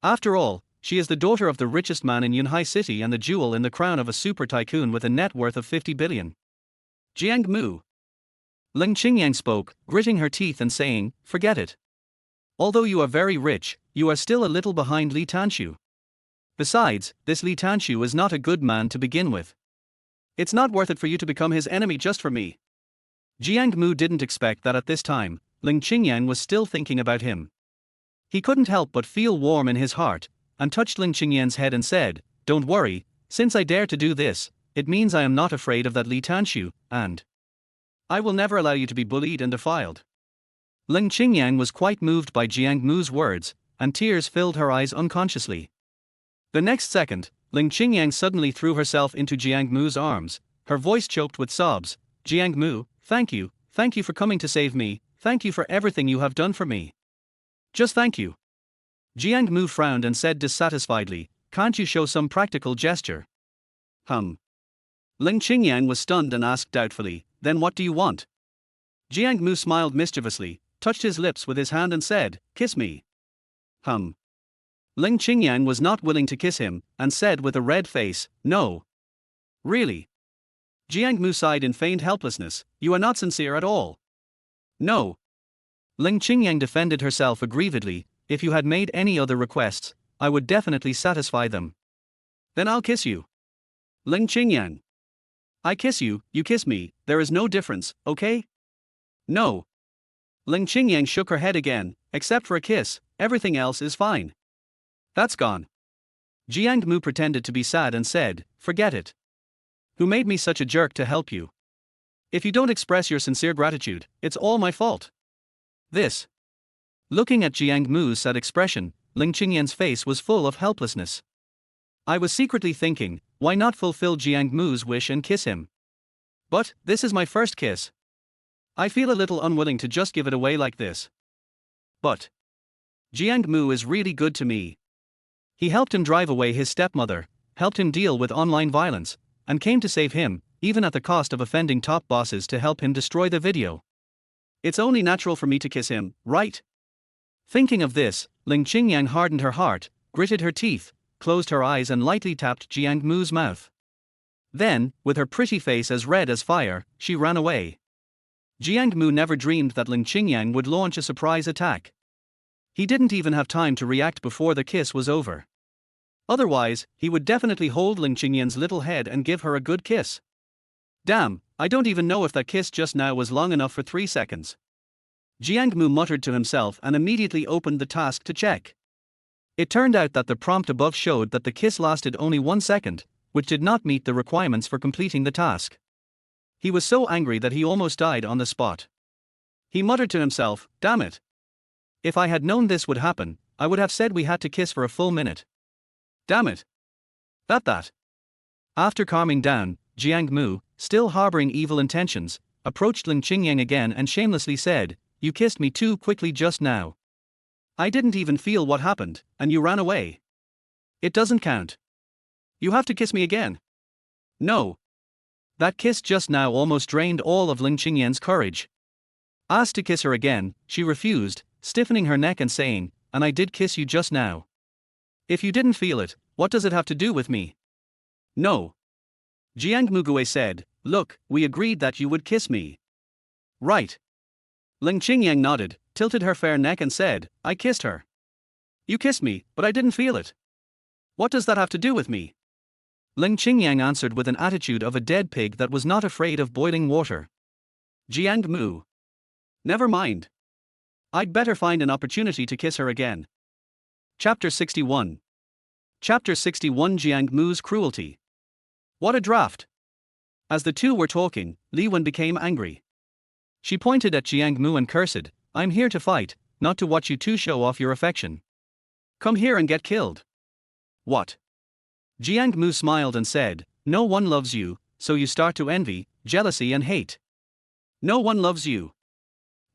After all, she is the daughter of the richest man in Yunhai City and the jewel in the crown of a super tycoon with a net worth of 50 billion. Jiang Mu. Leng Qingyan spoke, gritting her teeth and saying, "Forget it. Although you are very rich, you are still a little behind Li Tanshu. Besides, this Li Tanshu is not a good man to begin with. It's not worth it for you to become his enemy just for me." Jiang Mu didn't expect that at this time, Leng Qingyan was still thinking about him. He couldn't help but feel warm in his heart, and touched Leng Qingyan's head and said, "Don't worry, since I dare to do this, it means I am not afraid of that Li Tanshu, and I will never allow you to be bullied and defiled." Leng Qingyan was quite moved by Jiang Mu's words, and tears filled her eyes unconsciously. The next second, Leng Qingyan suddenly threw herself into Jiang Mu's arms, her voice choked with sobs. "Jiang Mu, thank you for coming to save me, thank you for everything you have done for me." Just thank you. Jiang Mu frowned and said dissatisfiedly, can't you show some practical gesture? Leng Qingyan was stunned and asked doubtfully, then what do you want? Jiang Mu smiled mischievously, touched his lips with his hand and said, kiss me. Leng Qingyan was not willing to kiss him, and said with a red face, no. Really? Jiang Mu sighed in feigned helplessness, you are not sincere at all. No. Leng Qingyan defended herself aggrievedly, if you had made any other requests, I would definitely satisfy them. Then I'll kiss you. Leng Qingyan. I kiss you, you kiss me, there is no difference, okay? No. Leng Qingyan shook her head again, except for a kiss, everything else is fine. That's gone. Jiang Mu pretended to be sad and said, forget it. Who made me such a jerk to help you? If you don't express your sincere gratitude, it's all my fault. This. Looking at Jiang Mu's sad expression, Leng Qingyan's face was full of helplessness. I was secretly thinking, why not fulfill Jiang Mu's wish and kiss him? But, this is my first kiss. I feel a little unwilling to just give it away like this. But Jiang Mu is really good to me. He helped him drive away his stepmother, helped him deal with online violence, and came to save him, even at the cost of offending top bosses to help him destroy the video. It's only natural for me to kiss him, right? Thinking of this, Leng Qingyan hardened her heart, gritted her teeth, closed her eyes and lightly tapped Jiang Mu's mouth. Then, with her pretty face as red as fire, she ran away. Jiang Mu never dreamed that Leng Qingyan would launch a surprise attack. He didn't even have time to react before the kiss was over. Otherwise, he would definitely hold Leng Qingyan's little head and give her a good kiss. Damn, I don't even know if that kiss just now was long enough for 3 seconds. Jiang Mu muttered to himself and immediately opened the task to check. It turned out that the prompt above showed that the kiss lasted only 1 second, which did not meet the requirements for completing the task. He was so angry that he almost died on the spot. He muttered to himself, damn it. If I had known this would happen, I would have said we had to kiss for a full minute. Damn it. That. After calming down, Jiang Mu, still harboring evil intentions, approached Leng Qingyan again and shamelessly said, you kissed me too quickly just now. I didn't even feel what happened, and you ran away. It doesn't count. You have to kiss me again. No. That kiss just now almost drained all of Leng Qingyan's courage. Asked to kiss her again, she refused, stiffening her neck and saying, and I did kiss you just now. If you didn't feel it, what does it have to do with me? No. Jiang Mugue said, look, we agreed that you would kiss me. Right. Leng Qingyan nodded, tilted her fair neck and said, I kissed her. You kissed me, but I didn't feel it. What does that have to do with me? Leng Qingyan answered with an attitude of a dead pig that was not afraid of boiling water. Jiang Mu. Never mind. I'd better find an opportunity to kiss her again. Chapter 61. Chapter 61 Jiang Mu's Cruelty. What a draft. As the two were talking, Li Wen became angry. She pointed at Jiang Mu and cursed, I'm here to fight, not to watch you two show off your affection. Come here and get killed. What? Jiang Mu smiled and said, no one loves you, so you start to envy, jealousy and hate. No one loves you.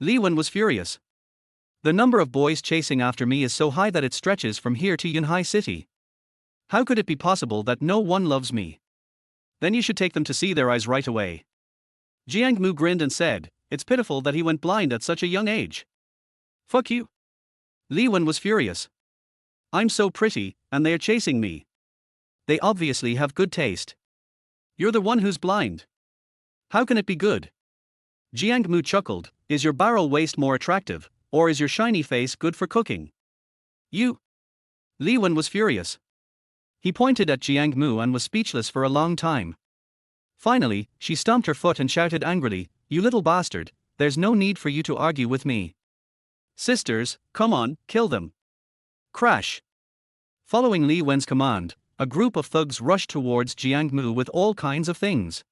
Li Wen was furious. The number of boys chasing after me is so high that it stretches from here to Yunhai City. How could it be possible that no one loves me? Then you should take them to see their eyes right away. Jiang Mu grinned and said, it's pitiful that he went blind at such a young age. Fuck you. Li Wen was furious. I'm so pretty, and they are chasing me. They obviously have good taste. You're the one who's blind. How can it be good? Jiang Mu chuckled, is your barrel waist more attractive, or is your shiny face good for cooking? You. Li Wen was furious. He pointed at Jiang Mu and was speechless for a long time. Finally, she stomped her foot and shouted angrily, you little bastard, there's no need for you to argue with me. Sisters, come on, kill them. Crash. Following Li Wen's command, a group of thugs rushed towards Jiang Mu with all kinds of things.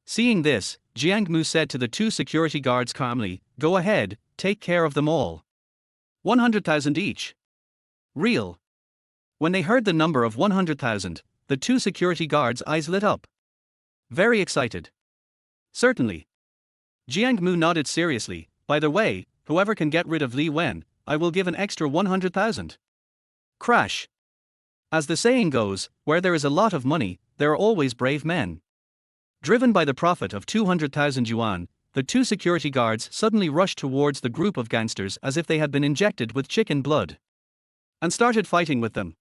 Seeing this, Jiang Mu said to the two security guards calmly, go ahead, take care of them all. 100,000 each. Real. When they heard the number of 100,000, the two security guards' eyes lit up. Very excited. Certainly. Jiang Mu nodded seriously, by the way, whoever can get rid of Li Wen, I will give an extra 100,000. Crash. As the saying goes, where there is a lot of money, there are always brave men. Driven by the profit of 200,000 yuan, the two security guards suddenly rushed towards the group of gangsters as if they had been injected with chicken blood. And started fighting with them.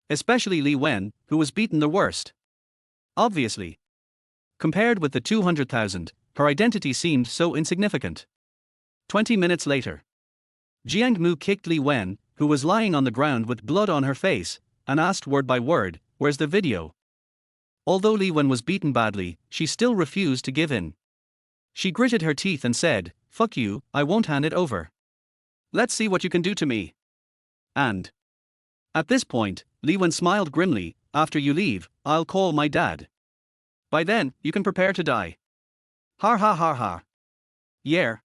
Especially Li Wen, who was beaten the worst. Obviously. Compared with the 200,000, her identity seemed so insignificant. 20 minutes later. Jiang Mu kicked Li Wen, who was lying on the ground with blood on her face, and asked word by word, "Where's the video?" Although Li Wen was beaten badly, she still refused to give in. She gritted her teeth and said, "Fuck you, I won't hand it over. Let's see what you can do to me." And at this point, Li Wen smiled grimly, "After you leave, I'll call my dad. By then, you can prepare to die." Har ha har ha. Yeah.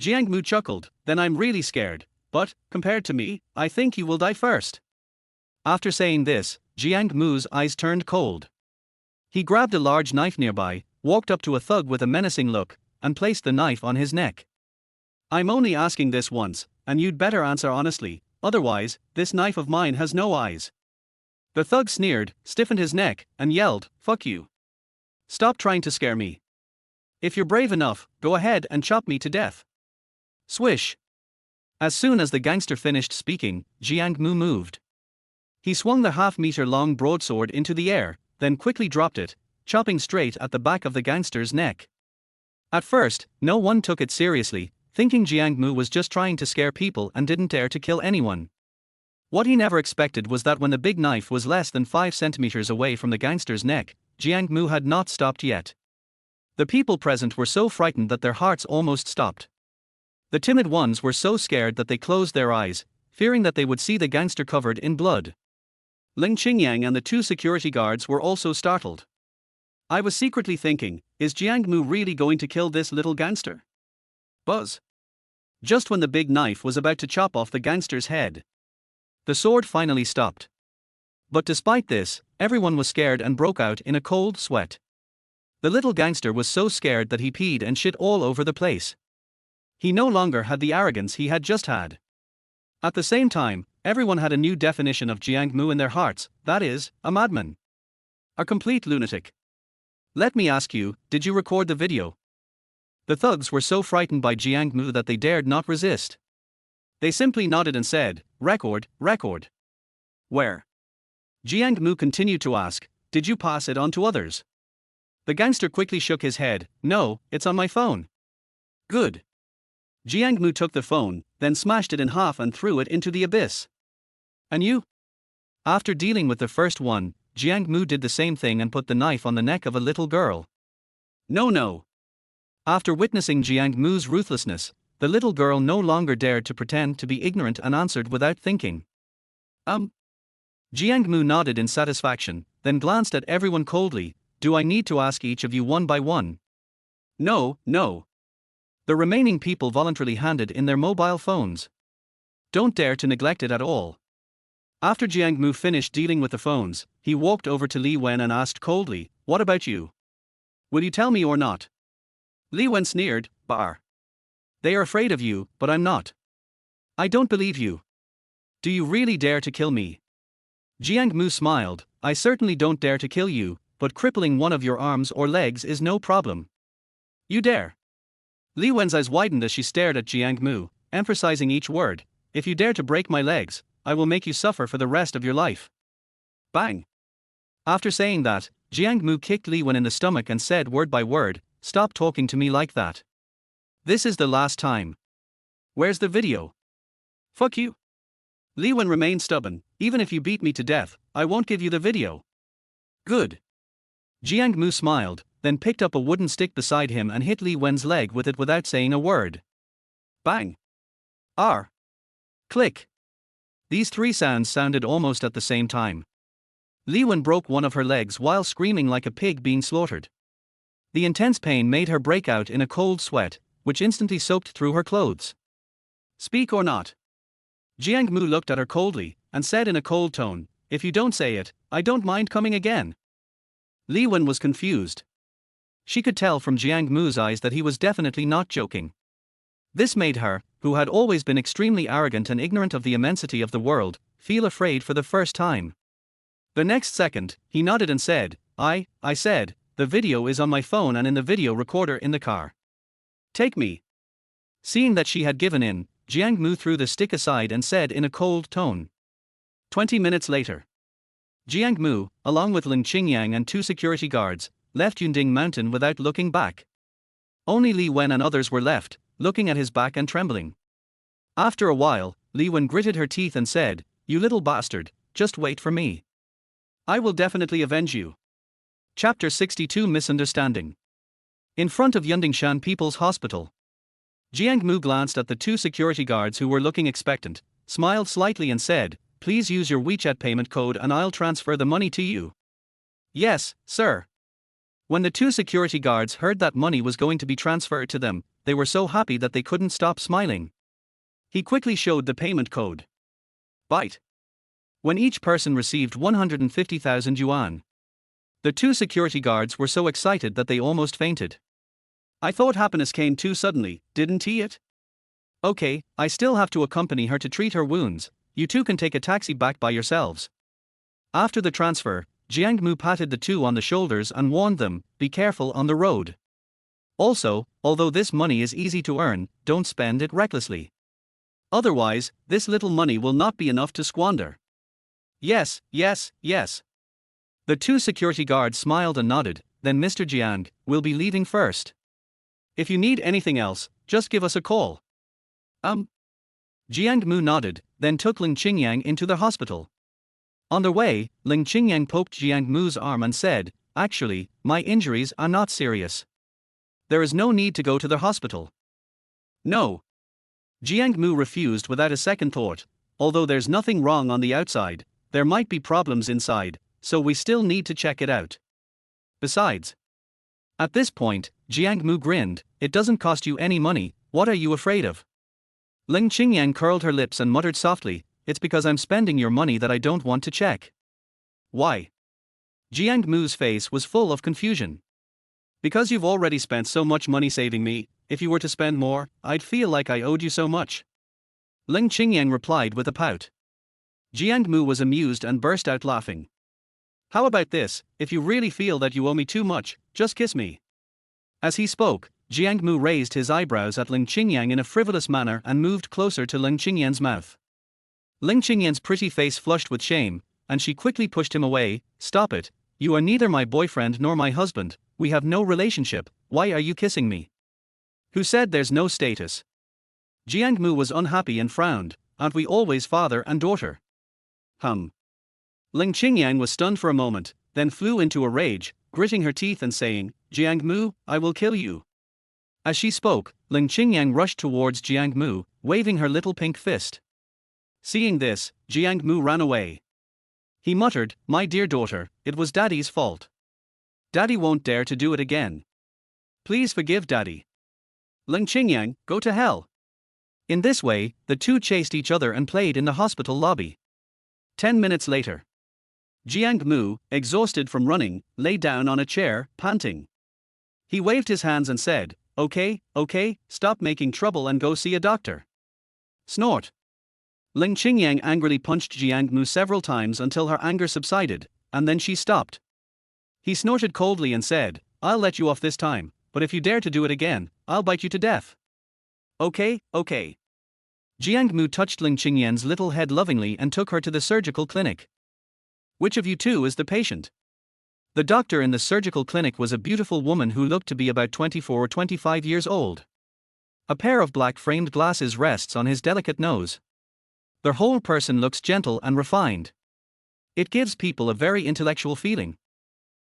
Jiang Mu chuckled, "Then I'm really scared, but, compared to me, I think you will die first." After saying this, Jiang Mu's eyes turned cold. He grabbed a large knife nearby, walked up to a thug with a menacing look, and placed the knife on his neck. "I'm only asking this once, and you'd better answer honestly, otherwise, this knife of mine has no eyes." The thug sneered, stiffened his neck, and yelled, "Fuck you. Stop trying to scare me. If you're brave enough, go ahead and chop me to death." Swish. As soon as the gangster finished speaking, Jiang Mu moved. He swung the half-meter-long broadsword into the air, then quickly dropped it, chopping straight at the back of the gangster's neck. At first, no one took it seriously, thinking Jiang Mu was just trying to scare people and didn't dare to kill anyone. What he never expected was that when the big knife was less than 5 centimeters away from the gangster's neck, Jiang Mu had not stopped yet. The people present were so frightened that their hearts almost stopped. The timid ones were so scared that they closed their eyes, fearing that they would see the gangster covered in blood. Leng Qingyan and the two security guards were also startled. I was secretly thinking, is Jiang Mu really going to kill this little gangster? Buzz. Just when the big knife was about to chop off the gangster's head, the sword finally stopped. But despite this, everyone was scared and broke out in a cold sweat. The little gangster was so scared that he peed and shit all over the place. He no longer had the arrogance he had just had. At the same time, everyone had a new definition of Jiang Mu in their hearts, that is, a madman. A complete lunatic. Let me ask you, did you record the video? The thugs were so frightened by Jiang Mu that they dared not resist. They simply nodded and said, "Record, record." Where? Jiang Mu continued to ask, "Did you pass it on to others?" The gangster quickly shook his head, "No, it's on my phone." Good. Jiang Mu took the phone, then smashed it in half and threw it into the abyss. And you? After dealing with the first one, Jiang Mu did the same thing and put the knife on the neck of a little girl. No. After witnessing Jiang Mu's ruthlessness, the little girl no longer dared to pretend to be ignorant and answered without thinking. Jiang Mu nodded in satisfaction, then glanced at everyone coldly, "Do I need to ask each of you one by one?" No. The remaining people voluntarily handed in their mobile phones. Don't dare to neglect it at all. After Jiang Mu finished dealing with the phones, he walked over to Li Wen and asked coldly, "What about you? Will you tell me or not?" Li Wen sneered, "Bar. They are afraid of you, but I'm not. I don't believe you. Do you really dare to kill me?" Jiang Mu smiled, "I certainly don't dare to kill you, but crippling one of your arms or legs is no problem. You dare?" Li Wen's eyes widened as she stared at Jiang Mu, emphasizing each word, "If you dare to break my legs, I will make you suffer for the rest of your life." Bang! After saying that, Jiang Mu kicked Li Wen in the stomach and said word by word, "Stop talking to me like that. This is the last time. Where's the video?" "Fuck you." Li Wen remained stubborn, "Even if you beat me to death, I won't give you the video." Good. Jiang Mu smiled, then picked up a wooden stick beside him and hit Li Wen's leg with it without saying a word. Bang! R. Click. These three sounds sounded almost at the same time. Li Wen broke one of her legs while screaming like a pig being slaughtered. The intense pain made her break out in a cold sweat, which instantly soaked through her clothes. "Speak or not?" Jiang Mu looked at her coldly, and said in a cold tone, "If you don't say it, I don't mind coming again." Li Wen was confused. She could tell from Jiang Mu's eyes that he was definitely not joking. This made her, who had always been extremely arrogant and ignorant of the immensity of the world, feel afraid for the first time. The next second, he nodded and said, I said, the video is on my phone and in the video recorder in the car. Take me. Seeing that she had given in, Jiang Mu threw the stick aside and said in a cold tone. 20 minutes later. Jiang Mu, along with Leng Qingyan and 2 security guards, left Yunding Mountain without looking back. Only Li Wen and others were left, looking at his back and trembling. After a while, Li Wen gritted her teeth and said, "You little bastard, just wait for me. I will definitely avenge you." Chapter 62 Misunderstanding. In front of Yundingshan People's Hospital. Jiang Mu glanced at the 2 security guards who were looking expectant, smiled slightly and said, "Please use your WeChat payment code and I'll transfer the money to you." "Yes, sir." When the 2 security guards heard that money was going to be transferred to them, they were so happy that they couldn't stop smiling. He quickly showed the payment code. Byte. When each person received 150,000 yuan. The 2 security guards were so excited that they almost fainted. "I thought happiness came too suddenly, didn't it?" "Okay, I still have to accompany her to treat her wounds. You 2 can take a taxi back by yourselves." After the transfer, Jiang Mu patted the 2 on the shoulders and warned them, "Be careful on the road. Also, although this money is easy to earn, don't spend it recklessly. Otherwise, this little money will not be enough to squander." "Yes, yes, yes." The 2 security guards smiled and nodded. "Then Mr. Jiang, we'll be leaving first. If you need anything else, just give us a call." Jiang Mu nodded, then took Leng Qingyan into the hospital. On their way, Leng Qingyan poked Jiang Mu's arm and said, "Actually, my injuries are not serious. There is no need to go to the hospital." "No." Jiang Mu refused without a second thought. "Although there's nothing wrong on the outside, there might be problems inside, so we still need to check it out. Besides." At this point, Jiang Mu grinned, "It doesn't cost you any money, what are you afraid of?" Leng Qingyan curled her lips and muttered softly, "It's because I'm spending your money that I don't want to check." "Why?" Jiang Mu's face was full of confusion. "Because you've already spent so much money saving me. If you were to spend more, I'd feel like I owed you so much." Leng Qingyan replied with a pout. Jiang Mu was amused and burst out laughing. "How about this, if you really feel that you owe me too much, just kiss me." As he spoke, Jiang Mu raised his eyebrows at Leng Qingyan in a frivolous manner and moved closer to Leng Qingyan's mouth. Leng Qingyan's pretty face flushed with shame, and she quickly pushed him away. "Stop it, you are neither my boyfriend nor my husband, we have no relationship, why are you kissing me?" "Who said there's no status?" Jiang Mu was unhappy and frowned. "Aren't we always father and daughter?" Leng Qingyan was stunned for a moment, then flew into a rage, gritting her teeth and saying, "Jiang Mu, I will kill you." As she spoke, Leng Qingyan rushed towards Jiang Mu, waving her little pink fist. Seeing this, Jiang Mu ran away. He muttered, "My dear daughter, it was Daddy's fault. Daddy won't dare to do it again. Please forgive Daddy." "Leng Qingyan, go to hell." In this way, the 2 chased each other and played in the hospital lobby. 10 minutes later. Jiang Mu, exhausted from running, lay down on a chair, panting. He waved his hands and said, Okay, stop making trouble and go see a doctor." Snort. Leng Qingyan angrily punched Jiang Mu several times until her anger subsided, and then she stopped. He snorted coldly and said, "I'll let you off this time, but if you dare to do it again, I'll bite you to death." Okay. Jiang Mu touched Leng Qingyan's little head lovingly and took her to the surgical clinic. "Which of you 2 is the patient?" The doctor in the surgical clinic was a beautiful woman who looked to be about 24 or 25 years old. A pair of black framed glasses rests on his delicate nose. Their whole person looks gentle and refined. It gives people a very intellectual feeling.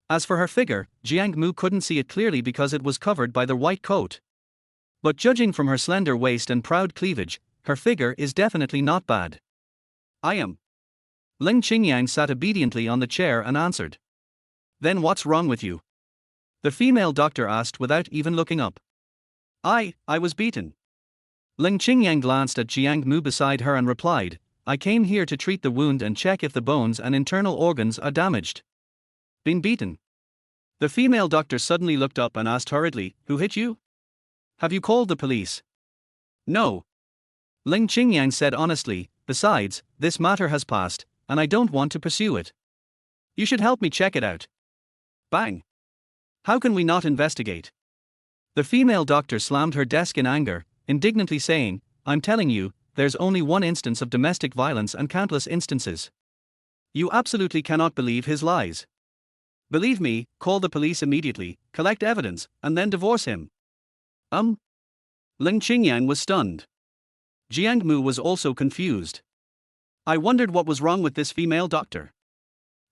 As for her figure, Jiang Mu couldn't see it clearly because it was covered by the white coat. But judging from her slender waist and proud cleavage, her figure is definitely not bad. "I am." Leng Qingyan sat obediently on the chair and answered. "Then what's wrong with you?" the female doctor asked without even looking up. I was beaten." Leng Qingyan glanced at Jiang Mu beside her and replied, "I came here to treat the wound and check if the bones and internal organs are damaged." "Been beaten?" The female doctor suddenly looked up and asked hurriedly, "Who hit you? Have you called the police?" No. Leng Qingyan said honestly, besides, this matter has passed, and I don't want to pursue it. You should help me check it out. Bang. How can we not investigate? The female doctor slammed her desk in anger, indignantly saying, I'm telling you, there's only one instance of domestic violence and countless instances. You absolutely cannot believe his lies. Believe me, call the police immediately, collect evidence, and then divorce him. Leng Qingyan was stunned. Jiang Mu was also confused. I wondered what was wrong with this female doctor.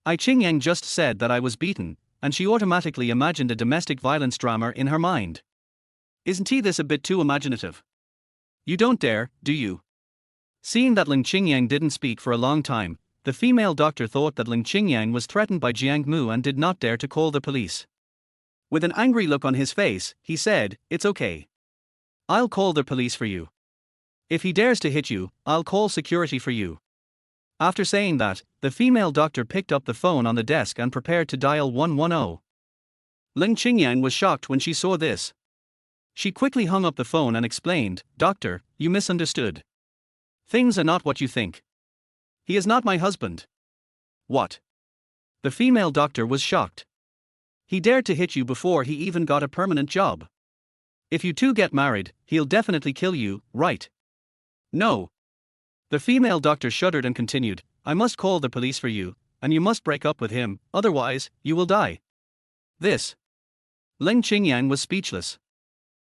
Qingyang just said that I was beaten, and she automatically imagined a domestic violence drama in her mind. Isn't he this a bit too imaginative? You don't dare, do you? Seeing that Leng Qingyang didn't speak for a long time, the female doctor thought that Leng Qingyang was threatened by Jiang Mu and did not dare to call the police. With an angry look on his face, he said, It's okay. I'll call the police for you. If he dares to hit you, I'll call security for you. After saying that, the female doctor picked up the phone on the desk and prepared to dial 110. Leng Qingyan was shocked when she saw this. She quickly hung up the phone and explained, Doctor, you misunderstood. Things are not what you think. He is not my husband. What? The female doctor was shocked. He dared to hit you before he even got a permanent job. If you two get married, he'll definitely kill you, right? No. The female doctor shuddered and continued, I must call the police for you, and you must break up with him, otherwise, you will die. This. Leng Qingyan was speechless.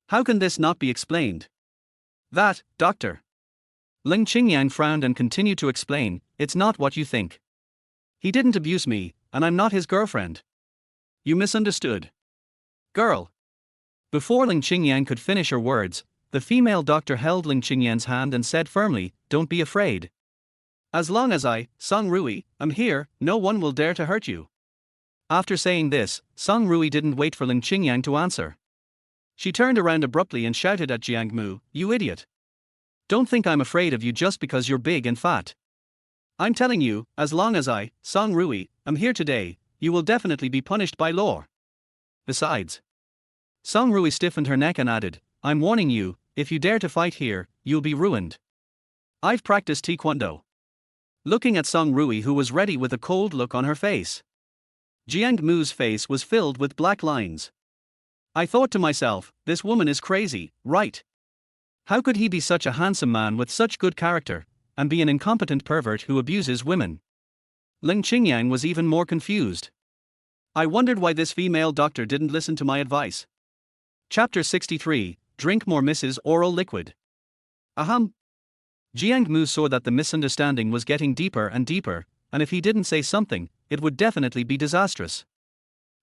How can this not be explained? That, doctor. Leng Qingyan frowned and continued to explain, it's not what you think. He didn't abuse me, and I'm not his girlfriend. You misunderstood. Girl. Before Leng Qingyan could finish her words, the female doctor held Leng Qingyan's hand and said firmly, Don't be afraid. As long as I, Song Rui, am here, no one will dare to hurt you. After saying this, Song Rui didn't wait for Leng Qingyan to answer. She turned around abruptly and shouted at Jiang Mu, You idiot. Don't think I'm afraid of you just because you're big and fat. I'm telling you, as long as I, Song Rui, am here today, you will definitely be punished by law. Besides. Song Rui stiffened her neck and added, I'm warning you, if you dare to fight here, you'll be ruined. I've practiced taekwondo. Looking at Song Rui, who was ready with a cold look on her face. Jiang Mu's face was filled with black lines. I thought to myself, this woman is crazy, right? How could he be such a handsome man with such good character, and be an incompetent pervert who abuses women? Leng Qingyan was even more confused. I wondered why this female doctor didn't listen to my advice. Chapter 63, Drink More Mrs. Oral Liquid. Jiang Mu saw that the misunderstanding was getting deeper and deeper, and if he didn't say something, it would definitely be disastrous.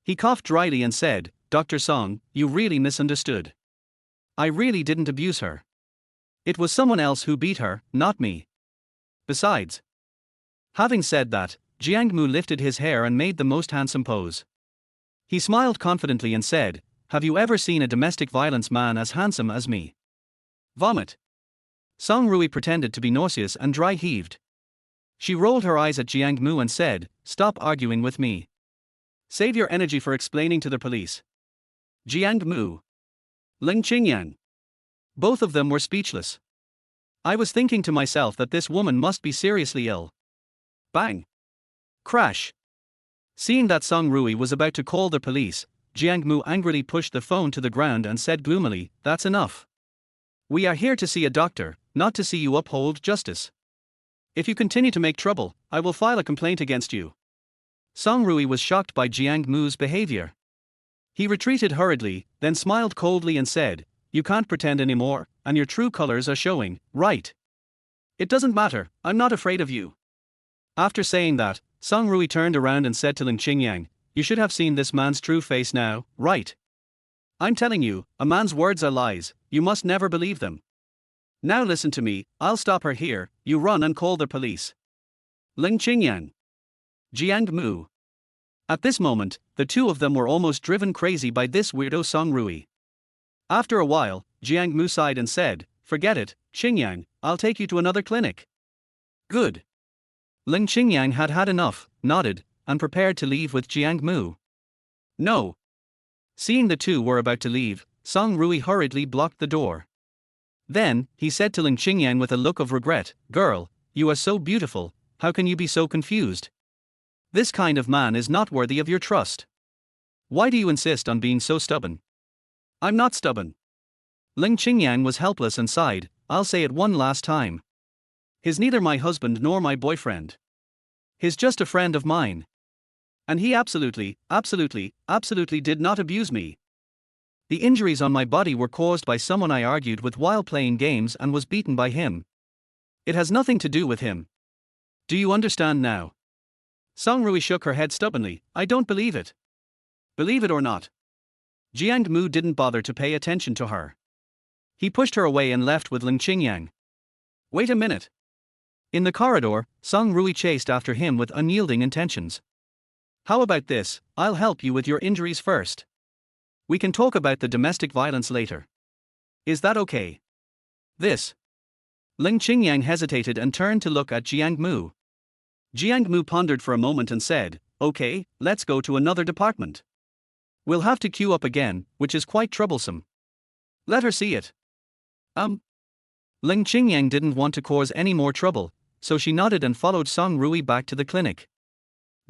He coughed dryly and said, Dr. Song, you really misunderstood. I really didn't abuse her. It was someone else who beat her, not me. Besides. Having said that, Jiang Mu lifted his hair and made the most handsome pose. He smiled confidently and said, Have you ever seen a domestic violence man as handsome as me? Vomit. Song Rui pretended to be nauseous and dry heaved. She rolled her eyes at Jiang Mu and said, Stop arguing with me. Save your energy for explaining to the police. Jiang Mu. Leng Qingyan. Both of them were speechless. I was thinking to myself that this woman must be seriously ill. Bang. Crash. Seeing that Song Rui was about to call the police, Jiang Mu angrily pushed the phone to the ground and said gloomily, That's enough. We are here to see a doctor, not to see you uphold justice. If you continue to make trouble, I will file a complaint against you. Song Rui was shocked by Jiang Mu's behavior. He retreated hurriedly, then smiled coldly and said, You can't pretend anymore, and your true colors are showing, right? It doesn't matter, I'm not afraid of you. After saying that, Song Rui turned around and said to Leng Qingyan, You should have seen this man's true face now, right? I'm telling you, a man's words are lies, you must never believe them. Now listen to me, I'll stop her here, you run and call the police. Leng Qingyan. Jiang Mu. At this moment, the two of them were almost driven crazy by this weirdo Song Rui. After a while, Jiang Mu sighed and said, Forget it, Qingyan, I'll take you to another clinic. Good. Leng Qingyan had had enough, nodded, and prepared to leave with Jiang Mu. No. Seeing the two were about to leave, Song Rui hurriedly blocked the door. Then, he said to Leng Qingyan with a look of regret, "Girl, you are so beautiful, how can you be so confused? This kind of man is not worthy of your trust. Why do you insist on being so stubborn?" "I'm not stubborn." Leng Qingyan was helpless and sighed, "I'll say it one last time. "He's neither my husband nor my boyfriend. He's just a friend of mine. And he absolutely did not abuse me. The injuries on my body were caused by someone I argued with while playing games and was beaten by him. It has nothing to do with him. Do you understand now?" Song Rui shook her head stubbornly. "I don't believe it." Believe it or not, Jiang Mu didn't bother to pay attention to her. He pushed her away and left with Leng Qingyan. "Wait a minute." In the corridor, Song Rui chased after him with unyielding intentions. "How about this? I'll help you with your injuries first. We can talk about the domestic violence later. Is that okay?" This. Leng Qingyan hesitated and turned to look at Jiang Mu. Jiang Mu pondered for a moment and said, "Okay, let's go to another department. We'll have to queue up again, which is quite troublesome." "Let her see it." Leng Qingyan didn't want to cause any more trouble, so she nodded and followed Song Rui back to the clinic.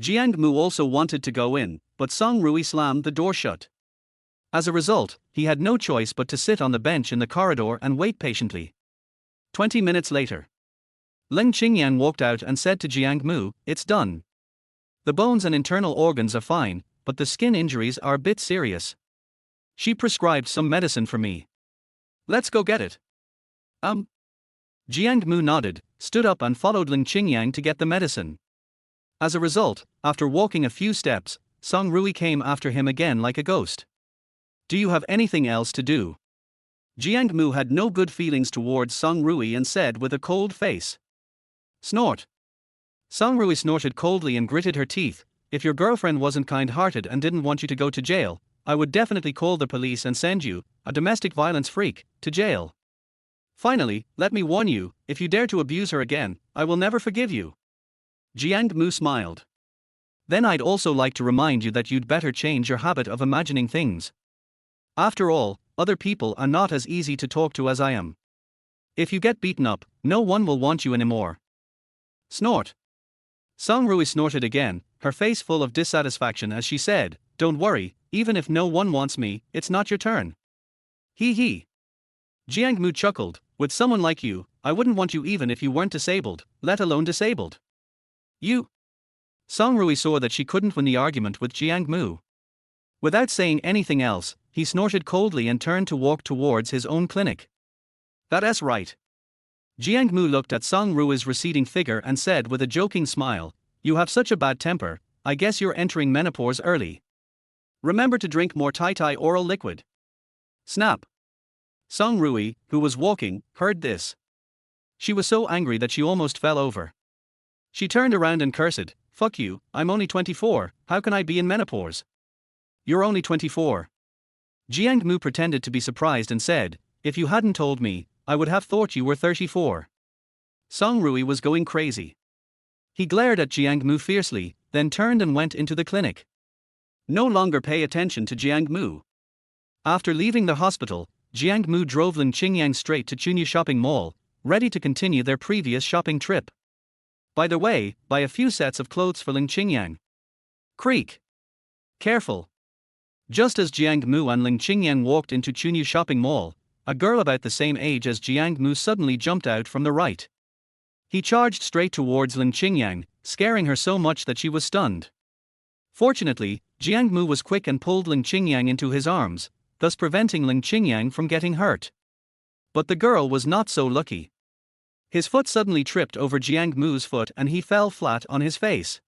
Jiang Mu also wanted to go in, but Song Rui slammed the door shut. As a result, he had no choice but to sit on the bench in the corridor and wait patiently. 20 minutes later, Leng Qingyan walked out and said to Jiang Mu, "It's done. The bones and internal organs are fine, but the skin injuries are a bit serious. She prescribed some medicine for me." "Let's go get it." Jiang Mu nodded, stood up and followed Leng Qingyan to get the medicine. As a result, after walking a few steps, Song Rui came after him again like a ghost. "Do you have anything else to do?" Jiang Mu had no good feelings towards Song Rui and said with a cold face. "Snort." Song Rui snorted coldly and gritted her teeth. "If your girlfriend wasn't kind-hearted and didn't want you to go to jail, I would definitely call the police and send you, a domestic violence freak, to jail. Finally, let me warn you, if you dare to abuse her again, I will never forgive you." Jiang Mu smiled. "Then I'd also like to remind you that you'd better change your habit of imagining things. After all, other people are not as easy to talk to as I am. If you get beaten up, no one will want you anymore." Snort. Song Rui snorted again, her face full of dissatisfaction as she said, "Don't worry, even if no one wants me, it's not your turn." Hee hee. Jiang Mu chuckled, "With someone like you, I wouldn't want you even if you weren't disabled, let alone disabled." "You." Song Rui saw that she couldn't win the argument with Jiang Mu. Without saying anything else, he snorted coldly and turned to walk towards his own clinic. "That's right." Jiang Mu looked at Song Rui's receding figure and said with a joking smile, "You have such a bad temper, I guess you're entering menopause early. Remember to drink more Tai oral liquid." Snap. Song Rui, who was walking, heard this. She was so angry that she almost fell over. She turned around and cursed, "Fuck you, I'm only 24, how can I be in menopause?" "You're only 24. Jiang Mu pretended to be surprised and said, "If you hadn't told me, I would have thought you were 34. Song Rui was going crazy. He glared at Jiang Mu fiercely, then turned and went into the clinic. No longer pay attention to Jiang Mu. After leaving the hospital, Jiang Mu drove Leng Qingyan straight to Chunyu Shopping Mall, ready to continue their previous shopping trip. By the way, buy a few sets of clothes for Leng Qingyan. Creak. Careful. Just as Jiang Mu and Leng Qingyan walked into Chunyu Shopping Mall, a girl about the same age as Jiang Mu suddenly jumped out from the right. He charged straight towards Leng Qingyan, scaring her so much that she was stunned. Fortunately, Jiang Mu was quick and pulled Leng Qingyan into his arms, thus preventing Leng Qingyan from getting hurt. But the girl was not so lucky. His foot suddenly tripped over Jiang Mu's foot and he fell flat on his face.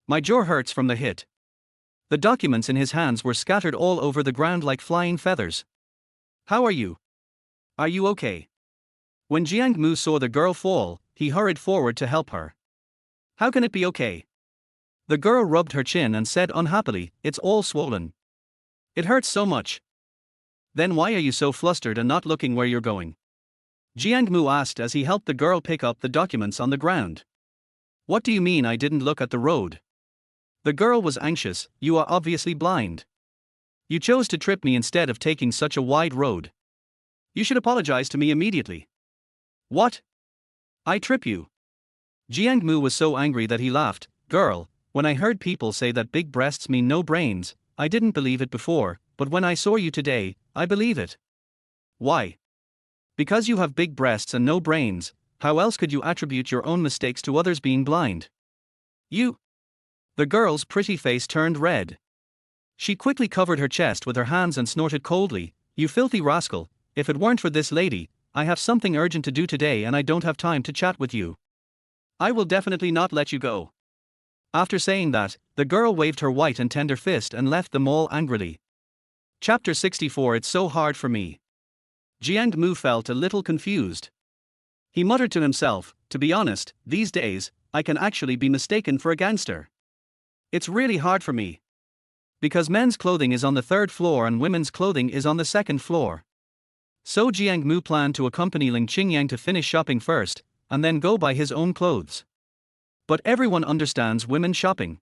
"My jaw hurts from the hit." The documents in his hands were scattered all over the ground like flying feathers. "How are you? Are you okay?" When Jiang Mu saw the girl fall, he hurried forward to help her. "How can it be okay?" The girl rubbed her chin and said unhappily, "It's all swollen. It hurts so much." "Then why are you so flustered and not looking where you're going?" Jiang Mu asked as he helped the girl pick up the documents on the ground. "What do you mean I didn't look at the road?" The girl was anxious. "You are obviously blind. You chose to trip me instead of taking such a wide road." You should apologize to me immediately. What? I trip you. Jiang Mu was so angry that he laughed. Girl, when I heard people say that big breasts mean no brains, I didn't believe it before, but when I saw you today, I believe it. Why? Because you have big breasts and no brains. How else could you attribute your own mistakes to others being blind? You. The girl's pretty face turned red. She quickly covered her chest with her hands and snorted coldly, You filthy rascal, if it weren't for this lady, I have something urgent to do today and I don't have time to chat with you. I will definitely not let you go. After saying that, the girl waved her white and tender fist and left the mall angrily. Chapter 64 It's so hard for me. Jiang Mu felt a little confused. He muttered to himself, to be honest, these days, I can actually be mistaken for a gangster. It's really hard for me. Because men's clothing is on the 3rd floor and women's clothing is on the 2nd floor. So Jiang Mu planned to accompany Leng Qingyan to finish shopping first, and then go buy his own clothes. But everyone understands women shopping.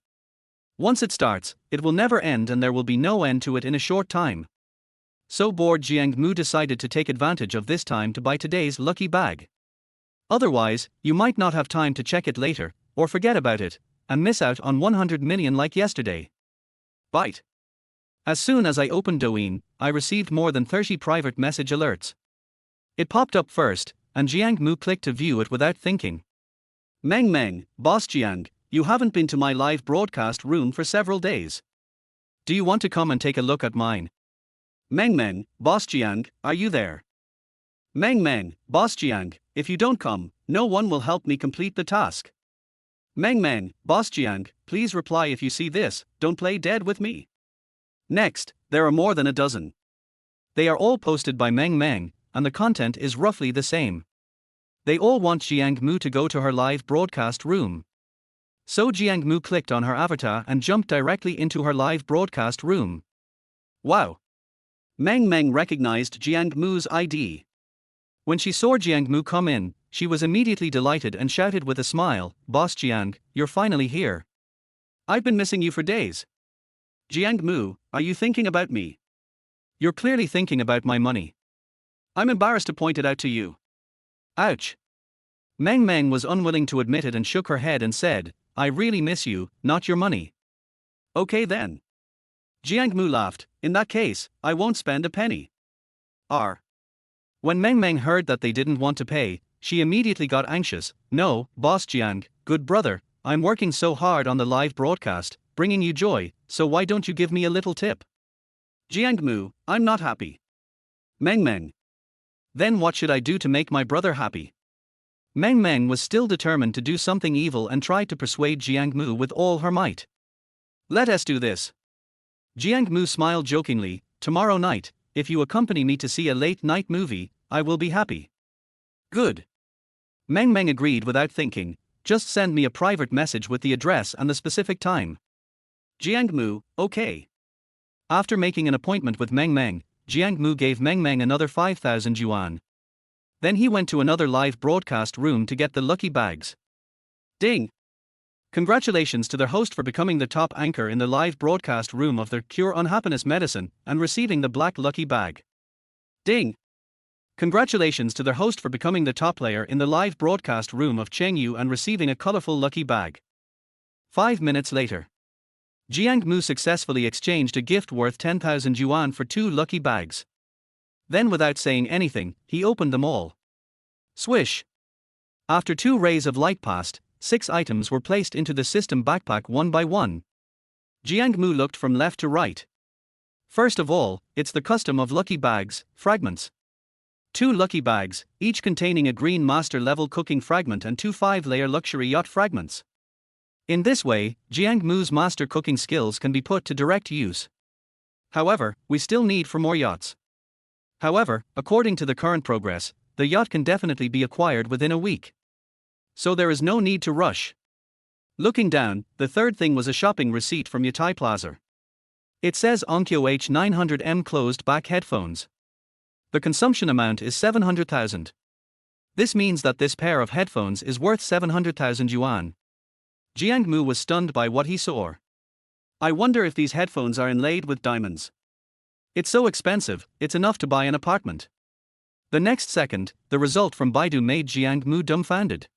Once it starts, it will never end and there will be no end to it in a short time. So bored Jiang Mu decided to take advantage of this time to buy today's lucky bag. Otherwise, you might not have time to check it later, or forget about it, and miss out on 100 million like yesterday. Bite. As soon as I opened Douyin, I received more than 30 private message alerts. It popped up first, and Jiang Mu clicked to view it without thinking. Meng, Boss Jiang, you haven't been to my live broadcast room for several days. Do you want to come and take a look at mine? Meng, Boss Jiang, are you there? Meng, Boss Jiang, if you don't come, no one will help me complete the task. Meng, Boss Jiang, please reply if you see this, don't play dead with me. Next, there are more than a dozen. They are all posted by Meng, and the content is roughly the same. They all want Jiang Mu to go to her live broadcast room. So Jiang Mu clicked on her avatar and jumped directly into her live broadcast room. Wow! Meng recognized Jiang Mu's ID. When she saw Jiang Mu come in, she was immediately delighted and shouted with a smile, Boss Jiang, you're finally here. I've been missing you for days. Jiang Mu, are you thinking about me? You're clearly thinking about my money. I'm embarrassed to point it out to you. Ouch. Meng was unwilling to admit it and shook her head and said, I really miss you, not your money. Okay then. Jiang Mu laughed, in that case, I won't spend a penny. When Meng heard that they didn't want to pay, she immediately got anxious. No, Boss Jiang, good brother, I'm working so hard on the live broadcast, bringing you joy, so why don't you give me a little tip? Jiang Mu, I'm not happy. Meng. Then what should I do to make my brother happy? Meng was still determined to do something evil and tried to persuade Jiang Mu with all her might. Let us do this. Jiang Mu smiled jokingly, tomorrow night, if you accompany me to see a late-night movie, I will be happy. Good. Meng agreed without thinking, just send me a private message with the address and the specific time. Jiang Mu, okay. After making an appointment with Meng, Jiang Mu gave Meng another 5,000 yuan. Then he went to another live broadcast room to get the lucky bags. Ding! Congratulations to their host for becoming the top anchor in the live broadcast room of their Cure Unhappiness Medicine and receiving the black lucky bag. Ding! Congratulations to their host for becoming the top player in the live broadcast room of Chengyu and receiving a colorful lucky bag. 5 minutes later. Jiang Mu successfully exchanged a gift worth 10,000 yuan for 2 lucky bags. Then without saying anything, he opened them all. Swish! After 2 rays of light passed, 6 items were placed into the system backpack one by one. Jiang Mu looked from left to right. First of all, it's the custom of lucky bags, fragments. 2 lucky bags, each containing a green master level cooking fragment and 2 5-layer luxury yacht fragments. In this way, Jiang Mu's master cooking skills can be put to direct use. However, we still need for more yachts. However, according to the current progress, the yacht can definitely be acquired within a week. So there is no need to rush. Looking down, the third thing was a shopping receipt from Yatai Plaza. It says Onkyo H900M closed back headphones. The consumption amount is 700,000. This means that this pair of headphones is worth 700,000 yuan. Jiang Mu was stunned by what he saw. I wonder if these headphones are inlaid with diamonds. It's so expensive, it's enough to buy an apartment. The next second, the result from Baidu made Jiang Mu dumbfounded.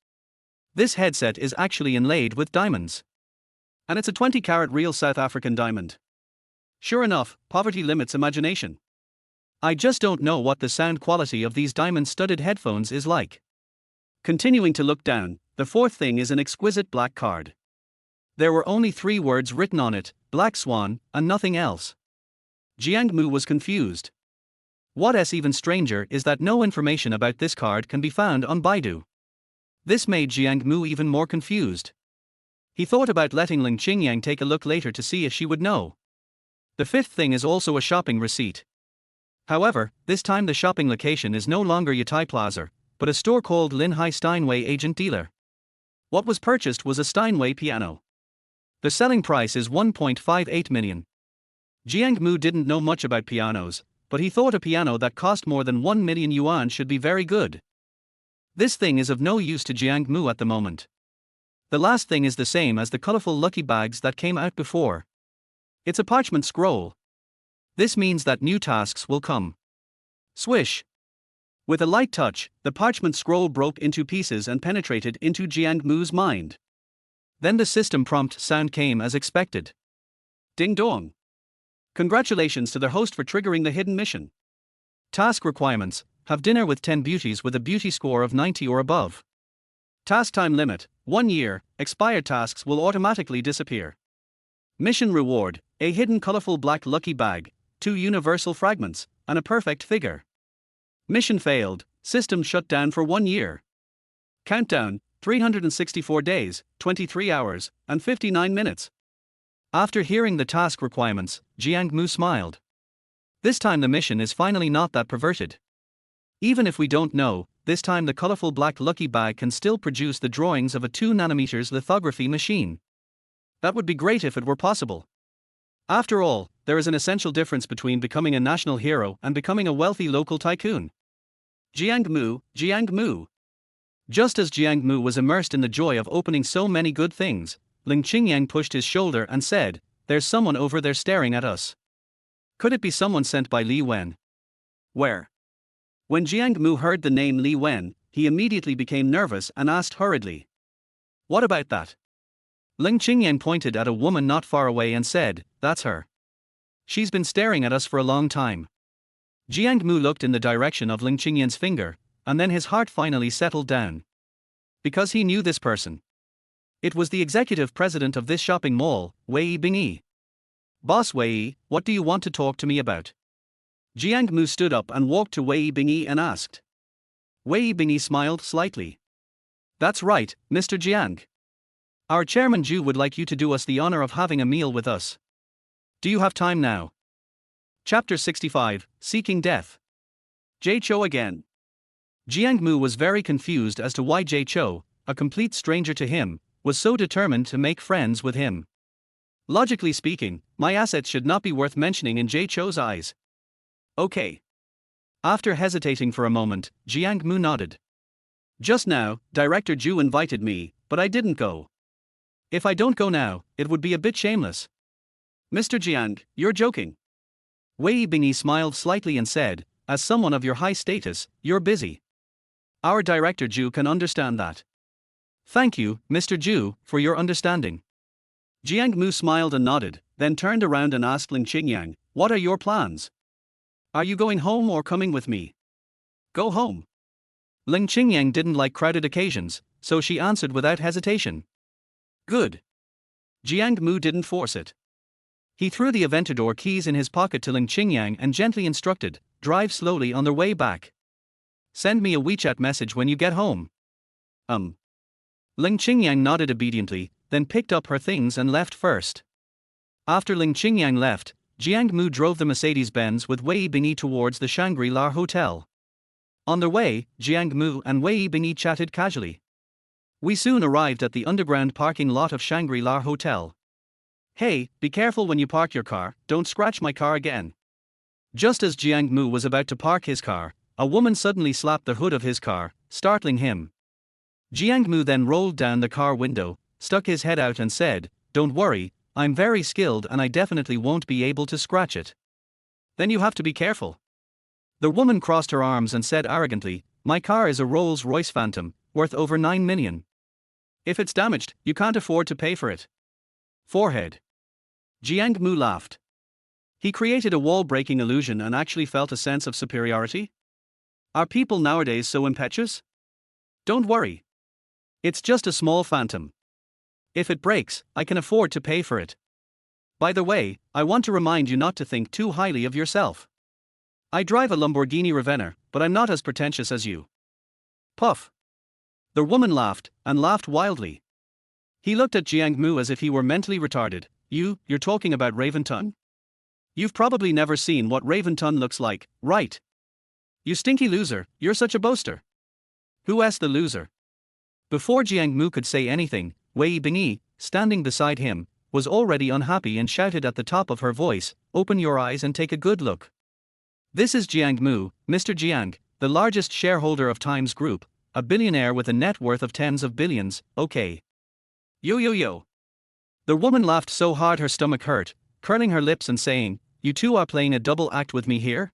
This headset is actually inlaid with diamonds. And it's a 20-carat real South African diamond. Sure enough, poverty limits imagination. I just don't know what the sound quality of these diamond-studded headphones is like. Continuing to look down, the fourth thing is an exquisite black card. There were only 3 words written on it, Black Swan, and nothing else. Jiang Mu was confused. What's even stranger is that no information about this card can be found on Baidu. This made Jiang Mu even more confused. He thought about letting Leng Qingyan take a look later to see if she would know. The fifth thing is also a shopping receipt. However, this time the shopping location is no longer Yatai Plaza, but a store called Linhai Steinway Agent Dealer. What was purchased was a Steinway piano. The selling price is 1.58 million. Jiang Mu didn't know much about pianos, but he thought a piano that cost more than 1 million yuan should be very good. This thing is of no use to Jiang Mu at the moment. The last thing is the same as the colorful lucky bags that came out before. It's a parchment scroll. This means that new tasks will come. Swish. With a light touch, the parchment scroll broke into pieces and penetrated into Jiang Mu's mind. Then the system prompt sound came as expected. Ding dong. Congratulations to the host for triggering the hidden mission. Task requirements: have dinner with 10 beauties with a beauty score of 90 or above. Task time limit: 1 year, expired tasks will automatically disappear. Mission reward: a hidden colorful black lucky bag, 2 universal fragments, and a perfect figure. Mission failed, system shut down for 1 year. Countdown: 364 days, 23 hours, and 59 minutes. After hearing the task requirements, Jiang Mu smiled. This time the mission is finally not that perverted. Even if we don't know, this time the colorful black lucky bag can still produce the drawings of a 2 nanometers lithography machine. That would be great if it were possible. After all, there is an essential difference between becoming a national hero and becoming a wealthy local tycoon. Jiang Mu, Jiang Mu. Just as Jiang Mu was immersed in the joy of opening so many good things, Leng Qingyan pushed his shoulder and said, "There's someone over there staring at us." Could it be someone sent by Li Wen? Where? When Jiang Mu heard the name Li Wen, he immediately became nervous and asked hurriedly, "What about that?" Leng Qingyan pointed at a woman not far away and said, "That's her. She's been staring at us for a long time." Jiang Mu looked in the direction of Leng Qingyan's finger, and then his heart finally settled down. Because he knew this person. It was the executive president of this shopping mall, Wei Bingyi. "Boss Wei, what do you want to talk to me about?" Jiang Mu stood up and walked to Wei Bingyi and asked. Wei Bingyi smiled slightly. "That's right, Mr. Jiang. Our chairman Zhu would like you to do us the honor of having a meal with us. Do you have time now?" Chapter 65, Seeking Death. Jay Cho again. Jiang Mu was very confused as to why Jay Cho, a complete stranger to him, was so determined to make friends with him. Logically speaking, my assets should not be worth mentioning in Jay Cho's eyes. Okay. After hesitating for a moment, Jiang Mu nodded. Just now, Director Zhu invited me, but I didn't go. If I don't go now, it would be a bit shameless. Mr. Jiang, you're joking. Wei Bingyi smiled slightly and said, "As someone of your high status, you're busy. Our Director Zhu can understand that." "Thank you, Mr. Zhu, for your understanding." Jiang Mu smiled and nodded, then turned around and asked Leng Qingyan, "What are your plans? Are you going home or coming with me?" "Go home." Leng Qingyan didn't like crowded occasions, so she answered without hesitation. "Good." Jiang Mu didn't force it. He threw the Aventador keys in his pocket to Leng Qingyan and gently instructed, "Drive slowly on their way back. Send me a WeChat message when you get home." Leng Qingyan nodded obediently, then picked up her things and left first. After Leng Qingyan left, Jiang Mu drove the Mercedes-Benz with Wei Bingyi towards the Shangri-La Hotel. On their way, Jiang Mu and Wei Bingyi chatted casually. We soon arrived at the underground parking lot of Shangri-La Hotel. "Hey, be careful when you park your car, don't scratch my car again." Just as Jiang Mu was about to park his car, a woman suddenly slapped the hood of his car, startling him. Jiang Mu then rolled down the car window, stuck his head out and said, "Don't worry, I'm very skilled and I definitely won't be able to scratch it." "Then you have to be careful." The woman crossed her arms and said arrogantly, "My car is a Rolls-Royce Phantom, worth over 9 million. If it's damaged, you can't afford to pay for it." Forehead. Jiang Mu laughed. He created a wall-breaking illusion and actually felt a sense of superiority. Are people nowadays so impetuous? Don't worry. It's just a small Phantom. If it breaks, I can afford to pay for it. By the way, I want to remind you not to think too highly of yourself. I drive a Lamborghini Ravenna, but I'm not as pretentious as you. Puff. The woman laughed, and laughed wildly. He looked at Jiang Mu as if he were mentally retarded. You're talking about Raven Tongue? You've probably never seen what Raven Tongue looks like, right? You stinky loser, you're such a boaster. Who asked the loser? Before Jiang Mu could say anything, Wei Bingyi, standing beside him, was already unhappy and shouted at the top of her voice, "Open your eyes and take a good look. This is Jiang Mu, Mr. Jiang, the largest shareholder of Times Group, a billionaire with a net worth of tens of billions, okay." Yo. The woman laughed so hard her stomach hurt, curling her lips and saying, "You two are playing a double act with me here?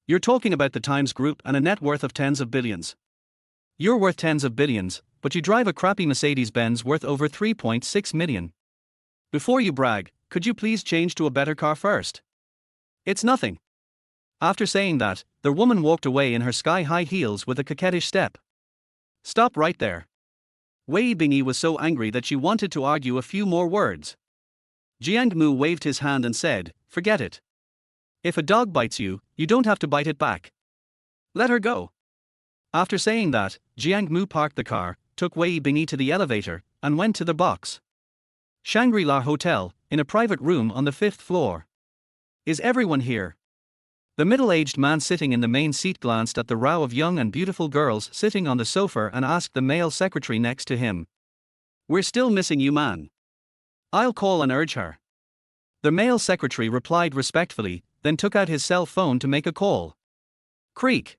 You're talking about the Times Group and a net worth of tens of billions. You're worth tens of billions, but you drive a crappy Mercedes-Benz worth over 3.6 million. Before you brag, could you please change to a better car first? It's nothing." After saying that, the woman walked away in her sky-high heels with a coquettish step. "Stop right there." Wei Bingyi was so angry that she wanted to argue a few more words. Jiang Mu waved his hand and said, "Forget it. If a dog bites you, you don't have to bite it back. Let her go." After saying that, Jiang Mu parked the car, took Wei Bingyi to the elevator, and went to the box. Shangri-La Hotel, in a private room on the 5th floor. "Is everyone here?" The middle-aged man sitting in the main seat glanced at the row of young and beautiful girls sitting on the sofa and asked the male secretary next to him. "We're still missing you, man. I'll call and urge her." The male secretary replied respectfully, then took out his cell phone to make a call. Creak.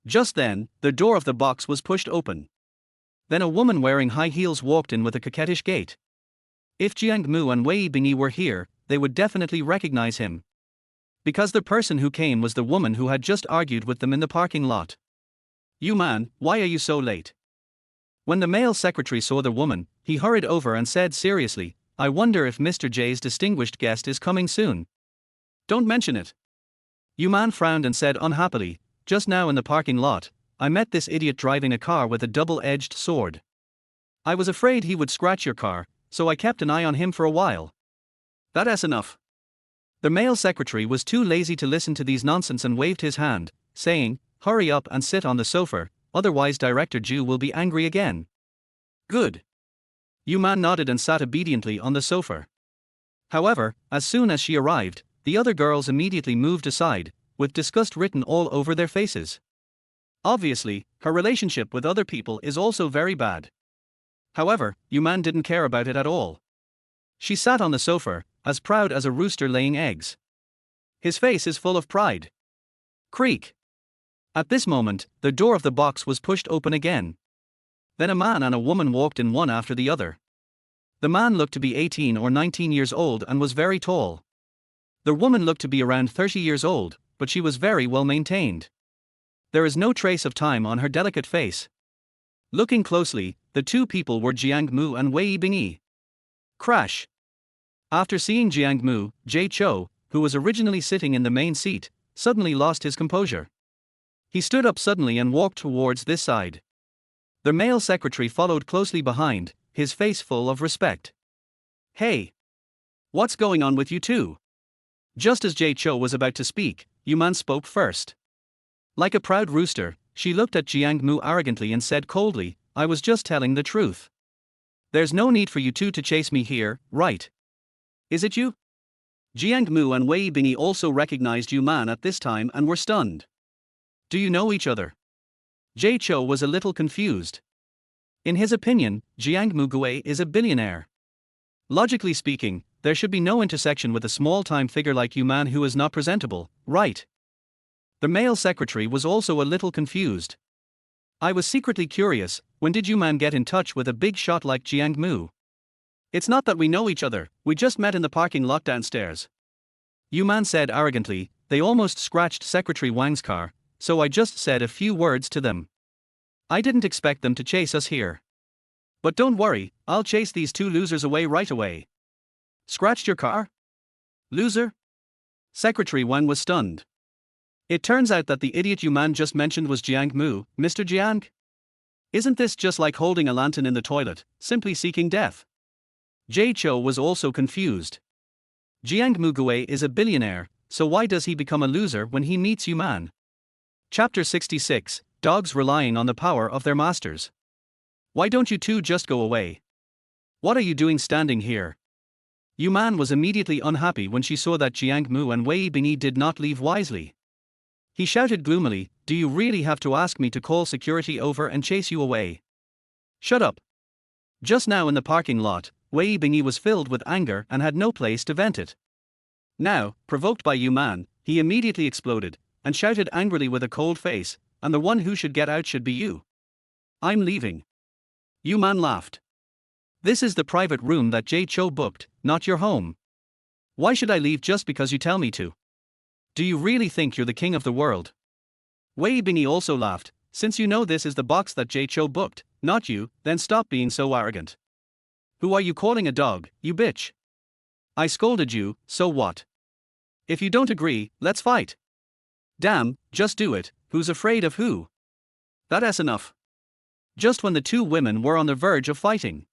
Just then, the door of the box was pushed open. Then a woman wearing high heels walked in with a coquettish gait. If Jiang Mu and Wei Bingyi were here, they would definitely recognize him. Because the person who came was the woman who had just argued with them in the parking lot. "You man, why are you so late?" When the male secretary saw the woman, he hurried over and said seriously, "I wonder if Mr. J's distinguished guest is coming soon." "Don't mention it." Yu Man frowned and said unhappily, "Just now in the parking lot, I met this idiot driving a car with a double-edged sword. I was afraid he would scratch your car, so I kept an eye on him for a while." "That's enough." The male secretary was too lazy to listen to these nonsense and waved his hand, saying, "Hurry up and sit on the sofa, otherwise Director Ju will be angry again." "Good." Yu Man nodded and sat obediently on the sofa. However, as soon as she arrived, the other girls immediately moved aside, with disgust written all over their faces. Obviously, her relationship with other people is also very bad. However, Yu Man didn't care about it at all. She sat on the sofa, as proud as a rooster laying eggs. His face is full of pride. Creak. At this moment, the door of the box was pushed open again. Then a man and a woman walked in one after the other. The man looked to be 18 or 19 years old and was very tall. The woman looked to be around 30 years old, but she was very well maintained. There is no trace of time on her delicate face. Looking closely, the two people were Jiang Mu and Wei Bingyi. Crash. After seeing Jiang Mu, Jay Cho, who was originally sitting in the main seat, suddenly lost his composure. He stood up suddenly and walked towards this side. The male secretary followed closely behind, his face full of respect. "Hey! What's going on with you two?" Just as Jay Cho was about to speak, Yu Man spoke first. Like a proud rooster, she looked at Jiang Mu arrogantly and said coldly, "I was just telling the truth. There's no need for you two to chase me here, right? Is it you?" Jiang Mu and Wei Bingyi also recognized Yu Man at this time and were stunned. "Do you know each other?" Jay Cho was a little confused. In his opinion, Jiang Mu Gui is a billionaire. Logically speaking, there should be no intersection with a small-time figure like Yu Man who is not presentable, right? The male secretary was also a little confused. "I was secretly curious, when did Yu Man get in touch with a big shot like Jiang Mu?" "It's not that we know each other, we just met in the parking lot downstairs." Yu Man said arrogantly, they almost scratched Secretary Wang's car, so I just said a few words to them. I didn't expect them to chase us here. But don't worry, I'll chase these two losers away right away. Scratched your car? Loser? Secretary Wang was stunned. It turns out that the idiot you man just mentioned was Jiang Mu, Mr. Jiang? Isn't this just like holding a lantern in the toilet, simply seeking death? Jay Cho was also confused. Jiang Mu Gui is a billionaire, so why does he become a loser when he meets Yu Man? Chapter 66, Dogs Relying on the Power of Their Masters. Why don't you two just go away? What are you doing standing here? Yu Man was immediately unhappy when she saw that Jiang Mu and Wei Bingyi did not leave wisely. He shouted gloomily, "Do you really have to ask me to call security over and chase you away? Shut up." Just now in the parking lot, Wei Bingyi was filled with anger and had no place to vent it. Now, provoked by Yu Man, he immediately exploded, and shouted angrily with a cold face, "And the one who should get out should be you. I'm leaving." Yu Man laughed. "This is the private room that Jay Cho booked, not your home. Why should I leave just because you tell me to? Do you really think you're the king of the world?" Wei Bingyi also laughed. "Since you know this is the box that Jay Cho booked, not you, then stop being so arrogant. Who are you calling a dog, you bitch? I scolded you, so what? If you don't agree, let's fight. Damn, just do it, who's afraid of who? That's enough." Just when the two women were on the verge of fighting,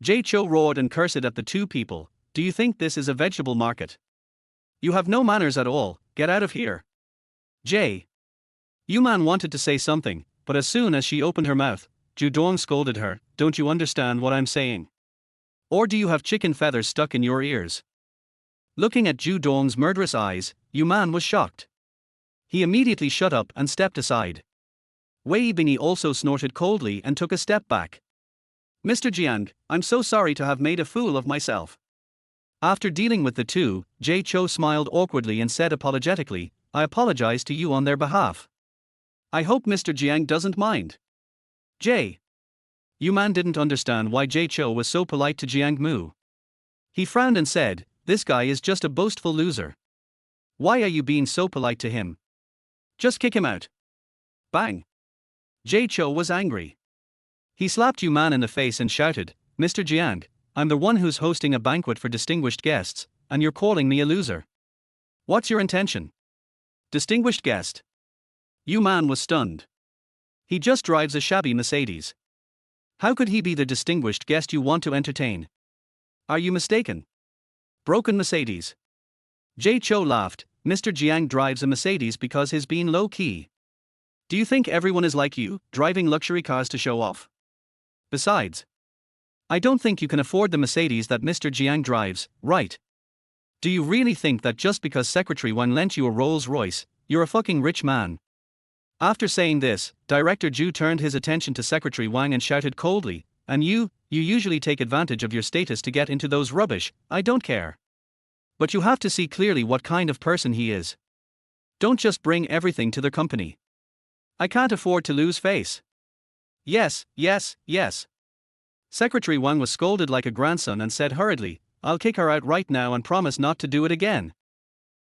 Jay Cho roared and cursed at the two people. "Do you think this is a vegetable market? You have no manners at all, get out of here." Yu Man wanted to say something, but as soon as she opened her mouth, Ju Dong scolded her, "Don't you understand what I'm saying? Or do you have chicken feathers stuck in your ears?" Looking at Ju Dong's murderous eyes, Yu Man was shocked. He immediately shut up and stepped aside. Wei Bingyi also snorted coldly and took a step back. "Mr. Jiang, I'm so sorry to have made a fool of myself." After dealing with the two, Jay Cho smiled awkwardly and said apologetically, "I apologize to you on their behalf. I hope Mr. Jiang doesn't mind." Yu Man didn't understand why Jay Cho was so polite to Jiang Mu. He frowned and said, "This guy is just a boastful loser. Why are you being so polite to him? Just kick him out." Bang! Jay Cho was angry. He slapped Yu Man in the face and shouted, "Mr. Jiang, I'm the one who's hosting a banquet for distinguished guests, and you're calling me a loser. What's your intention? Distinguished guest?" Yu Man was stunned. He just drives a shabby Mercedes. How could he be the distinguished guest you want to entertain? Are you mistaken? Broken Mercedes. Jay Cho laughed. "Mr. Jiang drives a Mercedes because he's being low-key. Do you think everyone is like you, driving luxury cars to show off? Besides, I don't think you can afford the Mercedes that Mr. Jiang drives, right? Do you really think that just because Secretary Wang lent you a Rolls-Royce, you're a fucking rich man?" After saying this, Director Ju turned his attention to Secretary Wang and shouted coldly, "And you usually take advantage of your status to get into those rubbish, I don't care. But you have to see clearly what kind of person he is. Don't just bring everything to the company. I can't afford to lose face." Yes. Secretary Wang was scolded like a grandson and said hurriedly, "I'll kick her out right now and promise not to do it again."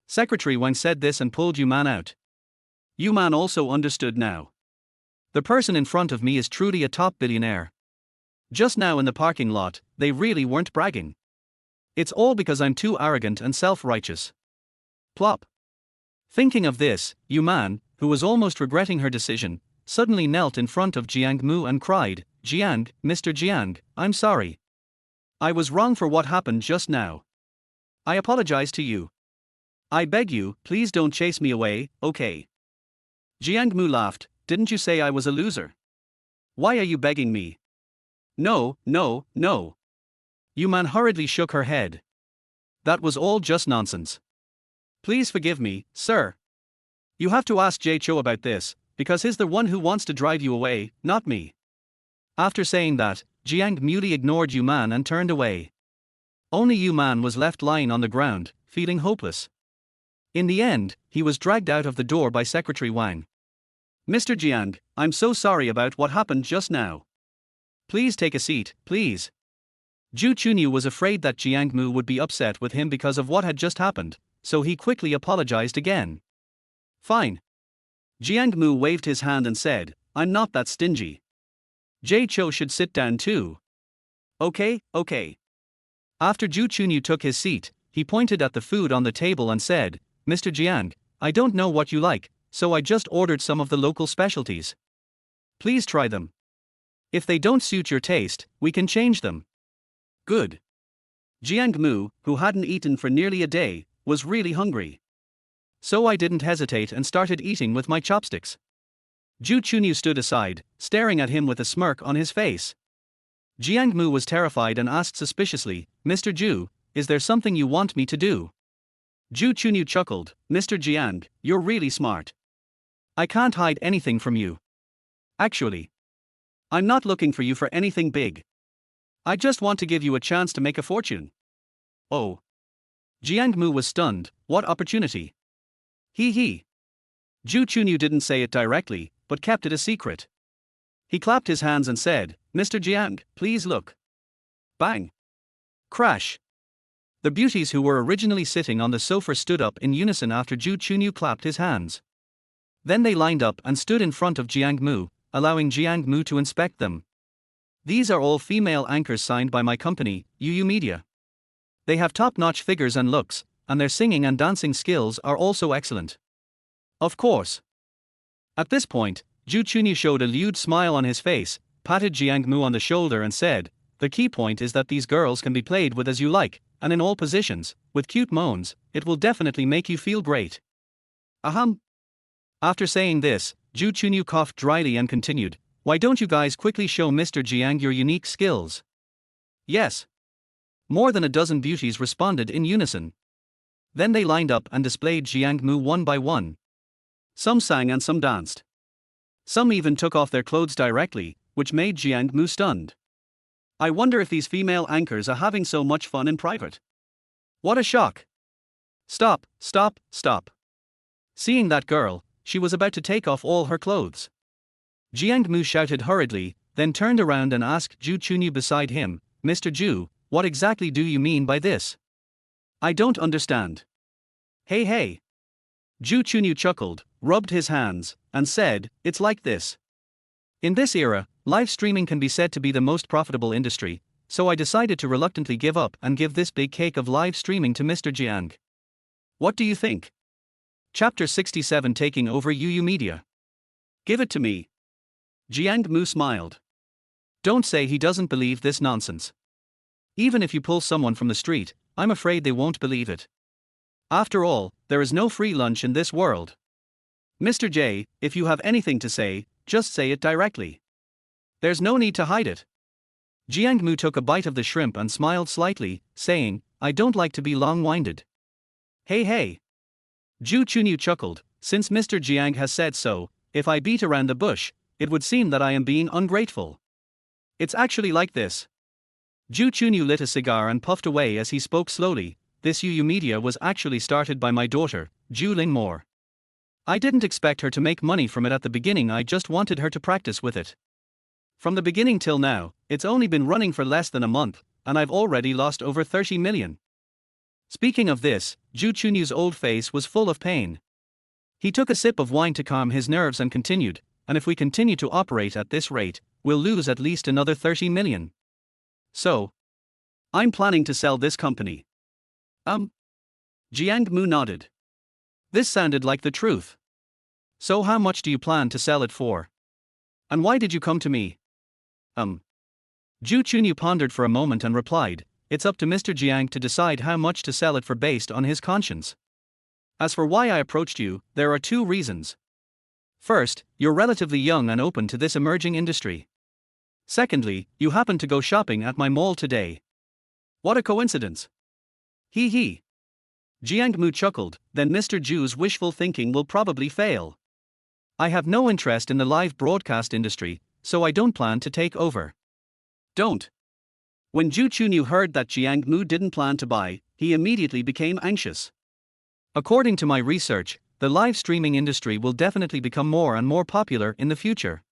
Secretary Wang said this and pulled Yu Man out. Yu Man also understood now. The person in front of me is truly a top billionaire. Just now in the parking lot, they really weren't bragging. It's all because I'm too arrogant and self-righteous. Plop. Thinking of this, Yu Man, who was almost regretting her decision, suddenly knelt in front of Jiang Mu and cried, "Jiang, Mr. Jiang, I'm sorry. I was wrong for what happened just now. I apologize to you. I beg you, please don't chase me away, okay?" Jiang Mu laughed. "Didn't you say I was a loser? Why are you begging me?" No. Yu Man hurriedly shook her head. "That was all just nonsense. Please forgive me, sir. You have to ask Jay Cho about this, because he's the one who wants to drive you away, not me." After saying that, Jiang mutely ignored Yu Man and turned away. Only Yu Man was left lying on the ground, feeling hopeless. In the end, he was dragged out of the door by Secretary Wang. "Mr. Jiang, I'm so sorry about what happened just now. Please take a seat, please." Ju Chunyu was afraid that Jiang Mu would be upset with him because of what had just happened, so he quickly apologized again. Fine. Jiang Mu waved his hand and said, I'm not that stingy. Jay Cho should sit down too. Okay. After Zhu Chunyu took his seat, he pointed at the food on the table and said, Mr. Jiang, I don't know what you like, so I just ordered some of the local specialties. Please try them. If they don't suit your taste, we can change them. Good. Jiang Mu, who hadn't eaten for nearly a day, was really hungry. So I didn't hesitate and started eating with my chopsticks. Zhu Chunyu stood aside, staring at him with a smirk on his face. Jiang Mu was terrified and asked suspiciously, Mr. Zhu, is there something you want me to do? Zhu Chunyu chuckled, Mr. Jiang, you're really smart. I can't hide anything from you. Actually, I'm not looking for you for anything big. I just want to give you a chance to make a fortune. Oh. Jiang Mu was stunned, what opportunity? He. Zhu Chunyu didn't say it directly, but kept it a secret. He clapped his hands and said, Mr. Jiang, please look. Bang. Crash. The beauties who were originally sitting on the sofa stood up in unison after Zhu Chunyu clapped his hands. Then they lined up and stood in front of Jiang Mu, allowing Jiang Mu to inspect them. These are all female anchors signed by my company, UU Media. They have top-notch figures and looks, and their singing and dancing skills are also excellent. Of course. At this point, Zhu Chunyu showed a lewd smile on his face, patted Jiang Mu on the shoulder and said, the key point is that these girls can be played with as you like, and in all positions, with cute moans, it will definitely make you feel great. Ahem. After saying this, Zhu Chunyu coughed dryly and continued, why don't you guys quickly show Mr. Jiang your unique skills? Yes. More than a dozen beauties responded in unison. Then they lined up and displayed Jiang Mu one by one. Some sang and some danced. Some even took off their clothes directly, which made Jiang Mu stunned. I wonder if these female anchors are having so much fun in private. What a shock! Stop. Seeing that girl, she was about to take off all her clothes. Jiang Mu shouted hurriedly, then turned around and asked Zhu Chunyu beside him, Mr. Zhu, what exactly do you mean by this? I don't understand. Hey. Zhu Chunyu chuckled, rubbed his hands, and said, it's like this. In this era, live streaming can be said to be the most profitable industry, so I decided to reluctantly give up and give this big cake of live streaming to Mr. Jiang. What do you think? Chapter 67 Taking over UU Media. Give it to me. Jiang Mu smiled. Don't say he doesn't believe this nonsense. Even if you pull someone from the street, I'm afraid they won't believe it. After all, there is no free lunch in this world. Mr. J, if you have anything to say, just say it directly. There's no need to hide it. Jiang Mu took a bite of the shrimp and smiled slightly, saying, I don't like to be long-winded. Hey. Zhu Chunyu chuckled, since Mr. Jiang has said so, if I beat around the bush, it would seem that I am being ungrateful. It's actually like this. Zhu Chunyu lit a cigar and puffed away as he spoke slowly, this UU Media was actually started by my daughter, Zhu Lingmore. I didn't expect her to make money from it at the beginning, I just wanted her to practice with it. From the beginning till now, it's only been running for less than a month, and I've already lost over 30 million. Speaking of this, Zhu Chunyu's old face was full of pain. He took a sip of wine to calm his nerves and continued, and if we continue to operate at this rate, we'll lose at least another 30 million. So, I'm planning to sell this company. Jiang Mu nodded. This sounded like the truth. So how much do you plan to sell it for? And why did you come to me? Zhu Chunyu pondered for a moment and replied, it's up to Mr. Jiang to decide how much to sell it for based on his conscience. As for why I approached you, there are two reasons. First, you're relatively young and open to this emerging industry. Secondly, you happened to go shopping at my mall today. What a coincidence. He. Jiang Mu chuckled, then Mr. Zhu's wishful thinking will probably fail. I have no interest in the live broadcast industry, so I don't plan to take over. Don't. When Zhu Chunyu heard that Jiang Mu didn't plan to buy, he immediately became anxious. According to my research, the live streaming industry will definitely become more and more popular in the future.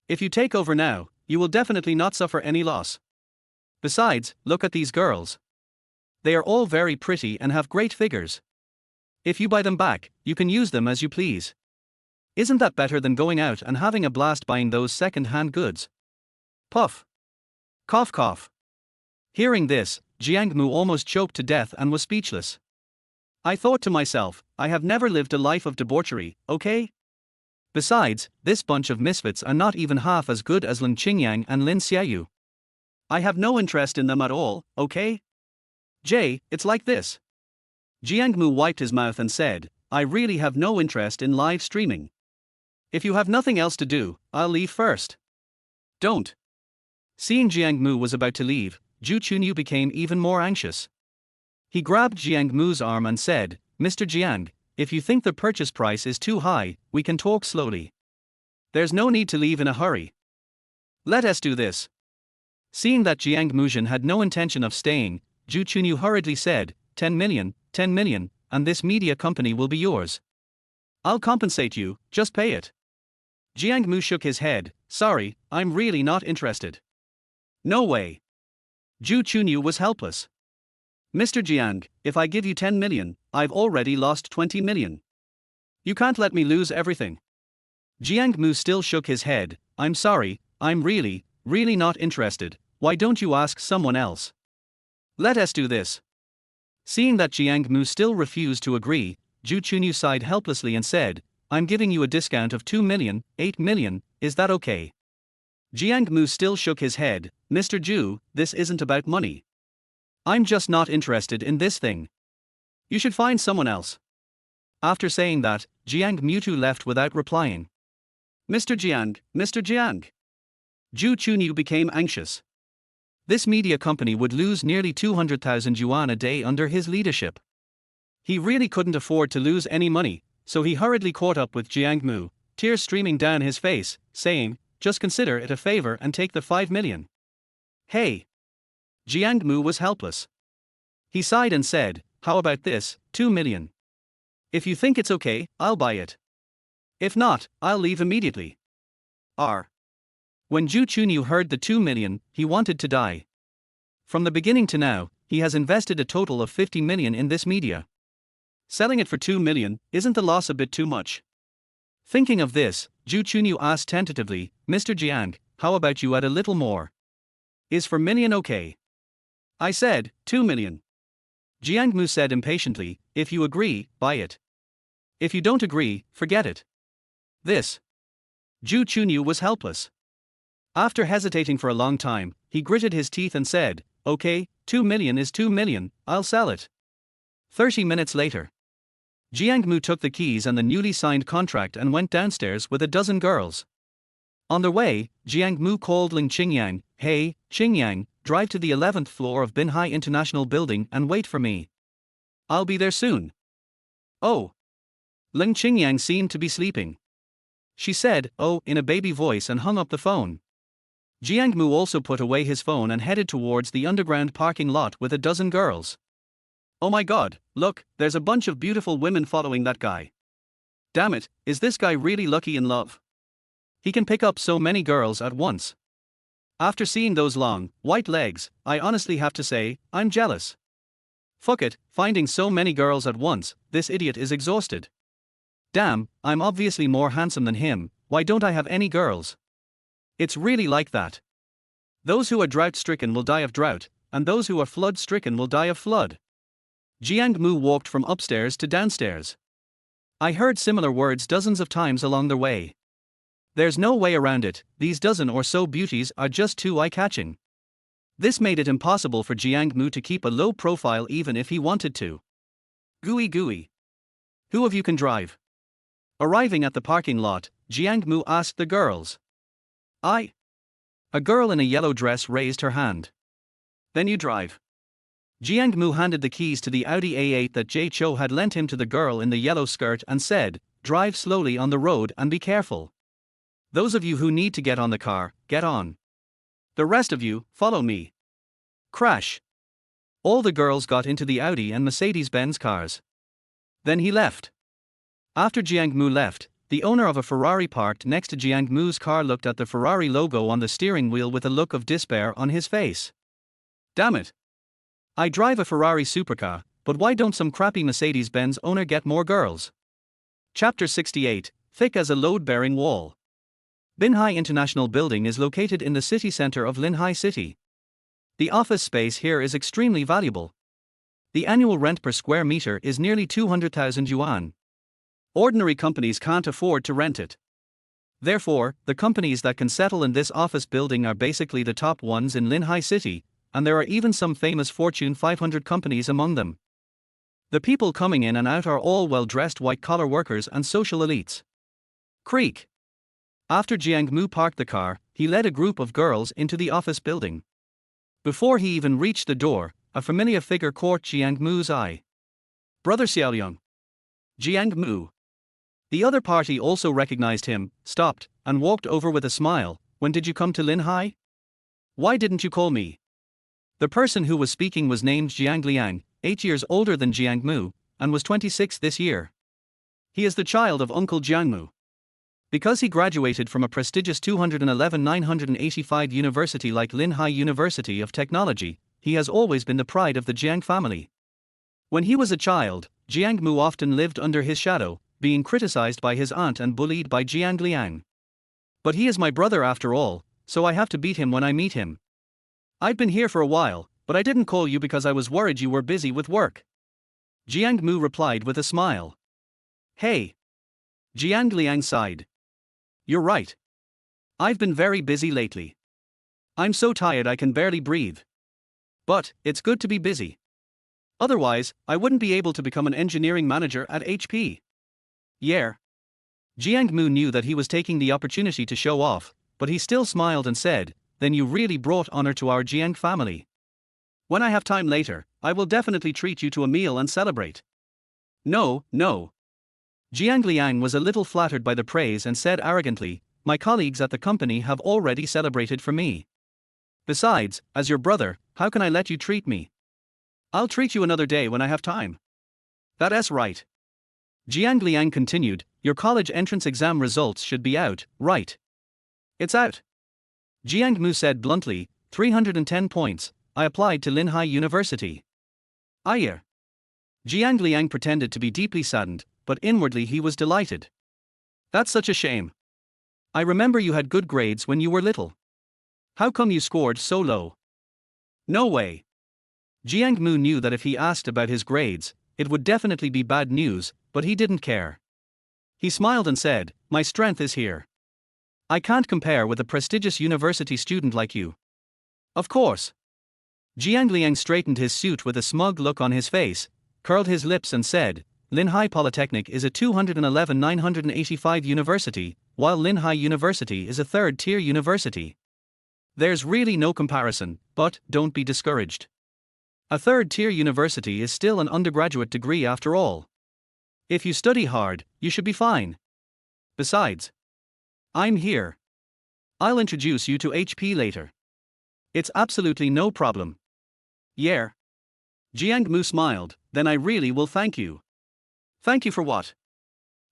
If you take over now, you will definitely not suffer any loss. Besides, look at these girls. They are all very pretty and have great figures. If you buy them back, you can use them as you please. Isn't that better than going out and having a blast buying those second-hand goods? Puff. Cough cough. Hearing this, Jiang Mu almost choked to death and was speechless. I thought to myself, I have never lived a life of debauchery, okay? Besides, this bunch of misfits are not even half as good as Leng Qingyan and Lin Xiaoyu. I have no interest in them at all, okay? Jay, it's like this. Jiang Mu wiped his mouth and said, I really have no interest in live streaming. If you have nothing else to do, I'll leave first. Don't. Seeing Jiang Mu was about to leave, Zhu Chunyu became even more anxious. He grabbed Jiang Mu's arm and said, Mr. Jiang, if you think the purchase price is too high, we can talk slowly. There's no need to leave in a hurry. Let us do this. Seeing that Jiang Muzhen had no intention of staying, Zhu Chunyu hurriedly said, 10 million, and this media company will be yours. I'll compensate you, just pay it. Jiang Mu shook his head, sorry, I'm really not interested. No way. Zhu Chunyu was helpless. Mr. Jiang, if I give you 10 million, I've already lost 20 million. You can't let me lose everything. Jiang Mu still shook his head, I'm sorry, I'm really not interested, why don't you ask someone else? Let us do this. Seeing that Jiang Mu still refused to agree, Zhu Chunyu sighed helplessly and said, I'm giving you a discount of 2 million, 8 million, is that okay? Jiang Mu still shook his head, Mr. Zhu, this isn't about money. I'm just not interested in this thing. You should find someone else. After saying that, Jiang Mu left without replying. Mr. Jiang. Zhu Chunyu became anxious. This media company would lose nearly 200,000 yuan a day under his leadership. He really couldn't afford to lose any money, so he hurriedly caught up with Jiang Mu, tears streaming down his face, saying, just consider it a favor and take the 5 million. Hey! Jiang Mu was helpless. He sighed and said, how about this, 2 million? If you think it's okay, I'll buy it. If not, I'll leave immediately. When Zhu Chunyu heard the 2 million, he wanted to die. From the beginning to now, he has invested a total of 50 million in this media. Selling it for 2 million, isn't the loss a bit too much? Thinking of this, Zhu Chunyu asked tentatively, Mr. Jiang, how about you add a little more? Is for million okay? I said, 2 million. Jiang Mu said impatiently, if you agree, buy it. If you don't agree, forget it. This. Zhu Chunyu was helpless. After hesitating for a long time, he gritted his teeth and said, okay, 2 million is 2 million, I'll sell it. 30 minutes later. Jiang Mu took the keys and the newly signed contract and went downstairs with a dozen girls. On their way, Jiang Mu called Leng Qingyan, hey, Qingyan, drive to the 11th floor of Binhai International Building and wait for me. I'll be there soon. Oh. Leng Qingyan seemed to be sleeping. She said, oh, in a baby voice and hung up the phone. Jiang Mu also put away his phone and headed towards the underground parking lot with a dozen girls. Oh my god, look, there's a bunch of beautiful women following that guy. Damn it, is this guy really lucky in love? He can pick up so many girls at once. After seeing those long, white legs, I honestly have to say, I'm jealous. Fuck it, finding so many girls at once, this idiot is exhausted. Damn, I'm obviously more handsome than him, why don't I have any girls? It's really like that. Those who are drought-stricken will die of drought, and those who are flood-stricken will die of flood. Jiang Mu walked from upstairs to downstairs. I heard similar words dozens of times along the way. There's no way around it, these dozen or so beauties are just too eye-catching. This made it impossible for Jiang Mu to keep a low profile even if he wanted to. Gooey. Who of you can drive? Arriving at the parking lot, Jiang Mu asked the girls. I. A girl in a yellow dress raised her hand. Then you drive. Jiang Mu handed the keys to the Audi A8 that Jay Cho had lent him to the girl in the yellow skirt and said, drive slowly on the road and be careful. Those of you who need to get on the car, get on. The rest of you, follow me. Crash. All the girls got into the Audi and Mercedes-Benz cars. Then he left. After Jiang Mu left, the owner of a Ferrari parked next to Jiang Mu's car looked at the Ferrari logo on the steering wheel with a look of despair on his face. Damn it. I drive a Ferrari supercar, but why don't some crappy Mercedes-Benz owner get more girls? Chapter 68, Thick as a Load-Bearing Wall. Linhai International Building is located in the city center of Linhai City. The office space here is extremely valuable. The annual rent per square meter is nearly 200,000 yuan. Ordinary companies can't afford to rent it. Therefore, the companies that can settle in this office building are basically the top ones in Linhai City, and there are even some famous Fortune 500 companies among them. The people coming in and out are all well-dressed white-collar workers and social elites. Creak. After Jiang Mu parked the car, he led a group of girls into the office building. Before he even reached the door, a familiar figure caught Jiang Mu's eye. Brother Xiaoliang. Jiang Mu. The other party also recognized him, stopped, and walked over with a smile. When did you come to Linhai? Why didn't you call me? The person who was speaking was named Jiang Liang, 8 years older than Jiang Mu, and was 26 this year. He is the child of Uncle Jiang Mu. Because he graduated from a prestigious 211-985 university like Linhai University of Technology, he has always been the pride of the Jiang family. When he was a child, Jiang Mu often lived under his shadow, being criticized by his aunt and bullied by Jiang Liang. But he is my brother after all, so I have to beat him when I meet him. I've been here for a while, but I didn't call you because I was worried you were busy with work. Jiang Mu replied with a smile. Hey. Jiang Liang sighed. You're right. I've been very busy lately. I'm so tired I can barely breathe. But it's good to be busy. Otherwise, I wouldn't be able to become an engineering manager at HP. Yeah. Jiang Mu knew that he was taking the opportunity to show off, but he still smiled and said, "Then you really brought honor to our Jiang family. When I have time later, I will definitely treat you to a meal and celebrate." No. Jiang Liang was a little flattered by the praise and said arrogantly, "My colleagues at the company have already celebrated for me. Besides, as your brother, how can I let you treat me?" "I'll treat you another day when I have time." "That's right." Jiang Liang continued, "Your college entrance exam results should be out, right?" "It's out." Jiang Mu said bluntly, 310 points, I applied to Linhai University. Yeah. Jiang Liang pretended to be deeply saddened, but inwardly he was delighted. That's such a shame. I remember you had good grades when you were little. How come you scored so low? No way. Jiang Mu knew that if he asked about his grades, it would definitely be bad news, but he didn't care. He smiled and said, "My strength is here. I can't compare with a prestigious university student like you." Of course. Jiang Liang straightened his suit with a smug look on his face, curled his lips and said, "Linhai Polytechnic is a 211-985 university, while Linhai University is a third-tier university. There's really no comparison, but don't be discouraged. A third-tier university is still an undergraduate degree after all. If you study hard, you should be fine. Besides, I'm here. I'll introduce you to HP later. It's absolutely no problem." Yeah. Jiang Mu smiled, "Then I really will thank you." "Thank you for what?"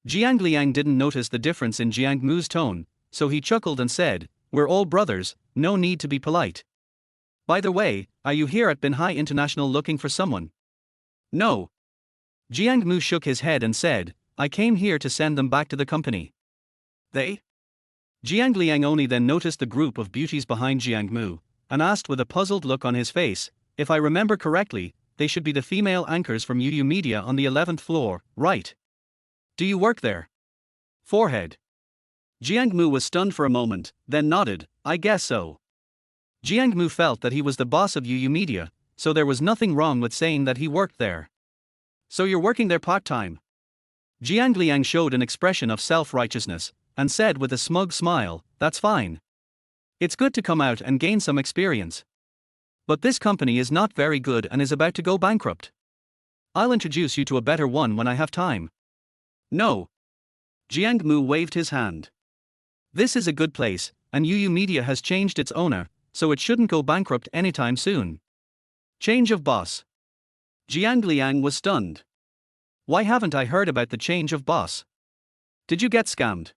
Jiang Liang didn't notice the difference in Jiang Mu's tone, so he chuckled and said, "We're all brothers, no need to be polite. By the way, are you here at Linhai International looking for someone?" No. Jiang Mu shook his head and said, "I came here to send them back to the company." They? Jiang Liang only then noticed the group of beauties behind Jiang Mu, and asked with a puzzled look on his face, "If I remember correctly, they should be the female anchors from UU Media on the 11th floor, right? Do you work there?" Forehead. Jiang Mu was stunned for a moment, then nodded, "I guess so." Jiang Mu felt that he was the boss of UU Media, so there was nothing wrong with saying that he worked there. "So you're working there part-time?" Jiang Liang showed an expression of self-righteousness, and said with a smug smile, "That's fine. It's good to come out and gain some experience. But this company is not very good and is about to go bankrupt. I'll introduce you to a better one when I have time." No. Jiang Mu waved his hand. "This is a good place, and UU Media has changed its owner, so it shouldn't go bankrupt anytime soon." Change of boss. Jiang Liang was stunned. "Why haven't I heard about the change of boss? Did you get scammed?"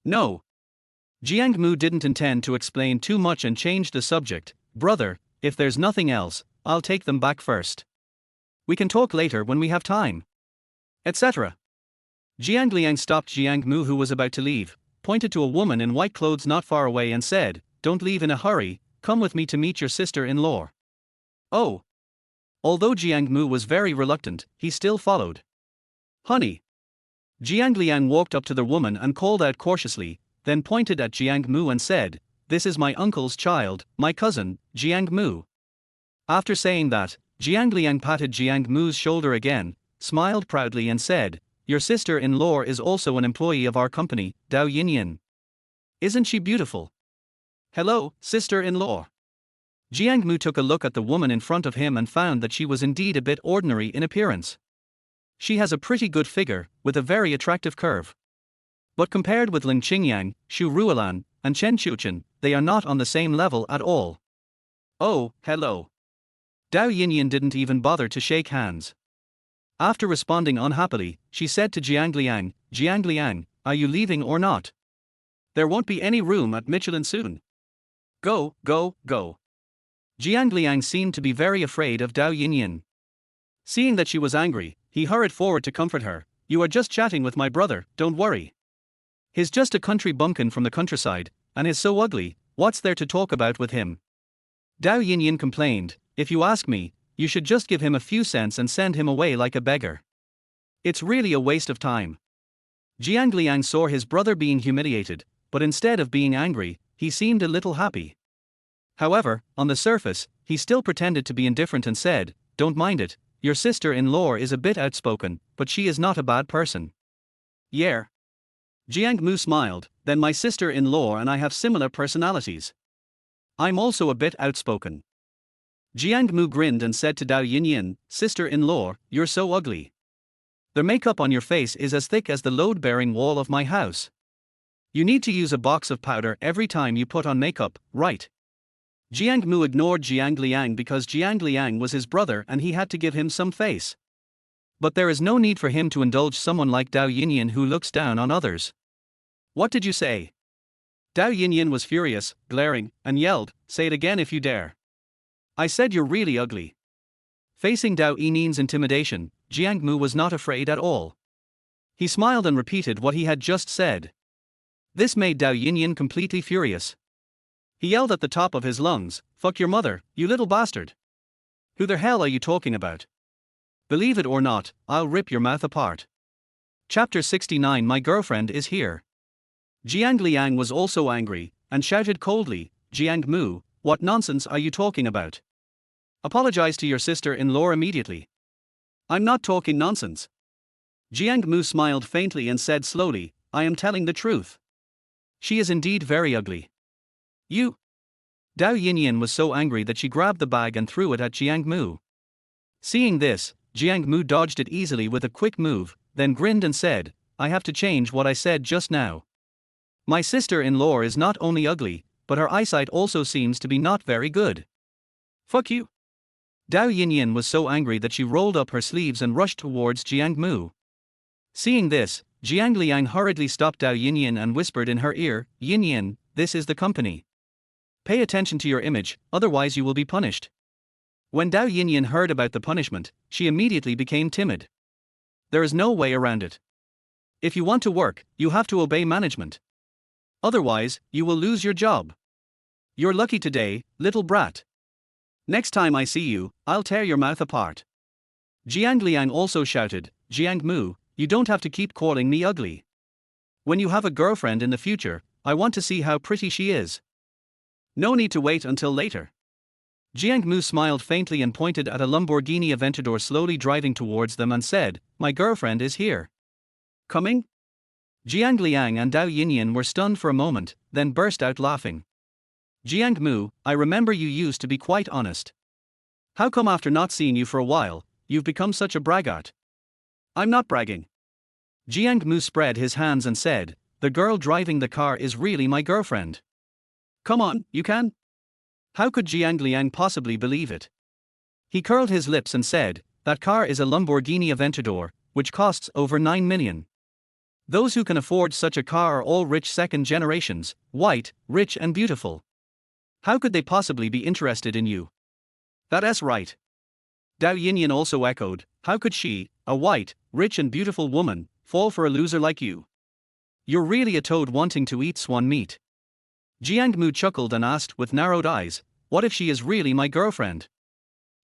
No. Jiang Mu didn't intend to explain too much and changed the subject. "Brother, if there's nothing else, I'll take them back first." We can talk later when we have time. Etc. Jiang Liang stopped Jiang Mu, who was about to leave, pointed to a woman in white clothes not far away and said, "Don't leave in a hurry, come with me to meet your sister-in-law." Oh. Although Jiang Mu was very reluctant, he still followed. "Honey." Jiang Liang walked up to the woman and called out cautiously, then pointed at Jiang Mu and said, "This is my uncle's child, my cousin, Jiang Mu." After saying that, Jiang Liang patted Jiang Mu's shoulder again, smiled proudly and said, "Your sister-in-law is also an employee of our company, Dao Yinyan. Isn't she beautiful?" "Hello, sister-in-law." Jiang Mu took a look at the woman in front of him and found that she was indeed a bit ordinary in appearance. She has a pretty good figure, with a very attractive curve. But compared with Leng Qingyan, Xu Ruolan, and Chen Chuchen, they are not on the same level at all. "Oh, hello." Dao Yinyan didn't even bother to shake hands. After responding unhappily, she said to Jiang Liang, "Are you leaving or not? There won't be any room at Michelin soon. Go, go, go." Jiang Liang seemed to be very afraid of Dao Yinyan. Seeing that she was angry, he hurried forward to comfort her. "You are just chatting with my brother, don't worry. He's just a country bumpkin from the countryside, and is so ugly, what's there to talk about with him?" Dao Yinyan complained, "If you ask me, you should just give him a few cents and send him away like a beggar. It's really a waste of time." Jiang Liang saw his brother being humiliated, but instead of being angry, he seemed a little happy. However, on the surface, he still pretended to be indifferent and said, "Don't mind it, your sister-in-law is a bit outspoken, but she is not a bad person." "Yeah." Jiang Mu smiled, "Then my sister-in-law and I have similar personalities. I'm also a bit outspoken." Jiang Mu grinned and said to Dao Yinyan, "Sister-in-law, you're so ugly. The makeup on your face is as thick as the load-bearing wall of my house. You need to use a box of powder every time you put on makeup, right?" Jiang Mu ignored Jiang Liang because Jiang Liang was his brother and he had to give him some face. But there is no need for him to indulge someone like Dao Yinyan who looks down on others. "What did you say?" Dao Yinyan was furious, glaring, and yelled, "Say it again if you dare. I said you're really ugly." Facing Dao Yinyan's intimidation, Jiang Mu was not afraid at all. He smiled and repeated what he had just said. This made Dao Yinyan completely furious. He yelled at the top of his lungs, "Fuck your mother, you little bastard. Who the hell are you talking about? Believe it or not, I'll rip your mouth apart." Chapter 69. My girlfriend is here. Jiang Liang was also angry, and shouted coldly, "Jiang Mu, what nonsense are you talking about? Apologize to your sister-in-law immediately." "I'm not talking nonsense." Jiang Mu smiled faintly and said slowly, "I am telling the truth. She is indeed very ugly." "You?" Dao Yinyan was so angry that she grabbed the bag and threw it at Jiang Mu. Seeing this, Jiang Mu dodged it easily with a quick move, then grinned and said, "I have to change what I said just now. My sister-in-law is not only ugly, but her eyesight also seems to be not very good. Fuck you." Dao Yinyan was so angry that she rolled up her sleeves and rushed towards Jiang Mu. Seeing this, Jiang Liang hurriedly stopped Dao Yinyan and whispered in her ear, "Yinyan, this is the company. Pay attention to your image, otherwise you will be punished." When Dao Yinyan heard about the punishment, she immediately became timid. There is no way around it. If you want to work, you have to obey management. Otherwise, you will lose your job. You're lucky today, little brat. Next time I see you, I'll tear your mouth apart. Jiang Liang also shouted, "Jiang Mu, you don't have to keep calling me ugly. When you have a girlfriend in the future, I want to see how pretty she is. No need to wait until later." Jiang Mu smiled faintly and pointed at a Lamborghini Aventador slowly driving towards them and said, "My girlfriend is here." "Coming?" Jiang Liang and Dao Yinyan were stunned for a moment, then burst out laughing. "Jiang Mu, I remember you used to be quite honest. How come after not seeing you for a while, you've become such a braggart?" "I'm not bragging." Jiang Mu spread his hands and said, "The girl driving the car is really my girlfriend. Come on, you can?" How could Jiang Liang possibly believe it? He curled his lips and said, "That car is a Lamborghini Aventador, which costs over 9 million. Those who can afford such a car are all rich second generations, white, rich and beautiful. How could they possibly be interested in you?" "That's right. Dao Yinyan also echoed, how could she, a white, rich and beautiful woman, fall for a loser like you? You're really a toad wanting to eat swan meat. Jiang Mu chuckled and asked with narrowed eyes, what if she is really my girlfriend?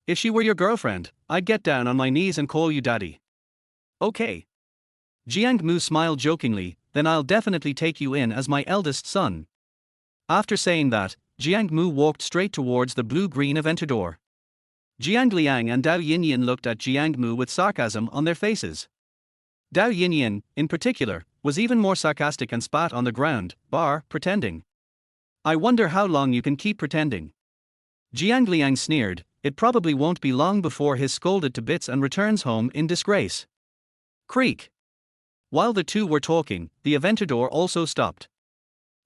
If she were your girlfriend, I'd get down on my knees and call you daddy. Okay. Jiang Mu smiled jokingly, then I'll definitely take you in as my eldest son. After saying that, Jiang Mu walked straight towards the blue-green event door. Jiang Liang and Dao Yinyan looked at Jiang Mu with sarcasm on their faces. Dao Yinyan, in particular, was even more sarcastic and spat on the ground, pretending. I wonder how long you can keep pretending. Jiang Liang sneered, it probably won't be long before he's scolded to bits and returns home in disgrace. Creak. While the two were talking, the Aventador also stopped.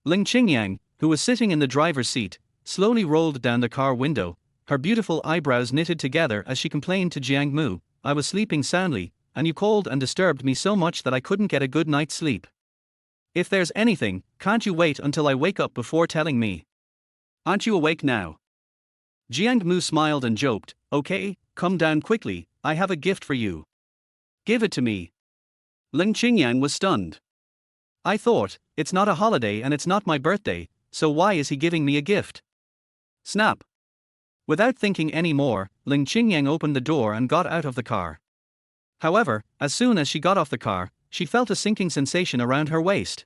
Leng Qingyan, who was sitting in the driver's seat, slowly rolled down the car window, her beautiful eyebrows knitted together as she complained to Jiang Mu, I was sleeping soundly, and you called and disturbed me so much that I couldn't get a good night's sleep. If there's anything, can't you wait until I wake up before telling me? Aren't you awake now? Jiang Mu smiled and joked, okay, come down quickly, I have a gift for you. Give it to me. Leng Qingyan was stunned. I thought, it's not a holiday and it's not my birthday, so why is he giving me a gift? Snap. Without thinking any more, Leng Qingyan opened the door and got out of the car. However, as soon as she got off the car, she felt a sinking sensation around her waist.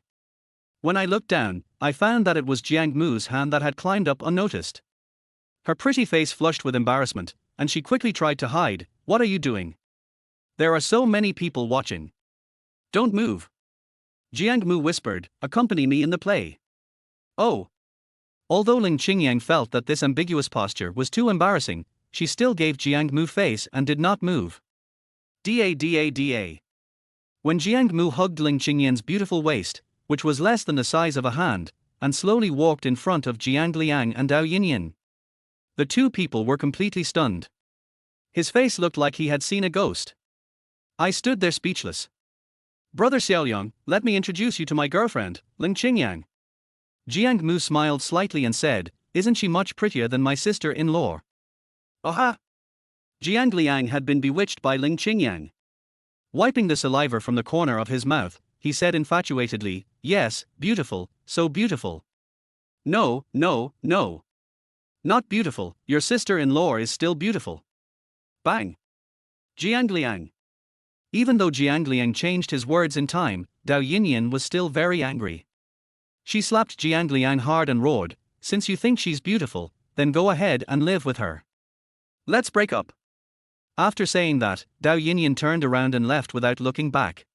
When I looked down, I found that it was Jiang Mu's hand that had climbed up unnoticed. Her pretty face flushed with embarrassment, and she quickly tried to hide. What are you doing? There are so many people watching. Don't move. Jiang Mu whispered, accompany me in the play. Oh. Although Leng Qingyan felt that this ambiguous posture was too embarrassing, she still gave Jiang Mu face and did not move. Da. When Jiang Mu hugged Leng Qingyan's beautiful waist, which was less than the size of a hand, and slowly walked in front of Jiang Liang and Dao Yinyan. The two people were completely stunned. His face looked like he had seen a ghost. I stood there speechless. Brother Xiaoyang, let me introduce you to my girlfriend, Leng Qingyan. Jiang Mu smiled slightly and said, isn't she much prettier than my sister-in-law? Aha! Jiang Liang had been bewitched by Leng Qingyan. Wiping the saliva from the corner of his mouth, he said infatuatedly, yes, beautiful, so beautiful. No. Not beautiful, your sister-in-law is still beautiful. Bang! Jiang Liang. Even though Jiang Liang changed his words in time, Dao Yinyan was still very angry. She slapped Jiang Liang hard and roared, since you think she's beautiful, then go ahead and live with her. Let's break up. After saying that, Dao Yinyan turned around and left without looking back.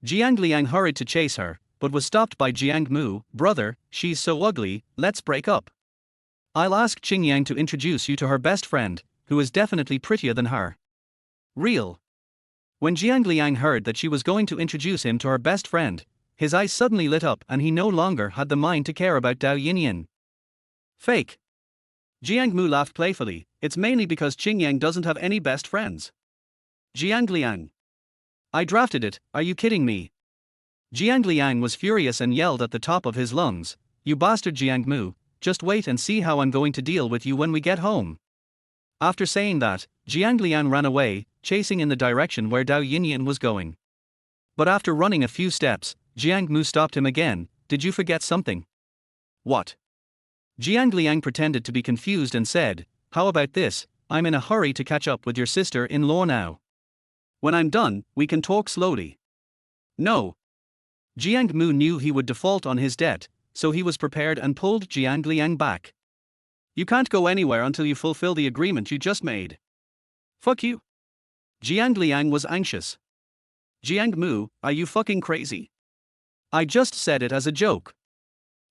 Jiang Liang hurried to chase her, but was stopped by Jiang Mu, brother, she's so ugly, let's break up. I'll ask Qingyang to introduce you to her best friend, who is definitely prettier than her. Real. When Jiang Liang heard that she was going to introduce him to her best friend, his eyes suddenly lit up and he no longer had the mind to care about Dao Yinyan. Fake. Jiang Mu laughed playfully, it's mainly because Qingyang doesn't have any best friends. Jiang Liang. I drafted it, are you kidding me? Jiang Liang was furious and yelled at the top of his lungs, you bastard Jiang Mu, just wait and see how I'm going to deal with you when we get home. After saying that, Jiang Liang ran away, chasing in the direction where Dao Yinyan was going. But after running a few steps, Jiang Mu stopped him again, did you forget something? What? Jiang Liang pretended to be confused and said, how about this, I'm in a hurry to catch up with your sister-in-law now. When I'm done, we can talk slowly. No. Jiang Mu knew he would default on his debt, so he was prepared and pulled Jiang Liang back. You can't go anywhere until you fulfill the agreement you just made. Fuck you. Jiang Liang was anxious. Jiang Mu, are you fucking crazy? I just said it as a joke.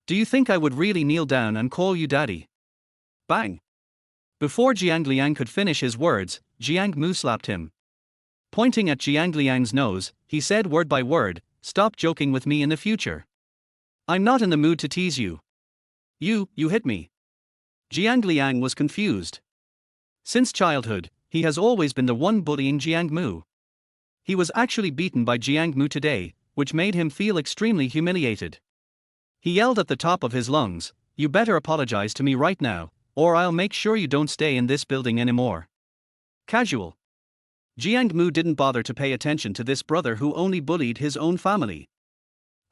Do you think I would really kneel down and call you daddy? Bang. Before Jiang Liang could finish his words, Jiang Mu slapped him. Pointing at Jiang Liang's nose, he said word by word, stop joking with me in the future. I'm not in the mood to tease you. You hit me. Jiang Liang was confused. Since childhood, he has always been the one bullying Jiang Mu. He was actually beaten by Jiang Mu today, which made him feel extremely humiliated. He yelled at the top of his lungs, you better apologize to me right now, or I'll make sure you don't stay in this building anymore. Casual. Jiang Mu didn't bother to pay attention to this brother who only bullied his own family.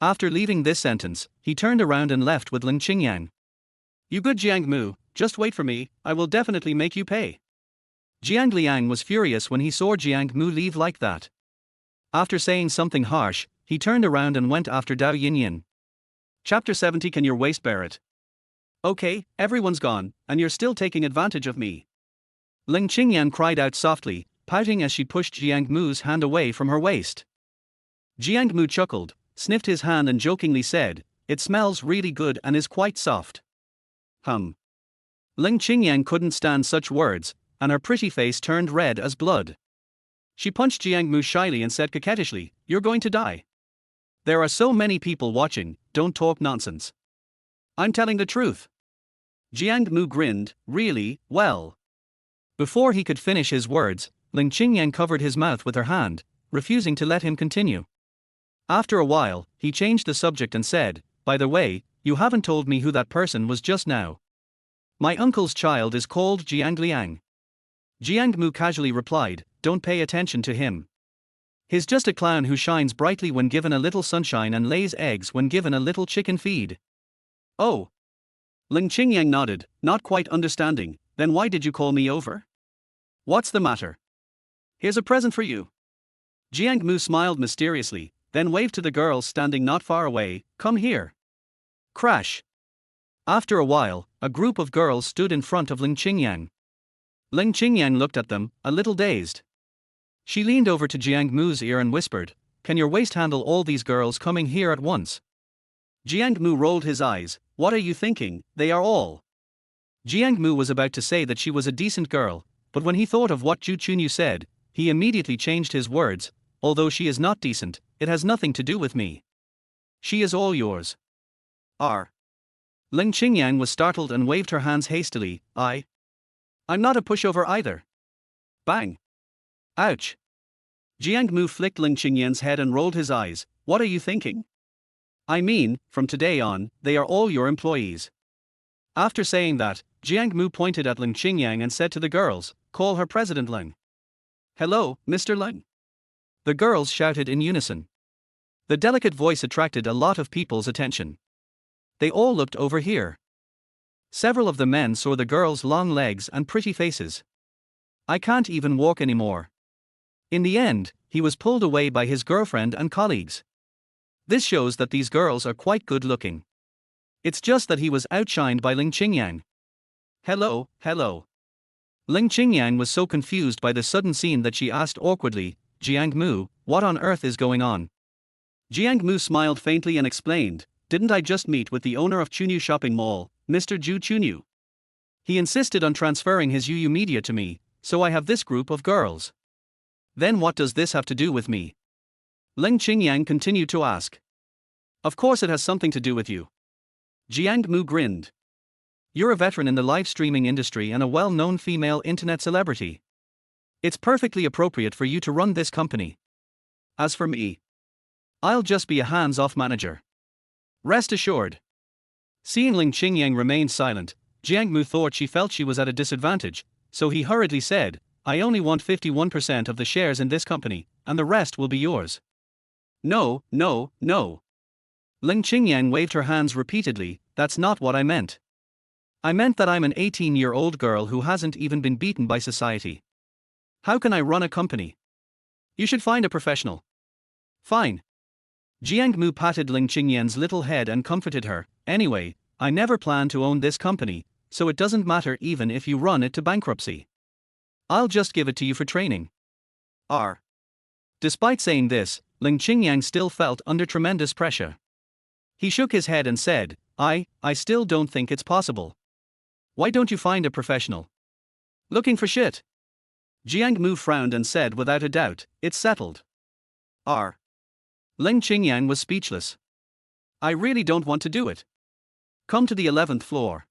After leaving this sentence, he turned around and left with Leng Qingyan. You good Jiang Mu, just wait for me, I will definitely make you pay. Jiang Liang was furious when he saw Jiang Mu leave like that. After saying something harsh, he turned around and went after Dao Yinyan. Chapter 70. Can your waist bear it? Okay, everyone's gone, and you're still taking advantage of me. Leng Qingyan cried out softly, pouting as she pushed Jiang Mu's hand away from her waist. Jiang Mu chuckled, sniffed his hand and jokingly said, "It smells really good and is quite soft." Leng Qingyan couldn't stand such words, and her pretty face turned red as blood. She punched Jiang Mu shyly and said coquettishly, "You're going to die. There are so many people watching, don't talk nonsense." "I'm telling the truth." Jiang Mu grinned, "Really, well." Before he could finish his words, Leng Qingyan covered his mouth with her hand, refusing to let him continue. After a while, he changed the subject and said, "By the way, you haven't told me who that person was just now." "My uncle's child is called Jiang Liang." Jiang Mu casually replied, "Don't pay attention to him. He's just a clown who shines brightly when given a little sunshine and lays eggs when given a little chicken feed." "Oh." Leng Qingyan nodded, not quite understanding. "Then why did you call me over? What's the matter? Here's a present for you." Jiang Mu smiled mysteriously, then waved to the girls standing not far away, "Come here." Crash. After a while, a group of girls stood in front of Leng Qingyan. Leng Qingyan looked at them, a little dazed. She leaned over to Jiang Mu's ear and whispered, "Can your waist handle all these girls coming here at once?" Jiang Mu rolled his eyes, "What are you thinking, they are all." Jiang Mu was about to say that she was a decent girl, but when he thought of what Zhu Chunyu said, he immediately changed his words, "Although she is not decent, it has nothing to do with me. She is all yours." "R." Leng Qingyan was startled and waved her hands hastily, I'm not a pushover either." Bang. Ouch. Jiang Mu flicked Leng Qingyan's head and rolled his eyes, "What are you thinking? I mean, from today on, they are all your employees." After saying that, Jiang Mu pointed at Leng Qingyan and said to the girls, "Call her President Leng." "Hello, Mr. Leng." The girls shouted in unison. The delicate voice attracted a lot of people's attention. They all looked over here. Several of the men saw the girls' long legs and pretty faces. "I can't even walk anymore." In the end, he was pulled away by his girlfriend and colleagues. This shows that these girls are quite good looking. It's just that he was outshined by Leng Qingyan. Hello. Leng Qingyan was so confused by the sudden scene that she asked awkwardly, "Jiang Mu, what on earth is going on?" Jiang Mu smiled faintly and explained, "Didn't I just meet with the owner of Chunyu Shopping Mall, Mr. Zhu Chunyu? He insisted on transferring his UU media to me, so I have this group of girls." "Then what does this have to do with me?" Leng Qingyan continued to ask. "Of course it has something to do with you." Jiang Mu grinned. "You're a veteran in the live streaming industry and a well-known female internet celebrity. It's perfectly appropriate for you to run this company. As for me, I'll just be a hands-off manager. Rest assured." Seeing Leng Qingyan remain silent, Jiang Mu thought she felt she was at a disadvantage, so he hurriedly said, "I only want 51% of the shares in this company, and the rest will be yours." No. Leng Qingyan waved her hands repeatedly, "That's not what I meant. I meant that I'm an 18-year-old girl who hasn't even been beaten by society. How can I run a company? You should find a professional." "Fine." Jiang Mu patted Leng Qingyan's little head and comforted her, "Anyway, I never plan to own this company, so it doesn't matter even if you run it to bankruptcy. I'll just give it to you for training." R. Despite saying this, Leng Qingyan still felt under tremendous pressure. He shook his head and said, I still don't think it's possible. Why don't you find a professional? Looking for shit." Jiang Mu frowned and said without a doubt, "It's settled." R. Leng Qingyan was speechless. "I really don't want to do it. Come to the 11th floor."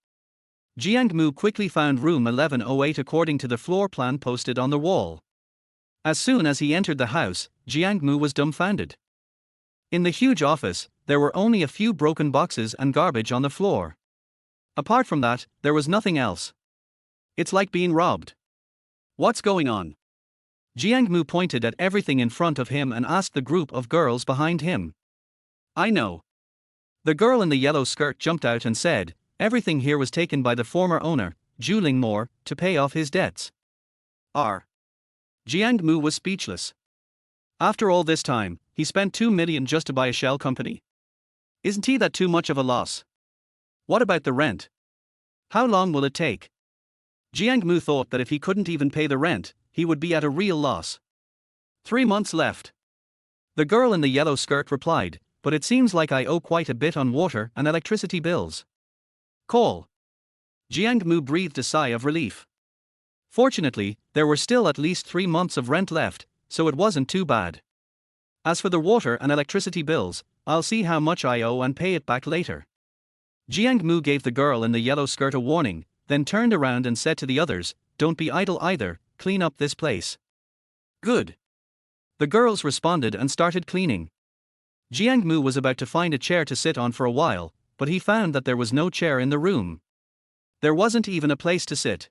Jiang Mu quickly found room 1108 according to the floor plan posted on the wall. As soon as he entered the house, Jiang Mu was dumbfounded. In the huge office, there were only a few broken boxes and garbage on the floor. Apart from that, there was nothing else. It's like being robbed. What's going on? Jiang Mu pointed at everything in front of him and asked the group of girls behind him. I know. The girl in the yellow skirt jumped out and said, everything here was taken by the former owner, Zhu Lingmo, to pay off his debts. Jiang Mu was speechless. After all this time, he spent 2 million just to buy a shell company. Isn't he that too much of a loss? What about the rent? How long will it take? Jiang Mu thought that if he couldn't even pay the rent, he would be at a real loss. 3 months left. The girl in the yellow skirt replied, but it seems like I owe quite a bit on water and electricity bills. Call. Jiang Mu breathed a sigh of relief. Fortunately, there were still at least 3 months of rent left, so it wasn't too bad. As for the water and electricity bills, I'll see how much I owe and pay it back later. Jiang Mu gave the girl in the yellow skirt a warning, then turned around and said to the others, don't be idle either, clean up this place. Good. The girls responded and started cleaning. Jiang Mu was about to find a chair to sit on for a while, but he found that there was no chair in the room. There wasn't even a place to sit.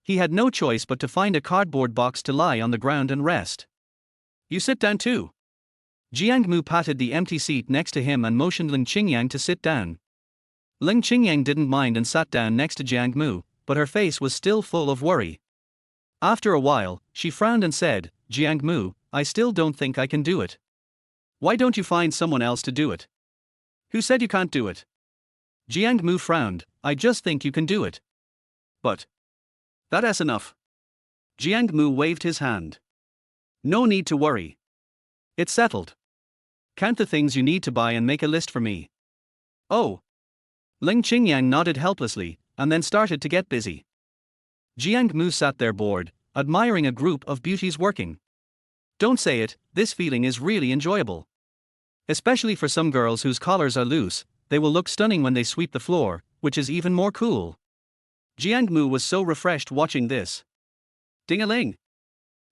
He had no choice but to find a cardboard box to lie on the ground and rest. You sit down too. Jiang Mu patted the empty seat next to him and motioned Leng Qingyan to sit down. Leng Qingyan didn't mind and sat down next to Jiang Mu, but her face was still full of worry. After a while, she frowned and said, Jiang Mu, I still don't think I can do it. Why don't you find someone else to do it? Who said you can't do it? Jiang Mu frowned, I just think you can do it. But that's enough. Jiang Mu waved his hand. No need to worry. It's settled. Count the things you need to buy and make a list for me. Oh. Leng Qingyan nodded helplessly, and then started to get busy. Jiang Mu sat there bored, admiring a group of beauties working. Don't say it, this feeling is really enjoyable. Especially for some girls whose collars are loose, they will look stunning when they sweep the floor, which is even more cool. Jiang Mu was so refreshed watching this. Ding-a-ling.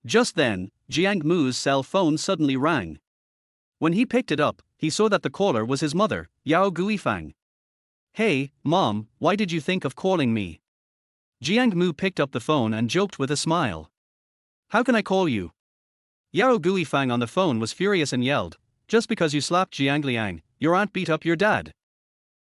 Just then, Jiang Mu's cell phone suddenly rang. When he picked it up, he saw that the caller was his mother, Yao Guifang. Hey, Mom, why did you think of calling me? Jiang Mu picked up the phone and joked with a smile. How can I call you? Yao Guifang on the phone was furious and yelled, just because you slapped Jiang Liang, your aunt beat up your dad.